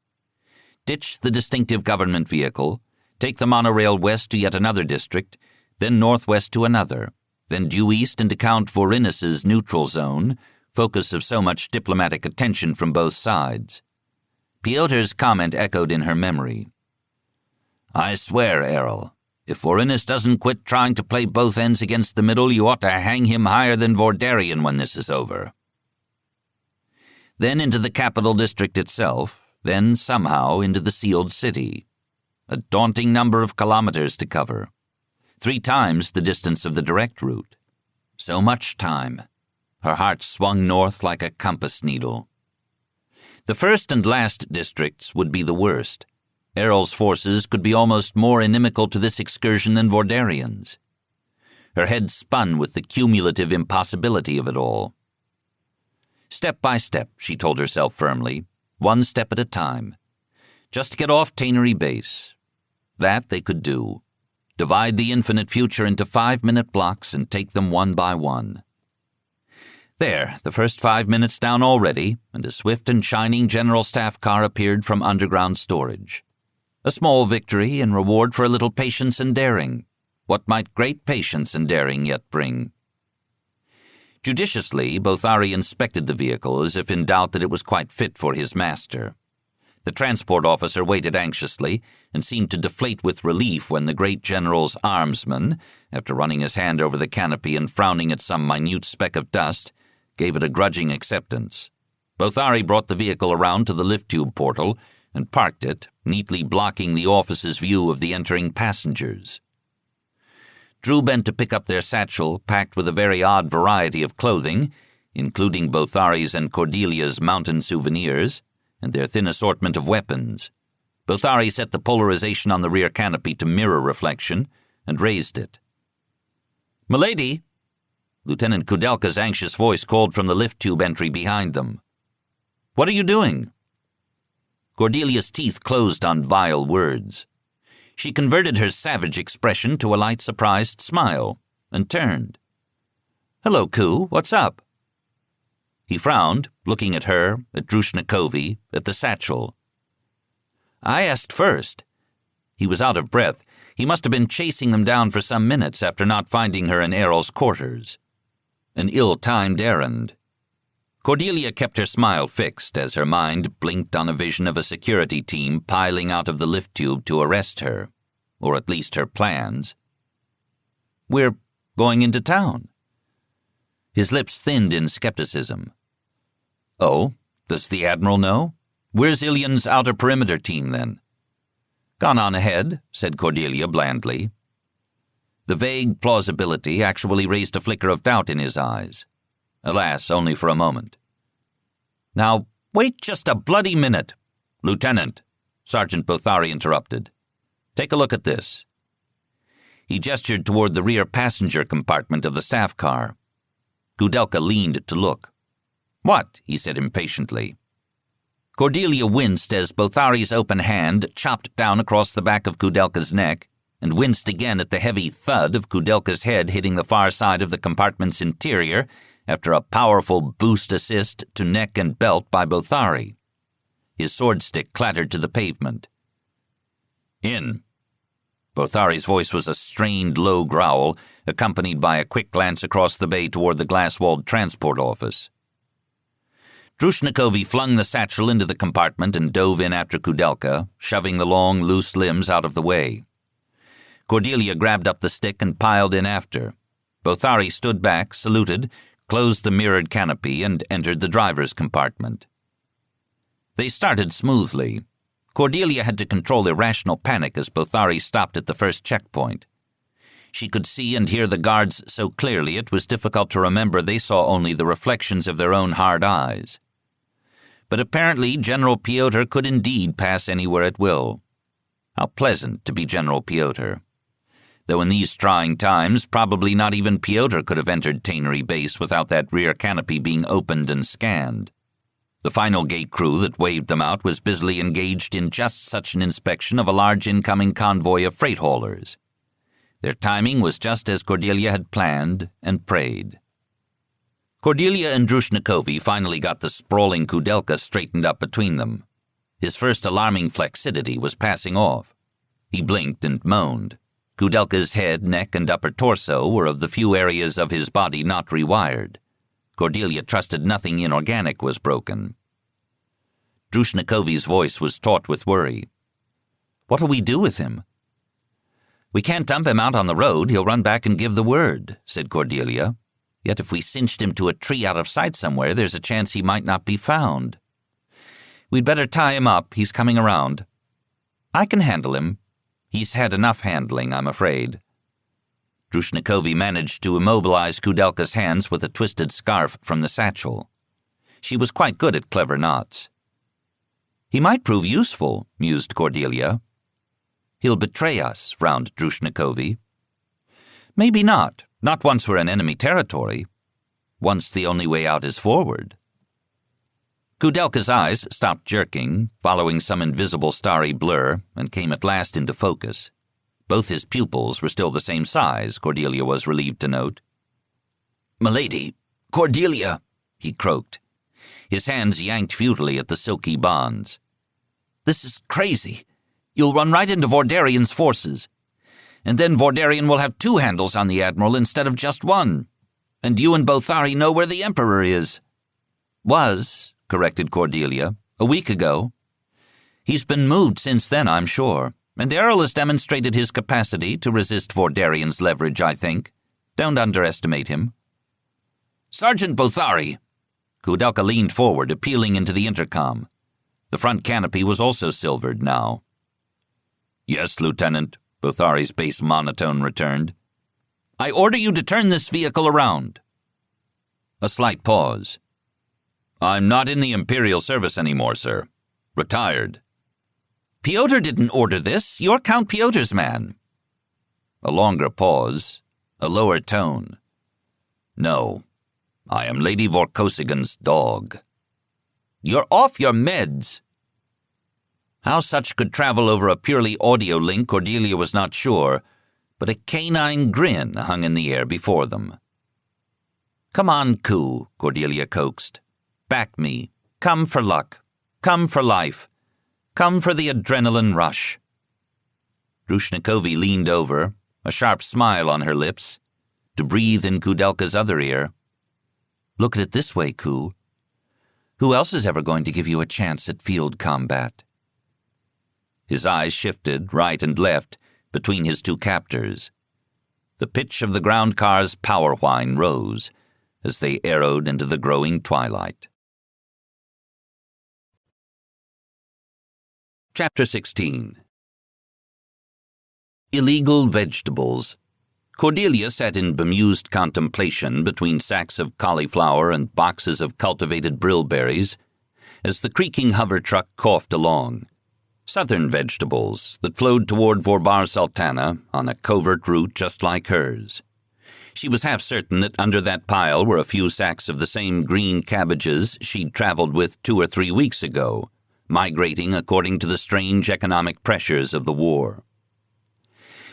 Ditch the distinctive government vehicle, take the monorail west to yet another district, then northwest to another, then due east into Count Vorenus's neutral zone, focus of so much diplomatic attention from both sides. Piotr's comment echoed in her memory. I swear, Errol, if Vorenus doesn't quit trying to play both ends against the middle, you ought to hang him higher than Vordarian when this is over. Then into the capital district itself, then somehow into the sealed city. A daunting number of kilometers to cover. 3 times the distance of the direct route. So much time. Her heart swung north like a compass needle. The first and last districts would be the worst. Errol's forces could be almost more inimical to this excursion than Vordarian's. Her head spun with the cumulative impossibility of it all. Step by step, she told herself firmly, 1 step at a time. Just to get off Tannery Base. That they could do. Divide the infinite future into 5-minute blocks and take them one by one. There, the first 5 minutes down already, and a swift and shining general staff car appeared from underground storage. A small victory in reward for a little patience and daring. What might great patience and daring yet bring? Judiciously, Bothari inspected the vehicle as if in doubt that it was quite fit for his master. The transport officer waited anxiously and seemed to deflate with relief when the great general's armsman, after running his hand over the canopy and frowning at some minute speck of dust, gave it a grudging acceptance. Bothari brought the vehicle around to the lift tube portal and parked it, neatly blocking the officer's view of the entering passengers. Drew bent to pick up their satchel, packed with a very odd variety of clothing, including Bothari's and Cordelia's mountain souvenirs, and their thin assortment of weapons. Bothari set the polarization on the rear canopy to mirror reflection, and raised it. "Milady!" Lieutenant Kudelka's anxious voice called from the lift tube entry behind them. "What are you doing?" Cordelia's teeth closed on vile words. She converted her savage expression to a light, surprised smile, and turned. "Hello, Ku, what's up?" He frowned, looking at her, at Drushnikovi, at the satchel. "I asked first." He was out of breath. He must have been chasing them down for some minutes after not finding her in Errol's quarters. An ill-timed errand. Cordelia kept her smile fixed as her mind blinked on a vision of a security team piling out of the lift tube to arrest her, or at least her plans. "We're going into town." His lips thinned in skepticism. "Oh, does the Admiral know? Where's Ilyan's outer perimeter team, then?" "Gone on ahead," said Cordelia blandly. The vague plausibility actually raised a flicker of doubt in his eyes. Alas, only for a moment. "Now, wait just a bloody minute." "Lieutenant," Sergeant Bothari interrupted. "Take a look at this." He gestured toward the rear passenger compartment of the staff car. Kudelka leaned to look. "What?" he said impatiently. Cordelia winced as Bothari's open hand chopped down across the back of Kudelka's neck, and winced again at the heavy thud of Kudelka's head hitting the far side of the compartment's interior after a powerful boost assist to neck and belt by Bothari. His sword stick clattered to the pavement. "In." Bothari's voice was a strained, low growl, accompanied by a quick glance across the bay toward the glass-walled transport office. Drushnikovi flung the satchel into the compartment and dove in after Kudelka, shoving the long, loose limbs out of the way. Cordelia grabbed up the stick and piled in after. Bothari stood back, saluted, closed the mirrored canopy, and entered the driver's compartment. They started smoothly. Cordelia had to control irrational panic as Bothari stopped at the first checkpoint. She could see and hear the guards so clearly it was difficult to remember they saw only the reflections of their own hard eyes. But apparently General Pyotr could indeed pass anywhere at will. How pleasant to be General Pyotr. Though in these trying times, probably not even Pyotr could have entered Tannery Base without that rear canopy being opened and scanned. The final gate crew that waved them out was busily engaged in just such an inspection of a large incoming convoy of freight haulers. Their timing was just as Cordelia had planned and prayed. Cordelia and Drushnikovi finally got the sprawling Kudelka straightened up between them. His first alarming flexidity was passing off. He blinked and moaned. Kudelka's head, neck, and upper torso were of the few areas of his body not rewired. Cordelia trusted nothing inorganic was broken. Drushnikovi's voice was taut with worry. "What'll we do with him?" "We can't dump him out on the road. He'll run back and give the word," said Cordelia. "Yet if we cinched him to a tree out of sight somewhere, there's a chance he might not be found. We'd better tie him up. He's coming around." "I can handle him. He's had enough handling, I'm afraid." Drushnikovi managed to immobilize Kudelka's hands with a twisted scarf from the satchel. She was quite good at clever knots. "He might prove useful," mused Cordelia. "He'll betray us," frowned Drushnikovi. "Maybe not. Not once we're in enemy territory. Once the only way out is forward." Kudelka's eyes stopped jerking, following some invisible starry blur, and came at last into focus. Both his pupils were still the same size, Cordelia was relieved to note. "Milady, Cordelia," he croaked. His hands yanked futilely at the silky bonds. "This is crazy. You'll run right into Vordarian's forces. And then Vordarian will have two handles on the Admiral instead of just one. And you and Bothari know where the Emperor is." "Was," corrected Cordelia, "a week ago. He's been moved since then, I'm sure. And Errol has demonstrated his capacity to resist Vordarian's leverage, I think. Don't underestimate him." "Sergeant Bothari!" Kudelka leaned forward, appealing into the intercom. The front canopy was also silvered now. "Yes, Lieutenant," Bothari's bass monotone returned. "I order you to turn this vehicle around." A slight pause. "I'm not in the Imperial service anymore, sir. Retired." "Pyotr didn't order this. You're Count Pyotr's man." A longer pause, a lower tone. "No, I am Lady Vorkosigan's dog." "You're off your meds." How such could travel over a purely audio link, Cordelia was not sure, but a canine grin hung in the air before them. "Come on, Ku," Cordelia coaxed. "Back me. Come for luck. Come for life. Come for the adrenaline rush." Drushnikovi leaned over, a sharp smile on her lips, to breathe in Kudelka's other ear. "Look at it this way, Ku. Who else is ever going to give you a chance at field combat?" His eyes shifted right and left between his two captors. The pitch of the ground car's power whine rose as they arrowed into the growing twilight. Chapter 16. Illegal vegetables. Cordelia sat in bemused contemplation between sacks of cauliflower and boxes of cultivated brilberries as the creaking hover truck coughed along. southern vegetables that flowed toward Vorbar Sultana on a covert route just like hers. She was half certain that under that pile were a few sacks of the same green cabbages she'd traveled with 2 or 3 weeks ago, migrating according to the strange economic pressures of the war.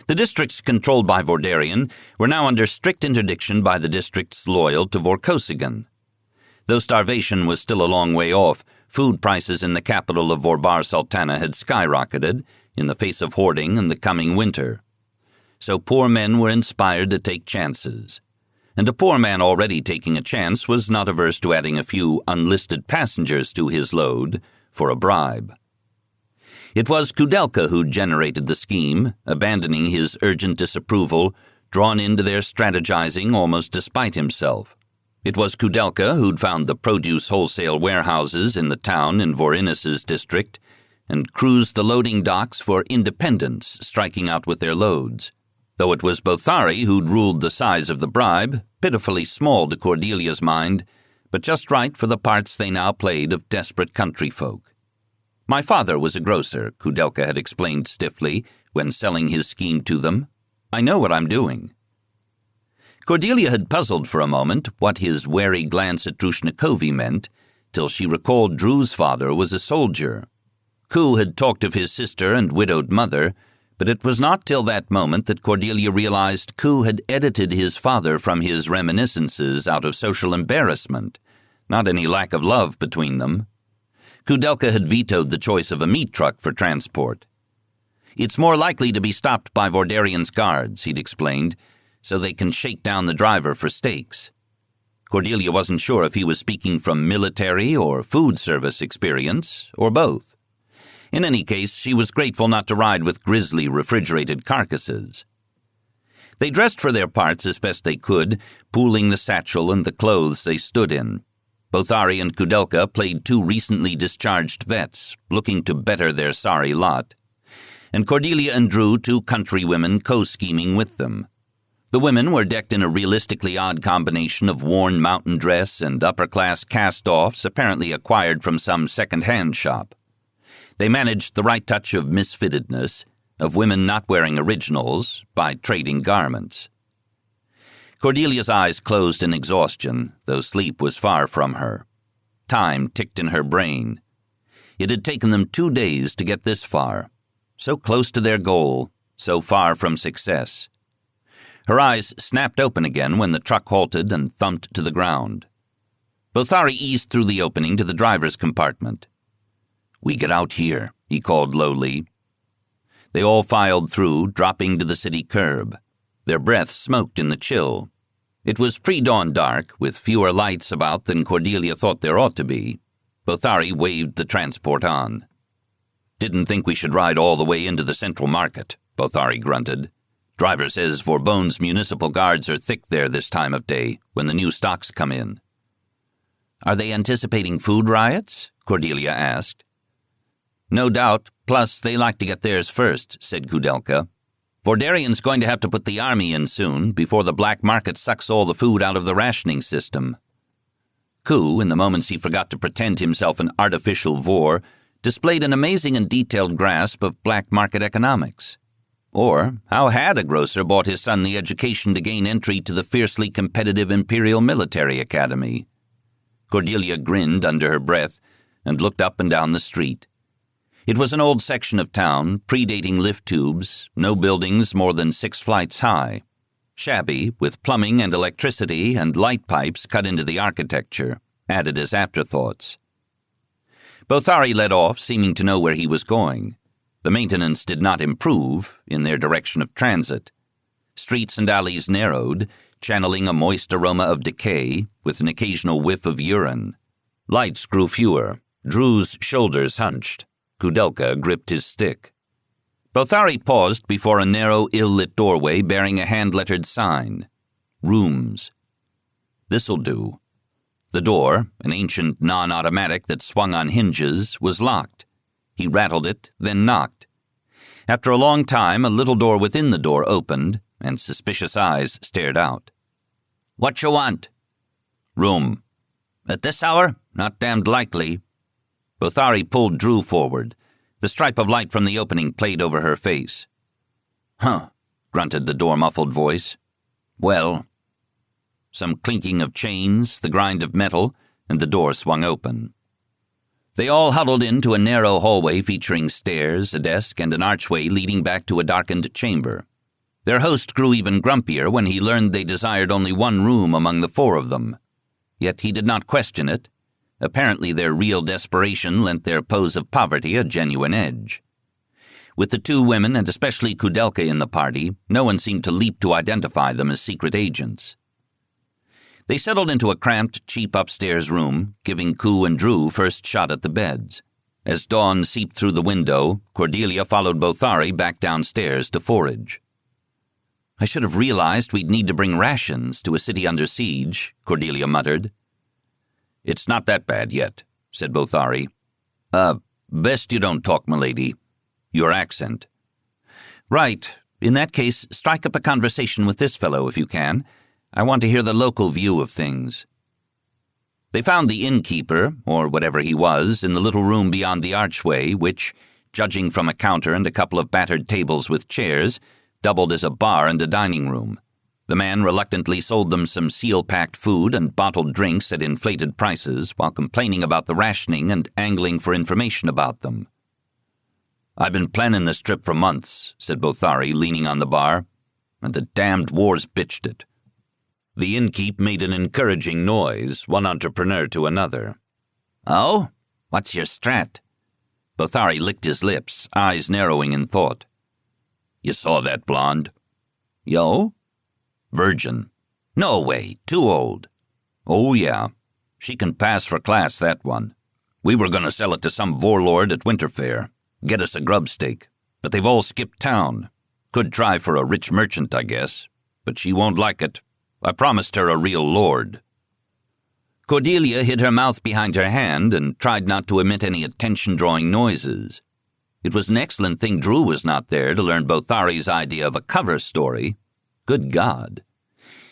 The districts controlled by Vordarian were now under strict interdiction by the districts loyal to Vorkosigan. Though starvation was still a long way off, food prices in the capital of Vorbar Sultana had skyrocketed in the face of hoarding and the coming winter. So poor men were inspired to take chances. And a poor man already taking a chance was not averse to adding a few unlisted passengers to his load for a bribe. It was Kudelka who generated the scheme, abandoning his urgent disapproval, drawn into their strategizing almost despite himself. It was Kudelka who'd found the produce wholesale warehouses in the town in Vorinus's district and cruised the loading docks for independents striking out with their loads. Though it was Bothari who'd ruled the size of the bribe, pitifully small to Cordelia's mind, but just right for the parts they now played of desperate country folk. My father was a grocer, Kudelka had explained stiffly when selling his scheme to them. I know what I'm doing. Cordelia had puzzled for a moment what his wary glance at Drushnikovi meant, till she recalled Drew's father was a soldier. Ku had talked of his sister and widowed mother, but it was not till that moment that Cordelia realized Ku had edited his father from his reminiscences out of social embarrassment, not any lack of love between them. Kudelka had vetoed the choice of a meat truck for transport. It's more likely to be stopped by Vordarian's guards, he'd explained, so they can shake down the driver for steaks. Cordelia wasn't sure if he was speaking from military or food service experience, or both. In any case, she was grateful not to ride with grisly refrigerated carcasses. They dressed for their parts as best they could, pooling the satchel and the clothes they stood in. Bothari and Kudelka played 2 recently discharged vets, looking to better their sorry lot. And Cordelia and Drew 2 countrywomen co-scheming with them. The women were decked in a realistically odd combination of worn mountain dress and upper-class cast-offs apparently acquired from some second-hand shop. They managed the right touch of misfittedness, of women not wearing originals, by trading garments. Cordelia's eyes closed in exhaustion, though sleep was far from her. Time ticked in her brain. It had taken them 2 days to get this far, so close to their goal, so far from success. Her eyes snapped open again when the truck halted and thumped to the ground. Bothari eased through the opening to the driver's compartment. "We get out here," he called lowly. They all filed through, dropping to the city curb. Their breaths smoked in the chill. It was pre-dawn dark, with fewer lights about than Cordelia thought there ought to be. Bothari waved the transport on. "Didn't think we should ride all the way into the central market," Bothari grunted. "Driver says Vorbon's municipal guards are thick there this time of day, when the new stocks come in." "Are they anticipating food riots?" Cordelia asked. "No doubt, plus they like to get theirs first," said Kudelka. "Vordarian's going to have to put the army in soon, before the black market sucks all the food out of the rationing system." Ku, in the moments he forgot to pretend himself an artificial Vor, displayed an amazing and detailed grasp of black market economics. Or, how had a grocer bought his son the education to gain entry to the fiercely competitive Imperial Military Academy? Cordelia grinned under her breath and looked up and down the street. It was an old section of town, predating lift tubes, no buildings more than 6 flights high. Shabby, with plumbing and electricity and light pipes cut into the architecture, added as afterthoughts. Bothari led off, seeming to know where he was going. The maintenance did not improve in their direction of transit. Streets and alleys narrowed, channeling a moist aroma of decay, with an occasional whiff of urine. Lights grew fewer. Drew's shoulders hunched. Kudelka gripped his stick. Bothari paused before a narrow, ill-lit doorway bearing a hand-lettered sign. Rooms. This'll do. The door, an ancient non-automatic that swung on hinges, was locked. He rattled it, then knocked. After a long time, a little door within the door opened, and suspicious eyes stared out. "What you want?" "Room." "At this hour? Not damned likely." Bothari pulled Drew forward. The stripe of light from the opening played over her face. "Huh," grunted the door-muffled voice. "Well." Some clinking of chains, the grind of metal, and the door swung open. They all huddled into a narrow hallway featuring stairs, a desk, and an archway leading back to a darkened chamber. Their host grew even grumpier when he learned they desired only one room among the four of them. Yet he did not question it. Apparently their real desperation lent their pose of poverty a genuine edge. With the two women, and especially Cordelia in the party, no one seemed to leap to identify them as secret agents. They settled into a cramped, cheap upstairs room, giving Ku and Drew first shot at the beds. As dawn seeped through the window, Cordelia followed Bothari back downstairs to forage. "I should have realized we'd need to bring rations to a city under siege," Cordelia muttered. "It's not that bad yet," said Bothari. Best you don't talk, milady. Your accent." "Right. In that case, strike up a conversation with this fellow if you can. I want to hear the local view of things." They found the innkeeper, or whatever he was, in the little room beyond the archway, which, judging from a counter and a couple of battered tables with chairs, doubled as a bar and a dining room. The man reluctantly sold them some seal-packed food and bottled drinks at inflated prices while complaining about the rationing and angling for information about them. "I've been planning this trip for months," said Bothari, leaning on the bar, "and the damned war's bitched it." The innkeep made an encouraging noise, one entrepreneur to another. "Oh? What's your strat?" Bothari licked his lips, eyes narrowing in thought. "You saw that blonde?" "Yo?" "Virgin." "No way, too old." "Oh, yeah. She can pass for class, that one. We were going to sell it to some warlord at Winterfair, get us a grub stake, but they've all skipped town. Could try for a rich merchant, I guess, but she won't like it. I promised her a real lord." Cordelia hid her mouth behind her hand and tried not to emit any attention-drawing noises. It was an excellent thing Drew was not there to learn Bothari's idea of a cover story. Good God.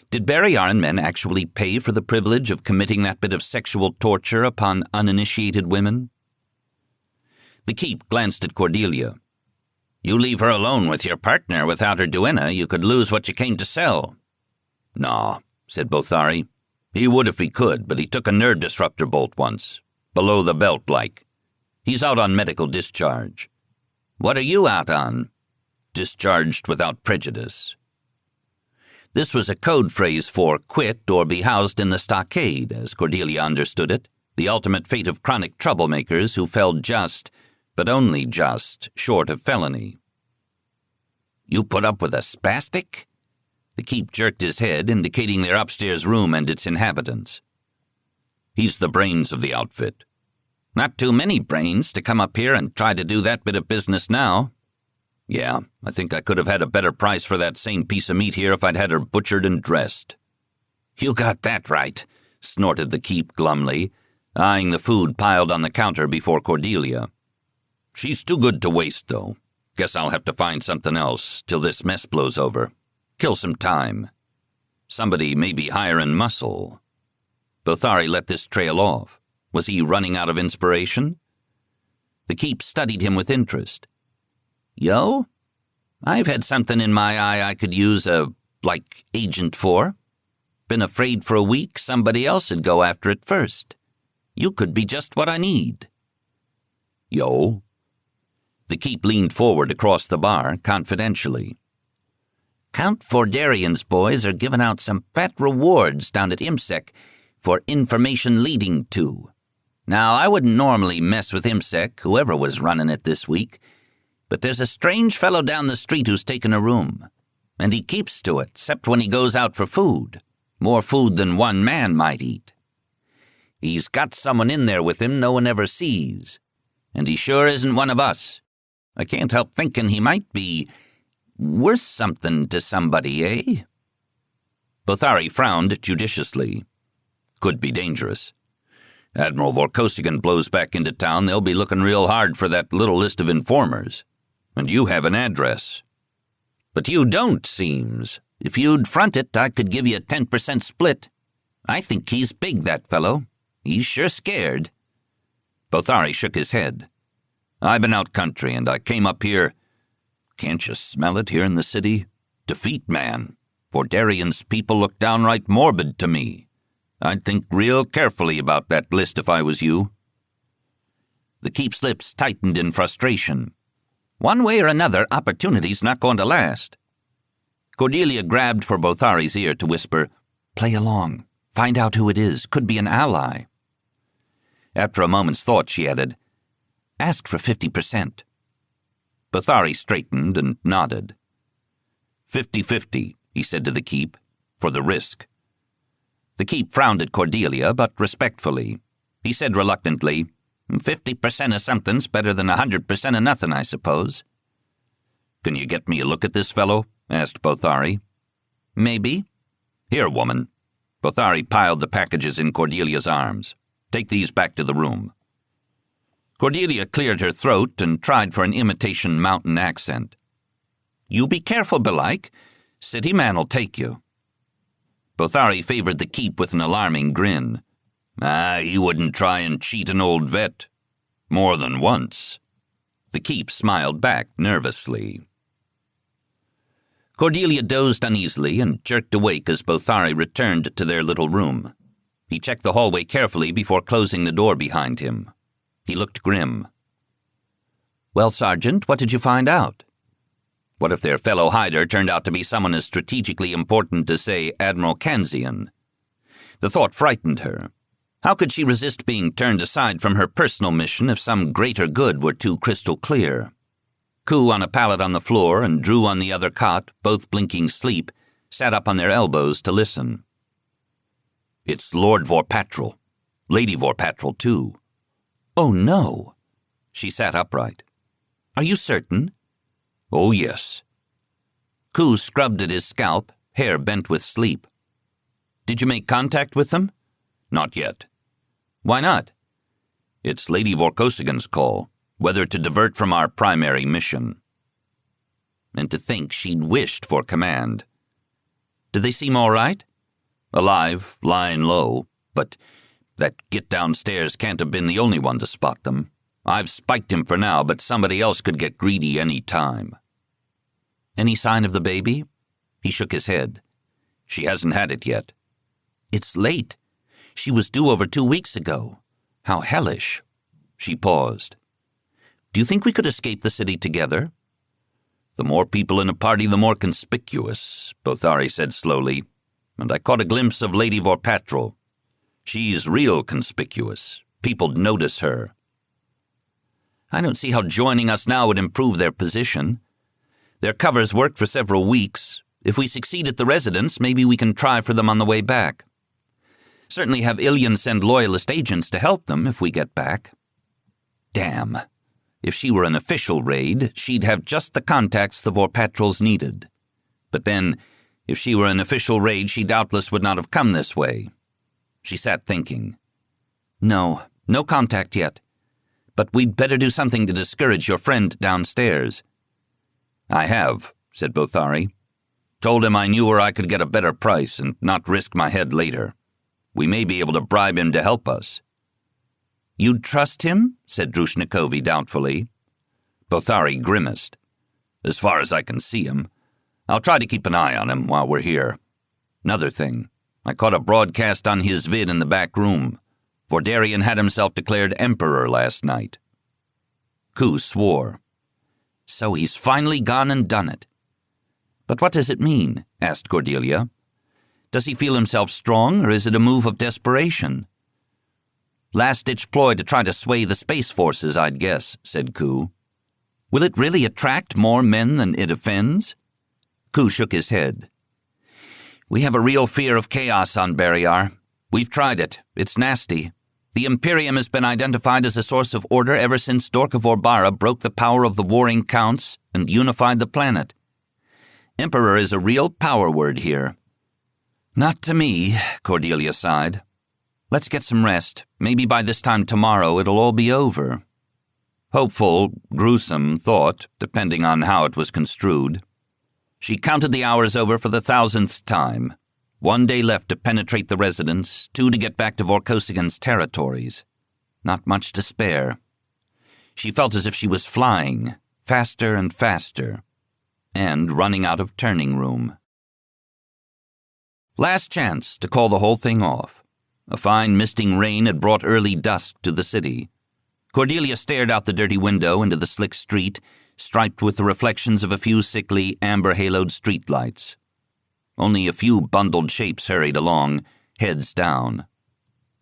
Did Barrayar men actually pay for the privilege of committing that bit of sexual torture upon uninitiated women? The keep glanced at Cordelia. "You leave her alone with your partner without her duenna, you could lose what you came to sell." "Nah," said Bothari. "He would if he could, but he took a nerve disruptor bolt once. Below the belt, like. He's out on medical discharge." "What are you out on?" "Discharged without prejudice." This was a code phrase for quit or be housed in the stockade, as Cordelia understood it, the ultimate fate of chronic troublemakers who fell just, but only just, short of felony. "You put up with a spastic?" The keep jerked his head, indicating their upstairs room and its inhabitants. "He's the brains of the outfit." "Not too many brains to come up here and try to do that bit of business now." "Yeah, I think I could have had a better price for that same piece of meat here if I'd had her butchered and dressed." "You got that right," snorted the keep glumly, eyeing the food piled on the counter before Cordelia. "She's too good to waste, though. Guess I'll have to find something else till this mess blows over. Kill some time. Somebody may be hiring muscle." Bothari let this trail off. Was he running out of inspiration? The keep studied him with interest. "Yo? I've had something in my eye I could use a, agent for. Been afraid for a week somebody else'd go after it first. You could be just what I need." "Yo?" The keep leaned forward across the bar, confidentially. "Count Fordarian's boys are giving out some fat rewards down at IMSEC for information leading to. Now, I wouldn't normally mess with IMSEC, whoever was running it this week, but there's a strange fellow down the street who's taken a room, and he keeps to it, except when he goes out for food. More food than one man might eat. He's got someone in there with him no one ever sees, and he sure isn't one of us. I can't help thinking he might be worth something to somebody, eh?" Bothari frowned judiciously. "Could be dangerous. Admiral Vorkosigan blows back into town, they'll be looking real hard for that little list of informers. And you have an address." "But you don't, seems. If you'd front it, I could give you a 10% split. I think he's big, that fellow. He's sure scared." Bothari shook his head. I've been out country, and I came up here. Can't you smell it here in the city? Defeat, man. Vordarian's people look downright morbid to me. I'd think real carefully about that list if I was you." The keep's lips tightened in frustration. One way or another, opportunity's not going to last. Cordelia grabbed for Bothari's ear to whisper, "Play along. Find out who it is. Could be an ally." After a moment's thought, she added, "Ask for 50%. Bothari straightened and nodded. 50-50, he said to the keep, for the risk. The keep frowned at Cordelia, but respectfully. He said reluctantly, 50% of something's better than 100% of nothing, I suppose. "Can you get me a look at this fellow?" asked Bothari. "Maybe." "Here, woman." Bothari piled the packages in Cordelia's arms. "Take these back to the room." Cordelia cleared her throat and tried for an imitation mountain accent. "You be careful, belike. City man'll take you." Bothari favored the keep with an alarming grin. He wouldn't try and cheat an old vet. More than once." The keep smiled back nervously. Cordelia dozed uneasily and jerked awake as Bothari returned to their little room. He checked the hallway carefully before closing the door behind him. He looked grim. "Well, Sergeant, what did you find out?" What if their fellow hider turned out to be someone as strategically important as, say, Admiral Kanzian? The thought frightened her. How could she resist being turned aside from her personal mission if some greater good were too crystal clear? Ku, on a pallet on the floor, and Drew on the other cot, both blinking sleep, sat up on their elbows to listen. "It's Lord Vorpatrol. Lady Vorpatrol, too." "Oh, no." She sat upright. "Are you certain?" "Oh, yes." Ku scrubbed at his scalp, hair bent with sleep. "Did you make contact with them?" "Not yet." "Why not?" "It's Lady Vorkosigan's call, whether to divert from our primary mission." And to think she'd wished for command. "Do they seem all right?" "Alive, lying low, but that git downstairs can't have been the only one to spot them. I've spiked him for now, but somebody else could get greedy any time." "Any sign of the baby?" He shook his head. "She hasn't had it yet." "It's late. She was due over 2 weeks ago. How hellish." She paused. "Do you think we could escape the city together?" "The more people in a party, the more conspicuous," Bothari said slowly, "and I caught a glimpse of Lady Vorpatrol. She's real conspicuous. People'd notice her." "I don't see how joining us now would improve their position. Their covers worked for several weeks. If we succeed at the residence, maybe we can try for them on the way back. Certainly have Ilian send loyalist agents to help them if we get back." Damn. If she were an official raid, she'd have just the contacts the Vorpatrols needed. But then, if she were an official raid, she doubtless would not have come this way. She sat thinking. No contact yet. But we'd better do something to discourage your friend downstairs." "I have," said Bothari. "Told him I knew where I could get a better price and not risk my head later. We may be able to bribe him to help us." "You'd trust him?" said Drushnikovi doubtfully. Bothari grimaced. "As far as I can see him. I'll try to keep an eye on him while we're here. Another thing, I caught a broadcast on his vid in the back room. Vordarian had himself declared emperor last night." Ku swore. "So he's finally gone and done it." "But what does it mean?" asked Cordelia. "Does he feel himself strong, or is it a move of desperation?" "Last-ditch ploy to try to sway the space forces, I'd guess," said Ku. "Will it really attract more men than it offends?" Ku shook his head. "We have a real fear of chaos on Barrayar. We've tried it. It's nasty. The Imperium has been identified as a source of order ever since Dorka Vorbara broke the power of the warring counts and unified the planet. Emperor is a real power word here." "Not to me," Cordelia sighed. "Let's get some rest. Maybe by this time tomorrow it'll all be over." Hopeful, gruesome thought, depending on how it was construed. She counted the hours over for the 1,000th time. 1 day left to penetrate the residence, 2 to get back to Vorkosigan's territories. Not much to spare. She felt as if she was flying, faster and faster, and running out of turning room. Last chance to call the whole thing off. A fine misting rain had brought early dusk to the city. Cordelia stared out the dirty window into the slick street, striped with the reflections of a few sickly, amber-haloed streetlights. Only a few bundled shapes hurried along, heads down.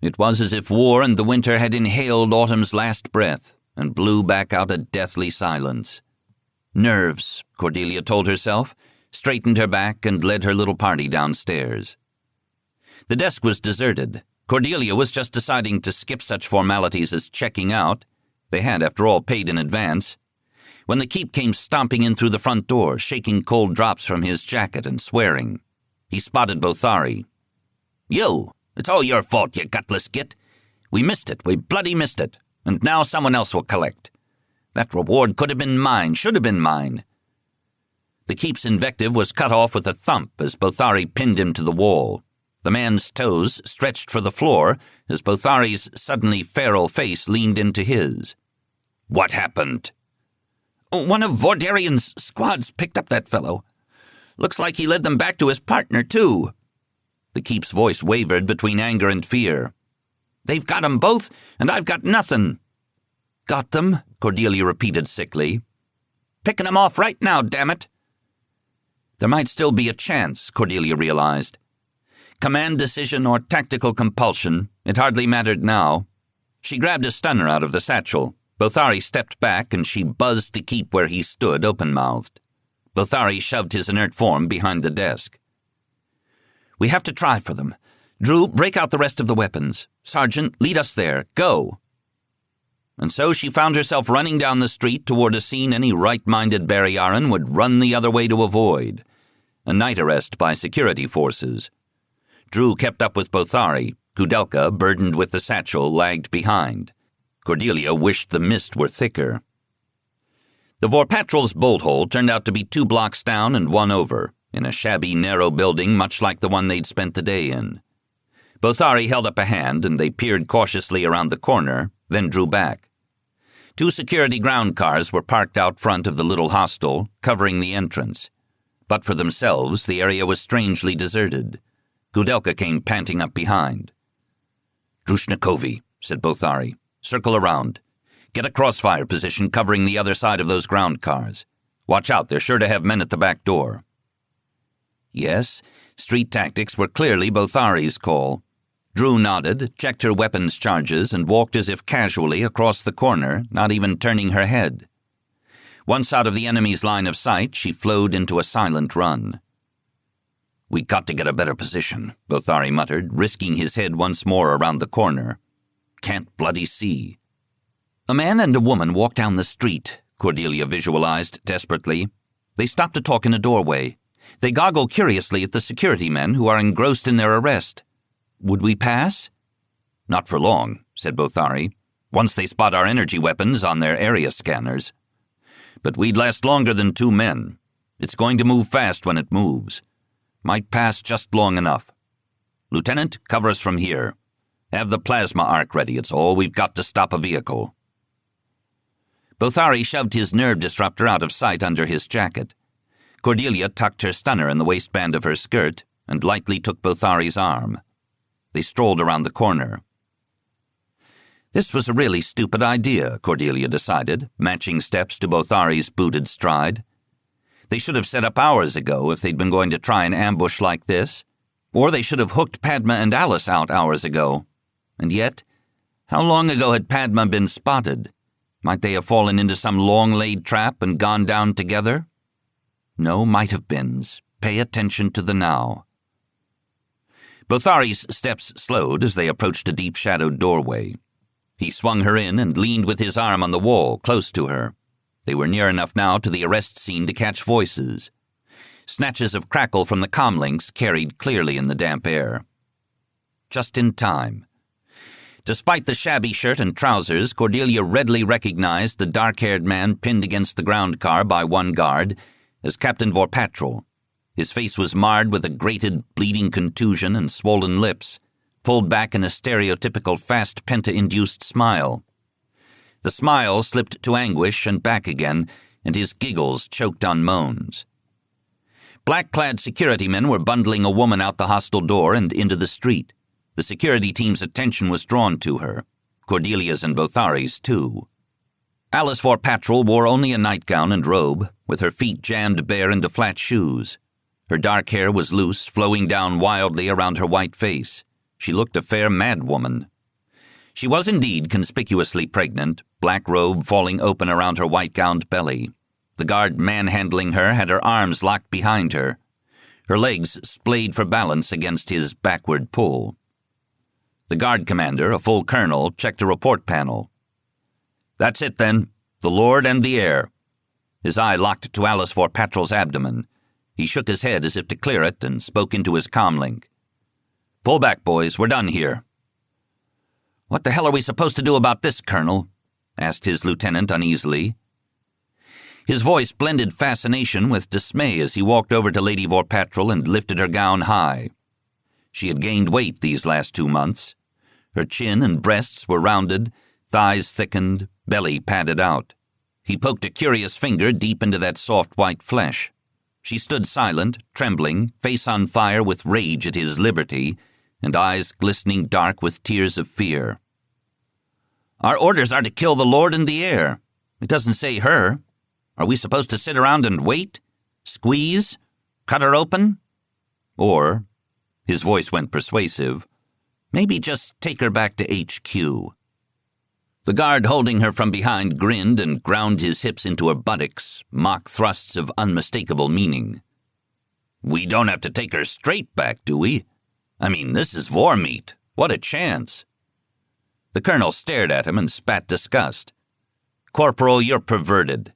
It was as if war and the winter had inhaled autumn's last breath and blew back out a deathly silence. Nerves, Cordelia told herself, straightened her back and led her little party downstairs. The desk was deserted. Cordelia was just deciding to skip such formalities as checking out. They had, after all, paid in advance. When the keep came stomping in through the front door, shaking cold drops from his jacket and swearing. He spotted Bothari. "You! It's all your fault, you gutless git. We missed it. We bloody missed it. And now someone else will collect. That reward could have been mine, should have been mine." The keep's invective was cut off with a thump as Bothari pinned him to the wall. The man's toes stretched for the floor as Bothari's suddenly feral face leaned into his. "What happened?" "One of Vordarian's squads picked up that fellow. Looks like he led them back to his partner, too." The keep's voice wavered between anger and fear. "They've got 'em both, and I've got nothing." "Got them?" Cordelia repeated sickly. "Picking 'em off right now, damn it." There might still be a chance, Cordelia realized. Command decision or tactical compulsion, it hardly mattered now. She grabbed a stunner out of the satchel. Bothari stepped back and she buzzed to keep where he stood, open-mouthed. Bothari shoved his inert form behind the desk. "We have to try for them. Drew, break out the rest of the weapons. Sergeant, lead us there. Go." And so she found herself running down the street toward a scene any right-minded Barrayaran would run the other way to avoid. A night arrest by security forces. Drew kept up with Bothari. Kudelka, burdened with the satchel, lagged behind. Cordelia wished the mist were thicker. The Vorpatrol's bolt hole turned out to be 2 blocks down and 1 over, in a shabby, narrow building much like the one they'd spent the day in. Bothari held up a hand and they peered cautiously around the corner, then drew back. 2 security ground cars were parked out front of the little hostel, covering the entrance. But for themselves, the area was strangely deserted. Kudelka came panting up behind. "Drushnikovi," said Bothari. "Circle around. Get a crossfire position covering the other side of those ground cars. Watch out, they're sure to have men at the back door." Yes, street tactics were clearly Bothari's call. Drew nodded, checked her weapons charges, and walked as if casually across the corner, not even turning her head. Once out of the enemy's line of sight, she flowed into a silent run. "We got to get a better position," Bothari muttered, risking his head once more around the corner. "Can't bloody see." A man and a woman walked down the street, Cordelia visualized desperately. They stopped to talk in a doorway. They goggle curiously at the security men who are engrossed in their arrest. "Would we pass?" "Not for long," said Bothari, "once they spot our energy weapons on their area scanners. But we'd last longer than 2 men. It's going to move fast when it moves. Might pass just long enough. Lieutenant, cover us from here. Have the plasma arc ready. It's all we've got to stop a vehicle." Bothari shoved his nerve disruptor out of sight under his jacket. Cordelia tucked her stunner in the waistband of her skirt and lightly took Bothari's arm. They strolled around the corner. This was a really stupid idea, Cordelia decided, matching steps to Bothari's booted stride. They should have set up hours ago if they'd been going to try an ambush like this. Or they should have hooked Padma and Alice out hours ago. And yet, how long ago had Padma been spotted? Might they have fallen into some long-laid trap and gone down together? No might-have-beens. Pay attention to the now. Bothari's steps slowed as they approached a deep-shadowed doorway. He swung her in and leaned with his arm on the wall, close to her. They were near enough now to the arrest scene to catch voices. Snatches of crackle from the comlinks carried clearly in the damp air. Just in time. Despite the shabby shirt and trousers, Cordelia readily recognized the dark-haired man pinned against the ground car by 1 guard as Captain Vorpatrol. His face was marred with a grated, bleeding contusion and swollen lips, pulled back in a stereotypical fast penta-induced smile. The smile slipped to anguish and back again, and his giggles choked on moans. Black-clad security men were bundling a woman out the hostel door and into the street. The security team's attention was drawn to her. Cordelia's and Bothari's, too. Alice Vorpatral wore only a nightgown and robe, with her feet jammed bare into flat shoes. Her dark hair was loose, flowing down wildly around her white face. She looked a fair madwoman. She was indeed conspicuously pregnant, black robe falling open around her white-gowned belly. The guard manhandling her had her arms locked behind her. Her legs splayed for balance against his backward pull. The guard commander, a full colonel, checked a report panel. "That's it, then. The Lord and the heir." His eye locked to Alice Vorpatral's abdomen. He shook his head as if to clear it and spoke into his comlink. "Pull back, boys. We're done here." "What the hell are we supposed to do about this, Colonel?" asked his lieutenant uneasily. His voice blended fascination with dismay as he walked over to Lady Vorpatral and lifted her gown high. She had gained weight these last 2 months. Her chin and breasts were rounded, thighs thickened, belly padded out. He poked a curious finger deep into that soft white flesh. She stood silent, trembling, face on fire with rage at his liberty, and eyes glistening dark with tears of fear. "Our orders are to kill the Lord and the heir. It doesn't say her. Are we supposed to sit around and wait? Squeeze? Cut her open? Or," his voice went persuasive, "maybe just take her back to HQ." The guard holding her from behind grinned and ground his hips into her buttocks, mock thrusts of unmistakable meaning. "We don't have to take her straight back, do we? I mean, this is war meat. What a chance." The colonel stared at him and spat disgust. "Corporal, you're perverted."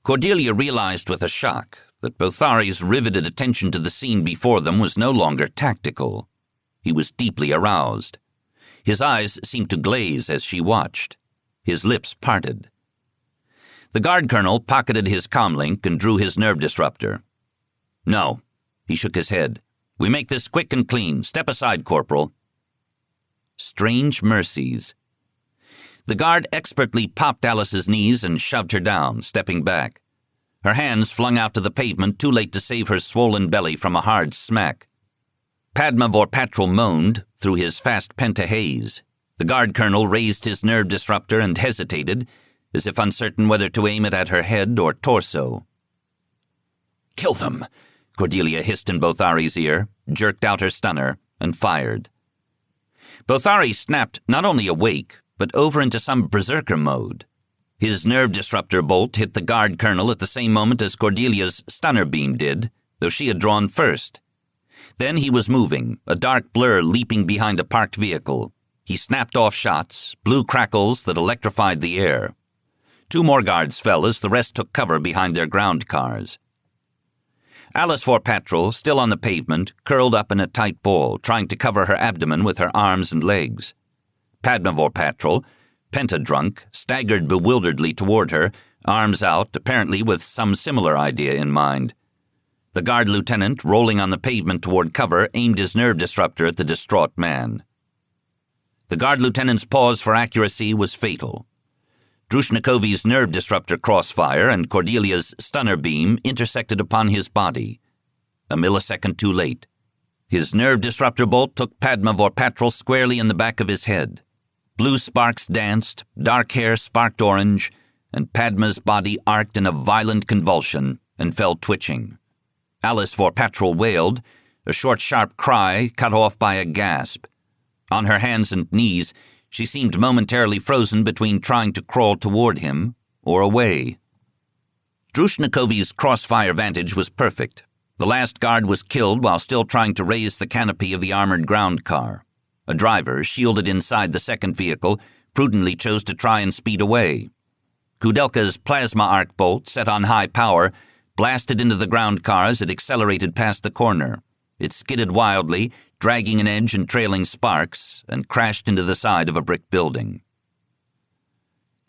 Cordelia realized with a shock that Bothari's riveted attention to the scene before them was no longer tactical. He was deeply aroused. His eyes seemed to glaze as she watched. His lips parted. The guard colonel pocketed his comlink and drew his nerve disruptor. "No," he shook his head. "We make this quick and clean. Step aside, Corporal." Strange mercies. The guard expertly popped Alice's knees and shoved her down, stepping back. Her hands flung out to the pavement, too late to save her swollen belly from a hard smack. Padma Vorpatral moaned through his fast pentahaze. The guard colonel raised his nerve disruptor and hesitated, as if uncertain whether to aim it at her head or torso. "Kill them," Cordelia hissed in Bothari's ear, jerked out her stunner, and fired. Bothari snapped not only awake, but over into some berserker mode. His nerve disruptor bolt hit the guard colonel at the same moment as Cordelia's stunner beam did, though she had drawn first. Then he was moving, a dark blur leaping behind a parked vehicle. He snapped off shots, blew crackles that electrified the air. 2 more guards fell as the rest took cover behind their ground cars. Alice Vorpatral, still on the pavement, curled up in a tight ball, trying to cover her abdomen with her arms and legs. Padma Vorpatral, pentadrunk, staggered bewilderedly toward her, arms out, apparently with some similar idea in mind. The guard lieutenant, rolling on the pavement toward cover, aimed his nerve disruptor at the distraught man. The guard lieutenant's pause for accuracy was fatal. Drushnikovi's nerve disruptor crossfire and Cordelia's stunner beam intersected upon his body. A millisecond too late. His nerve disruptor bolt took Padma Vorpatral squarely in the back of his head. Blue sparks danced, dark hair sparked orange, and Padma's body arced in a violent convulsion and fell twitching. Alice Vorpatral wailed, a short, sharp cry cut off by a gasp. On her hands and knees, she seemed momentarily frozen between trying to crawl toward him or away. Drushnikovi's crossfire vantage was perfect. The last guard was killed while still trying to raise the canopy of the armored ground car. A driver, shielded inside the second vehicle, prudently chose to try and speed away. Kudelka's plasma arc bolt, set on high power, blasted into the ground car as it accelerated past the corner. It skidded wildly, dragging an edge and trailing sparks, and crashed into the side of a brick building.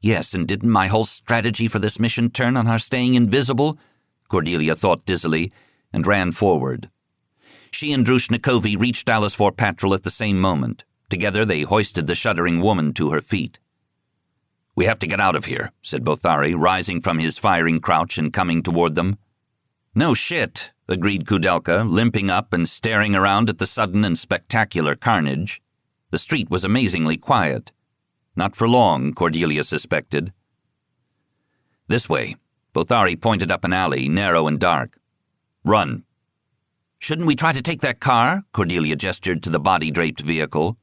Yes, and didn't my whole strategy for this mission turn on our staying invisible? Cordelia thought dizzily, and ran forward. She and Drushnikovi reached Alice Vorpatral at the same moment. Together they hoisted the shuddering woman to her feet. "We have to get out of here," said Bothari, rising from his firing crouch and coming toward them. "No shit," agreed Kudelka, limping up and staring around at the sudden and spectacular carnage. The street was amazingly quiet. Not for long, Cordelia suspected. "This way." Bothari pointed up an alley, narrow and dark. "Run." "Shouldn't we try to take that car?" Cordelia gestured to the body-draped vehicle.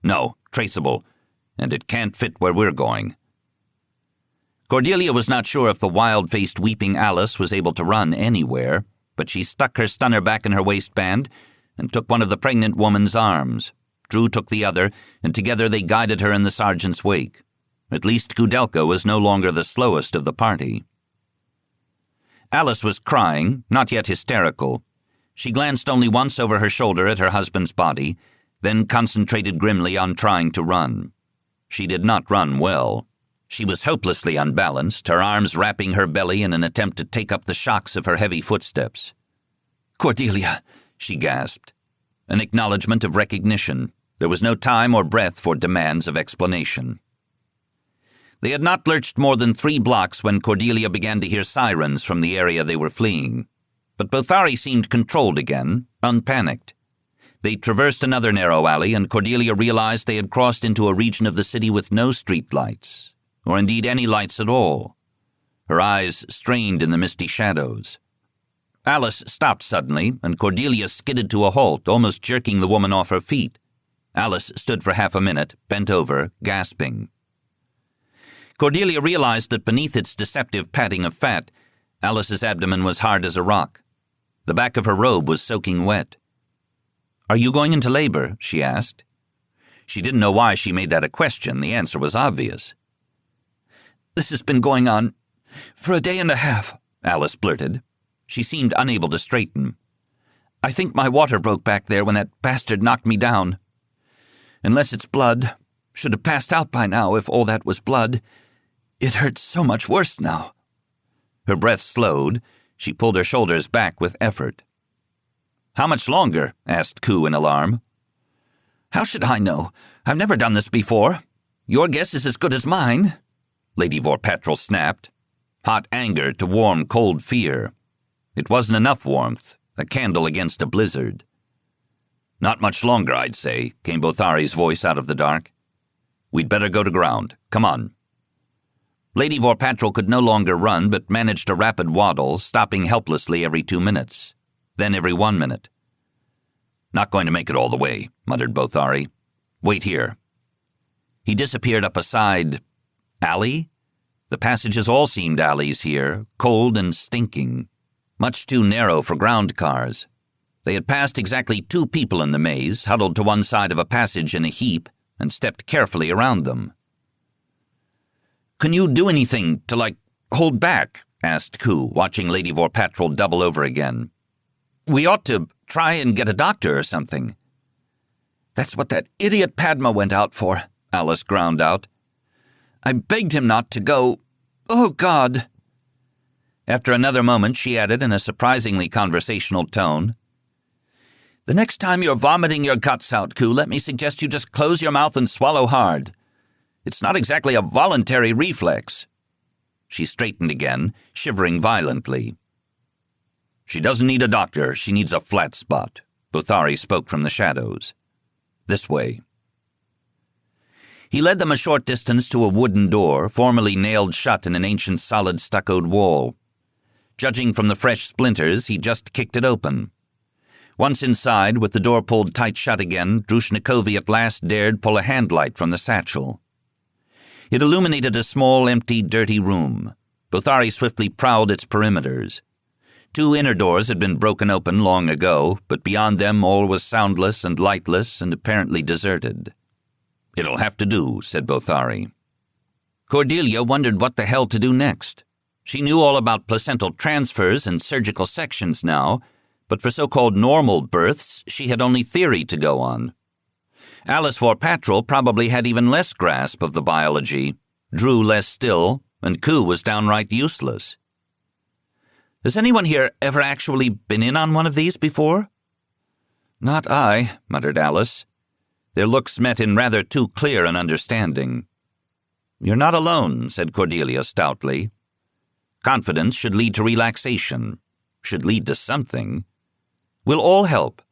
"No, traceable, and it can't fit where we're going." Cordelia was not sure if the wild-faced weeping Alice was able to run anywhere, but she stuck her stunner back in her waistband and took one of the pregnant woman's arms. Drew took the other, and together they guided her in the sergeant's wake. At least Kudelka was no longer the slowest of the party. Alice was crying, not yet hysterical. She glanced only once over her shoulder at her husband's body, then concentrated grimly on trying to run. She did not run well. She was hopelessly unbalanced, her arms wrapping her belly in an attempt to take up the shocks of her heavy footsteps. "Cordelia," she gasped. An acknowledgement of recognition. There was no time or breath for demands of explanation. They had not lurched more than 3 blocks when Cordelia began to hear sirens from the area they were fleeing. But Bothari seemed controlled again, unpanicked. They traversed another narrow alley, and Cordelia realized they had crossed into a region of the city with no street lights, or indeed any lights at all. Her eyes strained in the misty shadows. Alice stopped suddenly, and Cordelia skidded to a halt, almost jerking the woman off her feet. Alice stood for half a minute, bent over, gasping. Cordelia realized that beneath its deceptive padding of fat, Alice's abdomen was hard as a rock. The back of her robe was soaking wet. "Are you going into labor?" she asked. She didn't know why she made that a question. The answer was obvious. "This has been going on for a day and a half," Alice blurted. She seemed unable to straighten. "I think my water broke back there when that bastard knocked me down. Unless it's blood. Should have passed out by now if all that was blood. It hurts so much worse now." Her breath slowed. She pulled her shoulders back with effort. "How much longer?" asked Ku in alarm. "How should I know? I've never done this before. Your guess is as good as mine," Lady Vorpatral snapped. Hot anger to warm, cold fear. It wasn't enough warmth, a candle against a blizzard. "Not much longer, I'd say," came Bothari's voice out of the dark. "We'd better go to ground. Come on." Lady Vorpatral could no longer run, but managed a rapid waddle, stopping helplessly every 2 minutes, then every 1 minute. "Not going to make it all the way," muttered Bothari. "Wait here." He disappeared up a side alley? The passages all seemed alleys here, cold and stinking, much too narrow for ground cars. They had passed exactly 2 people in the maze, huddled to one side of a passage in a heap, and stepped carefully around them. "Can you do anything to, hold back?" asked Ku, watching Lady Vorpatral double over again. "We ought to try and get a doctor or something." "That's what that idiot Padma went out for," Alice ground out. "I begged him not to go. Oh, God." After another moment, she added in a surprisingly conversational tone, "The next time you're vomiting your guts out, Ku, let me suggest you just close your mouth and swallow hard. It's not exactly a voluntary reflex." She straightened again, shivering violently. "She doesn't need a doctor, she needs a flat spot," Bothari spoke from the shadows. "This way." He led them a short distance to a wooden door, formerly nailed shut in an ancient solid stuccoed wall. Judging from the fresh splinters, he just kicked it open. Once inside, with the door pulled tight shut again, Drushnikovi at last dared pull a handlight from the satchel. It illuminated a small, empty, dirty room. Bothari swiftly prowled its perimeters. 2 inner doors had been broken open long ago, but beyond them all was soundless and lightless and apparently deserted. "It'll have to do," said Bothari. Cordelia wondered what the hell to do next. She knew all about placental transfers and surgical sections now, but for so-called normal births, she had only theory to go on. Alice Vorpatral probably had even less grasp of the biology, Drew less still, and Ku was downright useless. "Has anyone here ever actually been in on one of these before?" "Not I," muttered Alice. Their looks met in rather too clear an understanding. "You're not alone," said Cordelia stoutly. "Confidence should lead to relaxation, should lead to something. We'll all help."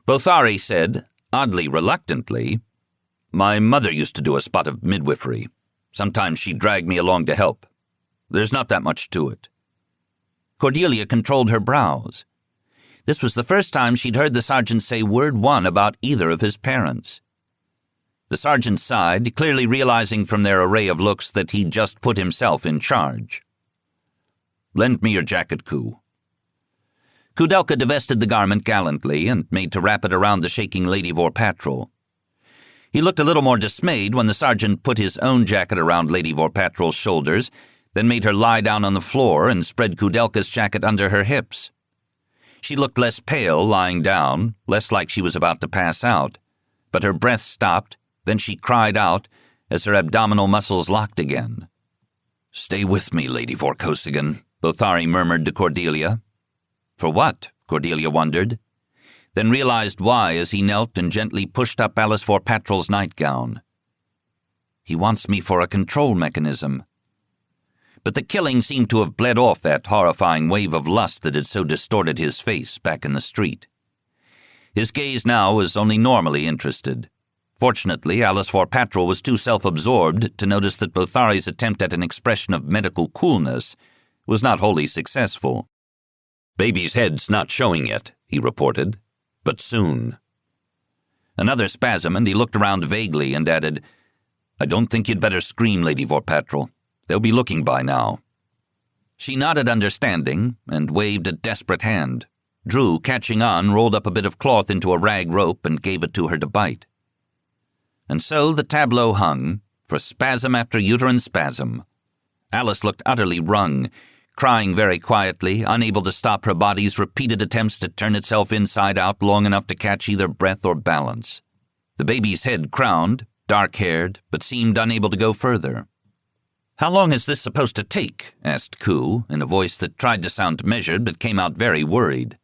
Bothari said, oddly reluctantly, "My mother used to do a spot of midwifery. Sometimes she'd drag me along to help. There's not that much to it." Cordelia controlled her brows. This was the first time she'd heard the sergeant say word one about either of his parents. The sergeant sighed, clearly realizing from their array of looks that he'd just put himself in charge. "Lend me your jacket, Ku." Kudelka divested the garment gallantly and made to wrap it around the shaking Lady Vorpatrol. He looked a little more dismayed when the sergeant put his own jacket around Lady Vorpatrol's shoulders, then made her lie down on the floor and spread Kudelka's jacket under her hips. She looked less pale lying down, less like she was about to pass out, but her breath stopped, then she cried out as her abdominal muscles locked again. "Stay with me, Lady Vorkosigan," Bothari murmured to Cordelia. For what? Cordelia wondered, then realized why as he knelt and gently pushed up Alice Vorpatrol's nightgown. "He wants me for a control mechanism." But the killing seemed to have bled off that horrifying wave of lust that had so distorted his face back in the street. His gaze now was only normally interested. Fortunately, Alice Vorpatrol was too self-absorbed to notice that Bothari's attempt at an expression of medical coolness was not wholly successful. "Baby's head's not showing yet," he reported, "but soon." Another spasm, and he looked around vaguely and added, "I don't think you'd better scream, Lady Vorpatrol. They'll be looking by now." She nodded understanding and waved a desperate hand. Drew, catching on, rolled up a bit of cloth into a rag rope and gave it to her to bite. And so the tableau hung, for spasm after uterine spasm. Alice looked utterly wrung, crying very quietly, unable to stop her body's repeated attempts to turn itself inside out long enough to catch either breath or balance. The baby's head crowned, dark-haired, but seemed unable to go further. "How long is this supposed to take?" asked Ku, in a voice that tried to sound measured but came out very worried.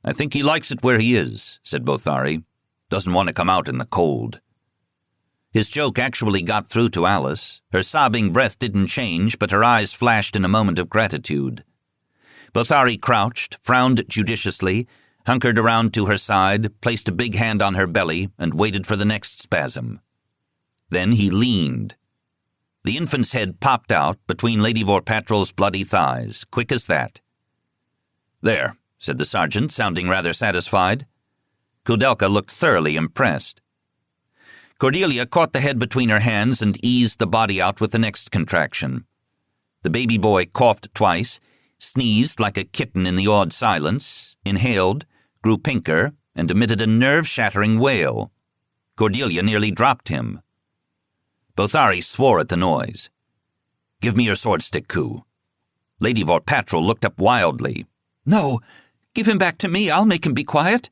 "I think he likes it where he is," said Bothari. "Doesn't want to come out in the cold." His joke actually got through to Alice. Her sobbing breath didn't change, but her eyes flashed in a moment of gratitude. Bothari crouched, frowned judiciously, hunkered around to her side, placed a big hand on her belly, and waited for the next spasm. Then he leaned. The infant's head popped out between Lady Vorpatrol's bloody thighs, quick as that. "There," said the sergeant, sounding rather satisfied. Kudelka looked thoroughly impressed. Cordelia caught the head between her hands and eased the body out with the next contraction. The baby boy coughed twice, sneezed like a kitten in the awed silence, inhaled, grew pinker, and emitted a nerve-shattering wail. Cordelia nearly dropped him. Bothari swore at the noise. "Give me your swordstick, Ku." Lady Vorpatrol looked up wildly. "No, give him back to me. I'll make him be quiet."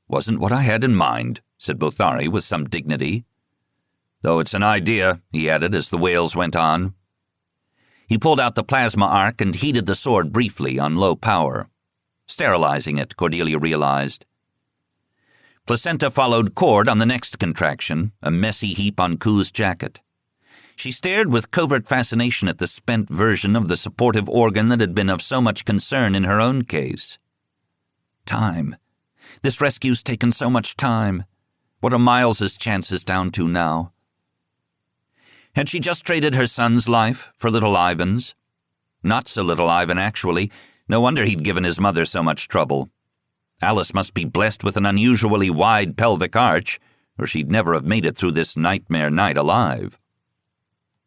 "Wasn't what I had in mind," said Bothari with some dignity. "Though it's an idea," he added as the wails went on. He pulled out the plasma arc and heated the sword briefly on low power. Sterilizing it, Cordelia realized. Placenta followed cord on the next contraction, a messy heap on Ku's jacket. She stared with covert fascination at the spent version of the supportive organ that had been of so much concern in her own case. Time. This rescue's taken so much time. What are Miles's chances down to now? Had she just traded her son's life for little Ivan's? Not so little Ivan, actually. No wonder he'd given his mother so much trouble. Alice must be blessed with an unusually wide pelvic arch, or she'd never have made it through this nightmare night alive.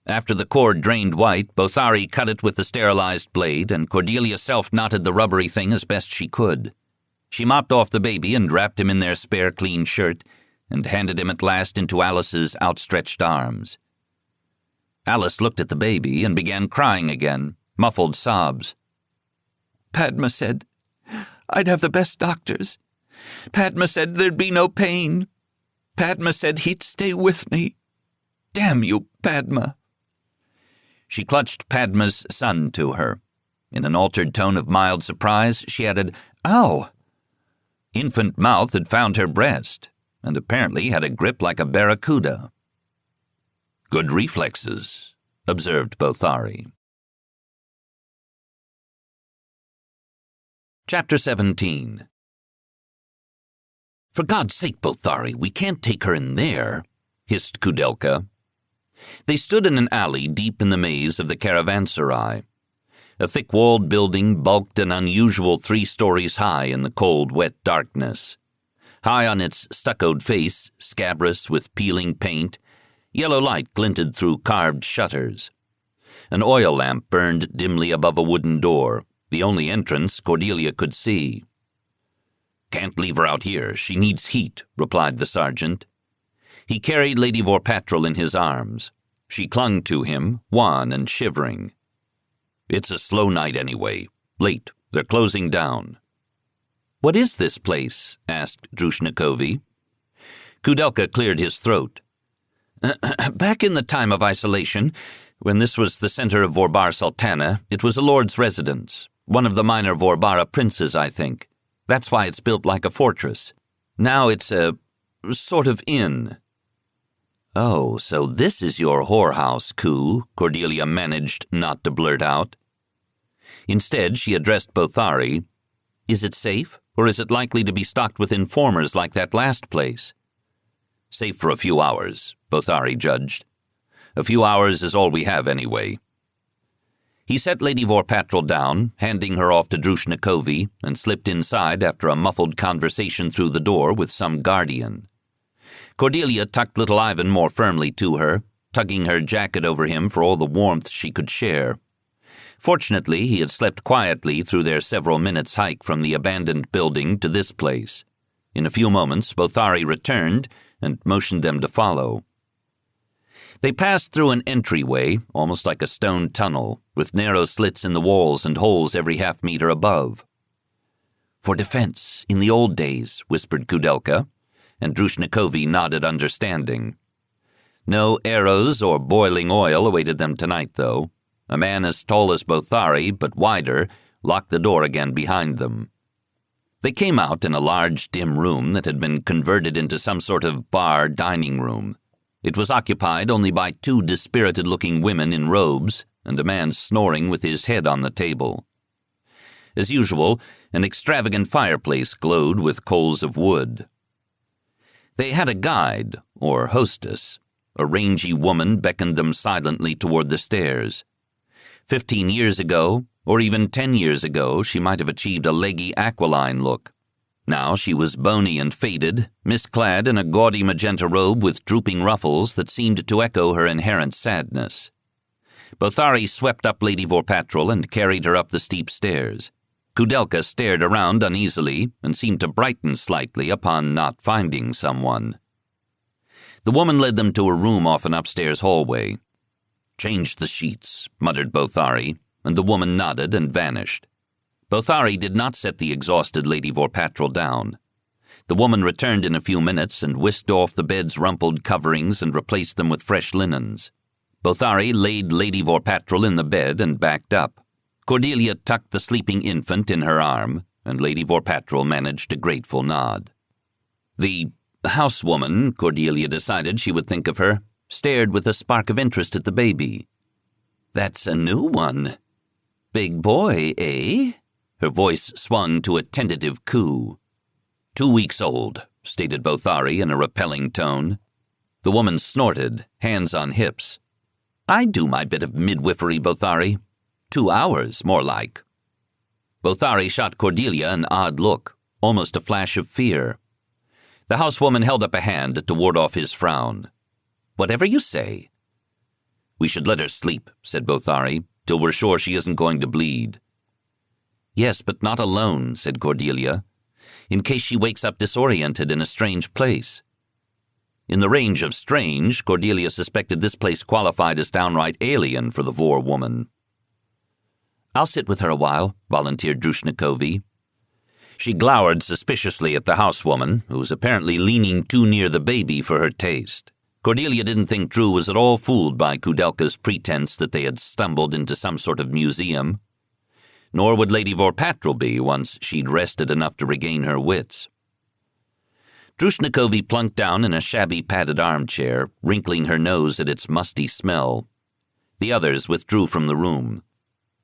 After the cord drained white, Bothari cut it with the sterilized blade, and Cordelia self-knotted the rubbery thing as best she could. She mopped off the baby and wrapped him in their spare clean shirt, and handed him at last into Alice's outstretched arms. Alice looked at the baby and began crying again, muffled sobs. "Padma said I'd have the best doctors. Padma said there'd be no pain. Padma said he'd stay with me. Damn you, Padma." She clutched Padma's son to her. In an altered tone of mild surprise, she added, "Ow!" Infant mouth had found her breast, and apparently had a grip like a barracuda. Good reflexes, observed Bothari. Chapter 17. For God's sake, Bothari, we can't take her in there, hissed Kudelka. They stood in an alley deep in the maze of the caravanserai. A thick-walled building bulked an unusual 3 stories high in the cold, wet darkness. High on its stuccoed face, scabrous with peeling paint, yellow light glinted through carved shutters. An oil lamp burned dimly above a wooden door, the only entrance Cordelia could see. "Can't leave her out here. She needs heat," replied the sergeant. He carried Lady Vorpatrol in his arms. She clung to him, wan and shivering. "It's a slow night anyway. Late. They're closing down." "What is this place?" asked Drushnikovi. Kudelka cleared his throat. "Back in the time of isolation, when this was the center of Vorbar Sultana, it was a lord's residence. One of the minor Vorbara princes, I think. That's why it's built like a fortress. Now it's a sort of inn." "Oh, so this is your whorehouse, Ku," Cordelia managed not to blurt out. Instead, she addressed Bothari. "Is it safe, or is it likely to be stocked with informers like that last place?" "Safe for a few hours," Bothari judged. "A few hours is all we have anyway." He set Lady Vorpatrol down, handing her off to Drushnikovi, and slipped inside after a muffled conversation through the door with some guardian. Cordelia tucked little Ivan more firmly to her, tugging her jacket over him for all the warmth she could share. Fortunately, he had slept quietly through their several minutes' hike from the abandoned building to this place. In a few moments, Bothari returned and motioned them to follow. They passed through an entryway, almost like a stone tunnel, with narrow slits in the walls and holes every half-meter above. "For defense, in the old days," whispered Kudelka, and Drushnikovi nodded understanding. No arrows or boiling oil awaited them tonight, though. A man as tall as Bothari, but wider, locked the door again behind them. They came out in a large, dim room that had been converted into some sort of bar dining room. It was occupied only by 2 dispirited-looking women in robes and a man snoring with his head on the table. As usual, an extravagant fireplace glowed with coals of wood. They had a guide, or hostess. A rangy woman beckoned them silently toward the stairs. 15 years ago, or even 10 years ago, she might have achieved a leggy aquiline look. Now she was bony and faded, misclad in a gaudy magenta robe with drooping ruffles that seemed to echo her inherent sadness. Bothari swept up Lady Vorpatrol and carried her up the steep stairs. Kudelka stared around uneasily and seemed to brighten slightly upon not finding someone. The woman led them to a room off an upstairs hallway. "Change the sheets," muttered Bothari, and the woman nodded and vanished. Bothari did not set the exhausted Lady Vorpatrol down. The woman returned in a few minutes and whisked off the bed's rumpled coverings and replaced them with fresh linens. Bothari laid Lady Vorpatrol in the bed and backed up. Cordelia tucked the sleeping infant in her arm, and Lady Vorpatrol managed a grateful nod. The housewoman, Cordelia decided she would think of her, stared with a spark of interest at the baby. "That's a new one. Big boy, eh?" Her voice swung to a tentative coo. 2 weeks old, stated Bothari in a repelling tone. The woman snorted, hands on hips. "I do my bit of midwifery, Bothari. 2 hours, more like." Bothari shot Cordelia an odd look, almost a flash of fear. The housewoman held up a hand to ward off his frown. "Whatever you say." "We should let her sleep," said Bothari, "till we're sure she isn't going to bleed." "Yes, but not alone," said Cordelia, "in case she wakes up disoriented in a strange place." In the range of strange, Cordelia suspected this place qualified as downright alien for the Vor woman. "I'll sit with her a while," volunteered Drushnikovi. She glowered suspiciously at the housewoman, who was apparently leaning too near the baby for her taste. Cordelia didn't think Drew was at all fooled by Kudelka's pretense that they had stumbled into some sort of museum. Nor would Lady Vorpatrol be once she'd rested enough to regain her wits. Drushnikovi plunked down in a shabby padded armchair, wrinkling her nose at its musty smell. The others withdrew from the room.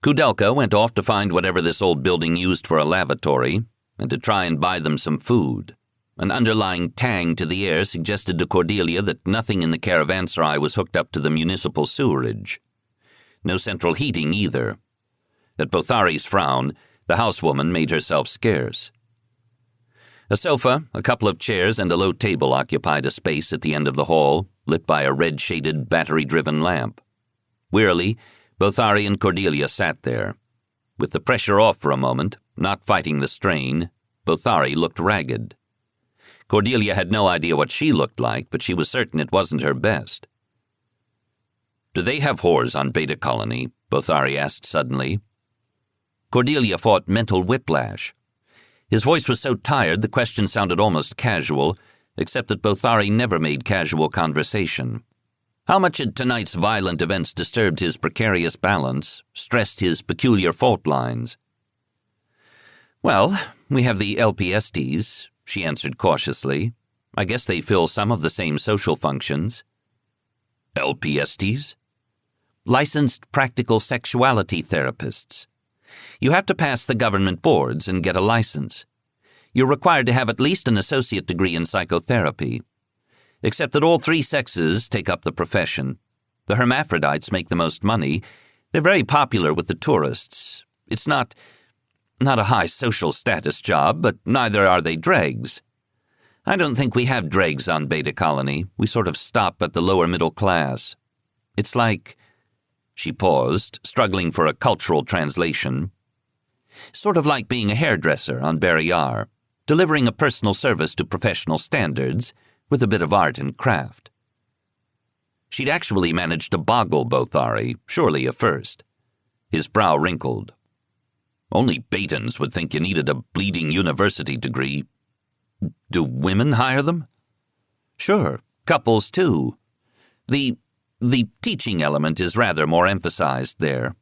Kudelka went off to find whatever this old building used for a lavatory, and to try and buy them some food. An underlying tang to the air suggested to Cordelia that nothing in the caravanserai was hooked up to the municipal sewerage. No central heating either. At Bothari's frown, the housewoman made herself scarce. A sofa, a couple of chairs, and a low table occupied a space at the end of the hall, lit by a red-shaded, battery-driven lamp. Wearily, Bothari and Cordelia sat there. With the pressure off for a moment, not fighting the strain, Bothari looked ragged. Cordelia had no idea what she looked like, but she was certain it wasn't her best. "Do they have whores on Beta Colony?" Bothari asked suddenly. Cordelia fought mental whiplash. His voice was so tired the question sounded almost casual, except that Bothari never made casual conversation. How much had tonight's violent events disturbed his precarious balance, stressed his peculiar fault lines? "Well, we have the LPSTs," she answered cautiously. "I guess they fill some of the same social functions." "LPSTs?" "Licensed practical sexuality therapists. You have to pass the government boards and get a license. You're required to have at least an associate degree in psychotherapy. Except that all three sexes take up the profession. The hermaphrodites make the most money. They're very popular with the tourists. It's not a high social status job, but neither are they dregs. I don't think we have dregs on Beta Colony. We sort of stop at the lower middle class. It's like..." She paused, struggling for a cultural translation. "Sort of like being a hairdresser on Barrayar, delivering a personal service to professional standards, with a bit of art and craft." She'd actually managed to boggle Bothari, surely a first. His brow wrinkled. "Only Betans would think you needed a bleeding university degree. Do women hire them?" "Sure, couples too. The teaching element is rather more emphasized there."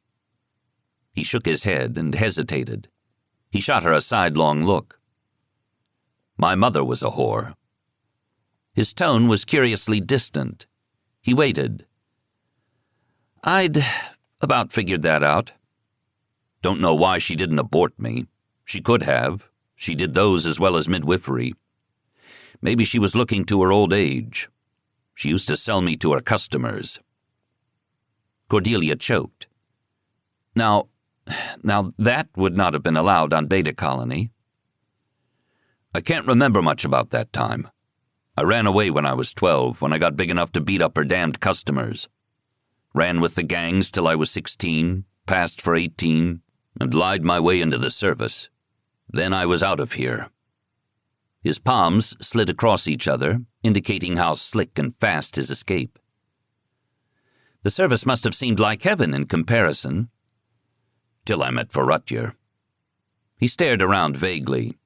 He shook his head and hesitated. He shot her a sidelong look. "My mother was a whore." His tone was curiously distant. He waited. "I'd about figured that out." "Don't know why she didn't abort me. She could have. She did those as well as midwifery. Maybe she was looking to her old age. She used to sell me to her customers." Cordelia choked. Now that would not have been allowed on Beta Colony." "I can't remember much about that time. I ran away when I was 12, when I got big enough to beat up her damned customers. Ran with the gangs till I was 16, passed for 18, and lied my way into the service. Then I was out of here." His palms slid across each other, indicating how slick and fast his escape. "The service must have seemed like heaven in comparison." "Till I met Vorkosigan." He stared around vaguely.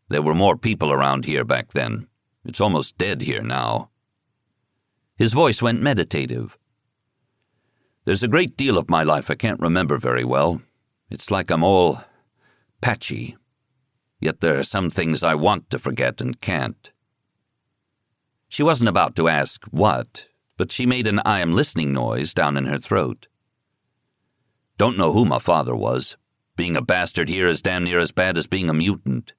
"There were more people around here back then. It's almost dead here now." His voice went meditative. "There's a great deal of my life I can't remember very well. It's like I'm all patchy. Yet there are some things I want to forget and can't." She wasn't about to ask what, but she made an "I am listening" noise down in her throat. "Don't know who my father was. Being a bastard here is damn near as bad as being a mutant."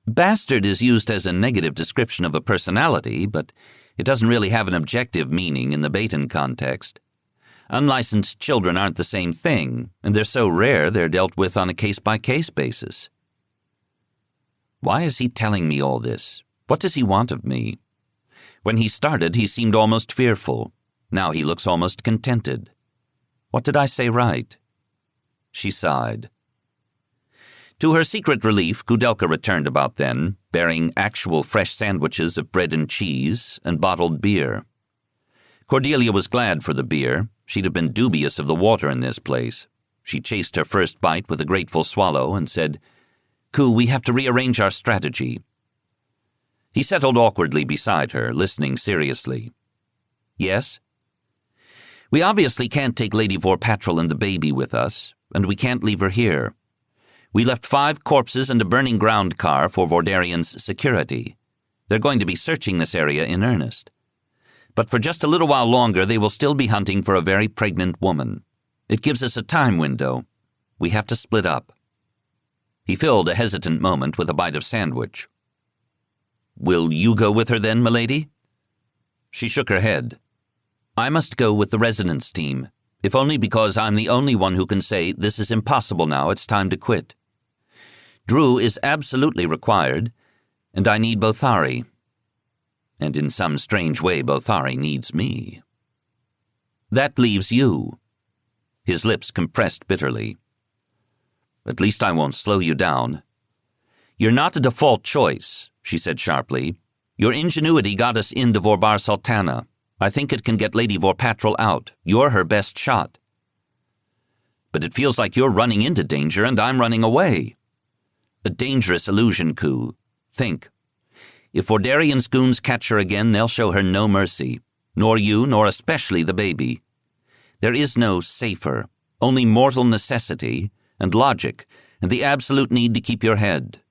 "Bastard" is used as a negative description of a personality, but it doesn't really have an objective meaning in the Betan context. Unlicensed children aren't the same thing, and they're so rare they're dealt with on a case-by-case basis. Why is he telling me all this? What does he want of me? When he started, he seemed almost fearful. Now he looks almost contented. What did I say right? She sighed. To her secret relief, Kudelka returned about then, bearing actual fresh sandwiches of bread and cheese and bottled beer. Cordelia was glad for the beer. She'd have been dubious of the water in this place. She chased her first bite with a grateful swallow and said, "Ku, we have to rearrange our strategy." He settled awkwardly beside her, listening seriously. "Yes?" "We obviously can't take Lady Vorpatrol and the baby with us, and we can't leave her here. We left 5 corpses and a burning ground car for Vordarian's security. They're going to be searching this area in earnest. But for just a little while longer, they will still be hunting for a very pregnant woman. It gives us a time window. We have to split up." He filled a hesitant moment with a bite of sandwich. "Will you go with her then, milady?" She shook her head. "I must go with the residence team, if only because I'm the only one who can say this is impossible now, it's time to quit. Drew is absolutely required, and I need Bothari. And in some strange way, Bothari needs me. That leaves you." His lips compressed bitterly. "At least I won't slow you down." "You're not a default choice," she said sharply. "Your ingenuity got us into Vorbar Sultana. I think it can get Lady Vorpatrol out. You're her best shot." "But it feels like you're running into danger and I'm running away." "A dangerous illusion, Ku. Think. If Vordarian goons catch her again, they'll show her no mercy. Nor you, nor especially the baby. There is no safer, only mortal necessity and logic and the absolute need to keep your head."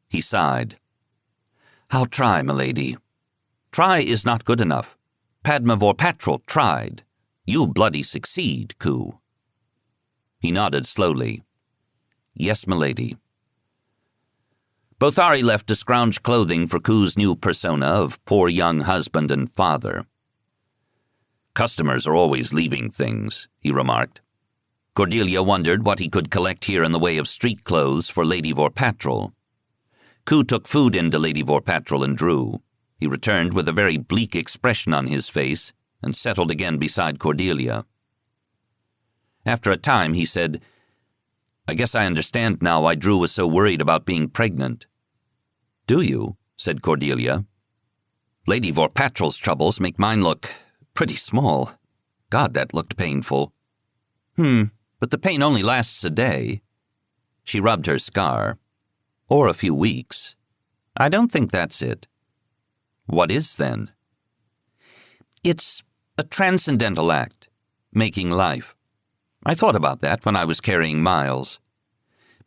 He sighed. "I'll try, milady. Try is not good enough. Padma Vorpatrol tried. You'll bloody succeed, Ku." He nodded slowly. "Yes, milady." Bothari left to scrounge clothing for Ku's new persona of poor young husband and father. "Customers are always leaving things," he remarked. Cordelia wondered what he could collect here in the way of street clothes for Lady Vorpatrol. Ku took food in to Lady Vorpatrol and Drew. He returned with a very bleak expression on his face and settled again beside Cordelia. After a time, he said, "I guess I understand now why Drew was so worried about being pregnant." "Do you?" said Cordelia. "Lady Vorpatrol's troubles make mine look pretty small. God, that looked painful." But the pain only lasts a day." She rubbed her scar. "Or a few weeks. I don't think that's it." "What is, then?" "It's a transcendental act, making life. I thought about that when I was carrying Miles.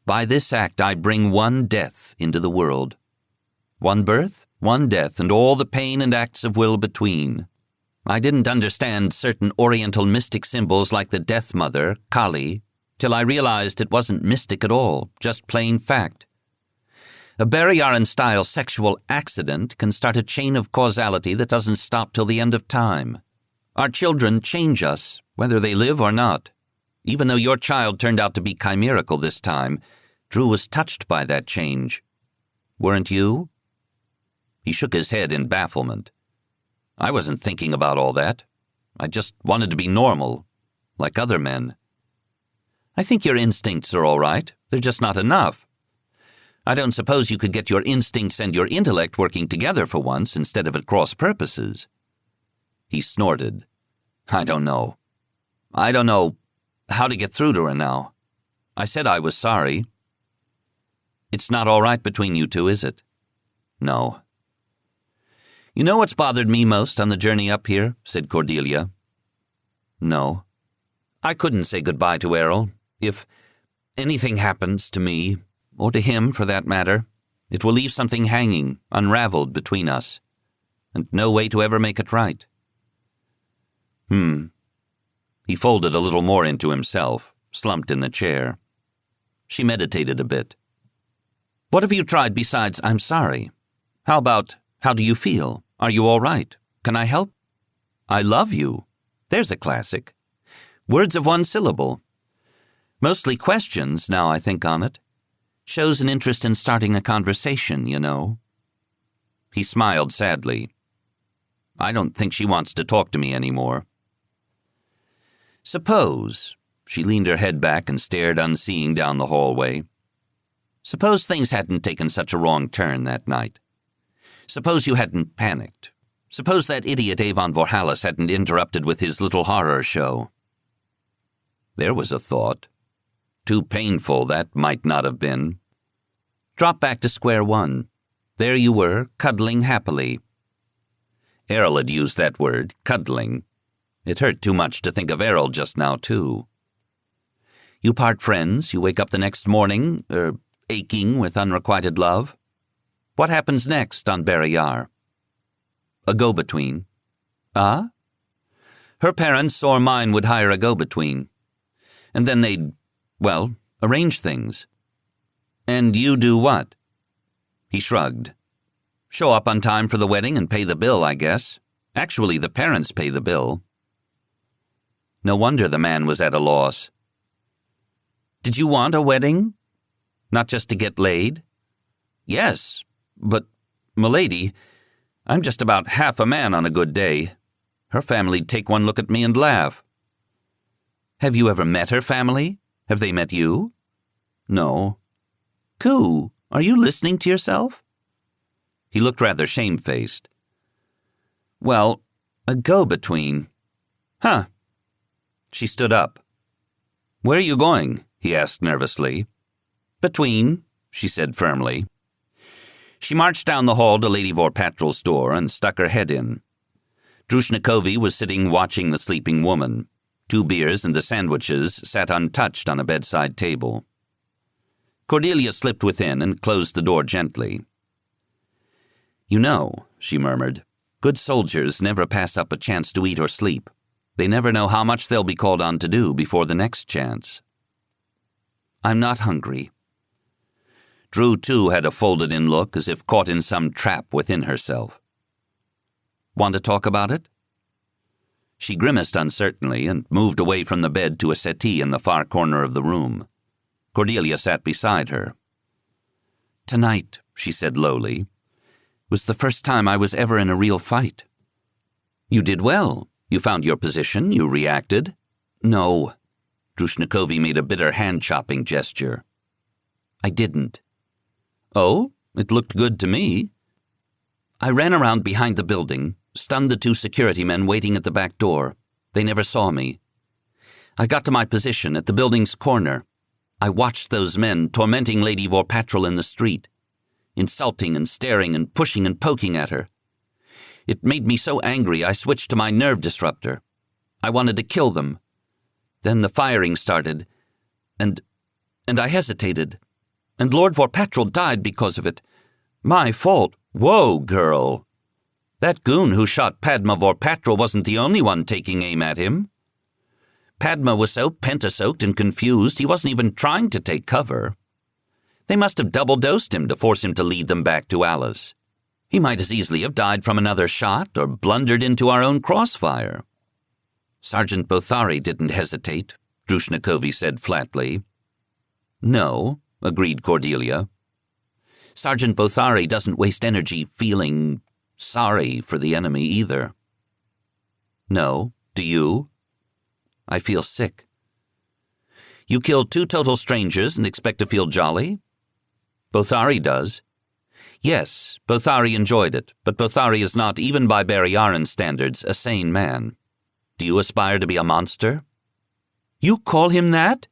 By this act I bring one death into the world. One birth, one death, and all the pain and acts of will between. I didn't understand certain Oriental mystic symbols like the Death Mother, Kali, till I realized it wasn't mystic at all, just plain fact. A Barrayaran-style sexual accident can start a chain of causality that doesn't stop till the end of time. Our children change us, whether they live or not. Even though your child turned out to be chimerical this time, Drew was touched by that change. Weren't you?" He shook his head in bafflement. "I wasn't thinking about all that. I just wanted to be normal, like other men." "I think your instincts are all right. They're just not enough. I don't suppose you could get your instincts and your intellect working together for once instead of at cross purposes." He snorted. I don't know how to get through to her now. I said I was sorry." "It's not all right between you two, is it?" "No." "You know what's bothered me most on the journey up here?" said Cordelia. "No." "I couldn't say goodbye to Errol. If anything happens to me, or to him for that matter, it will leave something hanging, unraveled between us, and no way to ever make it right." He folded a little more into himself, slumped in the chair. She meditated a bit. "What have you tried besides I'm sorry? How about, how do you feel? Are you all right? Can I help? I love you. There's a classic. Words of one syllable. Mostly questions, now I think on it. Shows an interest in starting a conversation, you know." He smiled sadly. "I don't think she wants to talk to me anymore." "Suppose," she leaned her head back and stared unseeing down the hallway, "suppose things hadn't taken such a wrong turn that night. Suppose you hadn't panicked. Suppose that idiot Avon Vorhalis hadn't interrupted with his little horror show." There was a thought. Too painful that might not have been. Drop back to square one. There you were, cuddling happily. Errol had used that word, cuddling. It hurt too much to think of Errol just now, too. You part friends, you wake up the next morning, aching with unrequited love. What happens next on Barrayar? A go-between. Ah? Her parents or mine would hire a go-between. And then they'd, well, arrange things. And you do what? He shrugged. Show up on time for the wedding and pay the bill, I guess. Actually, the parents pay the bill. No wonder the man was at a loss. Did you want a wedding? Not just to get laid? Yes, but, m'lady, I'm just about half a man on a good day. Her family'd take one look at me and laugh. Have you ever met her family? Have they met you? No. Coo, are you listening to yourself? He looked rather shamefaced. Well, a go-between. Huh. She stood up. Where are you going? He asked nervously. Between, she said firmly. She marched down the hall to Lady Vorpatrol's door and stuck her head in. Drushnikovi was sitting watching the sleeping woman. 2 beers and the sandwiches sat untouched on a bedside table. Cordelia slipped within and closed the door gently. You know, she murmured, good soldiers never pass up a chance to eat or sleep. They never know how much they'll be called on to do before the next chance. I'm not hungry. Drew, too, had a folded-in look as if caught in some trap within herself. Want to talk about it? She grimaced uncertainly and moved away from the bed to a settee in the far corner of the room. Cordelia sat beside her. Tonight, she said lowly, was the first time I was ever in a real fight. You did well. You found your position. You reacted. No. Drushnikovi made a bitter hand-chopping gesture. I didn't. Oh, it looked good to me. I ran around behind the building, stunned the 2 security men waiting at the back door. They never saw me. I got to my position at the building's corner. I watched those men tormenting Lady Vorpatrol in the street, insulting and staring and pushing and poking at her. It made me so angry I switched to my nerve disruptor. I wanted to kill them. Then the firing started, and I hesitated. And Lord Vorpatrol died because of it. My fault. Whoa, girl. That goon who shot Padma Vorpatrol wasn't the only one taking aim at him. Padma was so penta-soaked and confused he wasn't even trying to take cover. They must have double-dosed him to force him to lead them back to Alice. He might as easily have died from another shot or blundered into our own crossfire. Sergeant Bothari didn't hesitate, Drushnikovi said flatly. No, agreed Cordelia. Sergeant Bothari doesn't waste energy feeling sorry for the enemy either. No, do you? I feel sick. You killed 2 total strangers and expect to feel jolly? Bothari does. Yes, Bothari enjoyed it, but Bothari is not, even by Barrayaran standards, a sane man. Do you aspire to be a monster? You call him that?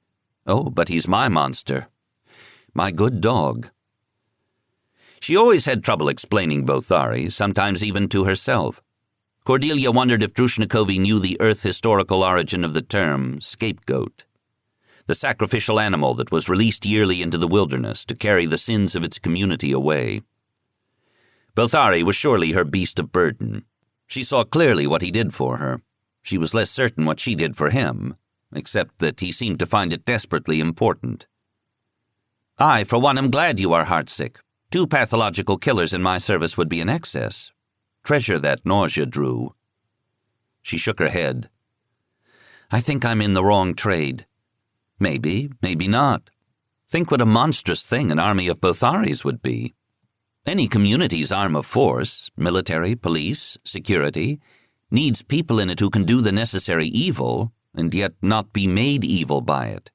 Oh, but he's my monster. My good dog. She always had trouble explaining Bothari, sometimes even to herself. Cordelia wondered if Drushnikovi knew the Earth historical origin of the term scapegoat, the sacrificial animal that was released yearly into the wilderness to carry the sins of its community away. Bothari was surely her beast of burden. She saw clearly what he did for her. She was less certain what she did for him, except that he seemed to find it desperately important. I, for one, am glad you are heartsick. 2 pathological killers in my service would be in excess. Treasure that nausea, Drew. She shook her head. I think I'm in the wrong trade. Maybe, maybe not. Think what a monstrous thing an army of Botharis would be. Any community's arm of force, military, police, security, needs people in it who can do the necessary evil and yet not be made evil by it.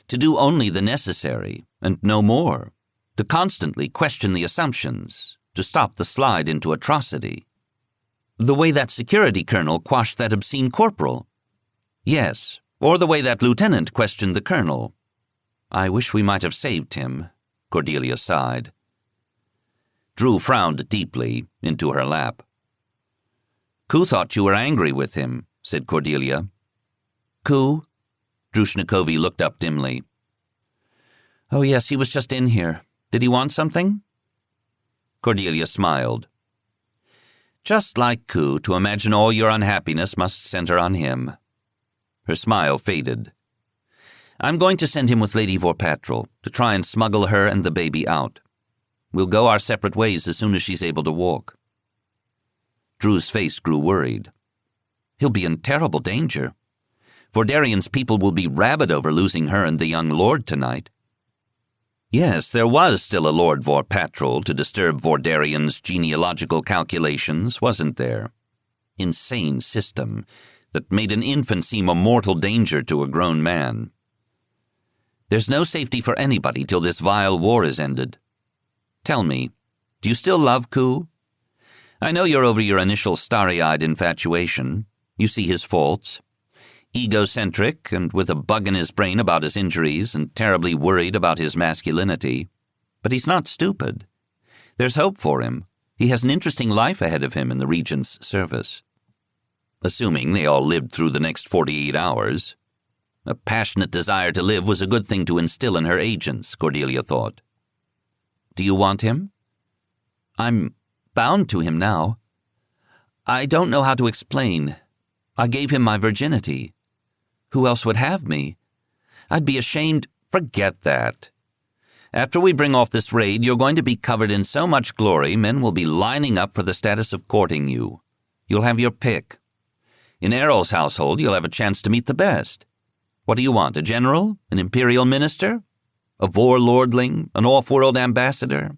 To do only the necessary and no more. To constantly question the assumptions, to stop the slide into atrocity. The way that security colonel quashed that obscene corporal. Yes, or the way that lieutenant questioned the colonel. I wish we might have saved him, Cordelia sighed. Drew frowned deeply into her lap. Koo thought you were angry with him, said Cordelia. Koo? Drushnikovi looked up dimly. Oh yes, he was just in here. Did he want something? Cordelia smiled. Just like Ku, to imagine all your unhappiness must center on him. Her smile faded. I'm going to send him with Lady Vorpatrol to try and smuggle her and the baby out. We'll go our separate ways as soon as she's able to walk. Drew's face grew worried. He'll be in terrible danger. Vordarian's people will be rabid over losing her and the young lord tonight. Yes, there was still a Lord Vorpatrol to disturb Vordarian's genealogical calculations, wasn't there? Insane system that made an infant seem a mortal danger to a grown man. There's no safety for anybody till this vile war is ended. Tell me, do you still love Ku? I know you're over your initial starry-eyed infatuation. You see his faults. Egocentric and with a bug in his brain about his injuries and terribly worried about his masculinity. But he's not stupid. There's hope for him. He has an interesting life ahead of him in the Regent's service. Assuming they all lived through the next 48 hours. A passionate desire to live was a good thing to instill in her agents, Cordelia thought. Do you want him? I'm bound to him now. I don't know how to explain. I gave him my virginity. Who else would have me? I'd be ashamed. Forget that. After we bring off this raid, you're going to be covered in so much glory, men will be lining up for the status of courting you. You'll have your pick. In Errol's household, you'll have a chance to meet the best. What do you want, a general? An imperial minister? A Vor lordling? An off-world ambassador?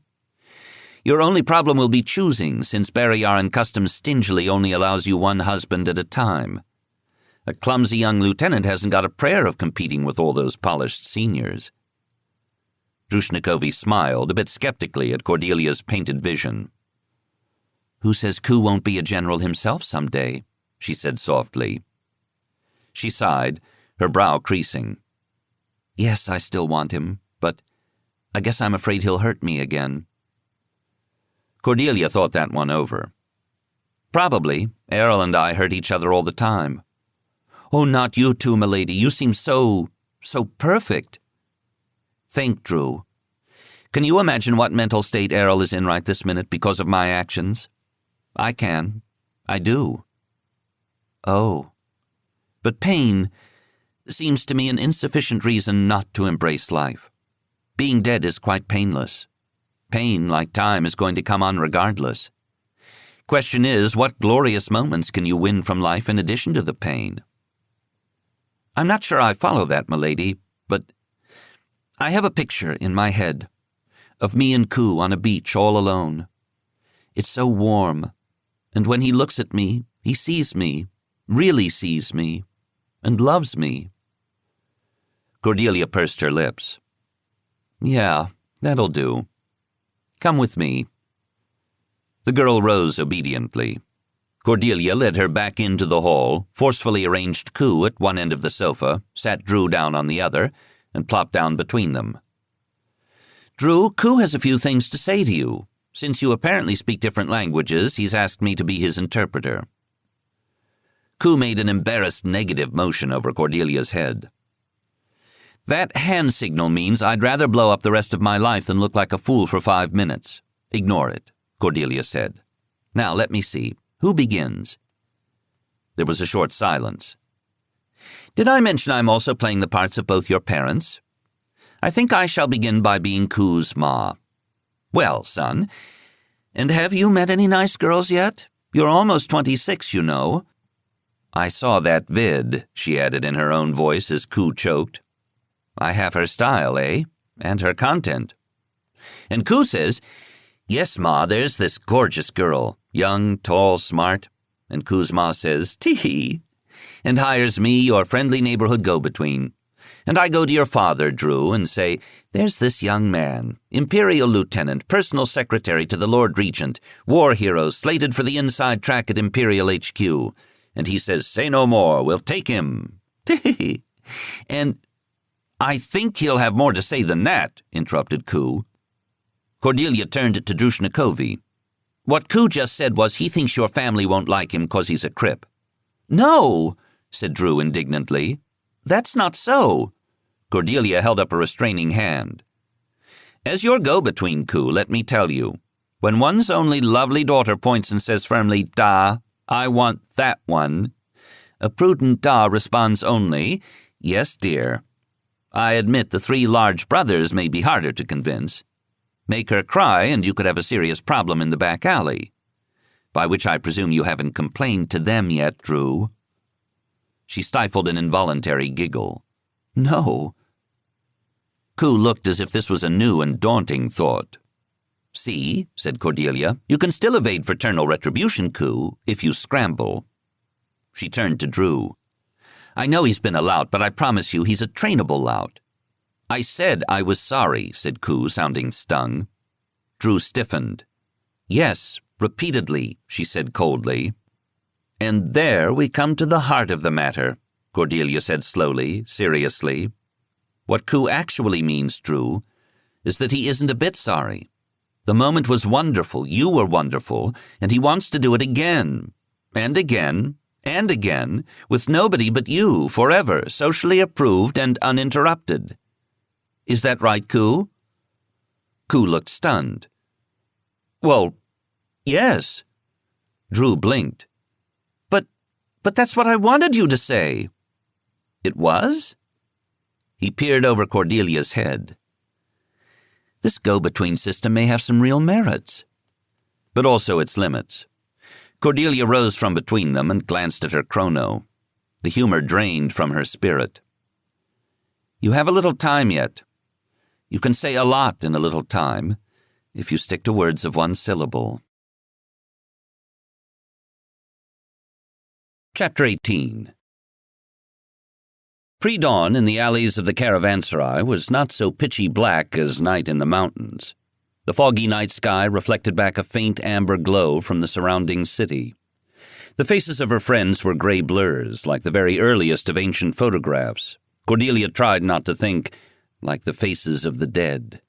Your only problem will be choosing, since Barrayar and customs stingily only allows you one husband at a time. A clumsy young lieutenant hasn't got a prayer of competing with all those polished seniors. Drushnikovi smiled, a bit skeptically at Cordelia's painted vision. Who says Ku won't be a general himself someday? She said softly. She sighed, her brow creasing. Yes, I still want him, but I guess I'm afraid he'll hurt me again. Cordelia thought that one over. Probably. Errol and I hurt each other all the time. Oh, not you two, milady. You seem so perfect. Think, Drew. Can you imagine what mental state Errol is in right this minute because of my actions? I can. I do. Oh. But pain seems to me an insufficient reason not to embrace life. Being dead is quite painless. Pain, like time, is going to come on regardless. Question is, what glorious moments can you win from life in addition to the pain? I'm not sure I follow that, milady, but I have a picture in my head of me and Ku on a beach all alone. It's so warm, and when he looks at me, he sees me, really sees me, and loves me. Cordelia pursed her lips. Yeah, that'll do. Come with me. The girl rose obediently. Cordelia led her back into the hall, forcefully arranged Ku at one end of the sofa, sat Drew down on the other, and plopped down between them. Drew, Ku has a few things to say to you. Since you apparently speak different languages, he's asked me to be his interpreter. Ku made an embarrassed negative motion over Cordelia's head. That hand signal means I'd rather blow up the rest of my life than look like a fool for 5 minutes. Ignore it, Cordelia said. Now, let me see. Who begins? There was a short silence. Did I mention I'm also playing the parts of both your parents? I think I shall begin by being Ku's ma. Well, son, and have you met any nice girls yet? You're almost 26, you know. I saw that vid, she added in her own voice as Ku choked. I have her style, eh? And her content. And Ku says, yes, ma, there's this gorgeous girl, young, tall, smart. And Ku's ma says, tee-hee, and hires me, your friendly neighborhood go-between. And I go to your father, Drew, and say, there's this young man, Imperial Lieutenant, personal secretary to the Lord Regent, war hero slated for the inside track at Imperial HQ. And he says, say no more, we'll take him. Tee-hee. And I think he'll have more to say than that, interrupted Ku. Cordelia turned to Drushnikovi. What Ku just said was he thinks your family won't like him 'cause he's a crip. No, said Drew indignantly. That's not so. Cordelia held up a restraining hand. As your go-between, Ku, let me tell you, When one's only lovely daughter points and says firmly, "Da, I want that one," a prudent Da responds only, "Yes, dear." I admit the 3 large brothers may be harder to convince. Make her cry and you could have a serious problem in the back alley. By which I presume you haven't complained to them yet, Drew. She stifled an involuntary giggle. No. Koo looked as if this was a new and daunting thought. See, said Cordelia, you can still evade fraternal retribution, Koo, if you scramble. She turned to Drew. I know he's been a lout, but I promise you he's a trainable lout. I said I was sorry, said Koo, sounding stung. Drew stiffened. Yes, repeatedly, she said coldly. And there we come to the heart of the matter, Cordelia said slowly, seriously. What Koo actually means, Drew, is that he isn't a bit sorry. The moment was wonderful, you were wonderful, and he wants to do it again, and again, and again, with nobody but you, forever, socially approved and uninterrupted. Is that right, Koo? Koo looked stunned. Well, yes. Drew blinked. But that's what I wanted you to say. It was? He peered over Cordelia's head. This go-between system may have some real merits, but also its limits. Cordelia rose from between them and glanced at her chrono. The humor drained from her spirit. You have a little time yet. You can say a lot in a little time, if you stick to words of 1 syllable. Chapter 18. Pre-dawn in the alleys of the caravanserai was not so pitchy black as night in the mountains. The foggy night sky reflected back a faint amber glow from the surrounding city. The faces of her friends were gray blurs, like the very earliest of ancient photographs. Cordelia tried not to think, like the faces of the dead.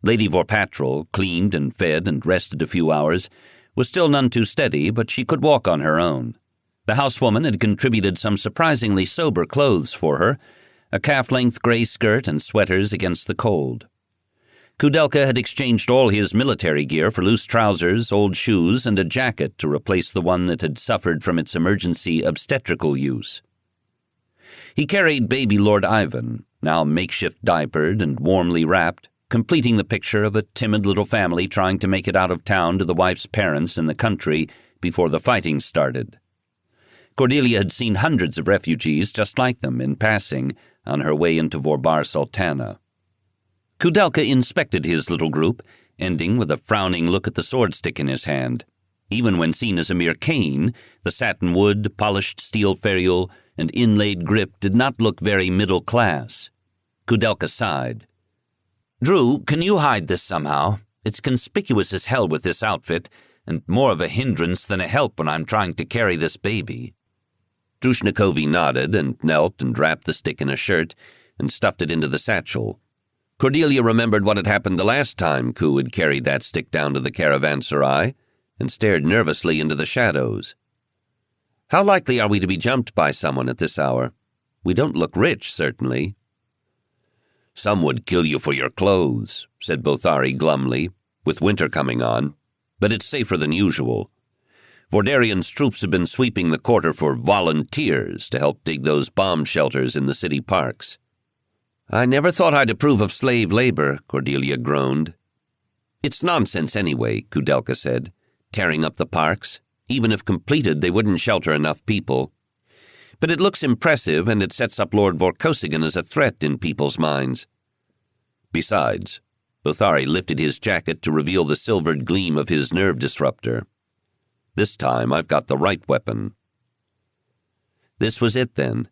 Lady Vorpatrol, cleaned and fed and rested a few hours, was still none too steady, but she could walk on her own. The housewoman had contributed some surprisingly sober clothes for her, a calf-length gray skirt and sweaters against the cold. Kudelka had exchanged all his military gear for loose trousers, old shoes, and a jacket to replace the one that had suffered from its emergency obstetrical use. He carried baby Lord Ivan, now makeshift diapered and warmly wrapped, completing the picture of a timid little family trying to make it out of town to the wife's parents in the country before the fighting started. Cordelia had seen hundreds of refugees just like them in passing on her way into Vorbar Sultana. Kudelka inspected his little group, ending with a frowning look at the sword stick in his hand. Even when seen as a mere cane, the satin wood, polished steel ferrule, and inlaid grip did not look very middle class. Kudelka sighed. Drew, can you hide this somehow? It's conspicuous as hell with this outfit, and more of a hindrance than a help when I'm trying to carry this baby. Drushnikovi nodded and knelt and wrapped the stick in a shirt and stuffed it into the satchel. Cordelia remembered what had happened the last time Koo had carried that stick down to the caravanserai and stared nervously into the shadows. How likely are we to be jumped by someone at this hour? We don't look rich, certainly. Some would kill you for your clothes, said Bothari glumly, with winter coming on, but it's safer than usual. Vordarian's troops have been sweeping the quarter for volunteers to help dig those bomb shelters in the city parks. I never thought I'd approve of slave labor, Cordelia groaned. It's nonsense anyway, Kudelka said, tearing up the parks. Even if completed, they wouldn't shelter enough people. But it looks impressive, and it sets up Lord Vorkosigan as a threat in people's minds. Besides, Bothari lifted his jacket to reveal the silvered gleam of his nerve disruptor. This time I've got the right weapon. This was it, then.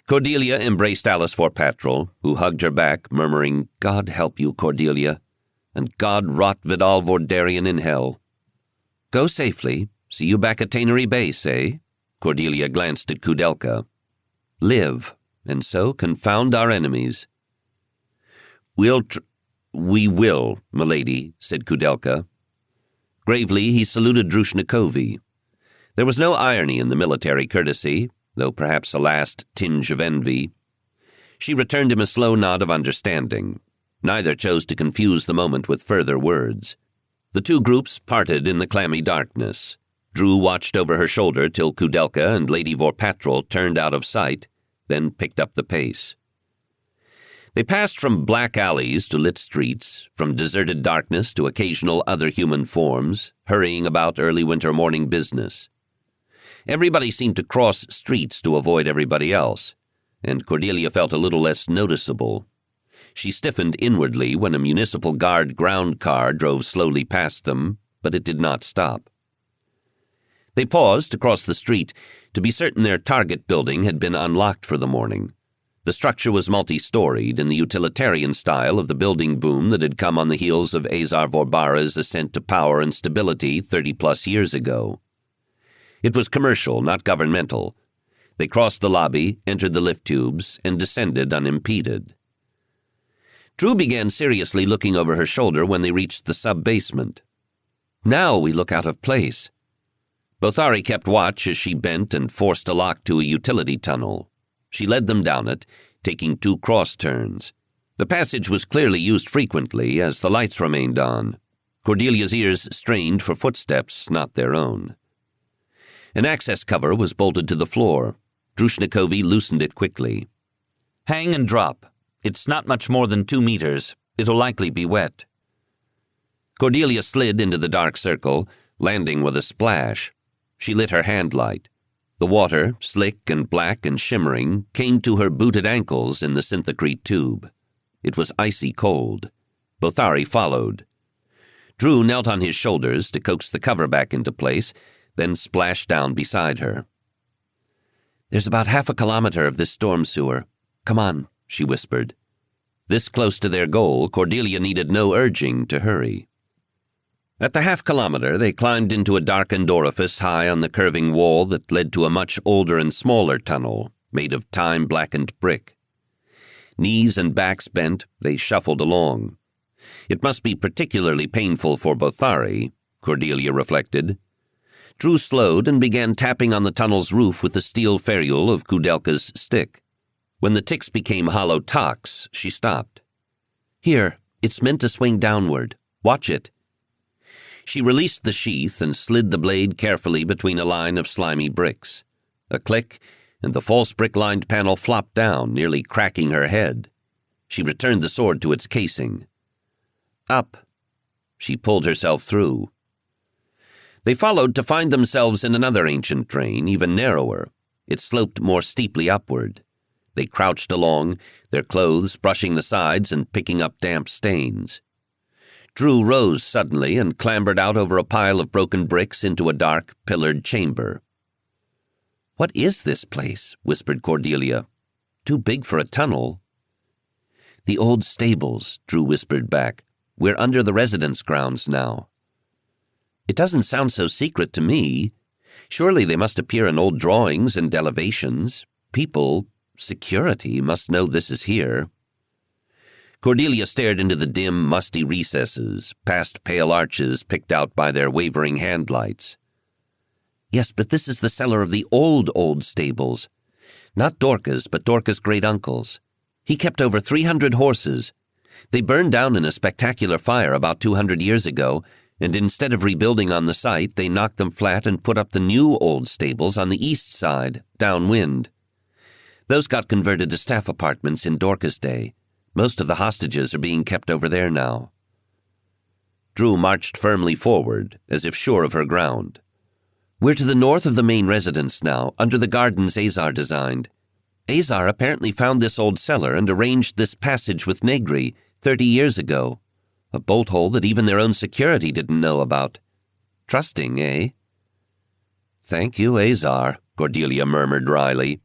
Cordelia embraced Alice Vorpatrol, who hugged her back, murmuring, God help you, Cordelia, and God rot Vidal Vordarian in hell. Go safely. See you back at Tannery Base, eh? Cordelia glanced at Kudelka. Live, and so confound our enemies. We will, milady, said Kudelka. Gravely, he saluted Drushnikovi. There was no irony in the military courtesy, though perhaps a last tinge of envy. She returned him a slow nod of understanding. Neither chose to confuse the moment with further words. The two groups parted in the clammy darkness. Drew watched over her shoulder till Kudelka and Lady Vorpatrol turned out of sight, then picked up the pace. They passed from black alleys to lit streets, from deserted darkness to occasional other human forms, hurrying about early winter morning business. Everybody seemed to cross streets to avoid everybody else, and Cordelia felt a little less noticeable. She stiffened inwardly when a municipal guard ground car drove slowly past them, but it did not stop. They paused to cross the street to be certain their target building had been unlocked for the morning. The structure was multi-storied in the utilitarian style of the building boom that had come on the heels of Azar Vorbara's ascent to power and stability 30-plus years ago. It was commercial, not governmental. They crossed the lobby, entered the lift tubes, and descended unimpeded. Drew began seriously looking over her shoulder when they reached the sub-basement. Now we look out of place. Bothari kept watch as she bent and forced a lock to a utility tunnel. She led them down it, taking 2 cross turns. The passage was clearly used frequently as the lights remained on. Cordelia's ears strained for footsteps, not their own. An access cover was bolted to the floor. Drushnikovi loosened it quickly. Hang and drop. It's not much more than 2 meters. It'll likely be wet. Cordelia slid into the dark circle, landing with a splash. She lit her hand light. The water, slick and black and shimmering, came to her booted ankles in the synthocrete tube. It was icy cold. Bothari followed. Drew knelt on his shoulders to coax the cover back into place, then splashed down beside her. "There's about half a kilometer of this storm sewer. Come on," she whispered. This close to their goal, Cordelia needed no urging to hurry. At the half-kilometer, they climbed into a darkened orifice high on the curving wall that led to a much older and smaller tunnel, made of time-blackened brick. Knees and backs bent, they shuffled along. It must be particularly painful for Bothari, Cordelia reflected. Drew slowed and began tapping on the tunnel's roof with the steel ferrule of Kudelka's stick. When the ticks became hollow tocks, she stopped. "Here, it's meant to swing downward. Watch it." She released the sheath and slid the blade carefully between a line of slimy bricks. A click, and the false brick-lined panel flopped down, nearly cracking her head. She returned the sword to its casing. Up. She pulled herself through. They followed to find themselves in another ancient drain, even narrower. It sloped more steeply upward. They crouched along, their clothes brushing the sides and picking up damp stains. Drew rose suddenly and clambered out over a pile of broken bricks into a dark, pillared chamber. "What is this place?" whispered Cordelia. "Too big for a tunnel." "The old stables," Drew whispered back. "We're under the residence grounds now." "It doesn't sound so secret to me. Surely they must appear in old drawings and elevations. People, security, must know this is here." Cordelia stared into the dim, musty recesses, past pale arches picked out by their wavering handlights. "Yes, but this is the cellar of the old stables. Not Dorca's, but Dorca's great-uncle's. He kept over 300 horses. They burned down in a spectacular fire about 200 years ago, and instead of rebuilding on the site, they knocked them flat and put up the new old stables on the east side, downwind. Those got converted to staff apartments in Dorca's day. Most of the hostages are being kept over there now." Drew marched firmly forward, as if sure of her ground. "We're to the north of the main residence now, under the gardens Azar designed. Azar apparently found this old cellar and arranged this passage with Negri 30 years ago. A bolt hole that even their own security didn't know about. Trusting, eh?" "Thank you, Azar," Cordelia murmured wryly.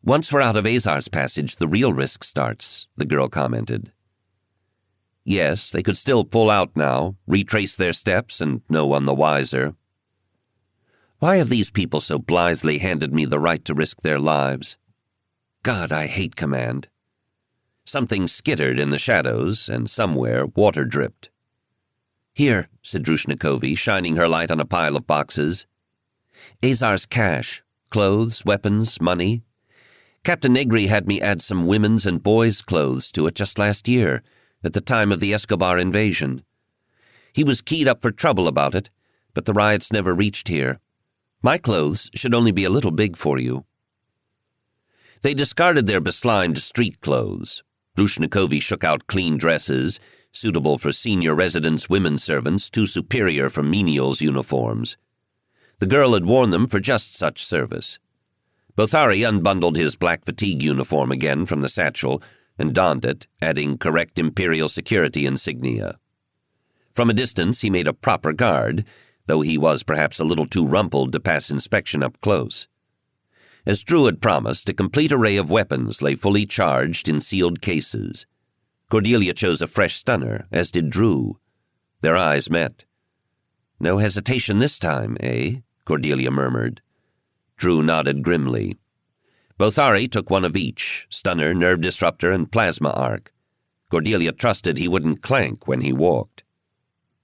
"Once we're out of Azar's passage, the real risk starts," the girl commented. Yes, they could still pull out now, retrace their steps, and no one the wiser. Why have these people so blithely handed me the right to risk their lives? God, I hate command. Something skittered in the shadows, and somewhere water dripped. "Here," said Drushnikovi, shining her light on a pile of boxes. "Azar's cash, clothes, weapons, money. Captain Negri had me add some women's and boys' clothes to it just last year, at the time of the Escobar invasion. He was keyed up for trouble about it, but the riots never reached here. My clothes should only be a little big for you." They discarded their beslimed street clothes. Drushnikovi shook out clean dresses, suitable for senior residence women servants, too superior for menials' uniforms. The girl had worn them for just such service. Bothari unbundled his black fatigue uniform again from the satchel and donned it, adding correct imperial security insignia. From a distance he made a proper guard, though he was perhaps a little too rumpled to pass inspection up close. As Drew had promised, a complete array of weapons lay fully charged in sealed cases. Cordelia chose a fresh stunner, as did Drew. Their eyes met. "No hesitation this time, eh?" Cordelia murmured. Drew nodded grimly. Bothari took one of each, stunner, nerve disruptor, and plasma arc. Cordelia trusted he wouldn't clank when he walked.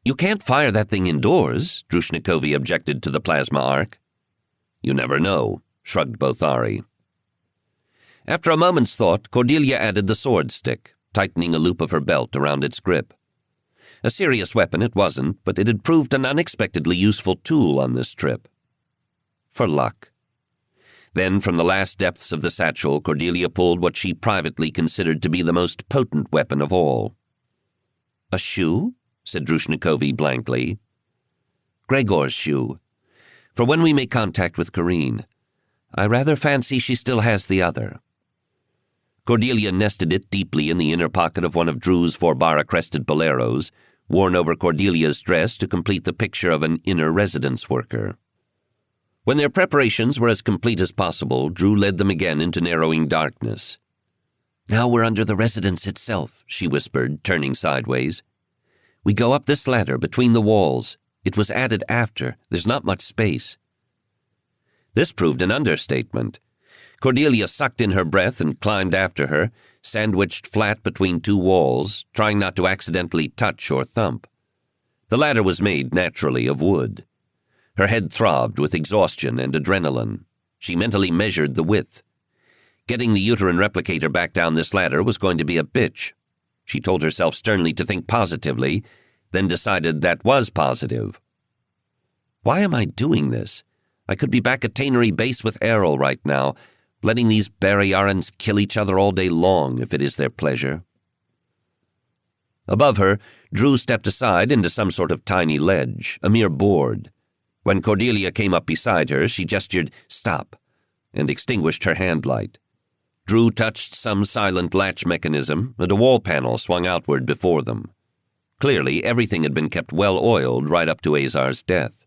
"You can't fire that thing indoors," Drushnikovi objected to the plasma arc. "You never know," shrugged Bothari. After a moment's thought, Cordelia added the sword stick, tightening a loop of her belt around its grip. A serious weapon it wasn't, but it had proved an unexpectedly useful tool on this trip. For luck. Then, from the last depths of the satchel, Cordelia pulled what she privately considered to be the most potent weapon of all. "A shoe?" said Drushnikovi blankly. "Gregor's shoe. For when we make contact with Karine. I rather fancy she still has the other." Cordelia nested it deeply in the inner pocket of one of Drew's Vorkosigan-crested boleros, worn over Cordelia's dress to complete the picture of an inner residence worker. When their preparations were as complete as possible, Drew led them again into narrowing darkness. "Now we're under the residence itself," she whispered, turning sideways. "We go up this ladder between the walls. It was added after. There's not much space." This proved an understatement. Cordelia sucked in her breath and climbed after her, sandwiched flat between two walls, trying not to accidentally touch or thump. The ladder was made, naturally, of wood. Her head throbbed with exhaustion and adrenaline. She mentally measured the width. Getting the uterine replicator back down this ladder was going to be a bitch. She told herself sternly to think positively, then decided that was positive. "Why am I doing this? I could be back at Tannery Base with Errol right now, letting these Barrayarans kill each other all day long if it is their pleasure." Above her, Drew stepped aside into some sort of tiny ledge, a mere board. When Cordelia came up beside her, she gestured, "Stop," and extinguished her hand light. Drew touched some silent latch mechanism, and a wall panel swung outward before them. Clearly, everything had been kept well oiled right up to Azar's death.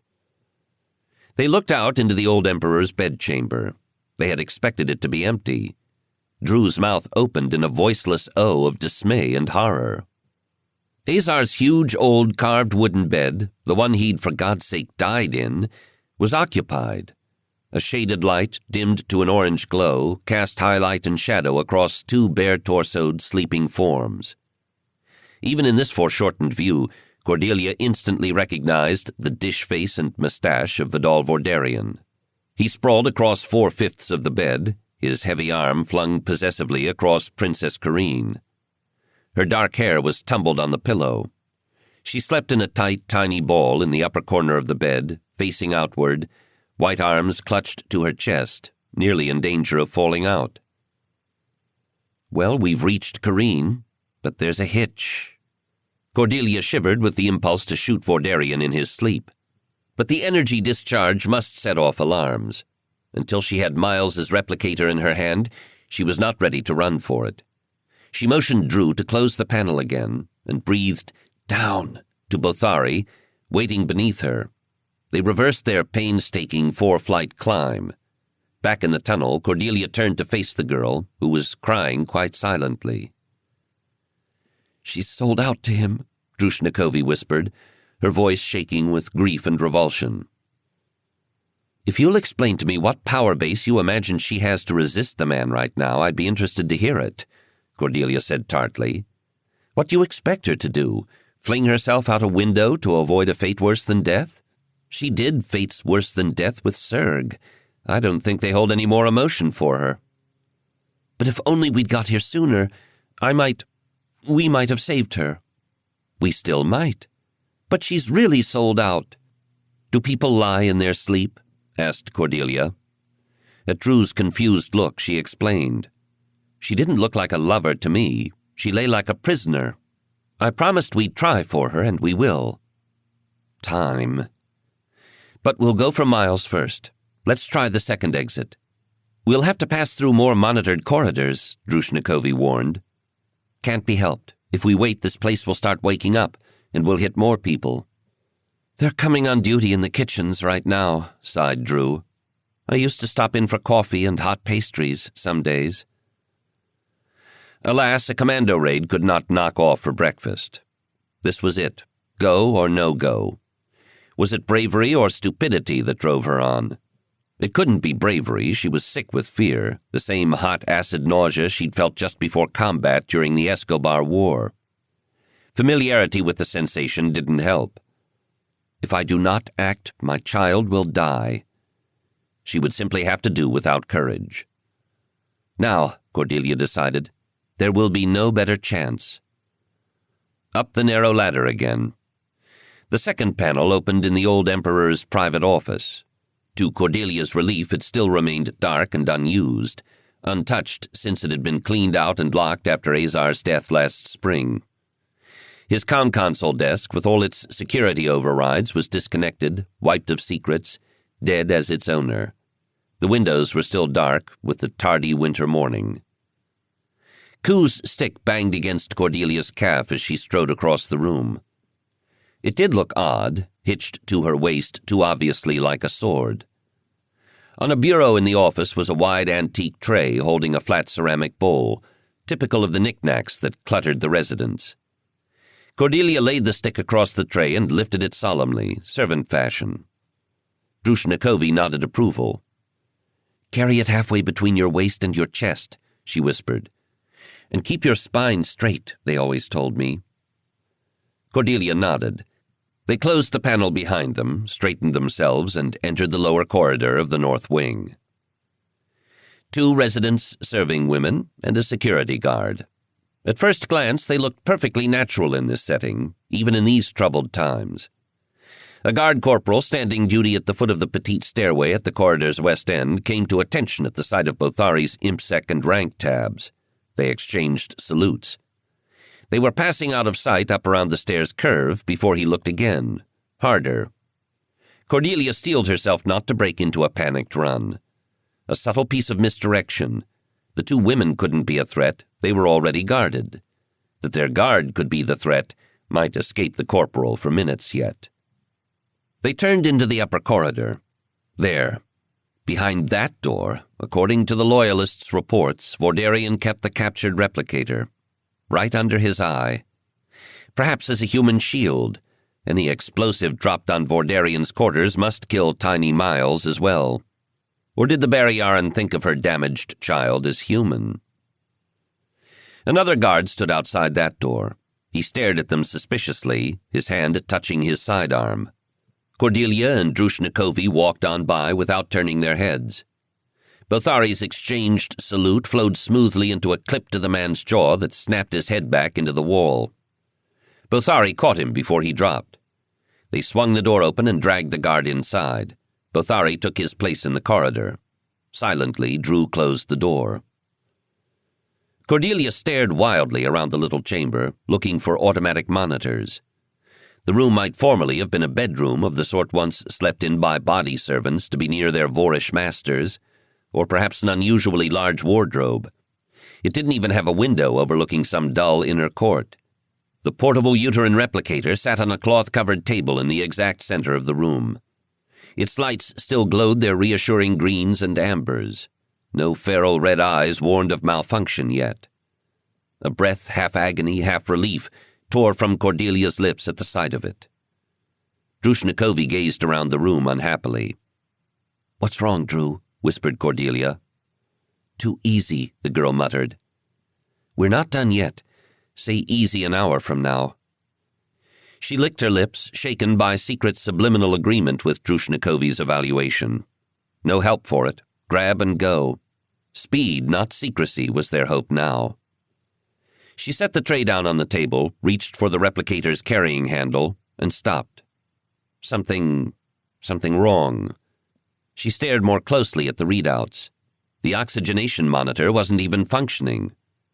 They looked out into the old Emperor's bedchamber. They had expected it to be empty. Drew's mouth opened in a voiceless O of dismay and horror. Azar's huge old carved wooden bed, the one he'd for God's sake died in, was occupied. A shaded light, dimmed to an orange glow, cast highlight and shadow across two bare-torsoed sleeping forms. Even in this foreshortened view, Cordelia instantly recognized the dish face and mustache of Vidal Vordarian. He sprawled across 4/5 of the bed, his heavy arm flung possessively across Princess Karine. Her dark hair was tumbled on the pillow. She slept in a tight, tiny ball in the upper corner of the bed, facing outward, white arms clutched to her chest, nearly in danger of falling out. "Well, we've reached Karine, but there's a hitch." Cordelia shivered with the impulse to shoot Vordarian in his sleep. But the energy discharge must set off alarms. Until she had Miles's replicator in her hand, she was not ready to run for it. She motioned Drew to close the panel again and breathed, "Down," to Bothari, waiting beneath her. They reversed their painstaking 4-flight climb. Back in the tunnel, Cordelia turned to face the girl, who was crying quite silently. "She's sold out to him," Drushnikovi whispered, her voice shaking with grief and revulsion. "If you'll explain to me what power base you imagine she has to resist the man right now, I'd be interested to hear it," Cordelia said tartly. "What do you expect her to do? Fling herself out a window to avoid a fate worse than death? She did fates worse than death with Serg. I don't think they hold any more emotion for her." "But if only we'd got here sooner, we might have saved her." "We still might. But she's really sold out. Do people lie in their sleep? Asked Cordelia. At Drew's confused look, she explained. She didn't look like a lover to me. She lay like a prisoner. I promised we'd try for her, and we will. Time. But we'll go for Miles first. Let's try the second exit. We'll have to pass through more monitored corridors, Drushnikovi warned. Can't be helped. If we wait, this place will start waking up, and we'll hit more people. They're coming on duty in the kitchens right now, sighed Drew. I used to stop in for coffee and hot pastries some days. Alas, a commando raid could not knock off for breakfast. This was it. Go or no go. Was it bravery or stupidity that drove her on? It couldn't be bravery. She was sick with fear, the same hot acid nausea she'd felt just before combat during the Escobar War. Familiarity with the sensation didn't help. If I do not act, my child will die. She would simply have to do without courage. Now, Cordelia decided, there will be no better chance. Up the narrow ladder again. The second panel opened in the old Emperor's private office. To Cordelia's relief, it still remained dark and unused, untouched since it had been cleaned out and locked after Azar's death last spring. His console desk, with all its security overrides, was disconnected, wiped of secrets, dead as its owner. The windows were still dark with the tardy winter morning. Koo's stick banged against Cordelia's calf as she strode across the room. It did look odd, hitched to her waist too obviously like a sword. On a bureau in the office was a wide antique tray holding a flat ceramic bowl, typical of the knickknacks that cluttered the residence. Cordelia laid the stick across the tray and lifted it solemnly, servant fashion. Drushnikovi nodded approval. "Carry it halfway between your waist and your chest," she whispered. "And keep your spine straight," they always told me. Cordelia nodded. They closed the panel behind them, straightened themselves, and entered the lower corridor of the north wing. 2 residents serving women and a security guard. At first glance, they looked perfectly natural in this setting, even in these troubled times. A guard corporal standing duty at the foot of the petite stairway at the corridor's west end came to attention at the sight of Bothari's ImpSec and rank tabs. They exchanged salutes. They were passing out of sight up around the stairs' curve before he looked again, harder. Cordelia steeled herself not to break into a panicked run. A subtle piece of misdirection. The 2 women couldn't be a threat. They were already guarded. That their guard could be the threat might escape the corporal for minutes yet. They turned into the upper corridor. There, behind that door, according to the Loyalists' reports, Vordarian kept the captured replicator. Right under his eye. Perhaps as a human shield. Any explosive dropped on Vordarian's quarters must kill tiny Miles as well. Or did the Barrayaran think of her damaged child as human? Another guard stood outside that door. He stared at them suspiciously, his hand touching his sidearm. Cordelia and Drushnikovi walked on by without turning their heads. Bothari's exchanged salute flowed smoothly into a clip to the man's jaw that snapped his head back into the wall. Bothari caught him before he dropped. They swung the door open and dragged the guard inside. Bothari took his place in the corridor. Silently, Drew closed the door. Cordelia stared wildly around the little chamber, looking for automatic monitors. The room might formerly have been a bedroom of the sort once slept in by body servants to be near their Vorish masters, or perhaps an unusually large wardrobe. It didn't even have a window overlooking some dull inner court. The portable uterine replicator sat on a cloth-covered table in the exact center of the room. Its lights still glowed their reassuring greens and ambers. No feral red eyes warned of malfunction yet. A breath, half agony, half relief, tore from Cordelia's lips at the sight of it. Drushnikovi gazed around the room unhappily. "What's wrong, Drew?" whispered Cordelia. "Too easy," the girl muttered. "We're not done yet. Say easy an hour from now." She licked her lips, shaken by secret subliminal agreement with Drushnikovi's evaluation. No help for it. Grab and go. Speed, not secrecy, was their hope now. She set the tray down on the table, reached for the replicator's carrying handle, and stopped. Something wrong. She stared more closely at the readouts. The oxygenation monitor wasn't even functioning.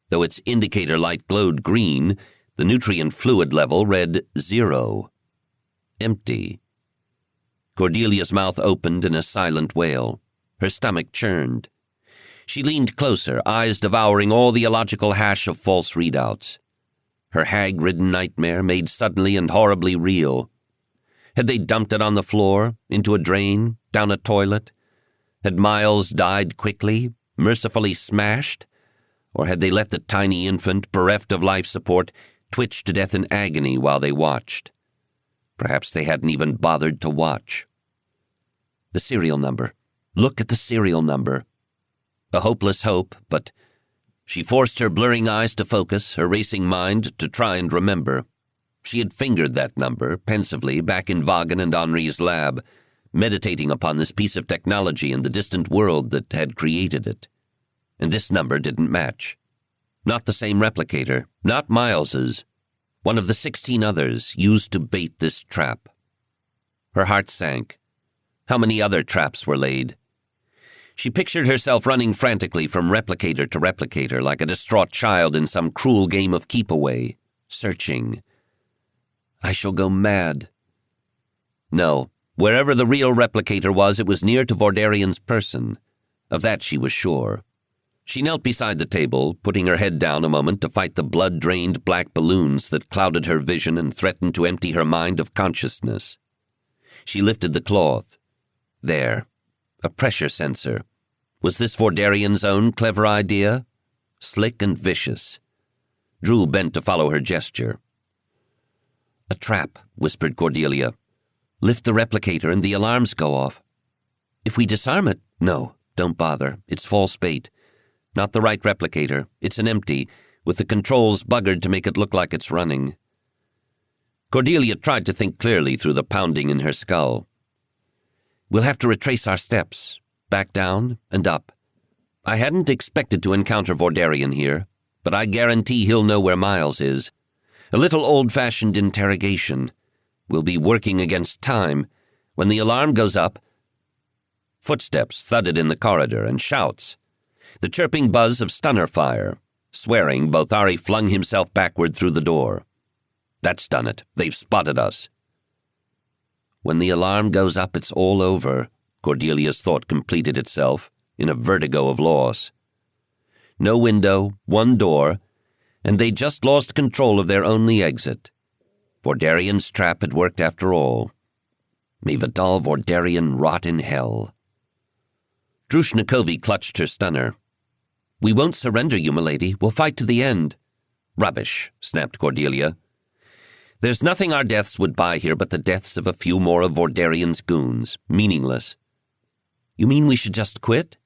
Though its indicator light glowed green, the nutrient fluid level read 0. Empty. Cordelia's mouth opened in a silent wail. Her stomach churned. She leaned closer, eyes devouring all the illogical hash of false readouts. Her hag-ridden nightmare made suddenly and horribly real. Had they dumped it on the floor, into a drain, down a toilet? Had Miles died quickly, mercifully smashed? Or had they let the tiny infant, bereft of life support, twitch to death in agony while they watched? Perhaps they hadn't even bothered to watch. The serial number. Look at the serial number. A hopeless hope, but she forced her blurring eyes to focus, her racing mind to try and remember. She had fingered that number, pensively, back in Vaughan and Henri's lab, meditating upon this piece of technology and the distant world that had created it. And this number didn't match. Not the same replicator, not Miles's. One of the 16 others used to bait this trap. Her heart sank. How many other traps were laid? She pictured herself running frantically from replicator to replicator like a distraught child in some cruel game of keep-away, searching. I shall go mad. No, wherever the real replicator was, it was near to Vordarian's person. Of that she was sure. She knelt beside the table, putting her head down a moment to fight the blood-drained black balloons that clouded her vision and threatened to empty her mind of consciousness. She lifted the cloth. There. A pressure sensor. Was this Vordarian's own clever idea? Slick and vicious. Drew bent to follow her gesture. A trap, whispered Cordelia. Lift the replicator and the alarms go off. If we disarm it? No, don't bother. It's false bait. Not the right replicator. It's an empty, with the controls buggered to make it look like it's running. Cordelia tried to think clearly through the pounding in her skull. We'll have to retrace our steps, back down and up. I hadn't expected to encounter Vordarian here, but I guarantee he'll know where Miles is. A little old-fashioned interrogation. We'll be working against time. When the alarm goes up... Footsteps thudded in the corridor and shouts. The chirping buzz of stunner fire. Swearing, Bothari flung himself backward through the door. That's done it. They've spotted us. When the alarm goes up, it's all over, Cordelia's thought completed itself, in a vertigo of loss. No window, one door, and they just lost control of their only exit. Vordarian's trap had worked after all. May Vidal Vordarian rot in hell. Drushnikovi clutched her stunner. We won't surrender you, milady. We'll fight to the end. Rubbish, snapped Cordelia. There's nothing our deaths would buy here but the deaths of a few more of Vordarian's goons. Meaningless. You mean we should just quit?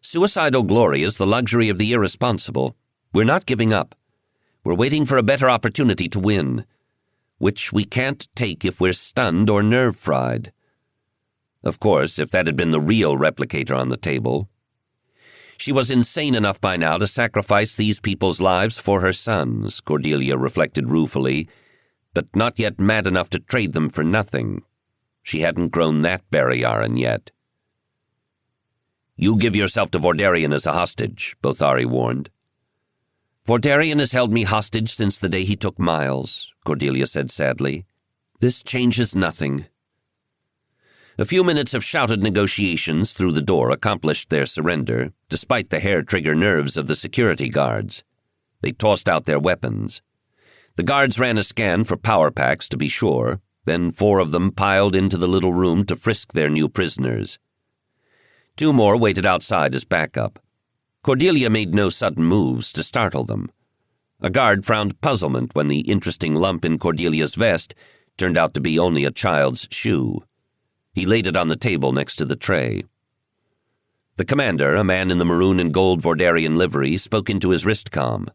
Suicidal glory is the luxury of the irresponsible. We're not giving up. We're waiting for a better opportunity to win, which we can't take if we're stunned or nerve-fried. Of course, if that had been the real replicator on the table. She was insane enough by now to sacrifice these people's lives for her sons, Cordelia reflected ruefully, but not yet mad enough to trade them for nothing. She hadn't grown that Barrayaran yet. You give yourself to Vordarian as a hostage, Bothari warned. Vordarian has held me hostage since the day he took Miles, Cordelia said sadly. This changes nothing. A few minutes of shouted negotiations through the door accomplished their surrender, despite the hair-trigger nerves of the security guards. They tossed out their weapons. The guards ran a scan for power packs, to be sure, then 4 of them piled into the little room to frisk their new prisoners. 2 more waited outside as backup. Cordelia made no sudden moves to startle them. A guard frowned puzzlement when the interesting lump in Cordelia's vest turned out to be only a child's shoe. He laid it on the table next to the tray. The commander, a man in the maroon and gold Vordarian livery, spoke into his wristcom.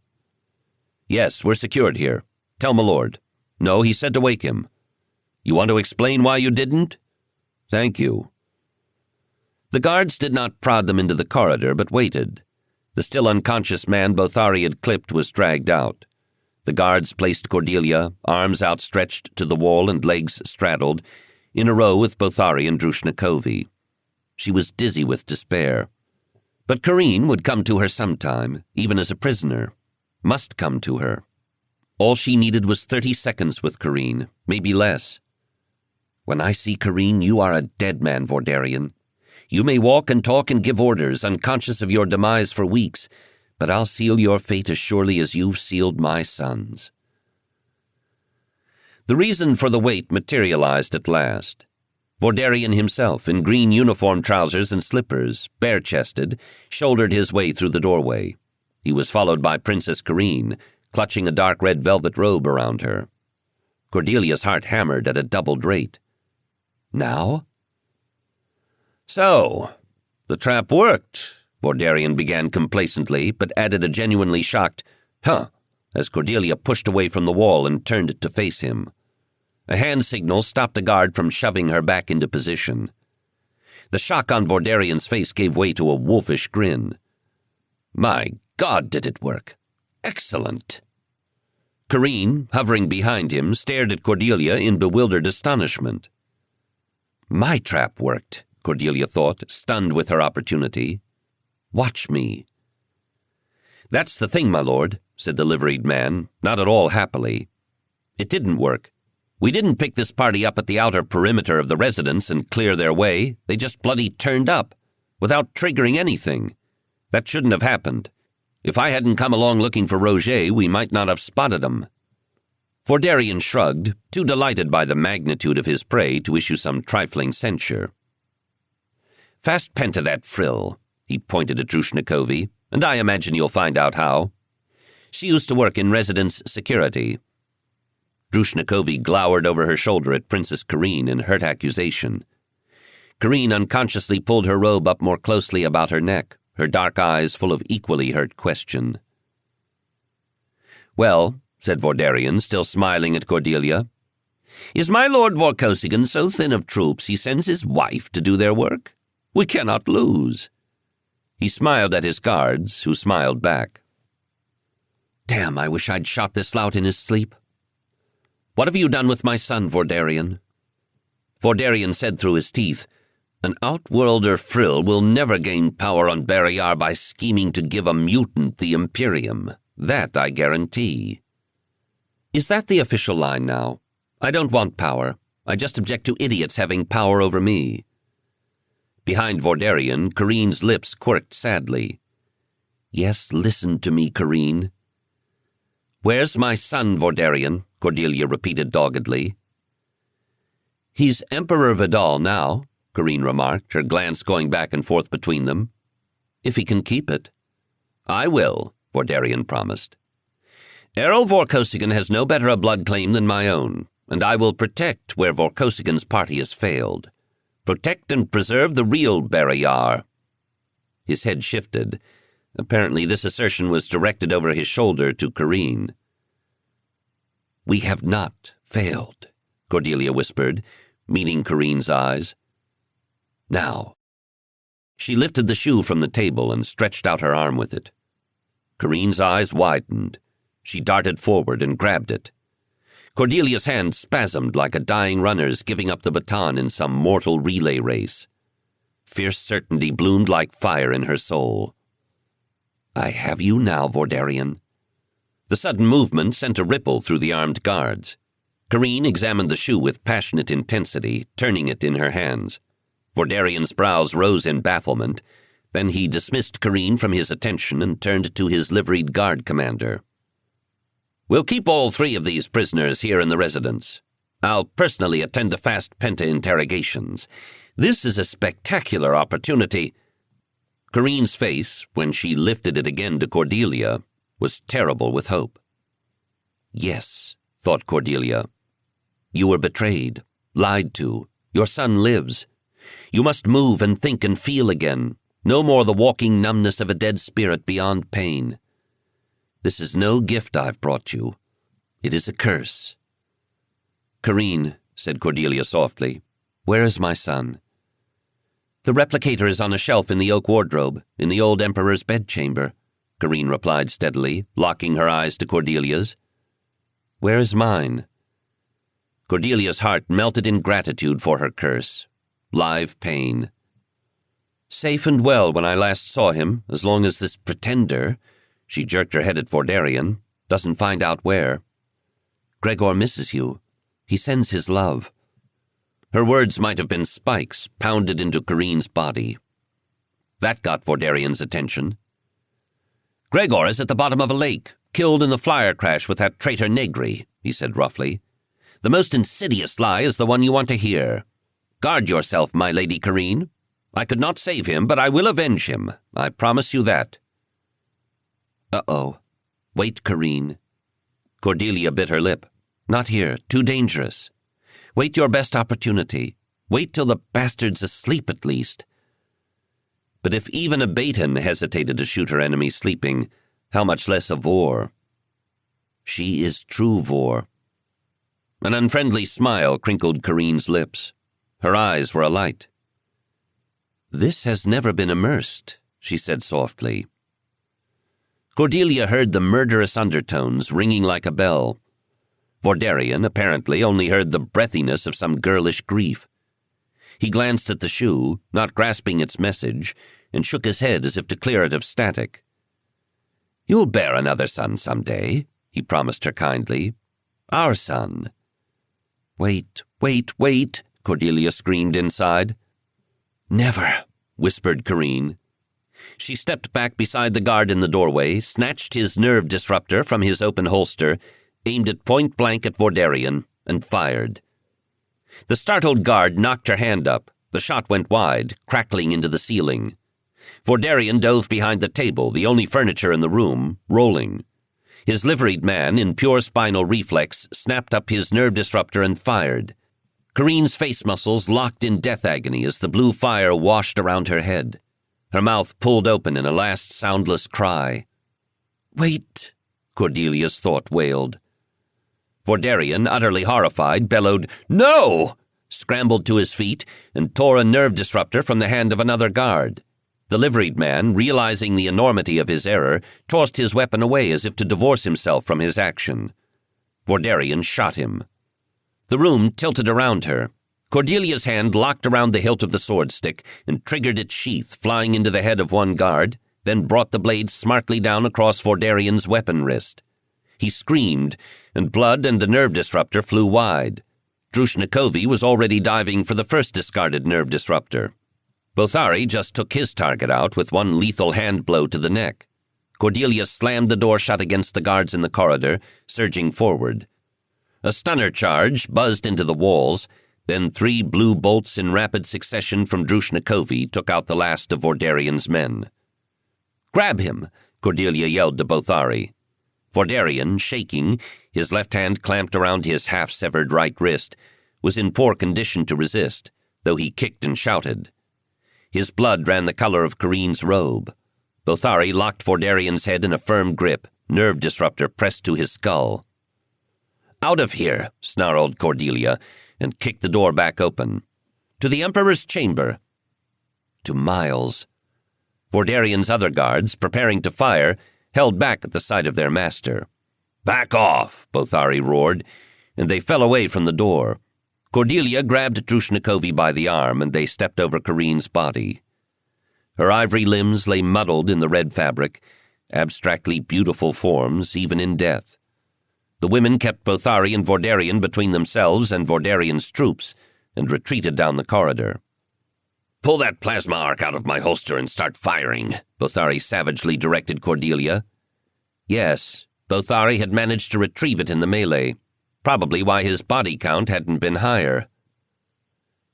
Yes, we're secured here. Tell my lord. No, he said to wake him. You want to explain why you didn't? Thank you. The guards did not prod them into the corridor, but waited. The still unconscious man Bothari had clipped was dragged out. The guards placed Cordelia, arms outstretched to the wall and legs straddled, in a row with Bothari and Drushnikovi. She was dizzy with despair. But Kareen would come to her sometime, even as a prisoner. Must come to her. All she needed was 30 seconds with Kareen, maybe less. When I see Kareen, you are a dead man, Vordarian. You may walk and talk and give orders, unconscious of your demise for weeks, but I'll seal your fate as surely as you've sealed my son's. The reason for the wait materialized at last. Vordarian himself, in green uniform trousers and slippers, bare-chested, shouldered his way through the doorway. He was followed by Princess Kareen, clutching a dark red velvet robe around her. Cordelia's heart hammered at a doubled rate. Now? So, the trap worked, Vordarian began complacently, but added a genuinely shocked, "Huh," as Cordelia pushed away from the wall and turned to face him. A hand signal stopped a guard from shoving her back into position. The shock on Vordarian's face gave way to a wolfish grin. My God, did it work! Excellent! Kareen, hovering behind him, stared at Cordelia in bewildered astonishment. My trap worked, Cordelia thought, stunned with her opportunity. Watch me. That's the thing, my lord, said the liveried man, not at all happily. It didn't work. We didn't pick this party up at the outer perimeter of the residence and clear their way. They just bloody turned up, without triggering anything. That shouldn't have happened. If I hadn't come along looking for Roger, we might not have spotted him. Vordarian shrugged, too delighted by the magnitude of his prey to issue some trifling censure. Fast pen to that frill, he pointed at Drushnikovi, and I imagine you'll find out how. She used to work in residence security. Drushnikovi glowered over her shoulder at Princess Kareen in hurt accusation. Kareen unconsciously pulled her robe up more closely about her neck, her dark eyes full of equally hurt question. Well, said Vordarian, still smiling at Cordelia, is my lord Vorkosigan so thin of troops he sends his wife to do their work? We cannot lose. He smiled at his guards, who smiled back. Damn, I wish I'd shot this lout in his sleep. What have you done with my son, Vordarian? Vordarian said through his teeth, An outworlder frill will never gain power on Barrayar by scheming to give a mutant the Imperium. That I guarantee. Is that the official line now? I don't want power. I just object to idiots having power over me. Behind Vordarian, Kareen's lips quirked sadly. Yes, listen to me, Kareen. Where's my son, Vordarian? Cordelia repeated doggedly. He's Emperor Vidal now, Kareen remarked, her glance going back and forth between them. If he can keep it. I will, Vordarian promised. Errol Vorkosigan has no better a blood claim than my own, and I will protect where Vorkosigan's party has failed. Protect and preserve the real Barrayar. His head shifted. Apparently this assertion was directed over his shoulder to Kareen. We have not failed, Cordelia whispered, meeting Kareen's eyes. Now. She lifted the shoe from the table and stretched out her arm with it. Kareen's eyes widened. She darted forward and grabbed it. Cordelia's hand spasmed like a dying runner's giving up the baton in some mortal relay race. Fierce certainty bloomed like fire in her soul. I have you now, Vordarian. The sudden movement sent a ripple through the armed guards. Kareen examined the shoe with passionate intensity, turning it in her hands. Vordarian's brows rose in bafflement. Then he dismissed Kareen from his attention and turned to his liveried guard commander. We'll keep all 3 of these prisoners here in the residence. I'll personally attend to fast penta interrogations. This is a spectacular opportunity. Kareen's face, when she lifted it again to Cordelia, was terrible with hope. Yes, thought Cordelia. You were betrayed, lied to. Your son lives. You must move and think and feel again. No more the walking numbness of a dead spirit beyond pain. This is no gift I've brought you. It is a curse. Kareen, said Cordelia softly, where is my son? The replicator is on a shelf in the oak wardrobe, in the old Emperor's bedchamber, Kareen replied steadily, locking her eyes to Cordelia's. Where is mine?" Cordelia's heart melted in gratitude for her curse. Live pain. "Safe and well when I last saw him, as long as this pretender," she jerked her head at Vordarian, "doesn't find out where. Gregor misses you. He sends his love." Her words might have been spikes pounded into Corinne's body. That got Vordarian's attention. "Gregor is at the bottom of a lake, killed in the flyer crash with that traitor Negri," he said roughly. "The most insidious lie is the one you want to hear. Guard yourself, my Lady Corrine. I could not save him, but I will avenge him. I promise you that." "Uh-oh. Wait, Corrine." Cordelia bit her lip. "Not here. Too dangerous. Wait your best opportunity. Wait till the bastard's asleep at least." But if even a Baton hesitated to shoot her enemy sleeping, how much less a Vor? She is true Vor. An unfriendly smile crinkled Corinne's lips. Her eyes were alight. "This has never been immersed," she said softly. Cordelia heard the murderous undertones ringing like a bell. Vordarian, apparently, only heard the breathiness of some girlish grief. He glanced at the shoe, not grasping its message, and shook his head as if to clear it of static. "You'll bear another son someday," he promised her kindly. "Our son." "Wait, wait, wait," Cordelia screamed inside. "Never," whispered Corrine. She stepped back beside the guard in the doorway, snatched his nerve disruptor from his open holster, aimed it point blank at Vordarian, and fired. The startled guard knocked her hand up. The shot went wide, crackling into the ceiling. Vordarian dove behind the table, the only furniture in the room, rolling. His liveried man, in pure spinal reflex, snapped up his nerve disruptor and fired. Corinne's face muscles locked in death agony as the blue fire washed around her head. Her mouth pulled open in a last soundless cry. "Wait," Cordelia's thought wailed. Vordarian, utterly horrified, bellowed, "No!" scrambled to his feet, and tore a nerve disruptor from the hand of another guard. The liveried man, realizing the enormity of his error, tossed his weapon away as if to divorce himself from his action. Vordarian shot him. The room tilted around her. Cordelia's hand locked around the hilt of the sword stick and triggered its sheath, flying into the head of one guard, then brought the blade smartly down across Vordarian's weapon wrist. He screamed, and blood and the nerve disruptor flew wide. Drushnikovi was already diving for the first discarded nerve disruptor. Bothari just took his target out with one lethal hand blow to the neck. Cordelia slammed the door shut against the guards in the corridor, surging forward. A stunner charge buzzed into the walls, then 3 blue bolts in rapid succession from Drushnikovi took out the last of Vordarian's men. "Grab him!" Cordelia yelled to Bothari. Vordarian, shaking, his left hand clamped around his half-severed right wrist, was in poor condition to resist, though he kicked and shouted. His blood ran the color of Corinne's robe. Bothari locked Vordarian's head in a firm grip, nerve disruptor pressed to his skull. "Out of here!" snarled Cordelia, and kicked the door back open. "To the Emperor's chamber." To Miles. Vordarian's other guards, preparing to fire, held back at the sight of their master. "Back off!" Bothari roared, and they fell away from the door. Cordelia grabbed Drushnikovi by the arm, and they stepped over Corinne's body. Her ivory limbs lay muddled in the red fabric, abstractly beautiful forms, even in death. The women kept Bothari and Vordarian between themselves and Vordarian's troops, and retreated down the corridor. "Pull that plasma arc out of my holster and start firing," Bothari savagely directed Cordelia. Yes, Bothari had managed to retrieve it in the melee, probably why his body count hadn't been higher.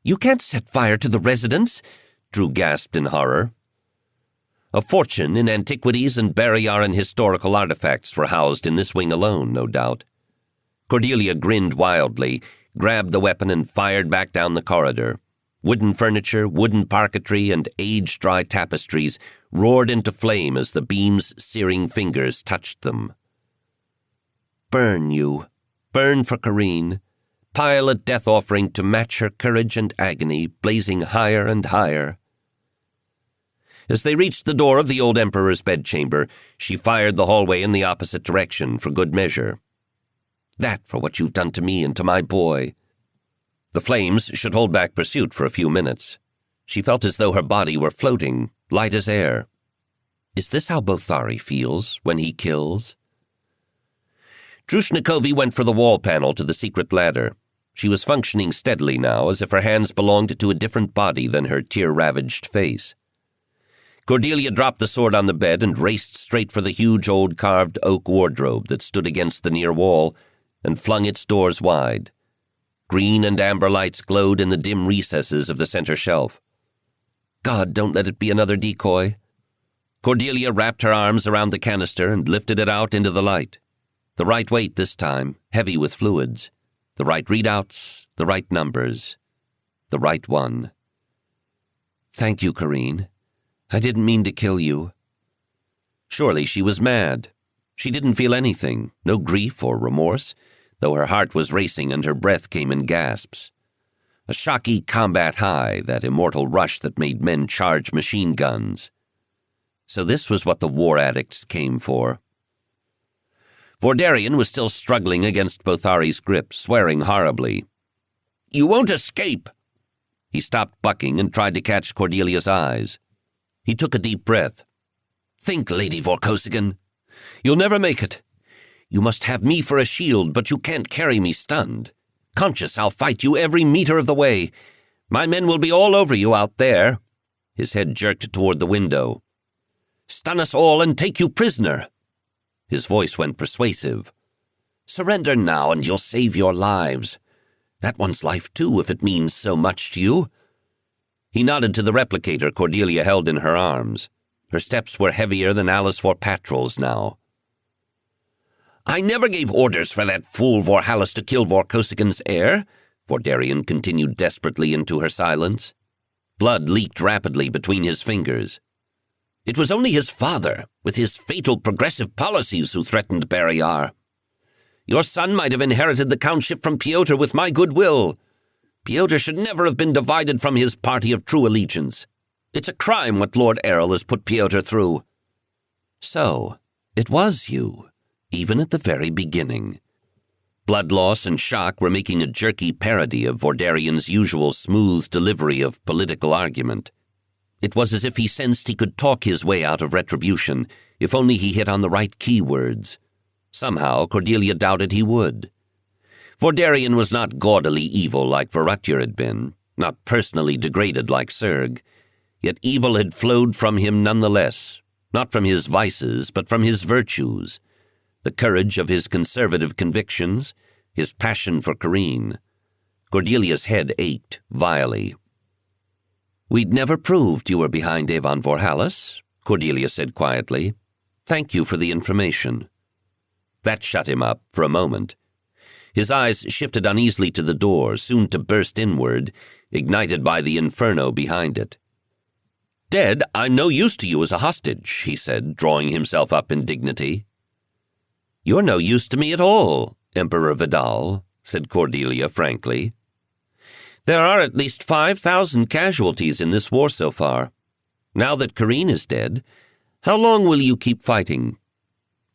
"You can't set fire to the residence," Drew gasped in horror. A fortune in antiquities and Barrayaran historical artifacts were housed in this wing alone, no doubt. Cordelia grinned wildly, grabbed the weapon and fired back down the corridor. Wooden furniture, wooden parquetry, and age-dry tapestries roared into flame as the beam's searing fingers touched them. "Burn, you. Burn for Corrine. Pile a death offering to match her courage and agony, blazing higher and higher." As they reached the door of the old Emperor's bedchamber, she fired the hallway in the opposite direction for good measure. That for what you've done to me and to my boy." The flames should hold back pursuit for a few minutes. She felt as though her body were floating, light as air. Is this how Bothari feels when he kills? Drushnikovi went for the wall panel to the secret ladder. She was functioning steadily now, as if her hands belonged to a different body than her tear-ravaged face. Cordelia dropped the sword on the bed and raced straight for the huge old carved oak wardrobe that stood against the near wall and flung its doors wide. Green and amber lights glowed in the dim recesses of the center shelf. God, don't let it be another decoy. Cordelia wrapped her arms around the canister and lifted it out into the light. The right weight this time, heavy with fluids. The right readouts, the right numbers. The right one. Thank you, Corrine. I didn't mean to kill you. Surely she was mad. She didn't feel anything, no grief or remorse, though her heart was racing and her breath came in gasps. A shocky combat high, that immortal rush that made men charge machine guns. So this was what the war addicts came for. Vordarian was still struggling against Bothari's grip, swearing horribly. "You won't escape!" He stopped bucking and tried to catch Cordelia's eyes. He took a deep breath. "Think, Lady Vorkosigan. You'll never make it. You must have me for a shield, but you can't carry me stunned. Conscious, I'll fight you every meter of the way. My men will be all over you out there." His head jerked toward the window. "Stun us all and take you prisoner." His voice went persuasive. "Surrender now and you'll save your lives. That one's life too, if it means so much to you." He nodded to the replicator Cordelia held in her arms. Her steps were heavier than Alice Vorpatrol's now. "I never gave orders for that fool Vorhalis to kill Vorkosigan's heir," Vordarian continued desperately into her silence. Blood leaked rapidly between his fingers. "It was only his father, with his fatal progressive policies, who threatened Barrayar. Your son might have inherited the countship from Piotr with my goodwill. Piotr should never have been divided from his party of true allegiance. It's a crime what Lord Errol has put Piotr through." So, it was you, even at the very beginning. Blood loss and shock were making a jerky parody of Vordarian's usual smooth delivery of political argument. It was as if he sensed he could talk his way out of retribution, if only he hit on the right keywords. Somehow, Cordelia doubted he would. Vordarian was not gaudily evil like Vorutjer had been, not personally degraded like Serg, yet evil had flowed from him nonetheless, not from his vices, but from his virtues, the courage of his conservative convictions, his passion for Corrine. Cordelia's head ached vilely. "We'd never proved you were behind Avon Vorhalis," Cordelia said quietly. "Thank you for the information." That shut him up for a moment. His eyes shifted uneasily to the door, soon to burst inward, ignited by the inferno behind it. "Dead, I'm no use to you as a hostage," he said, drawing himself up in dignity. "You're no use to me at all, Emperor Vidal," said Cordelia frankly. "There are at least 5,000 casualties in this war so far. Now that Corrine is dead, how long will you keep fighting?"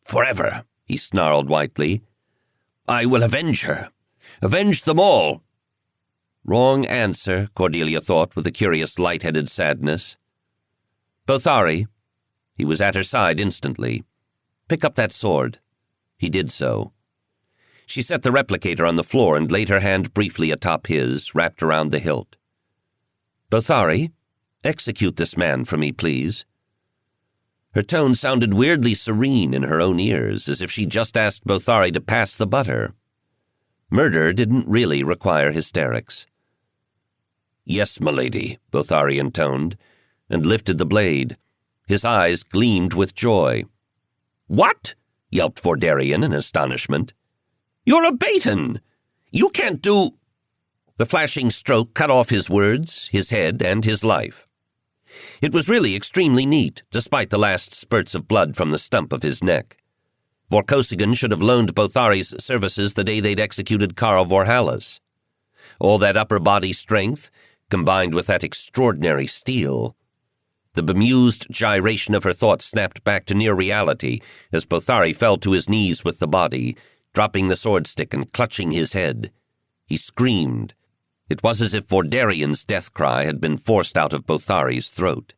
"Forever," he snarled whitely. "I will avenge her. Avenge them all." Wrong answer, Cordelia thought with a curious light-headed sadness. "Bothari." He was at her side instantly. "Pick up that sword." He did so. She set the replicator on the floor and laid her hand briefly atop his, wrapped around the hilt. "Bothari, execute this man for me, please." Her tone sounded weirdly serene in her own ears, as if she just asked Bothari to pass the butter. Murder didn't really require hysterics. "Yes, milady," Bothari intoned, and lifted the blade. His eyes gleamed with joy. "What?" yelped Vordarian in astonishment. "You're a Baton! You can't do—" The flashing stroke cut off his words, his head, and his life. It was really extremely neat, despite the last spurts of blood from the stump of his neck. Vorkosigan should have loaned Bothari's services the day they'd executed Karl Vorhalis. All that upper body strength, combined with that extraordinary steel. The bemused gyration of her thoughts snapped back to near reality as Bothari fell to his knees with the body, dropping the sword stick and clutching his head. He screamed. It was as if Vordarian's death cry had been forced out of Bothari's throat.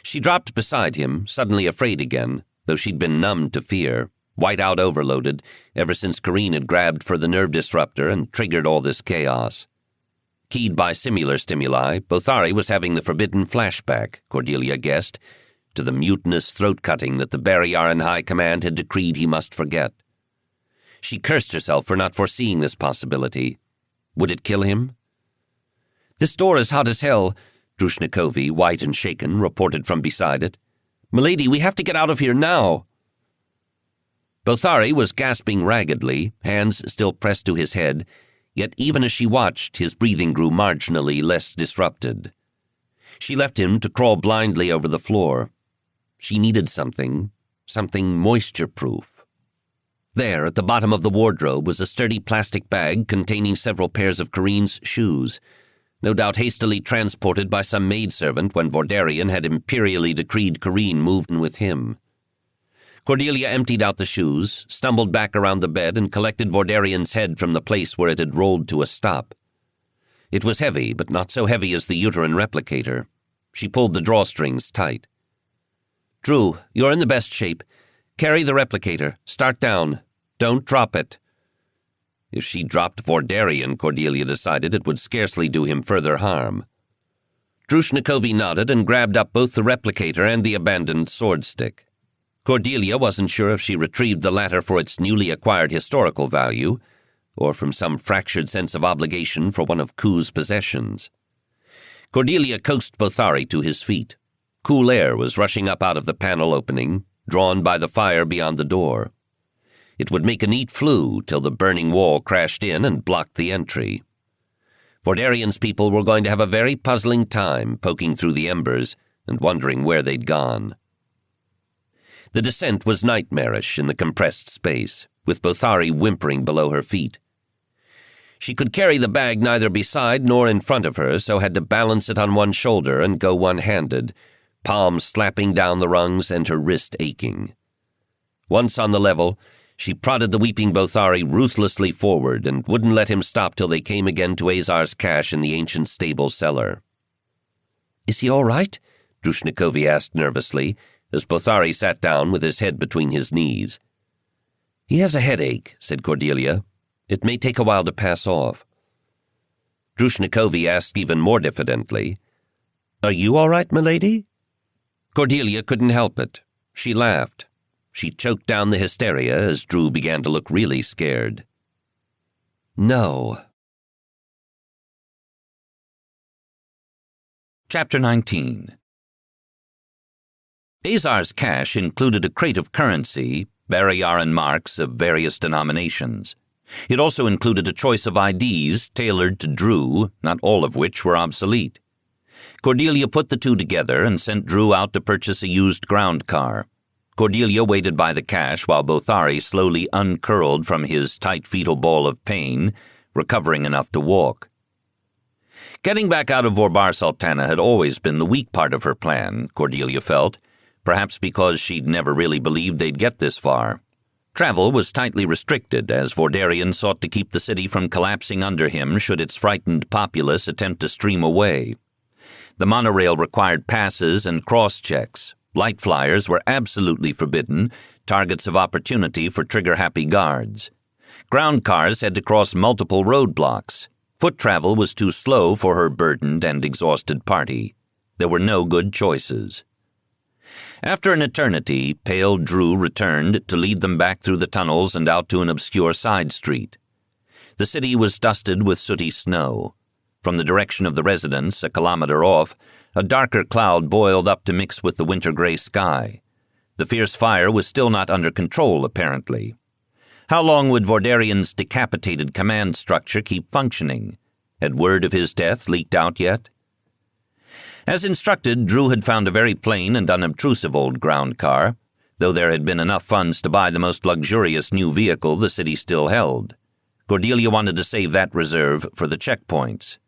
She dropped beside him, suddenly afraid again, though she'd been numbed to fear, white-out overloaded, ever since Corrine had grabbed for the nerve disruptor and triggered all this chaos. Keyed by similar stimuli, Bothari was having the forbidden flashback, Cordelia guessed, to the mutinous throat-cutting that the Barrayaran High Command had decreed he must forget. She cursed herself for not foreseeing this possibility. Would it kill him? "This door is hot as hell," Drushnikovi, white and shaken, reported from beside it. "Milady, we have to get out of here now." Bothari was gasping raggedly, hands still pressed to his head, yet even as she watched, his breathing grew marginally less disrupted. She left him to crawl blindly over the floor. She needed something moisture-proof. There, at the bottom of the wardrobe, was a sturdy plastic bag containing several pairs of Corrine's shoes, no doubt hastily transported by some maidservant when Vordarian had imperially decreed Corrine move in with him. Cordelia emptied out the shoes, stumbled back around the bed, and collected Vordarian's head from the place where it had rolled to a stop. It was heavy, but not so heavy as the uterine replicator. She pulled the drawstrings tight. "Drew, you're in the best shape. Carry the replicator. Start down. Don't drop it." If she dropped Vordarian, Cordelia decided it would scarcely do him further harm. Drushnikovi nodded and grabbed up both the replicator and the abandoned sword stick. Cordelia wasn't sure if she retrieved the latter for its newly acquired historical value, or from some fractured sense of obligation for one of Ku's possessions. Cordelia coaxed Bothari to his feet. Cool air was rushing up out of the panel opening, drawn by the fire beyond the door. It would make a neat flue till the burning wall crashed in and blocked the entry. Vordarian's people were going to have a very puzzling time poking through the embers and wondering where they'd gone. The descent was nightmarish in the compressed space, with Bothari whimpering below her feet. She could carry the bag neither beside nor in front of her, so had to balance it on one shoulder and go one-handed, palms slapping down the rungs and her wrist aching. Once on the level, she prodded the weeping Bothari ruthlessly forward and wouldn't let him stop till they came again to Azar's cache in the ancient stable cellar. "Is he all right?" Drushnikovi asked nervously, as Bothari sat down with his head between his knees. "He has a headache," said Cordelia. "It may take a while to pass off." Drushnikovi asked even more diffidently, "Are you all right, milady?" Cordelia couldn't help it. She laughed. She choked down the hysteria as Drew began to look really scared. "No." Chapter 19. Azar's cache included a crate of currency, Barrayaran marks of various denominations. It also included a choice of IDs tailored to Drew, not all of which were obsolete. Cordelia put the two together and sent Drew out to purchase a used ground car. Cordelia waited by the cache while Bothari slowly uncurled from his tight fetal ball of pain, recovering enough to walk. Getting back out of Vorbar Sultana had always been the weak part of her plan, Cordelia felt, perhaps because she'd never really believed they'd get this far. Travel was tightly restricted, as Vordarian sought to keep the city from collapsing under him should its frightened populace attempt to stream away. The monorail required passes and cross-checks. Light flyers were absolutely forbidden, targets of opportunity for trigger-happy guards. Ground cars had to cross multiple roadblocks. Foot travel was too slow for her burdened and exhausted party. There were no good choices. After an eternity, pale Drew returned to lead them back through the tunnels and out to an obscure side street. The city was dusted with sooty snow. From the direction of the residence, a kilometer off, a darker cloud boiled up to mix with the winter-gray sky. The fierce fire was still not under control, apparently. How long would Vordarian's decapitated command structure keep functioning? Had word of his death leaked out yet? As instructed, Drew had found a very plain and unobtrusive old ground car, though there had been enough funds to buy the most luxurious new vehicle the city still held. Cordelia wanted to save that reserve for the checkpoints.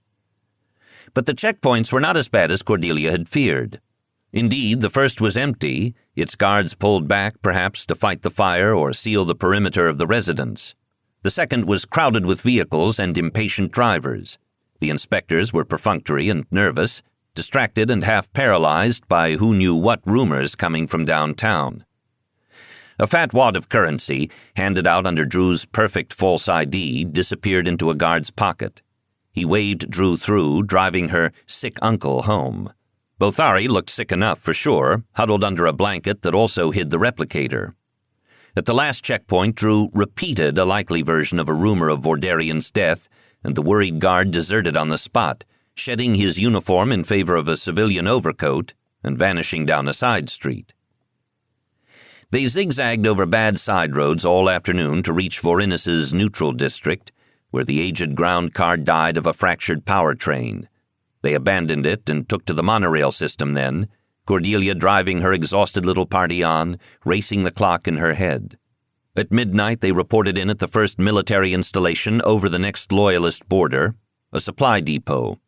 But the checkpoints were not as bad as Cordelia had feared. Indeed, the first was empty, its guards pulled back perhaps to fight the fire or seal the perimeter of the residence. The second was crowded with vehicles and impatient drivers. The inspectors were perfunctory and nervous, distracted and half paralyzed by who knew what rumors coming from downtown. A fat wad of currency, handed out under Drew's perfect false ID, disappeared into a guard's pocket. He waved Drew through, driving her sick uncle home. Bothari looked sick enough for sure, huddled under a blanket that also hid the replicator. At the last checkpoint, Drew repeated a likely version of a rumor of Vordarian's death, and the worried guard deserted on the spot, shedding his uniform in favor of a civilian overcoat and vanishing down a side street. They zigzagged over bad side roads all afternoon to reach Vorenus's neutral district, where the aged ground car died of a fractured power train. They abandoned it and took to the monorail system then, Cordelia driving her exhausted little party on, racing the clock in her head. At midnight they reported in at the first military installation over the next Loyalist border, a supply depot.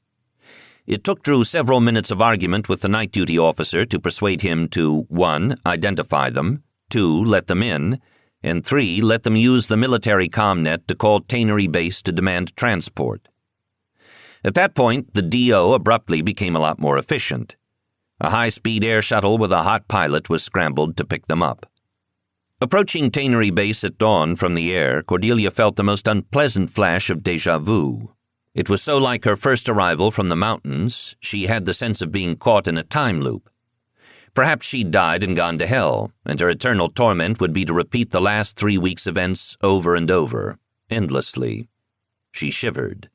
It took Drew several minutes of argument with the night duty officer to persuade him to 1. Identify them, 2. Let them in, and 3. Let them use the military comnet to call Tannery Base to demand transport. At that point, the DO abruptly became a lot more efficient. A high-speed air shuttle with a hot pilot was scrambled to pick them up. Approaching Tannery Base at dawn from the air, Cordelia felt the most unpleasant flash of déjà vu. It was so like her first arrival from the mountains, she had the sense of being caught in a time loop. Perhaps she'd died and gone to hell, and her eternal torment would be to repeat the last 3 weeks' events over and over, endlessly. She shivered.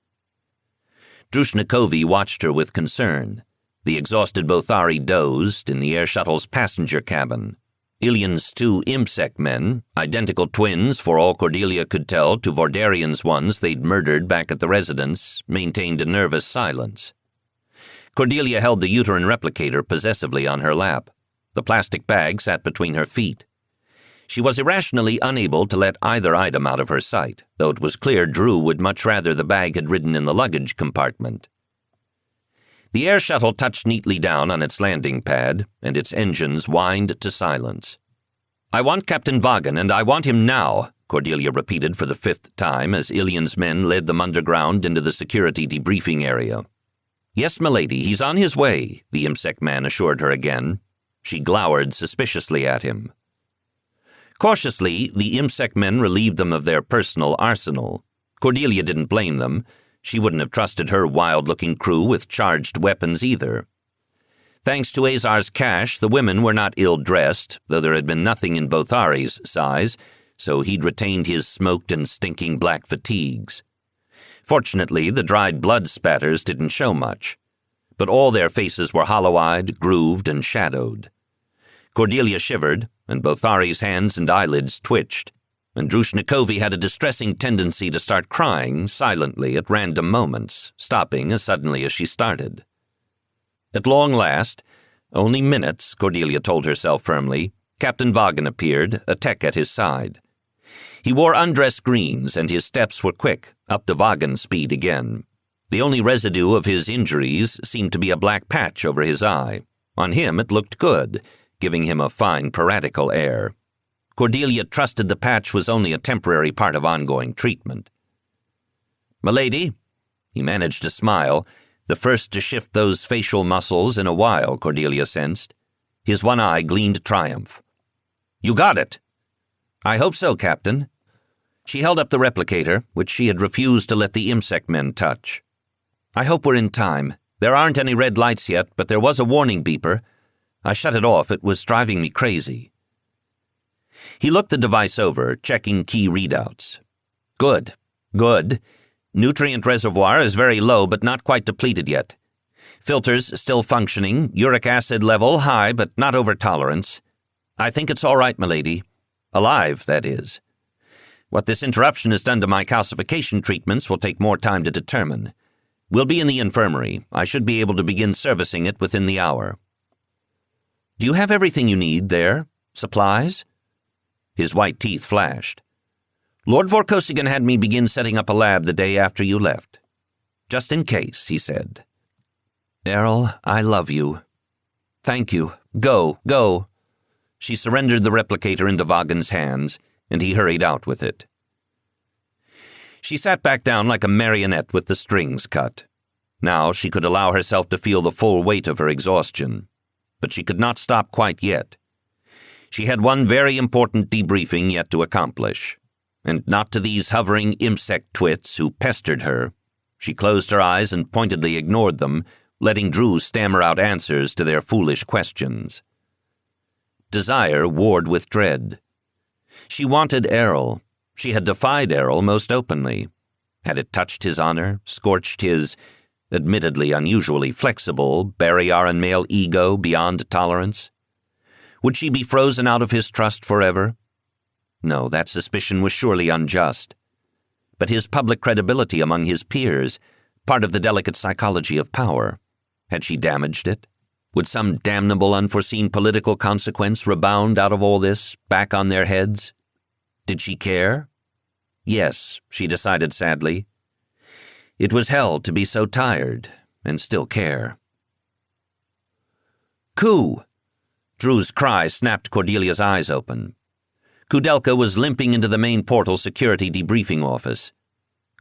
Drushnikovi watched her with concern. The exhausted Bothari dozed in the air shuttle's passenger cabin. Ilian's 2 IMSEC men, identical twins for all Cordelia could tell to Vordarian's ones they'd murdered back at the residence, maintained a nervous silence. Cordelia held the uterine replicator possessively on her lap. The plastic bag sat between her feet. She was irrationally unable to let either item out of her sight, though it was clear Drew would much rather the bag had ridden in the luggage compartment. The air shuttle touched neatly down on its landing pad, and its engines whined to silence. "I want Captain Vagan, and I want him now," Cordelia repeated for the 5th time as Ilian's men led them underground into the security debriefing area. "Yes, milady, he's on his way," the IMSEC man assured her again. She glowered suspiciously at him. Cautiously, the IMSEC men relieved them of their personal arsenal. Cordelia didn't blame them. She wouldn't have trusted her wild-looking crew with charged weapons either. Thanks to Azar's cash, the women were not ill-dressed, though there had been nothing in Bothari's size, so he'd retained his smoked and stinking black fatigues. Fortunately, the dried blood spatters didn't show much, but all their faces were hollow-eyed, grooved, and shadowed. Cordelia shivered, and Bothari's hands and eyelids twitched, and Drushnikovi had a distressing tendency to start crying silently at random moments, stopping as suddenly as she started. At long last, only minutes, Cordelia told herself firmly, Captain Vagan appeared, a tech at his side. He wore undress greens, and his steps were quick, up to Vagan speed again. The only residue of his injuries seemed to be a black patch over his eye. On him it looked good, giving him a fine piratical air. Cordelia trusted the patch was only a temporary part of ongoing treatment. "Milady," he managed to smile, the first to shift those facial muscles in a while, Cordelia sensed. His one eye gleamed triumph. "You got it." "I hope so, Captain." She held up the replicator, which she had refused to let the IMSEC men touch. "I hope we're in time. There aren't any red lights yet, but there was a warning beeper. I shut it off. It was driving me crazy." He looked the device over, checking key readouts. Good. Nutrient reservoir is very low, but not quite depleted yet. Filters still functioning, uric acid level high, but not over tolerance. I think it's all right, milady. Alive, that is. What this interruption has done to my calcification treatments will take more time to determine. We'll be in the infirmary. I should be able to begin servicing it within the hour. Do you have everything you need there? Supplies? His white teeth flashed. Lord Vorkosigan had me begin setting up a lab the day after you left. Just in case, he said. Errol, I love you. Thank you. Go, go." She surrendered the replicator into Vaughan's hands, and he hurried out with it. She sat back down like a marionette with the strings cut. Now she could allow herself to feel the full weight of her exhaustion, but she could not stop quite yet. She had one very important debriefing yet to accomplish, and not to these hovering IMSEC twits who pestered her. She closed her eyes and pointedly ignored them, letting Drew stammer out answers to their foolish questions. Desire warred with dread. She wanted Errol. She had defied Errol most openly. Had it touched his honor, scorched his, admittedly unusually flexible, Barrayaran male ego beyond tolerance? Would she be frozen out of his trust forever? No, that suspicion was surely unjust. But his public credibility among his peers, part of the delicate psychology of power, had she damaged it? Would some damnable unforeseen political consequence rebound out of all this, back on their heads? Did she care? Yes, she decided sadly. It was hell to be so tired and still care. "Ku!" Drew's cry snapped Cordelia's eyes open. Kudelka was limping into the main portal security debriefing office.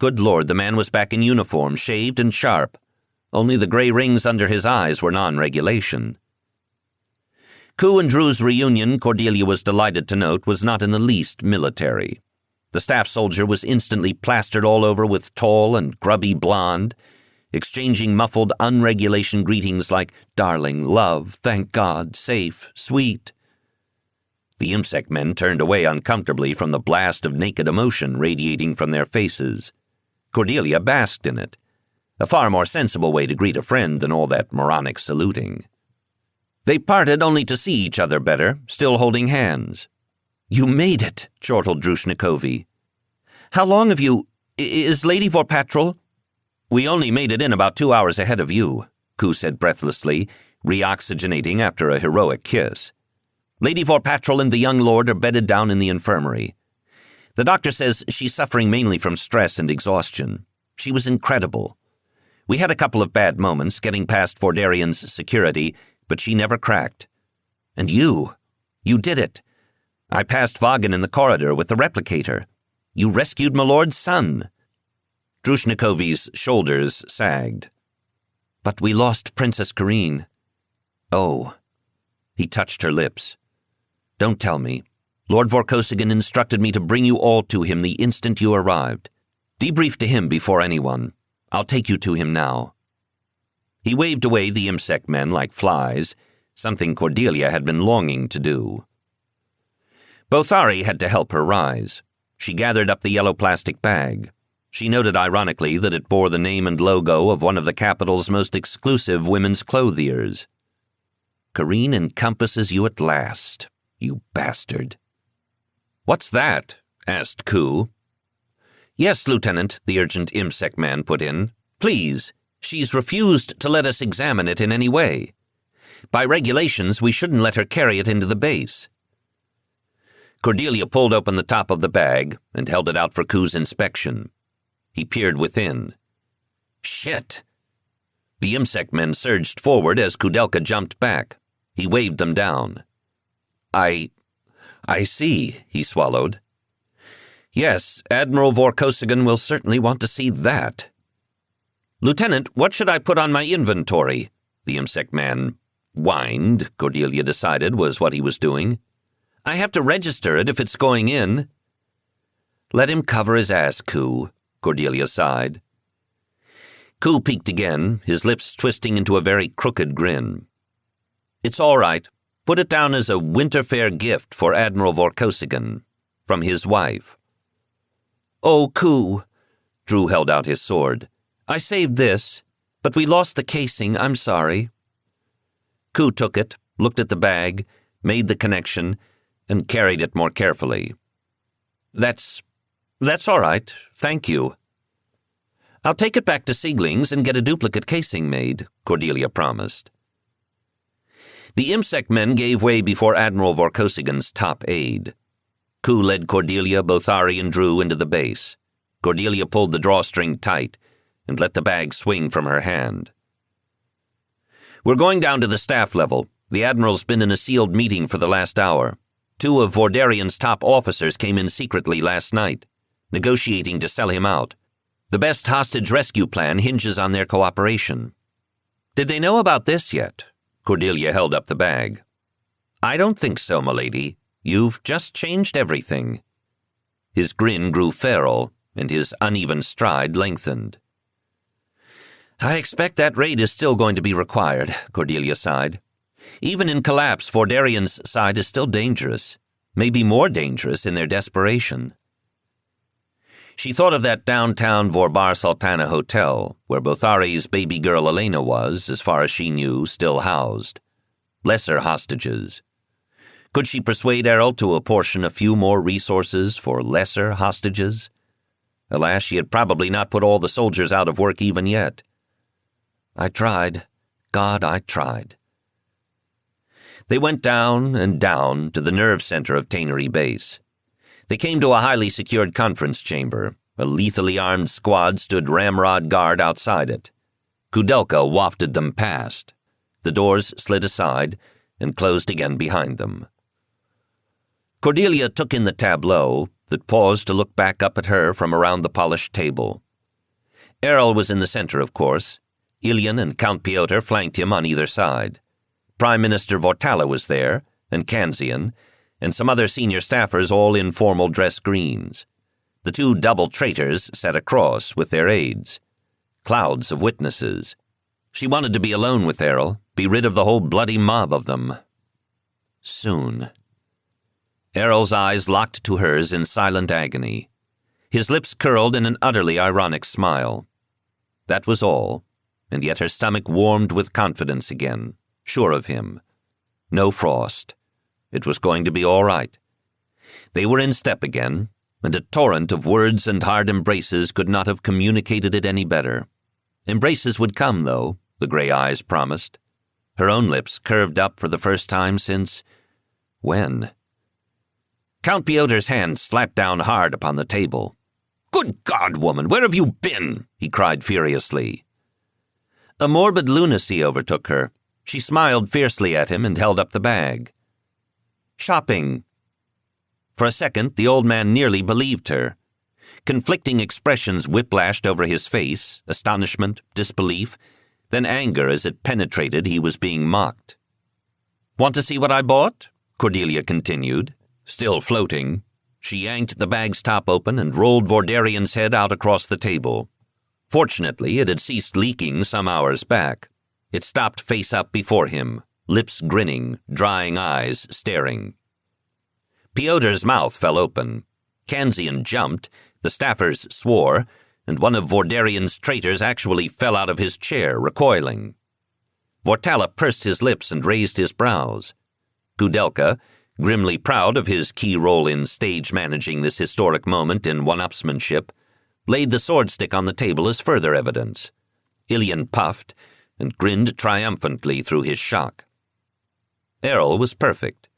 Good Lord, the man was back in uniform, shaved and sharp. Only the gray rings under his eyes were non-regulation. Ku and Drew's reunion, Cordelia was delighted to note, was not in the least military. The staff soldier was instantly plastered all over with tall and grubby blonde, exchanging muffled unregulation greetings like darling, love, thank God, safe, sweet. The IMSEC men turned away uncomfortably from the blast of naked emotion radiating from their faces. Cordelia basked in it. A far more sensible way to greet a friend than all that moronic saluting. They parted only to see each other better, still holding hands. "You made it," chortled Drushnikovi. "How long have you... Is Lady Vorpatrol?" "We only made it in about 2 hours ahead of you," Ku said breathlessly, reoxygenating after a heroic kiss. "Lady Vorpatrol and the young lord are bedded down in the infirmary. The doctor says she's suffering mainly from stress and exhaustion. She was incredible. We had a couple of bad moments getting past Fordarian's security, but she never cracked. And you did it. I passed Vaughan in the corridor with the replicator. You rescued my lord's son." Drushnikovi's shoulders sagged. "But we lost Princess Karine." "Oh." He touched her lips. "Don't tell me. Lord Vorkosigan instructed me to bring you all to him the instant you arrived. Debrief to him before anyone. I'll take you to him now." He waved away the IMSEC men like flies, something Cordelia had been longing to do. Bothari had to help her rise. She gathered up the yellow plastic bag. She noted ironically that it bore the name and logo of one of the capital's most exclusive women's clothiers. "Karine encompasses you at last, you bastard." "What's that?" asked Ku. "Yes, Lieutenant," the urgent IMSEC man put in. "Please, she's refused to let us examine it in any way. By regulations, we shouldn't let her carry it into the base." Cordelia pulled open the top of the bag and held it out for Ku's inspection. He peered within. "Shit!" The IMSEC men surged forward as Kudelka jumped back. He waved them down. I see," he swallowed. "Yes, Admiral Vorkosigan will certainly want to see that." "Lieutenant, what should I put on my inventory?" The IMSEC man whined, Cordelia decided was what he was doing. "I have to register it if it's going in." "Let him cover his ass, Ku," Cordelia sighed. Ku peeked again, his lips twisting into a very crooked grin. "It's all right. Put it down as a winter fair gift for Admiral Vorkosigan, from his wife." "Oh, Ku," Drew held out his sword. "I saved this, but we lost the casing. I'm sorry." Ku took it, looked at the bag, made the connection, and carried it more carefully. That's all right. Thank you." "I'll take it back to Siegling's and get a duplicate casing made," Cordelia promised. The IMSEC men gave way before Admiral Vorkosigan's top aide. Ku led Cordelia, Bothari, and Drew into the base. Cordelia pulled the drawstring tight and let the bag swing from her hand. "We're going down to the staff level. The Admiral's been in a sealed meeting for the last hour. 2 of Vordarian's top officers came in secretly last night, negotiating to sell him out. The best hostage rescue plan hinges on their cooperation." "Did they know about this yet?" Cordelia held up the bag. "I don't think so, milady. You've just changed everything." His grin grew feral, and his uneven stride lengthened. "I expect that raid is still going to be required," Cordelia sighed. "Even in collapse, Vordarian's side is still dangerous, maybe more dangerous in their desperation." She thought of that downtown Vorbar Sultana hotel, where Bothari's baby girl Elena was, as far as she knew, still housed. Lesser hostages. Could she persuade Errol to apportion a few more resources for lesser hostages? Alas, she had probably not put all the soldiers out of work even yet. "I tried. God, I tried." They went down and down to the nerve center of Tannery Base. They came to a highly secured conference chamber. A lethally armed squad stood ramrod guard outside it. Kudelka wafted them past. The doors slid aside and closed again behind them. Cordelia took in the tableau that paused to look back up at her from around the polished table. Errol was in the center, of course. Ilian and Count Piotr flanked him on either side. Prime Minister Vortala was there, and Kanzian, and some other senior staffers all in formal dress greens. The 2 double traitors sat across with their aides. Clouds of witnesses. She wanted to be alone with Errol, be rid of the whole bloody mob of them. Soon. Errol's eyes locked to hers in silent agony. His lips curled in an utterly ironic smile. That was all, and yet her stomach warmed with confidence again, sure of him. No frost. It was going to be all right. They were in step again, and a torrent of words and hard embraces could not have communicated it any better. Embraces would come, though, the gray eyes promised. Her own lips curved up for the first time since... when? Count Piotr's hand slapped down hard upon the table. "Good God, woman, where have you been?" he cried furiously. A morbid lunacy overtook her. She smiled fiercely at him and held up the bag. "Shopping." For a second, the old man nearly believed her. Conflicting expressions whiplashed over his face, astonishment, disbelief, then anger as it penetrated he was being mocked. "Want to see what I bought?" Cordelia continued, still floating. She yanked the bag's top open and rolled Vordarian's head out across the table. Fortunately, it had ceased leaking some hours back. It stopped face up before him, lips grinning, drying eyes staring. Piotr's mouth fell open. Kanzian jumped, the staffers swore, and one of Vordarian's traitors actually fell out of his chair, recoiling. Vortala pursed his lips and raised his brows. Kudelka, grimly proud of his key role in stage-managing this historic moment in one-upsmanship, laid the swordstick on the table as further evidence. Ilian puffed and grinned triumphantly through his shock. Errol was perfect.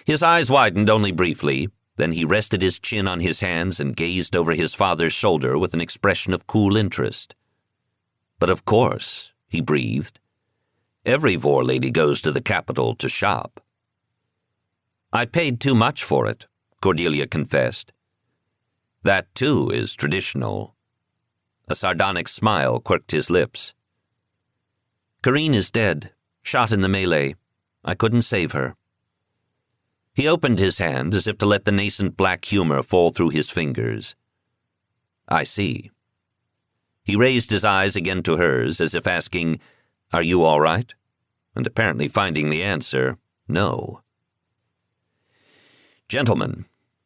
His eyes widened only briefly, then he rested his chin on his hands and gazed over his father's shoulder with an expression of cool interest. "But of course," he breathed, "every Vor lady goes to the capital to shop." "I paid too much for it," Cordelia confessed. "That, too, is traditional." A sardonic smile quirked his lips. "Karine is dead, shot in the melee. I couldn't save her." He opened his hand as if to let the nascent black humor fall through his fingers. "I see." He raised his eyes again to hers as if asking, "Are you all right?" and apparently finding the answer, "No." "Gentlemen,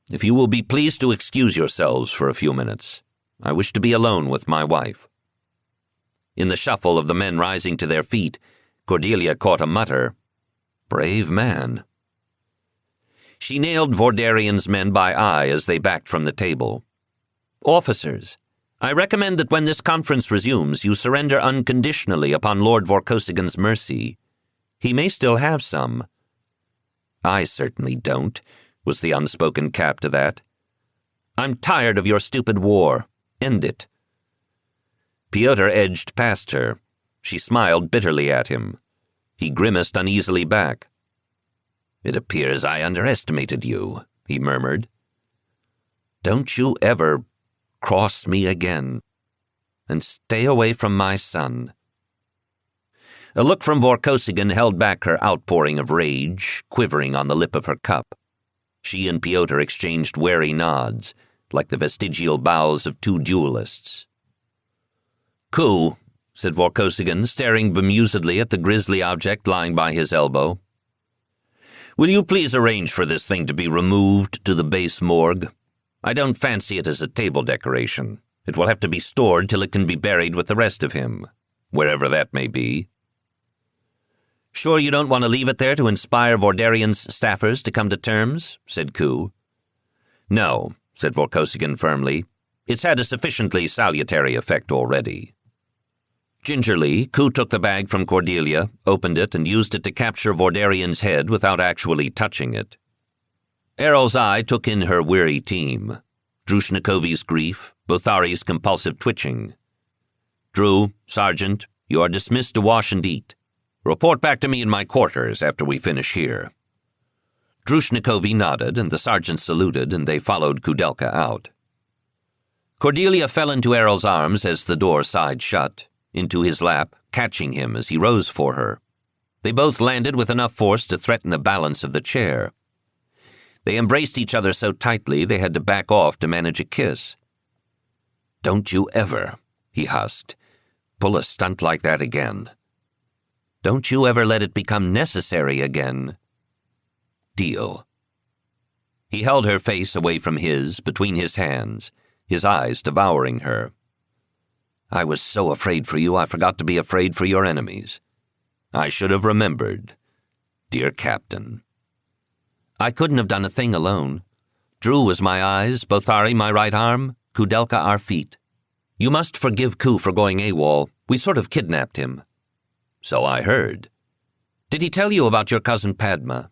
if you will be pleased to excuse yourselves for a few minutes, I wish to be alone with my wife." In the shuffle of the men rising to their feet, Cordelia caught a mutter, "Brave man." She nailed Vordarian's men by eye as they backed from the table. "Officers, I recommend that when this conference resumes, you surrender unconditionally upon Lord Vorkosigan's mercy. He may still have some." "I certainly don't," was the unspoken cap to that. "I'm tired of your stupid war. End it." Piotr edged past her. She smiled bitterly at him. He grimaced uneasily back. "It appears I underestimated you," he murmured. "Don't you ever cross me again. And stay away from my son." A look from Vorkosigan held back her outpouring of rage, quivering on the lip of her cup. She and Pyotr exchanged wary nods, like the vestigial bows of two duelists. "Ku," said Vorkosigan, staring bemusedly at the grisly object lying by his elbow. "Will you please arrange for this thing to be removed to the base morgue? I don't fancy it as a table decoration. It will have to be stored till it can be buried with the rest of him, wherever that may be." "Sure you don't want to leave it there to inspire Vordarian's staffers to come to terms?" said Ku. "No," said Vorkosigan firmly. "It's had a sufficiently salutary effect already." Gingerly, Ku took the bag from Cordelia, opened it, and used it to capture Vordarian's head without actually touching it. Errol's eye took in her weary team. Drushnikovi's grief, Bothari's compulsive twitching. "Drew, Sergeant, you are dismissed to wash and eat. Report back to me in my quarters after we finish here." Drushnikovi nodded, and the sergeant saluted, and they followed Kudelka out. Cordelia fell into Errol's arms as the door sighed shut, into his lap, catching him as he rose for her. They both landed with enough force to threaten the balance of the chair. They embraced each other so tightly they had to back off to manage a kiss. "Don't you ever," he husked, "pull a stunt like that again. Don't you ever let it become necessary again. Deal." He held her face away from his, between his hands, his eyes devouring her. "I was so afraid for you I forgot to be afraid for your enemies. I should have remembered, dear Captain. I couldn't have done a thing alone. Drew was my eyes, Bothari my right arm, Kudelka our feet. You must forgive Ku for going AWOL. We sort of kidnapped him." "So I heard." "Did he tell you about your cousin Padma?"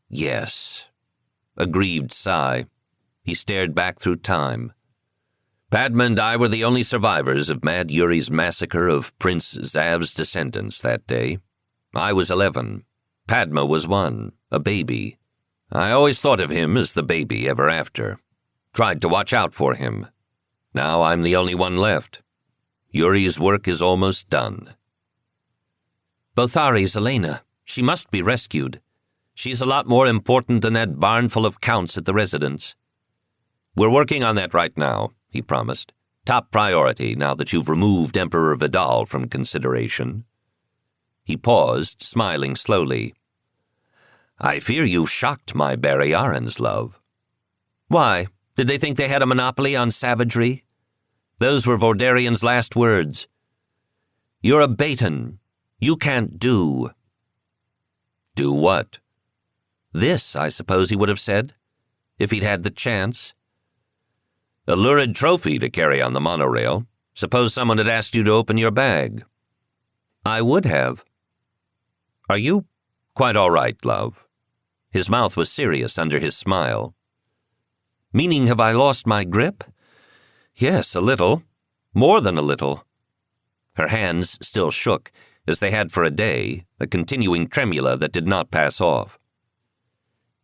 "Yes." A grieved sigh. He stared back through time. "Padma and I were the only survivors of Mad Yuri's massacre of Prince Zav's descendants that day. I was 11. Padma was 1, a baby. I always thought of him as the baby ever after. Tried to watch out for him. Now I'm the only one left. Yuri's work is almost done." "Bothari's Elena. She must be rescued. She's a lot more important than that barn full of counts at the residence." "We're working on that right now," he promised. "Top priority now that you've removed Emperor Vidal from consideration." He paused, smiling slowly. "I fear you've shocked my Barrayarans, love." "Why? Did they think they had a monopoly on savagery? Those were Vordarian's last words. 'You're a Baton. You can't do.'" "Do what?" "This, I suppose he would have said, if he'd had the chance." "A lurid trophy to carry on the monorail. Suppose someone had asked you to open your bag." "I would have." "Are you quite all right, love?" His mouth was serious under his smile. "Meaning, have I lost my grip?" "Yes, a little. More than a little." Her hands still shook, as they had for a day, a continuing tremula that did not pass off.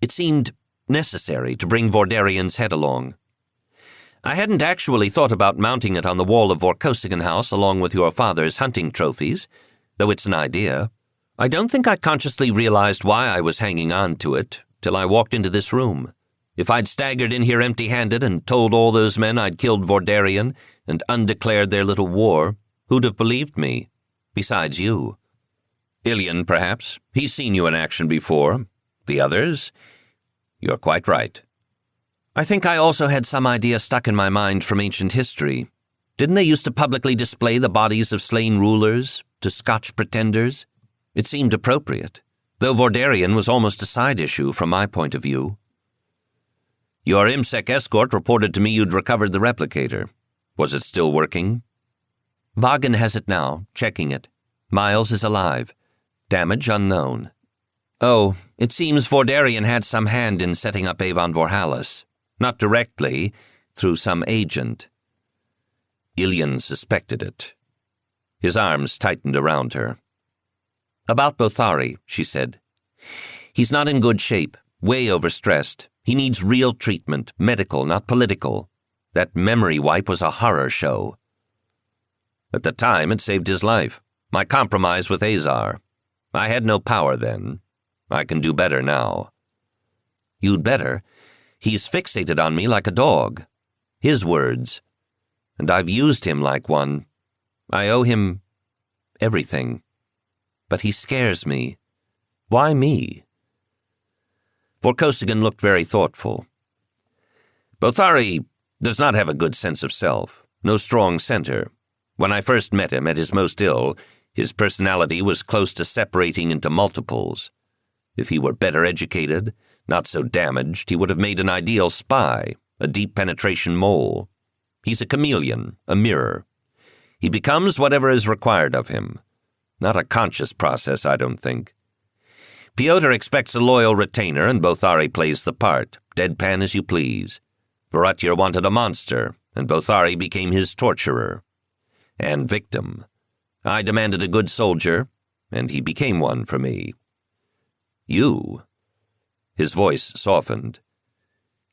"It seemed necessary to bring Vordarian's head along. I hadn't actually thought about mounting it on the wall of Vorkosigan House along with your father's hunting trophies, though it's an idea. I don't think I consciously realized why I was hanging on to it till I walked into this room. If I'd staggered in here empty-handed and told all those men I'd killed Vordarian and undeclared their little war, who'd have believed me? Besides you. Ilian, perhaps. He's seen you in action before. The others? You're quite right. I think I also had some idea stuck in my mind from ancient history. Didn't they used to publicly display the bodies of slain rulers to Scotch pretenders? It seemed appropriate, though Vordarian was almost a side issue from my point of view. Your IMSEC escort reported to me you'd recovered the replicator. Was it still working? Vagan has it now, checking it. Miles is alive. Damage unknown. Oh, it seems Vordarian had some hand in setting up Avon Vorhalis. Not directly, through some agent. Ilian suspected it. His arms tightened around her. "About Bothari," she said. "He's not in good shape, way overstressed. He needs real treatment, medical, not political. That memory wipe was a horror show." "At the time, it saved his life. My compromise with Azar. I had no power then. I can do better now." "You'd better. He's fixated on me like a dog. His words. And I've used him like one. I owe him everything. But he scares me. Why me?" Vorkosigan looked very thoughtful. "Bothari does not have a good sense of self, no strong center. When I first met him at his most ill, his personality was close to separating into multiples. If he were better educated, not so damaged, he would have made an ideal spy, a deep penetration mole. He's a chameleon, a mirror. He becomes whatever is required of him. Not a conscious process, I don't think. Piotr expects a loyal retainer, and Bothari plays the part, deadpan as you please. Vorkosigan wanted a monster, and Bothari became his torturer. And victim. I demanded a good soldier, and he became one for me. You." His voice softened.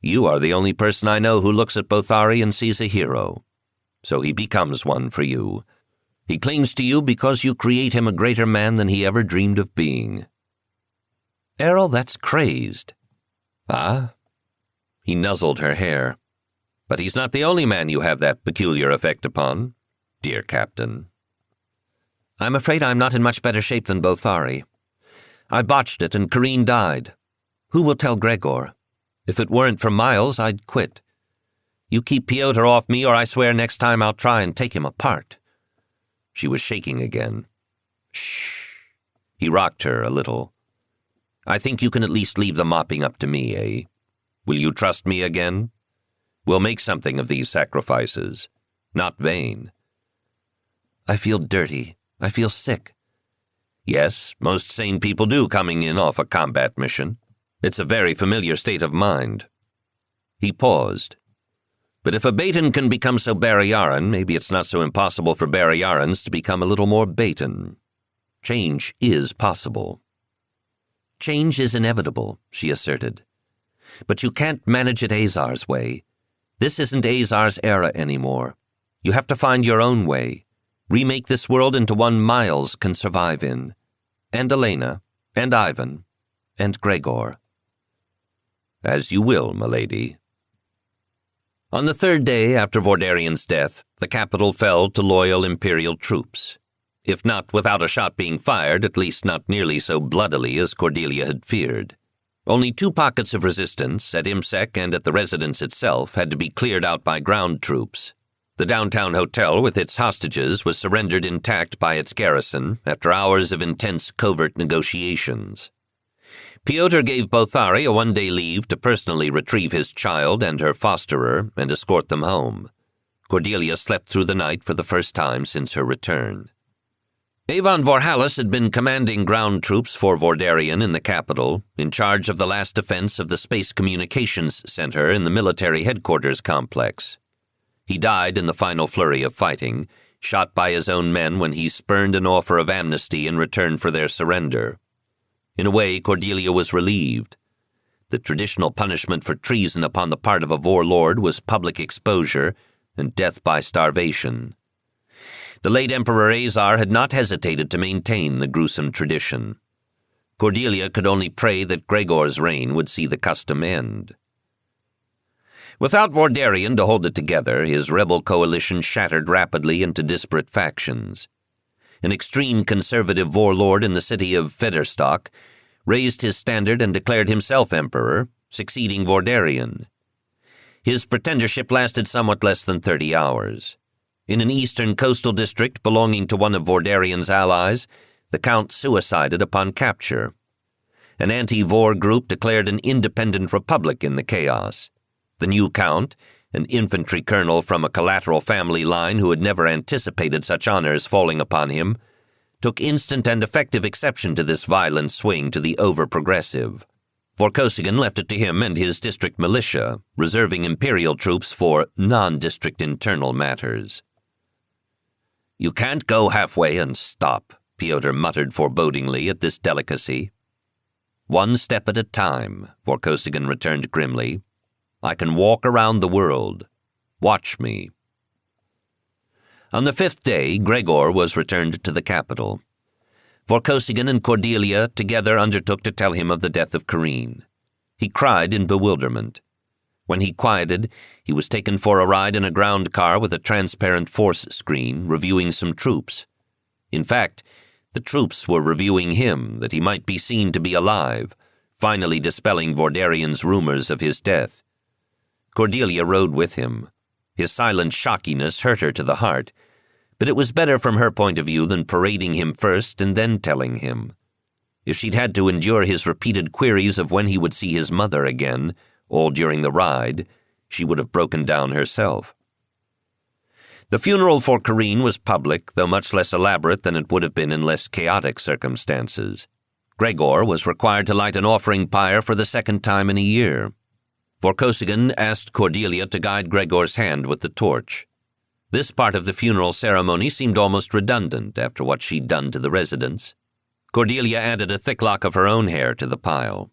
"You are the only person I know who looks at Bothari and sees a hero. So he becomes one for you. He clings to you because you create him a greater man than he ever dreamed of being." "Errol, that's crazed." "Ah?" He nuzzled her hair. "But he's not the only man you have that peculiar effect upon, dear Captain." "I'm afraid I'm not in much better shape than Bothari. I botched it, and Karine died. Who will tell Gregor? If it weren't for Miles, I'd quit. You keep Piotr off me, or I swear next time I'll try and take him apart." She was shaking again. "Shh." He rocked her a little. "I think you can at least leave the mopping up to me, eh? Will you trust me again? We'll make something of these sacrifices. Not vain." "I feel dirty. I feel sick." "Yes, most sane people do coming in off a combat mission. It's a very familiar state of mind." He paused. "But if a Baton can become so Barrayaran, maybe it's not so impossible for Barrayarans to become a little more Baton. Change is possible." "Change is inevitable," she asserted. "But you can't manage it Azar's way. This isn't Azar's era anymore. You have to find your own way. Remake this world into one Miles can survive in. And Elena, and Ivan, and Gregor." "As you will, milady." On the third day after Vordarian's death, the capital fell to loyal Imperial troops. If not without a shot being fired, at least not nearly so bloodily as Cordelia had feared. Only 2 pockets of resistance, at Imsec and at the residence itself, had to be cleared out by ground troops. The downtown hotel with its hostages was surrendered intact by its garrison after hours of intense covert negotiations. Piotr gave Bothari a 1-day leave to personally retrieve his child and her fosterer and escort them home. Cordelia slept through the night for the first time since her return. Avon Vorhalis had been commanding ground troops for Vordarian in the capital, in charge of the last defense of the Space Communications Center in the military headquarters complex. He died in the final flurry of fighting, shot by his own men when he spurned an offer of amnesty in return for their surrender. In a way, Cordelia was relieved. The traditional punishment for treason upon the part of a warlord was public exposure and death by starvation. The late Emperor Azar had not hesitated to maintain the gruesome tradition. Cordelia could only pray that Gregor's reign would see the custom end. Without Vordarian to hold it together, his rebel coalition shattered rapidly into disparate factions. An extreme conservative warlord in the city of Federstock raised his standard and declared himself emperor, succeeding Vordarian. His pretendership lasted somewhat less than 30 hours. In an eastern coastal district belonging to one of Vordarian's allies, the Count suicided upon capture. An anti-Vor group declared an independent republic in the chaos. The new Count, an infantry colonel from a collateral family line who had never anticipated such honors falling upon him, took instant and effective exception to this violent swing to the over-progressive. Vorkosigan left it to him and his district militia, reserving imperial troops for non-district internal matters. "You can't go halfway and stop," Piotr muttered forebodingly at this delicacy. "One step at a time," Vorkosigan returned grimly. "I can walk around the world. Watch me." On the 5th day, Gregor was returned to the capital. Vorkosigan and Cordelia together undertook to tell him of the death of Corinne. He cried in bewilderment. When he quieted, he was taken for a ride in a ground car with a transparent force screen, reviewing some troops. In fact, the troops were reviewing him, that he might be seen to be alive, finally dispelling Vordarian's rumors of his death. Cordelia rode with him. His silent shockiness hurt her to the heart, but it was better from her point of view than parading him first and then telling him. If she'd had to endure his repeated queries of when he would see his mother again, all during the ride, she would have broken down herself. The funeral for Corinne was public, though much less elaborate than it would have been in less chaotic circumstances. Gregor was required to light an offering pyre for the 2nd time in a year. Vorkosigan asked Cordelia to guide Gregor's hand with the torch. This part of the funeral ceremony seemed almost redundant after what she'd done to the residents. Cordelia added a thick lock of her own hair to the pile.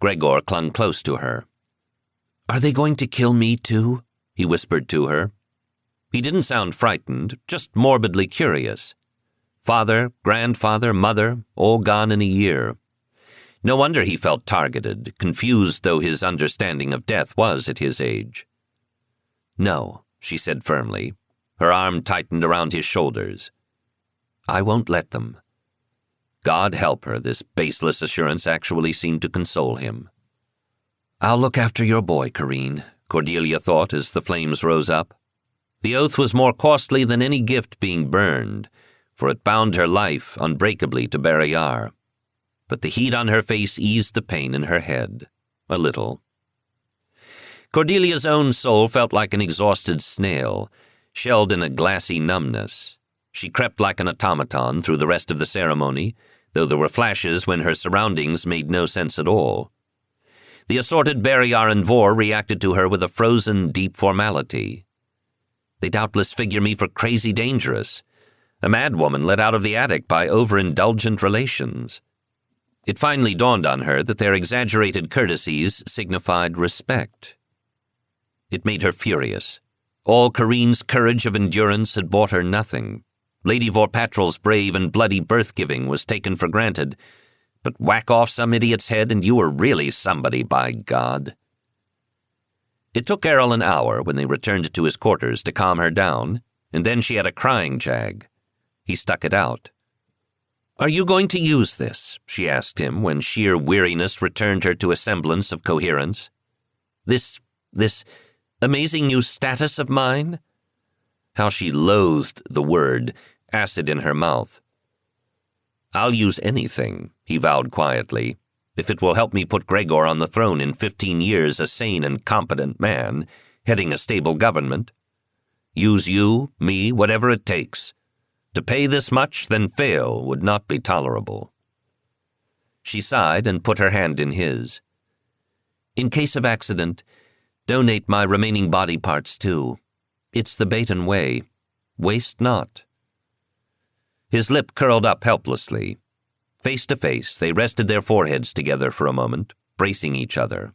Gregor clung close to her. "Are they going to kill me too?" he whispered to her. He didn't sound frightened, just morbidly curious. Father, grandfather, mother, all gone in a year. No wonder he felt targeted, confused though his understanding of death was at his age. "No," she said firmly. Her arm tightened around his shoulders. "I won't let them." God help her, this baseless assurance actually seemed to console him. "I'll look after your boy, Corinne," Cordelia thought as the flames rose up. The oath was more costly than any gift being burned, for it bound her life unbreakably to Barrayar. But the heat on her face eased the pain in her head, a little. Cordelia's own soul felt like an exhausted snail, shelled in a glassy numbness. She crept like an automaton through the rest of the ceremony, though there were flashes when her surroundings made no sense at all. The assorted Barrayar and Vor reacted to her with a frozen, deep formality. They doubtless figure me for crazy dangerous, a madwoman let out of the attic by overindulgent relations. It finally dawned on her that their exaggerated courtesies signified respect. It made her furious. All Corinne's courage of endurance had bought her nothing. Lady Vorpatrol's brave and bloody birth-giving was taken for granted, but whack off some idiot's head and you were really somebody, by God. It took Errol an hour when they returned to his quarters to calm her down, and then she had a crying jag. He stuck it out. "Are you going to use this?" she asked him when sheer weariness returned her to a semblance of coherence. This amazing new status of mine?" How she loathed the word, acid in her mouth. "I'll use anything," he vowed quietly, "if it will help me put Gregor on the throne in 15 years, a sane and competent man, heading a stable government. Use you, me, whatever it takes. To pay this much, then fail, would not be tolerable." She sighed and put her hand in his. "In case of accident, donate my remaining body parts too. It's the Baton way. Waste not." His lip curled up helplessly. Face to face, they rested their foreheads together for a moment, bracing each other.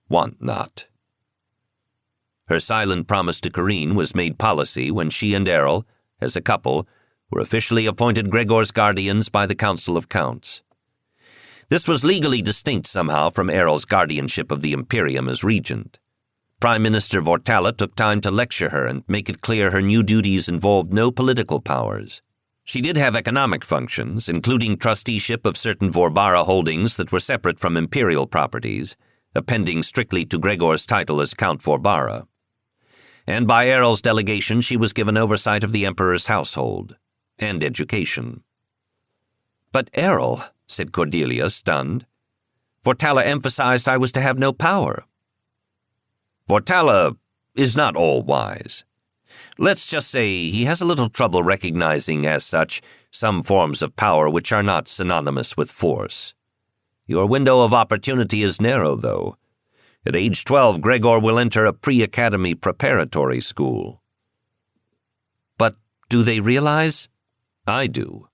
"Want not." Her silent promise to Corinne was made policy when she and Errol, as a couple, were officially appointed Gregor's guardians by the Council of Counts. This was legally distinct somehow from Errol's guardianship of the Imperium as regent. Prime Minister Vortala took time to lecture her and make it clear her new duties involved no political powers. She did have economic functions, including trusteeship of certain Vorbara holdings that were separate from imperial properties, appending strictly to Gregor's title as Count Vorbara. And by Errol's delegation she was given oversight of the Emperor's household, and education. "But Errol," said Cordelia, stunned, "Vortala emphasized I was to have no power." "Vortala is not all-wise. Let's just say he has a little trouble recognizing, as such, some forms of power which are not synonymous with force. Your window of opportunity is narrow, though. At age 12, Gregor will enter a pre-academy preparatory school." "But do they realize?" I do.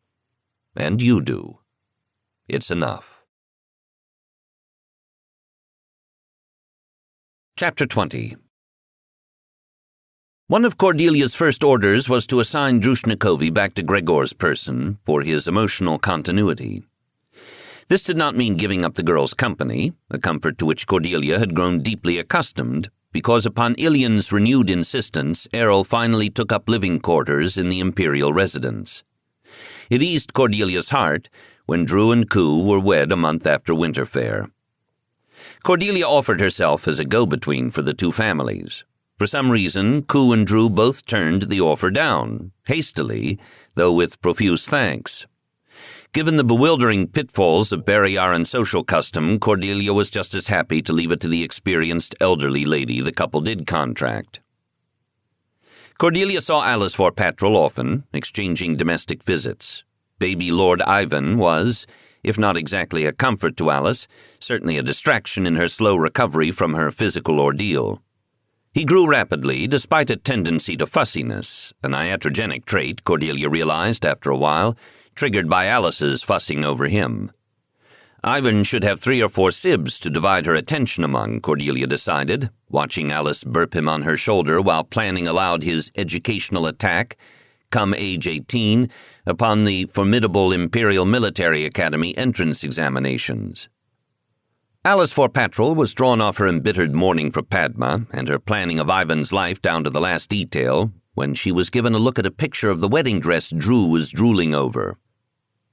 And you do. It's enough. Chapter 20. One of Cordelia's first orders was to assign Drushnikovi back to Gregor's person for his emotional continuity. This did not mean giving up the girl's company, a comfort to which Cordelia had grown deeply accustomed, because upon Ilian's renewed insistence, Errol finally took up living quarters in the imperial residence. It eased Cordelia's heart when Drew and Ku were wed a month after Winter Fair. Cordelia offered herself as a go-between for the two families. For some reason, Ku and Drew both turned the offer down, hastily, though with profuse thanks. Given the bewildering pitfalls of Barrayar and social custom, Cordelia was just as happy to leave it to the experienced elderly lady the couple did contract. Cordelia saw Alice Vorkosigan often, exchanging domestic visits. Baby Lord Ivan was, if not exactly a comfort to Alice, certainly a distraction in her slow recovery from her physical ordeal. He grew rapidly, despite a tendency to fussiness, an iatrogenic trait, Cordelia realized after a while, triggered by Alice's fussing over him. Ivan should have 3 or 4 sibs to divide her attention among, Cordelia decided, watching Alice burp him on her shoulder while planning aloud his educational attack, come age 18, upon the formidable Imperial Military Academy entrance examinations. Alice Vorkosigan was drawn off her embittered mourning for Padma and her planning of Ivan's life down to the last detail when she was given a look at a picture of the wedding dress Drew was drooling over.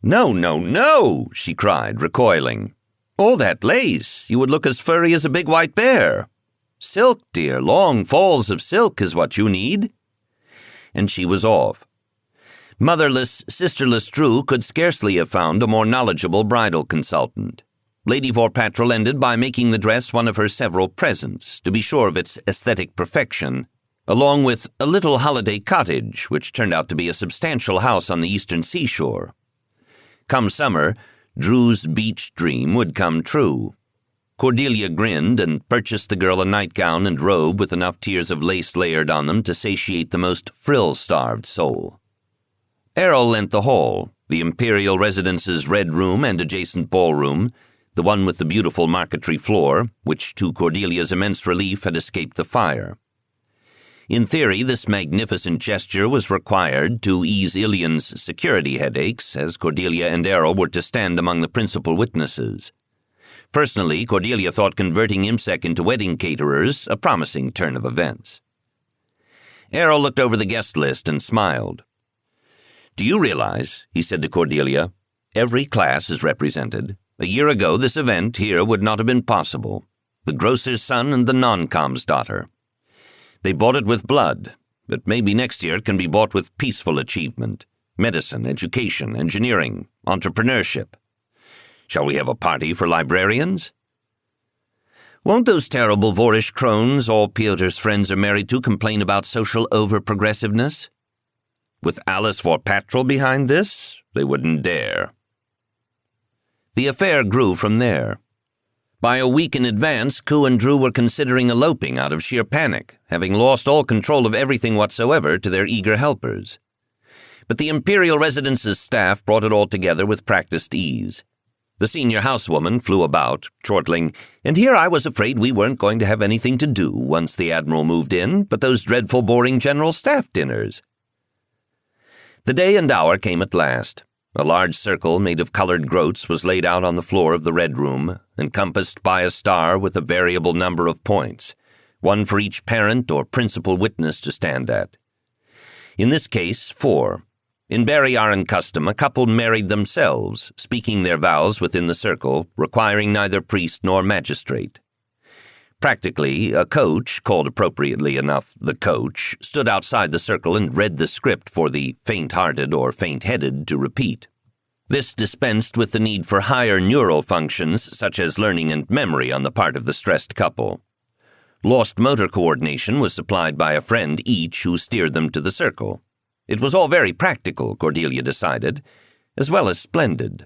"No, no, no!" she cried, recoiling. "All that lace! You would look as furry as a big white bear. Silk, dear, long falls of silk is what you need." And she was off. Motherless, sisterless Drew could scarcely have found a more knowledgeable bridal consultant. Lady Vorkosigan ended by making the dress one of her several presents, to be sure of its aesthetic perfection, along with a little holiday cottage, which turned out to be a substantial house on the eastern seashore. Come summer, Drew's beach dream would come true. Cordelia grinned and purchased the girl a nightgown and robe with enough tiers of lace layered on them to satiate the most frill-starved soul. Errol lent the hall, the imperial residence's red room and adjacent ballroom, the one with the beautiful marquetry floor, which to Cordelia's immense relief had escaped the fire. In theory, this magnificent gesture was required to ease Ilian's security headaches, as Cordelia and Errol were to stand among the principal witnesses. Personally, Cordelia thought converting IMSEC into wedding caterers a promising turn of events. Errol looked over the guest list and smiled. "Do you realize," he said to Cordelia, "every class is represented. A year ago, this event here would not have been possible. The grocer's son and the non-com's daughter. They bought it with blood, but maybe next year it can be bought with peaceful achievement. Medicine, education, engineering, entrepreneurship. Shall we have a party for librarians? Won't those terrible Vorish crones all Piotr's friends are married to complain about social over-progressiveness? With Alice Vorkosigan behind this, they wouldn't dare." The affair grew from there. By a week in advance, Ku and Drew were considering eloping out of sheer panic, having lost all control of everything whatsoever to their eager helpers. But the Imperial Residence's staff brought it all together with practiced ease. The senior housewoman flew about, chortling, "And here I was afraid we weren't going to have anything to do once the Admiral moved in, but those dreadful boring general staff dinners." The day and hour came at last. A large circle made of colored groats was laid out on the floor of the Red Room, encompassed by a star with a variable number of points, one for each parent or principal witness to stand at. In this case, 4. In Barrayaran custom, a couple married themselves, speaking their vows within the circle, requiring neither priest nor magistrate. Practically, a coach, called appropriately enough the coach, stood outside the circle and read the script for the faint-hearted or faint-headed to repeat. This dispensed with the need for higher neural functions such as learning and memory on the part of the stressed couple. Lost motor coordination was supplied by a friend each who steered them to the circle. It was all very practical, Cordelia decided, as well as splendid.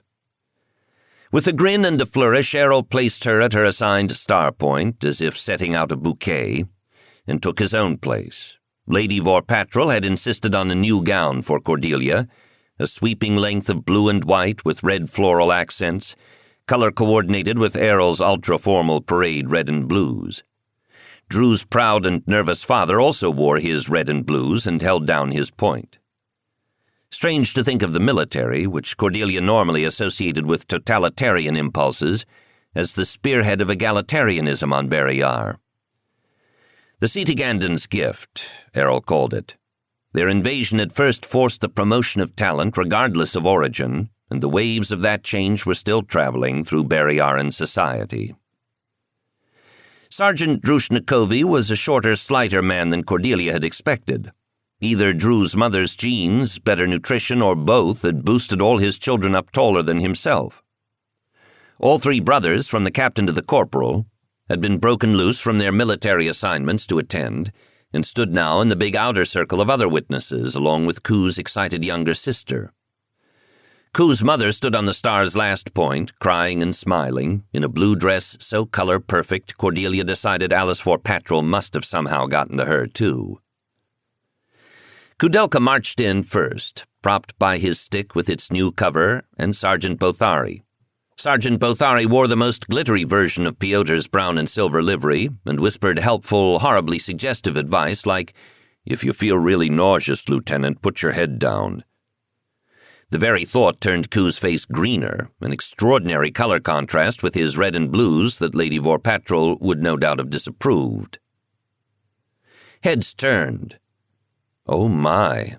With a grin and a flourish, Errol placed her at her assigned star point, as if setting out a bouquet, and took his own place. Lady Vorkosigan had insisted on a new gown for Cordelia, a sweeping length of blue and white with red floral accents, color-coordinated with Errol's ultra-formal parade red and blues. Drew's proud and nervous father also wore his red and blues and held down his point. Strange to think of the military, which Cordelia normally associated with totalitarian impulses, as the spearhead of egalitarianism on Barrayar. The Setigandans' gift, Errol called it. Their invasion had first forced the promotion of talent regardless of origin, and the waves of that change were still traveling through Barrayaran society. Sergeant Drushnikovi was a shorter, slighter man than Cordelia had expected. Either Drew's mother's genes, better nutrition, or both had boosted all his children up taller than himself. All three brothers, from the captain to the corporal, had been broken loose from their military assignments to attend, and stood now in the big outer circle of other witnesses, along with Ku's excited younger sister. Ku's mother stood on the star's last point, crying and smiling, in a blue dress so color-perfect Cordelia decided Alice Vorkosigan must have somehow gotten to her, too. Kudelka marched in first, propped by his stick with its new cover, and Sergeant Bothari. Sergeant Bothari wore the most glittery version of Piotr's brown and silver livery, and whispered helpful, horribly suggestive advice like, "If you feel really nauseous, Lieutenant, put your head down." The very thought turned Ku's face greener, an extraordinary color contrast with his red and blues that Lady Vorkosigan would no doubt have disapproved. Heads turned. Oh my.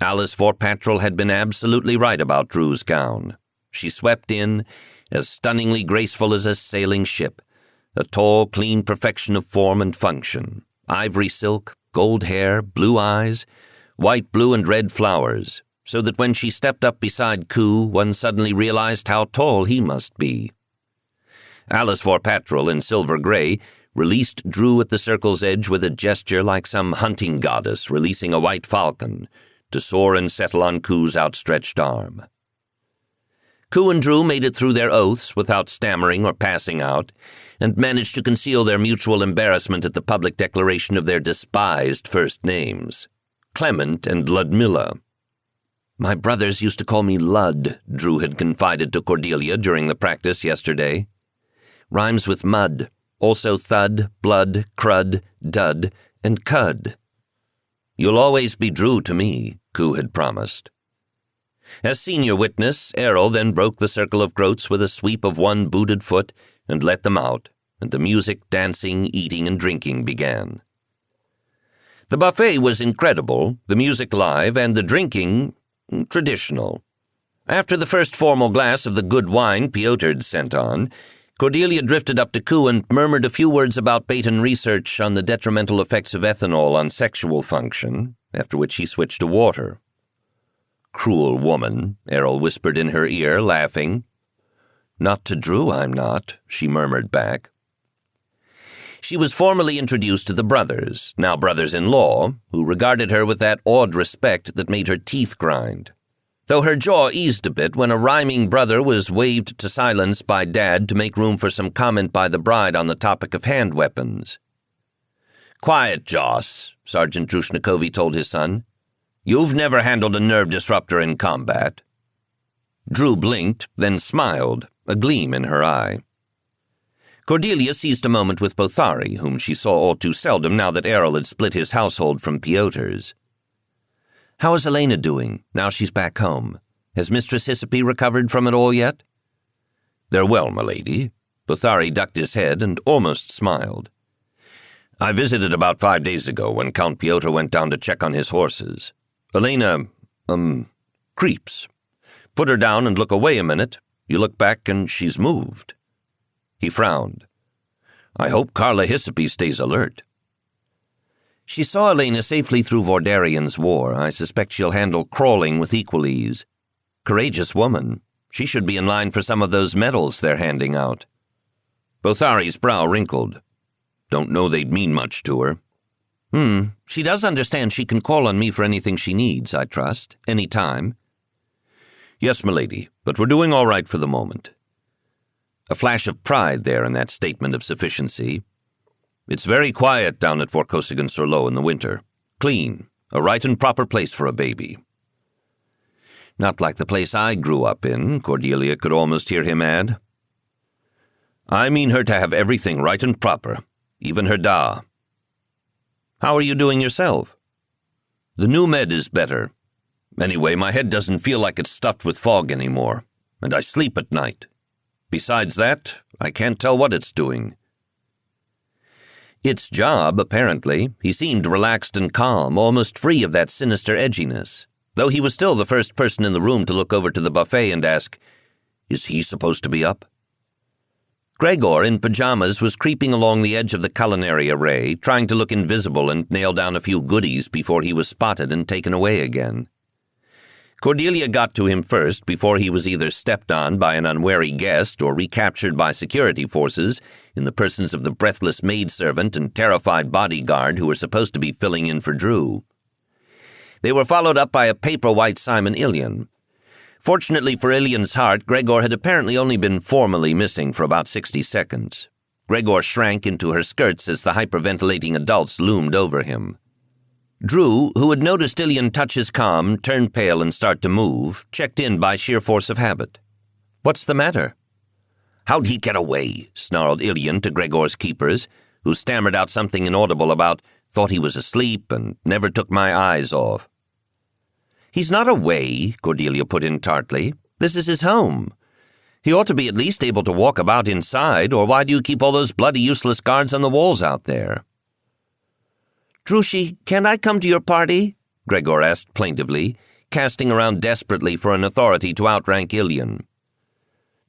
Alice Vorkosigan had been absolutely right about Drew's gown. She swept in, as stunningly graceful as a sailing ship, a tall, clean perfection of form and function, ivory silk, gold hair, blue eyes, white, blue, and red flowers, so that when she stepped up beside Ku, one suddenly realized how tall he must be. Alice Vorkosigan, in silver gray, released Drew at the circle's edge with a gesture like some hunting goddess releasing a white falcon, to soar and settle on Ku's outstretched arm. Ku and Drew made it through their oaths without stammering or passing out, and managed to conceal their mutual embarrassment at the public declaration of their despised first names, Clement and Ludmilla. "My brothers used to call me Lud," Drew had confided to Cordelia during the practice yesterday. "Rhymes with mud, also thud, blood, crud, dud, and cud." "You'll always be Drew to me," Ku had promised. As senior witness, Errol then broke the circle of groats with a sweep of one booted foot and let them out, and the music, dancing, eating, and drinking began. The buffet was incredible, the music live, and the drinking traditional. After the first formal glass of the good wine Piotr'd sent on, Cordelia drifted up to Ku and murmured a few words about Baton research on the detrimental effects of ethanol on sexual function, after which he switched to water. "Cruel woman," Errol whispered in her ear, laughing. "Not to Drew, I'm not," she murmured back. She was formally introduced to the brothers, now brothers-in-law, who regarded her with that awed respect that made her teeth grind, though her jaw eased a bit when a rhyming brother was waved to silence by Dad to make room for some comment by the bride on the topic of hand weapons. "Quiet, Joss," Sergeant Drushnikovi told his son. "You've never handled a nerve disruptor in combat." Drew blinked, then smiled, a gleam in her eye. Cordelia seized a moment with Bothari, whom she saw all too seldom now that Errol had split his household from Piotr's. "How is Elena doing, now she's back home? Has Mistress Hyssopy recovered from it all yet?" "They're well, m'lady." Bothari ducked his head and almost smiled. "I visited about 5 days ago when Count Piotr went down to check on his horses. Elena, creeps. Put her down and look away a minute. You look back and she's moved." He frowned. "I hope Carla Hyssopy stays alert." "She saw Elena safely through Vordarian's war. I suspect she'll handle crawling with equal ease. Courageous woman. She should be in line for some of those medals they're handing out." Bothari's brow wrinkled. "Don't know they'd mean much to her." She does understand she can call on me for anything she needs, I trust, any time." "Yes, m'lady, but we're doing all right for the moment." A flash of pride there in that statement of sufficiency. "It's very quiet down at Vorkosigan-sur-Lot in the winter. Clean, a right and proper place for a baby." Not like the place I grew up in, Cordelia could almost hear him add. I mean her to have everything right and proper, even her da. How are you doing yourself? The new med is better. Anyway, my head doesn't feel like it's stuffed with fog anymore, and I sleep at night. Besides that, I can't tell what it's doing. Its job, apparently. He seemed relaxed and calm, almost free of that sinister edginess, though he was still the first person in the room to look over to the buffet and ask, "Is he supposed to be up?" Gregor, in pajamas, was creeping along the edge of the culinary array, trying to look invisible and nail down a few goodies before he was spotted and taken away again. Cordelia got to him first before he was either stepped on by an unwary guest or recaptured by security forces in the persons of the breathless maidservant and terrified bodyguard who were supposed to be filling in for Drew. They were followed up by a paper-white Simon Ilian. Fortunately for Ilian's heart, Gregor had apparently only been formally missing for about 60 seconds. Gregor shrank into her skirts as the hyperventilating adults loomed over him. Drew, who had noticed Ilian touch his comm, turn pale and start to move, checked in by sheer force of habit. "What's the matter?" "How'd he get away?" snarled Ilian to Gregor's keepers, who stammered out something inaudible about "thought he was asleep and never took my eyes off." "He's not away," Cordelia put in tartly. "This is his home. He ought to be at least able to walk about inside, or why do you keep all those bloody useless guards on the walls out there?" "Drushy, can't I come to your party?" Gregor asked plaintively, casting around desperately for an authority to outrank Ilian.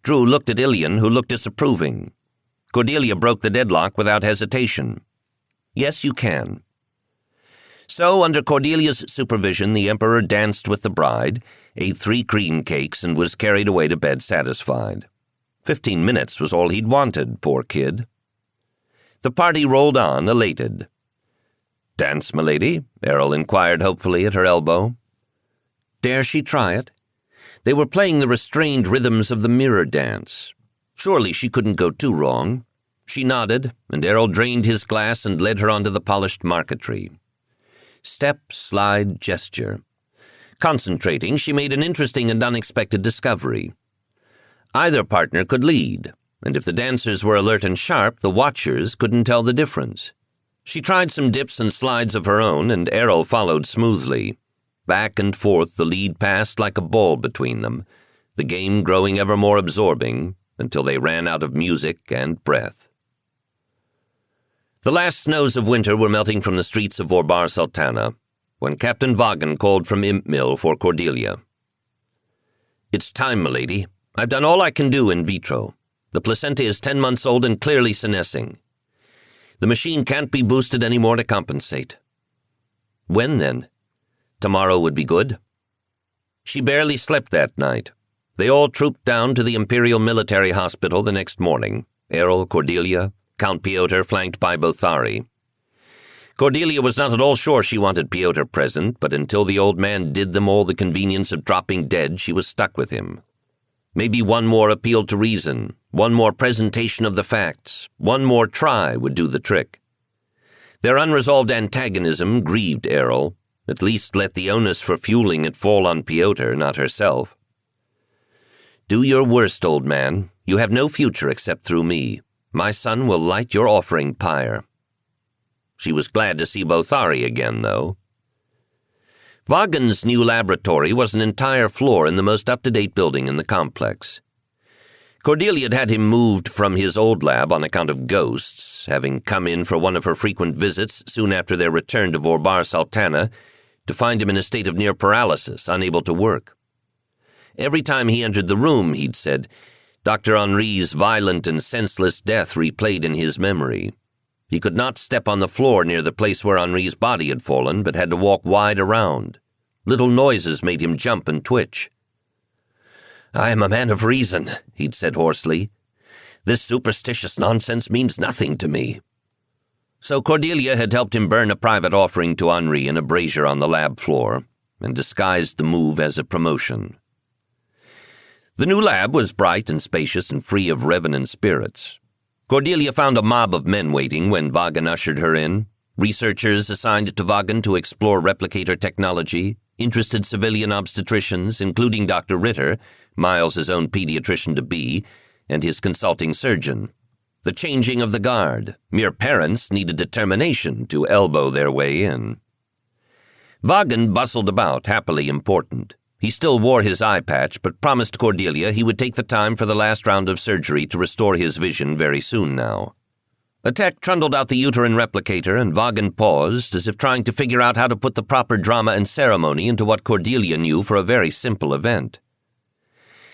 Drew looked at Ilian, who looked disapproving. Cordelia broke the deadlock without hesitation. "Yes, you can." So, under Cordelia's supervision, the Emperor danced with the bride, ate 3 cream cakes, and was carried away to bed satisfied. 15 minutes was all he'd wanted, poor kid. The party rolled on, elated. "Dance, milady?" Errol inquired hopefully at her elbow. Dare she try it? They were playing the restrained rhythms of the mirror dance. Surely she couldn't go too wrong. She nodded, and Errol drained his glass and led her onto the polished marquetry. Step, slide, gesture. Concentrating, she made an interesting and unexpected discovery. Either partner could lead, and if the dancers were alert and sharp, the watchers couldn't tell the difference. She tried some dips and slides of her own, and Errol followed smoothly. Back and forth the lead passed like a ball between them, the game growing ever more absorbing until they ran out of music and breath. The last snows of winter were melting from the streets of Vorbar Sultana when Captain Vaughan called from Imp Mill for Cordelia. "It's time, milady. I've done all I can do in vitro. The placenta is 10 months old and clearly senescing. The machine can't be boosted any more to compensate." "When, then?" "Tomorrow would be good." She barely slept that night. They all trooped down to the Imperial Military Hospital the next morning. Errol, Cordelia, Count Piotr flanked by Bothari. Cordelia was not at all sure she wanted Piotr present, but until the old man did them all the convenience of dropping dead, she was stuck with him. Maybe one more appeal to reason, one more presentation of the facts, one more try would do the trick. Their unresolved antagonism grieved Errol. At least let the onus for fueling it fall on Piotr, not herself. "Do your worst, old man. You have no future except through me. My son will light your offering pyre." She was glad to see Bothari again, though. Vaughan's new laboratory was an entire floor in the most up-to-date building in the complex. Cordelia had had him moved from his old lab on account of ghosts, having come in for one of her frequent visits soon after their return to Vorbar Sultana to find him in a state of near paralysis, unable to work. Every time he entered the room, he'd said, Dr. Henri's violent and senseless death replayed in his memory. He could not step on the floor near the place where Henri's body had fallen, but had to walk wide around. Little noises made him jump and twitch. "I am a man of reason," he'd said hoarsely. "This superstitious nonsense means nothing to me." So Cordelia had helped him burn a private offering to Henri in a brazier on the lab floor, and disguised the move as a promotion. The new lab was bright and spacious and free of revenant spirits. Cordelia found a mob of men waiting when Vaughan ushered her in, researchers assigned to Vaughan to explore replicator technology, interested civilian obstetricians, including Dr. Ritter, Miles's own pediatrician-to-be, and his consulting surgeon. The changing of the guard. Mere parents needed determination to elbow their way in. Vaughan bustled about, happily important. He still wore his eye patch, but promised Cordelia he would take the time for the last round of surgery to restore his vision very soon now. A tech trundled out the uterine replicator, and Vaughan paused, as if trying to figure out how to put the proper drama and ceremony into what Cordelia knew for a very simple event.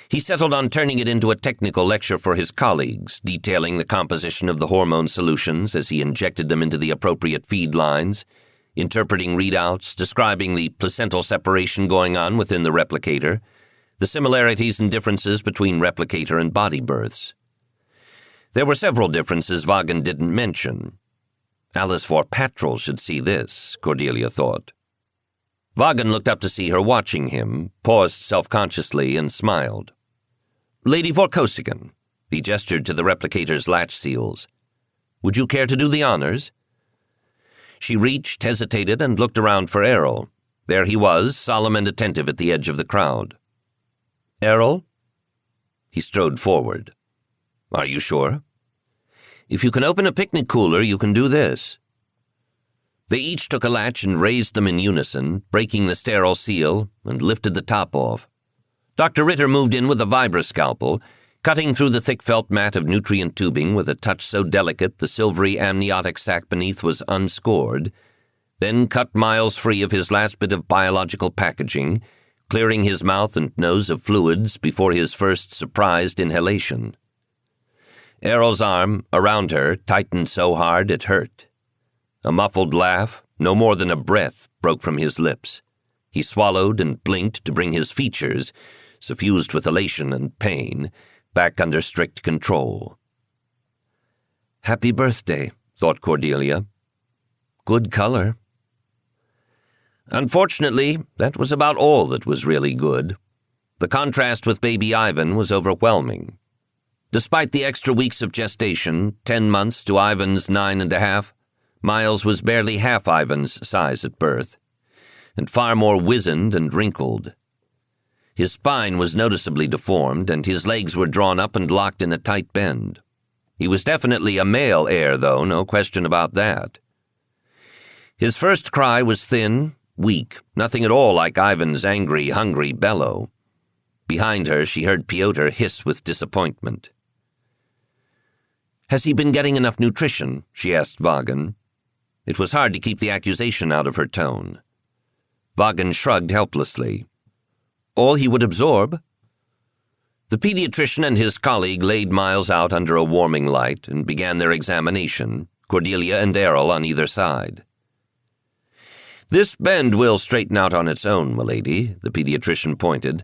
He settled on turning it into a technical lecture for his colleagues, detailing the composition of the hormone solutions as he injected them into the appropriate feed lines, interpreting readouts, describing the placental separation going on within the replicator, the similarities and differences between replicator and body births. There were several differences Vaughan didn't mention. Alice Vorpatrol should see this, Cordelia thought. Vaughan looked up to see her watching him, paused self-consciously, and smiled. "Lady Vorkosigan," he gestured to the replicator's latch seals. "Would you care to do the honors?" She reached, hesitated, and looked around for Errol. There he was, solemn and attentive at the edge of the crowd. "Errol?" He strode forward. "Are you sure?" "If you can open a picnic cooler, you can do this." They each took a latch and raised them in unison, breaking the sterile seal, and lifted the top off. Dr. Ritter moved in with a vibroscalpel, cutting through the thick felt mat of nutrient tubing with a touch so delicate the silvery amniotic sac beneath was unscored, then cut Miles free of his last bit of biological packaging, clearing his mouth and nose of fluids before his first surprised inhalation. Errol's arm, around her, tightened so hard it hurt. A muffled laugh, no more than a breath, broke from his lips. He swallowed and blinked to bring his features, suffused with elation and pain, back under strict control. "Happy birthday," thought Cordelia. "Good color." Unfortunately, that was about all that was really good. The contrast with baby Ivan was overwhelming. Despite the extra weeks of gestation, 10 months to Ivan's 9.5, Miles was barely half Ivan's size at birth, and far more wizened and wrinkled. His spine was noticeably deformed, and his legs were drawn up and locked in a tight bend. He was definitely a male heir, though, no question about that. His first cry was thin, weak, nothing at all like Ivan's angry, hungry bellow. Behind her, she heard Piotr hiss with disappointment. "Has he been getting enough nutrition?" she asked Vaughan. It was hard to keep the accusation out of her tone. Vaughan shrugged helplessly. "All he would absorb." The pediatrician and his colleague laid Miles out under a warming light and began their examination, Cordelia and Errol on either side. "This bend will straighten out on its own, milady," the pediatrician pointed.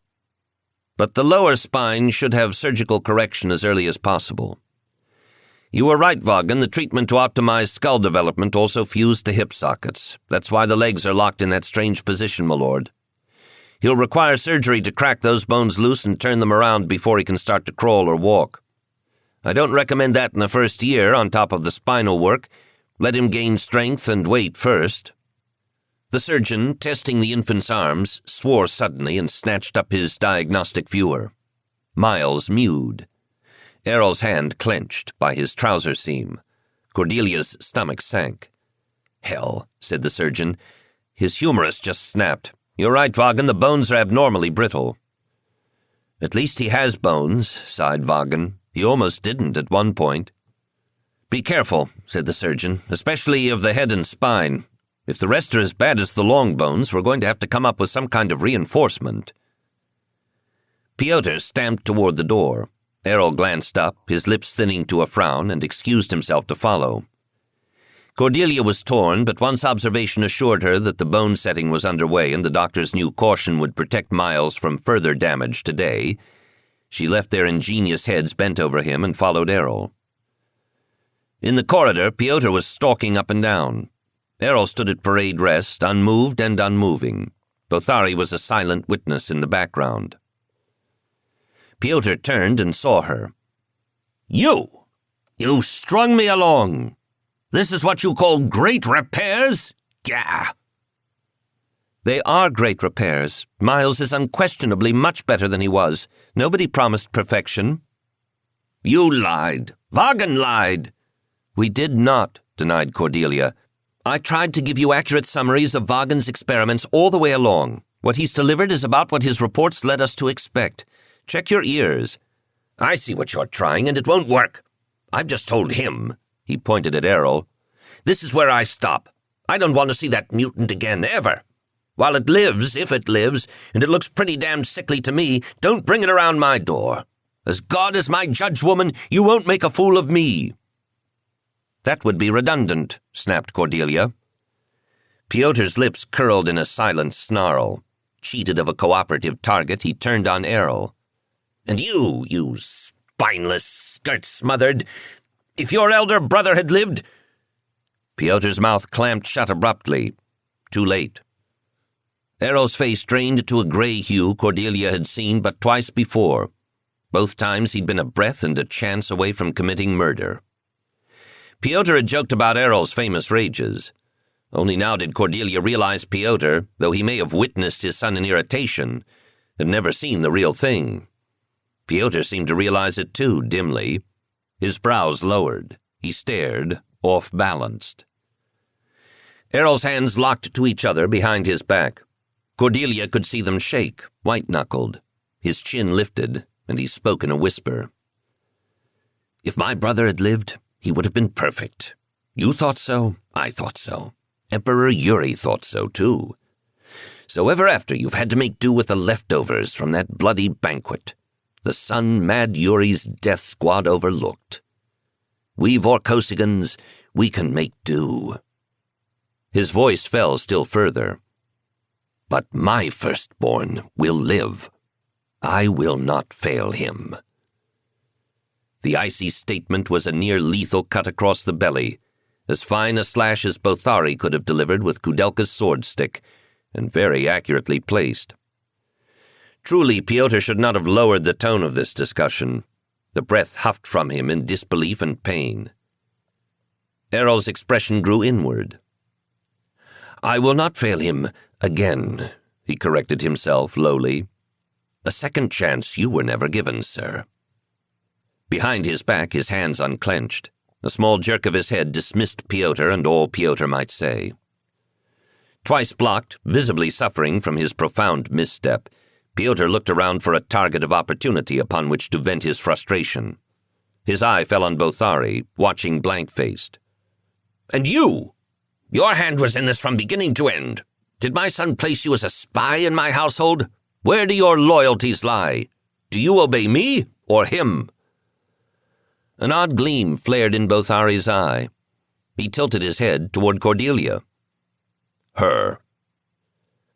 "But the lower spine should have surgical correction as early as possible. You were right, Vaughan. The treatment to optimize skull development also fused the hip sockets. That's why the legs are locked in that strange position, my lord. He'll require surgery to crack those bones loose and turn them around before he can start to crawl or walk. I don't recommend that in the first year, on top of the spinal work. Let him gain strength and weight first." The surgeon, testing the infant's arms, swore suddenly and snatched up his diagnostic viewer. Miles mewed. Errol's hand clenched by his trouser seam. Cordelia's stomach sank. "Hell," said the surgeon. His humorist just snapped. "You're right, Vaughan, the bones are abnormally brittle." "At least he has bones," sighed Vaughan. "He almost didn't at one point." "Be careful," said the surgeon, "especially of the head and spine. If the rest are as bad as the long bones, we're going to have to come up with some kind of reinforcement." Piotr stamped toward the door. Errol glanced up, his lips thinning to a frown, and excused himself to follow. Cordelia was torn, but once observation assured her that the bone setting was underway and the doctor's new caution would protect Miles from further damage today, she left their ingenious heads bent over him and followed Errol. In the corridor, Piotr was stalking up and down. Errol stood at parade rest, unmoved and unmoving. Bothari was a silent witness in the background. Piotr turned and saw her. You strung me along. This is what you call great repairs? Gah!" They are great repairs. Miles is unquestionably much better than he was. Nobody promised perfection. You lied. Vagan lied. We did not, denied Cordelia. I tried to give you accurate summaries of Vagan's experiments all the way along. What he's delivered is about what his reports led us to expect. Check your ears. I see what you're trying, and it won't work. I've just told him, he pointed at Errol. This is where I stop. I don't want to see that mutant again, ever. While it lives, if it lives, and it looks pretty damned sickly to me, don't bring it around my door. As God is my judge, woman, you won't make a fool of me. That would be redundant, snapped Cordelia. Piotr's lips curled in a silent snarl. Cheated of a cooperative target, he turned on Errol. And you spineless, skirt-smothered, if your elder brother had lived— Piotr's mouth clamped shut abruptly. Too late. Errol's face strained to a gray hue Cordelia had seen but twice before. Both times he'd been a breath and a chance away from committing murder. Piotr had joked about Errol's famous rages. Only now did Cordelia realize Piotr, though he may have witnessed his son in irritation, had never seen the real thing. Piotr seemed to realize it too, dimly. His brows lowered. He stared, off-balanced. Errol's hands locked to each other behind his back. Cordelia could see them shake, white-knuckled. His chin lifted, and he spoke in a whisper. If my brother had lived, he would have been perfect. You thought so, I thought so. Emperor Yuri thought so, too. So ever after you've had to make do with the leftovers from that bloody banquet, the son Mad Yuri's death squad overlooked. We Vorkosigans, we can make do. His voice fell still further. But my firstborn will live. I will not fail him. The icy statement was a near-lethal cut across the belly, as fine a slash as Bothari could have delivered with Kudelka's sword stick, and very accurately placed. Truly, Piotr should not have lowered the tone of this discussion. The breath huffed from him in disbelief and pain. Errol's expression grew inward. I will not fail him again, he corrected himself lowly. A second chance you were never given, sir. Behind his back, his hands unclenched. A small jerk of his head dismissed Piotr and all Piotr might say. Twice blocked, visibly suffering from his profound misstep, Piotr looked around for a target of opportunity upon which to vent his frustration. His eye fell on Bothari, watching blank-faced. And you! Your hand was in this from beginning to end. Did my son place you as a spy in my household? Where do your loyalties lie? Do you obey me or him? An odd gleam flared in Bothari's eye. He tilted his head toward Cordelia. Her.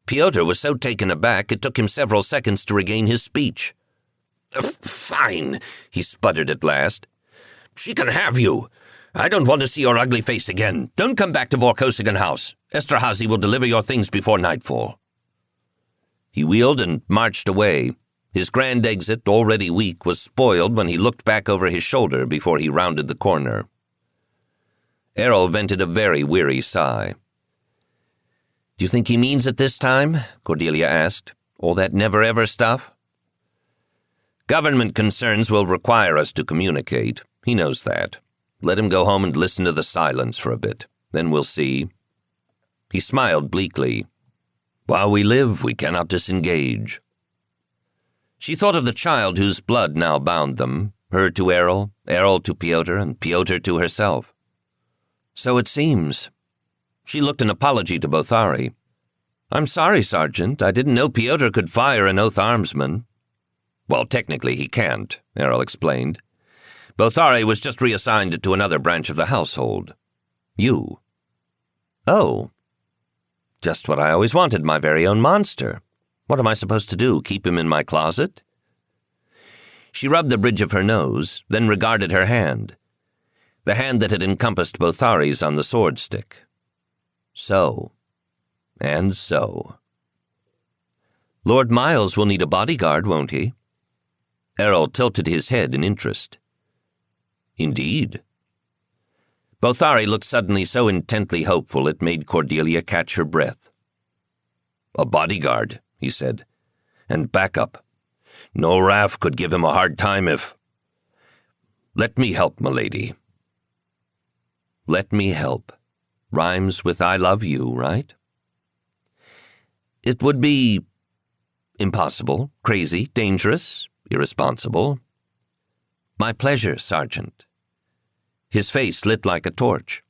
Piotr was so taken aback it took him several seconds to regain his speech. Fine, he sputtered at last. She can have you. I don't want to see your ugly face again. Don't come back to Vorkosigan House. Esterhazy will deliver your things before nightfall. He wheeled and marched away. His grand exit, already weak, was spoiled when he looked back over his shoulder before he rounded the corner. Errol vented a very weary sigh. Do you think he means it this time? Cordelia asked. All that never-ever stuff? Government concerns will require us to communicate. He knows that. Let him go home and listen to the silence for a bit. Then we'll see. He smiled bleakly. While we live, we cannot disengage. She thought of the child whose blood now bound them, her to Errol, Errol to Piotr, and Piotr to herself. So it seems. She looked an apology to Bothari. I'm sorry, Sergeant. I didn't know Piotr could fire an oath armsman. Well, technically he can't, Errol explained. Bothari was just reassigned to another branch of the household. You. Oh. Just what I always wanted, my very own monster. What am I supposed to do, keep him in my closet? She rubbed the bridge of her nose, then regarded her hand. The hand that had encompassed Bothari's on the sword stick. So. And so. Lord Miles will need a bodyguard, won't he? Errol tilted his head in interest. Indeed. Bothari looked suddenly so intently hopeful it made Cordelia catch her breath. "A bodyguard," he said, "and backup. No Raff could give him a hard time if... Let me help, milady." Let me help. Rhymes with I love you, right? It would be impossible, crazy, dangerous, irresponsible. My pleasure, Sergeant. His face lit like a torch.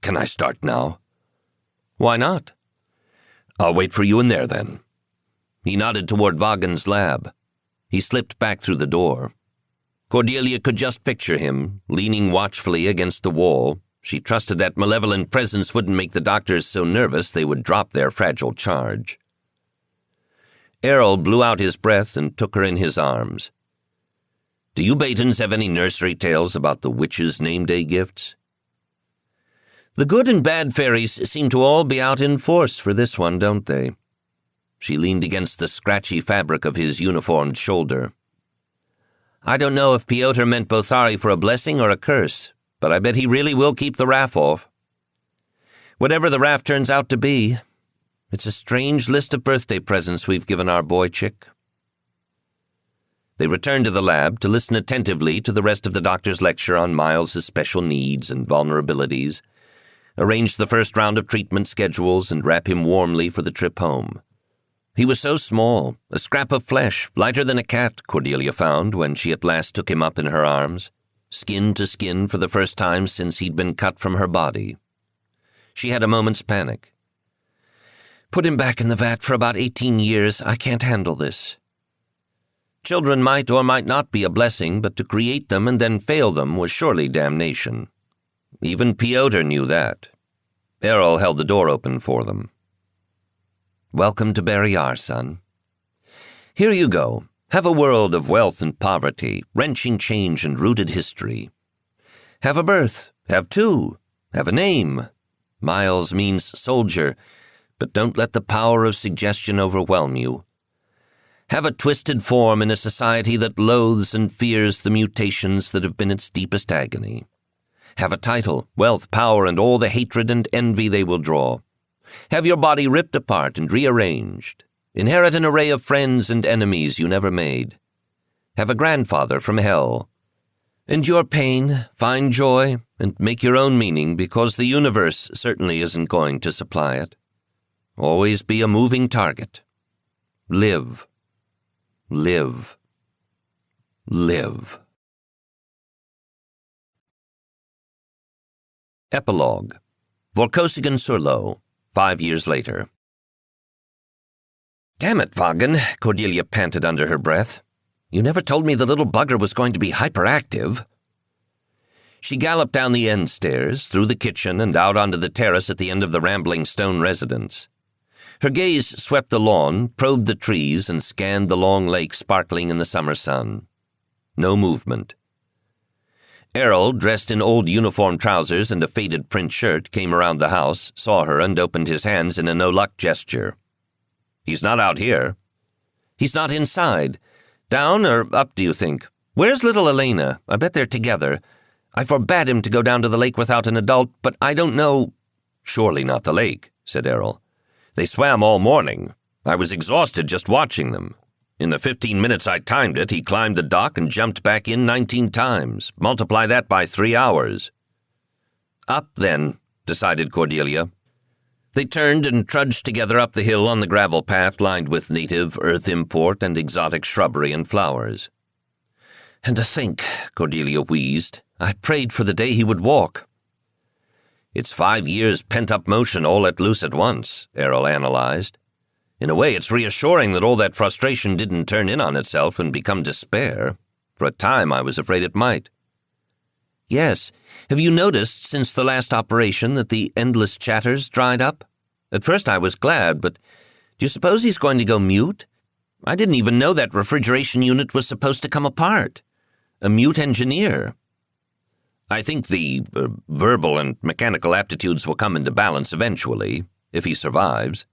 Can I start now? Why not? I'll wait for you in there, then. He nodded toward Vaughan's lab. He slipped back through the door. Cordelia could just picture him, leaning watchfully against the wall. She trusted that malevolent presence wouldn't make the doctors so nervous they would drop their fragile charge. Errol blew out his breath and took her in his arms. Do you Batons have any nursery tales about the witches' name-day gifts? The good and bad fairies seem to all be out in force for this one, don't they? She leaned against the scratchy fabric of his uniformed shoulder. I don't know if Piotr meant Bothari for a blessing or a curse, but I bet he really will keep the Raff off. Whatever the Raff turns out to be, it's a strange list of birthday presents we've given our boy chick. They returned to the lab to listen attentively to the rest of the doctor's lecture on Miles's special needs and vulnerabilities, arrange the first round of treatment schedules, and wrap him warmly for the trip home. He was so small, a scrap of flesh, lighter than a cat, Cordelia found when she at last took him up in her arms, skin to skin for the first time since he'd been cut from her body. She had a moment's panic. Put him back in the vat for about 18 years. I can't handle this. Children might or might not be a blessing, but to create them and then fail them was surely damnation. Even Piotr knew that. Errol held the door open for them. Welcome to Barrayar, son. Here you go. Have a world of wealth and poverty, wrenching change and rooted history. Have a birth. Have two. Have a name. Miles means soldier, but don't let the power of suggestion overwhelm you. Have a twisted form in a society that loathes and fears the mutations that have been its deepest agony. Have a title, wealth, power, and all the hatred and envy they will draw. Have your body ripped apart and rearranged. Inherit an array of friends and enemies you never made. Have a grandfather from hell. Endure pain, find joy, and make your own meaning because the universe certainly isn't going to supply it. Always be a moving target. Live. Live. Live. Epilogue. Vorkosigan sur Lo, 5 years later. Damn it, Vaughan, Cordelia panted under her breath. You never told me the little bugger was going to be hyperactive. She galloped down the end stairs, through the kitchen, and out onto the terrace at the end of the rambling stone residence. Her gaze swept the lawn, probed the trees, and scanned the long lake sparkling in the summer sun. No movement. Errol, dressed in old uniform trousers and a faded print shirt, came around the house, saw her, and opened his hands in a no-luck gesture. He's not out here. He's not inside. Down or up, do you think? Where's little Elena? I bet they're together. I forbade him to go down to the lake without an adult, but I don't know... Surely not the lake, said Errol. They swam all morning. I was exhausted just watching them. In the 15 minutes I timed it, he climbed the dock and jumped back in 19 times. Multiply that by 3 hours. Up, then, decided Cordelia. They turned and trudged together up the hill on the gravel path lined with native earth import and exotic shrubbery and flowers. And to think, Cordelia wheezed, I prayed for the day he would walk. It's 5 years pent-up motion all let loose at once, Errol analyzed. In a way, it's reassuring that all that frustration didn't turn in on itself and become despair. For a time, I was afraid it might. Yes. Have you noticed since the last operation that the endless chatters dried up? At first I was glad, but do you suppose he's going to go mute? I didn't even know that refrigeration unit was supposed to come apart. A mute engineer. I think the verbal and mechanical aptitudes will come into balance eventually, if he survives.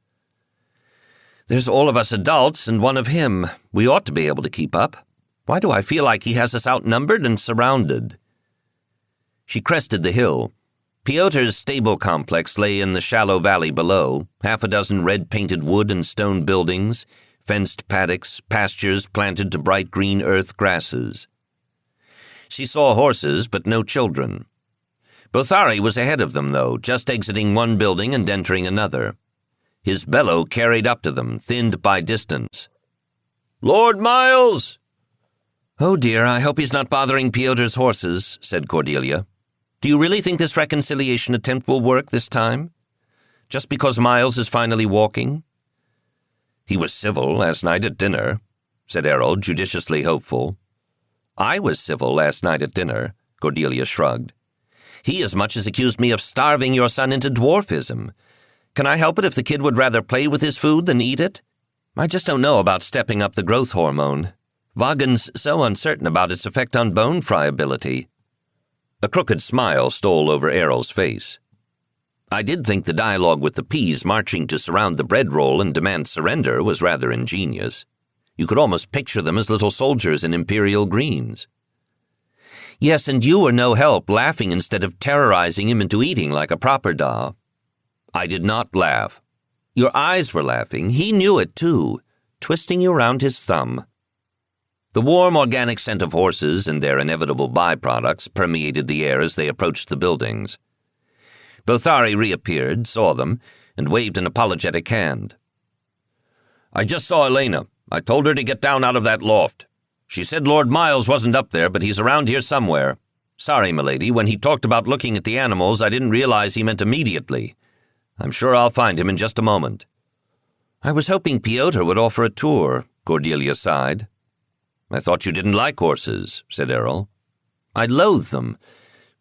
There's all of us adults and one of him. We ought to be able to keep up. Why do I feel like he has us outnumbered and surrounded? She crested the hill. Piotr's stable complex lay in the shallow valley below, 6 red-painted wood and stone buildings, fenced paddocks, pastures planted to bright green earth grasses. She saw horses, but no children. Bothari was ahead of them, though, just exiting one building and entering another. His bellow carried up to them, thinned by distance. "Lord Miles!" "Oh dear, I hope he's not bothering Piotr's horses," said Cordelia. "Do you really think this reconciliation attempt will work this time? Just because Miles is finally walking?" "He was civil last night at dinner," said Errol, judiciously hopeful. "I was civil last night at dinner," Cordelia shrugged. "He as much as accused me of starving your son into dwarfism. Can I help it if the kid would rather play with his food than eat it? I just don't know about stepping up the growth hormone. Vaughan's so uncertain about its effect on bone friability." A crooked smile stole over Errol's face. "I did think the dialogue with the peas marching to surround the bread roll and demand surrender was rather ingenious. You could almost picture them as little soldiers in imperial greens." "Yes, and you were no help, laughing instead of terrorizing him into eating like a proper da." "I did not laugh." "Your eyes were laughing. He knew it, too, twisting you around his thumb." The warm organic scent of horses and their inevitable byproducts permeated the air as they approached the buildings. Bothari reappeared, saw them, and waved an apologetic hand. "I just saw Elena. I told her to get down out of that loft. She said Lord Miles wasn't up there, but he's around here somewhere. Sorry, milady, when he talked about looking at the animals, I didn't realize he meant immediately. I'm sure I'll find him in just a moment." "I was hoping Piotr would offer a tour," Cordelia sighed. "I thought you didn't like horses," said Errol. "I loathe them,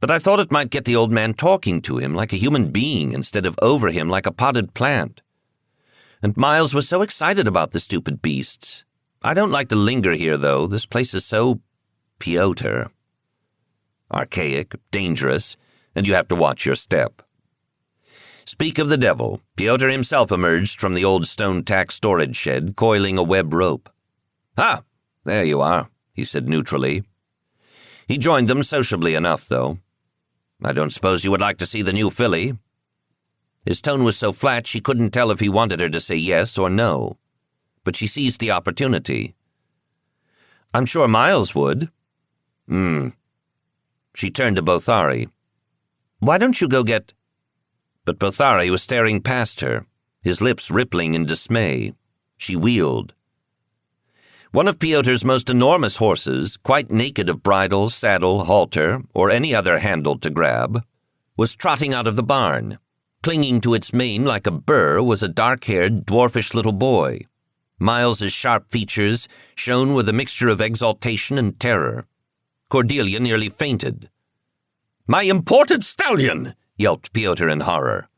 but I thought it might get the old man talking to him like a human being instead of over him like a potted plant. And Miles was so excited about the stupid beasts. I don't like to linger here, though. This place is so Piotr. Archaic, dangerous, and you have to watch your step." Speak of the devil, Piotr himself emerged from the old stone-tack storage shed, coiling a web rope. "Ah, there you are," he said neutrally. He joined them sociably enough, though. "I don't suppose you would like to see the new filly?" His tone was so flat she couldn't tell if he wanted her to say yes or no. But she seized the opportunity. "I'm sure Miles would." She turned to Bothari. "Why don't you go get—" But Bothari was staring past her, his lips rippling in dismay. She wheeled. One of Piotr's most enormous horses, quite naked of bridle, saddle, halter, or any other handle to grab, was trotting out of the barn. Clinging to its mane like a burr was a dark-haired, dwarfish little boy. Miles's sharp features shone with a mixture of exaltation and terror. Cordelia nearly fainted. "My imported stallion!" yelped Piotr in horror.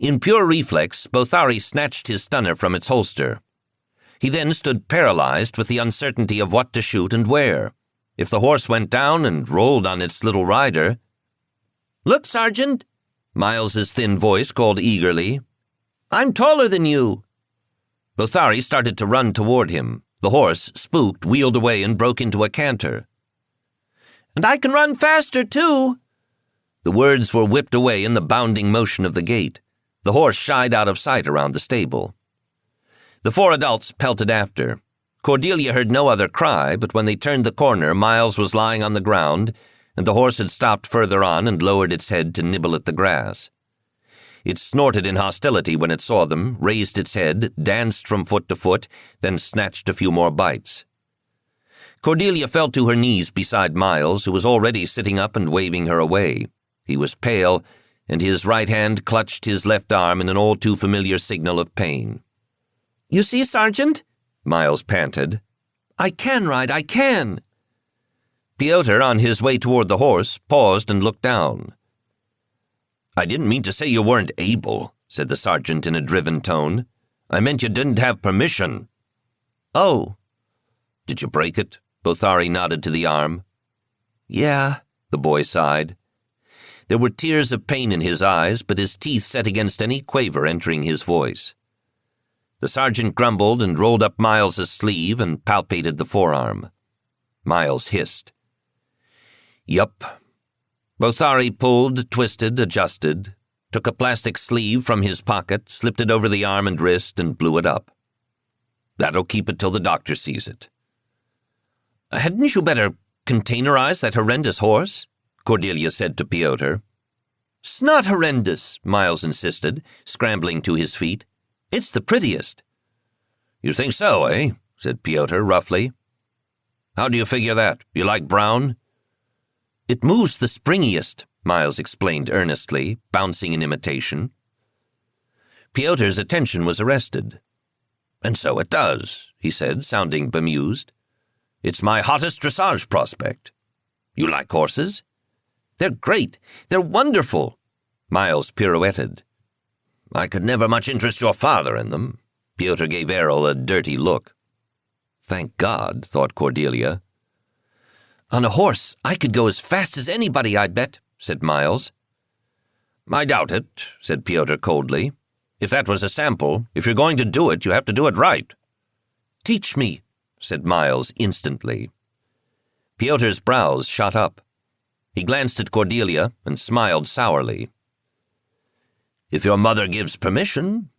In pure reflex, Bothari snatched his stunner from its holster. He then stood paralyzed with the uncertainty of what to shoot and where. If the horse went down and rolled on its little rider— "Look, Sergeant!" Miles's thin voice called eagerly. "I'm taller than you." Bothari started to run toward him. The horse, spooked, wheeled away and broke into a canter. "And I can run faster, too." The words were whipped away in the bounding motion of the gate. The horse shied out of sight around the stable. The 4 adults pelted after. Cordelia heard no other cry, but when they turned the corner, Miles was lying on the ground, and the horse had stopped further on and lowered its head to nibble at the grass. It snorted in hostility when it saw them, raised its head, danced from foot to foot, then snatched a few more bites. Cordelia fell to her knees beside Miles, who was already sitting up and waving her away. He was pale, and his right hand clutched his left arm in an all-too-familiar signal of pain. "You see, Sergeant?" Miles panted. "I can ride, I can!" Piotr, on his way toward the horse, paused and looked down. "I didn't mean to say you weren't able," said the sergeant in a driven tone. "I meant you didn't have permission." "Oh." "Did you break it?" Bothari nodded to the arm. "Yeah," the boy sighed. There were tears of pain in his eyes, but his teeth set against any quaver entering his voice. The sergeant grumbled and rolled up Miles's sleeve and palpated the forearm. Miles hissed. "Yup. Bothari pulled, twisted, adjusted, took a plastic sleeve from his pocket, slipped it over the arm and wrist, and blew it up. That'll keep it till the doctor sees it. Hadn't you better containerize that horrendous horse? Cordelia said to Piotr. It's not horrendous, Miles insisted, scrambling to his feet. It's the prettiest. You think so, eh? Said Piotr roughly. How do you figure that? You like brown? It moves the springiest, Miles explained earnestly, bouncing in imitation. Piotr's attention was arrested. And so it does, he said, sounding bemused. It's my hottest dressage prospect. You like horses? They're great. They're wonderful. Miles pirouetted. I could never much interest your father in them. Piotr gave Errol a dirty look. Thank God, thought Cordelia. On a horse, I could go as fast as anybody, I bet, said Miles. I doubt it, said Piotr coldly. If that was a sample, if you're going to do it, you have to do it right. Teach me, said Miles instantly. Piotr's brows shot up. He glanced at Cordelia and smiled sourly. If your mother gives permission.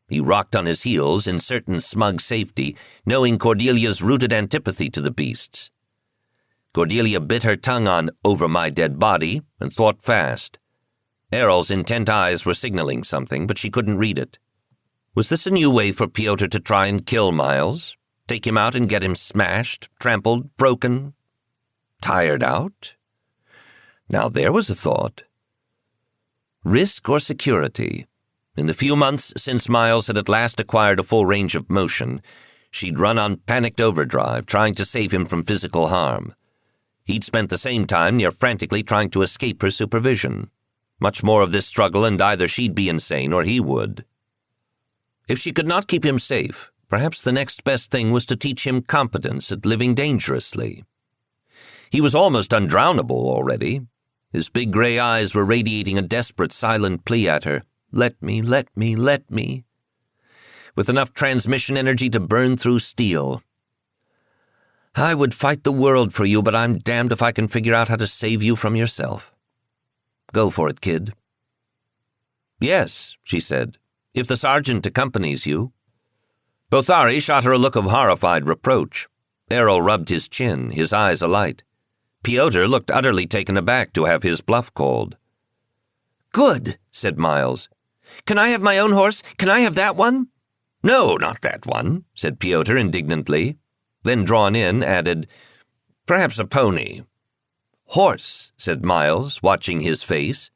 He rocked on his heels in certain smug safety, knowing Cordelia's rooted antipathy to the beasts. Cordelia bit her tongue on "over my dead body" and thought fast. Errol's intent eyes were signaling something, but she couldn't read it. Was this a new way for Piotr to try and kill Miles? Take him out and get him smashed, trampled, broken? Tired out? Now there was a thought. Risk or security? In the few months since Miles had at last acquired a full range of motion, she'd run on panicked overdrive, trying to save him from physical harm. He'd spent the same time near frantically trying to escape her supervision. Much more of this struggle, and either she'd be insane or he would. If she could not keep him safe, perhaps the next best thing was to teach him competence at living dangerously. He was almost undrownable already. His big gray eyes were radiating a desperate, silent plea at her. Let me, let me, let me. With enough transmission energy to burn through steel. I would fight the world for you, but I'm damned if I can figure out how to save you from yourself. Go for it, kid. Yes, she said, if the sergeant accompanies you. Bothari shot her a look of horrified reproach. Errol rubbed his chin, his eyes alight. Piotr looked utterly taken aback to have his bluff called. Good, said Miles. Can I have my own horse? Can I have that one? No, not that one, said Piotr indignantly. Then, drawn in, added, perhaps a pony. Horse, said Miles, watching his face.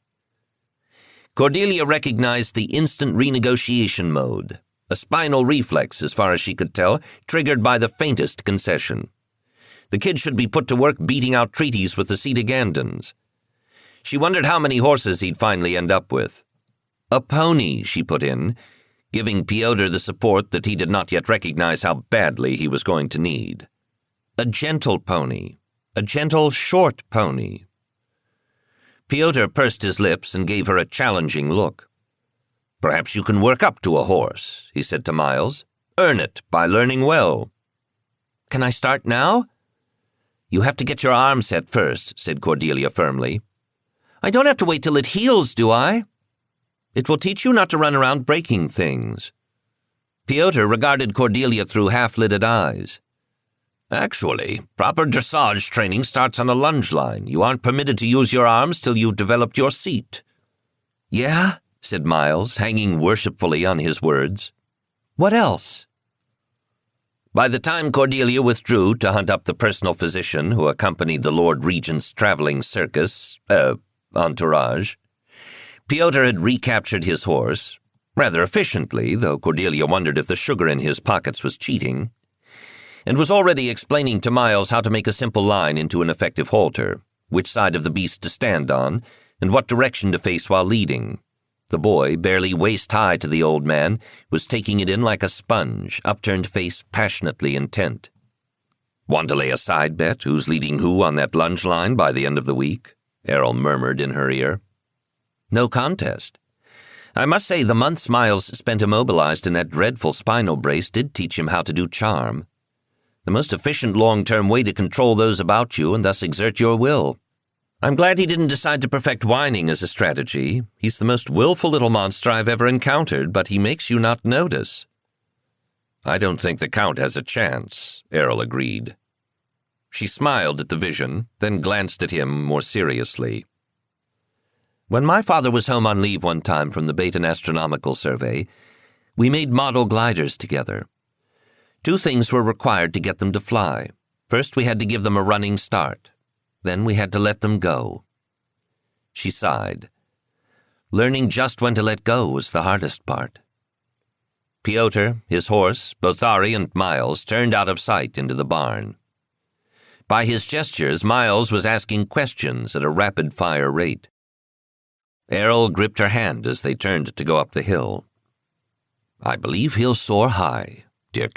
Cordelia recognized the instant renegotiation mode, a spinal reflex, as far as she could tell, triggered by the faintest concession. The kid should be put to work beating out treaties with the Seedagandans. She wondered how many horses he'd finally end up with. A pony, she put in, giving Piotr the support that he did not yet recognize how badly he was going to need. A gentle pony. A gentle, short pony. Piotr pursed his lips and gave her a challenging look. Perhaps you can work up to a horse, he said to Miles. Earn it by learning well. Can I start now? You have to get your arm set first, said Cordelia firmly. I don't have to wait till it heals, do I? It will teach you not to run around breaking things. Piotr regarded Cordelia through half-lidded eyes. Actually, proper dressage training starts on a lunge line. You aren't permitted to use your arms till you've developed your seat. Yeah, said Miles, hanging worshipfully on his words. What else? By the time Cordelia withdrew to hunt up the personal physician who accompanied the Lord Regent's traveling circus, entourage, Piotr had recaptured his horse, rather efficiently, though Cordelia wondered if the sugar in his pockets was cheating, and was already explaining to Miles how to make a simple line into an effective halter, which side of the beast to stand on, and what direction to face while leading. The boy, barely waist-high to the old man, was taking it in like a sponge, upturned face passionately intent. Want to lay a side bet who's leading who on that lunge line by the end of the week? Errol murmured in her ear. No contest. I must say the months Miles spent immobilized in that dreadful spinal brace did teach him how to do charm. The most efficient long-term way to control those about you and thus exert your will. I'm glad he didn't decide to perfect whining as a strategy. He's the most willful little monster I've ever encountered, but he makes you not notice. I don't think the Count has a chance, Errol agreed. She smiled at the vision, then glanced at him more seriously. When my father was home on leave one time from the Baton Astronomical Survey, we made model gliders together. 2 things were required to get them to fly. First, we had to give them a running start. Then we had to let them go. She sighed. Learning just when to let go was the hardest part. Piotr, his horse, Bothari, and Miles turned out of sight into the barn. By his gestures, Miles was asking questions at a rapid-fire rate. Errol gripped her hand as they turned to go up the hill. I believe he'll soar high, dear